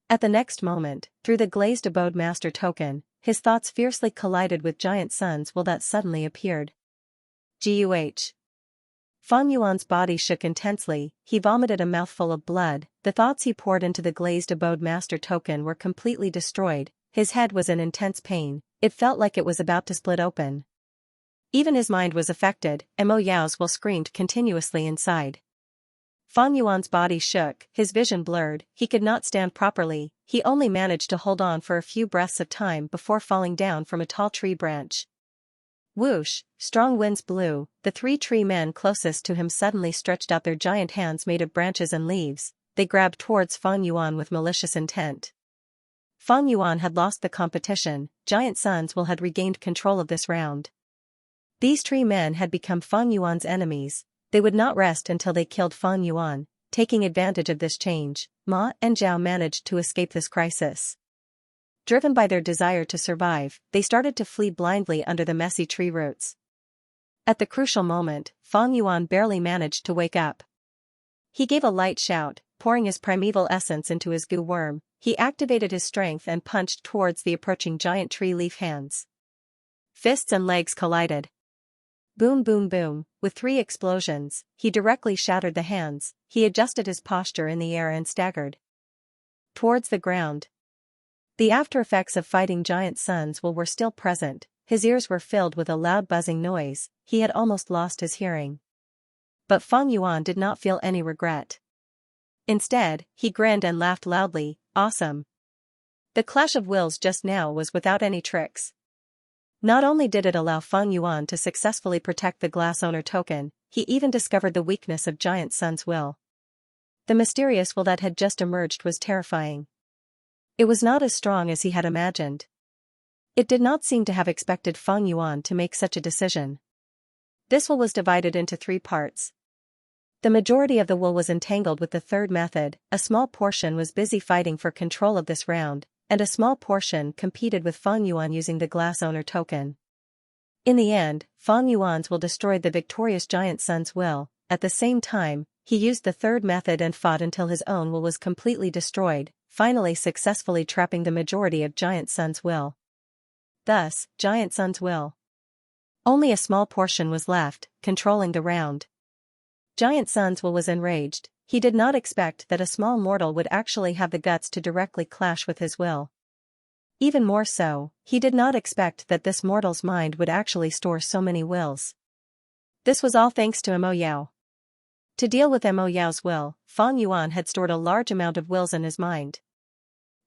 At the next moment, through the glazed abode master token, his thoughts fiercely collided with Giant Sun's will that suddenly appeared. Guh! Fang Yuan's body shook intensely, he vomited a mouthful of blood, the thoughts he poured into the glazed abode master token were completely destroyed, his head was in intense pain, it felt like it was about to split open. Even his mind was affected, Mo Yao's will screamed continuously inside. Fang Yuan's body shook, his vision blurred, he could not stand properly, he only managed to hold on for a few breaths of time before falling down from a tall tree branch. Whoosh, strong winds blew, the 3 tree men closest to him suddenly stretched out their giant hands made of branches and leaves, they grabbed towards Fang Yuan with malicious intent. Fang Yuan had lost the competition, Giant Sun's will had regained control of this round. These tree men had become Fang Yuan's enemies, they would not rest until they killed Fang Yuan. Taking advantage of this change, Ma and Zhao managed to escape this crisis. Driven by their desire to survive, they started to flee blindly under the messy tree roots. At the crucial moment, Fang Yuan barely managed to wake up. He gave a light shout, pouring his primeval essence into his goo worm, He activated his strength and punched towards the approaching giant tree leaf hands. Fists and legs collided. Boom boom boom, with 3 explosions, he directly shattered the hands. He adjusted his posture in the air and staggered towards the ground. The after-effects of fighting giant suns were still present. His ears were filled with a loud buzzing noise. He had almost lost his hearing. But Feng Yuan did not feel any regret. Instead, he grinned and laughed loudly. Awesome. The clash of wills just now was without any tricks. Not only did it allow Feng Yuan to successfully protect the glass owner token, he even discovered the weakness of Giant Sun's will. The mysterious will that had just emerged was terrifying. It was not as strong as he had imagined. It did not seem to have expected Feng Yuan to make such a decision. This will was divided into 3 parts. The majority of the will was entangled with the third method, a small portion was busy fighting for control of this round, and a small portion competed with Feng Yuan using the glass owner token. In the end, Feng Yuan's will destroyed the victorious Giant Sun's will. At the same time, he used the third method and fought until his own will was completely destroyed, finally successfully trapping the majority of Giant Sun's will. Thus, Giant Sun's will. Only a small portion was left, controlling the round. Giant Sun's will was enraged. He did not expect that a small mortal would actually have the guts to directly clash with his will. Even more so, he did not expect that this mortal's mind would actually store so many wills. This was all thanks to Mo Yao. To deal with Mo Yao's will, Feng Yuan had stored a large amount of wills in his mind.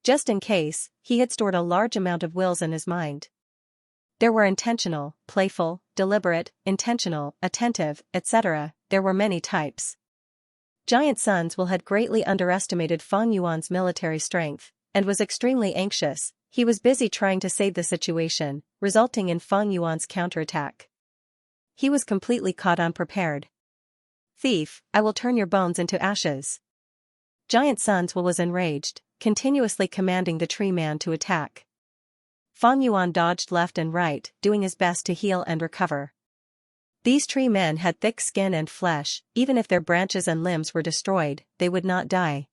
Just in case, he had stored a large amount of wills in his mind. There were intentional, playful, deliberate, intentional, attentive, etc. There were many types. Giant Sun's will had greatly underestimated Feng Yuan's military strength, and was extremely anxious. He was busy trying to save the situation, resulting in Feng Yuan's counterattack. He was completely caught unprepared. Thief, I will turn your bones into ashes. Giant Sun's will was enraged, continuously commanding the tree man to attack. Feng Yuan dodged left and right, doing his best to heal and recover. These tree men had thick skin and flesh. Even if their branches and limbs were destroyed, they would not die.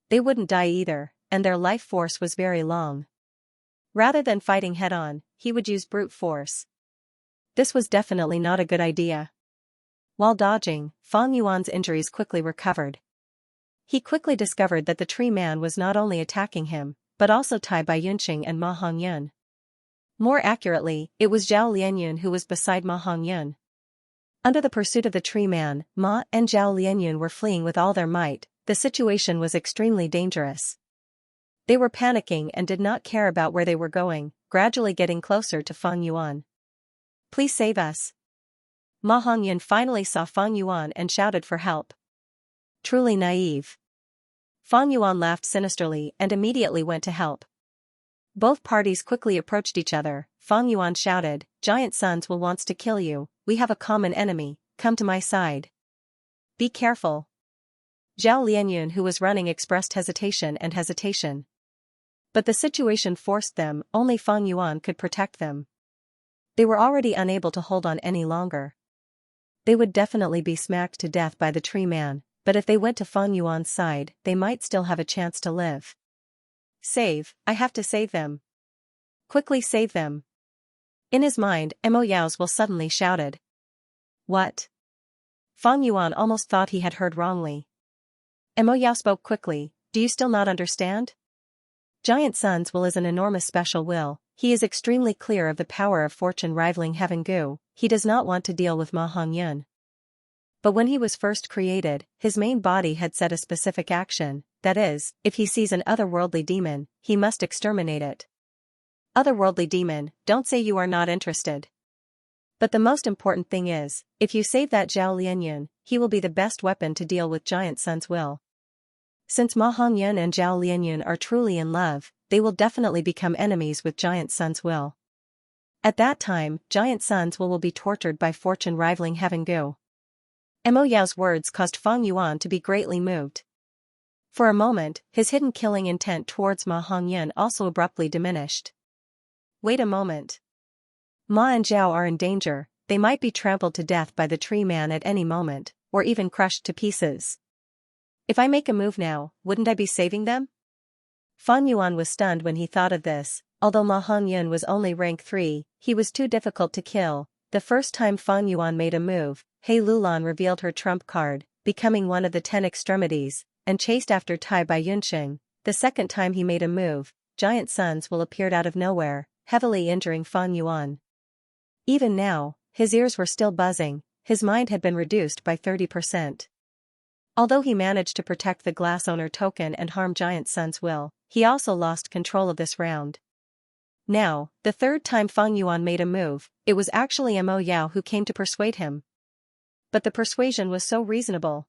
They wouldn't die either, and their life force was very long. Rather than fighting head-on, he would use brute force. This was definitely not a good idea. While dodging, Feng Yuan's injuries quickly recovered. He quickly discovered that the tree man was not only attacking him, but also Tai Baiyunqing and Ma Hongyun. More accurately, it was Zhao Lianyun who was beside Ma Hongyun. Under the pursuit of the tree man, Ma and Zhao Lianyun were fleeing with all their might. The situation was extremely dangerous. They were panicking and did not care about where they were going, gradually getting closer to Feng Yuan. Please save us. Ma Hongyun finally saw Feng Yuan and shouted for help. Truly naive. Feng Yuan laughed sinisterly and immediately went to help. Both parties quickly approached each other. Feng Yuan shouted, Giant Sun's will wants to kill you, we have a common enemy, come to my side. Be careful. Zhao Lianyun who was running expressed hesitation. But the situation forced them, only Feng Yuan could protect them. They were already unable to hold on any longer. They would definitely be smacked to death by the tree man, but if they went to Feng Yuan's side, they might still have a chance to live. Save, I have to save them. Quickly save them. In his mind, Mo Yao's will suddenly shouted. What? Feng Yuan almost thought he had heard wrongly. Mo Yao spoke quickly, do you still not understand? Giant Sun's will is an enormous special will. He is extremely clear of the power of fortune rivaling Heaven Gu. He does not want to deal with Ma Hongyun. But when he was first created, his main body had set a specific action, that is, if he sees an otherworldly demon, he must exterminate it. Otherworldly demon, don't say you are not interested. But the most important thing is, if you save that Zhao Lianyun, he will be the best weapon to deal with Giant Sun's will. Since Ma Hongyun and Zhao Lianyun are truly in love, they will definitely become enemies with Giant Sun's will. At that time, Giant Sun's will be tortured by fortune rivaling Heaven Gu. Mo Yao's words caused Feng Yuan to be greatly moved. For a moment, his hidden killing intent towards Ma Hongyun also abruptly diminished. Wait a moment. Ma and Zhao are in danger, they might be trampled to death by the tree man at any moment, or even crushed to pieces. If I make a move now, wouldn't I be saving them? Fan Yuan was stunned when he thought of this. Although Ma Hongyun was only rank 3, he was too difficult to kill. The first time Fan Yuan made a move, He Lulan revealed her trump card, becoming one of the 10 extremities, and chased after Tai by Yunqing. The second time he made a move, giant suns will appeared out of nowhere, heavily injuring Fan Yuan. Even now, his ears were still buzzing, his mind had been reduced by 30%. Although he managed to protect the glass owner token and harm giant sun's will, he also lost control of this round. Now, the third time Fan Yuan made a move, it was actually Mo Yao who came to persuade him. But the persuasion was so reasonable.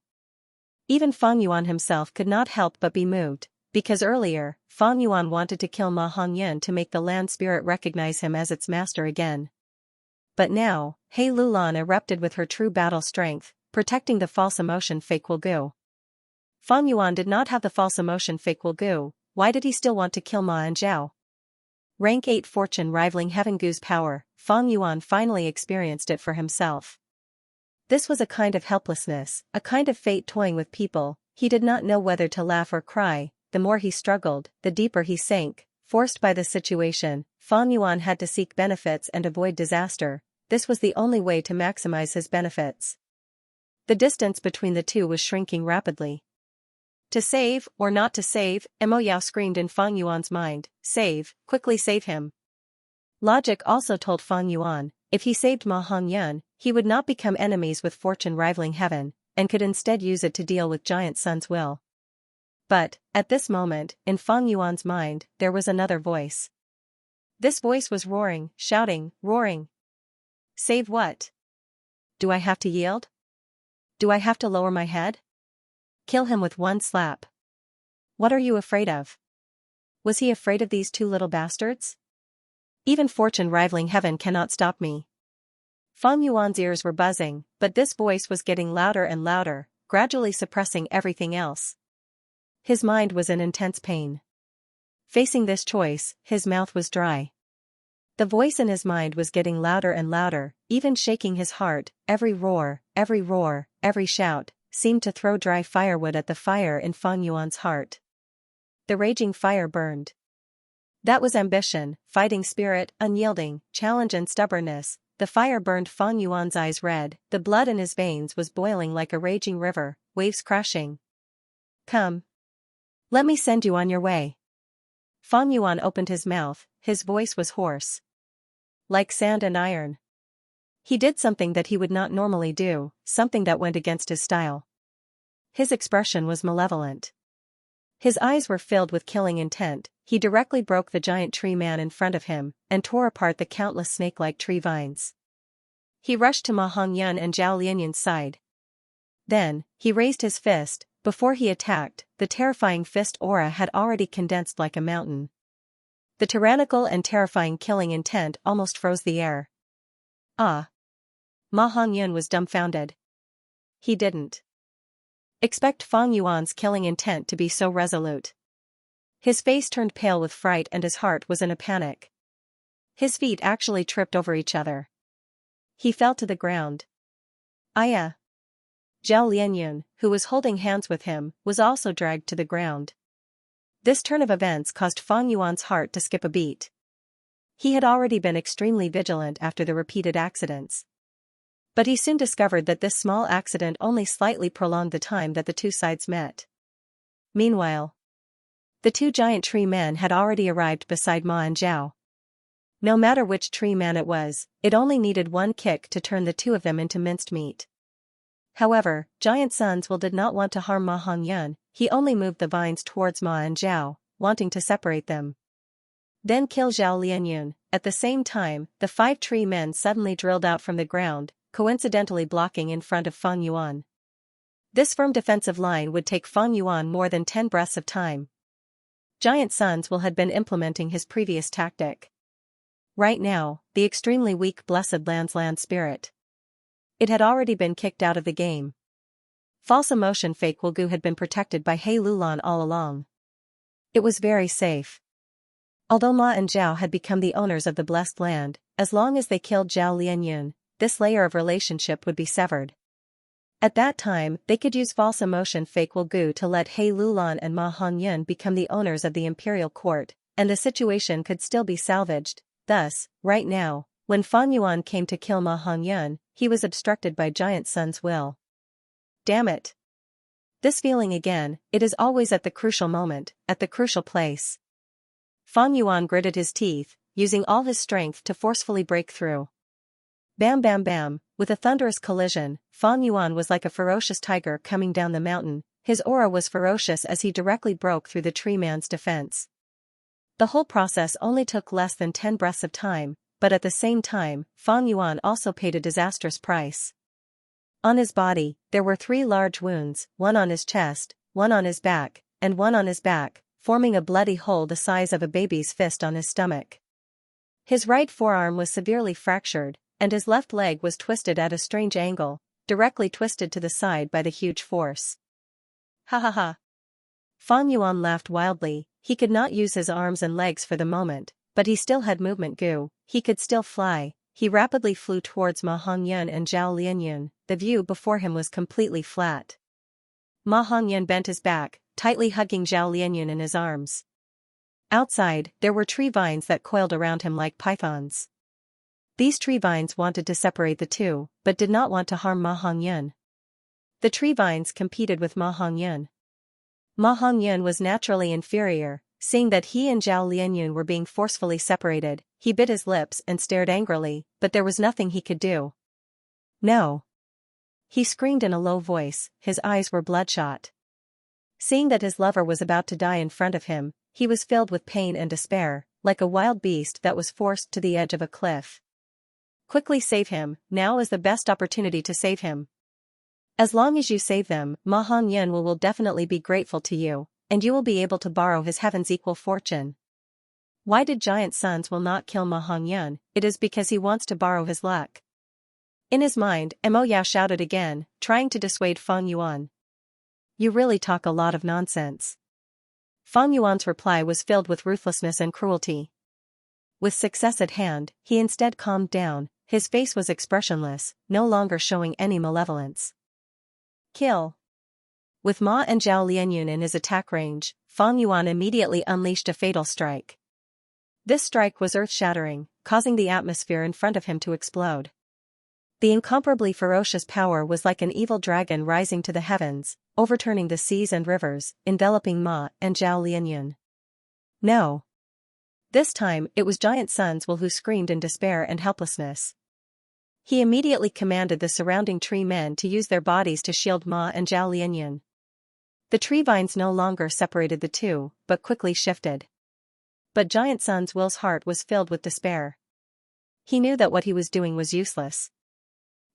Even Fan Yuan himself could not help but be moved, because earlier, Fan Yuan wanted to kill Ma Hongyun to make the land spirit recognize him as its master again. But now, He Lulan erupted with her true battle strength, protecting the false emotion fake Will Gu. Fan Yuan did not have the false emotion fake Will Gu. Why did he still want to kill Ma and Zhao? Rank 8 fortune rivaling Heaven Gu's power, Fan Yuan finally experienced it for himself. This was a kind of helplessness, a kind of fate toying with people. He did not know whether to laugh or cry. The more he struggled, the deeper he sank. Forced by the situation, Fan Yuan had to seek benefits and avoid disaster. This was the only way to maximize his benefits. The distance between the two was shrinking rapidly. To save, or not to save, Mo Yao screamed in Fan Yuan's mind. Save, quickly save him. Logic also told Fan Yuan, if he saved Ma Hongyun, he would not become enemies with fortune rivaling heaven, and could instead use it to deal with giant sun's will. But, at this moment, in Fan Yuan's mind, there was another voice. This voice was roaring, shouting, roaring. Save what? Do I have to yield? Do I have to lower my head? Kill him with one slap. What are you afraid of? Was he afraid of these two little bastards? Even fortune rivaling heaven cannot stop me. Fan Yuan's ears were buzzing, but this voice was getting louder and louder, gradually suppressing everything else. His mind was in intense pain. Facing this choice, his mouth was dry. The voice in his mind was getting louder and louder, even shaking his heart. Every roar, every shout, seemed to throw dry firewood at the fire in Fan Yuan's heart. The raging fire burned. That was ambition, fighting spirit, unyielding, challenge and stubbornness. The fire burned Fan Yuan's eyes red, the blood in his veins was boiling like a raging river, waves crashing. Come. Let me send you on your way. Fan Yuan opened his mouth, his voice was hoarse. Like sand and iron. He did something that he would not normally do, something that went against his style. His expression was malevolent. His eyes were filled with killing intent. He directly broke the giant tree man in front of him, and tore apart the countless snake-like tree vines. He rushed to Ma Hongyun and Zhao Lianyun's side. Then, he raised his fist. Before he attacked, the terrifying fist aura had already condensed like a mountain. The tyrannical and terrifying killing intent almost froze the air. Ah! Ma Hongyun was dumbfounded. He didn't expect Fan Yuan's killing intent to be so resolute. His face turned pale with fright and his heart was in a panic. His feet actually tripped over each other. He fell to the ground. Aya! Zhao Lianyun, who was holding hands with him, was also dragged to the ground. This turn of events caused Fan Yuan's heart to skip a beat. He had already been extremely vigilant after the repeated accidents. But he soon discovered that this small accident only slightly prolonged the time that the two sides met. Meanwhile, the two giant tree men had already arrived beside Ma and Zhao. No matter which tree man it was, it only needed one kick to turn the two of them into minced meat. However, Giant Sun's will did not want to harm Ma Hongyun. He only moved the vines towards Ma and Zhao, wanting to separate them. Then kill Zhao Lianyun. At the same time, the 5 tree men suddenly drilled out from the ground, coincidentally blocking in front of Fan Yuan. This firm defensive line would take Fan Yuan more than 10 breaths of time. Giant Sun's will had been implementing his previous tactic. Right now, the extremely weak Blessed Land's land spirit. It had already been kicked out of the game. False emotion fake Will Gu had been protected by He Lulan all along. It was very safe. Although Ma and Zhao had become the owners of the blessed land, as long as they killed Zhao Lianyun, this layer of relationship would be severed. At that time, they could use false emotion fake Will Gu to let He Lulan and Ma Hongyun become the owners of the imperial court, and the situation could still be salvaged. Thus, right now, when Fan Yuan came to kill Ma Hongyun, he was obstructed by Giant Sun's will. Damn it. This feeling again, it is always at the crucial moment, at the crucial place. Fan Yuan gritted his teeth, using all his strength to forcefully break through. Bam bam bam, with a thunderous collision, Fan Yuan was like a ferocious tiger coming down the mountain. His aura was ferocious as he directly broke through the tree man's defense. The whole process only took less than 10 breaths of time, but at the same time, Fan Yuan also paid a disastrous price. On his body, there were 3 large wounds, one on his chest, one on his back, and one on his back, forming a bloody hole the size of a baby's fist on his stomach. His right forearm was severely fractured, and his left leg was twisted at a strange angle, directly twisted to the side by the huge force. Ha ha ha. Fan Yuan laughed wildly. He could not use his arms and legs for the moment, but he still had movement goo, he could still fly. He rapidly flew towards Ma Hongyun and Zhao Lianyun. The view before him was completely flat. Ma Hongyun bent his back, tightly hugging Zhao Lianyun in his arms. Outside, there were tree vines that coiled around him like pythons. These tree vines wanted to separate the two, but did not want to harm Ma Hongyun. The tree vines competed with Ma Hongyun. Ma Hongyun was naturally inferior. Seeing that he and Zhao Lianyun were being forcefully separated, he bit his lips and stared angrily, but there was nothing he could do. No. He screamed in a low voice, his eyes were bloodshot. Seeing that his lover was about to die in front of him, he was filled with pain and despair, like a wild beast that was forced to the edge of a cliff. Quickly save him, now is the best opportunity to save him. As long as you save them, Ma Hongyun will definitely be grateful to you, and you will be able to borrow his heaven's equal fortune. Why did Giant Sons will not kill Ma Hongyun? It is because he wants to borrow his luck. In his mind, Mo Yao shouted again, trying to dissuade Fan Yuan. You really talk a lot of nonsense. Fan Yuan's reply was filled with ruthlessness and cruelty. With success at hand, he instead calmed down, his face was expressionless, no longer showing any malevolence. Kill. With Ma and Zhao Lianyun in his attack range, Fan Yuan immediately unleashed a fatal strike. This strike was earth-shattering, causing the atmosphere in front of him to explode. The incomparably ferocious power was like an evil dragon rising to the heavens, overturning the seas and rivers, enveloping Ma and Zhao Lianyun. No. This time, it was Giant Sons who screamed in despair and helplessness. He immediately commanded the surrounding tree men to use their bodies to shield Ma and Zhao Lianyun. The tree vines no longer separated the two, but quickly shifted. But Giant Sun's Will's heart was filled with despair. He knew that what he was doing was useless.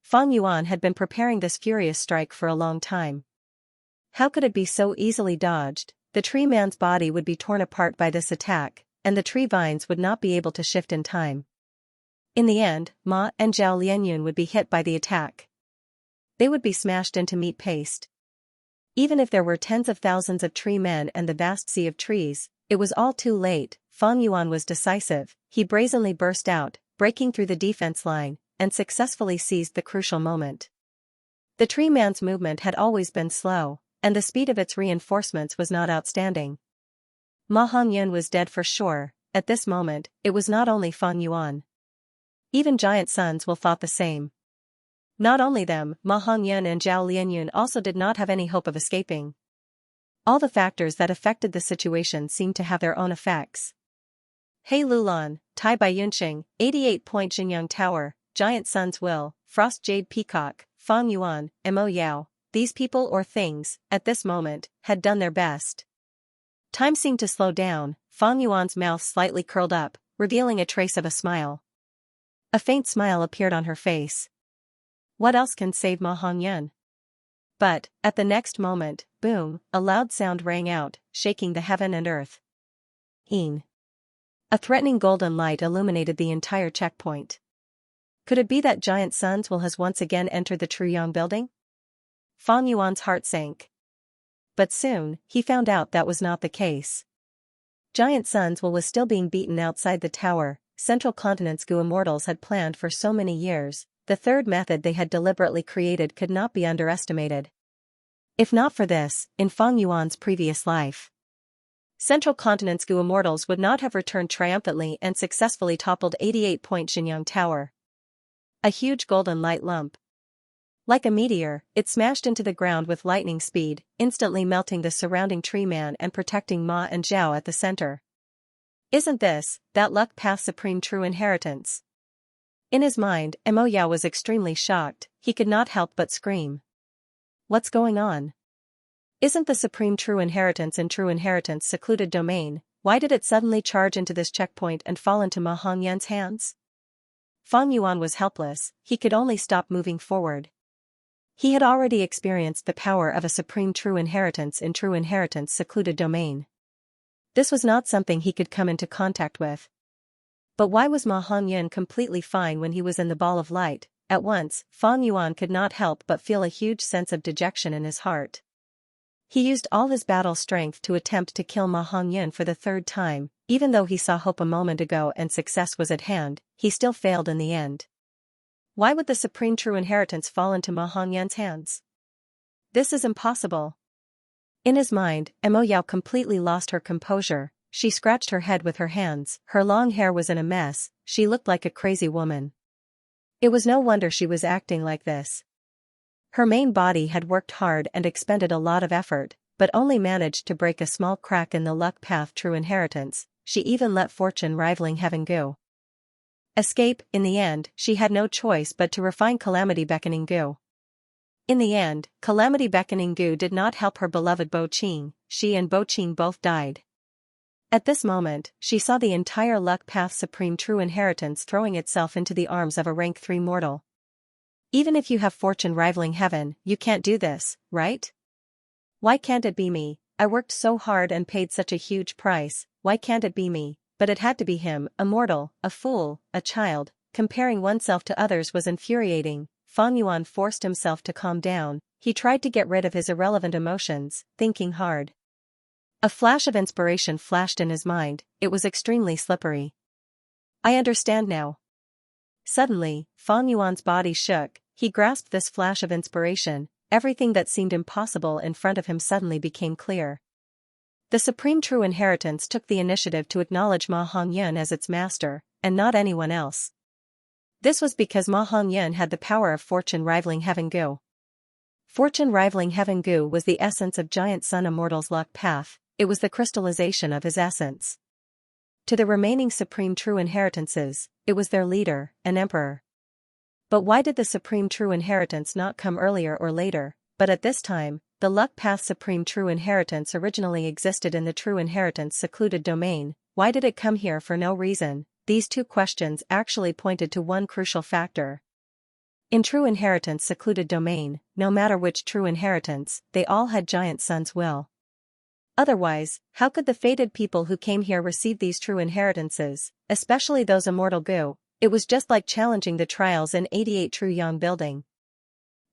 Fan Yuan had been preparing this furious strike for a long time. How could it be so easily dodged? The tree man's body would be torn apart by this attack, and the tree vines would not be able to shift in time. In the end, Ma and Zhao Lianyun would be hit by the attack. They would be smashed into meat paste. Even if there were tens of thousands of tree men and the vast sea of trees, it was all too late. Fan Yuan was decisive. He brazenly burst out, breaking through the defense line, and successfully seized the crucial moment. The tree man's movement had always been slow, and the speed of its reinforcements was not outstanding. Ma Hongyun was dead for sure. At this moment, it was not only Fan Yuan. Even Giant Sons will thought the same. Not only them, Ma Hongyun and Zhao Lianyun also did not have any hope of escaping. All the factors that affected the situation seemed to have their own effects. He Lulan, Tai Bai Yunqing, 88-point Jinyang Tower, Giant Sun's Will, Frost Jade Peacock, Fan Yuan, Mo Yao, these people or things, at this moment, had done their best. Time seemed to slow down. Fan Yuan's mouth slightly curled up, revealing a trace of a smile. A faint smile appeared on her face. What else can save Ma Hongyun? But, at the next moment, boom, a loud sound rang out, shaking the heaven and earth. A threatening golden light illuminated the entire checkpoint. Could it be that Giant Sons will has once again entered the Truyong building? Fan Yuan's heart sank. But soon, he found out that was not the case. Giant Sons was still being beaten outside the tower. Central Continent's Gu immortals had planned for so many years, the third method they had deliberately created could not be underestimated. If not for this, in Feng Yuan's previous life, Central Continent's Gu immortals would not have returned triumphantly and successfully toppled 88-point Xianxia Tower. A huge golden light lump. Like a meteor, it smashed into the ground with lightning speed, instantly melting the surrounding tree man and protecting Ma and Zhao at the center. Isn't this that luck path supreme true inheritance? In his mind, Mo Yao was extremely shocked, he could not help but scream. What's going on? Isn't the supreme true inheritance in true inheritance secluded domain? Why did it suddenly charge into this checkpoint and fall into Ma Hongyan's hands? Feng Yuan was helpless, he could only stop moving forward. He had already experienced the power of a supreme true inheritance in true inheritance secluded domain. This was not something he could come into contact with. But why was Ma Hongyan completely fine when he was in the ball of light? At once, Feng Yuan could not help but feel a huge sense of dejection in his heart. He used all his battle strength to attempt to kill Ma Hongyan for the third time, even though he saw hope a moment ago and success was at hand, he still failed in the end. Why would the supreme true inheritance fall into Ma Hongyan's hands? This is impossible. In his mind, Mo Yao completely lost her composure, she scratched her head with her hands, her long hair was in a mess, she looked like a crazy woman. It was no wonder she was acting like this. Her main body had worked hard and expended a lot of effort, but only managed to break a small crack in the luck path true inheritance, she even let fortune rivaling heaven go. Escape, in the end, she had no choice but to refine Calamity Beckoning Gu. In the end, Calamity Beckoning Gu did not help her beloved Bo Qing, she and Bo Qing both died. At this moment, she saw the entire luck path supreme true inheritance throwing itself into the arms of a rank 3 mortal. Even if you have fortune rivaling heaven, you can't do this, right? Why can't it be me? I worked so hard and paid such a huge price, why can't it be me? But it had to be him, a mortal, a fool, a child. Comparing oneself to others was infuriating. Feng Yuan forced himself to calm down, he tried to get rid of his irrelevant emotions, thinking hard. A flash of inspiration flashed in his mind, it was extremely slippery. I understand now. Suddenly, Feng Yuan's body shook, he grasped this flash of inspiration, everything that seemed impossible in front of him suddenly became clear. The supreme true inheritance took the initiative to acknowledge Ma Hongyan as its master, and not anyone else. This was because Ma Hongyan had the power of fortune rivaling heaven Gu. Fortune rivaling heaven Gu was the essence of Giant Sun Immortal's luck path, it was the crystallization of his essence. To the remaining supreme true inheritances, it was their leader, an emperor. But why did the supreme true inheritance not come earlier or later? But at this time, the luck path supreme true inheritance originally existed in the true inheritance secluded domain, why did it come here for no reason? These two questions actually pointed to one crucial factor. In true inheritance secluded domain, no matter which true inheritance, they all had Giant Sun's will. Otherwise, how could the fated people who came here receive these true inheritances, especially those immortal Gu? It was just like challenging the trials in 88 True Yang building.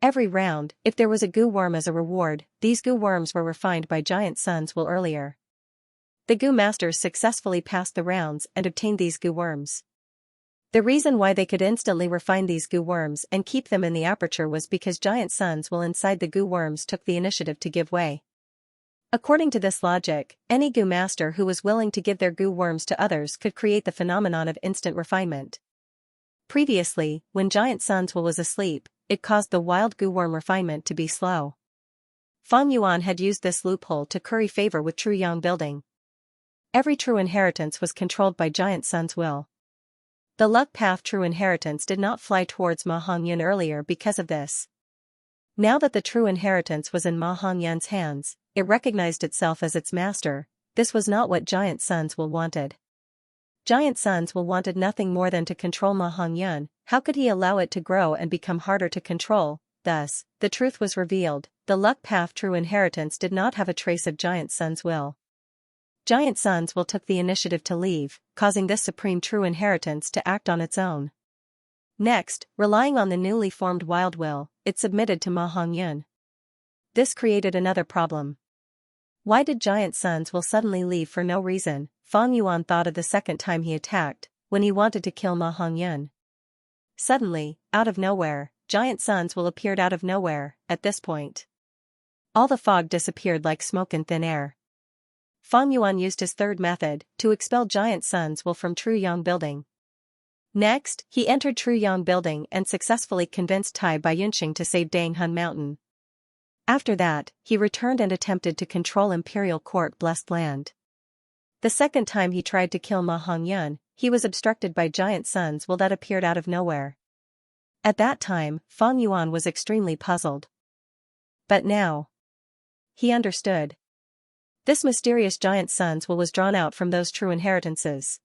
Every round, if there was a Gu worm as a reward, these Gu worms were refined by Giant Sun's will earlier. The Gu masters successfully passed the rounds and obtained these Gu worms. The reason why they could instantly refine these Gu worms and keep them in the aperture was because Giant Sun's will inside the Gu worms took the initiative to give way. According to this logic, any Gu master who was willing to give their Gu worms to others could create the phenomenon of instant refinement. Previously, when Giant Sun's will was asleep, it caused the wild Gu worm refinement to be slow. Feng Yuan had used this loophole to curry favor with True Yang building. Every true inheritance was controlled by Giant Sun's will. The luck path true inheritance did not fly towards Ma Hongyan earlier because of this. Now that the true inheritance was in Ma Hongyan's hands, it recognized itself as its master. This was not what Giant Sun's will wanted. Giant Sun's will wanted nothing more than to control Ma Hongyan. How could he allow it to grow and become harder to control? Thus, the truth was revealed, the luck path true inheritance did not have a trace of Giant Sun's will. Giant Sun's will took the initiative to leave, causing this supreme true inheritance to act on its own. Next, relying on the newly formed wild will, it submitted to Ma Hongyan. This created another problem. Why did Giant Sun's will suddenly leave for no reason? Feng Yuan thought of the second time he attacked, when he wanted to kill Ma Hongyan. Suddenly, out of nowhere, giant suns will appeared out of nowhere. At this point, all the fog disappeared like smoke in thin air. Fang Yuan used his third method to expel giant suns will from Truyang Building. Next, he entered Truyang Building and successfully convinced Tai Baiyunqing to save Danghun Mountain. After that, he returned and attempted to control Imperial Court Blessed Land. The second time he tried to kill Ma Hongyun, he was obstructed by giant suns will that appeared out of nowhere. At that time, Fang Yuan was extremely puzzled. But now, he understood. This mysterious giant suns will was drawn out from those true inheritances.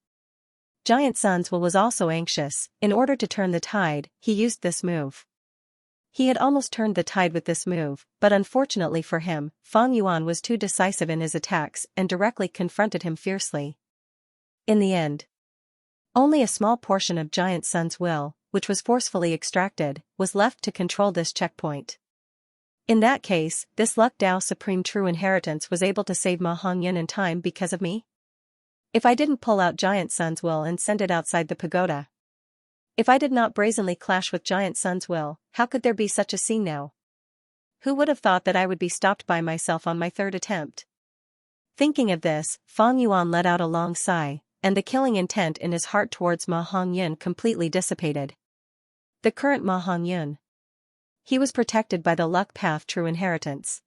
Giant suns will was also anxious. In order to turn the tide, he used this move. He had almost turned the tide with this move, but unfortunately for him, Fang Yuan was too decisive in his attacks and directly confronted him fiercely. In the end, only a small portion of giant sun's will, which was forcefully extracted, was left to control this checkpoint. In that case, this Luck Dao Supreme True Inheritance was able to save Ma Hongyun in time because of me? If I didn't pull out giant sun's will and send it outside the pagoda. If I did not brazenly clash with giant sun's will, how could there be such a scene now? Who would have thought that I would be stopped by myself on my third attempt? Thinking of this, Fang Yuan let out a long sigh, and the killing intent in his heart towards Ma Hongyun completely dissipated. The current Ma Hongyun. He was protected by the luck path True Inheritance.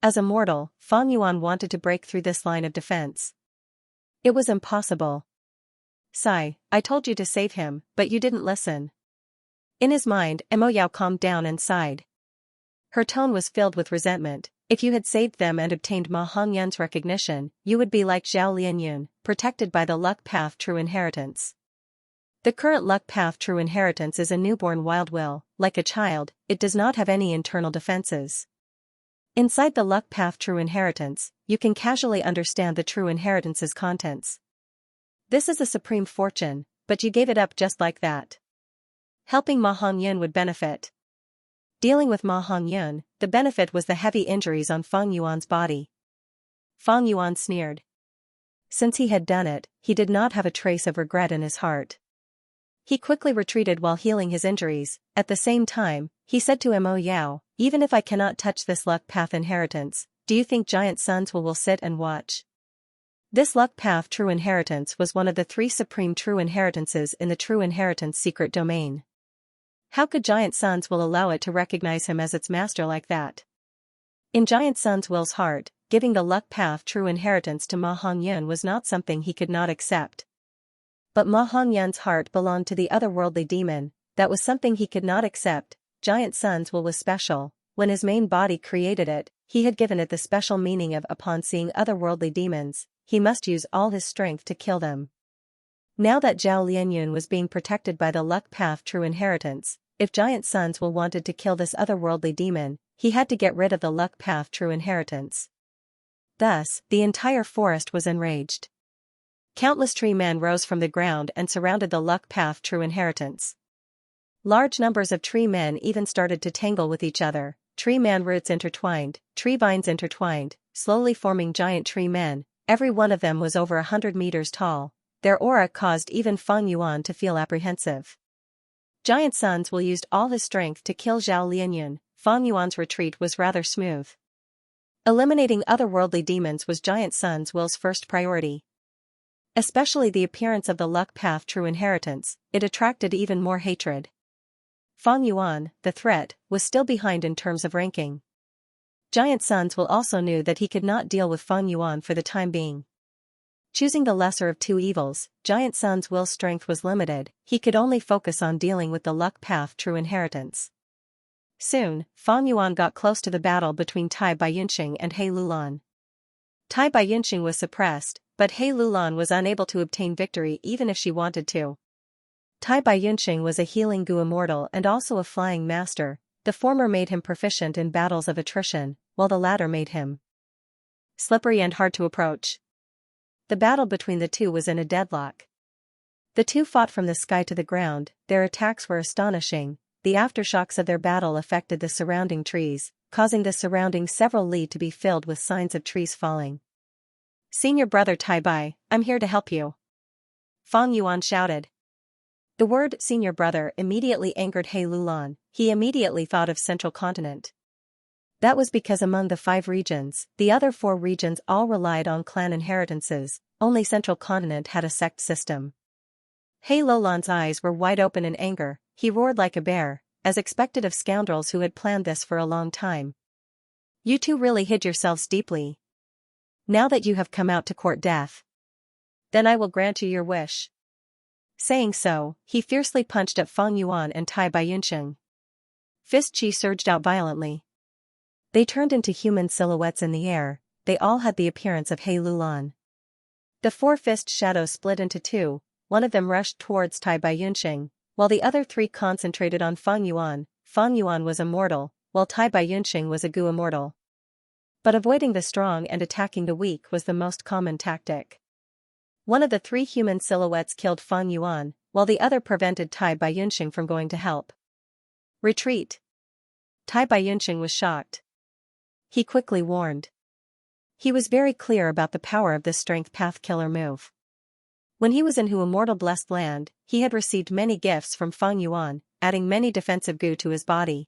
As a mortal, Fang Yuan wanted to break through this line of defense. It was impossible. Sigh, I told you to save him, but you didn't listen. In his mind, Mo Yao calmed down and sighed. Her tone was filled with resentment. If you had saved them and obtained Ma Hongyun's recognition, you would be like Zhao Lianyun, protected by the luck path True Inheritance. The current luck path True Inheritance is a newborn wild will. Like a child, it does not have any internal defenses. Inside the luck path True Inheritance, you can casually understand the True Inheritance's contents. This is a supreme fortune, but you gave it up just like that. Helping Ma Hongyun would benefit. Dealing with Ma Hongyun, the benefit was the heavy injuries on Fang Yuan's body. Fang Yuan sneered. Since he had done it, he did not have a trace of regret in his heart. He quickly retreated while healing his injuries. At the same time, he said to Mo Yao, even if I cannot touch this luck path inheritance, do you think giant suns will sit and watch? This luck path True Inheritance was one of the 3 supreme true inheritances in the True Inheritance secret domain. How could giant suns will allow it to recognize him as its master like that? In giant sun's will's heart, giving the luck path True Inheritance to Ma Hongyun was not something he could not accept. But Ma Hongyun's heart belonged to the otherworldly demon. That was something he could not accept. Giant sun's will was special. When his main body created it, he had given it the special meaning of upon seeing otherworldly demons, he must use all his strength to kill them. Now that Zhao Lianyun was being protected by the luck path True Inheritance, if giant suns will wanted to kill this otherworldly demon, he had to get rid of the luck path True Inheritance. Thus, the entire forest was enraged. Countless tree men rose from the ground and surrounded the luck path True Inheritance. Large numbers of tree men even started to tangle with each other, tree man roots intertwined, tree vines intertwined, slowly forming giant tree men. Every one of them was over 100 meters tall. Their aura caused even Fang Yuan to feel apprehensive. Giant suns will used all his strength to kill Zhao Lianyun. Fang Yuan's retreat was rather smooth. Eliminating otherworldly demons was giant suns will's first priority. Especially the appearance of the luck path True Inheritance, it attracted even more hatred. Fang Yuan, the threat, was still behind in terms of ranking. Giant suns will also knew that he could not deal with Fang Yuan for the time being. Choosing the lesser of 2 evils, giant suns will's strength was limited, he could only focus on dealing with the luck path True Inheritance. Soon, Fang Yuan got close to the battle between Tai Baiyunqing and He Lulan. Tai Baiyunqing was suppressed, but He Lulan was unable to obtain victory even if she wanted to. Tai Baiyunqing was a healing Gu immortal and also a flying master. The former made him proficient in battles of attrition, while the latter made him slippery and hard to approach. The battle between the two was in a deadlock. The two fought from the sky to the ground, their attacks were astonishing, the aftershocks of their battle affected the surrounding trees, causing the surrounding several li to be filled with signs of trees falling. Senior brother Tai Bai, I'm here to help you. Fang Yuan shouted. The word senior brother immediately angered He Lulan. He immediately thought of Central Continent. That was because among the 5 regions, the other 4 regions all relied on clan inheritances, only Central Continent had a sect system. He Lulan's eyes were wide open in anger. He roared like a bear, as expected of scoundrels who had planned this for a long time. You two really hid yourselves deeply. Now that you have come out to court death, then I will grant you your wish. Saying so, he fiercely punched at Fang Yuan and Tai Baiyunsheng. Fist chi surged out violently. They turned into human silhouettes in the air. They all had the appearance of He Lulan. The 4 fist shadows split into 2, one of them rushed towards Tai Baiyunsheng, while the other 3 concentrated on Fang Yuan. Fang Yuan was immortal, while Tai Baiyunsheng was a Gu immortal. But avoiding the strong and attacking the weak was the most common tactic. One of the 3 human silhouettes killed Fang Yuan, while the other prevented Tai Baiyunsheng from going to help. Retreat. Tai Baiyunsheng was shocked. He quickly warned. He was very clear about the power of this strength path killer move. When he was in Hu Immortal Blessed Land, he had received many gifts from Fang Yuan, adding many defensive Gu to his body.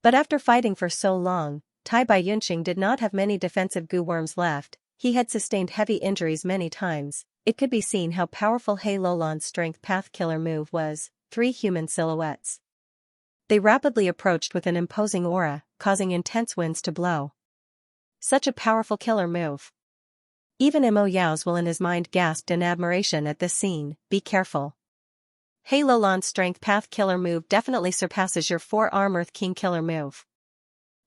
But after fighting for so long, Tai Baiyunsheng did not have many defensive Gu worms left. He had sustained heavy injuries many times. It could be seen how powerful He Lulan's strength path killer move was. 3 human silhouettes. They rapidly approached with an imposing aura, causing intense winds to blow. Such a powerful killer move. Even Mo Yao's in his mind gasped in admiration at this scene. Be careful. He Lulan's strength path killer move definitely surpasses your 4-arm Earth King killer move.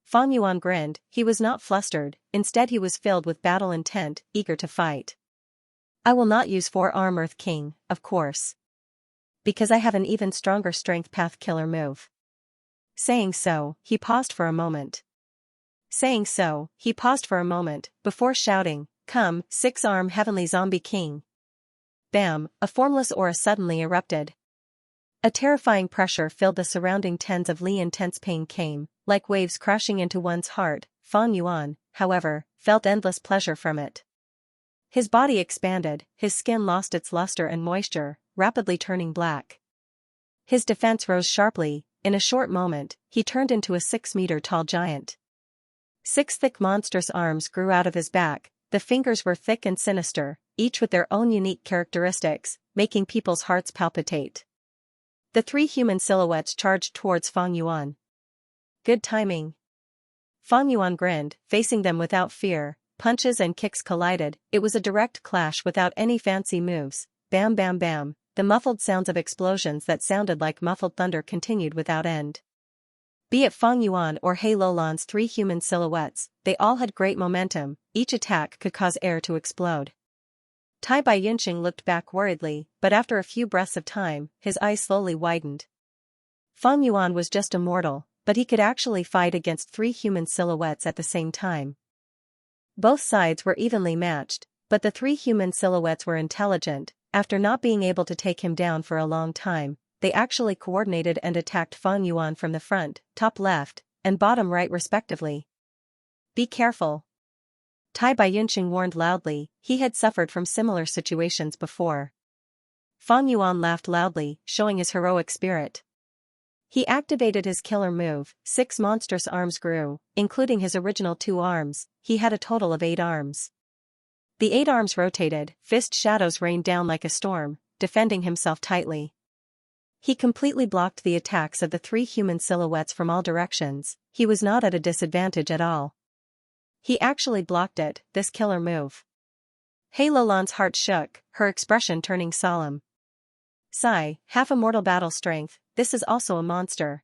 Fang Yuan grinned. He was not flustered, instead he was filled with battle intent, eager to fight. I will not use 4-arm Earth King, of course. Because I have an even stronger strength path killer move. Saying so, he paused for a moment. Before shouting, come, 6-arm Heavenly Zombie King. Bam, a formless aura suddenly erupted. A terrifying pressure filled the surrounding tens of li. Intense pain came, like waves crashing into one's heart. Fang Yuan, however, felt endless pleasure from it. His body expanded, his skin lost its luster and moisture, rapidly turning black. His defense rose sharply. In a short moment, he turned into a 6-meter-tall giant. 6 thick monstrous arms grew out of his back. The fingers were thick and sinister, each with their own unique characteristics, making people's hearts palpitate. The 3 human silhouettes charged towards Fang Yuan. Good timing. Fang Yuan grinned, facing them without fear. Punches and kicks collided. It was a direct clash without any fancy moves. Bam bam bam. The muffled sounds of explosions that sounded like muffled thunder continued without end. Be it Fang Yuan or He Lulan's 3 human silhouettes, they all had great momentum. Each attack could cause air to explode. Tai Baiyunsheng looked back worriedly, but after a few breaths of time, his eyes slowly widened. Fang Yuan was just a mortal, but he could actually fight against 3 human silhouettes at the same time. Both sides were evenly matched, but the 3 human silhouettes were intelligent. After not being able to take him down for a long time, they actually coordinated and attacked Fang Yuan from the front, top left, and bottom right respectively. Be careful. Tai Baiyunsheng warned loudly. He had suffered from similar situations before. Fang Yuan laughed loudly, showing his heroic spirit. He activated his killer move. 6 monstrous arms grew, including his original 2 arms. He had a total of 8 arms. The 8 arms rotated, fist shadows rained down like a storm, defending himself tightly. He completely blocked the attacks of the 3 human silhouettes from all directions. He was not at a disadvantage at all. He actually blocked it, this killer move. He Lulan's heart shook, her expression turning solemn. Sigh, half immortal battle strength, this is also a monster.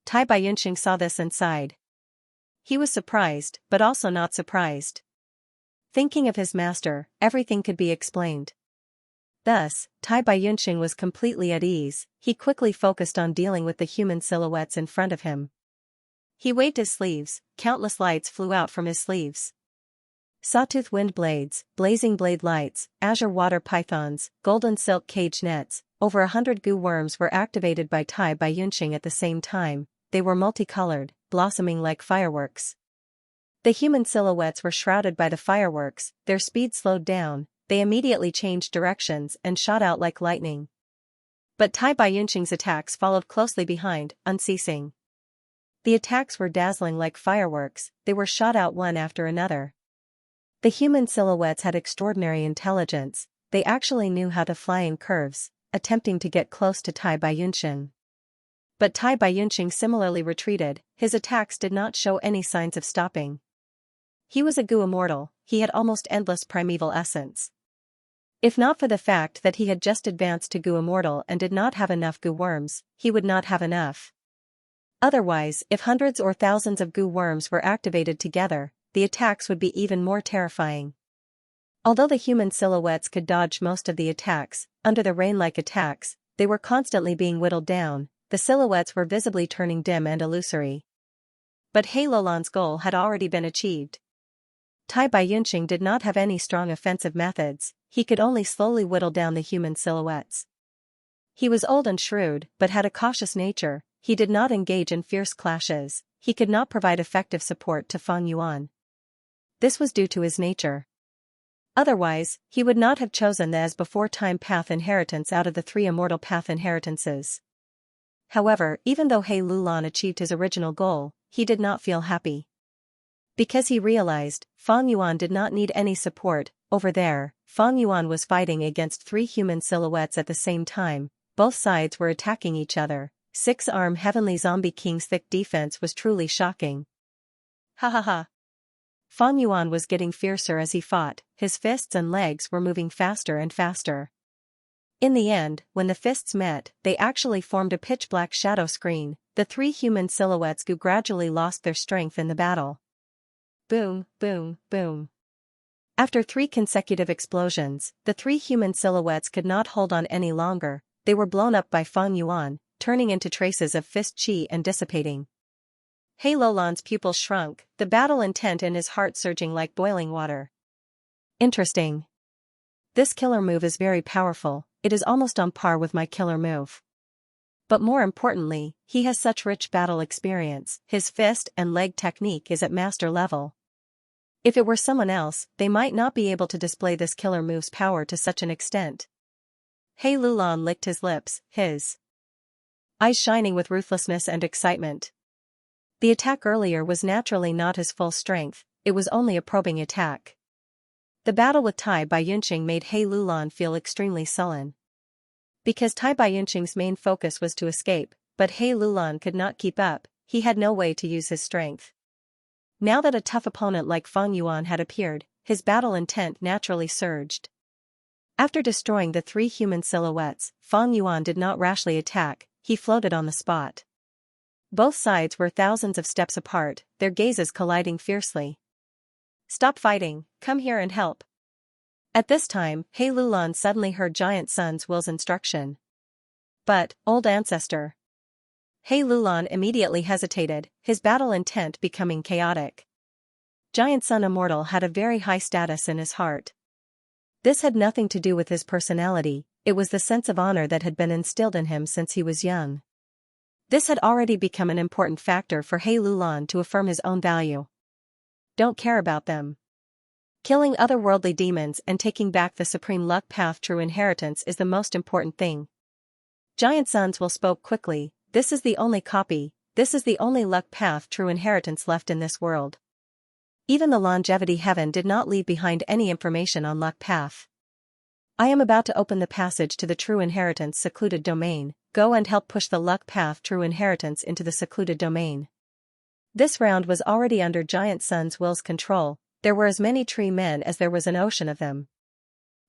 Tai Baiyunsheng saw this and sighed. He was surprised, but also not surprised. Thinking of his master, everything could be explained. Thus, Tai Baiyunsheng was completely at ease. He quickly focused on dealing with the human silhouettes in front of him. He waved his sleeves, countless lights flew out from his sleeves. Sawtooth wind blades, blazing blade lights, azure water pythons, golden silk cage nets, over 100 goo worms were activated by Tai Baiyunsheng at the same time. They were multicolored, blossoming like fireworks. The human silhouettes were shrouded by the fireworks, their speed slowed down, they immediately changed directions and shot out like lightning. But Tai Baiyunqing's attacks followed closely behind, unceasing. The attacks were dazzling like fireworks, they were shot out one after another. The human silhouettes had extraordinary intelligence, they actually knew how to fly in curves, attempting to get close to Tai Baiyunqing. But Tai Baiyunqing similarly retreated, his attacks did not show any signs of stopping. He was a Gu immortal, he had almost endless primeval essence. If not for the fact that he had just advanced to Gu immortal and did not have enough Gu worms, he would not have enough. Otherwise, if hundreds or thousands of Gu worms were activated together, the attacks would be even more terrifying. Although the human silhouettes could dodge most of the attacks, under the rain-like attacks, they were constantly being whittled down, the silhouettes were visibly turning dim and illusory. But He Lulan's goal had already been achieved. Tai Baiyunqing did not have any strong offensive methods, he could only slowly whittle down the human silhouettes. He was old and shrewd, but had a cautious nature, he did not engage in fierce clashes, he could not provide effective support to Fang Yuan. This was due to his nature. Otherwise, he would not have chosen the as-before-time path inheritance out of the 3 immortal path inheritances. However, even though He Lulan achieved his original goal, he did not feel happy. Because he realized, Fang Yuan did not need any support, over there, Fang Yuan was fighting against 3 human silhouettes at the same time, both sides were attacking each other, 6-arm Heavenly Zombie King's thick defense was truly shocking. Ha ha ha. Fang Yuan was getting fiercer as he fought, his fists and legs were moving faster and faster. In the end, when the fists met, they actually formed a pitch-black shadow screen, the 3 human silhouettes gradually lost their strength in the battle. Boom, boom, boom. After 3 consecutive explosions, the 3 human silhouettes could not hold on any longer, they were blown up by Fang Yuan, turning into traces of fist chi and dissipating. He Lulan's pupils shrunk, the battle intent in his heart surging like boiling water. Interesting. This killer move is very powerful, it is almost on par with my killer move. But more importantly, he has such rich battle experience, his fist and leg technique is at master level. If it were someone else, they might not be able to display this killer move's power to such an extent. He Lulan licked his lips, his eyes shining with ruthlessness and excitement. The attack earlier was naturally not his full strength, it was only a probing attack. The battle with Tai Baiyunqing made He Lulan feel extremely sullen. Because Tai Baiyunqing's main focus was to escape, but He Lulan could not keep up, he had no way to use his strength. Now that a tough opponent like Fang Yuan had appeared, his battle intent naturally surged. After destroying the 3 human silhouettes, Fang Yuan did not rashly attack, he floated on the spot. Both sides were thousands of steps apart, their gazes colliding fiercely. Stop fighting, come here and help. At this time, He Lulan suddenly heard Giant Sun's Will's instruction. But, old ancestor. He Lulan immediately hesitated, his battle intent becoming chaotic. Giant Sun Immortal had a very high status in his heart. This had nothing to do with his personality, it was the sense of honor that had been instilled in him since he was young. This had already become an important factor for He Lulan to affirm his own value. Don't care about them. Killing otherworldly demons and taking back the supreme luck path true inheritance is the most important thing. Giant Sun's Will spoke quickly, this is the only copy, this is the only luck path true inheritance left in this world. Even the longevity heaven did not leave behind any information on luck path. I am about to open the passage to the true inheritance secluded domain, go and help push the luck path true inheritance into the secluded domain. This round was already under Giant Sun's Will's control, there were as many tree men as there was an ocean of them.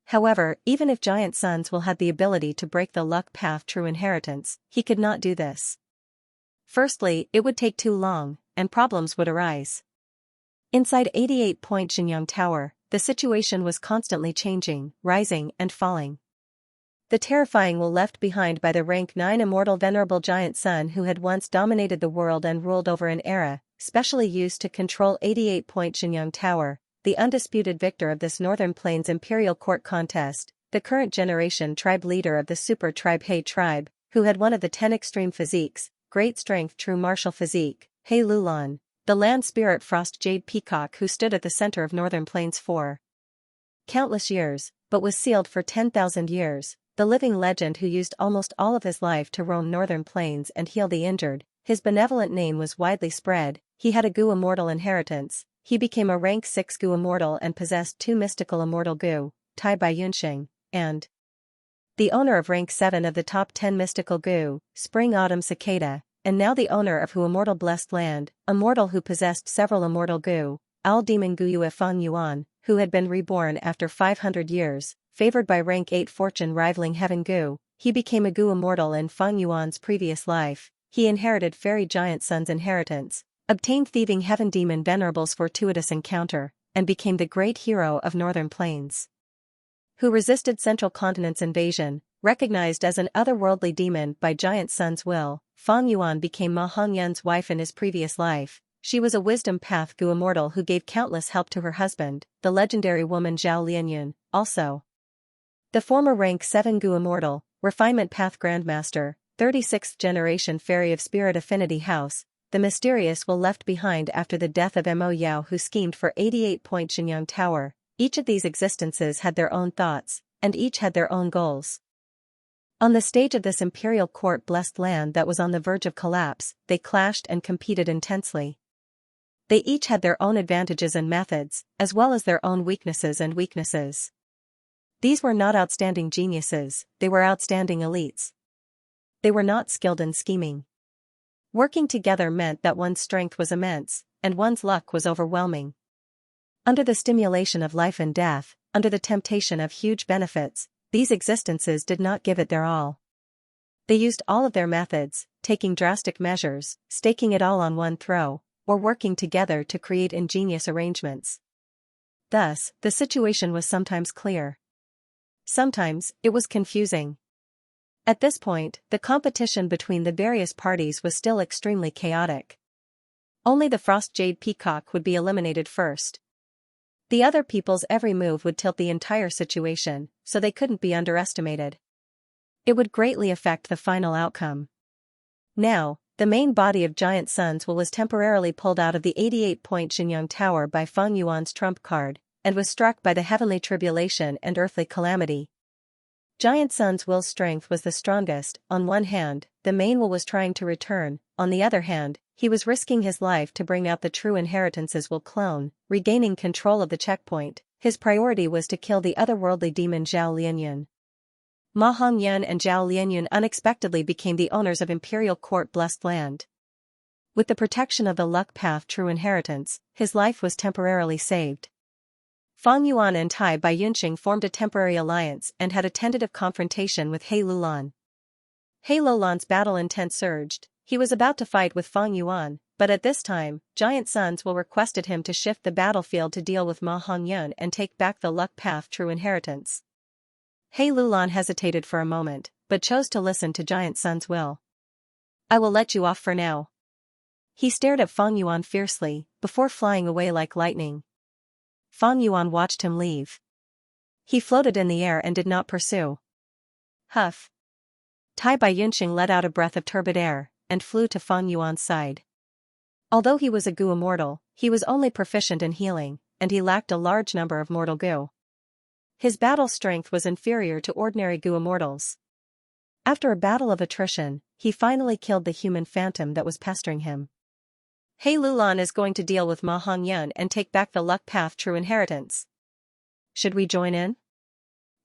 However, even if Giant Sun's Will had the ability to break the luck path true inheritance, he could not do this. Firstly, it would take too long, and problems would arise. Inside 88-point Xianxia Tower, the situation was constantly changing, rising and falling. The terrifying will left behind by the rank 9 immortal venerable Giant Sun who had once dominated the world and ruled over an era, specially used to control 88-point Xianxia Tower, the undisputed victor of this Northern Plains Imperial Court contest, the current generation tribe leader of the super tribe He tribe, who had one of the 10 extreme physiques, great strength true martial physique, He Lulan, the land spirit frost jade peacock who stood at the center of Northern Plains for countless years, but was sealed for 10,000 years, the living legend who used almost all of his life to roam northern plains and heal the injured. His benevolent name was widely spread. He had a Gu immortal inheritance. He became a rank 6 Gu immortal and possessed 2 mystical immortal Gu, Tai Bai Yunxing, and the owner of rank 7 of the top 10 mystical Gu, Spring Autumn Cicada, and now the owner of Hu immortal blessed land, a mortal who possessed several immortal Gu, Owl Demon Gu Yue Fang Yuan, who had been reborn after 500 years, favored by rank 8 fortune rivaling heaven Gu. He became a Gu immortal in Fang Yuan's previous life. He inherited fairy giant sun's inheritance, obtained thieving heaven demon Venerable's fortuitous encounter, and became the great hero of northern plains. Who resisted central continent's invasion, recognized as an otherworldly demon by giant sun's will, Fang Yuan became Ma Hongyan's wife in his previous life. She was a wisdom path Gu immortal who gave countless help to her husband, the legendary woman Zhao Lianyun, also the former rank 7 Gu immortal, refinement path grandmaster, 36th generation fairy of spirit affinity house, the mysterious will left behind after the death of Mo Yao who schemed for 88-point Xianxia Tower. Each of these existences had their own thoughts, and each had their own goals. On the stage of this imperial court blessed land that was on the verge of collapse, they clashed and competed intensely. They each had their own advantages and methods, as well as their own weaknesses and weaknesses. These were not outstanding geniuses, they were outstanding elites. They were not skilled in scheming. Working together meant that one's strength was immense, and one's luck was overwhelming. Under the stimulation of life and death, under the temptation of huge benefits, these existences did not give it their all. They used all of their methods, taking drastic measures, staking it all on one throw, or working together to create ingenious arrangements. Thus, the situation was sometimes clear. Sometimes, it was confusing. At this point, the competition between the various parties was still extremely chaotic. Only the Frost Jade Peacock would be eliminated first. The other people's every move would tilt the entire situation, so they couldn't be underestimated. It would greatly affect the final outcome. Now, the main body of Giant Sun's will was temporarily pulled out of the 88-point Xianxia Tower by Fang Yuan's trump card, and was struck by the heavenly tribulation and earthly calamity. Giant Sun's will's strength was the strongest. On one hand, the main will was trying to return, on the other hand, he was risking his life to bring out the true inheritance's will clone, regaining control of the checkpoint. His priority was to kill the otherworldly demon Zhao Lianyun. Ma Hongyan and Zhao Lianyun unexpectedly became the owners of Imperial Court blessed land. With the protection of the luck path true inheritance, his life was temporarily saved. Fang Yuan and Tai Bai Yunxing formed a temporary alliance and had a tentative confrontation with He Lulan. He Lulan's battle intent surged. He was about to fight with Fang Yuan, but at this time, Giant Sun's will requested him to shift the battlefield to deal with Ma Hongyan and take back the luck path true inheritance. He Lulan hesitated for a moment, but chose to listen to Giant Sun's will. I will let you off for now. He stared at Fang Yuan fiercely, before flying away like lightning. Fang Yuan watched him leave. He floated in the air and did not pursue. Huff. Tai Bai Yunxing let out a breath of turbid air, and flew to Fang Yuan's side. Although he was a Gu immortal, he was only proficient in healing, and he lacked a large number of mortal Gu. His battle strength was inferior to ordinary Gu immortals. After a battle of attrition, he finally killed the human phantom that was pestering him. He Lulan is going to deal with Ma Hongyan and take back the luck path true inheritance. Should we join in?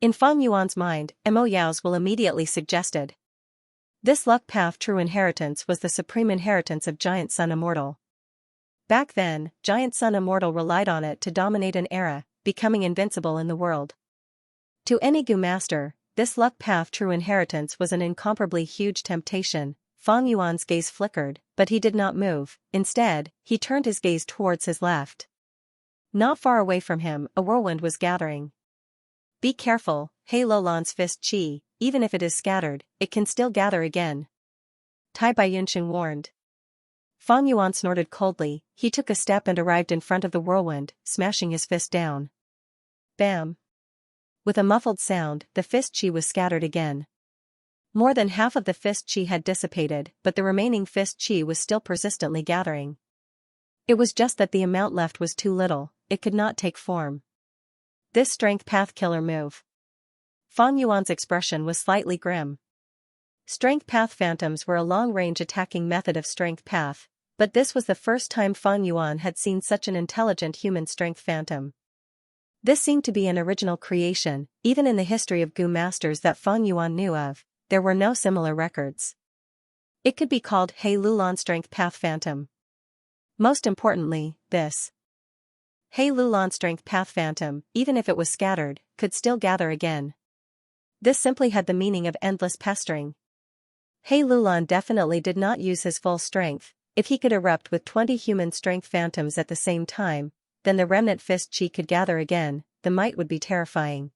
In Fang Yuan's mind, Mo Yao's will immediately suggested. This luck path true inheritance was the supreme inheritance of Giant Sun Immortal. Back then, Giant Sun Immortal relied on it to dominate an era, becoming invincible in the world. To any Gu master, this luck path true inheritance was an incomparably huge temptation. Fang Yuan's gaze flickered, but he did not move. Instead, he turned his gaze towards his left. Not far away from him, a whirlwind was gathering. Be careful, He Lulan's fist chi, even if it is scattered, it can still gather again. Tai Bai Yunxing warned. Fang Yuan snorted coldly. He took a step and arrived in front of the whirlwind, smashing his fist down. Bam! With a muffled sound, the fist chi was scattered again. More than half of the fist chi had dissipated, but the remaining fist chi was still persistently gathering. It was just that the amount left was too little, it could not take form. This strength path killer move. Fang Yuan's expression was slightly grim. Strength path phantoms were a long-range attacking method of strength path, but this was the first time Fang Yuan had seen such an intelligent human strength phantom. This seemed to be an original creation. Even in the history of Gu masters that Fang Yuan knew of, there were no similar records. It could be called He Lulan Strength Path Phantom. Most importantly, this He Lulan Strength Path Phantom, even if it was scattered, could still gather again. This simply had the meaning of endless pestering. He Lulan definitely did not use his full strength. If he could erupt with 20 human strength phantoms at the same time, then the remnant fist chi could gather again. The might would be terrifying.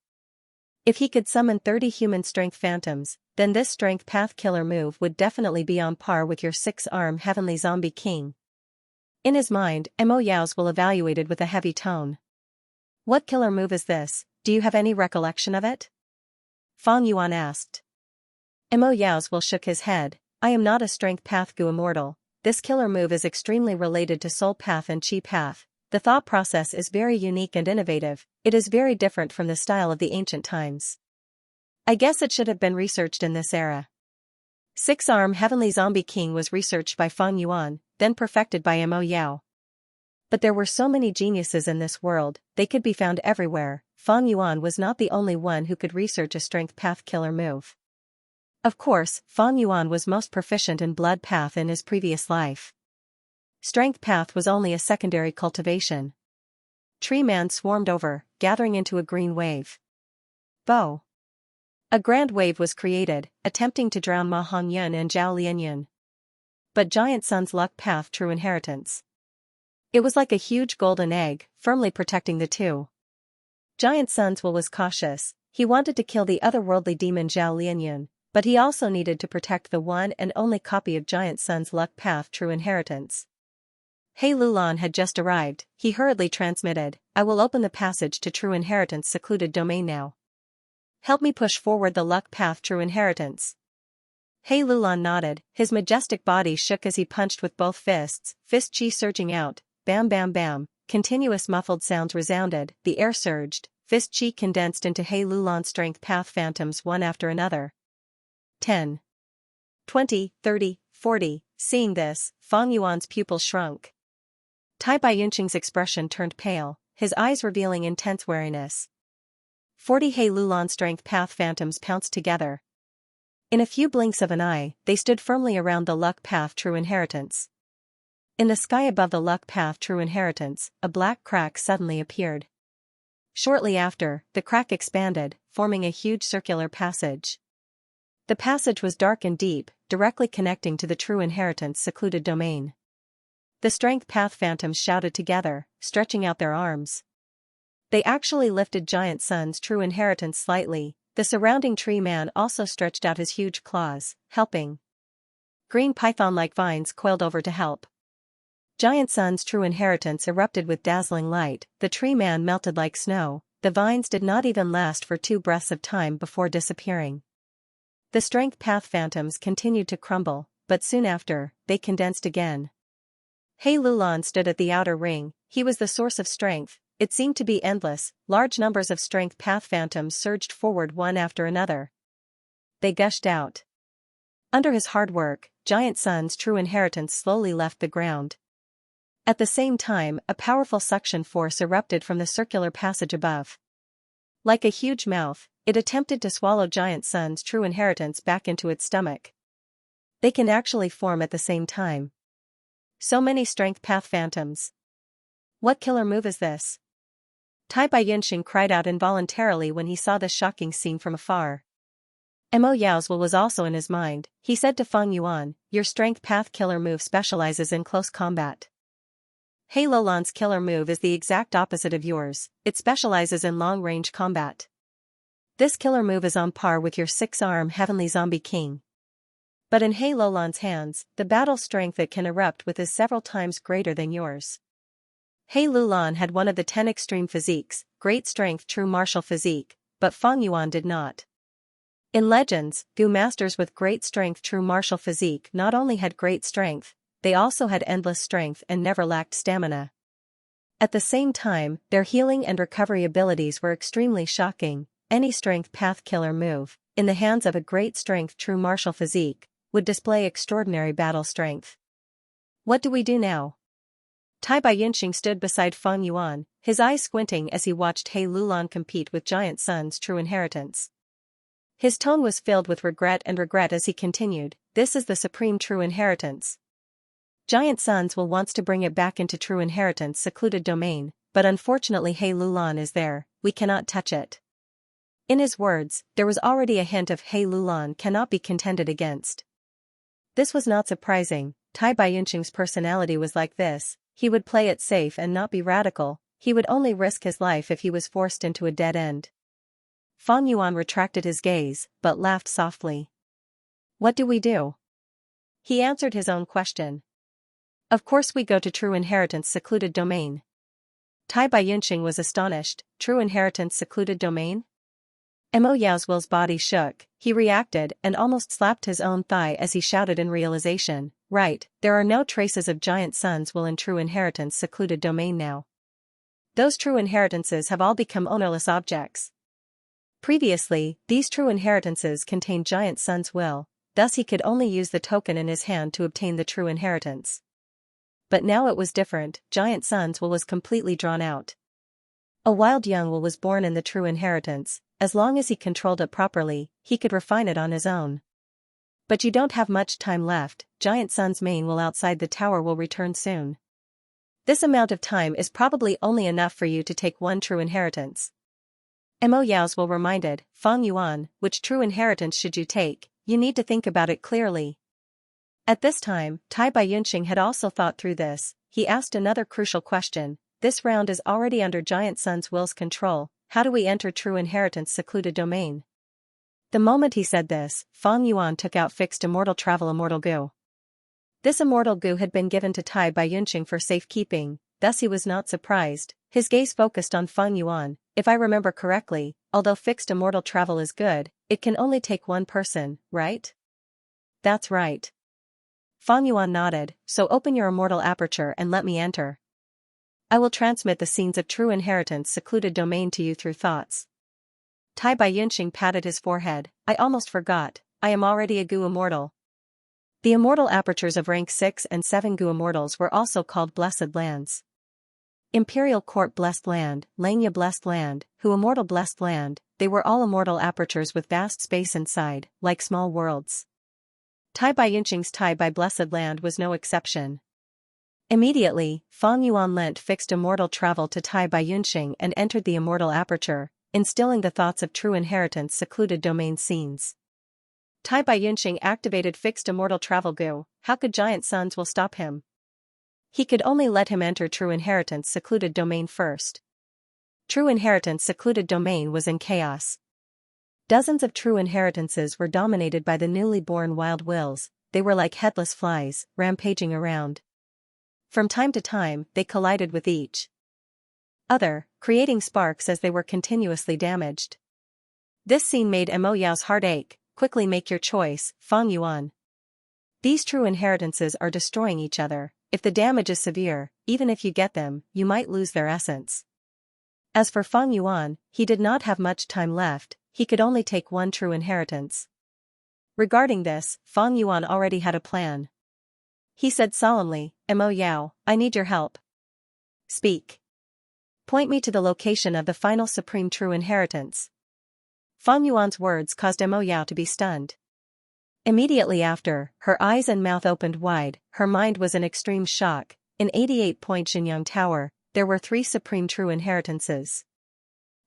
If he could summon 30 human strength phantoms, then this strength path killer move would definitely be on par with your 6-arm heavenly zombie king. In his mind, Mo Yao's will evaluated with a heavy tone. What killer move is this? Do you have any recollection of it? Fang Yuan asked. Mo Yao's will shook his head. I am not a strength path Gu immortal. This killer move is extremely related to soul path and chi path. The thought process is very unique and innovative. It is very different from the style of the ancient times. I guess it should have been researched in this era. 6-arm heavenly zombie king was researched by Fang Yuan, then perfected by Mo Yao. But there were so many geniuses in this world, they could be found everywhere. Fang Yuan was not the only one who could research a strength path killer move. Of course, Fang Yuan was most proficient in blood path in his previous life. Strength path was only a secondary cultivation. Tree Man swarmed over, gathering into a green wave. Bo. A grand wave was created, attempting to drown Ma Hongyun and Zhao Lianyun. But Giant Sun's luck path true inheritance. It was like a huge golden egg, firmly protecting the two. Giant Sun's will was cautious. He wanted to kill the otherworldly demon Zhao Lianyun, but he also needed to protect the one and only copy of Giant Sun's luck path true inheritance. He Lulan had just arrived. He hurriedly transmitted, I will open the passage to true inheritance secluded domain now. Help me push forward the luck path true inheritance. He Lulan nodded, his majestic body shook as he punched with both fists, fist chi surging out, bam bam bam, continuous muffled sounds resounded, the air surged, fist chi condensed into He Lulan strength path phantoms one after another. 10. 20, 30, 40, seeing this, Fang Yuan's pupils shrunk. Tai Baiyunqing's expression turned pale, his eyes revealing intense wariness. 40 He Lulan strength path phantoms pounced together. In a few blinks of an eye, they stood firmly around the luck path true inheritance. In the sky above the luck path true inheritance, a black crack suddenly appeared. Shortly after, the crack expanded, forming a huge circular passage. The passage was dark and deep, directly connecting to the true inheritance secluded domain. The strength path phantoms shouted together, stretching out their arms. They actually lifted Giant Sun's true inheritance slightly. The surrounding tree man also stretched out his huge claws, helping. Green python-like vines coiled over to help. Giant Sun's true inheritance erupted with dazzling light. The tree man melted like snow. The vines did not even last for 2 breaths of time before disappearing. The strength path phantoms continued to crumble, but soon after, they condensed again. He Lulan stood at the outer ring. He was the source of strength. It seemed to be endless. Large numbers of strength path phantoms surged forward one after another. They gushed out. Under his hard work, Giant Sun's true inheritance slowly left the ground. At the same time, a powerful suction force erupted from the circular passage above. Like a huge mouth, it attempted to swallow Giant Sun's true inheritance back into its stomach. They can actually form at the same time. So many strength path phantoms. What killer move is this? Tai Baiyunqing cried out involuntarily when he saw this shocking scene from afar. Mo Yao's will was also in his mind. He said to Fang Yuan, your strength path killer move specializes in close combat. He Lulan's killer move is the exact opposite of yours. It specializes in long-range combat. This killer move is on par with your 6-arm heavenly zombie king. But in He Lulan's hands, the battle strength it can erupt with is several times greater than yours. He Lulan had one of the 10 extreme physiques, great strength true martial physique, but Fang Yuan did not. In Legends, Gu masters with great strength true martial physique not only had great strength, they also had endless strength and never lacked stamina. At the same time, their healing and recovery abilities were extremely shocking. any strength path killer move, in the hands of a great strength true martial physique, would display extraordinary battle strength. What do we do now? Tai Baiyunxing stood beside Feng Yuan, his eyes squinting as he watched He Lulan compete with Giant Sun's true inheritance. His tone was filled with regret as he continued, "This is the supreme true inheritance. Giant Sun's will wants to bring it back into true inheritance secluded domain, but unfortunately He Lulan is there, we cannot touch it." In his words, there was already a hint of He Lulan cannot be contended against. This was not surprising, Tai Baiyunxing's personality was like this, he would play it safe and not be radical, he would only risk his life if he was forced into a dead end. Feng Yuan retracted his gaze, but laughed softly. "What do we do?" He answered his own question. "Of course we go to true inheritance secluded domain." Tai Baiyunxing was astonished, true inheritance secluded domain? Mo Yao's Will's body shook, he reacted and almost slapped his own thigh as he shouted in realization, "Right, there are no traces of Giant Sun's will in true inheritance secluded domain now. Those true inheritances have all become ownerless objects. Previously, these true inheritances contained Giant Sun's will, thus he could only use the token in his hand to obtain the true inheritance. But now it was different, Giant Sun's will was completely drawn out. A wild young will was born in the true inheritance, as long as he controlled it properly, he could refine it on his own. But you don't have much time left, Giant Sun's main will outside the tower will return soon. This amount of time is probably only enough for you to take one true inheritance." Mo Yao's will reminded, "Feng Yuan, which true inheritance should you take? You need to think about it clearly." At this time, Tai Baiyunxing had also thought through this, he asked another crucial question, "This round is already under Giant Sun's will's control, how do we enter true inheritance secluded domain?" The moment he said this, Feng Yuan took out fixed immortal travel immortal goo. This immortal goo had been given to Tai Baiyunxing for safekeeping, thus he was not surprised, his gaze focused on Feng Yuan, "If I remember correctly, although fixed immortal travel is good, it can only take one person, right?" "That's right." Feng Yuan nodded, "So open your immortal aperture and let me enter. I will transmit the scenes of true inheritance secluded domain to you through thoughts." Tai Baiyunxing patted his forehead, "I almost forgot, I am already a Gu immortal." The immortal apertures of rank 6 and 7 Gu immortals were also called Blessed Lands. Imperial Court Blessed Land, Langya Blessed Land, Hu Immortal Blessed Land, they were all immortal apertures with vast space inside, like small worlds. Tai Baiyunxing's Tai by Blessed Land was no exception. Immediately, Feng Yuan lent fixed immortal travel to Tai Baiyunxing and entered the immortal aperture, instilling the thoughts of true inheritance secluded domain scenes. Tai Baiyunxing activated fixed immortal travel goo, how could Giant Sun's will stop him? He could only let him enter true inheritance secluded domain first. True inheritance secluded domain was in chaos. Dozens of true inheritances were dominated by the newly born wild wills, they were like headless flies, rampaging around. From time to time, they collided with each other, creating sparks as they were continuously damaged. This scene made Mo Yao's heart ache, "Quickly make your choice, Feng Yuan. These true inheritances are destroying each other, if the damage is severe, even if you get them, you might lose their essence." As for Feng Yuan, he did not have much time left, he could only take one true inheritance. Regarding this, Feng Yuan already had a plan. He said solemnly, "Mo Yao, I need your help. Speak. Point me to the location of the final supreme true inheritance." Feng Yuan's words caused Mo Yao to be stunned. Immediately after, her eyes and mouth opened wide, her mind was in extreme shock. In 88-point Xianxia Tower, there were 3 supreme true inheritances.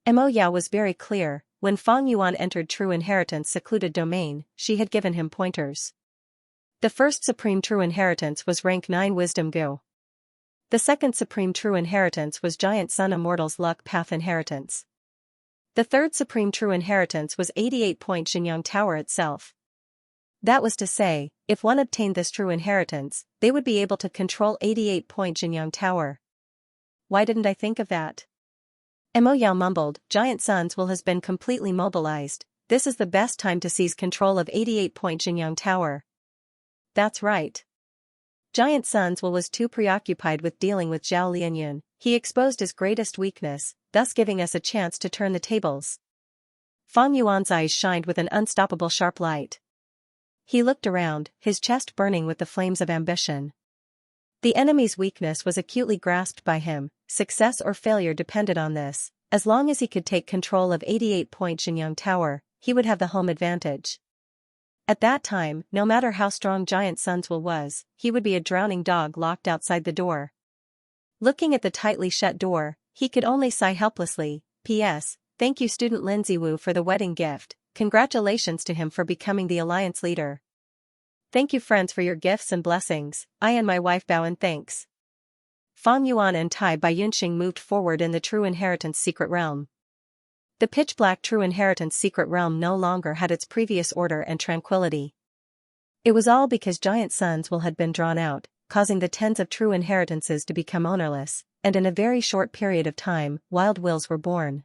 Mo Yao was very clear, when Feng Yuan entered true inheritance secluded domain, she had given him pointers. The first supreme true inheritance was rank 9 wisdom gu. The second supreme true inheritance was Giant Sun Immortal's luck path inheritance. The third supreme true inheritance was 88-point Xianxia Tower itself. That was to say, if one obtained this true inheritance, they would be able to control 88-point Xianxia Tower. Why didn't I think of that? Mo Yao mumbled, Giant Sun's will has been completely mobilized, this is the best time to seize control of 88-point Xianxia Tower. That's right. Giant Sun's will was too preoccupied with dealing with Zhao Lianyun, he exposed his greatest weakness, thus giving us a chance to turn the tables. Fang Yuan's eyes shined with an unstoppable sharp light. He looked around, his chest burning with the flames of ambition. The enemy's weakness was acutely grasped by him, success or failure depended on this. As long as he could take control of 88-point Xianxia Tower, he would have the home advantage. At that time, no matter how strong Giant Sun's will was, he would be a drowning dog locked outside the door. Looking at the tightly shut door, he could only sigh helplessly. P.S. Thank you Student Lindsay Wu for the wedding gift. Congratulations to him for becoming the alliance leader. Thank you friends for your gifts and blessings. I and my wife bow in thanks. Fang Yuan and Tai Baiyunxing moved forward in the True Inheritance Secret Realm. The pitch-black True Inheritance Secret Realm no longer had its previous order and tranquility. It was all because Giant Sun's will had been drawn out, causing the tens of True Inheritances to become ownerless, and in a very short period of time, wild wills were born.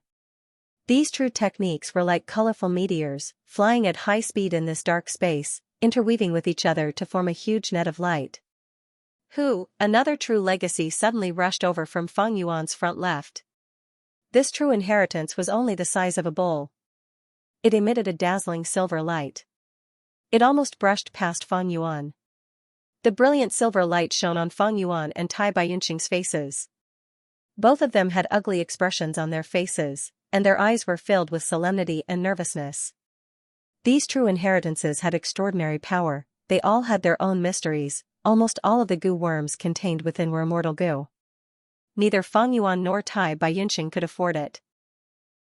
These true techniques were like colorful meteors, flying at high speed in this dark space, interweaving with each other to form a huge net of light. Another true legacy suddenly rushed over from Fang Yuan's front left. This true inheritance was only the size of a bowl. It emitted a dazzling silver light. It almost brushed past Fang Yuan. The brilliant silver light shone on Fang Yuan and Tai Baiyunxing's faces. Both of them had ugly expressions on their faces, and their eyes were filled with solemnity and nervousness. These true inheritances had extraordinary power, they all had their own mysteries. Almost all of the goo worms contained within were immortal goo. Neither Fang Yuan nor Tai Baiyunxing could afford it.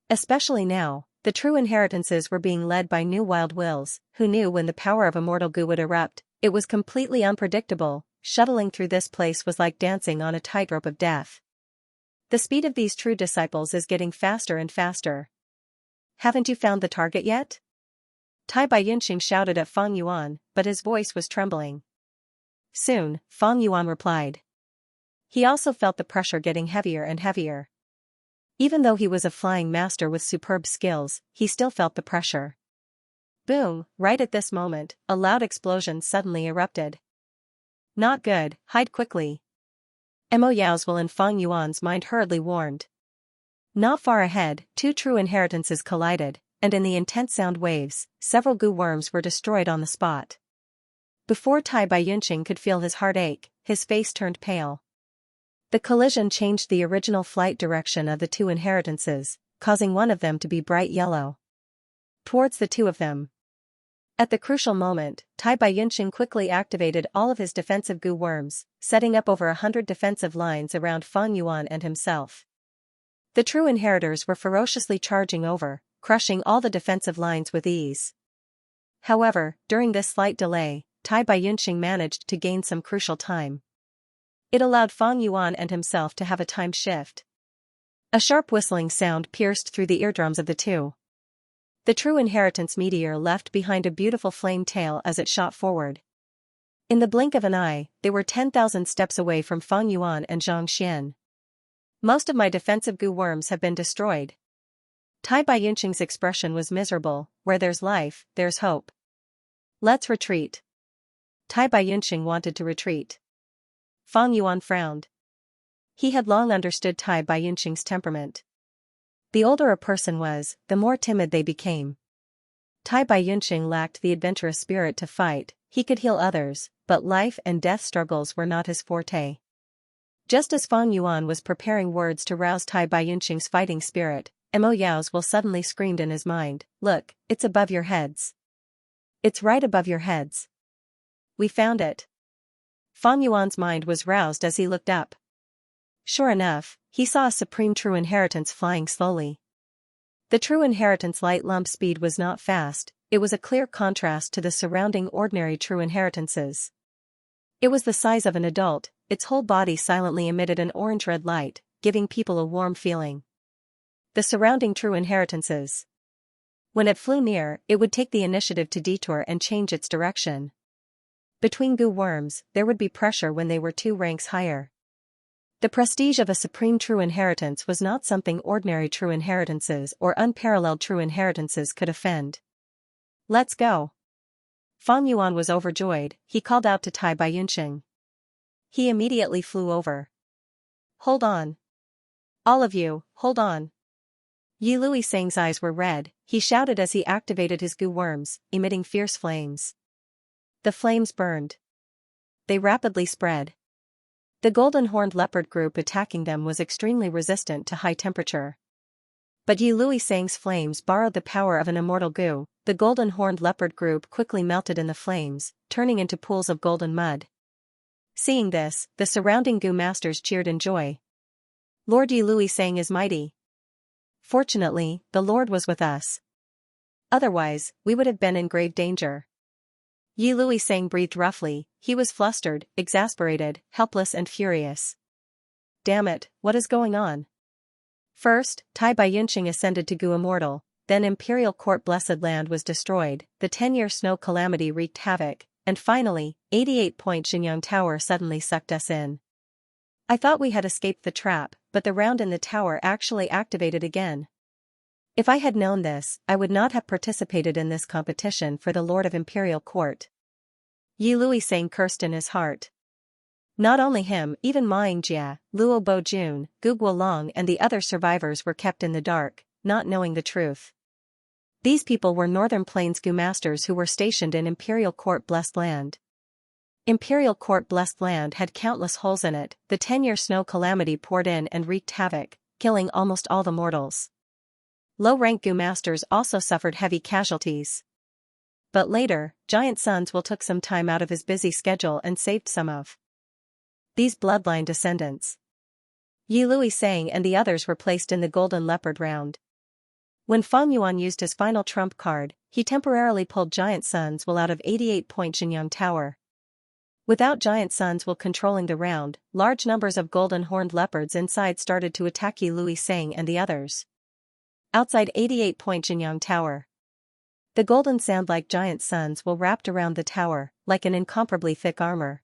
Especially now, the true inheritances were being led by new wild wills, who knew when the power of immortal goo would erupt. It was completely unpredictable. Shuttling through this place was like dancing on a tightrope of death. The speed of these true disciples is getting faster and faster. Haven't you found the target yet? Tai Baiyunxing shouted at Fang Yuan, but his voice was trembling. Soon, Fang Yuan replied. He also felt the pressure getting heavier and heavier. Even though he was a flying master with superb skills, he still felt the pressure. Boom! Right at this moment, a loud explosion suddenly erupted. Not good, hide quickly. Mo Yao's will in Fang Yuan's mind hurriedly warned. Not far ahead, two true inheritances collided, and in the intense sound waves, several goo worms were destroyed on the spot. Before Tai Baiyunxing could feel his heart ache, his face turned pale. The collision changed the original flight direction of the two inheritances, causing one of them to be bright yellow. Towards the two of them. At the crucial moment, Tai Baiyunxing quickly activated all of his defensive goo worms, setting up over 100 defensive lines around Fang Yuan and himself. The true inheritors were ferociously charging over, crushing all the defensive lines with ease. However, during this slight delay, Tai Baiyunxing managed to gain some crucial time. It allowed Fang Yuan and himself to have a time shift. A sharp whistling sound pierced through the eardrums of the two. The true inheritance meteor left behind a beautiful flame tail as it shot forward. In the blink of an eye, they were 10,000 steps away from Fang Yuan and Xianxia. Most of my defensive goo worms have been destroyed. Tai Baiyunxing's expression was miserable. Where there's life, there's hope. Let's retreat. Tai Baiyunxing wanted to retreat. Fang Yuan frowned. He had long understood Tai Baiyunxing's temperament. The older a person was, the more timid they became. Tai Baiyunxing lacked the adventurous spirit to fight. He could heal others, but life and death struggles were not his forte. Just as Fang Yuan was preparing words to rouse Tai Baiyunxing's fighting spirit, Mo Yao's will suddenly screamed in his mind, "Look, it's above your heads. It's right above your heads. We found it." Fang Yuan's mind was roused as he looked up. Sure enough, he saw a supreme true inheritance flying slowly. The true inheritance light lump speed was not fast, it was a clear contrast to the surrounding ordinary true inheritances. It was the size of an adult, its whole body silently emitted an orange-red light, giving people a warm feeling. The surrounding true inheritances. When it flew near, it would take the initiative to detour and change its direction. Between goo worms, there would be pressure when they were 2 ranks higher. The prestige of a supreme true inheritance was not something ordinary true inheritances or unparalleled true inheritances could offend. Let's go. Fang Yuan was overjoyed, he called out to Tai Baiyunxing. He immediately flew over. Hold on. All of you, hold on. Yi Luisang's eyes were red, he shouted as he activated his goo worms, emitting fierce flames. The flames burned. They rapidly spread. The golden-horned leopard group attacking them was extremely resistant to high temperature. But Yi Luisang's flames borrowed the power of an immortal goo. The golden-horned leopard group quickly melted in the flames, turning into pools of golden mud. Seeing this, the surrounding goo masters cheered in joy. Lord Yi Luisang is mighty. Fortunately, the Lord was with us. Otherwise, we would have been in grave danger. Yi Luisang breathed roughly, he was flustered, exasperated, helpless and furious. Damn it, what is going on? First, Tai Baiyunqing ascended to Gu Immortal, then Imperial Court Blessed Land was destroyed, the 10-year snow calamity wreaked havoc, and finally, 88-point Xianxia Tower suddenly sucked us in. I thought we had escaped the trap, but the round in the tower actually activated again. If I had known this, I would not have participated in this competition for the Lord of Imperial Court. Yi Luisang cursed in his heart. Not only him, even Ma Yingjia, Luo Bojun, Gu Guolong and the other survivors were kept in the dark, not knowing the truth. These people were Northern Plains Gu masters who were stationed in Imperial Court Blessed Land. Imperial Court Blessed Land had countless holes in it, the 10-year snow calamity poured in and wreaked havoc, killing almost all the mortals. Low-rank Gu masters also suffered heavy casualties. But later, Giant Suns will took some time out of his busy schedule and saved some of these bloodline descendants. Yi Luisang and the others were placed in the Golden Leopard round. When Feng Yuan used his final trump card, he temporarily pulled Giant Suns will out of 88-point Xianxia Tower. Without Giant Suns will controlling the round, large numbers of golden-horned leopards inside started to attack Yi Luisang and the others. Outside 88-point Xianxia Tower. The golden sand-like Giant Suns will wrapped around the tower, like an incomparably thick armor.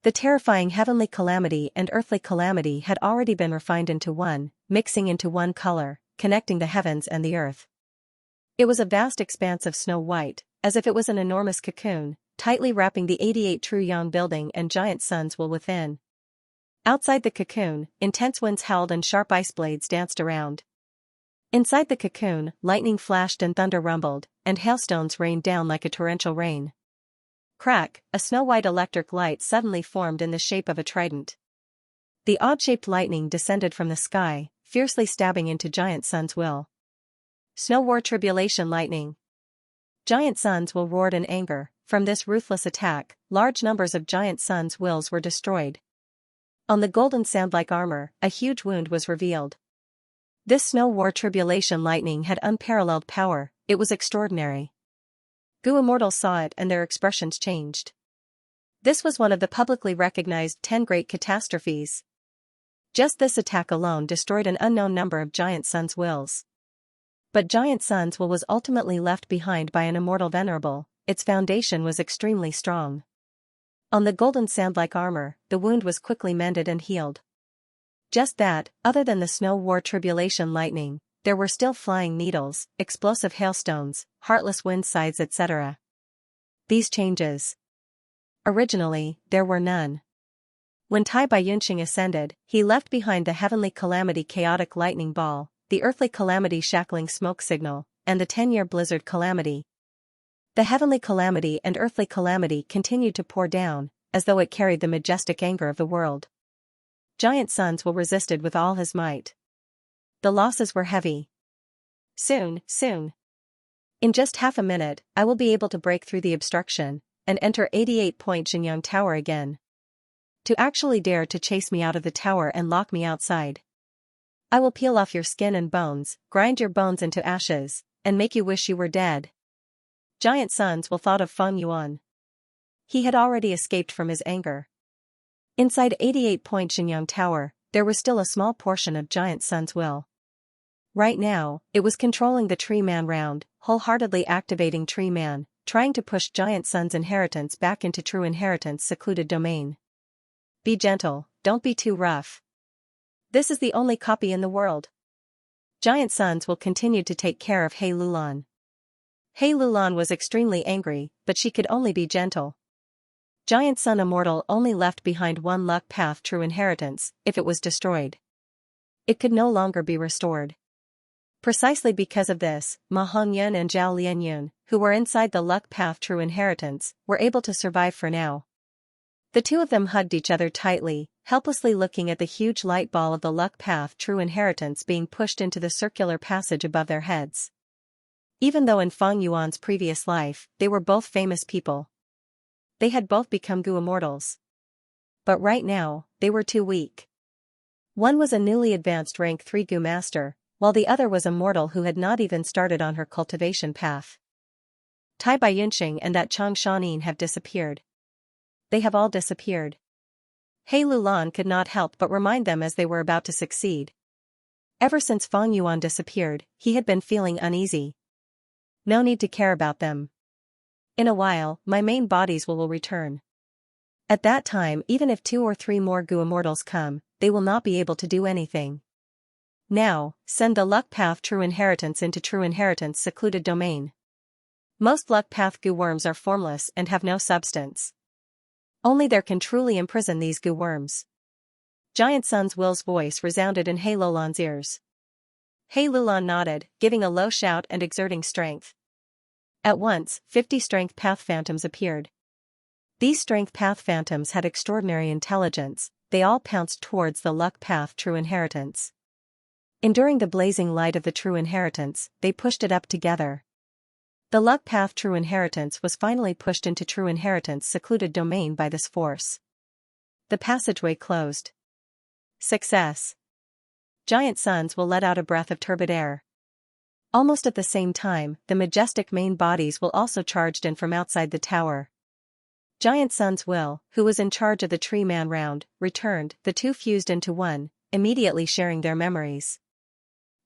The terrifying heavenly calamity and earthly calamity had already been refined into one, mixing into one color, connecting the heavens and the earth. It was a vast expanse of snow white, as if it was an enormous cocoon, tightly wrapping the 88 True Yang building and Giant Suns will within. Outside the cocoon, intense winds howled and sharp ice blades danced around. Inside the cocoon, lightning flashed and thunder rumbled, and hailstones rained down like a torrential rain. Crack, a snow-white electric light suddenly formed in the shape of a trident. The odd-shaped lightning descended from the sky, fiercely stabbing into Giant Sun's will. Snow War Tribulation Lightning. Giant Sun's will roared in anger. From this ruthless attack, large numbers of Giant Sun's wills were destroyed. On the golden sand-like armor, a huge wound was revealed. This Snow War Tribulation Lightning had unparalleled power, it was extraordinary. Gu Immortals saw it and their expressions changed. This was one of the publicly recognized 10 great catastrophes. Just this attack alone destroyed an unknown number of Giant Sun's wills. But Giant Sun's will was ultimately left behind by an immortal venerable, its foundation was extremely strong. On the golden sand-like armor, the wound was quickly mended and healed. Just that, other than the Snow War Tribulation Lightning, there were still flying needles, explosive hailstones, heartless wind sides etc. These changes. Originally, there were none. When Tai Baiyunqing ascended, he left behind the heavenly calamity chaotic lightning ball, the earthly calamity shackling smoke signal, and the 10-year blizzard calamity. The heavenly calamity and earthly calamity continued to pour down, as though it carried the majestic anger of the world. Giant Suns will resisted with all his might. The losses were heavy. Soon. In just half a minute, I will be able to break through the obstruction, and enter 88-point Xianxia Tower again. To actually dare to chase me out of the tower and lock me outside. I will peel off your skin and bones, grind your bones into ashes, and make you wish you were dead. Giant Suns will thought of Feng Yuan. He had already escaped from his anger. Inside 88-point Xianxia Tower, there was still a small portion of Giant Sun's will. Right now, it was controlling the Tree Man round, wholeheartedly activating Tree Man, trying to push Giant Sun's inheritance back into True Inheritance secluded domain. Be gentle, don't be too rough. This is the only copy in the world. Giant Suns will continue to take care of He Lulan. He Lulan was extremely angry, but she could only be gentle. Giant Sun Immortal only left behind one luck path True Inheritance, if it was destroyed. It could no longer be restored. Precisely because of this, Ma Hongyun and Zhao Lianyun, who were inside the luck path true inheritance, were able to survive for now. The two of them hugged each other tightly, helplessly looking at the huge light ball of the luck path true inheritance being pushed into the circular passage above their heads. Even though in Fang Yuan's previous life, they were both famous people. They had both become Gu immortals. But right now, they were too weak. One was a newly advanced rank 3 Gu master, while the other was a mortal who had not even started on her cultivation path. Tai Baiyunxing and that Chang Shanin have disappeared. They have all disappeared. He Lulan could not help but remind them as they were about to succeed. Ever since Fang Yuan disappeared, he had been feeling uneasy. No need to care about them. In a while, my main bodies will return. At that time, even if 2 or 3 more Gu immortals come, they will not be able to do anything. Now, send the luck path true inheritance into true inheritance secluded domain. Most luck path Gu worms are formless and have no substance. Only there can truly imprison these Gu worms. Giant Sun's Will's voice resounded in He Lulan's ears. He Lulan nodded, giving a low shout and exerting strength. At once, 50 strength path phantoms appeared. These strength path phantoms had extraordinary intelligence, they all pounced towards the luck path true inheritance. Enduring the blazing light of the true inheritance, they pushed it up together. The luck path true inheritance was finally pushed into true inheritance secluded domain by this force. The passageway closed. Success. Giant Suns will let out a breath of turbid air. Almost at the same time, the majestic main bodies will also charged in from outside the tower. Giant Sun's Will, who was in charge of the tree man round, returned, the two fused into one, immediately sharing their memories.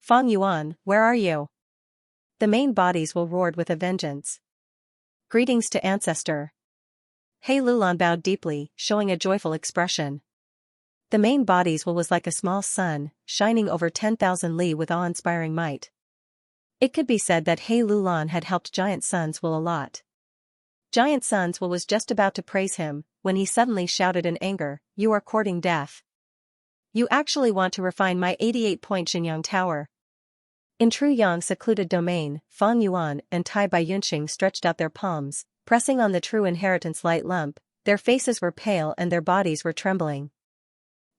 Fang Yuan, where are you? The main bodies will roared with a vengeance. Greetings to Ancestor. He Lulan bowed deeply, showing a joyful expression. The main bodies was like a small sun, shining over 10,000 li with awe-inspiring might. It could be said that He Lulan had helped Giant Sun's Will a lot. Giant Sun's Will was just about to praise him, when he suddenly shouted in anger, "You are courting death. You actually want to refine my 88-point Xianxia tower." In true Yang secluded domain, Fang Yuan and Tai Baiyunxing stretched out their palms, pressing on the true inheritance light lump, their faces were pale and their bodies were trembling.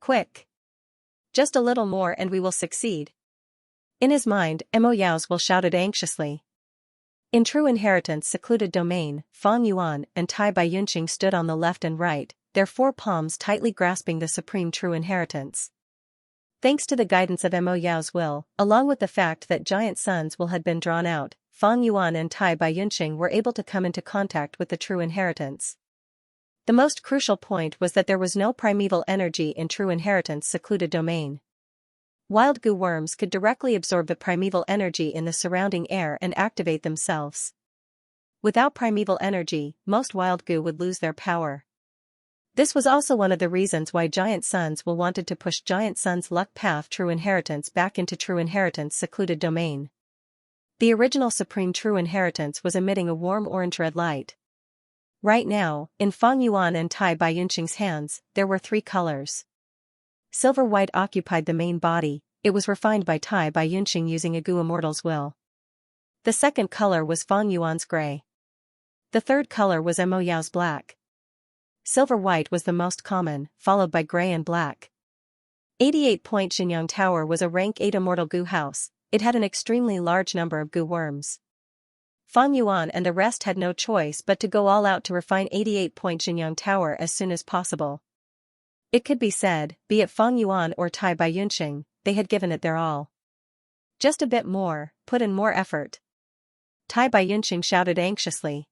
Quick! Just a little more and we will succeed. In his mind, Mo Yao's Will shouted anxiously. In true inheritance secluded domain, Fang Yuan and Tai Baiyunxing stood on the left and right, their 4 palms tightly grasping the supreme true inheritance. Thanks to the guidance of Mo Yao's Will, along with the fact that Giant Sun's Will had been drawn out, Fang Yuan and Tai Baiyunxing were able to come into contact with the true inheritance. The most crucial point was that there was no primeval energy in true inheritance secluded domain. Wild Gu worms could directly absorb the primeval energy in the surrounding air and activate themselves. Without primeval energy, most wild Gu would lose their power. This was also one of the reasons why Giant Sun's Will wanted to push Giant Sun's luck path true inheritance back into true inheritance secluded domain. The original supreme true inheritance was emitting a warm orange-red light. Right now, in Fang Yuan and Tai Baiyunxing's hands, there were 3 colors. Silver-white occupied the main body, it was refined by Tai Baiyunxing using a Gu immortal's will. The second color was Fang Yuan's gray. The third color was Mo Yao's black. Silver-white was the most common, followed by gray and black. 88-point Xianxia Tower was a rank 8 immortal Gu house, it had an extremely large number of Gu worms. Fang Yuan and the rest had no choice but to go all out to refine 88-point Xianxia Tower as soon as possible. It could be said, be it Fang Yuan or Tai Baiyunxing, they had given it their all. Just a bit more, put in more effort. Tai Baiyunxing shouted anxiously.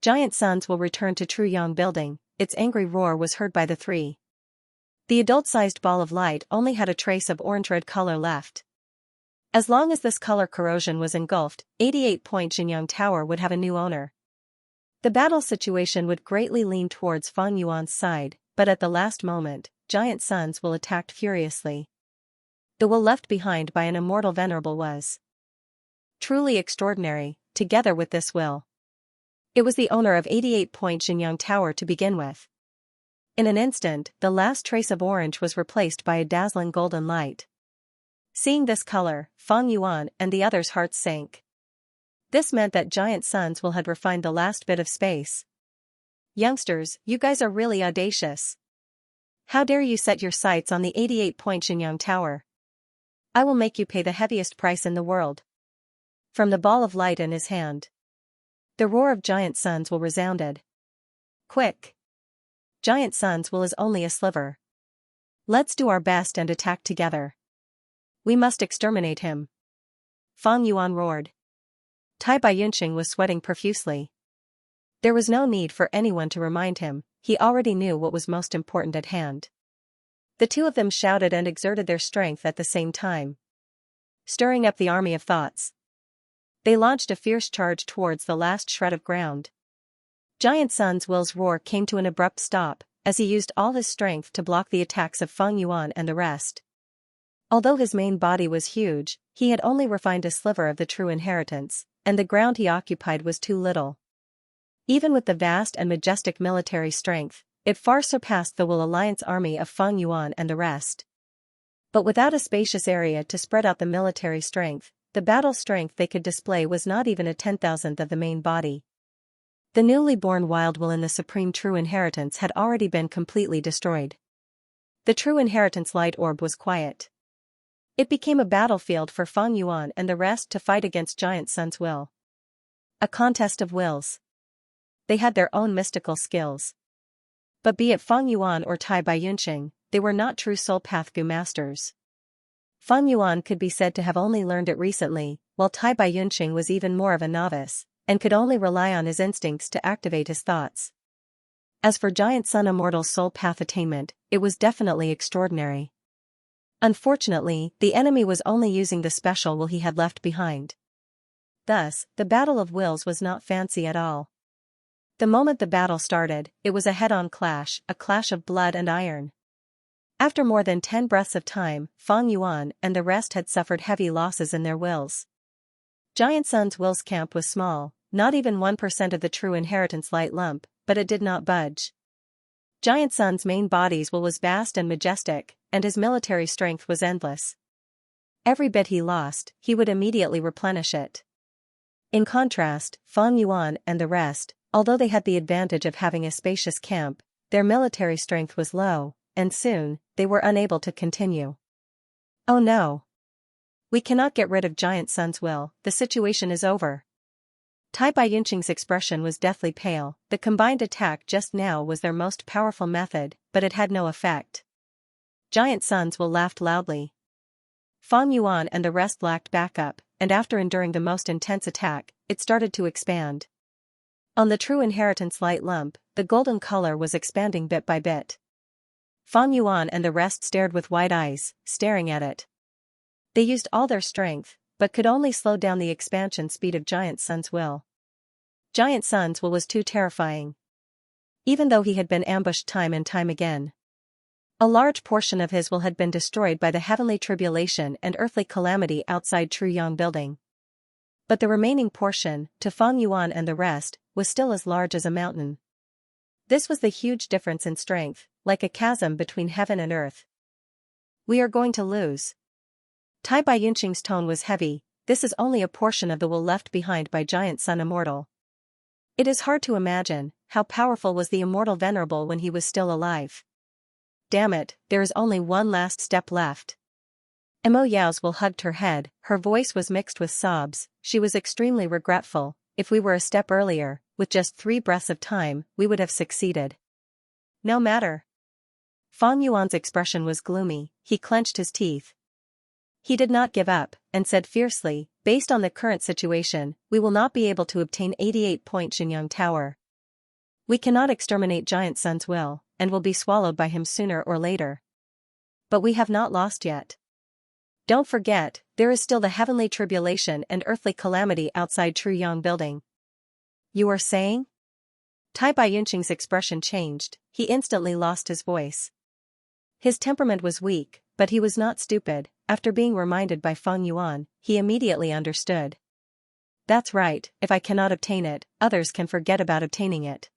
Giant Sun's Will return to True Yang building, its angry roar was heard by the 3. The adult-sized ball of light only had a trace of orange-red color left. As long as this color corrosion was engulfed, 88-point Xianxia Tower would have a new owner. The battle situation would greatly lean towards Fang Yuan's side, but at the last moment, Giant Sun's Will attacked furiously. The will left behind by an immortal venerable was truly extraordinary, together with this will. It was the owner of 88-point Xianxia Tower to begin with. In an instant, the last trace of orange was replaced by a dazzling golden light. Seeing this color, Fang Yuan and the others' hearts sank. This meant that giant sun's will had refined the last bit of space. Youngsters, you guys are really audacious. How dare you set your sights on the 88-point Xianxia Tower? I will make you pay the heaviest price in the world. From the ball of light in his hand, the roar of giant sun's will resounded. Quick! Giant sun's will is only a sliver. Let's do our best and attack together. We must exterminate him. Fang Yuan roared. Tai Baiyunqing was sweating profusely. There was no need for anyone to remind him, he already knew what was most important at hand. The two of them shouted and exerted their strength at the same time, stirring up the army of thoughts. They launched a fierce charge towards the last shred of ground. Giant Sun's will's roar came to an abrupt stop, as he used all his strength to block the attacks of Fang Yuan and the rest. Although his main body was huge, he had only refined a sliver of the true inheritance, and the ground he occupied was too little. Even with the vast and majestic military strength, it far surpassed the Will Alliance army of Fang Yuan and the rest. But without a spacious area to spread out the military strength, the battle strength they could display was not even a 10,000th of the main body. The newly born wild will in the supreme true inheritance had already been completely destroyed. The true inheritance light orb was quiet. It became a battlefield for Fang Yuan and the rest to fight against Giant Sun's will. A contest of wills. They had their own mystical skills. But be it Fang Yuan or Tai Baiyunqing, they were not true soul path Gu masters. Fang Yuan could be said to have only learned it recently, while Tai Baiyunqing was even more of a novice, and could only rely on his instincts to activate his thoughts. As for Giant Sun Immortal's soul path attainment, it was definitely extraordinary. Unfortunately, the enemy was only using the special will he had left behind. Thus, the battle of wills was not fancy at all. The moment the battle started, it was a head-on clash, a clash of blood and iron. After more than 10 breaths of time, Fang Yuan and the rest had suffered heavy losses in their wills. Giant Sun's will's camp was small, not even 1% of the true inheritance light lump, but it did not budge. Giant Sun's main body's will was vast and majestic, and his military strength was endless. Every bit he lost, he would immediately replenish it. In contrast, Fang Yuan and the rest, although they had the advantage of having a spacious camp, their military strength was low, and soon, they were unable to continue. Oh no! We cannot get rid of Giant Sun's will, the situation is over. Tai Baiyunqing's expression was deathly pale. The combined attack just now was their most powerful method, but it had no effect. Giant Sun's will laughed loudly. Fang Yuan and the rest lacked backup, and after enduring the most intense attack, it started to expand. On the true inheritance light lump, the golden color was expanding bit by bit. Fang Yuan and the rest stared with wide eyes, staring at it. They used all their strength, but could only slow down the expansion speed of Giant Sun's will. Giant Sun's will was too terrifying. Even though he had been ambushed time and time again. A large portion of his will had been destroyed by the heavenly tribulation and earthly calamity outside True Yang building. But the remaining portion, to Fang Yuan and the rest, was still as large as a mountain. This was the huge difference in strength, like a chasm between heaven and earth. We are going to lose. Tai Baiyunqing's tone was heavy. This is only a portion of the will left behind by Giant Sun Immortal. It is hard to imagine how powerful was the Immortal Venerable when he was still alive. Damn it, there is only one last step left. Mo Yao's will hugged her head, her voice was mixed with sobs. She was extremely regretful. If we were a step earlier, with just 3 breaths of time, we would have succeeded. No matter. Fang Yuan's expression was gloomy, he clenched his teeth. He did not give up, and said fiercely, based on the current situation, we will not be able to obtain 88-point Xianxia Tower. We cannot exterminate Giant Sun's will, and will be swallowed by him sooner or later. But we have not lost yet. Don't forget, there is still the heavenly tribulation and earthly calamity outside True Yang building. You are saying? Tai Baiyunqing's expression changed, he instantly lost his voice. His temperament was weak, but he was not stupid. After being reminded by Fang Yuan, he immediately understood. That's right, if I cannot obtain it, others can forget about obtaining it.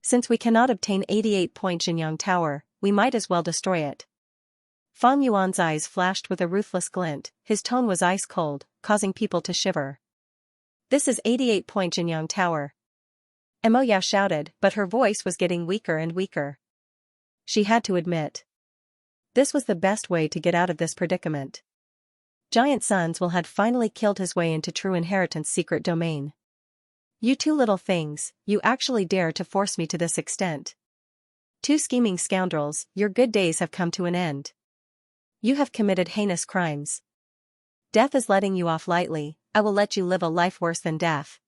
Since we cannot obtain 88-point Xianxia Tower, we might as well destroy it. Fang Yuan's eyes flashed with a ruthless glint, his tone was ice cold, causing people to shiver. This is 88-point Jinyang Tower. Mo Yao shouted, but her voice was getting weaker and weaker. She had to admit. This was the best way to get out of this predicament. Giant Sun's Will had finally killed his way into True Inheritance secret domain. You two little things, you actually dare to force me to this extent. Two scheming scoundrels, your good days have come to an end. You have committed heinous crimes. Death is letting you off lightly. I will let you live a life worse than death.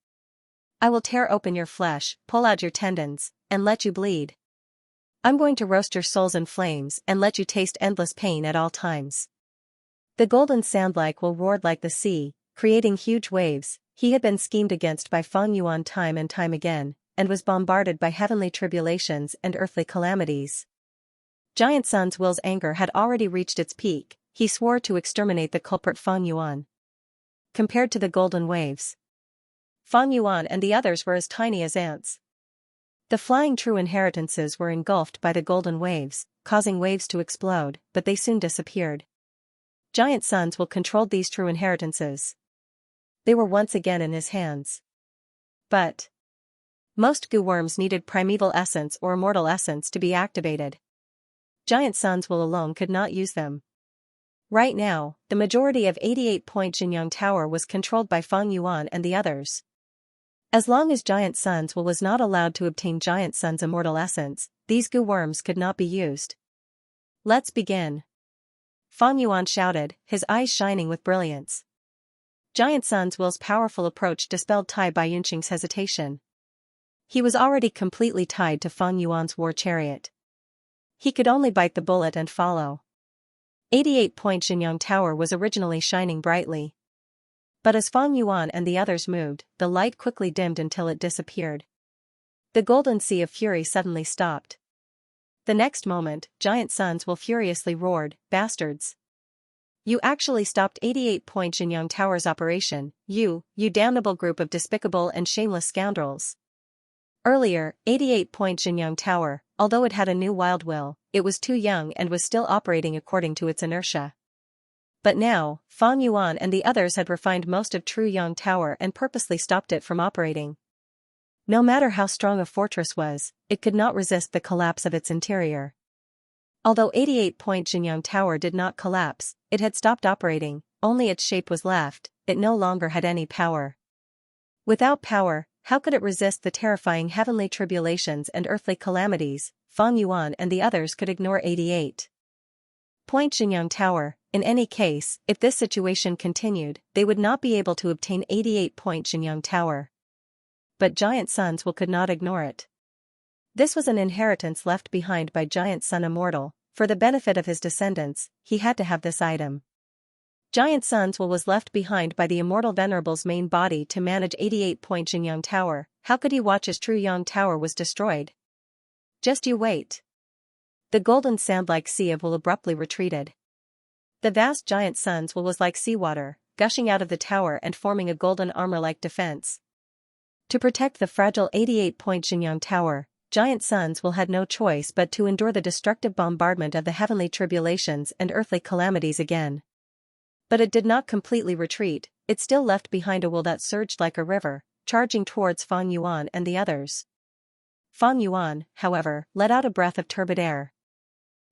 I will tear open your flesh, pull out your tendons, and let you bleed. I'm going to roast your souls in flames and let you taste endless pain at all times. The golden sand-like will roared like the sea, creating huge waves. He had been schemed against by Fang Yuan time and time again, and was bombarded by heavenly tribulations and earthly calamities. Giant Sun's Will's anger had already reached its peak. He swore to exterminate the culprit Fang Yuan. Compared to the golden waves, Fang Yuan and the others were as tiny as ants. The flying True Inheritances were engulfed by the golden waves, causing waves to explode, but they soon disappeared. Giant Sun's Will controlled these True Inheritances. They were once again in his hands. But most goo worms needed primeval essence or immortal essence to be activated. Giant Sun's Will alone could not use them. Right now, the majority of 88-point Jinyang Tower was controlled by Fang Yuan and the others. As long as Giant Sun's Will was not allowed to obtain Giant Sun's immortal essence, these goo worms could not be used. Let's begin. Fang Yuan shouted, his eyes shining with brilliance. Giant Sun's Will's powerful approach dispelled Tai Baiyunqing's hesitation. He was already completely tied to Fang Yuan's war chariot. He could only bite the bullet and follow. 88-point Jinyang Tower was originally shining brightly. But as Fang Yuan and the others moved, the light quickly dimmed until it disappeared. The golden sea of fury suddenly stopped. The next moment, Giant Sun's Will furiously roared, bastards. You actually stopped 88-point Jinyang Tower's operation, you damnable group of despicable and shameless scoundrels. Earlier, 88-point Jinyang Tower, although it had a new wild will, it was too young and was still operating according to its inertia. But now, Fang Yuan and the others had refined most of True Yang Tower and purposely stopped it from operating. No matter how strong a fortress was, it could not resist the collapse of its interior. Although 88-point Jinyang Tower did not collapse, it had stopped operating, only its shape was left, it no longer had any power. Without power, how could it resist the terrifying heavenly tribulations and earthly calamities? Fang Yuan and the others could ignore 88-point Jinyang Tower. In any case, if this situation continued, they would not be able to obtain 88-point Jinyang Tower. But Giant Sun's Will could not ignore it. This was an inheritance left behind by Giant Sun Immortal. For the benefit of his descendants, he had to have this item. Giant Sun's Will was left behind by the Immortal Venerable's main body to manage 88-point Jinyang Tower. How could he watch as True Yang Tower was destroyed? Just you wait. The golden sand-like sea of Will abruptly retreated. The vast Giant Sun's Will was like seawater, gushing out of the tower and forming a golden armor-like defense. To protect the fragile 88-point Jinyang Tower, Giant Sun's Will had no choice but to endure the destructive bombardment of the heavenly tribulations and earthly calamities again. But it did not completely retreat, it still left behind a will that surged like a river, charging towards Fang Yuan and the others. Fang Yuan, however, let out a breath of turbid air.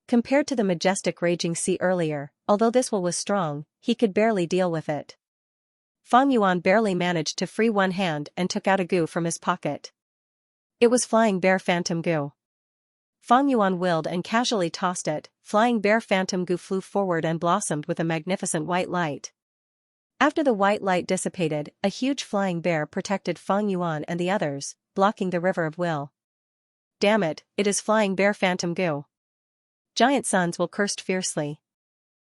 Compared to the majestic raging sea earlier, although this will was strong, he could barely deal with it. Fang Yuan barely managed to free one hand and took out a goo from his pocket. It was Flying Bear Phantom Goo. Fang Yuan willed and casually tossed it. Flying Bear Phantom Goo flew forward and blossomed with a magnificent white light. After the white light dissipated, a huge flying bear protected Fang Yuan and the others, blocking the river of will. Damn it, it is Flying Bear Phantom Goo. Giant Sun's Will cursed fiercely.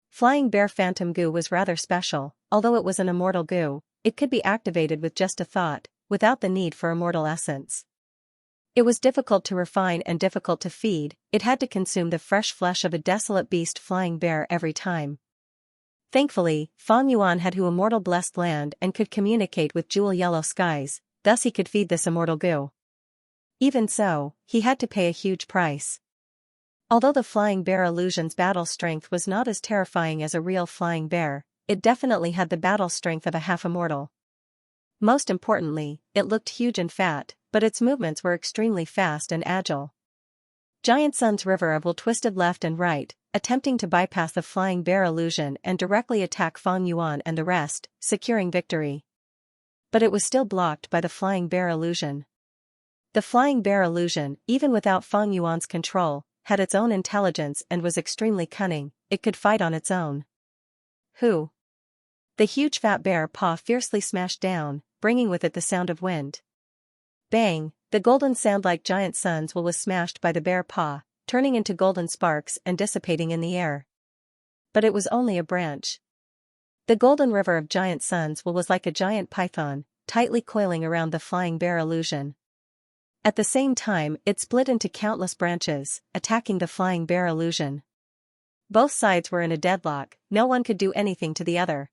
Flying Bear Phantom Goo was rather special, although it was an immortal goo, it could be activated with just a thought, without the need for immortal essence. It was difficult to refine and difficult to feed, it had to consume the fresh flesh of a desolate beast flying bear every time. Thankfully, Fang Yuan had who immortal blessed land and could communicate with jewel yellow skies, thus he could feed this immortal goo. Even so, he had to pay a huge price. Although the flying bear illusion's battle strength was not as terrifying as a real flying bear, it definitely had the battle strength of a half-immortal. Most importantly, it looked huge and fat, but its movements were extremely fast and agile. Giant Sun's river of will twisted left and right, attempting to bypass the flying bear illusion and directly attack Fang Yuan and the rest, securing victory. But it was still blocked by the flying bear illusion. The flying bear illusion, even without Fang Yuan's control, had its own intelligence and was extremely cunning. It could fight on its own. Who? The huge fat bear paw fiercely smashed down, bringing with it the sound of wind. Bang! The golden sound like Giant Sun's will was smashed by the bear paw, turning into golden sparks and dissipating in the air. But it was only a branch. The golden river of Giant Sun's will was like a giant python, tightly coiling around the flying bear illusion. At the same time, it split into countless branches, attacking the flying bear illusion. Both sides were in a deadlock, no one could do anything to the other.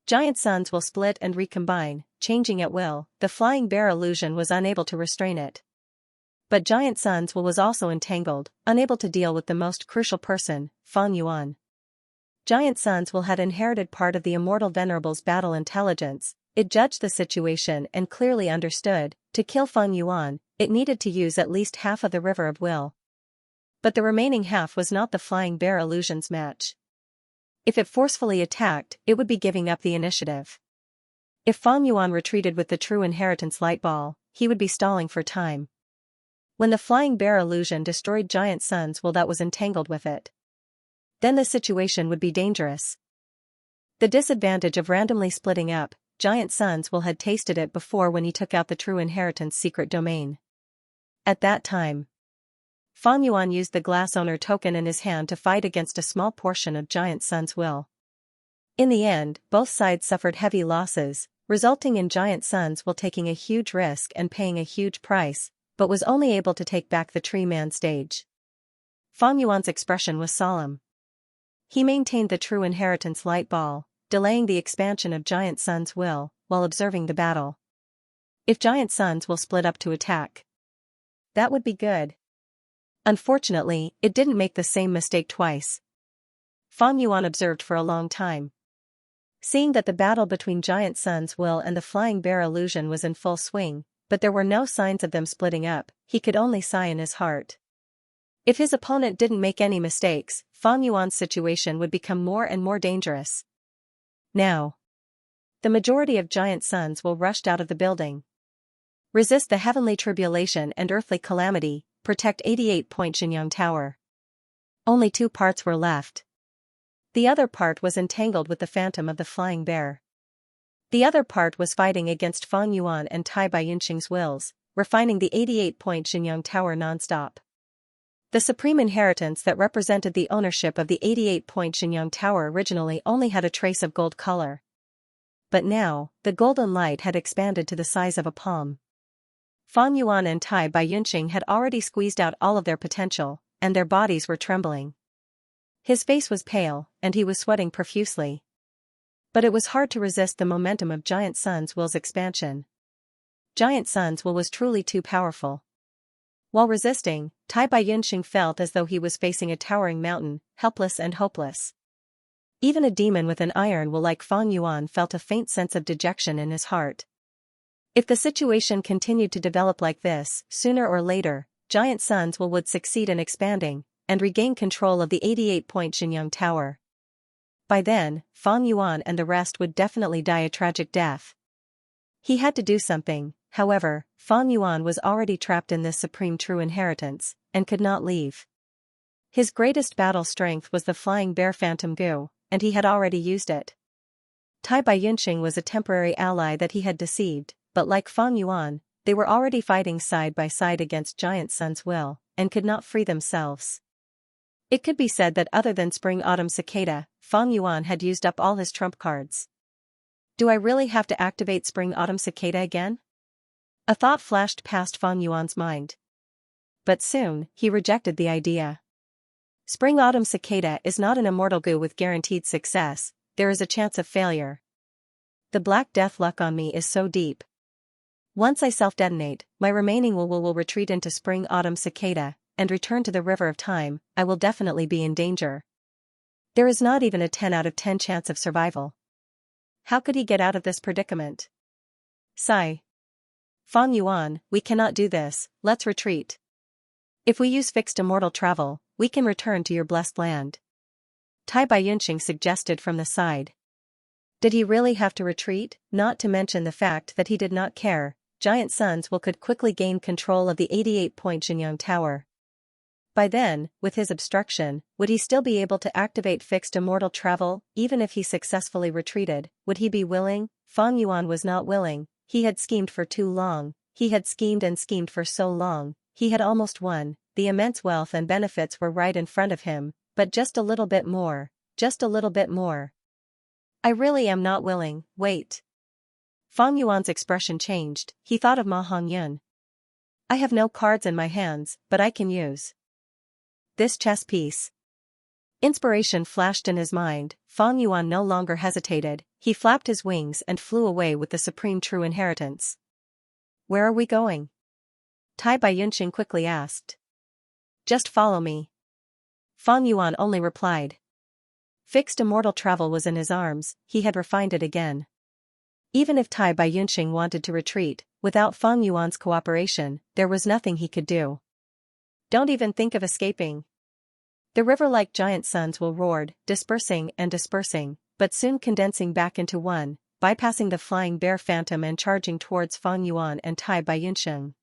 Giant Sun's will split and recombine, changing at will. The flying bear illusion was unable to restrain it. But Giant Sun's will was also entangled, unable to deal with the most crucial person, Fang Yuan. Giant Sun's will had inherited part of the immortal Venerable's battle intelligence. It judged the situation and clearly understood, to kill Fang Yuan, it needed to use at least half of the river of will. But the remaining half was not the flying bear illusion's match. If it forcefully attacked, it would be giving up the initiative. If Fang Yuan retreated with the true inheritance light ball, he would be stalling for time. When the flying bear illusion destroyed Giant Sun's will that was entangled with it, then the situation would be dangerous. The disadvantage of randomly splitting up, Giant Sun's will had tasted it before when he took out the true inheritance secret domain. At that time, Fang Yuan used the glass owner token in his hand to fight against a small portion of Giant Sun's will. In the end, both sides suffered heavy losses, resulting in Giant Sun's will taking a huge risk and paying a huge price, but was only able to take back the Tree Man stage. Fang Yuan's expression was solemn. He maintained the true inheritance light ball, delaying the expansion of Giant Sun's will, while observing the battle. If Giant Sun's will split up to attack, that would be good. Unfortunately, it didn't make the same mistake twice. Fang Yuan observed for a long time. Seeing that the battle between Giant Sun's will and the flying bear illusion was in full swing, but there were no signs of them splitting up, he could only sigh in his heart. If his opponent didn't make any mistakes, Fang Yuan's situation would become more and more dangerous. Now, the majority of Giant Sun's will rushed out of the building. Resist the heavenly tribulation and earthly calamity, protect 88-point Xianxia Tower. Only 2 parts were left. The other part was entangled with the phantom of the flying bear. The other part was fighting against Fang Yuan and Tai Baiyunqing's wills, refining the 88-point Xianxia Tower non-stop. The supreme inheritance that represented the ownership of the 88-point Xianxia Tower originally only had a trace of gold color. But now, the golden light had expanded to the size of a palm. Fang Yuan and Tai Baiyunqing had already squeezed out all of their potential, and their bodies were trembling. His face was pale, and he was sweating profusely. But it was hard to resist the momentum of Giant Sun's will's expansion. Giant Sun's will was truly too powerful. While resisting, Tai Baiyunqing felt as though he was facing a towering mountain, helpless and hopeless. Even a demon with an iron will like Fang Yuan felt a faint sense of dejection in his heart. If the situation continued to develop like this, sooner or later, Giant Sun's will would succeed in expanding, and regain control of the 88-point Xianxia Tower. By then, Fang Yuan and the rest would definitely die a tragic death. He had to do something, however, Fang Yuan was already trapped in this supreme true inheritance, and could not leave. His greatest battle strength was the flying bear phantom Gu, and he had already used it. Tai Baiyunqing was a temporary ally that he had deceived, but like Fang Yuan, they were already fighting side by side against Giant Sun's will, and could not free themselves. It could be said that other than Spring-Autumn Cicada, Fang Yuan had used up all his trump cards. Do I really have to activate Spring-Autumn Cicada again? A thought flashed past Fang Yuan's mind. But soon, he rejected the idea. Spring-Autumn Cicada is not an immortal Gu with guaranteed success, there is a chance of failure. The Black Death luck on me is so deep. Once I self-detonate, my remaining will retreat into Spring-Autumn Cicada, and return to the river of time, I will definitely be in danger. There is not even a 10 out of 10 chance of survival. How could he get out of this predicament? Sigh. Fang Yuan, we cannot do this, let's retreat. If we use fixed immortal travel, we can return to your blessed land. Tai Baiyunxing suggested from the side. Did he really have to retreat, not to mention the fact that he did not care? Giant Suns could quickly gain control of the 88-point Xianxia Tower. By then, with his obstruction, would he still be able to activate fixed immortal travel, even if he successfully retreated? Would he be willing? Fang Yuan was not willing. He had schemed for too long. He had schemed and schemed for so long. He had almost won. The immense wealth and benefits were right in front of him, but just a little bit more. Just a little bit more. I really am not willing, wait. Fang Yuan's expression changed. He thought of Ma Hongyun. I have no cards in my hands, but I can use this chess piece. Inspiration flashed in his mind. Fang Yuan no longer hesitated. He flapped his wings and flew away with the supreme true inheritance. Where are we going? Tai Baiyunxing quickly asked. Just follow me. Fang Yuan only replied. Fixed immortal travel was in his arms, he had refined it again. Even if Tai Baiyunxing wanted to retreat, without Fang Yuan's cooperation, there was nothing he could do. Don't even think of escaping. The river-like giant suns roared, dispersing and dispersing, but soon condensing back into one, bypassing the flying bear phantom and charging towards Fang Yuan and Tai Baiyunxing.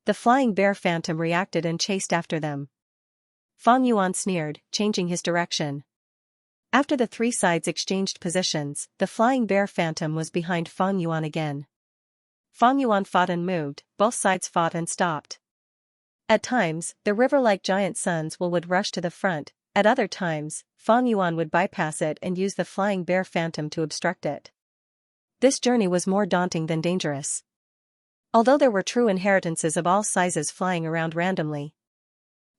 The flying bear phantom reacted and chased after them. Fang Yuan sneered, changing his direction. After the three sides exchanged positions, the flying bear phantom was behind Fang Yuan again. Fang Yuan fought and moved, both sides fought and stopped. At times, the river-like giant suns would rush to the front, at other times, Fang Yuan would bypass it and use the flying bear phantom to obstruct it. This journey was more daunting than dangerous. Although there were true inheritances of all sizes flying around randomly.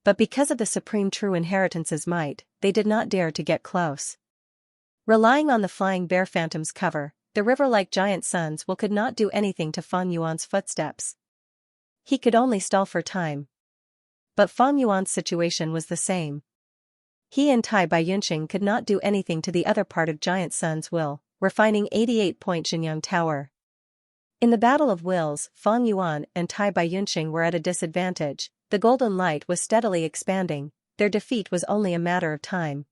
But because of the supreme true inheritance's might, they did not dare to get close. Relying on the flying bear phantom's cover, the river-like giant suns could not do anything to Fang Yuan's footsteps. He could only stall for time. But Fang Yuan's situation was the same. He and Tai Baiyunxing could not do anything to the other part of giant sun's will, refining 88-point Xianxia Tower. In the battle of wills, Fang Yuan and Tai Baiyunxing were at a disadvantage. The golden light was steadily expanding, their defeat was only a matter of time.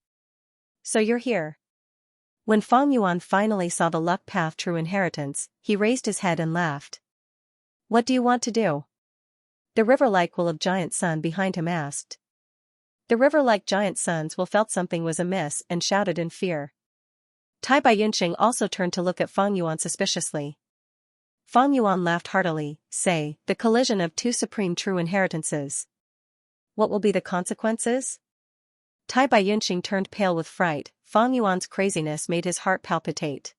So you're here. When Fang Yuan finally saw the luck path true inheritance, he raised his head and laughed. What do you want to do? The river-like will of giant sun behind him asked. The river-like giant suns felt something was amiss and shouted in fear. Tai Baiyunxing also turned to look at Fang Yuan suspiciously. Fang Yuan laughed heartily, say, the collision of two supreme true inheritances. What will be the consequences? Tai Baiyunxing turned pale with fright. Fang Yuan's craziness made his heart palpitate.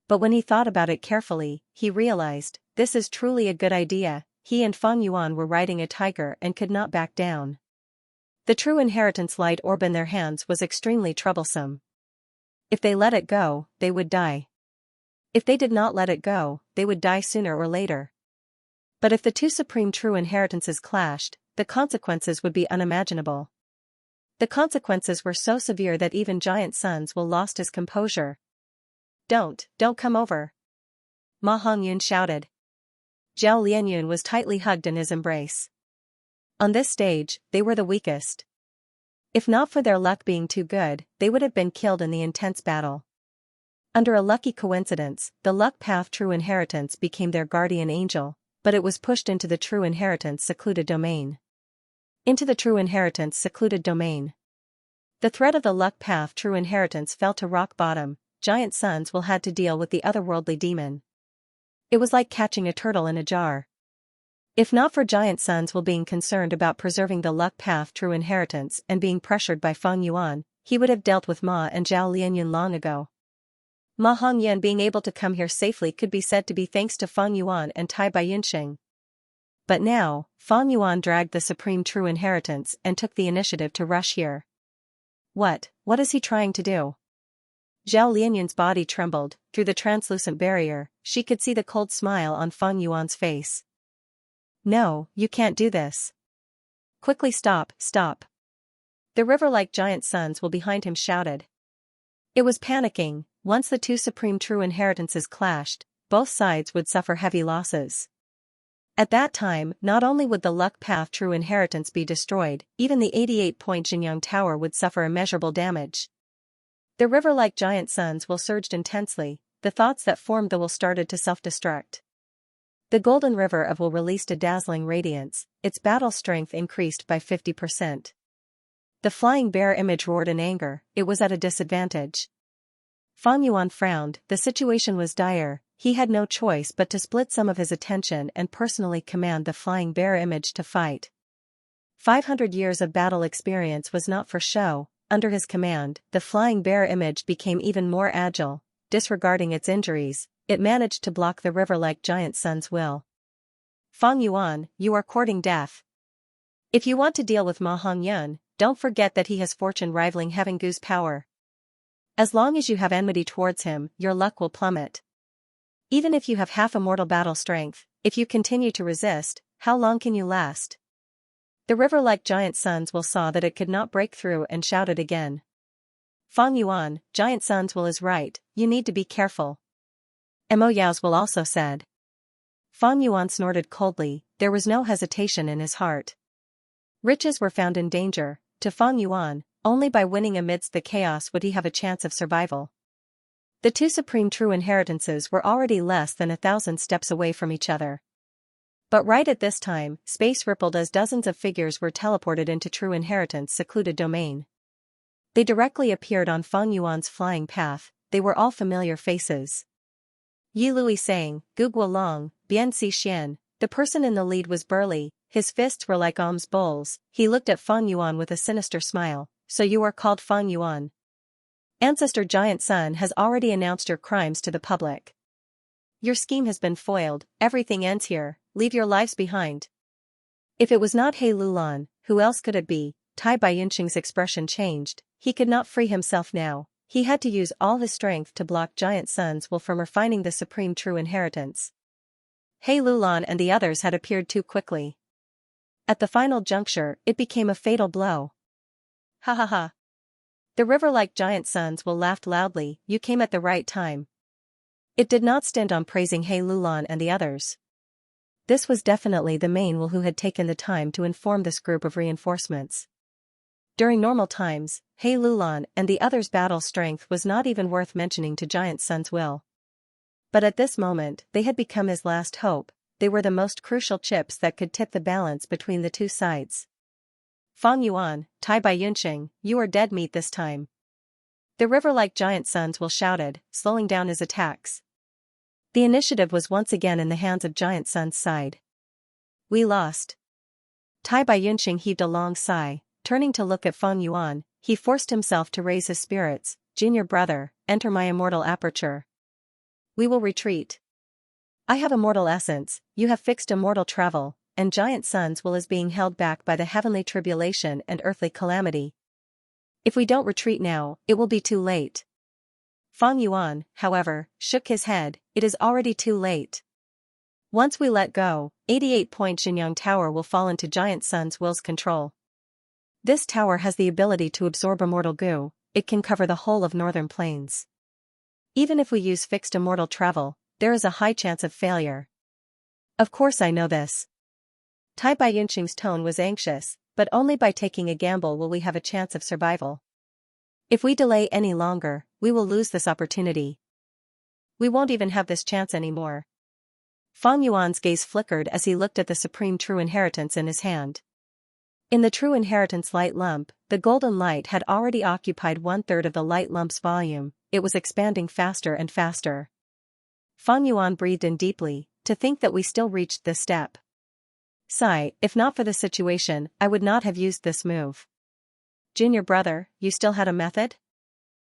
But when he thought about it carefully, he realized, this is truly a good idea. He and Fang Yuan were riding a tiger and could not back down. The true inheritance light orb in their hands was extremely troublesome. If they let it go, they would die. If they did not let it go, they would die sooner or later. But if the two supreme true inheritances clashed, the consequences would be unimaginable. The consequences were so severe that even giant suns lost his composure. Don't come over. Ma Hongyun shouted. Zhao Lianyun was tightly hugged in his embrace. On this stage, they were the weakest. If not for their luck being too good, they would have been killed in the intense battle. Under a lucky coincidence, the luck path true inheritance became their guardian angel, but it was pushed into the true inheritance secluded domain. Into the true inheritance secluded domain. The threat of the luck path true inheritance fell to rock bottom. Giant suns had to deal with the otherworldly demon. It was like catching a turtle in a jar. If not for giant suns being concerned about preserving the luck path true inheritance and being pressured by Fang Yuan, he would have dealt with Ma and Zhao Lianyun long ago. Ma Hongyan being able to come here safely could be said to be thanks to Fang Yuan and Tai Baiyunxing. But now, Fang Yuan dragged the supreme true inheritance and took the initiative to rush here. What is he trying to do? Zhao Lianyun's body trembled. Through the translucent barrier, she could see the cold smile on Fang Yuan's face. No, you can't do this. Quickly stop, stop. The river-like giant sons will behind him shouted. It was panicking. Once the two supreme true inheritances clashed, both sides would suffer heavy losses. At that time, not only would the luck path true inheritance be destroyed, even the 88-point Xianxia tower would suffer immeasurable damage. The river-like giant sons will surged intensely, the thoughts that formed the will started to self-destruct. The golden river of will released a dazzling radiance, its battle strength increased by 50%. The flying bear image roared in anger, it was at a disadvantage. Fang Yuan frowned, the situation was dire, he had no choice but to split some of his attention and personally command the flying bear image to fight. 500 years of battle experience was not for show, under his command, the flying bear image became even more agile, disregarding its injuries, it managed to block the river-like giant son's will. Fang Yuan, you are courting death. If you want to deal with Ma Hongyun, don't forget that he has fortune rivaling Heaven Gu's power. As long as you have enmity towards him, your luck will plummet. Even if you have half immortal battle strength, if you continue to resist, how long can you last? The river-like giant sons will saw that it could not break through and shouted again. Fang Yuan, giant sons will is right, you need to be careful. Mo Yao's will also said. Fang Yuan snorted coldly, there was no hesitation in his heart. Riches were found in danger, to Fang Yuan, only by winning amidst the chaos would he have a chance of survival. The two supreme true inheritances were already less than 1,000 steps away from each other. But right at this time, space rippled as dozens of figures were teleported into true inheritance secluded domain. They directly appeared on Fang Yuan's flying path, they were all familiar faces. Yi Lui sang, Gu Guolong, Bian Si Xian, the person in the lead was burly, his fists were like alms bowls, he looked at Fang Yuan with a sinister smile, so you are called Fang Yuan. Ancestor Giant Sun has already announced your crimes to the public. Your scheme has been foiled, everything ends here, leave your lives behind. If it was not He Lulan, who else could it be? Tai Baiyunqing's expression changed, he could not free himself now, he had to use all his strength to block Giant Sun's will from refining the supreme true inheritance. He Lulan and the others had appeared too quickly. At the final juncture, it became a fatal blow. Ha ha ha. The river-like giant sons will laughed loudly, you came at the right time. It did not stand on praising He Lulan and the others. This was definitely the main will who had taken the time to inform this group of reinforcements. During normal times, He Lulan and the others' battle strength was not even worth mentioning to Giant Sun's will. But at this moment, they had become his last hope, they were the most crucial chips that could tip the balance between the two sides. Fang Yuan, Tai Baiyunqing, you are dead meat this time. The river-like giant sons will shouted, slowing down his attacks. The initiative was once again in the hands of Giant Sun's side. We lost. Tai Baiyunqing heaved a long sigh, turning to look at Fang Yuan, he forced himself to raise his spirits, junior brother, enter my immortal aperture. We will retreat. I have immortal essence, you have fixed immortal travel, and Giant Sun's will is being held back by the heavenly tribulation and earthly calamity. If we don't retreat now, it will be too late. Fang Yuan, however, shook his head, it is already too late. Once we let go, 88-point Xianxia Tower will fall into Giant Sun's will's control. This tower has the ability to absorb immortal goo, it can cover the whole of northern plains. Even if we use fixed immortal travel, there is a high chance of failure. Of course I know this. Tai Baiyunqing's tone was anxious, but only by taking a gamble will we have a chance of survival. If we delay any longer, we will lose this opportunity. We won't even have this chance anymore. Fang Yuan's gaze flickered as he looked at the supreme true inheritance in his hand. In the true inheritance light lump, the golden light had already occupied 1/3 of the light lump's volume, it was expanding faster and faster. Fang Yuan breathed in deeply, to think that we still reached this step. Sigh, if not for the situation, I would not have used this move. Junior brother, you still had a method?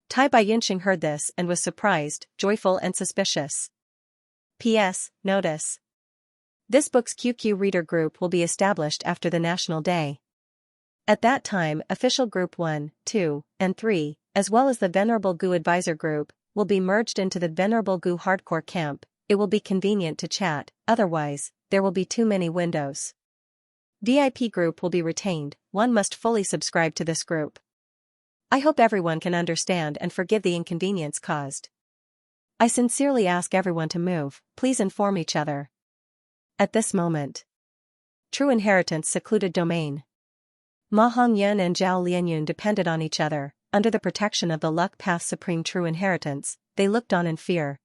Tai Baiyunqing heard this and was surprised, joyful and suspicious. P.S. Notice. This book's QQ reader group will be established after the National Day. At that time, official group 1, 2, and 3, as well as the Venerable Gu Advisor group, will be merged into the Venerable Gu Hardcore Camp, it will be convenient to chat, otherwise, there will be too many windows. VIP group will be retained, one must fully subscribe to this group. I hope everyone can understand and forgive the inconvenience caused. I sincerely ask everyone to move, please inform each other. At this moment. True Inheritance Secluded Domain. Ma Hongyun and Zhao Lianyun depended on each other, under the protection of the Luck Path Supreme True Inheritance, they looked on in fear.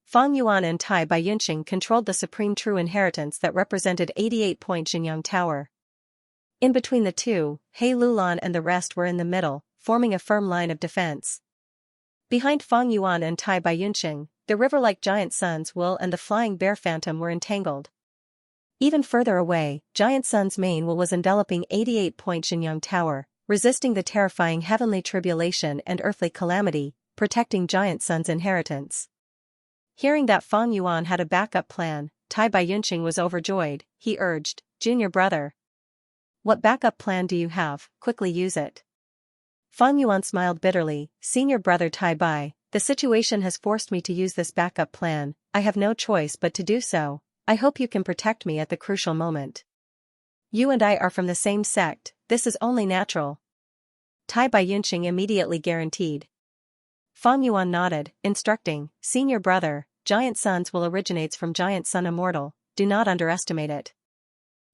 Fang Yuan and Tai Baiyunxing controlled the Supreme True Inheritance that represented 88-point Xinyang Tower. In between the two, He Lulan and the rest were in the middle, forming a firm line of defense. Behind Fang Yuan and Tai Baiyunxing, the river-like Giant Sun's Will and the Flying Bear Phantom were entangled. Even further away, Giant Sun's Main Will was enveloping 88-point Xinyang Tower, resisting the terrifying heavenly tribulation and earthly calamity, protecting Giant Sun's inheritance. Hearing that Fang Yuan had a backup plan, Tai Baiyunxing was overjoyed. He urged, "Junior brother. What backup plan do you have? Quickly use it." Fang Yuan smiled bitterly, "Senior brother Tai Bai, the situation has forced me to use this backup plan, I have no choice but to do so. I hope you can protect me at the crucial moment. You and I are from the same sect, this is only natural." Tai Baiyunxing immediately guaranteed. Fang Yuan nodded, instructing, "Senior brother, Giant Sun's Will originates from Giant Sun Immortal, do not underestimate it.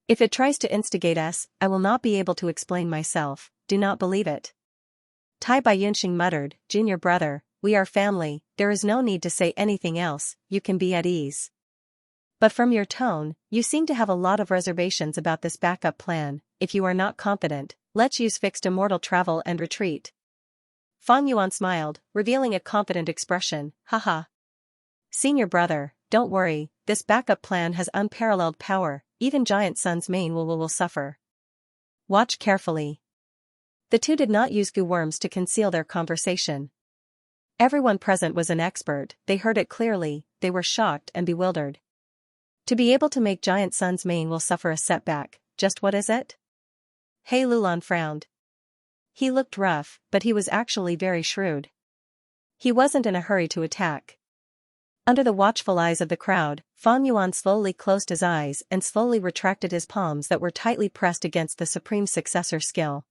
If it tries to instigate us, I will not be able to explain myself, do not believe it." Tai Baiyunxing muttered, "Junior brother, we are family, there is no need to say anything else, you can be at ease. But from your tone, you seem to have a lot of reservations about this backup plan. If you are not confident, let's use fixed immortal travel and retreat." Fang Yuan smiled, revealing a confident expression, "Haha. Senior brother, don't worry, this backup plan has unparalleled power, even Giant Sun's Main will suffer. Watch carefully." The two did not use goo worms to conceal their conversation. Everyone present was an expert, they heard it clearly, they were shocked and bewildered. To be able to make Giant Sun's Main will suffer a setback, just what is it? He Lulan frowned. He looked rough, but he was actually very shrewd. He wasn't in a hurry to attack. Under the watchful eyes of the crowd, Fang Yuan slowly closed his eyes and slowly retracted his palms that were tightly pressed against the Supreme Successor skill.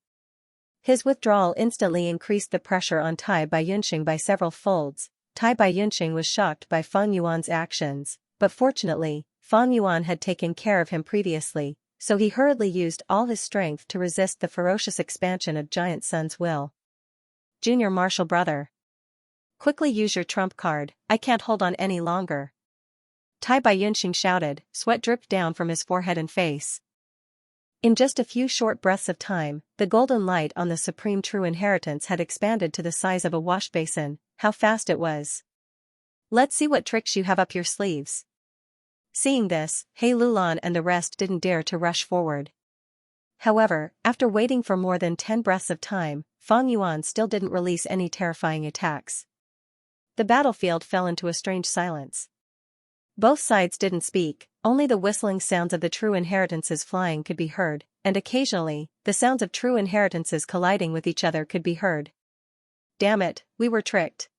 His withdrawal instantly increased the pressure on Tai Baiyunxing by several folds. Tai Baiyunxing was shocked by Fang Yuan's actions, but fortunately, Fang Yuan had taken care of him previously, so he hurriedly used all his strength to resist the ferocious expansion of Giant Sun's Will. "Junior Marshal brother. Quickly use your trump card, I can't hold on any longer." Tai Baiyunxing shouted, sweat dripped down from his forehead and face. In just a few short breaths of time, the golden light on the Supreme True Inheritance had expanded to the size of a wash basin. How fast it was. "Let's see what tricks you have up your sleeves." Seeing this, He Lulan and the rest didn't dare to rush forward. However, after waiting for more than 10 breaths of time, Fang Yuan still didn't release any terrifying attacks. The battlefield fell into a strange silence. Both sides didn't speak, only the whistling sounds of the True Inheritances flying could be heard, and occasionally, the sounds of True Inheritances colliding with each other could be heard. "Damn it, we were tricked."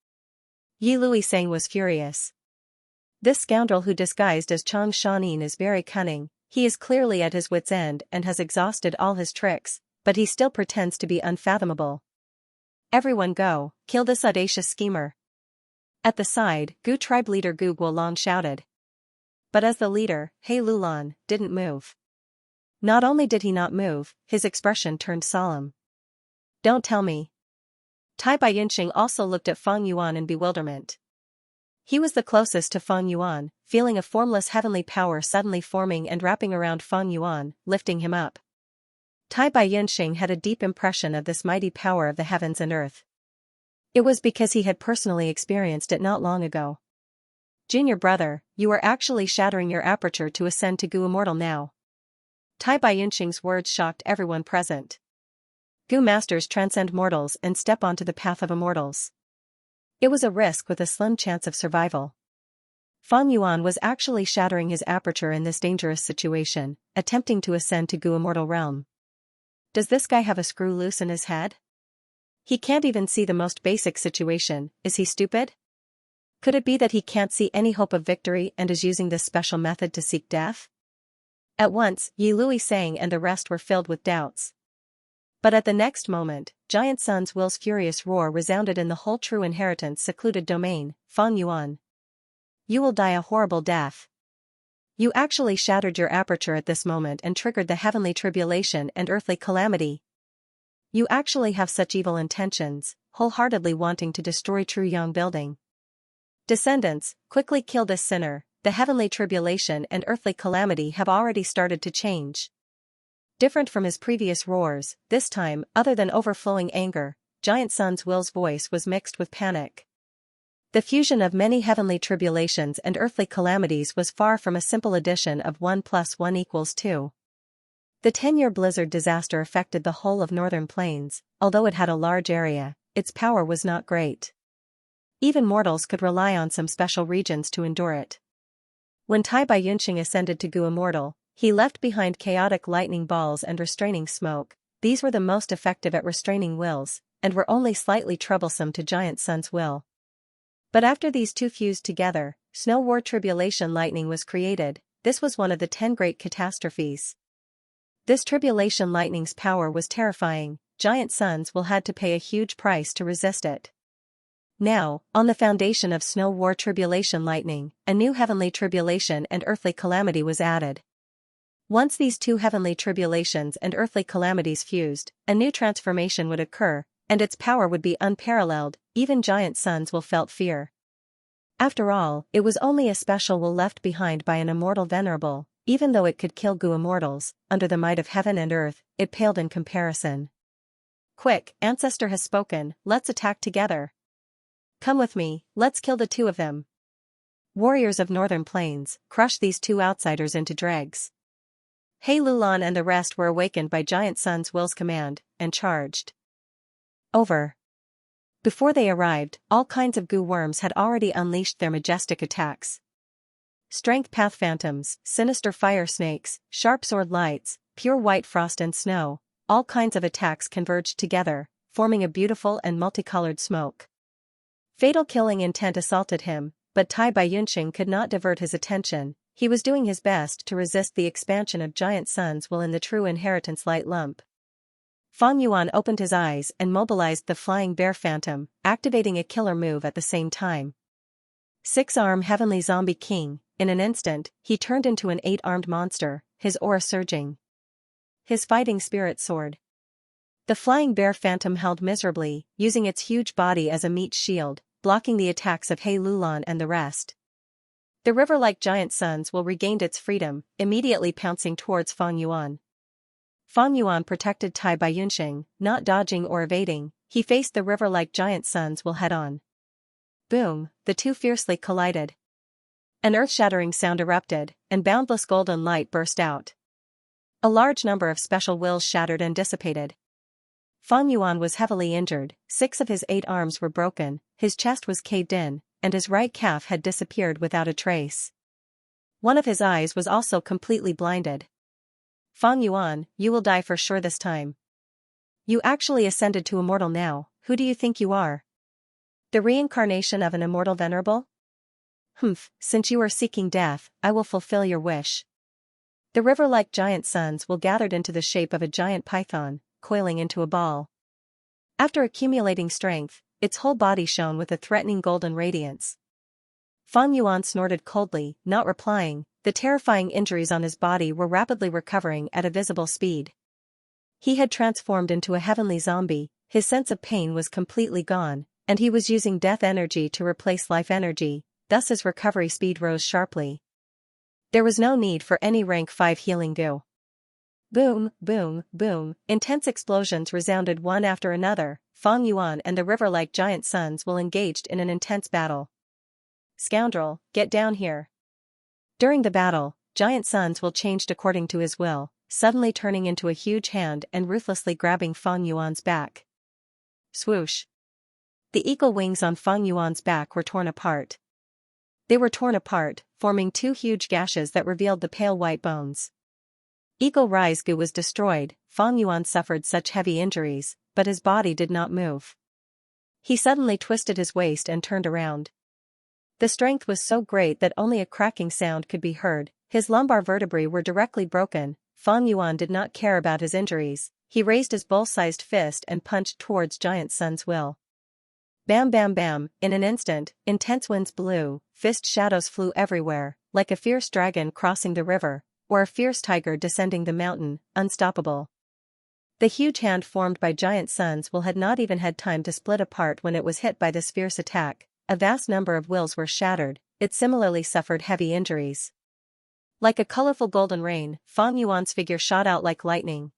Yi Luisang was furious. "This scoundrel who disguised as Chang Shanin is very cunning, he is clearly at his wit's end and has exhausted all his tricks, but he still pretends to be unfathomable. Everyone go, kill this audacious schemer." At the side, Gu tribe leader Gu Guolong shouted. But as the leader, He Lulan, didn't move. Not only did he not move, his expression turned solemn. "Don't tell me." Tai Baiyunxing also looked at Fang Yuan in bewilderment. He was the closest to Fang Yuan, feeling a formless heavenly power suddenly forming and wrapping around Fang Yuan, lifting him up. Tai Baiyunxing had a deep impression of this mighty power of the heavens and earth. It was because he had personally experienced it not long ago. "Junior brother, you are actually shattering your aperture to ascend to Gu Immortal now." Tai Baiyunxing's words shocked everyone present. Gu masters transcend mortals and step onto the path of immortals. It was a risk with a slim chance of survival. Fang Yuan was actually shattering his aperture in this dangerous situation, attempting to ascend to Gu Immortal realm. Does this guy have a screw loose in his head? He can't even see the most basic situation, is he stupid? Could it be that he can't see any hope of victory and is using this special method to seek death? At once, Yi Lui sang and the rest were filled with doubts. But at the next moment, Giant Sun's will's furious roar resounded in the whole True Inheritance secluded domain. Fang Yuan, you will die a horrible death. You actually shattered your aperture at this moment and triggered the heavenly tribulation and earthly calamity. You actually have such evil intentions, wholeheartedly wanting to destroy True Yang building. Descendants, quickly kill this sinner. The heavenly tribulation and earthly calamity have already started to change. Different from his previous roars, this time, other than overflowing anger, Giant Sun's will's voice was mixed with panic. The fusion of many heavenly tribulations and earthly calamities was far from a simple addition of 1 + 1 = 2. The 10-year blizzard disaster affected the whole of northern plains. Although it had a large area, its power was not great. Even mortals could rely on some special regions to endure it. When Tai Baiyunxing ascended to Gu Immortal, he left behind chaotic lightning balls and restraining smoke. These were the most effective at restraining wills, and were only slightly troublesome to Giant Sun's will. But after these two fused together, Snow War Tribulation Lightning was created. This was one of the 10 great catastrophes. This tribulation lightning's power was terrifying. Giant Sun's will had to pay a huge price to resist it. Now, on the foundation of Snow War Tribulation Lightning, a new heavenly tribulation and earthly calamity was added. Once these two heavenly tribulations and earthly calamities fused, a new transformation would occur, and its power would be unparalleled. Even Giant Sun's will felt fear. After all, it was only a special will left behind by an immortal venerable. Even though it could kill Gu immortals, under the might of heaven and earth, it paled in comparison. Quick, Ancestor has spoken, let's attack together. Come with me, let's kill the two of them. Warriors of northern plains, crush these two outsiders into dregs. He Lulan and the rest were awakened by Giant Sun's will's command, and charged. Over. Before they arrived, all kinds of Gu worms had already unleashed their majestic attacks. Strength path phantoms, sinister fire snakes, sharp sword lights, pure white frost and snow, all kinds of attacks converged together, forming a beautiful and multicolored smoke. Fatal killing intent assaulted him, but Tai Baiyunxing could not divert his attention. He was doing his best to resist the expansion of Giant Sun's will in the True Inheritance light lump. Fang Yuan opened his eyes and mobilized the Flying Bear Phantom, activating a killer move at the same time. 6-arm Heavenly Zombie King. In an instant, he turned into an 8-armed monster, his aura surging. His fighting spirit soared. The Flying Bear Phantom held miserably, using its huge body as a meat shield, blocking the attacks of He Lulan and the rest. The river-like Giant Sun's will regained its freedom, immediately pouncing towards Fang Yuan. Fang Yuan protected Tai Baiyunxing, not dodging or evading. He faced the river-like Giant Sun's will head-on. Boom, the two fiercely collided. An earth-shattering sound erupted, and boundless golden light burst out. A large number of special wills shattered and dissipated. Fang Yuan was heavily injured, 6 of his 8 arms were broken, his chest was caved in, and his right calf had disappeared without a trace. One of his eyes was also completely blinded. Fang Yuan, you will die for sure this time. You actually ascended to immortal now. Who do you think you are? The reincarnation of an immortal venerable? Humph, since you are seeking death, I will fulfill your wish. The river-like Giant Sun's will gathered into the shape of a giant python, coiling into a ball. After accumulating strength, its whole body shone with a threatening golden radiance. Fang Yuan snorted coldly, not replying. The terrifying injuries on his body were rapidly recovering at a visible speed. He had transformed into a heavenly zombie, his sense of pain was completely gone, and he was using death energy to replace life energy, thus his recovery speed rose sharply. There was no need for any rank 5 healing goo. Boom, boom, boom, intense explosions resounded one after another. Fang Yuan and the river-like Giant Sun's will engaged in an intense battle. Scoundrel, get down here. During the battle, Giant Sun's will changed according to his will, suddenly turning into a huge hand and ruthlessly grabbing Fang Yuan's back. Swoosh. The eagle wings on Fang Yuan's back were torn apart. They were torn apart, forming 2 huge gashes that revealed the pale white bones. Eagle Rise Gu was destroyed. Fang Yuan suffered such heavy injuries, but his body did not move. He suddenly twisted his waist and turned around. The strength was so great that only a cracking sound could be heard. His lumbar vertebrae were directly broken. Fang Yuan did not care about his injuries. He raised his bull-sized fist and punched towards Giant Sun's will. Bam bam bam, in an instant, intense winds blew, fist shadows flew everywhere, like a fierce dragon crossing the river, or a fierce tiger descending the mountain, unstoppable. The huge hand formed by Giant Sun's will had not even had time to split apart when it was hit by this fierce attack. A vast number of wills were shattered. It similarly suffered heavy injuries. Like a colorful golden rain, Fang Yuan's figure shot out like lightning.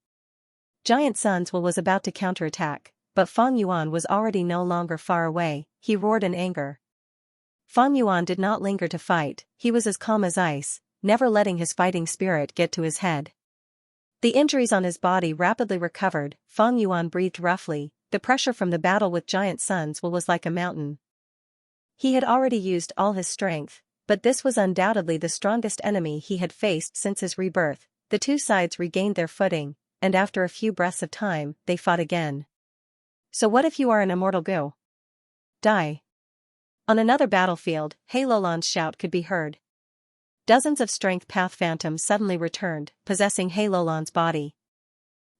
Giant Sun's will was about to counterattack, but Fang Yuan was already no longer far away. He roared in anger. Fang Yuan did not linger to fight. He was as calm as ice, never letting his fighting spirit get to his head. The injuries on his body rapidly recovered. Fang Yuan breathed roughly. The pressure from the battle with Giant Sun's will was like a mountain. He had already used all his strength, but this was undoubtedly the strongest enemy he had faced since his rebirth. The two sides regained their footing, and after a few breaths of time, they fought again. So what if you are an immortal goo? Die. On another battlefield, He Lulan's shout could be heard. Dozens of strength path phantoms suddenly returned, possessing He Lulan's body.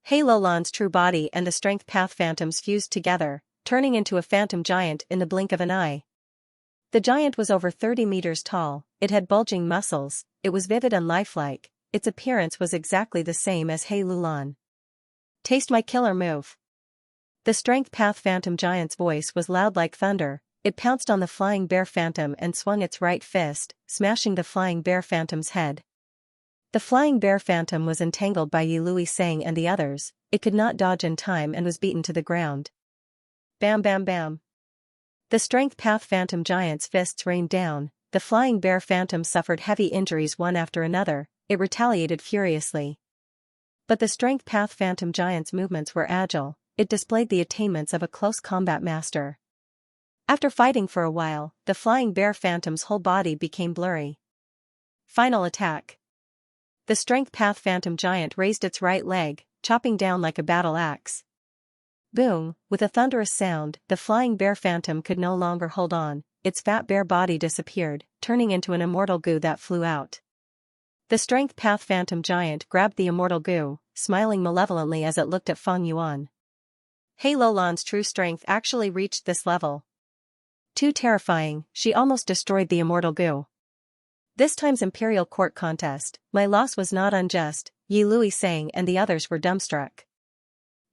He Lulan's true body and the strength path phantoms fused together, turning into a phantom giant in the blink of an eye. The giant was over 30 meters tall. It had bulging muscles. It was vivid and lifelike. Its appearance was exactly the same as He Lulan. Taste my killer move. The strength path phantom giant's voice was loud like thunder. It pounced on the flying bear phantom and swung its right fist, smashing the flying bear phantom's head. The flying bear phantom was entangled by Yi Lui Sang and the others. It could not dodge in time and was beaten to the ground. Bam bam bam. The strength path phantom giant's fists rained down. The flying bear phantom suffered heavy injuries one after another. It retaliated furiously. But the strength path phantom giant's movements were agile. It displayed the attainments of a close combat master. After fighting for a while, the flying bear phantom's whole body became blurry. Final attack. The strength path phantom giant raised its right leg, chopping down like a battle axe. Boom! With a thunderous sound, the flying bear phantom could no longer hold on. Its fat bear body disappeared, turning into an immortal goo that flew out. The strength path phantom giant grabbed the immortal goo, smiling malevolently as it looked at Fang Yuan. He Lulan's true strength actually reached this level. Too terrifying, she almost destroyed the immortal goo. This time's Imperial Court contest, my loss was not unjust. Yi Lui Sang and the others were dumbstruck.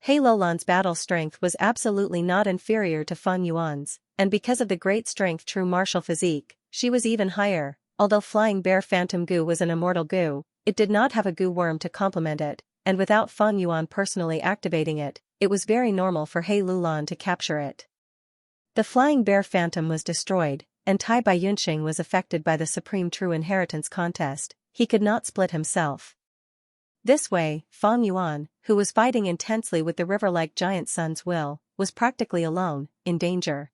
He Lulan's battle strength was absolutely not inferior to Fang Yuan's, and because of the great strength true martial physique, she was even higher. Although flying bear phantom goo was an immortal goo, it did not have a goo worm to complement it, and without Fang Yuan personally activating it, it was very normal for He Lulan to capture it. The flying bear phantom was destroyed, and Tai Bai Yunxing was affected by the supreme true inheritance contest. He could not split himself. This way, Fang Yuan, who was fighting intensely with the river-like Giant Sun's will, was practically alone, in danger.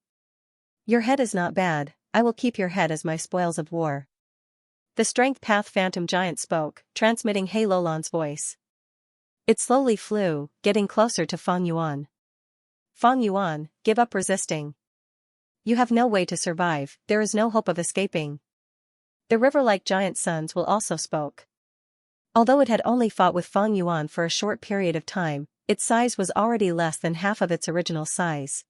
Your head is not bad, I will keep your head as my spoils of war. The strength path phantom giant spoke, transmitting He Lulan's voice. It slowly flew, getting closer to Fang Yuan. Fang Yuan, give up resisting. You have no way to survive, there is no hope of escaping. The river-like Giant Sun's will also spoke. Although it had only fought with Fang Yuan for a short period of time, its size was already less than half of its original size.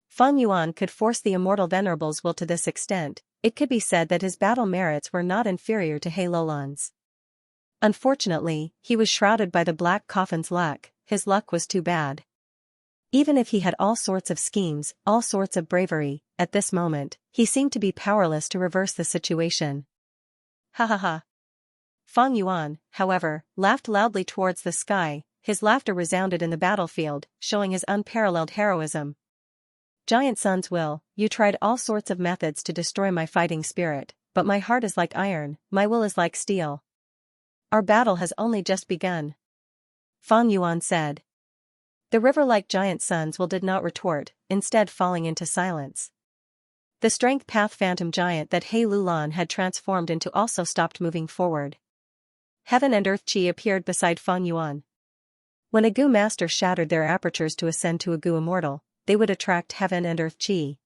Fang Yuan could force the immortal Venerable's will to this extent. It could be said that his battle merits were not inferior to He Lulan's. Unfortunately, he was shrouded by the black coffin's luck. His luck was too bad. Even if he had all sorts of schemes, all sorts of bravery, at this moment, he seemed to be powerless to reverse the situation. Ha ha ha. Fang Yuan, however, laughed loudly towards the sky. His laughter resounded in the battlefield, showing his unparalleled heroism. Giant Sun's will, you tried all sorts of methods to destroy my fighting spirit, but my heart is like iron, my will is like steel. Our battle has only just begun. Fang Yuan said. The river-like Giant Sun's will did not retort, instead falling into silence. The strength path phantom giant that He Lulan had transformed into also stopped moving forward. Heaven and earth chi appeared beside Fang Yuan. When a goo master shattered their apertures to ascend to a goo immortal, they would attract heaven and earth chi.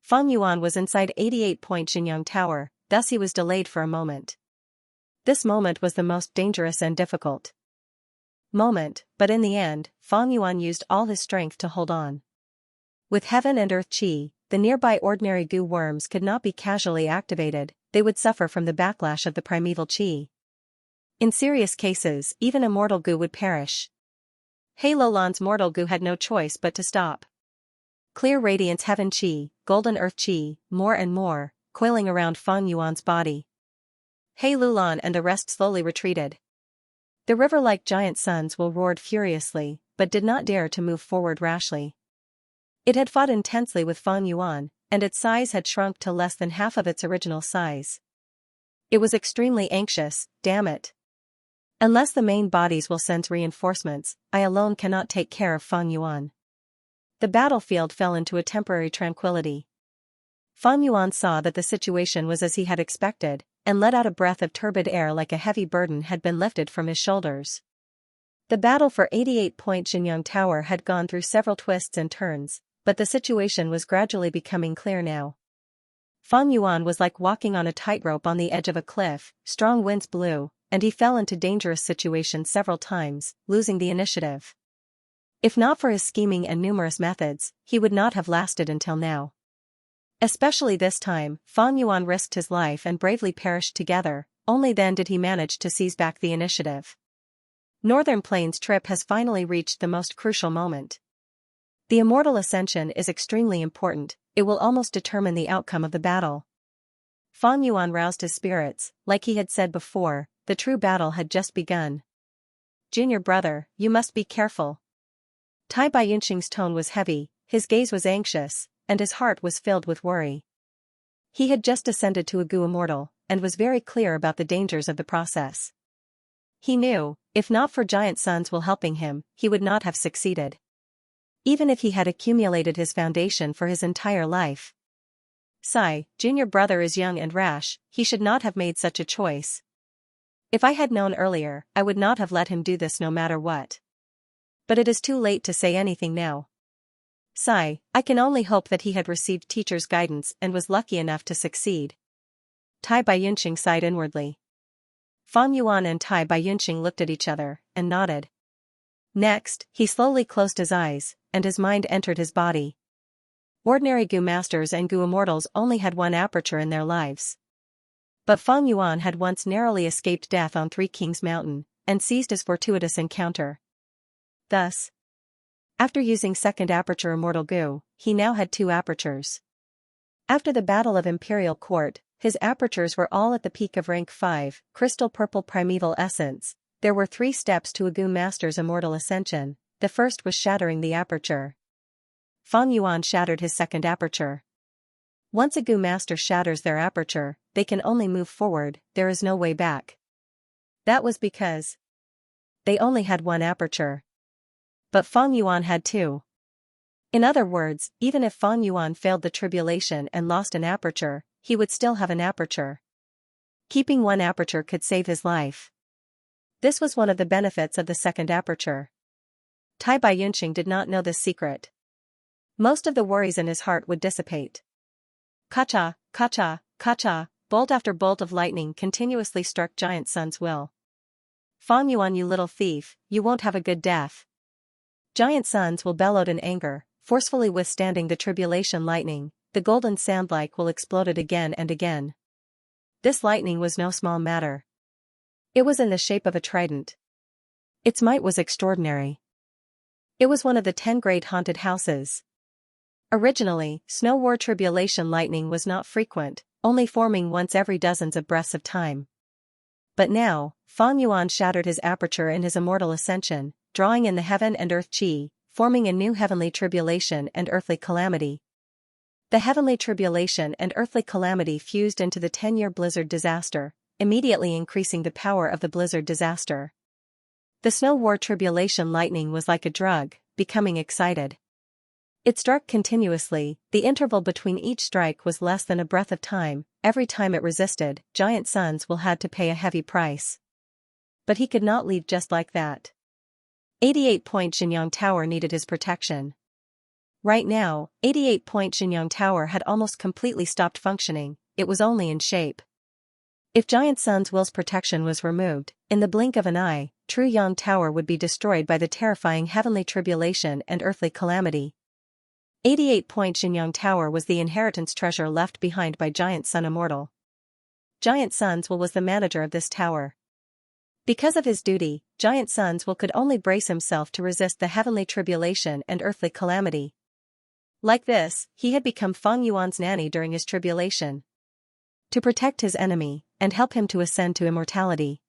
Fang Yuan was inside 88-point Xianxia Tower, thus he was delayed for a moment. This moment was the most dangerous and difficult moment, but in the end, Fang Yuan used all his strength to hold on. With heaven and earth qi, the nearby ordinary goo worms could not be casually activated, they would suffer from the backlash of the primeval qi. In serious cases, even a mortal goo would perish. He Lulan's mortal goo had no choice but to stop. Clear radiance heaven qi, golden earth qi, more and more, coiling around Fang Yuan's body. He Lulan and the rest slowly retreated. The river-like giant suns roared furiously, but did not dare to move forward rashly. It had fought intensely with Fang Yuan, and its size had shrunk to less than half of its original size. It was extremely anxious, damn it. Unless the main bodies will send reinforcements, I alone cannot take care of Fang Yuan. The battlefield fell into a temporary tranquility. Fang Yuan saw that the situation was as he had expected, and let out a breath of turbid air like a heavy burden had been lifted from his shoulders. The battle for 88-point Xianxia Tower had gone through several twists and turns, but the situation was gradually becoming clear now. Fang Yuan was like walking on a tightrope on the edge of a cliff, strong winds blew, and he fell into dangerous situations several times, losing the initiative. If not for his scheming and numerous methods, he would not have lasted until now. Especially this time, Fang Yuan risked his life and bravely perished together, only then did he manage to seize back the initiative. Northern Plains trip has finally reached the most crucial moment. The immortal ascension is extremely important, it will almost determine the outcome of the battle. Fang Yuan roused his spirits, like he had said before, the true battle had just begun. Junior brother, you must be careful. Tai Baiyunxing's tone was heavy, his gaze was anxious, and his heart was filled with worry. He had just ascended to a Gu Immortal, and was very clear about the dangers of the process. He knew, if not for giant suns helping him, he would not have succeeded. Even if he had accumulated his foundation for his entire life. Sigh, junior brother is young and rash, he should not have made such a choice. If I had known earlier, I would not have let him do this no matter what. But it is too late to say anything now. Sigh, I can only hope that he had received teacher's guidance and was lucky enough to succeed. Tai Baiyunxing sighed inwardly. Fang Yuan and Tai Baiyunxing looked at each other, and nodded. Next, he slowly closed his eyes, and his mind entered his body. Ordinary Gu Masters and Gu Immortals only had one aperture in their lives. But Fang Yuan had once narrowly escaped death on Three Kings Mountain, and seized his fortuitous encounter. Thus, after using second aperture Immortal Gu, he now had two apertures. After the Battle of Imperial Court, his apertures were all at the peak of rank 5, Crystal Purple Primeval Essence. There were 3 steps to a Gu Master's immortal ascension. The first was shattering the aperture. Fang Yuan shattered his second aperture. Once a Gu Master shatters their aperture, they can only move forward, there is no way back. That was because they only had one aperture. But Fang Yuan had 2. In other words, even if Fang Yuan failed the tribulation and lost an aperture, he would still have an aperture. Keeping one aperture could save his life. This was one of the benefits of the second aperture. Tai Baiyunxing did not know this secret. Most of the worries in his heart would dissipate. Ka-cha, ka-cha, ka-cha, bolt after bolt of lightning continuously struck Giant Sun's will. Fang Yuan, you little thief, you won't have a good death. Giant Suns bellowed in anger, forcefully withstanding the tribulation lightning. The golden sand-like exploded again and again. This lightning was no small matter. It was in the shape of a trident. Its might was extraordinary. It was one of the 10 great haunted houses. Originally, snow war tribulation lightning was not frequent, only forming once every dozens of breaths of time. But now, Fang Yuan shattered his aperture in his immortal ascension, drawing in the heaven and earth qi, forming a new heavenly tribulation and earthly calamity. The heavenly tribulation and earthly calamity fused into the 10-year blizzard disaster, immediately increasing the power of the blizzard disaster. The snow war tribulation lightning was like a drug, becoming excited. It struck continuously, the interval between each strike was less than a breath of time. Every time it resisted, Giant Suns had to pay a heavy price. But he could not leave just like that. 88-point Xianxia Tower needed his protection. Right now, 88-point Xianxia Tower had almost completely stopped functioning, it was only in shape. If Giant Sun's will's protection was removed, in the blink of an eye, True Yang Tower would be destroyed by the terrifying heavenly tribulation and earthly calamity. 88. Xianxia Tower was the inheritance treasure left behind by Giant Sun Immortal. Giant Sun's will was the manager of this tower. Because of his duty, Giant Sun's will could only brace himself to resist the heavenly tribulation and earthly calamity. Like this, he had become Feng Yuan's nanny during his tribulation, to protect his enemy and help him to ascend to immortality.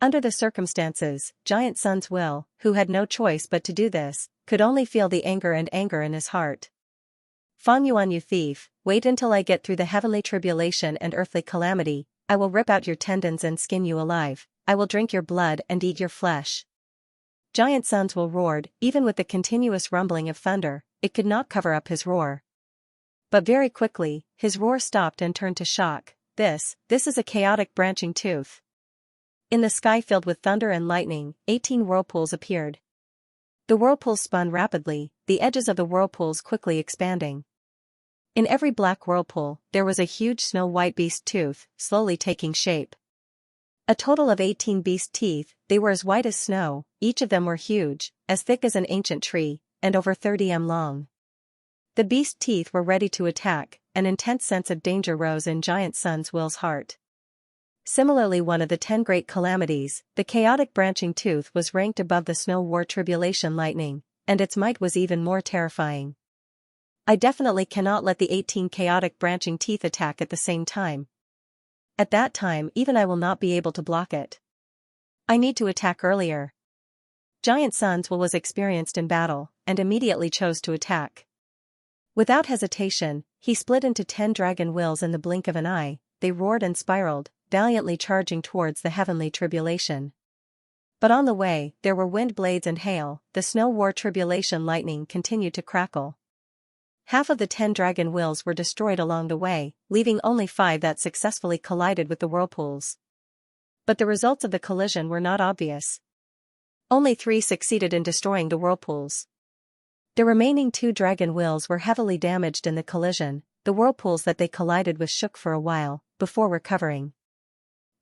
Under the circumstances, Giant Sun's will, who had no choice but to do this, could only feel the anger in his heart. Feng Yuan, you thief, wait until I get through the heavenly tribulation and earthly calamity. I will rip out your tendons and skin you alive. I will drink your blood and eat your flesh. Giant Sun's will roared, even with the continuous rumbling of thunder, it could not cover up his roar. But very quickly, his roar stopped and turned to shock. This is a chaotic branching tooth. In the sky filled with thunder and lightning, 18 whirlpools appeared. The whirlpools spun rapidly, the edges of the whirlpools quickly expanding. In every black whirlpool, there was a huge snow-white beast tooth, slowly taking shape. A total of 18 beast teeth, they were as white as snow, each of them were huge, as thick as an ancient tree, and over 30 m long. The beast teeth were ready to attack, an intense sense of danger rose in Giant Sun's will's heart. Similarly, one of the 10 great calamities, the chaotic branching tooth was ranked above the snow war tribulation lightning, and its might was even more terrifying. I definitely cannot let the 18 chaotic branching teeth attack at the same time. At that time even I will not be able to block it. I need to attack earlier. Giant Sun's will was experienced in battle, and immediately chose to attack. Without hesitation, he split into 10 dragon wills in the blink of an eye. They roared and spiraled, valiantly charging towards the heavenly tribulation. But on the way, there were wind blades and hail, the snow war tribulation lightning continued to crackle. Half of the 10 dragon wills were destroyed along the way, leaving only 5 that successfully collided with the whirlpools. But the results of the collision were not obvious. Only 3 succeeded in destroying the whirlpools. The remaining 2 dragon wills were heavily damaged in the collision. The whirlpools that they collided with shook for a while, before recovering.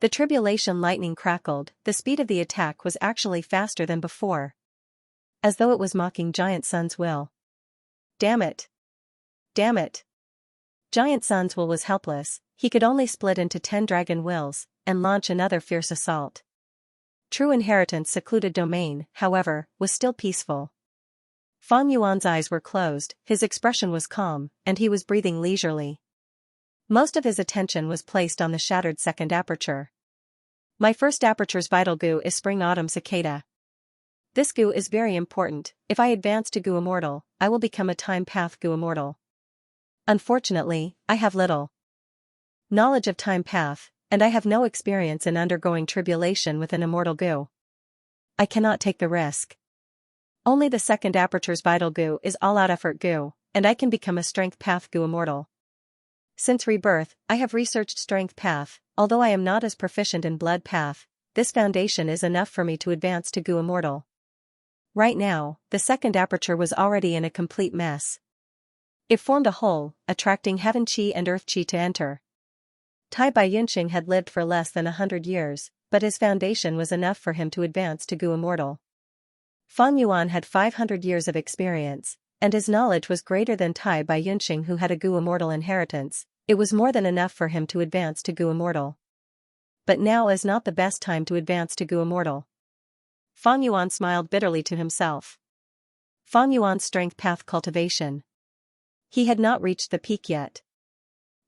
The tribulation lightning crackled, the speed of the attack was actually faster than before. As though it was mocking Giant Sun's will. Damn it! Damn it! Giant Sun's will was helpless, he could only split into 10 dragon wills, and launch another fierce assault. True Inheritance secluded domain, however, was still peaceful. Feng Yuan's eyes were closed, his expression was calm, and he was breathing leisurely. Most of his attention was placed on the shattered second aperture. My first aperture's vital goo is Spring-Autumn Cicada. This goo is very important. If I advance to goo immortal, I will become a time path goo immortal. Unfortunately, I have little knowledge of time path, and I have no experience in undergoing tribulation with an immortal goo. I cannot take the risk. Only the second aperture's vital goo is all-out effort goo, and I can become a strength path goo immortal. Since rebirth, I have researched strength path, although I am not as proficient in blood path, this foundation is enough for me to advance to goo immortal. Right now, the second aperture was already in a complete mess. It formed a hole, attracting heaven chi and earth chi to enter. Tai Baiyunxing had lived for less than 100 years, but his foundation was enough for him to advance to goo immortal. Feng Yuan had 500 years of experience, and his knowledge was greater than Tai Baiyunxing, who had a goo immortal inheritance. It was more than enough for him to advance to goo immortal. But now is not the best time to advance to goo immortal. Feng Yuan smiled bitterly to himself. Feng Yuan's strength path cultivation. He had not reached the peak yet.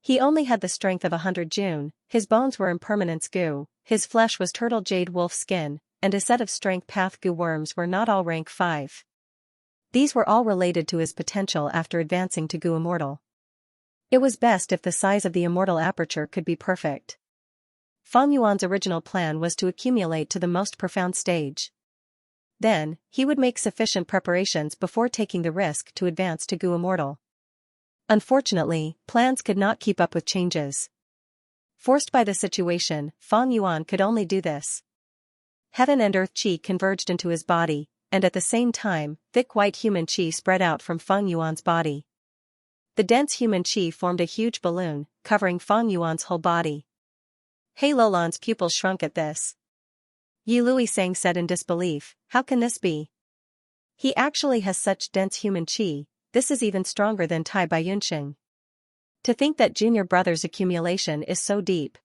He only had the strength of 100 June, his bones were impermanence goo, his flesh was turtle jade wolf skin, and a set of strength path goo worms were not all rank 5. These were all related to his potential after advancing to goo immortal. It was best if the size of the immortal aperture could be perfect. Feng Yuan's original plan was to accumulate to the most profound stage. Then, he would make sufficient preparations before taking the risk to advance to goo immortal. Unfortunately, plans could not keep up with changes. Forced by the situation, Feng Yuan could only do this. Heaven and earth chi converged into his body, and at the same time, thick white human chi spread out from Feng Yuan's body. The dense human chi formed a huge balloon, covering Feng Yuan's whole body. He Lulan's pupils shrunk at this. Yi Luisang said in disbelief, how can this be? He actually has such dense human qi, this is even stronger than Tai Baiyunxing. To think that junior brother's accumulation is so deep.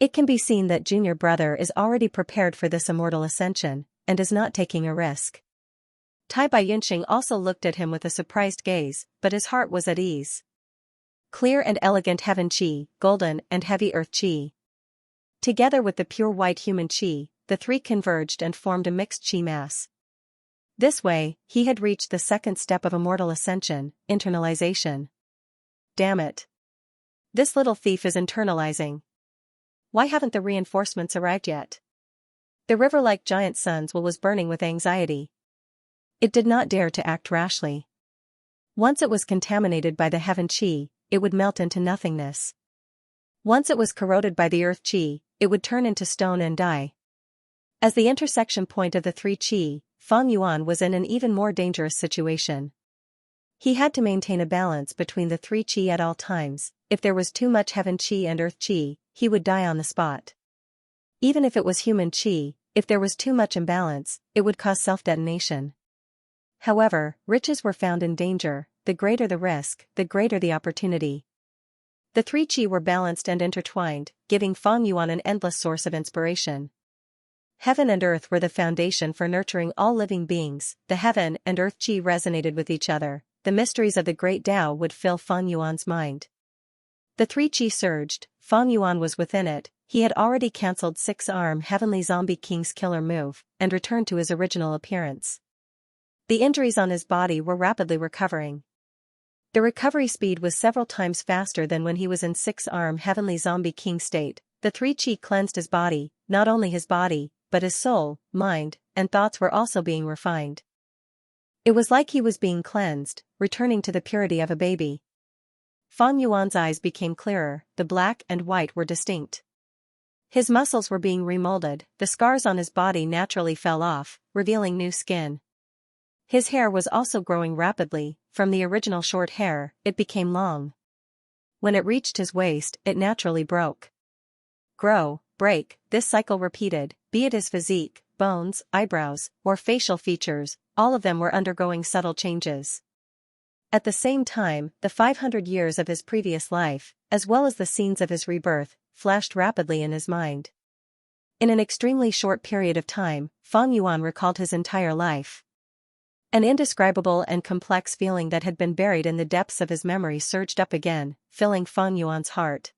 It can be seen that junior brother is already prepared for this immortal ascension, and is not taking a risk. Tai Baiyunxing also looked at him with a surprised gaze, but his heart was at ease. Clear and elegant heaven qi, golden and heavy earth qi. Together with the pure white human qi, the three converged and formed a mixed qi mass. This way, he had reached the second step of immortal ascension, internalization. Damn it. This little thief is internalizing. Why haven't the reinforcements arrived yet? The river-like giant sun's will was burning with anxiety. It did not dare to act rashly. Once it was contaminated by the heaven qi, it would melt into nothingness. Once it was corroded by the earth qi, it would turn into stone and die. As the intersection point of the three qi, Fang Yuan was in an even more dangerous situation. He had to maintain a balance between the three qi at all times. If there was too much heaven qi and earth qi, he would die on the spot. Even if it was human qi, if there was too much imbalance, it would cause self-detonation. However, riches were found in danger, the greater the risk, the greater the opportunity. The three qi were balanced and intertwined, giving Fang Yuan an endless source of inspiration. Heaven and earth were the foundation for nurturing all living beings, the heaven and earth qi resonated with each other, the mysteries of the great Tao would fill Fang Yuan's mind. The three qi surged, Fang Yuan was within it, he had already cancelled six-arm Heavenly Zombie King's killer move, and returned to his original appearance. The injuries on his body were rapidly recovering. The recovery speed was several times faster than when he was in six-arm Heavenly Zombie King state. The three qi cleansed his body, not only his body, but his soul, mind, and thoughts were also being refined. It was like he was being cleansed, returning to the purity of a baby. Fang Yuan's eyes became clearer, the black and white were distinct. His muscles were being remolded, the scars on his body naturally fell off, revealing new skin. His hair was also growing rapidly, from the original short hair, it became long. When it reached his waist, it naturally broke. Grow, break, this cycle repeated, be it his physique, bones, eyebrows, or facial features, all of them were undergoing subtle changes. At the same time, the 500 years of his previous life, as well as the scenes of his rebirth, flashed rapidly in his mind. In an extremely short period of time, Fang Yuan recalled his entire life. An indescribable and complex feeling that had been buried in the depths of his memory surged up again, filling Fang Yuan's heart.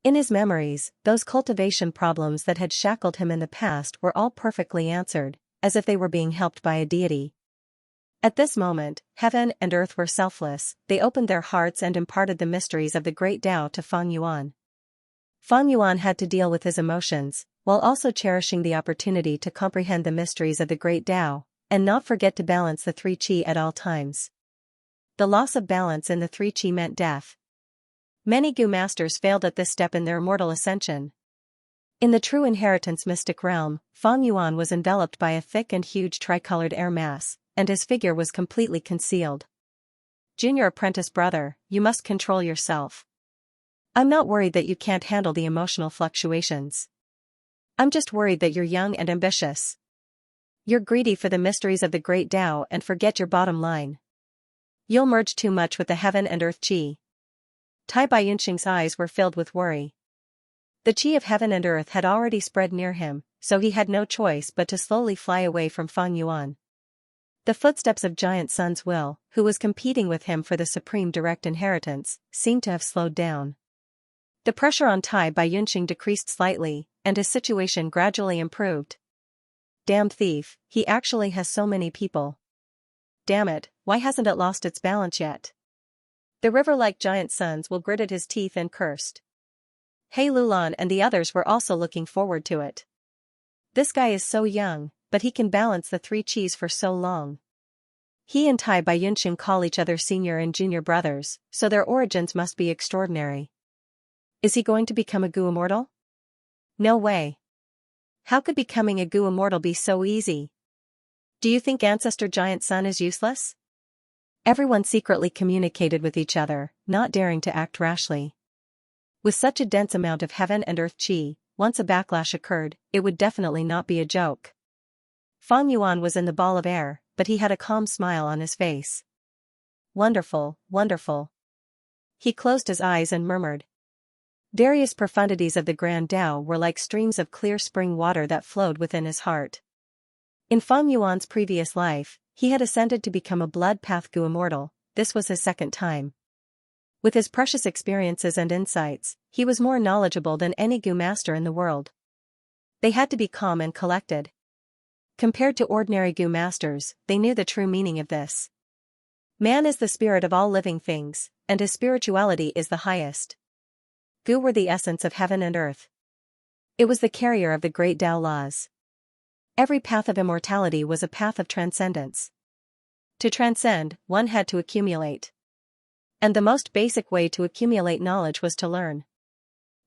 In his memories, those cultivation problems that had shackled him in the past were all perfectly answered, as if they were being helped by a deity. At this moment, heaven and earth were selfless, they opened their hearts and imparted the mysteries of the great Tao to Fang Yuan. Fang Yuan had to deal with his emotions, while also cherishing the opportunity to comprehend the mysteries of the great Tao, and not forget to balance the three qi at all times. The loss of balance in the three qi meant death. Many Gu masters failed at this step in their immortal ascension. In the true inheritance mystic realm, Fang Yuan was enveloped by a thick and huge tricolored air mass, and his figure was completely concealed. Junior apprentice brother, you must control yourself. I'm not worried that you can't handle the emotional fluctuations. I'm just worried that you're young and ambitious. You're greedy for the mysteries of the great Tao and forget your bottom line. You'll merge too much with the heaven and earth qi. Tai Baiyunxing's eyes were filled with worry. The qi of heaven and earth had already spread near him, so he had no choice but to slowly fly away from Fang Yuan. The footsteps of Giant Sun's will, who was competing with him for the supreme direct inheritance, seemed to have slowed down. The pressure on Tai Baiyunxing decreased slightly, and his situation gradually improved. Damned thief, he actually has so many people. Damn it, why hasn't it lost its balance yet? The river-like Giant Sun's will gritted his teeth and cursed. He Lulan and the others were also looking forward to it. This guy is so young, but he can balance the three qis for so long. He and Tai Baiyunxing call each other senior and junior brothers, so their origins must be extraordinary. Is he going to become a Gu immortal? No way. How could becoming a Gu immortal be so easy? Do you think Ancestor Giant Sun is useless? Everyone secretly communicated with each other, not daring to act rashly. With such a dense amount of heaven and earth chi, once a backlash occurred, it would definitely not be a joke. Fang Yuan was in the ball of air, but he had a calm smile on his face. Wonderful, wonderful. He closed his eyes and murmured. Various profundities of the Grand Tao were like streams of clear spring water that flowed within his heart. In Fang Yuan's previous life, he had ascended to become a blood path Gu immortal. This was his second time. With his precious experiences and insights, he was more knowledgeable than any Gu master in the world. They had to be calm and collected. Compared to ordinary Gu masters, they knew the true meaning of this. Man is the spirit of all living things, and his spirituality is the highest. Gu were the essence of heaven and earth. It was the carrier of the great Tao laws. Every path of immortality was a path of transcendence. To transcend, one had to accumulate. And the most basic way to accumulate knowledge was to learn.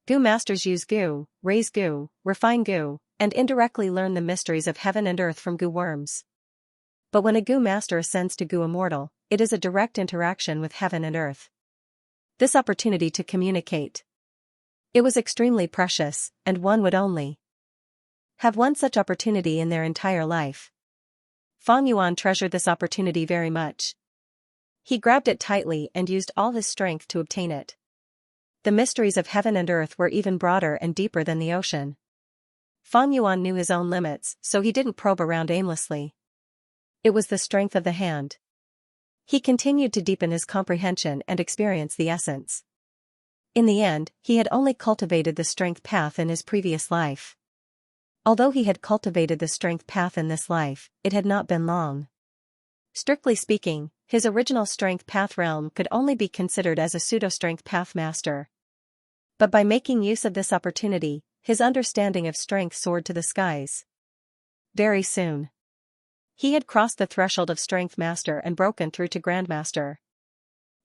Gu masters use Gu, raise Gu, refine Gu, and indirectly learn the mysteries of heaven and earth from Gu worms. But when a Gu master ascends to Gu immortal, it is a direct interaction with heaven and earth. This opportunity to communicate. It was extremely precious, and one would only have one such opportunity in their entire life. Fang Yuan treasured this opportunity very much. He grabbed it tightly and used all his strength to obtain it. The mysteries of heaven and earth were even broader and deeper than the ocean. Fang Yuan knew his own limits, so he didn't probe around aimlessly. It was the strength of the hand. He continued to deepen his comprehension and experience the essence. In the end, he had only cultivated the strength path in his previous life. Although he had cultivated the strength path in this life, it had not been long. Strictly speaking, his original strength path realm could only be considered as a pseudo-strength path master. But by making use of this opportunity, his understanding of strength soared to the skies. Very soon, he had crossed the threshold of strength master and broken through to grandmaster.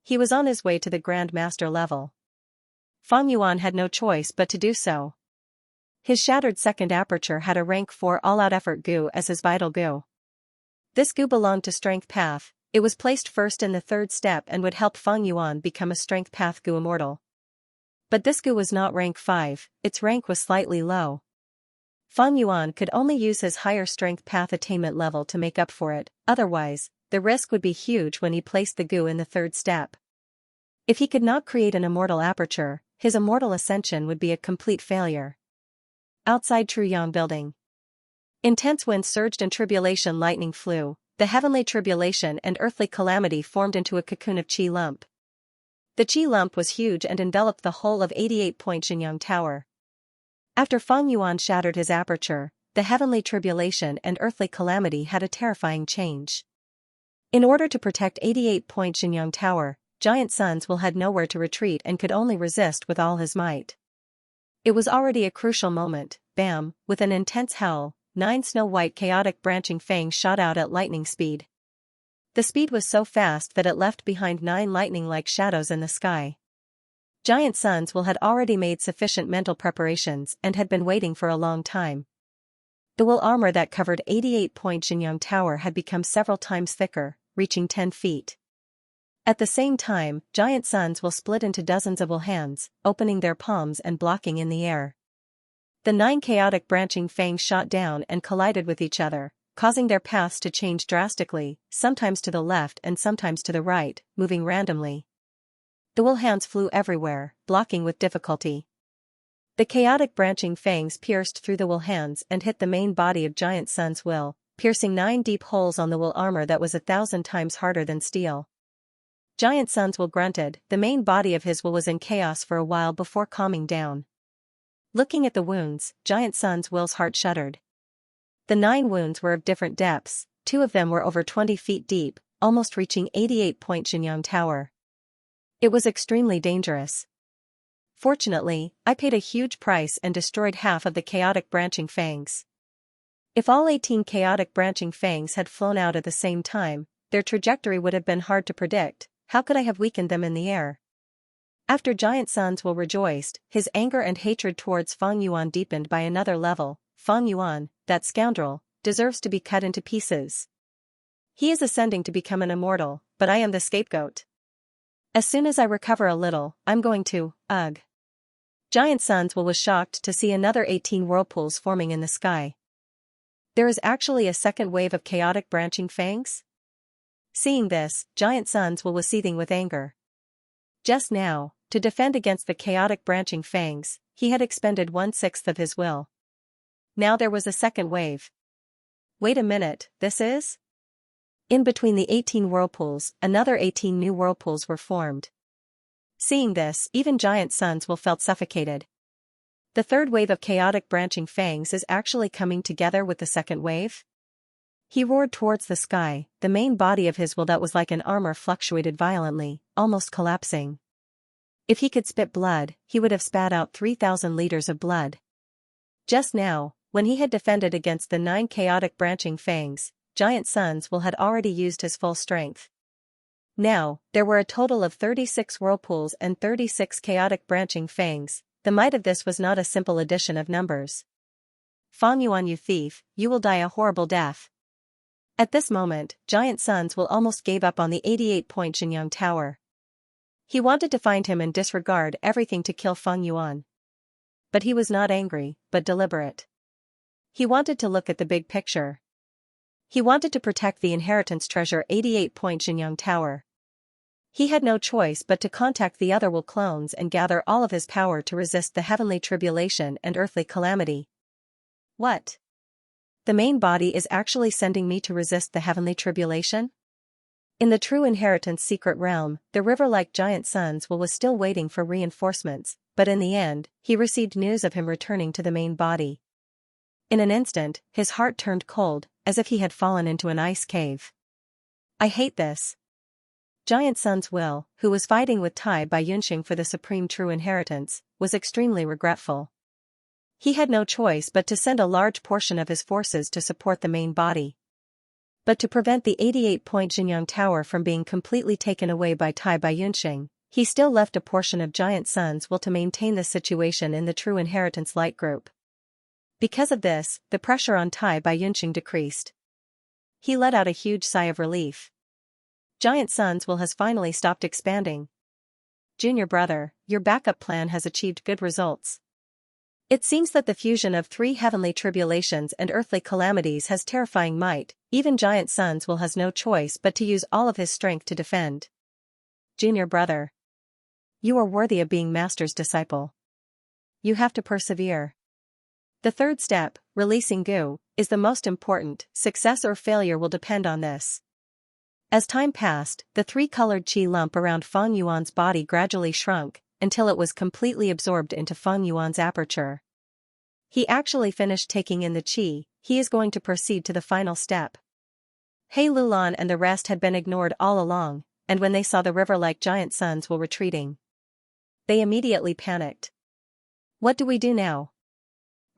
He was on his way to the grandmaster level. Fang Yuan had no choice but to do so. His shattered second aperture had a rank 4 all-out effort Gu as his vital Gu. This Gu belonged to strength path. It was placed first in the third step and would help Fang Yuan become a strength path Gu immortal. But this Gu was not rank 5, its rank was slightly low. Fang Yuan could only use his higher strength path attainment level to make up for it, otherwise, the risk would be huge when he placed the Gu in the third step. If he could not create an immortal aperture, his immortal ascension would be a complete failure. Outside Truyang building. Intense wind surged and tribulation lightning flew. The heavenly tribulation and earthly calamity formed into a cocoon of chi lump. The chi lump was huge and enveloped the whole of 88-point Xianxia Tower. After Fang Yuan shattered his aperture, the heavenly tribulation and earthly calamity had a terrifying change. In order to protect 88-point Xianxia Tower, Giant Sun's will had nowhere to retreat and could only resist with all his might. It was already a crucial moment. Bam, with an intense howl, 9 snow-white chaotic branching fangs shot out at lightning speed. The speed was so fast that it left behind 9 lightning-like shadows in the sky. Giant Sun's will had already made sufficient mental preparations and had been waiting for a long time. The wool armor that covered 88-point Xianxia Tower had become several times thicker, reaching 10 feet. At the same time, Giant Sun's will split into dozens of wool hands, opening their palms and blocking in the air. The 9 chaotic branching fangs shot down and collided with each other, causing their paths to change drastically, sometimes to the left and sometimes to the right, moving randomly. The wool hands flew everywhere, blocking with difficulty. The chaotic branching fangs pierced through the wool hands and hit the main body of Giant Sun's will, piercing 9 deep holes on the wool armor that was 1,000 times harder than steel. Giant Sun's will grunted. The main body of his will was in chaos for a while before calming down. Looking at the wounds, Giant Sun's will's heart shuddered. The 9 wounds were of different depths, 2 of them were over 20 feet deep, almost reaching 88-point Xianxia Tower. It was extremely dangerous. Fortunately, I paid a huge price and destroyed half of the chaotic branching fangs. If all 18 chaotic branching fangs had flown out at the same time, their trajectory would have been hard to predict. How could I have weakened them in the air? After Giant Sun's will rejoiced, his anger and hatred towards Fang Yuan deepened by another level. Fang Yuan, that scoundrel, deserves to be cut into pieces. He is ascending to become an immortal, but I am the scapegoat. As soon as I recover a little, I'm going to, ugh. Giant Suns was shocked to see another 18 whirlpools forming in the sky. There is actually a second wave of chaotic branching fangs? Seeing this, Giant Suns was seething with anger. Just now, to defend against the chaotic branching fangs, he had expended 1/6 of his will. Now there was a second wave. Wait a minute, this is? In between the 18 whirlpools, another 18 new whirlpools were formed. Seeing this, even Giant Suns felt suffocated. The third wave of chaotic branching fangs is actually coming together with the second wave? He roared towards the sky, the main body of his will that was like an armor fluctuated violently, almost collapsing. If he could spit blood, he would have spat out 3,000 liters of blood. Just now, when he had defended against the 9 chaotic branching fangs, Giant Suns had already used his full strength. Now, there were a total of 36 whirlpools and 36 chaotic branching fangs. The might of this was not a simple addition of numbers. Fang Yuan, you thief, you will die a horrible death. At this moment, Giant Suns almost gave up on the 88-point Xianxia tower. He wanted to find him and disregard everything to kill Fang Yuan. But he was not angry, but deliberate. He wanted to look at the big picture. He wanted to protect the inheritance treasure 88-point Xianxia tower. He had no choice but to contact the other will clones and gather all of his power to resist the heavenly tribulation and earthly calamity. What? The main body is actually sending me to resist the heavenly tribulation? In the true inheritance secret realm, the river-like Giant Suns was still waiting for reinforcements, but in the end, he received news of him returning to the main body. In an instant, his heart turned cold, as if he had fallen into an ice cave. I hate this. Giant Suns Will, who was fighting with Tai Bai Yunxing for the supreme true inheritance, was extremely regretful. He had no choice but to send a large portion of his forces to support the main body. But to prevent the 88-point Xianxia tower from being completely taken away by Tai Bai Yunxing, he still left a portion of Giant Suns Will to maintain the situation in the true inheritance light group. Because of this, the pressure on Tai Bai Yunxing decreased. He let out a huge sigh of relief. Giant Suns has finally stopped expanding. Junior brother, your backup plan has achieved good results. It seems that the fusion of 3 heavenly tribulations and earthly calamities has terrifying might. Even Giant Suns has no choice but to use all of his strength to defend. Junior brother, you are worthy of being Master's disciple. You have to persevere. The third step, releasing goo, is the most important. Success or failure will depend on this. As time passed, the 3-colored qi lump around Fang Yuan's body gradually shrunk, until it was completely absorbed into Fang Yuan's aperture. He actually finished taking in the qi. He is going to proceed to the final step. He Lulan and the rest had been ignored all along, and when they saw the river-like Giant Suns retreating, they immediately panicked. What do we do now?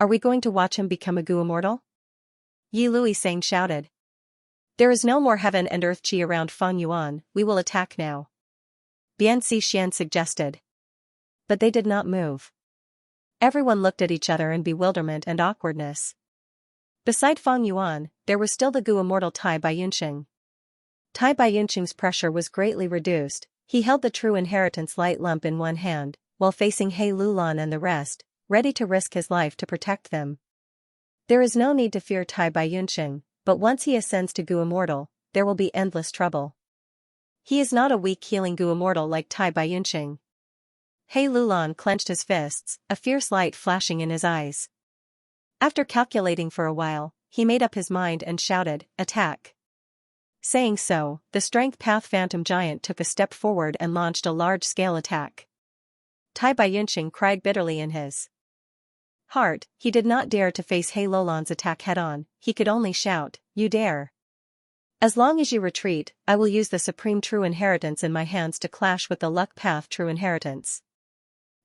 Are we going to watch him become a goo immortal? Yi Luisang shouted. There is no more heaven and earth qi around Fang Yuan, we will attack now. Bian Xian suggested. But they did not move. Everyone looked at each other in bewilderment and awkwardness. Beside Fang Yuan, there was still the goo immortal Tai Bai Yunxing. Tai Bai Yunxing's pressure was greatly reduced. He held the true inheritance light lump in one hand, while facing He Lulan and the rest, ready to risk his life to protect them. There is no need to fear Tai Bai Yunxing, but once he ascends to goo immortal, there will be endless trouble. He is not a weak healing goo immortal like Tai Bai Yunxing. He Lulan clenched his fists, a fierce light flashing in his eyes. After calculating for a while, he made up his mind and shouted, "Attack!" Saying so, the Strength Path Phantom Giant took a step forward and launched a large-scale attack. Tai Bai Yunxing cried bitterly in his heart. He did not dare to face He Lulan's attack head-on. He could only shout, "You dare! As long as you retreat, I will use the supreme true inheritance in my hands to clash with the Luck Path true inheritance.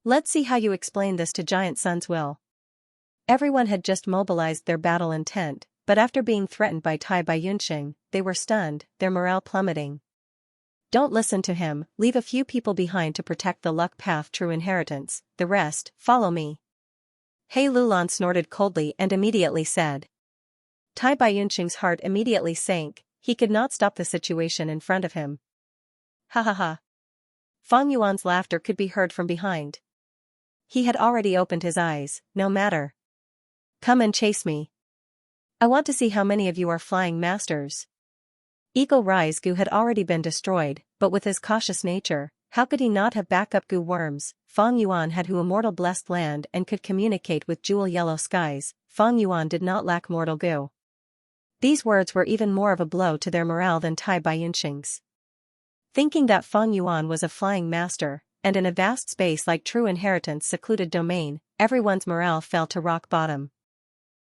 Let's see how you explain this to Giant Suns Will." Everyone had just mobilized their battle intent, but after being threatened by Tai Bai Yunxing, they were stunned, their morale plummeting. Don't listen to him, leave a few people behind to protect the Luck Path true inheritance, the rest, follow me. He Lulan snorted coldly and immediately said. Tai Bai Yunxing's heart immediately sank. He could not stop the situation in front of him. Ha ha ha. Fang Yuan's laughter could be heard from behind. he had already opened his eyes. No matter. Come and chase me. I want to see how many of you are flying masters. Eagle Rise Gu had already been destroyed, but with his cautious nature, how could he not have backup Gu worms? Fang Yuan had who immortal blessed land and could communicate with jewel yellow skies. Fang Yuan did not lack mortal Gu. These words were even more of a blow to their morale than Tai Baiyunxing's. Thinking that Fang Yuan was a flying master, and in a vast space like True Inheritance secluded domain, everyone's morale fell to rock bottom.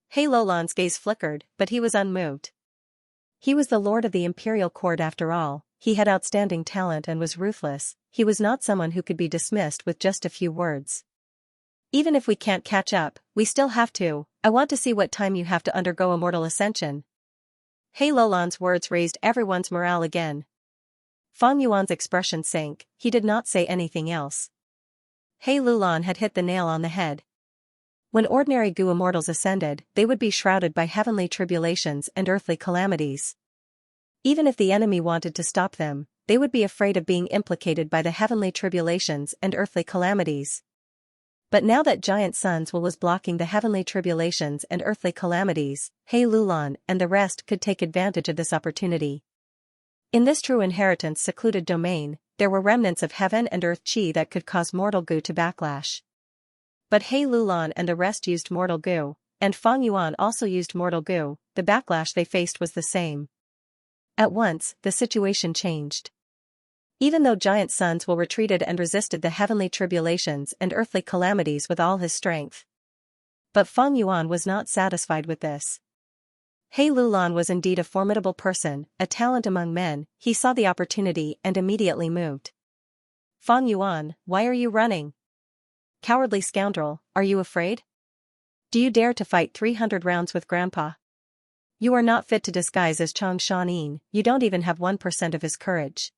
He Lulan's gaze flickered, but he was unmoved. He was the lord of the imperial court after all, he had outstanding talent and was ruthless, he was not someone who could be dismissed with just a few words. Even if we can't catch up, we still have to. I want to see what time you have to undergo immortal ascension. He Lulan's words raised everyone's morale again. Fang Yuan's expression sank, he did not say anything else. He Lulan had hit the nail on the head. When ordinary Gu immortals ascended, they would be shrouded by heavenly tribulations and earthly calamities. Even if the enemy wanted to stop them, they would be afraid of being implicated by the heavenly tribulations and earthly calamities. But now that Giant Sun's will was blocking the heavenly tribulations and earthly calamities, He Lulan and the rest could take advantage of this opportunity. In this True Inheritance secluded domain, there were remnants of heaven and earth chi that could cause mortal Gu to backlash. But He Lulan and the rest used mortal Gu, and Fang Yuan also used mortal Gu, the backlash they faced was the same. At once, the situation changed. Even though Giant Sun's will retreated and resisted the heavenly tribulations and earthly calamities with all his strength. But Fang Yuan was not satisfied with this. He Lulan was indeed a formidable person, a talent among men, he saw the opportunity and immediately moved. Fang Yuan, why are you running? Cowardly scoundrel, are you afraid? Do you dare to fight 300 rounds with Grandpa? You are not fit to disguise as Chang Shanin, you don't even have 1% of his courage.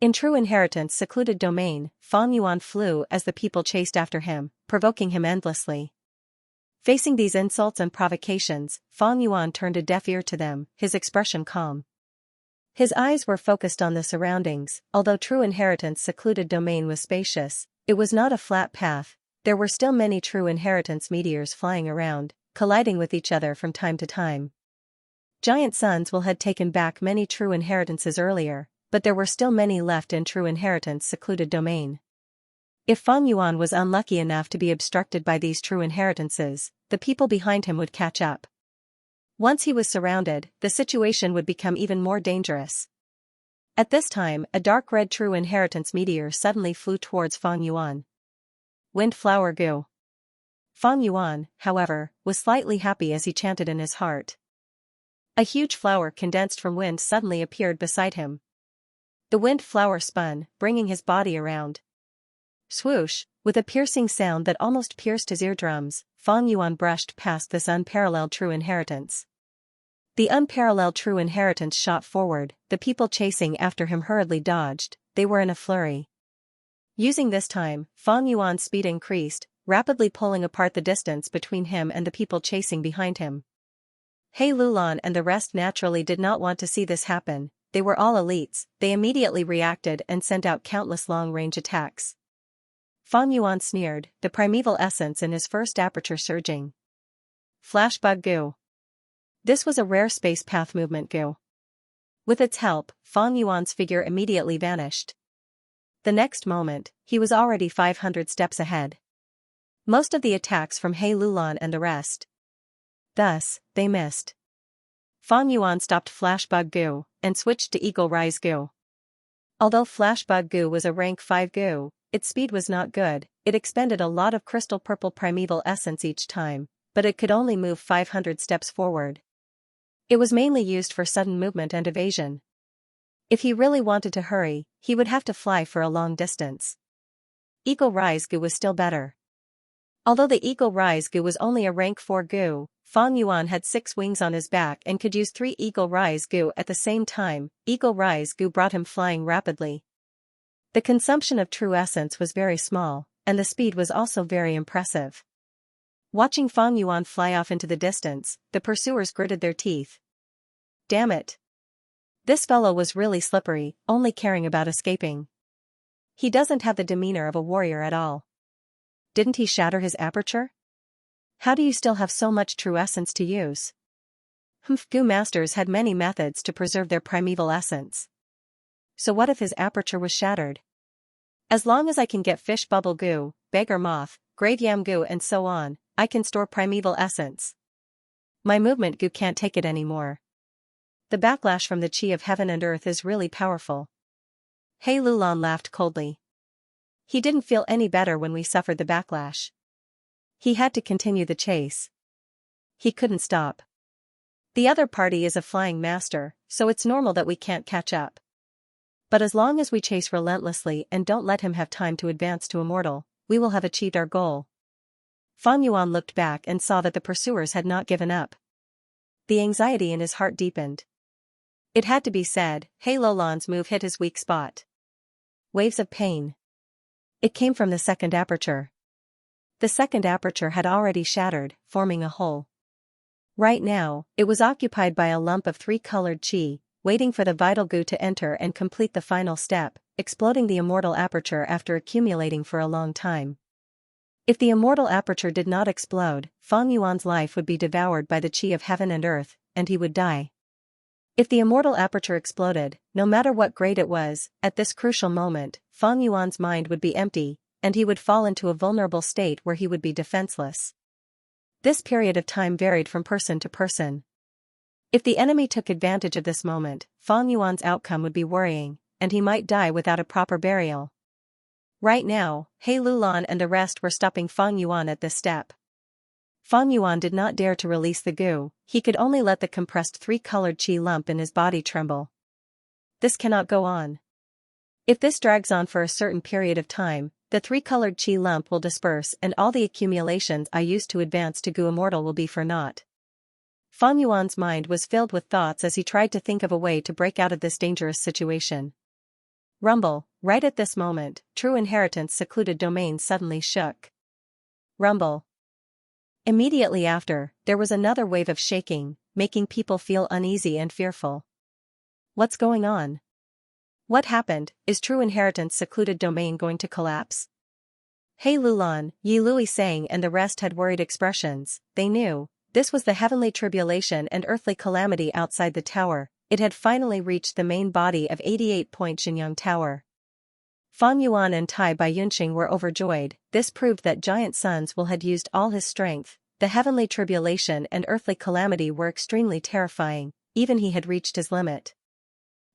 In True Inheritance secluded domain, Fang Yuan flew as the people chased after him, provoking him endlessly. Facing these insults and provocations, Fang Yuan turned a deaf ear to them, his expression calm. His eyes were focused on the surroundings, although True Inheritance secluded domain was spacious, it was not a flat path, there were still many True Inheritance meteors flying around, colliding with each other from time to time. Giant Sun's will had taken back many True Inheritances earlier, but there were still many left in True Inheritance secluded domain. If Fang Yuan was unlucky enough to be obstructed by these True Inheritances, the people behind him would catch up. Once he was surrounded, the situation would become even more dangerous. At this time, a dark red True Inheritance meteor suddenly flew towards Fang Yuan. Windflower Gu. Fang Yuan, however, was slightly happy as he chanted in his heart. A huge flower condensed from wind suddenly appeared beside him. The wind flower spun, bringing his body around. Swoosh, with a piercing sound that almost pierced his eardrums, Fang Yuan brushed past this unparalleled True Inheritance. The unparalleled True Inheritance shot forward, the people chasing after him hurriedly dodged, they were in a flurry. Using this time, Fang Yuan's speed increased, rapidly pulling apart the distance between him and the people chasing behind him. He Lulan and the rest naturally did not want to see this happen, they were all elites, they immediately reacted and sent out countless long-range attacks. Fang Yuan sneered, the primeval essence in his first aperture surging. Flashbug Gu. This was a rare space path movement Gu. With its help, Fang Yuan's figure immediately vanished. The next moment, he was already 500 steps ahead. Most of the attacks from He Lulan and the rest. Thus, they missed. Fang Yuan stopped Flashbug Gu, and switched to Eagle Rise Gu. Although Flashbug Gu was a rank 5 Gu, its speed was not good, it expended a lot of crystal purple primeval essence each time, but it could only move 500 steps forward. It was mainly used for sudden movement and evasion. If he really wanted to hurry, he would have to fly for a long distance. Eagle Rise Gu was still better. Although the Eagle Rise Gu was only a rank 4 Gu, Fang Yuan had 6 wings on his back and could use 3 Eagle Rise Gu at the same time. Eagle Rise Gu brought him flying rapidly. The consumption of true essence was very small, and the speed was also very impressive. Watching Fang Yuan fly off into the distance, the pursuers gritted their teeth. Damn it! This fellow was really slippery, only caring about escaping. He doesn't have the demeanor of a warrior at all. didn't he shatter his aperture? How do you still have so much true essence to use? Goo masters had many methods to preserve their primeval essence. So what if his aperture was shattered? As long as I can get fish bubble goo, beggar moth, grave yam goo and so on, I can store primeval essence. My movement goo can't take it anymore. The backlash from the chi of heaven and earth is really powerful. He Lulan laughed coldly. He didn't feel any better when we suffered the backlash. He had to continue the chase. He couldn't stop. The other party is a flying master, so it's normal that we can't catch up. But as long as we chase relentlessly and don't let him have time to advance to immortal, we will have achieved our goal. Fang Yuan looked back and saw that the pursuers had not given up. The anxiety in his heart deepened. It had to be said, He Lulan's move hit his weak spot. Waves of pain. It came from the second aperture. The second aperture had already shattered, forming a hole. Right now, it was occupied by a lump of three-colored chi, waiting for the vital goo to enter and complete the final step, exploding the immortal aperture after accumulating for a long time. If the immortal aperture did not explode, Fang Yuan's life would be devoured by the chi of heaven and earth, and he would die. If the immortal aperture exploded, no matter what grade it was, at this crucial moment, Fang Yuan's mind would be empty, and he would fall into a vulnerable state where he would be defenseless. This period of time varied from person to person. If the enemy took advantage of this moment, Fang Yuan's outcome would be worrying, and he might die without a proper burial. Right now, He Lulan and the rest were stopping Fang Yuan at this step. Fang Yuan did not dare to release the goo, he could only let the compressed three-colored chi lump in his body tremble. This cannot go on. If this drags on for a certain period of time, the three-colored chi lump will disperse and all the accumulations I used to advance to goo immortal will be for naught. Fang Yuan's mind was filled with thoughts as he tried to think of a way to break out of this dangerous situation. Rumble, right at this moment, True Inheritance secluded domain suddenly shook. Rumble. Immediately after, there was another wave of shaking, making people feel uneasy and fearful. What's going on? What happened? Is True Inheritance secluded domain going to collapse? He Lulan, Yi Lui Sang and the rest had worried expressions. They knew, this was the heavenly tribulation and earthly calamity outside the tower, it had finally reached the main body of 88-point Xianxia Tower. Fang Yuan and Tai Bai Yunqing were overjoyed, this proved that Giant Sun's will had used all his strength, the heavenly tribulation and earthly calamity were extremely terrifying, even he had reached his limit.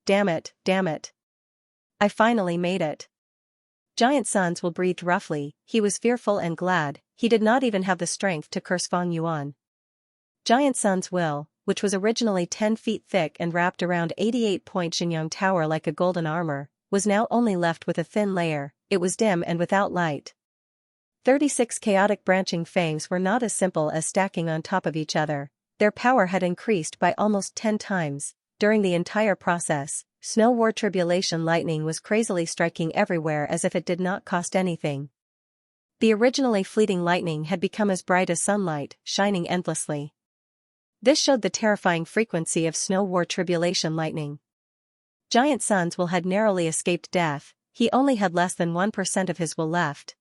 Damn it, damn it. I finally made it. Giant Sun's will breathed roughly, he was fearful and glad, he did not even have the strength to curse Fang Yuan. Giant Sun's will, which was originally 10 feet thick and wrapped around 88-point Xianxia Tower like a golden armor, was now only left with a thin layer, it was dim and without light. 36 chaotic branching fangs were not as simple as stacking on top of each other, their power had increased by almost 10 times, during the entire process, Snow War Tribulation lightning was crazily striking everywhere as if it did not cost anything. The originally fleeting lightning had become as bright as sunlight, shining endlessly. This showed the terrifying frequency of Snow War Tribulation lightning. Giant Sun's will had narrowly escaped death, he only had less than 1% of his will left.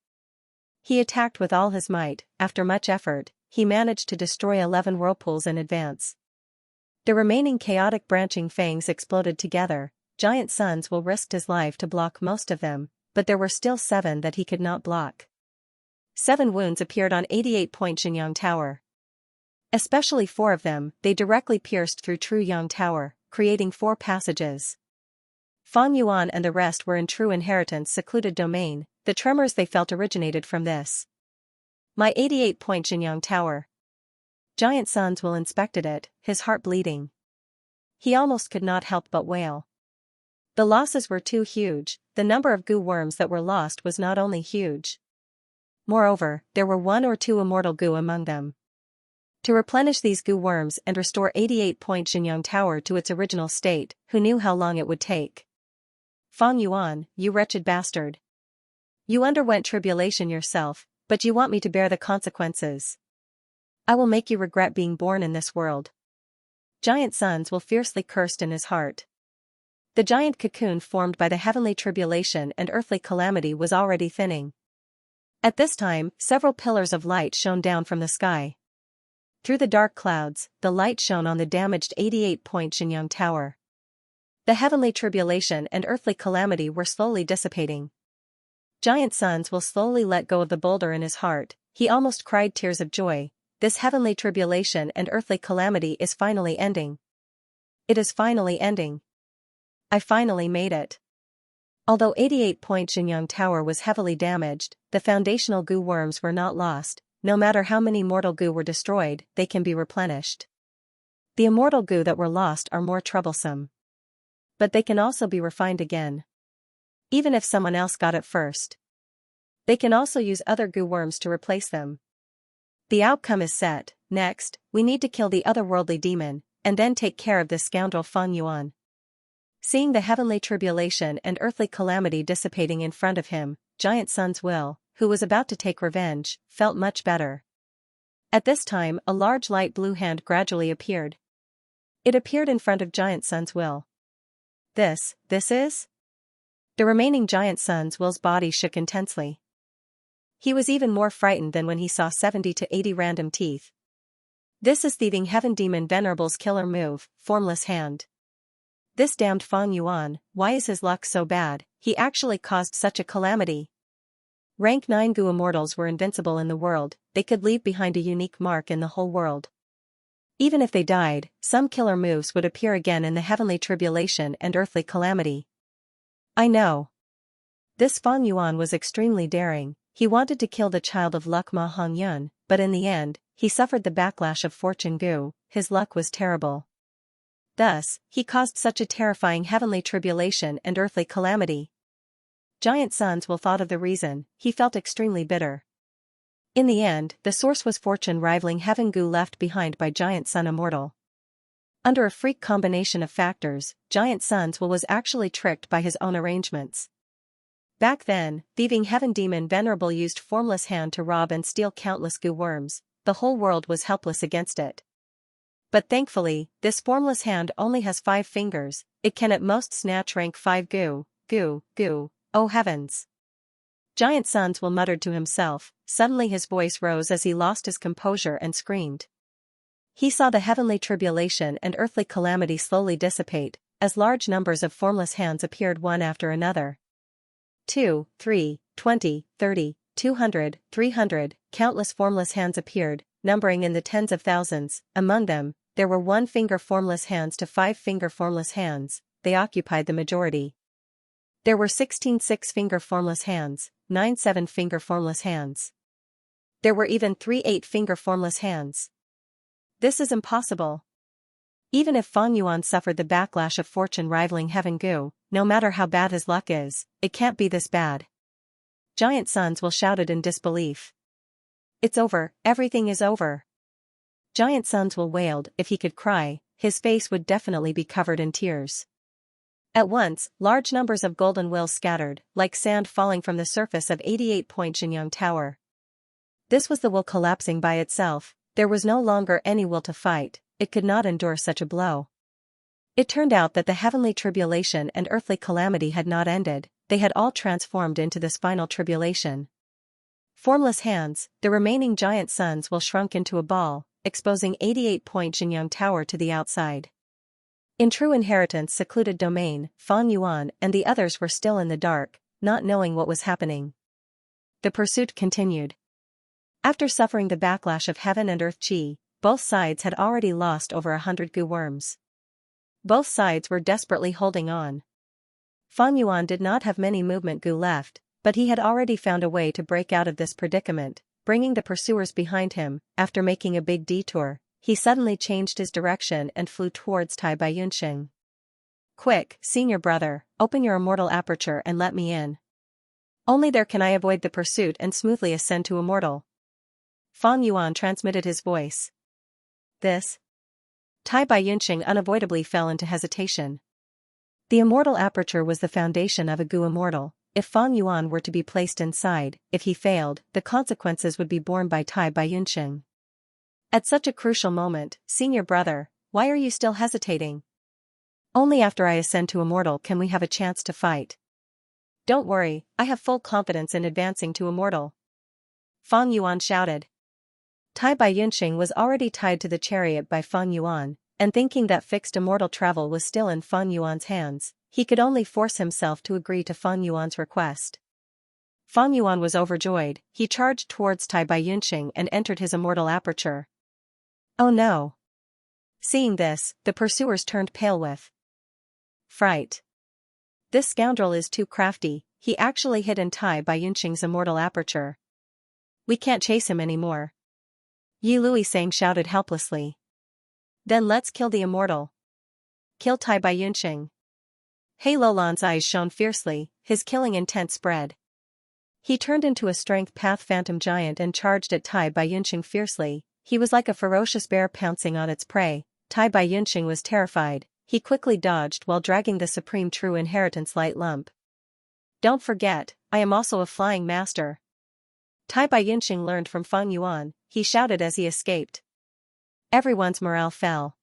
He attacked with all his might, after much effort, he managed to destroy 11 whirlpools in advance. The remaining chaotic branching fangs exploded together, Giant Sun's will risked his life to block most of them, but there were still 7 that he could not block. 7 wounds appeared on 88-point Xianxia Tower. Especially 4 of them, they directly pierced through True Yang Tower, creating 4 passages. Fang Yuan and the rest were in True Inheritance secluded domain, the tremors they felt originated from this. My 88-point Xianxia Tower. Giant Sun's will inspected it, his heart bleeding. He almost could not help but wail. The losses were too huge, the number of goo worms that were lost was not only huge. Moreover, there were 1 or 2 immortal goo among them. To replenish these goo worms and restore 88-point Xianxia Tower to its original state, who knew how long it would take? Fang Yuan, you wretched bastard. You underwent tribulation yourself, but you want me to bear the consequences. I will make you regret being born in this world. Giant Sun's will fiercely cursed in his heart. The giant cocoon formed by the heavenly tribulation and earthly calamity was already thinning. At this time, several pillars of light shone down from the sky. Through the dark clouds, the light shone on the damaged 88-point Xianxia Tower. The heavenly tribulation and earthly calamity were slowly dissipating. Giant Sons will slowly let go of the boulder in his heart. He almost cried tears of joy. This heavenly tribulation and earthly calamity is finally ending. It is finally ending. I finally made it. Although 88-point Xianxia Tower was heavily damaged, the foundational goo worms were not lost. No matter how many mortal goo were destroyed, they can be replenished. The immortal goo that were lost are more troublesome. But they can also be refined again. Even if someone else got it first. They can also use other goo worms to replace them. The outcome is set. Next, we need to kill the otherworldly demon, and then take care of this scoundrel Feng Yuan. Seeing the heavenly tribulation and earthly calamity dissipating in front of him, Giant Sun's will, who was about to take revenge, felt much better. At this time, a large light blue hand gradually appeared. It appeared in front of Giant Sun's will. This is? The remaining Giant Sun's will's body shook intensely. He was even more frightened than when he saw 70 to 80 random teeth. This is Thieving Heaven Demon Venerable's killer move, Formless Hand. This damned Feng Yuan, why is his luck so bad? He actually caused such a calamity. Rank 9 goo immortals were invincible in the world, they could leave behind a unique mark in the whole world. Even if they died, some killer moves would appear again in the heavenly tribulation and earthly calamity. I know. This Feng Yuan was extremely daring. He wanted to kill the child of luck Ma Hongyun, but in the end, he suffered the backlash of fortune goo. His luck was terrible. Thus, he caused such a terrifying heavenly tribulation and earthly calamity. Giant Sons will thought of the reason. He felt extremely bitter. In the end, the source was fortune rivaling heaven goo left behind by Giant Sun Immortal. Under a freak combination of factors, Giant Sons was actually tricked by his own arrangements. Back then, Thieving Heaven Demon Venerable used Formless Hand to rob and steal countless goo worms. The whole world was helpless against it. But thankfully, this Formless Hand only has 5 fingers. It can at most snatch rank 5 goo. Oh heavens! Giant Sons will muttered to himself. Suddenly his voice rose as he lost his composure and screamed. He saw the heavenly tribulation and earthly calamity slowly dissipate, as large numbers of formless hands appeared one after another. 2, 3, 20, 30, 200, 300, countless formless hands appeared, numbering in the tens of thousands. Among them, there were 1-finger formless hands to 5-finger formless hands. They occupied the majority. There were 16 6-finger formless hands, 9 7-finger formless hands. There were even 3 8-finger formless hands. This is impossible. Even if Feng Yuan suffered the backlash of fortune rivaling heaven goo, no matter how bad his luck is, it can't be this bad. Giant Sons will shouted in disbelief. It's over, everything is over. Giant Sons will wailed. If he could cry, his face would definitely be covered in tears. At once, large numbers of golden wills scattered, like sand falling from the surface of 88-point Xianxia Tower. This was the will collapsing by itself. There was no longer any will to fight. It could not endure such a blow. It turned out that the heavenly tribulation and earthly calamity had not ended. They had all transformed into this final tribulation. Formless hands, the remaining Giant Sons will shrunk into a ball, exposing 88-point Xianxia Tower to the outside. In true inheritance secluded domain, Feng Yuan and the others were still in the dark, not knowing what was happening. The pursuit continued. After suffering the backlash of heaven and earth chi, both sides had already lost over 100 goo worms. Both sides were desperately holding on. Feng Yuan did not have many movement goo left, but he had already found a way to break out of this predicament, bringing the pursuers behind him. After making a big detour, he suddenly changed his direction and flew towards Tai Baiyunxing. Quick, senior brother, open your immortal aperture and let me in. Only there can I avoid the pursuit and smoothly ascend to immortal. Feng Yuan transmitted his voice. This? Tai Baiyunxing unavoidably fell into hesitation. The immortal aperture was the foundation of a goo immortal. If Feng Yuan were to be placed inside, if he failed, the consequences would be borne by Tai Baiyunxing. At such a crucial moment, senior brother, why are you still hesitating? Only after I ascend to immortal can we have a chance to fight. Don't worry, I have full confidence in advancing to immortal. Fang Yuan shouted. Tai Baiyunxing was already tied to the chariot by Fang Yuan, and thinking that fixed immortal travel was still in Fang Yuan's hands, he could only force himself to agree to Fang Yuan's request. Fang Yuan was overjoyed. He charged towards Tai Baiyunxing and entered his immortal aperture. Oh no! Seeing this, the pursuers turned pale with fright. This scoundrel is too crafty, he actually hid in Tai Baiyunxing's immortal aperture. We can't chase him anymore. Yi Luisang shouted helplessly. Then let's kill the immortal. Kill Tai Baiyunxing. He Lulan's eyes shone fiercely, his killing intent spread. He turned into a strength path phantom giant and charged at Tai Baiyunxing fiercely. He was like a ferocious bear pouncing on its prey. Tai Baiyunxing was terrified. He quickly dodged while dragging the supreme true inheritance light lump. Don't forget, I am also a flying master. Tai Baiyunxing learned from Fang Yuan, he shouted as he escaped. Everyone's morale fell.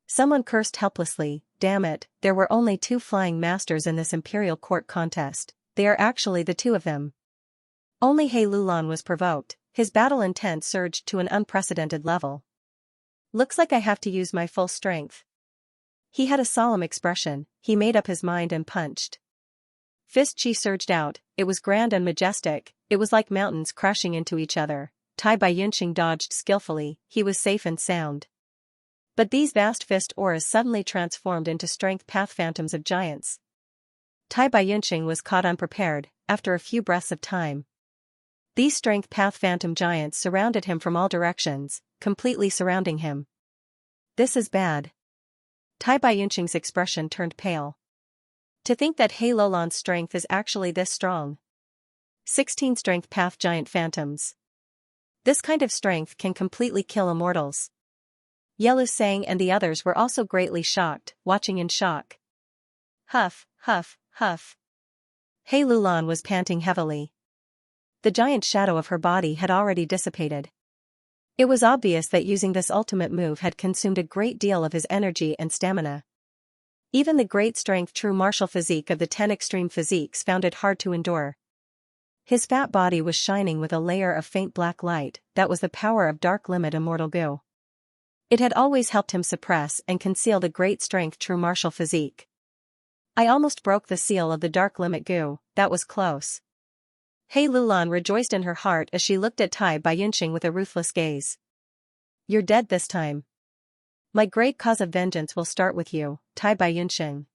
Someone cursed helplessly, damn it, there were only 2 flying masters in this imperial court contest, they are actually the 2 of them. Only He Lulan was provoked, his battle intent surged to an unprecedented level. Looks like I have to use my full strength. He had a solemn expression, he made up his mind and punched. Fist chi surged out, it was grand and majestic, it was like mountains crashing into each other. Tai Baiyunxing dodged skillfully, he was safe and sound. But these vast fist auras suddenly transformed into strength path phantoms of giants. Tai Baiyunxing was caught unprepared, after a few breaths of time. These strength path phantom giants surrounded him from all directions, completely surrounding him. This is bad. Tai Baiyunxing's expression turned pale. To think that He Lulan's strength is actually this strong. 16 strength path giant phantoms. This kind of strength can completely kill immortals. Ye Lusang and the others were also greatly shocked, watching in shock. Huff, huff, huff. He Lulan was panting heavily. The giant shadow of her body had already dissipated. It was obvious that using this ultimate move had consumed a great deal of his energy and stamina. Even the great strength true martial physique of the 10 extreme physiques found it hard to endure. His fat body was shining with a layer of faint black light, that was the power of dark limit immortal goo. It had always helped him suppress and conceal the great strength true martial physique. I almost broke the seal of the dark limit goo, that was close. He Lulan rejoiced in her heart as she looked at Tai Baiyunxing with a ruthless gaze. You're dead this time. My great cause of vengeance will start with you, Tai Baiyunxing.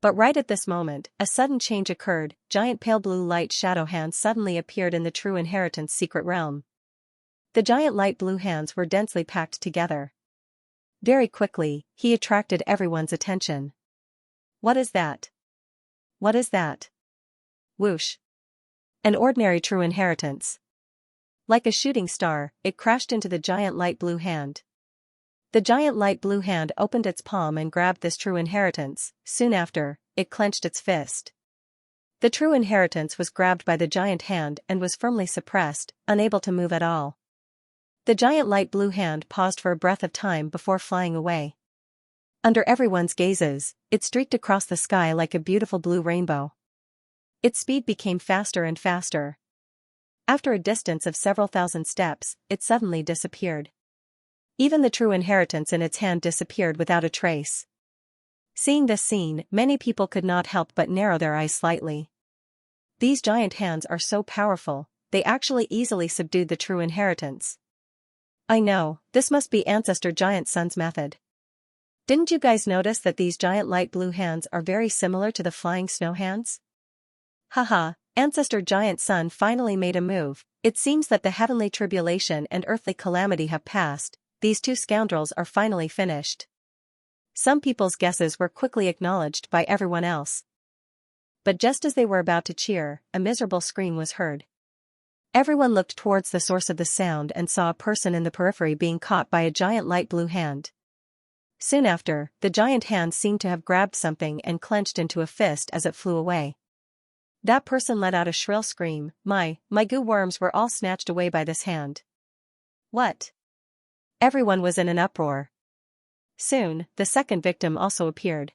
But right at this moment, a sudden change occurred, giant pale blue light shadow hands suddenly appeared in the true inheritance secret realm. The giant light blue hands were densely packed together. Very quickly, he attracted everyone's attention. What is that? What is that? Whoosh. An ordinary true inheritance. Like a shooting star, it crashed into the giant light blue hand. The giant light blue hand opened its palm and grabbed this true inheritance. Soon after, it clenched its fist. The true inheritance was grabbed by the giant hand and was firmly suppressed, unable to move at all. The giant light blue hand paused for a breath of time before flying away. Under everyone's gazes, it streaked across the sky like a beautiful blue rainbow. Its speed became faster and faster. After a distance of several thousand steps, it suddenly disappeared. Even the true inheritance in its hand disappeared without a trace. Seeing this scene, many people could not help but narrow their eyes slightly. These giant hands are so powerful, they actually easily subdued the true inheritance. I know, this must be Ancestor Giant Sun's method. Didn't you guys notice that these giant light blue hands are very similar to the flying snow hands? Haha, Ancestor Giant Sun finally made a move. It seems that the heavenly tribulation and earthly calamity have passed. These 2 scoundrels are finally finished. Some people's guesses were quickly acknowledged by everyone else. But just as they were about to cheer, a miserable scream was heard. Everyone looked towards the source of the sound and saw a person in the periphery being caught by a giant light blue hand. Soon after, the giant hand seemed to have grabbed something and clenched into a fist as it flew away. That person let out a shrill scream. My goo worms were all snatched away by this hand. What? Everyone was in an uproar. Soon, the second victim also appeared.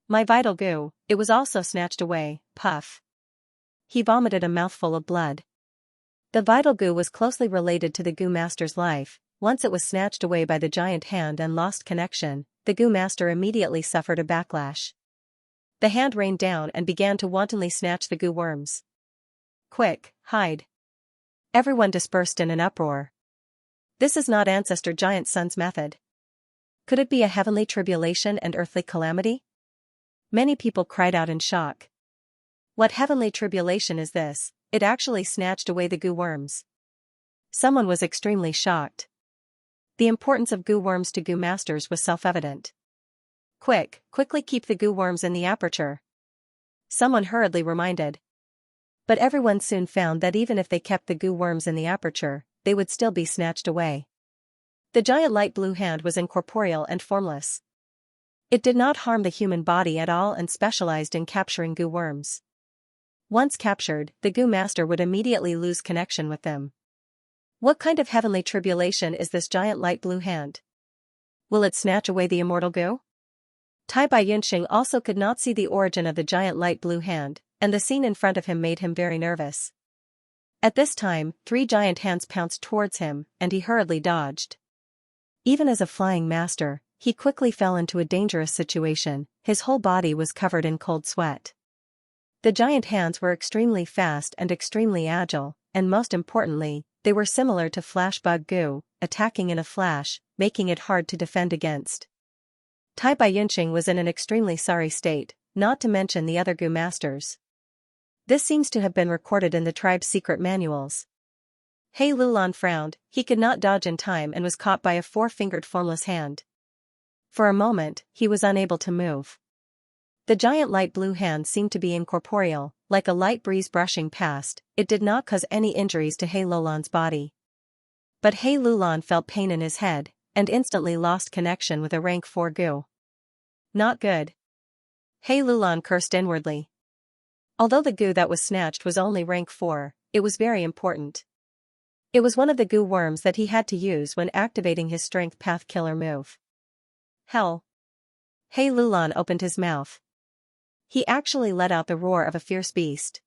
My vital goo, it was also snatched away, puff. He vomited a mouthful of blood. The vital goo was closely related to the goo master's life. Once it was snatched away by the giant hand and lost connection, the goo master immediately suffered a backlash. The hand rained down and began to wantonly snatch the goo worms. Quick, hide. Everyone dispersed in an uproar. This is not Ancestor Giant Sun's method. Could it be a heavenly tribulation and earthly calamity? Many people cried out in shock. What heavenly tribulation is this? It actually snatched away the goo worms. Someone was extremely shocked. The importance of goo worms to goo masters was self-evident. Quickly keep the goo worms in the aperture. Someone hurriedly reminded. But everyone soon found that even if they kept the goo worms in the aperture, they would still be snatched away. The giant light blue hand was incorporeal and formless. It did not harm the human body at all and specialized in capturing goo worms. Once captured, the goo master would immediately lose connection with them. What kind of heavenly tribulation is this giant light blue hand? Will it snatch away the immortal goo? Tai Bai-Yunxing also could not see the origin of the giant light blue hand, and the scene in front of him made him very nervous. At this time, 3 giant hands pounced towards him, and he hurriedly dodged. Even as a flying master, he quickly fell into a dangerous situation. His whole body was covered in cold sweat. The giant hands were extremely fast and extremely agile, and most importantly, they were similar to flash bug goo, attacking in a flash, making it hard to defend against. Tai Bai-Yunxing was in an extremely sorry state, not to mention the other goo masters. This seems to have been recorded in the tribe's secret manuals. He Lulan frowned. He could not dodge in time and was caught by a 4-fingered formless hand. For a moment, he was unable to move. The giant light blue hand seemed to be incorporeal, like a light breeze brushing past. It did not cause any injuries to He Lulan's body. But He Lulan felt pain in his head, and instantly lost connection with a rank 4 goo. Not good. He Lulan cursed inwardly. Although the goo that was snatched was only rank 4, it was very important. It was one of the goo worms that he had to use when activating his strength path killer move. Hell! He Lulan opened his mouth. He actually let out the roar of a fierce beast.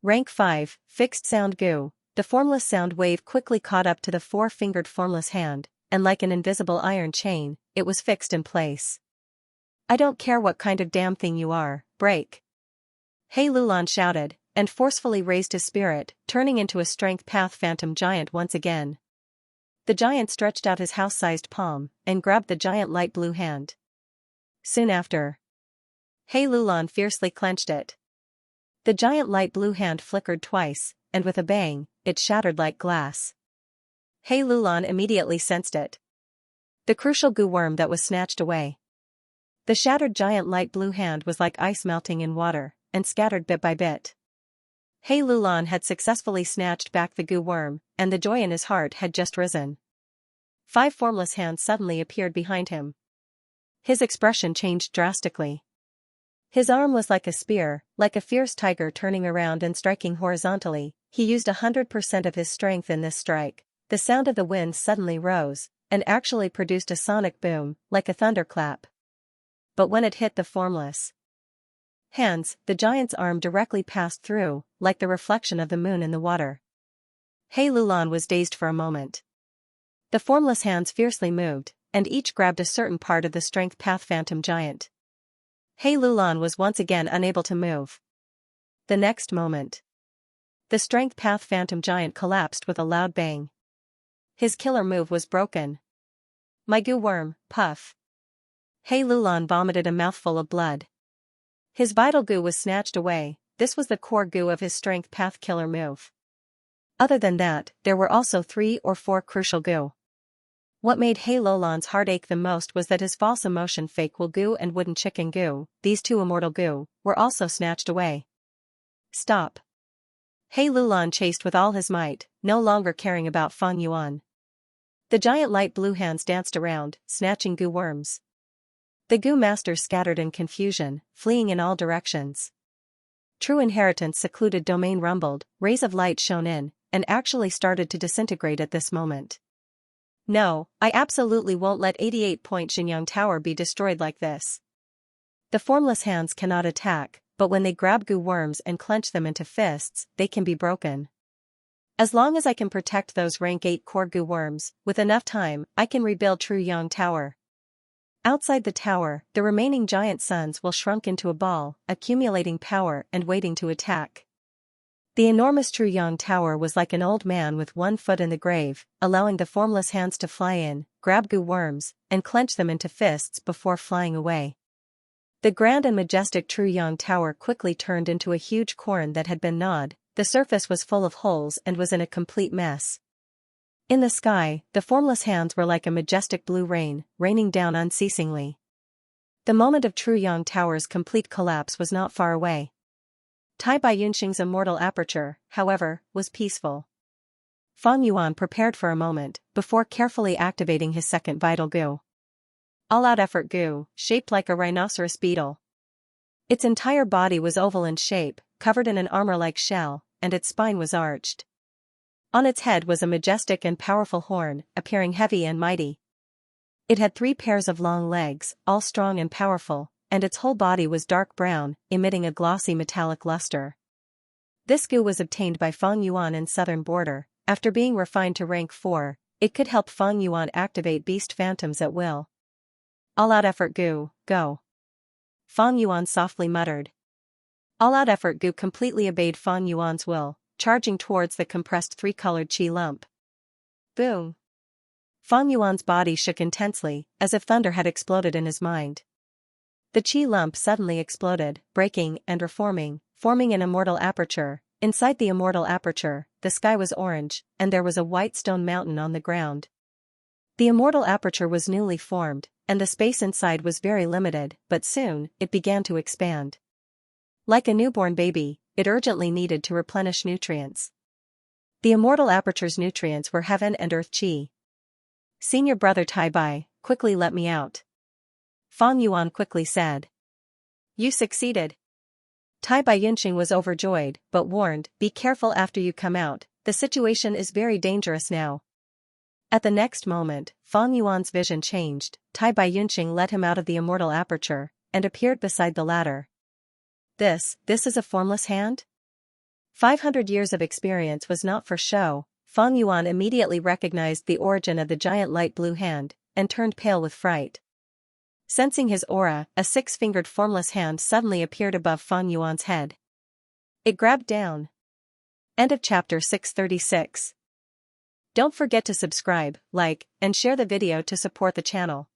Rank 5, fixed sound goo. The formless sound wave quickly caught up to the 4-fingered formless hand, and like an invisible iron chain, it was fixed in place. I don't care what kind of damn thing you are, break! He Lulan shouted, and forcefully raised his spirit, turning into a strength path phantom giant once again. The giant stretched out his house-sized palm, and grabbed the giant light blue hand. Soon after, He Lulan fiercely clenched it. The giant light blue hand flickered twice, and with a bang, it shattered like glass. He Lulan immediately sensed it. The crucial goo worm that was snatched away. The shattered giant light blue hand was like ice melting in water, and scattered bit by bit. He Lulan had successfully snatched back the goo worm, and the joy in his heart had just risen. 5 formless hands suddenly appeared behind him. His expression changed drastically. His arm was like a spear, like a fierce tiger turning around and striking horizontally. He used 100% of his strength in this strike. The sound of the wind suddenly rose, and actually produced a sonic boom, like a thunderclap. But when it hit the formless hands, the giant's arm directly passed through, like the reflection of the moon in the water. He Lulan was dazed for a moment. The formless hands fiercely moved, and each grabbed a certain part of the strength path phantom giant. He Lulan was once again unable to move. The next moment, the strength path phantom giant collapsed with a loud bang. His killer move was broken. My goo worm, puff. He Lulan vomited a mouthful of blood. His vital goo was snatched away. This was the core goo of his strength path killer move. Other than that, there were also 3 or 4 crucial goo. What made He Lulan's heart ache the most was that his false emotion fake wool goo and wooden chicken goo, these 2 immortal goo, were also snatched away. Stop! He Lulan chased with all his might, no longer caring about Feng Yuan. The giant light blue hands danced around, snatching goo worms. The goo masters scattered in confusion, fleeing in all directions. True Inheritance secluded domain rumbled, rays of light shone in, and actually started to disintegrate at this moment. No, I absolutely won't let 88-point Xianxia Tower be destroyed like this. The formless hands cannot attack, but when they grab goo worms and clench them into fists, they can be broken. As long as I can protect those rank 8 core goo worms, with enough time, I can rebuild True Yang Tower. Outside the tower, the remaining giant suns will shrunk into a ball, accumulating power and waiting to attack. The enormous True Yang Tower was like an old man with one foot in the grave, allowing the formless hands to fly in, grab goo worms, and clench them into fists before flying away. The grand and majestic True Yang Tower quickly turned into a huge corn that had been gnawed. The surface was full of holes and was in a complete mess. In the sky, the formless hands were like a majestic blue rain, raining down unceasingly. The moment of True Yang Tower's complete collapse was not far away. Tai Baiyunxing's immortal aperture, however, was peaceful. Fang Yuan prepared for a moment, before carefully activating his second vital goo. All-out effort goo, shaped like a rhinoceros beetle. Its entire body was oval in shape, covered in an armor-like shell, and its spine was arched. On its head was a majestic and powerful horn, appearing heavy and mighty. It had 3 pairs of long legs, all strong and powerful, and its whole body was dark brown, emitting a glossy metallic luster. This goo was obtained by Fang Yuan in southern border. After being refined to rank 4, it could help Fang Yuan activate beast phantoms at will. All-out effort goo, go. Fang Yuan softly muttered. All-out effort goo completely obeyed Fang Yuan's will, charging towards the compressed 3-colored qi lump. Boom! Fang Yuan's body shook intensely, as if thunder had exploded in his mind. The qi lump suddenly exploded, breaking and reforming, forming an immortal aperture. Inside the immortal aperture, the sky was orange, and there was a white stone mountain on the ground. The immortal aperture was newly formed, and the space inside was very limited, but soon, it began to expand. Like a newborn baby, it urgently needed to replenish nutrients. The immortal aperture's nutrients were heaven and earth qi. Senior brother Tai Bai, quickly let me out. Fang Yuan quickly said. You succeeded. Tai Baiyunxing was overjoyed, but warned, be careful after you come out, the situation is very dangerous now. At the next moment, Fang Yuan's vision changed. Tai Baiyunxing led him out of the immortal aperture, and appeared beside the ladder. This is a formless hand? 500 years of experience was not for show. Fang Yuan immediately recognized the origin of the giant light blue hand, and turned pale with fright. Sensing his aura, a 6-fingered formless hand suddenly appeared above Fang Yuan's head. It grabbed down. End of chapter 636. Don't forget to subscribe, like, and share the video to support the channel.